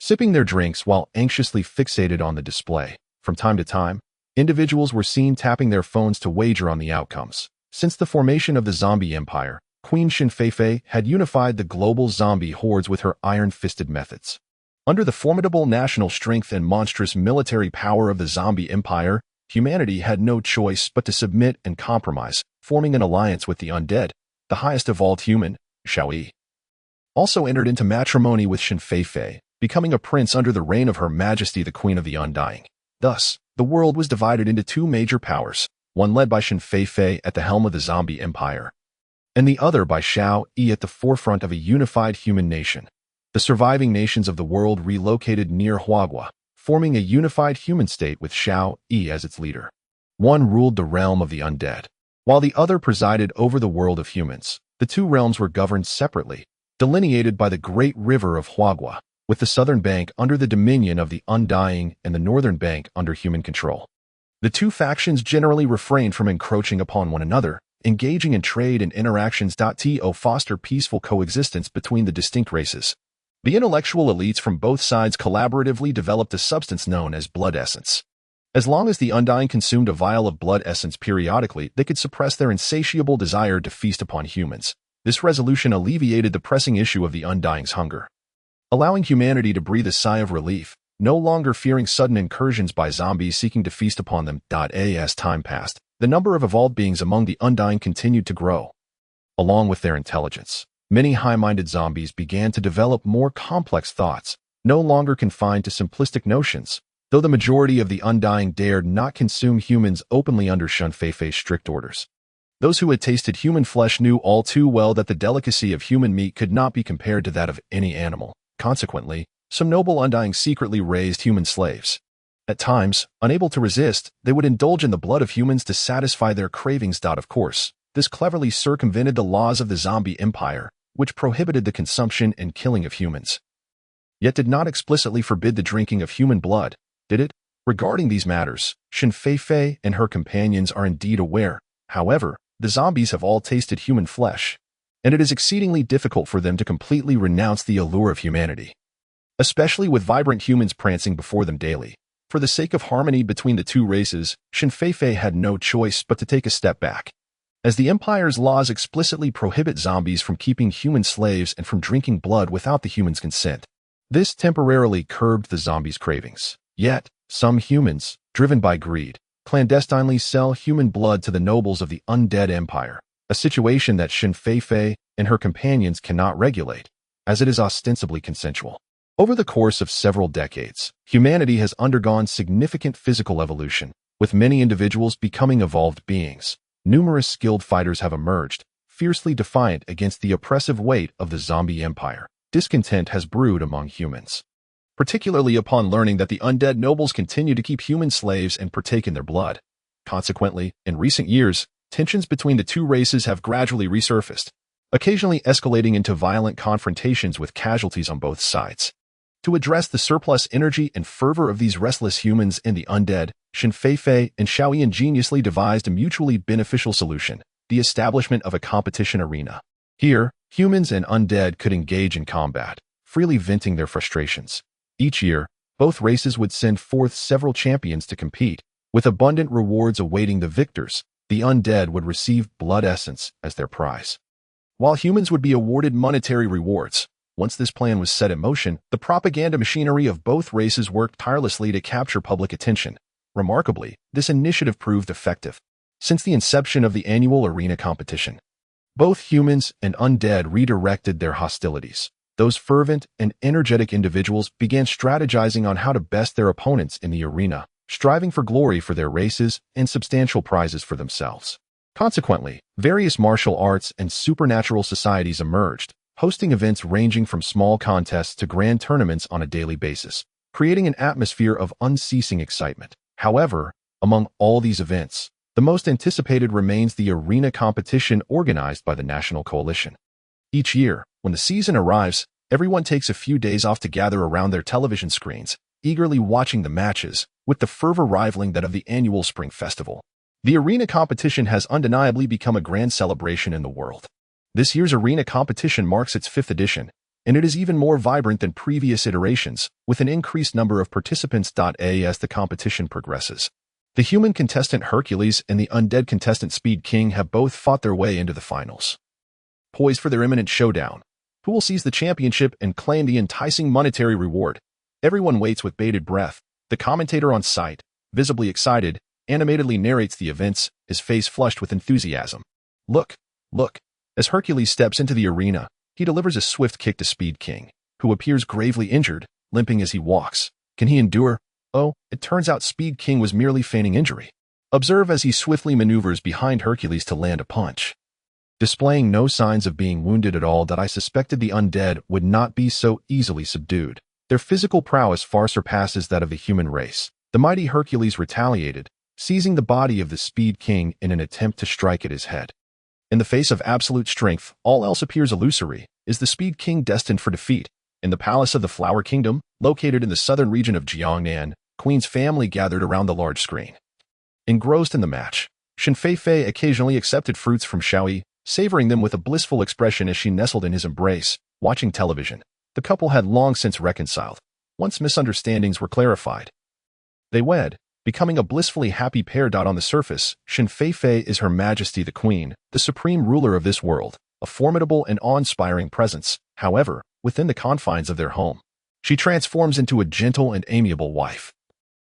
sipping their drinks while anxiously fixated on the display. From time to time, individuals were seen tapping their phones to wager on the outcomes. Since the formation of the zombie empire, Queen Shen Feifei had unified the global zombie hordes with her iron-fisted methods. Under the formidable national strength and monstrous military power of the zombie empire, humanity had no choice but to submit and compromise, forming an alliance with the undead. The highest evolved human, Xiaoyi, also entered into matrimony with Shen Feifei, becoming a prince under the reign of Her Majesty the Queen of the Undying. Thus, the world was divided into two major powers, one led by Shen Feifei at the helm of the zombie empire, and the other by Xiao Yi at the forefront of a unified human nation. The surviving nations of the world relocated near Huaguo, forming a unified human state with Xiao Yi as its leader. One ruled the realm of the undead, while the other presided over the world of humans. The two realms were governed separately, delineated by the great river of Huaguo, with the southern bank under the dominion of the Undying and the northern bank under human control. The two factions generally refrained from encroaching upon one another, engaging in trade and interactions to foster peaceful coexistence between the distinct races. The intellectual elites from both sides collaboratively developed a substance known as blood essence. As long as the Undying consumed a vial of blood essence periodically, they could suppress their insatiable desire to feast upon humans. This resolution alleviated the pressing issue of the Undying's hunger, allowing humanity to breathe a sigh of relief, no longer fearing sudden incursions by zombies seeking to feast upon them. As time passed, the number of evolved beings among the Undying continued to grow. Along with their intelligence, many high-minded zombies began to develop more complex thoughts, no longer confined to simplistic notions. Though the majority of the Undying dared not consume humans openly under Shen Feifei's strict orders, those who had tasted human flesh knew all too well that the delicacy of human meat could not be compared to that of any animal. Consequently, some noble Undying secretly raised human slaves. At times, unable to resist, they would indulge in the blood of humans to satisfy their cravings. Of course, this cleverly circumvented the laws of the zombie empire, which prohibited the consumption and killing of humans, yet did not explicitly forbid the drinking of human blood, did it? Regarding these matters, Shen Feifei and her companions are indeed aware. However, the zombies have all tasted human flesh, and it is exceedingly difficult for them to completely renounce the allure of humanity, especially with vibrant humans prancing before them daily. For the sake of harmony between the two races, Shen Feifei had no choice but to take a step back. As the Empire's laws explicitly prohibit zombies from keeping human slaves and from drinking blood without the humans' consent, this temporarily curbed the zombies' cravings. Yet, some humans, driven by greed, clandestinely sell human blood to the nobles of the undead empire, a situation that Shen Feifei and her companions cannot regulate, as it is ostensibly consensual. Over the course of several decades, humanity has undergone significant physical evolution, with many individuals becoming evolved beings. Numerous skilled fighters have emerged, fiercely defiant against the oppressive weight of the zombie empire. Discontent has brewed among humans, particularly upon learning that the undead nobles continue to keep human slaves and partake in their blood. Consequently, in recent years, tensions between the two races have gradually resurfaced, occasionally escalating into violent confrontations with casualties on both sides. To address the surplus energy and fervor of these restless humans and the undead, Shen Feifei and Xiao Yi ingeniously devised a mutually beneficial solution: the establishment of a competition arena. Here, humans and undead could engage in combat, freely venting their frustrations. Each year, both races would send forth several champions to compete, with abundant rewards awaiting the victors. The undead would receive blood essence as their prize, while humans would be awarded monetary rewards. Once this plan was set in motion, the propaganda machinery of both races worked tirelessly to capture public attention. Remarkably, this initiative proved effective. Since the inception of the annual arena competition, both humans and undead redirected their hostilities. Those fervent and energetic individuals began strategizing on how to best their opponents in the arena, striving for glory for their races and substantial prizes for themselves. Consequently, various martial arts and supernatural societies emerged, hosting events ranging from small contests to grand tournaments on a daily basis, creating an atmosphere of unceasing excitement. However, among all these events, the most anticipated remains the arena competition organized by the National Coalition. Each year, when the season arrives, everyone takes a few days off to gather around their television screens, eagerly watching the matches, with the fervor rivaling that of the annual Spring Festival. The arena competition has undeniably become a grand celebration in the world. This year's arena competition marks its 5th edition, and it is even more vibrant than previous iterations, with an increased number of participants. As the competition progresses, the human contestant Hercules and the undead contestant Speed King have both fought their way into the finals. Poised for their imminent showdown, who will seize the championship and claim the enticing monetary reward? Everyone waits with bated breath. The commentator on site, visibly excited, animatedly narrates the events, his face flushed with enthusiasm. Look, look. As Hercules steps into the arena, he delivers a swift kick to Speed King, who appears gravely injured, limping as he walks. Can he endure? Oh, it turns out Speed King was merely feigning injury. Observe as he swiftly maneuvers behind Hercules to land a punch. Displaying no signs of being wounded at all, I suspected the undead would not be so easily subdued. Their physical prowess far surpasses that of the human race. The mighty Hercules retaliated, seizing the body of the Speed King in an attempt to strike at his head. In the face of absolute strength, all else appears illusory. Is the Speed King destined for defeat? In the palace of the Flower Kingdom, located in the southern region of Jiangnan, Queen's family gathered around the large screen. Engrossed in the match, Shen Feifei occasionally accepted fruits from Xiao Yi, savoring them with a blissful expression as she nestled in his embrace, watching television. The couple had long since reconciled. Once misunderstandings were clarified, they wed, becoming a blissfully happy pair. On the surface, Shen Feifei is Her Majesty the Queen, the supreme ruler of this world, a formidable and awe-inspiring presence. However, within the confines of their home, she transforms into a gentle and amiable wife.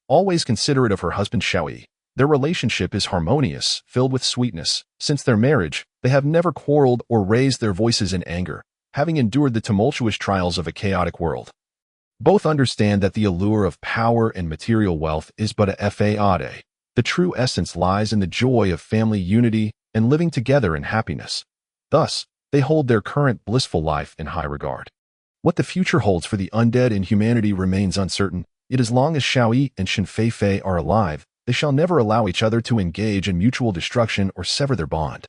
Always considerate of her husband Xiao Yi, their relationship is harmonious, filled with sweetness. Since their marriage, they have never quarreled or raised their voices in anger, having endured the tumultuous trials of a chaotic world. Both understand that the allure of power and material wealth is but a fade. The true essence lies in the joy of family unity and living together in happiness. Thus, they hold their current blissful life in high regard. What the future holds for the undead and humanity remains uncertain, yet as long as Xiao Yi and Shen Feifei are alive, they shall never allow each other to engage in mutual destruction or sever their bond.